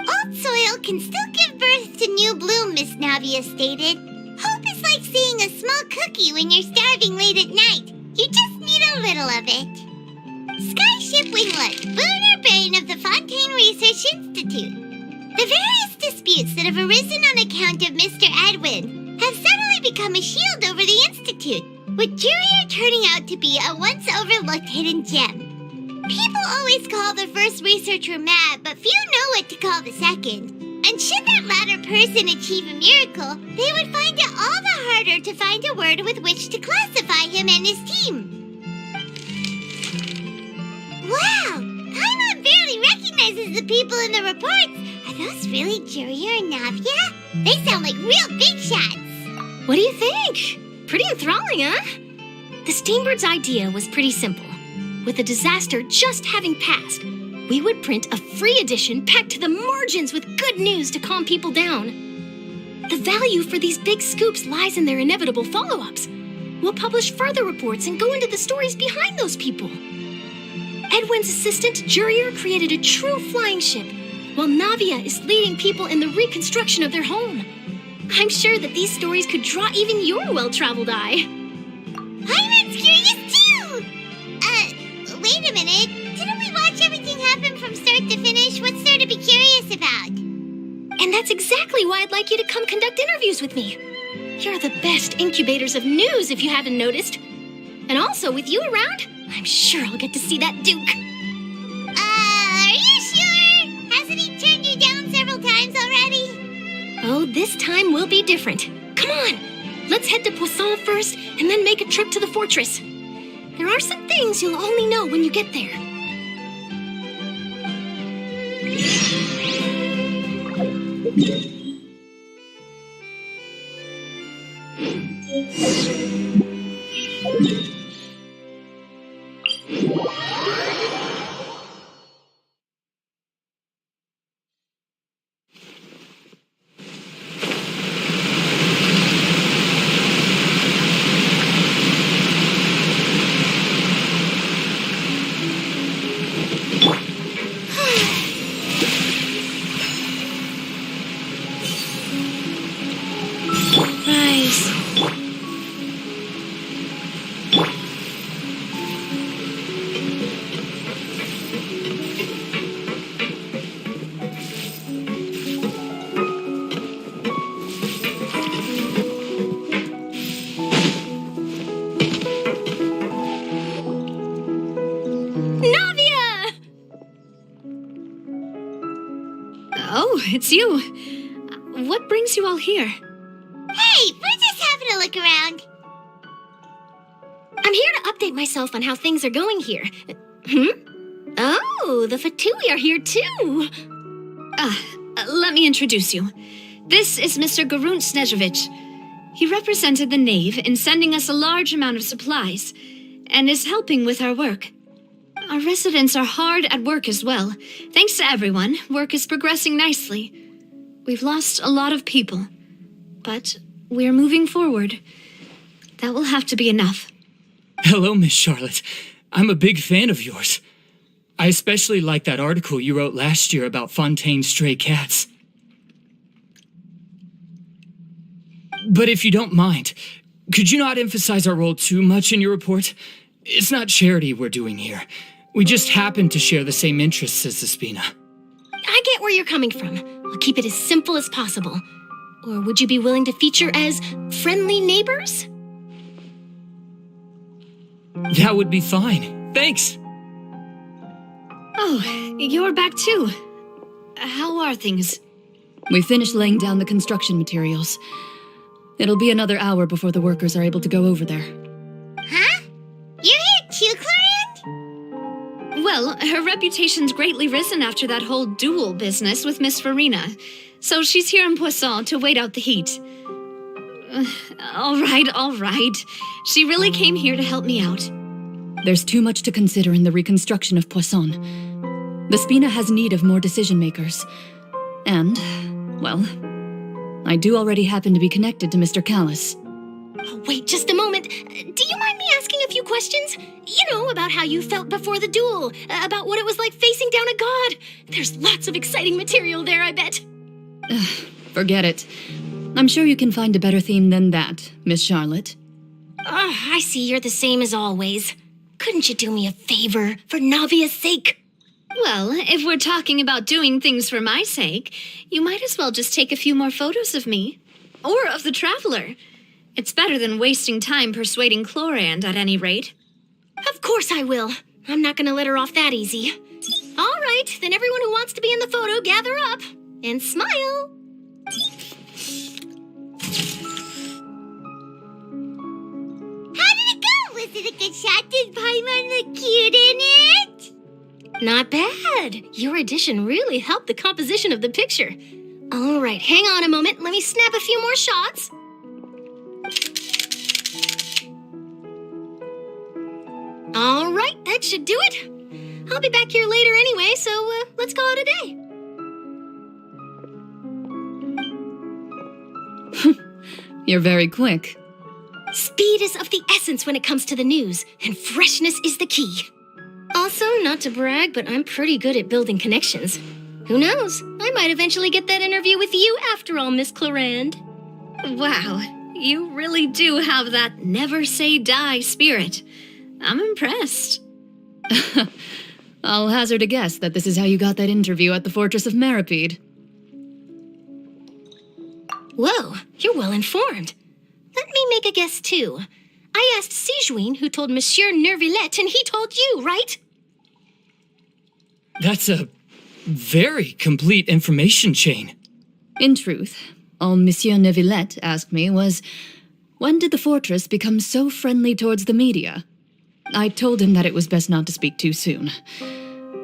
Old soil can still give birth to new bloom, Miss Navia stated. Hope is like seeing a small cookie when you're starving late at night. You just need a little of it. Skyship Winglet, lunar brain of the Fontaine Research Institute. The various disputes that have arisen on account of Mr. Edwin have suddenly become a shield over the Institute, with Jurier turning out to be a once overlooked hidden gem. People always call the first researcher mad, but few know what to call the second. And should that latter person achieve a miracle, they would find it all the harder to find a word with which to classify him and his team. Wow! Paimon barely recognizes the people in the reports. Are those really Jurier and Navia? They sound like real big shots. What do you think? Pretty enthralling, huh? The Steambird's idea was pretty simple. With the disaster just having passed, we would print a free edition packed to the margins with good news to calm people down. The value for these big scoops lies in their inevitable follow-ups. We'll publish further reports and go into the stories behind those people. Edwin's assistant, Jurier, created a true flying ship, while Navia is leading people in the reconstruction of their home. I'm sure that these stories could draw even your well-traveled eye. Paimon's curious too! Wait a minute. Didn't we watch everything happen from start to finish? What's there to be curious about? And that's exactly why I'd like you to come conduct interviews with me. You're the best incubators of news, if you haven't noticed. And also, with you around, I'm sure I'll get to see that Duke. Are you sure? Hasn't he turned you down several times already? Oh, this time will be different. Come on, let's head to Poisson first, and then make a trip to the fortress. There are some things you'll only know when you get there. it's you. What brings you all here? Hey, we're just having a look around. I'm here to update myself on how things are going here. Oh, the Fatui are here too. Let me introduce you. This is Mr. Garunt Snezhevich. He represented the Knave in sending us a large amount of supplies, and is helping with our work. Our residents are hard at work as well. Thanks to everyone, work is progressing nicely. We've lost a lot of people, but we're moving forward. That will have to be enough. Hello, Miss Charlotte. I'm a big fan of yours. I especially like that article you wrote last year about Fontaine's stray cats. But if you don't mind, could you not emphasize our role too much in your report? It's not charity we're doing here. We just happen to share the same interests as the Spina. I get where you're coming from. I'll keep it as simple as possible. Or would you be willing to feature as friendly neighbors? That would be fine. Thanks. Oh, you're back too. How are things? We finished laying down the construction materials. It'll be another hour before the workers are able to go over there. Huh? You're here too, Clorian? Well, her reputation's greatly risen after that whole duel business with Miss Farina, so she's here in Poisson to wait out the heat. All right. She really came here to help me out. There's too much to consider in the reconstruction of Poisson. The Spina has need of more decision-makers. And, well, I do already happen to be connected to Mr. Callis. Oh, wait just a moment. Do you mind me asking a few questions? You know, about how you felt before the duel, about what it was like facing down a god. There's lots of exciting material there, I bet. Forget it. I'm sure you can find a better theme than that, Miss Charlotte. I see you're the same as always. Couldn't you do me a favor, for Navia's sake? Well, if we're talking about doing things for my sake, you might as well just take a few more photos of me. Or of the Traveler. It's better than wasting time persuading Clorand, at any rate. Of course I will. I'm not gonna let her off that easy. All right, then everyone who wants to be in the photo, gather up. And smile. How did it go? Was it a good shot? Did Paimon look cute in it? Not bad. Your addition really helped the composition of the picture. All right, hang on a moment. Let me snap a few more shots. All right, that should do it. I'll be back here later anyway, so let's call it a day. You're very quick. Speed is of the essence when it comes to the news, and freshness is the key. Also, not to brag, but I'm pretty good at building connections. Who knows? I might eventually get that interview with you after all, Miss Clorand. Wow, you really do have that never say die spirit. I'm impressed. I'll hazard a guess that this is how you got that interview at the Fortress of Meripede. Whoa, you're well informed. Let me make a guess, too. I asked Sijuin, who told Monsieur Nervillet, and he told you, right? That's a very complete information chain. In truth, all Monsieur Nervillet asked me was, when did the fortress become so friendly towards the media? I told him that it was best not to speak too soon.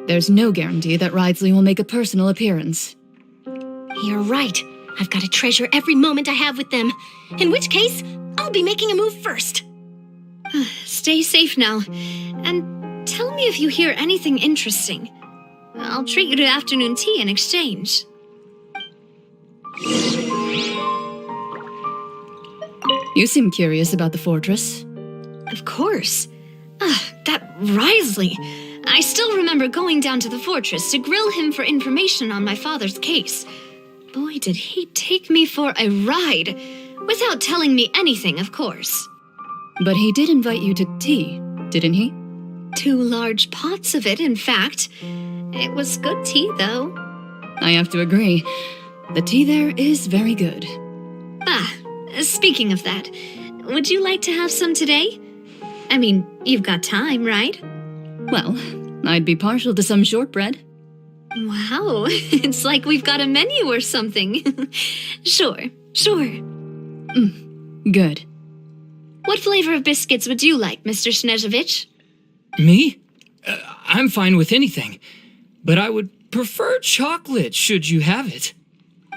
There's no guarantee that Ridesley will make a personal appearance. You're right. I've got to treasure every moment I have with them. In which case, I'll be making a move first. Stay safe now. And tell me if you hear anything interesting. I'll treat you to afternoon tea in exchange. You seem curious about the fortress. Of course. That Ridesley. I still remember going down to the fortress to grill him for information on my father's case. Boy, did he take me for a ride. Without telling me anything, of course. But he did invite you to tea, didn't he? 2 large pots of it, in fact. It was good tea, though. I have to agree. The tea there is very good. Speaking of that, would you like to have some today? I mean, you've got time, right? Well, I'd be partial to some shortbread. Wow, it's like we've got a menu or something. Sure. Good. What flavor of biscuits would you like, Mr. Snezovich? Me? I'm fine with anything, but I would prefer chocolate should you have it.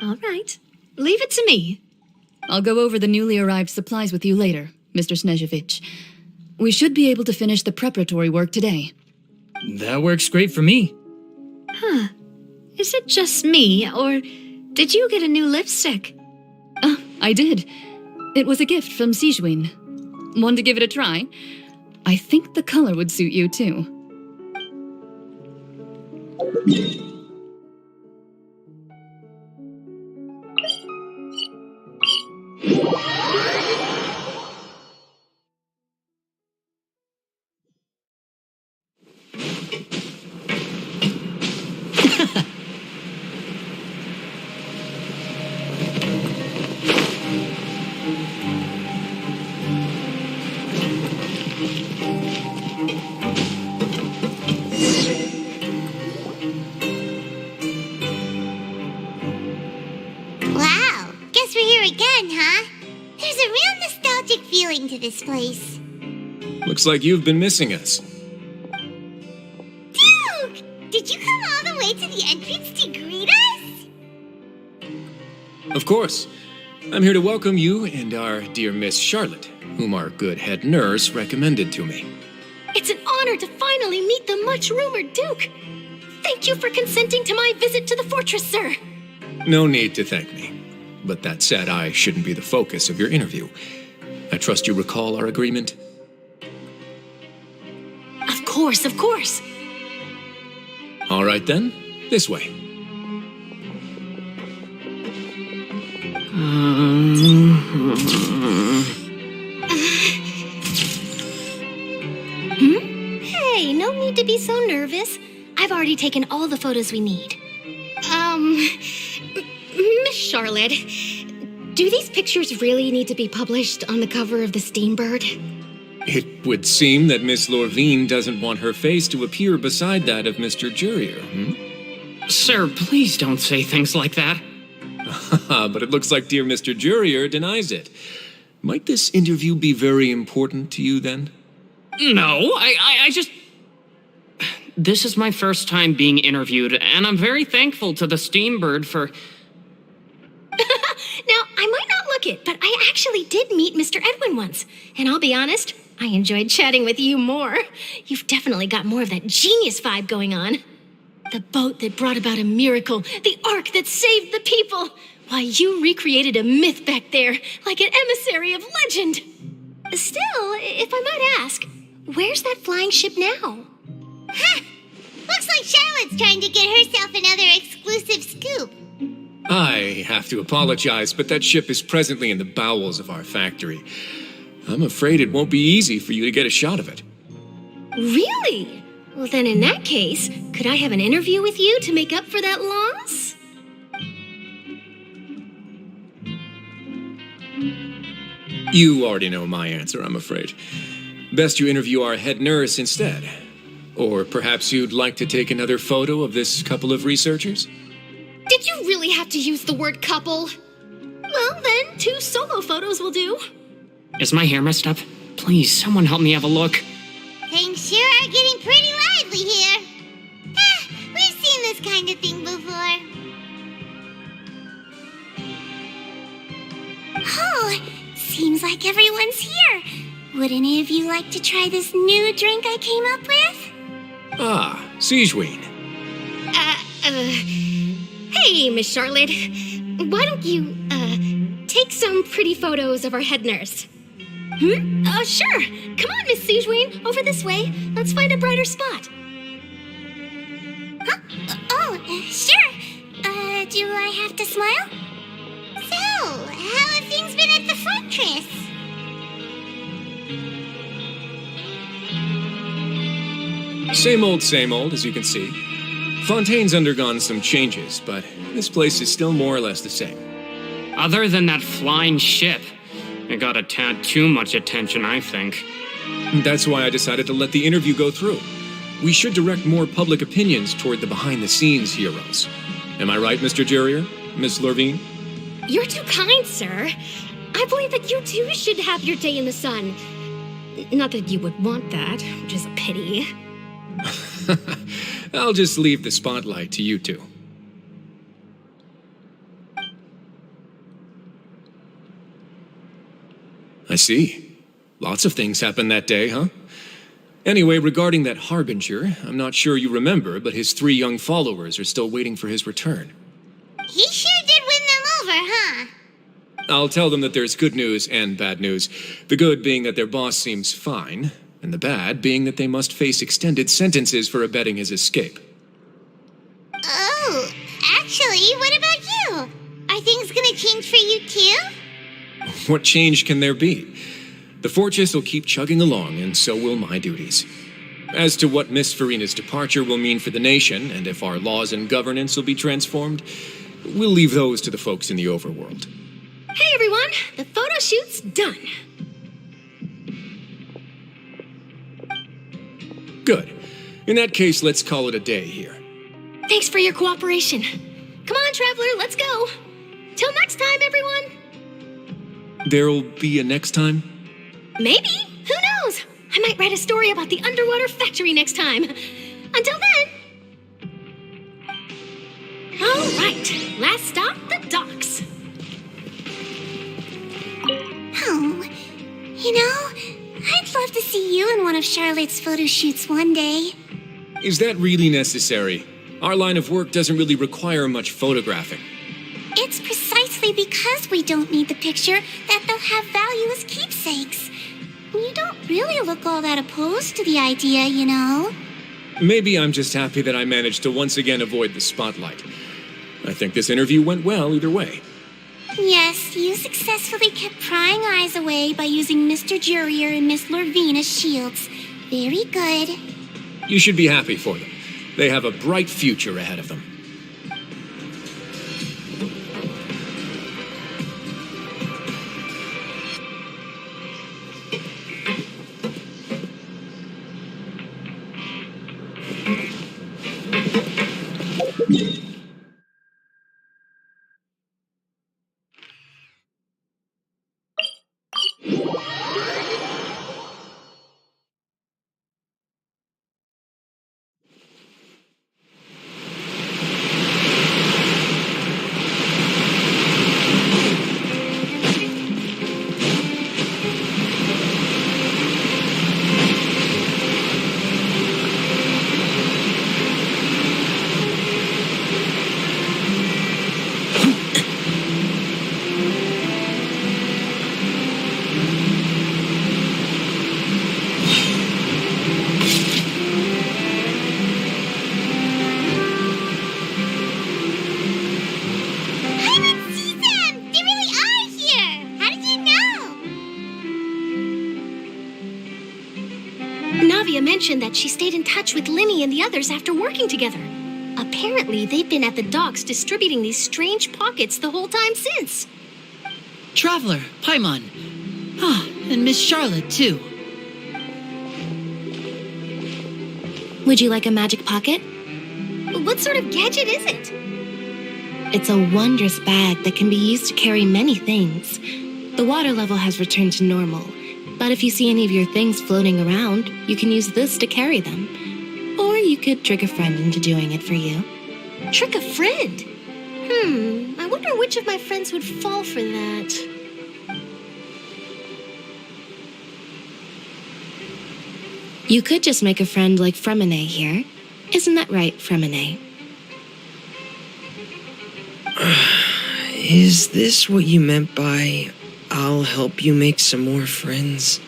All right. Leave it to me. I'll go over the newly arrived supplies with you later, Mr. Snezovich. We should be able to finish the preparatory work today. That works great for me. Huh. Is it just me, or did you get a new lipstick? I did. It was a gift from Sijuin. Want to give it a try? I think the color would suit you, too. Wow, guess we're here again, huh? There's a real nostalgic feeling to this place. Looks like you've been missing us. Duke! Did you come all the way to the entrance to greet us? Of course. I'm here to welcome you and our dear Miss Charlotte, whom our good head nurse recommended to me. It's an honor to finally meet the much-rumored Duke. Thank you for consenting to my visit to the fortress, sir. No need to thank me. But that said, I shouldn't be the focus of your interview. I trust you recall our agreement? Of course, of course. All right then, this way. Hey, no need to be so nervous. I've already taken all the photos we need. Miss Charlotte, do these pictures really need to be published on the cover of the Steambird? It would seem that Miss Lorvine doesn't want her face to appear beside that of Mr. Jurier, Sir, please don't say things like that. But it looks like dear Mr. Jurier denies it. Might this interview be very important to you, then? No, I just... This is my first time being interviewed, and I'm very thankful to the Steambird for... Now, I might not look it, but I actually did meet Mr. Edwin once. And I'll be honest, I enjoyed chatting with you more. You've definitely got more of that genius vibe going on. The boat that brought about a miracle, the ark that saved the people. Why, you recreated a myth back there, like an emissary of legend. Still, if I might ask, where's that flying ship now? Huh! Looks like Charlotte's trying to get herself another exclusive scoop. I have to apologize, but that ship is presently in the bowels of our factory. I'm afraid it won't be easy for you to get a shot of it. Really? Well, then in that case, could I have an interview with you to make up for that loss? You already know my answer, I'm afraid. Best you interview our head nurse instead. Or perhaps you'd like to take another photo of this couple of researchers? Did you really have to use the word couple? Well, then, 2 solo photos will do. Is my hair messed up? Please, someone help me have a look. Things sure are getting pretty lively here. We've seen this kind of thing before. Oh, seems like everyone's here. Would any of you like to try this new drink I came up with? Ah, Sijuin. Hey, Miss Charlotte. Why don't you, take some pretty photos of our head nurse? Sure. Come on, Miss Sijuin. Over this way. Let's find a brighter spot. Huh? Sure. Do I have to smile? So, how have things been at the fortress? Same old, as you can see. Fontaine's undergone some changes, but this place is still more or less the same. Other than that flying ship, it got a tad too much attention, I think. That's why I decided to let the interview go through. we should direct more public opinions toward the behind-the-scenes heroes. Am I right, Mr. Jerrier? Miss Lorvine? You're too kind, sir. I believe that you too should have your day in the sun. Not that you would want that, which is a pity. I'll just leave the spotlight to you two. I see. Lots of things happened that day, huh? Anyway, regarding that Harbinger, I'm not sure you remember, but his 3 young followers are still waiting for his return. He sure did win them over, huh? I'll tell them that there's good news and bad news. The good being that their boss seems fine, and the bad being that they must face extended sentences for abetting his escape. Oh, actually, what about you? Are things gonna change for you too? What change can there be? The fortress will keep chugging along, and so will my duties. As to what Miss Farina's departure will mean for the nation, and if our laws and governance will be transformed, we'll leave those to the folks in the overworld. Hey everyone, the photo shoot's done. Good. In that case, let's call it a day here. Thanks for your cooperation. Come on, Traveler, let's go. Till next time, everyone. There'll be a next time? Maybe. Who knows? I might write a story about the underwater factory next time. Until then. All right, last stop, the docks. Oh, I'd love to see you in one of Charlotte's photo shoots one day. Is that really necessary? Our line of work doesn't really require much photographing. It's precisely because we don't need the picture that they'll have value as keepsakes. You don't really look all that opposed to the idea, you know. Maybe I'm just happy that I managed to once again avoid the spotlight. I think this interview went well either way. Yes, you successfully kept prying eyes away by using Mr. Jerrier and Miss Lorvine as shields. Very good. You should be happy for them. They have a bright future ahead of them. Mentioned that she stayed in touch with Linny and the others after working together. Apparently, they've been at the docks distributing these strange pockets the whole time since. Traveler, Paimon. Ah, and Miss Charlotte, too. Would you like a magic pocket? What sort of gadget is it? It's a wondrous bag that can be used to carry many things. The water level has returned to normal. But if you see any of your things floating around, you can use this to carry them. Or you could trick a friend into doing it for you. Trick a friend? I wonder which of my friends would fall for that. You could just make a friend like Fremine here. Isn't that right, Fremine? Is this what you meant by, I'll help you make some more friends?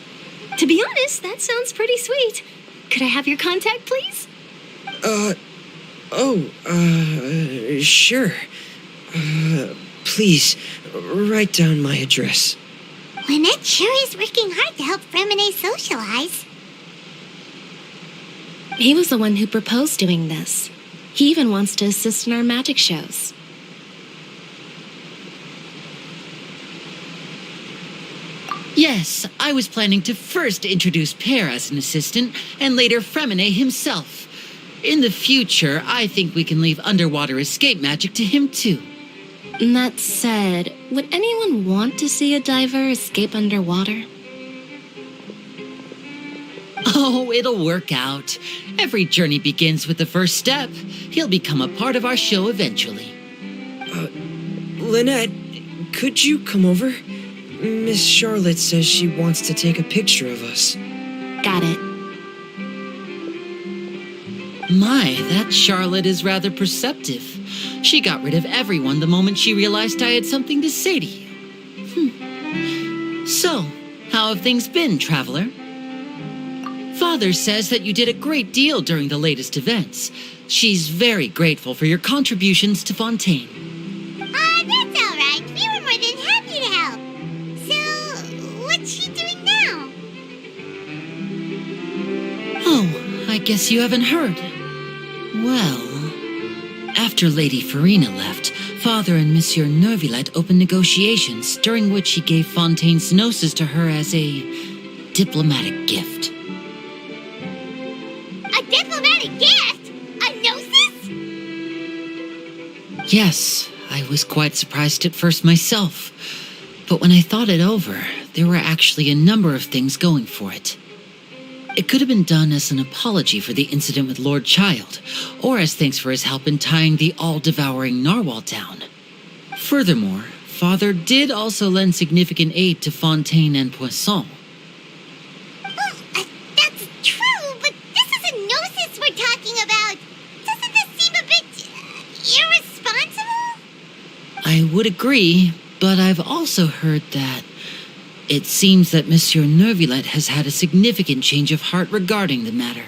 To be honest, that sounds pretty sweet. Could I have your contact, please? Sure. Please, write down my address. Lynette sure is working hard to help Fremine socialize. He was the one who proposed doing this. He even wants to assist in our magic shows. Yes, I was planning to first introduce Pear as an assistant, and later Fremine himself. In the future, I think we can leave underwater escape magic to him too. That said, would anyone want to see a diver escape underwater? Oh, it'll work out. Every journey begins with the first step. He'll become a part of our show eventually. Lynette, could you come over? Miss Charlotte says she wants to take a picture of us. Got it. My, that Charlotte is rather perceptive. She got rid of everyone the moment she realized I had something to say to you. So, how have things been, Traveler? Father says that you did a great deal during the latest events. She's very grateful for your contributions to Fontaine. That's all right. We were more than happy to help. So, what's she doing now? Oh, I guess you haven't heard. Well, after Lady Farina left, Father and Monsieur Neuvillette opened negotiations, during which he gave Fontaine's gnosis to her as a diplomatic gift. A diplomatic gift? A gnosis? Yes, I was quite surprised at first myself. But when I thought it over, there were actually a number of things going for it. It could have been done as an apology for the incident with Lord Child, or as thanks for his help in tying the all-devouring narwhal down. Furthermore, Father did also lend significant aid to Fontaine and Poisson. That's true, but this is a gnosis we're talking about. Doesn't this seem a bit irresponsible? I would agree, but I've also heard that it seems that Monsieur Neuvillette has had a significant change of heart regarding the matter.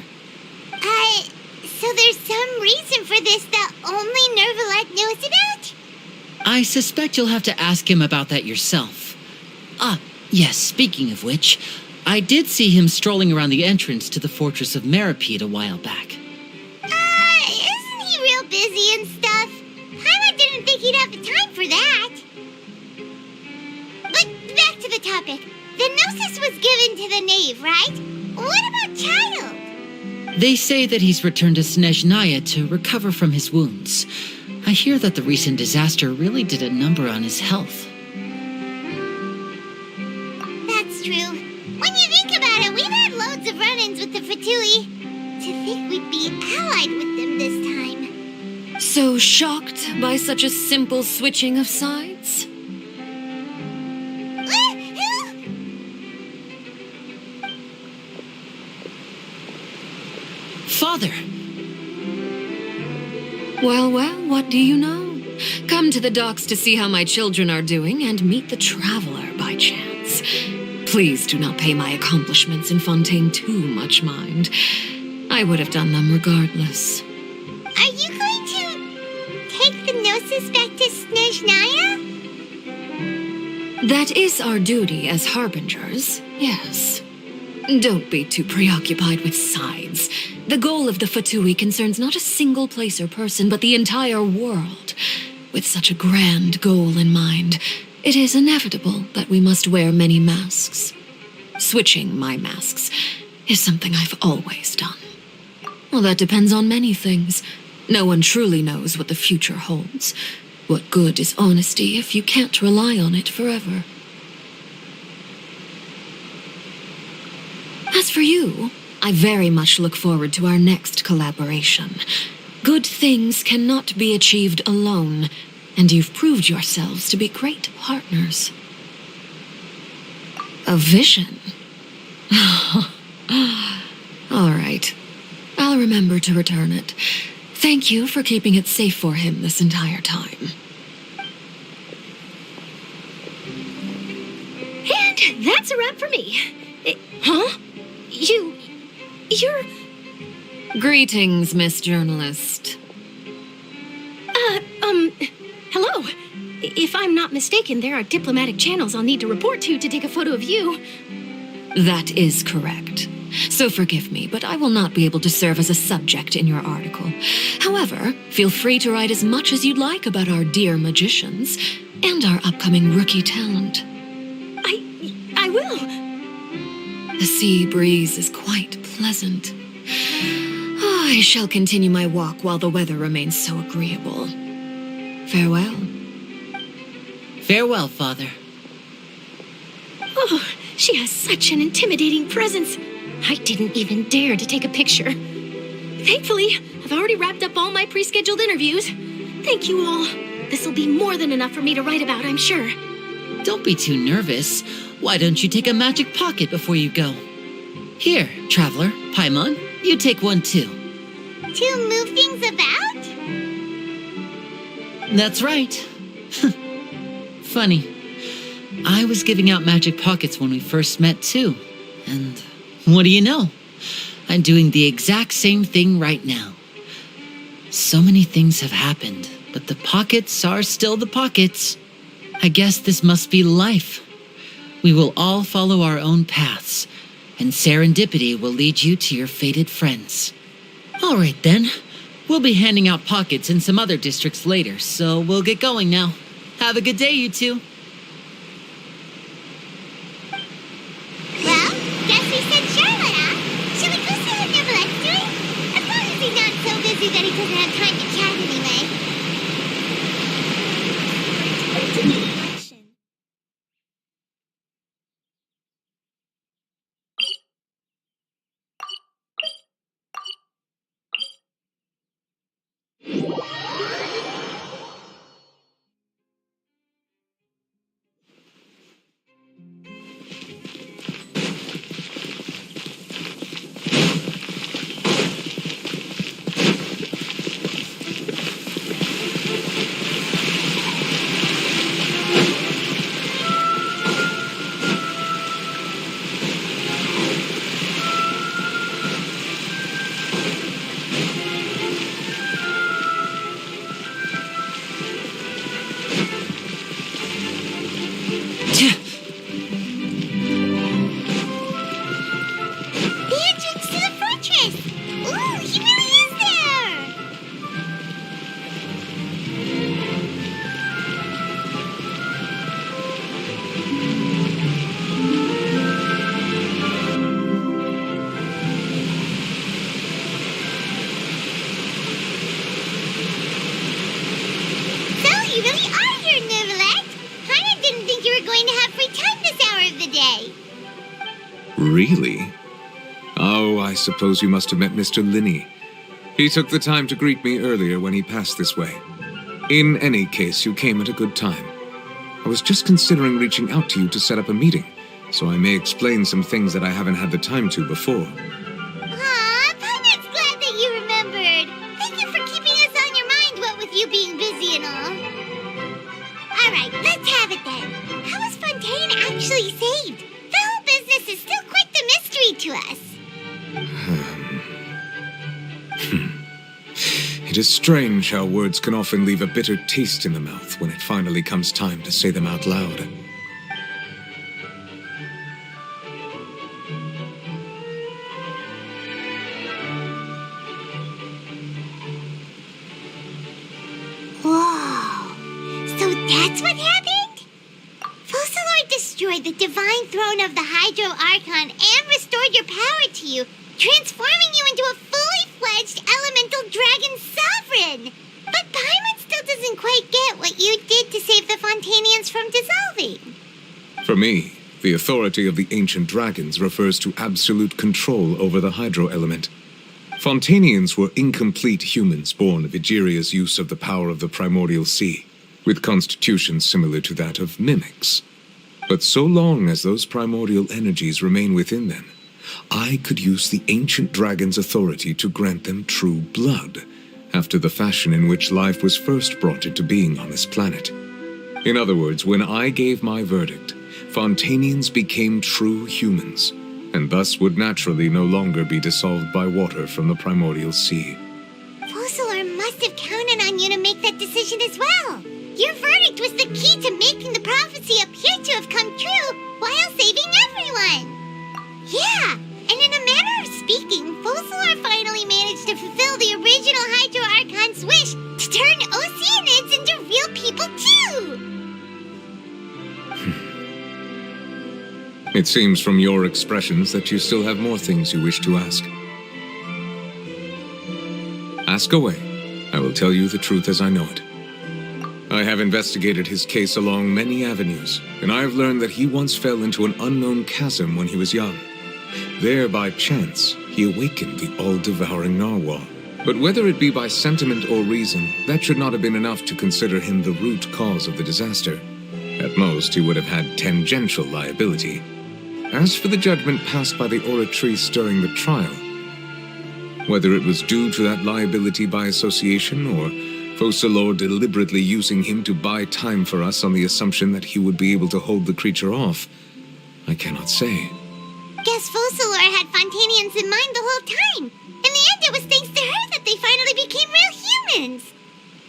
So there's some reason for this that only Neuvillette knows about? I suspect you'll have to ask him about that yourself. Ah, yes, speaking of which, I did see him strolling around the entrance to the fortress of Meripede a while back. Isn't he real busy and stuff? Paimon didn't think he'd have the time for that. But back to the topic. The gnosis was given to the knave, right? What about Child? They say that he's returned to Snezhnaya to recover from his wounds. I hear that the recent disaster really did a number on his health. That's true. When you think about it, we've had loads of run-ins with the Fatui. To think we'd be allied with them this time. So shocked by such a simple switching of sides? Father! Well, what do you know? Come to the docks to see how my children are doing and meet the Traveler by chance. Please do not pay my accomplishments in Fontaine too much mind. I would have done them regardless. Are you going to take the gnosis back to Snezhnaya? That is our duty as harbingers, yes. Don't be too preoccupied with sides. The goal of the Fatui concerns not a single place or person, but the entire world. With such a grand goal in mind, it is inevitable that we must wear many masks. Switching my masks is something I've always done. Well, that depends on many things. No one truly knows what the future holds. What good is honesty if you can't rely on it forever? As for you, I very much look forward to our next collaboration. Good things cannot be achieved alone, and you've proved yourselves to be great partners. A vision? All right. I'll remember to return it. Thank you for keeping it safe for him this entire time. And that's a wrap for me. Huh? You're... Greetings, Miss Journalist. Hello. If I'm not mistaken, there are diplomatic channels I'll need to report to take a photo of you. That is correct. So forgive me, but I will not be able to serve as a subject in your article. However, feel free to write as much as you'd like about our dear magicians and our upcoming rookie talent. I I will. The sea breeze is quite pleasant. I shall continue my walk while the weather remains so agreeable. Farewell. Farewell, Father. Oh, she has such an intimidating presence. I didn't even dare to take a picture. Thankfully, I've already wrapped up all my pre-scheduled interviews. Thank you all. This will be more than enough for me to write about, I'm sure. Don't be too nervous. Why don't you take a magic pocket before you go? Here, Traveler, Paimon, you take one too. To move things about? That's right. Funny. I was giving out magic pockets when we first met too. And what do you know? I'm doing the exact same thing right now. So many things have happened, but the pockets are still the pockets. I guess this must be life. We will all follow our own paths, and serendipity will lead you to your fated friends. All right then. We'll be handing out pockets in some other districts later, so we'll get going now. Have a good day, you two. Well, guess we sent Charlotte out. Shall we go see what Neverlette's doing? As long as he's not so busy that he doesn't have time to chat anyway. You really are here, Neverlette. Paimon didn't think you were going to have free time this hour of the day. Really? Oh, I suppose you must have met Mr. Linney. He took the time to greet me earlier when he passed this way. In any case, you came at a good time. I was just considering reaching out to you to set up a meeting, so I may explain some things that I haven't had the time to before. Aw, Paimon's glad that you remembered. Thank you for keeping us on your mind, what with you being busy and all. Alright, let's have it then. How was Fontaine actually saved? The whole business is still quite the mystery to us. It is strange how words can often leave a bitter taste in the mouth when it finally comes time to say them out loud. Whoa. So that's what happened? Focalor destroyed the divine throne of the Hydro Archon and restored your power to you, transforming you into a fully fledged elemental dragon sovereign. But Paimon still doesn't quite get what you did to save the Fontainians from dissolving. For me, the authority of the ancient dragons refers to absolute control over the hydro element. Fontainians were incomplete humans born of Egeria's use of the power of the primordial sea, with constitutions similar to that of mimics. But so long as those primordial energies remain within them, I could use the ancient dragon's authority to grant them true blood, after the fashion in which life was first brought into being on this planet. In other words, when I gave my verdict, Fontainians became true humans, and thus would naturally no longer be dissolved by water from the primordial sea. Focalor must have counted on you to make that decision as well. Your verdict was the key to making the prophecy appear to have come true while saving everyone. Yeah, and in a manner of speaking, Focalor finally managed to fulfill the original Hydro Archon's wish to turn Oceanids into real people too! It seems from your expressions that you still have more things you wish to ask. Ask away. I will tell you the truth as I know it. I have investigated his case along many avenues, and I have learned that he once fell into an unknown chasm when he was young. There, by chance, he awakened the all-devouring narwhal. But whether it be by sentiment or reason, that should not have been enough to consider him the root cause of the disaster. At most, he would have had tangential liability. As for the judgment passed by the oratrice during the trial, whether it was due to that liability by association, or Focalor deliberately using him to buy time for us on the assumption that he would be able to hold the creature off, I cannot say. Guess Focalor had Fontanians in mind the whole time. In the end, it was thanks to her that they finally became real humans.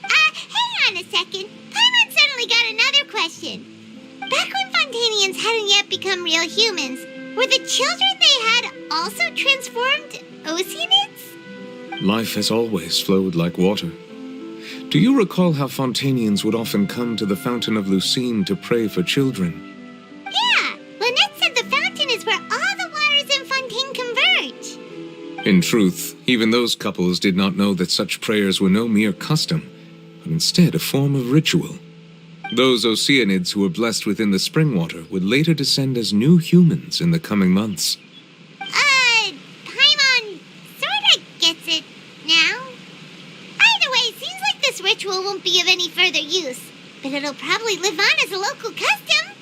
Hang on a second. Paimon suddenly got another question. Back when Fontanians hadn't yet become real humans, were the children they had also transformed Oceanids? Life has always flowed like water. Do you recall how Fontanians would often come to the Fountain of Lucine to pray for children? Yeah, Lynette said the fountain is where all the waters in Fontaine converge. In truth, even those couples did not know that such prayers were no mere custom, but instead a form of ritual. Those Oceanids who were blessed within the spring water would later descend as new humans in the coming months. Paimon sorta gets it now. Either way, seems like this ritual won't be of any further use, but it'll probably live on as a local custom.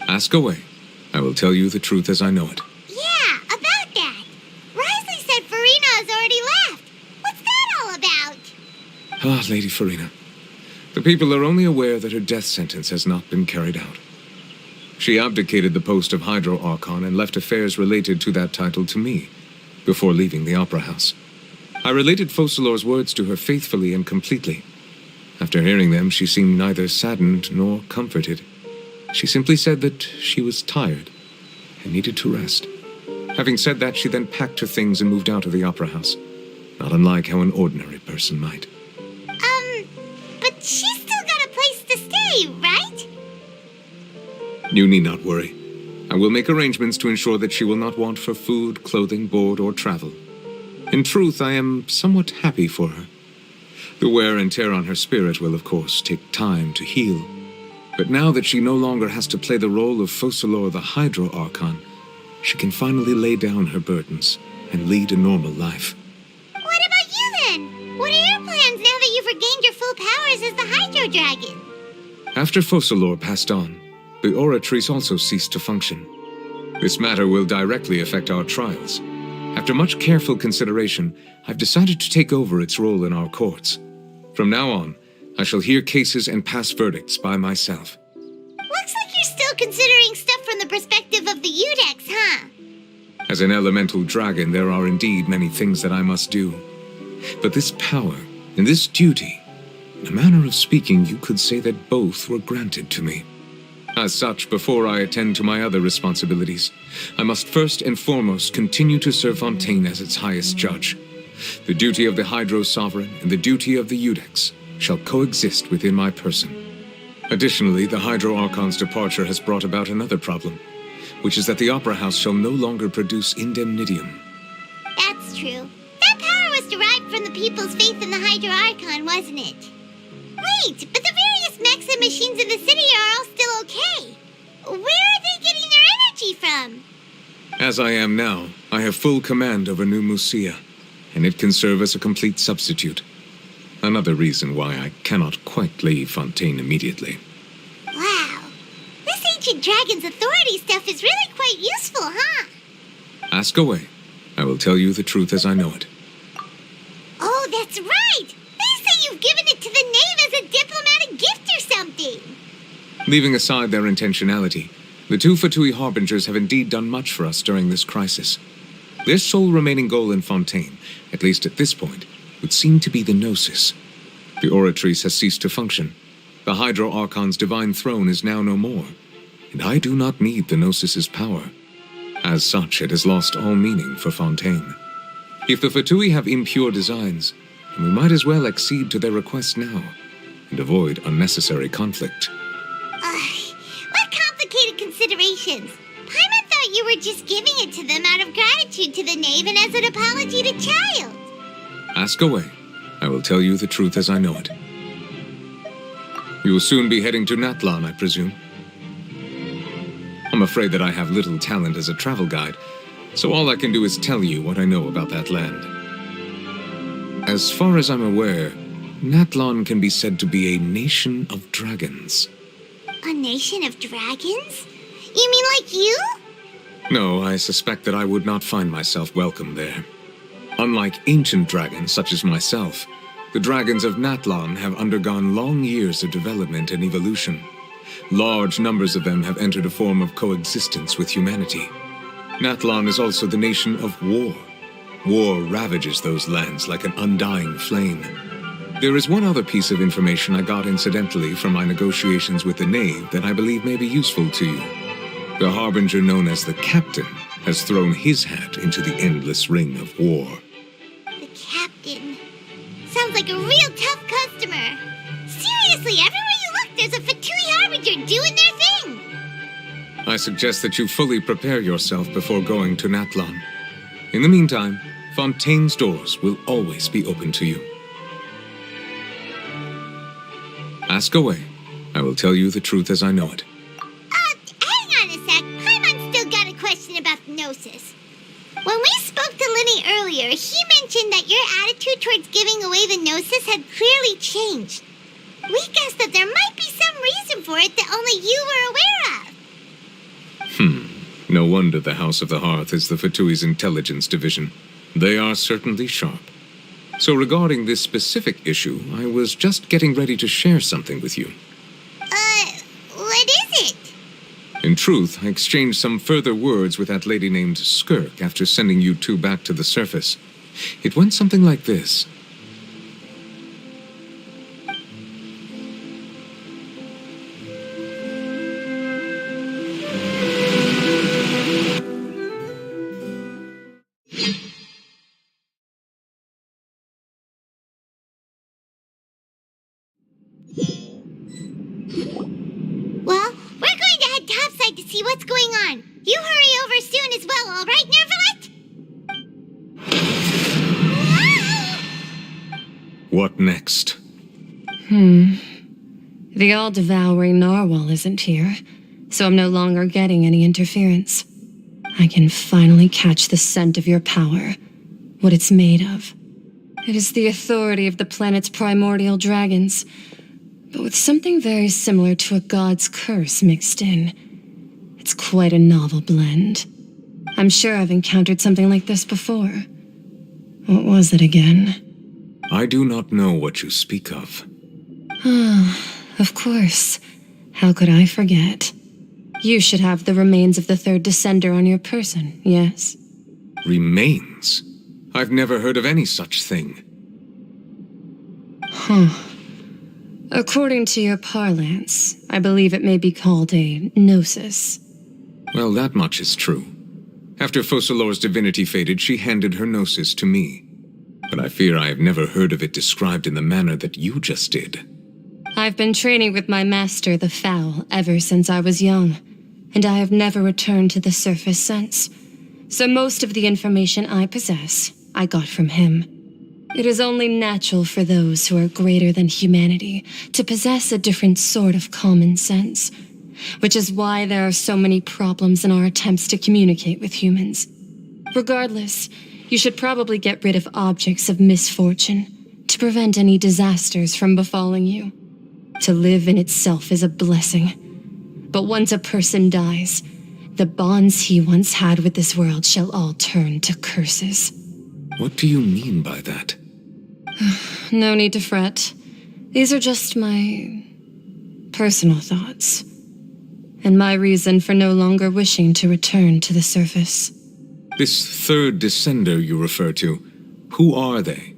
Ask away. I will tell you the truth as I know it. Yeah, about that. Risley said Farina has already left. What's that all about? Ah, Lady Farina. The people are only aware that her death sentence has not been carried out. She abdicated the post of Hydro Archon and left affairs related to that title to me, before leaving the Opera House. I related Focalor's words to her faithfully and completely. After hearing them, she seemed neither saddened nor comforted. She simply said that she was tired and needed to rest. Having said that, she then packed her things and moved out of the Opera House, not unlike how an ordinary person might. But she's still got a place to stay, right? You need not worry. I will make arrangements to ensure that she will not want for food, clothing, board, or travel. In truth, I am somewhat happy for her. The wear and tear on her spirit will, of course, take time to heal. But now that she no longer has to play the role of Focalor the Hydro Archon, she can finally lay down her burdens and lead a normal life. What about you, then? What are your plans now that you've regained your full powers as the Hydro Dragon? After Focalor passed on, the Oratrice also ceased to function. This matter will directly affect our trials. After much careful consideration, I've decided to take over its role in our courts. From now on, I shall hear cases and pass verdicts by myself. Looks like you're still considering stuff from the perspective of the Udex, huh? As an elemental dragon, there are indeed many things that I must do. But this power and this duty, in a manner of speaking, you could say that both were granted to me. As such, before I attend to my other responsibilities, I must first and foremost continue to serve Fontaine as its highest judge. The duty of the Hydro Sovereign and the duty of the Udex shall coexist within my person. Additionally, the Hydro Archon's departure has brought about another problem, which is that the Opera House shall no longer produce indemnitium. That's true. That power was derived from the people's faith in the Hydro Archon, wasn't it? Wait, but the various mechs and machines in the city are all still okay. Where are they getting their energy from? As I am now, I have full command over New Musia, and it can serve as a complete substitute. Another reason why I cannot quite leave Fontaine immediately. Wow. This ancient dragon's authority stuff is really quite useful, huh? Ask away. I will tell you the truth as I know it. Oh, that's right! They say you've given it to the knave as a diplomatic gift or something! Leaving aside their intentionality, the two Fatui Harbingers have indeed done much for us during this crisis. Their sole remaining goal in Fontaine, at least at this point, would seem to be the Gnosis. The Oratrice has ceased to function. The Hydro Archon's divine throne is now no more, and I do not need the Gnosis's power. As such, it has lost all meaning for Fontaine. If the Fatui have impure designs, then we might as well accede to their request now, and avoid unnecessary conflict. What complicated considerations? Paimon thought thought you were just giving it to them out of gratitude to the knave and as an apology to Child. Ask away. I will tell you the truth as I know it. You will soon be heading to Natlan, I presume. I'm afraid that I have little talent as a travel guide, so all I can do is tell you what I know about that land. As far as I'm aware, Natlan can be said to be a nation of dragons. A nation of dragons? You mean like you? No, I suspect that I would not find myself welcome there. Unlike ancient dragons such as myself, the dragons of Natlan have undergone long years of development and evolution. Large numbers of them have entered a form of coexistence with humanity. Natlan is also the nation of war. War ravages those lands like an undying flame. There is one other piece of information I got incidentally from my negotiations with the knave that I believe may be useful to you. The harbinger known as the Captain has thrown his hat into the endless ring of war. The Captain. Sounds like a real tough customer. Seriously, everywhere you look, there's a Fatui Harbinger doing their thing. I suggest that you fully prepare yourself before going to Natlan. In the meantime, Fontaine's doors will always be open to you. Ask away. I will tell you the truth as I know it. Hang on a sec. Paimon's still got a question about the Gnosis. When we spoke to Linny earlier, he mentioned that your attitude towards giving away the Gnosis had clearly changed. We guessed that there might be some reason for it that only you were aware of. No wonder the House of the Hearth is the Fatui's intelligence division. They are certainly sharp. So regarding this specific issue, I was just getting ready to share something with you. What is it? In truth, I exchanged some further words with that lady named Skirk after sending you two back to the surface. It went something like this. Well, we're going to head topside to see what's going on. You hurry over soon as well, all right, Nervalet? What next? The all-devouring narwhal isn't here, so I'm no longer getting any interference. I can finally catch the scent of your power, what it's made of. It is the authority of the planet's primordial dragons, but with something very similar to a god's curse mixed in. It's quite a novel blend. I'm sure I've encountered something like this before. What was it again? I do not know what you speak of. Of course. How could I forget? You should have the remains of the third descender on your person, yes? Remains? I've never heard of any such thing. According to your parlance, I believe it may be called a gnosis. Well, that much is true. After Focalor's divinity faded, she handed her gnosis to me. But I fear I have never heard of it described in the manner that you just did. I've been training with my master, the Foul, ever since I was young, and I have never returned to the surface since. So most of the information I possess, I got from him. It is only natural for those who are greater than humanity to possess a different sort of common sense, which is why there are so many problems in our attempts to communicate with humans. Regardless, you should probably get rid of objects of misfortune to prevent any disasters from befalling you. To live in itself is a blessing, but once a person dies, the bonds he once had with this world shall all turn to curses. What do you mean by that? No need to fret. These are just my personal thoughts, and my reason for no longer wishing to return to the surface. This third descender you refer to, who are they?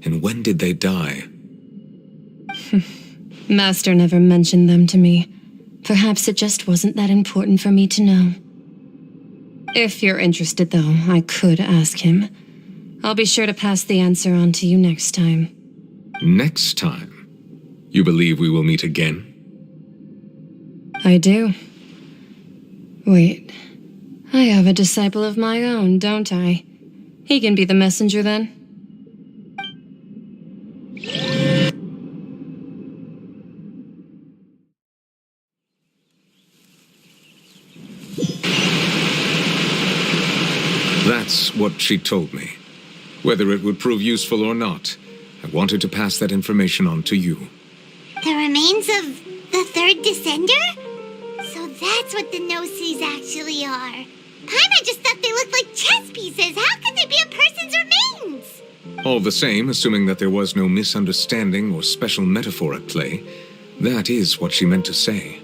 And when did they die? Master never mentioned them to me. Perhaps it just wasn't that important for me to know. If you're interested, though, I could ask him. I'll be sure to pass the answer on to you next time. Next time? You believe we will meet again? I do. Wait, I have a disciple of my own, don't I? He can be the messenger then. That's what she told me. Whether it would prove useful or not, I wanted to pass that information on to you. The remains of the third descender? So that's what the no-sees actually are. Paimon just thought they looked like chess pieces. How could they be a person's remains? All the same, assuming that there was no misunderstanding or special metaphor at play, that is what she meant to say.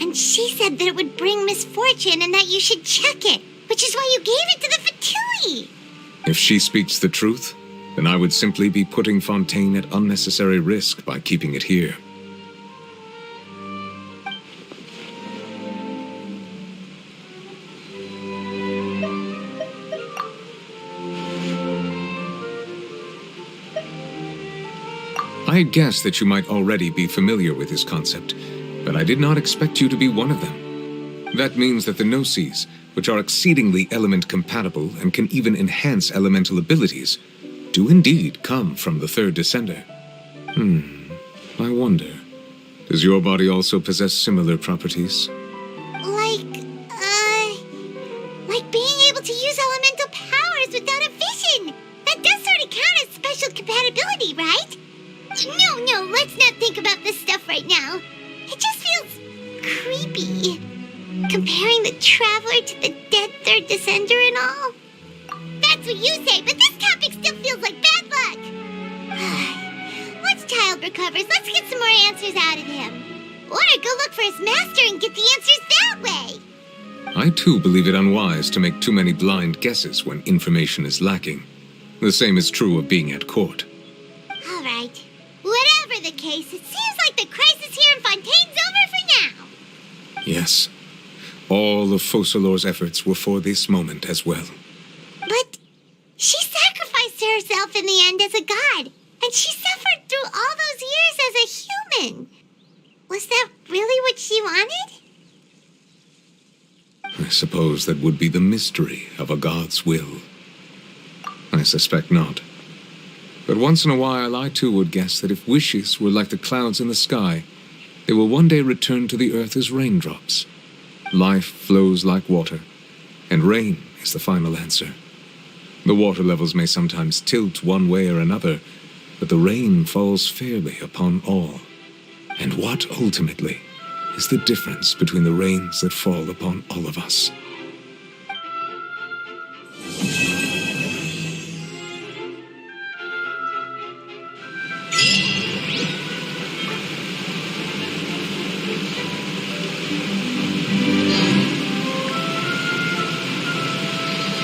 And she said that it would bring misfortune and that you should check it, which is why you gave it to the Fatui. If she speaks the truth, then I would simply be putting Fontaine at unnecessary risk by keeping it here. I had guessed that you might already be familiar with this concept, but I did not expect you to be one of them. That means that the no-sees, which are exceedingly element-compatible and can even enhance elemental abilities, do indeed come from the third descender. I wonder, does your body also possess similar properties? Like being able to use elemental powers without a vision. That does sort of count as special compatibility, right? No, let's not think about this stuff right now. It just feels creepy. Comparing the Traveler to the dead third descender and all. That's what you say, but this topic still feels like bad luck. Once Child recovers, let's get some more answers out of him. Or go look for his master and get the answers that way. I too believe it unwise to make too many blind guesses when information is lacking. The same is true of being at court. All right. Whatever the case, it seems like the crisis here in Fontaine's over for now. Yes. All of Focalor's efforts were for this moment as well. But she sacrificed herself in the end as a god, and she suffered through all those years as a human. Was that really what she wanted? I suppose that would be the mystery of a god's will. I suspect not. But once in a while, I too would guess that if wishes were like the clouds in the sky, they will one day return to the earth as raindrops. Life flows like water, and rain is the final answer. The water levels may sometimes tilt one way or another, but the rain falls fairly upon all. And what, ultimately, is the difference between the rains that fall upon all of us?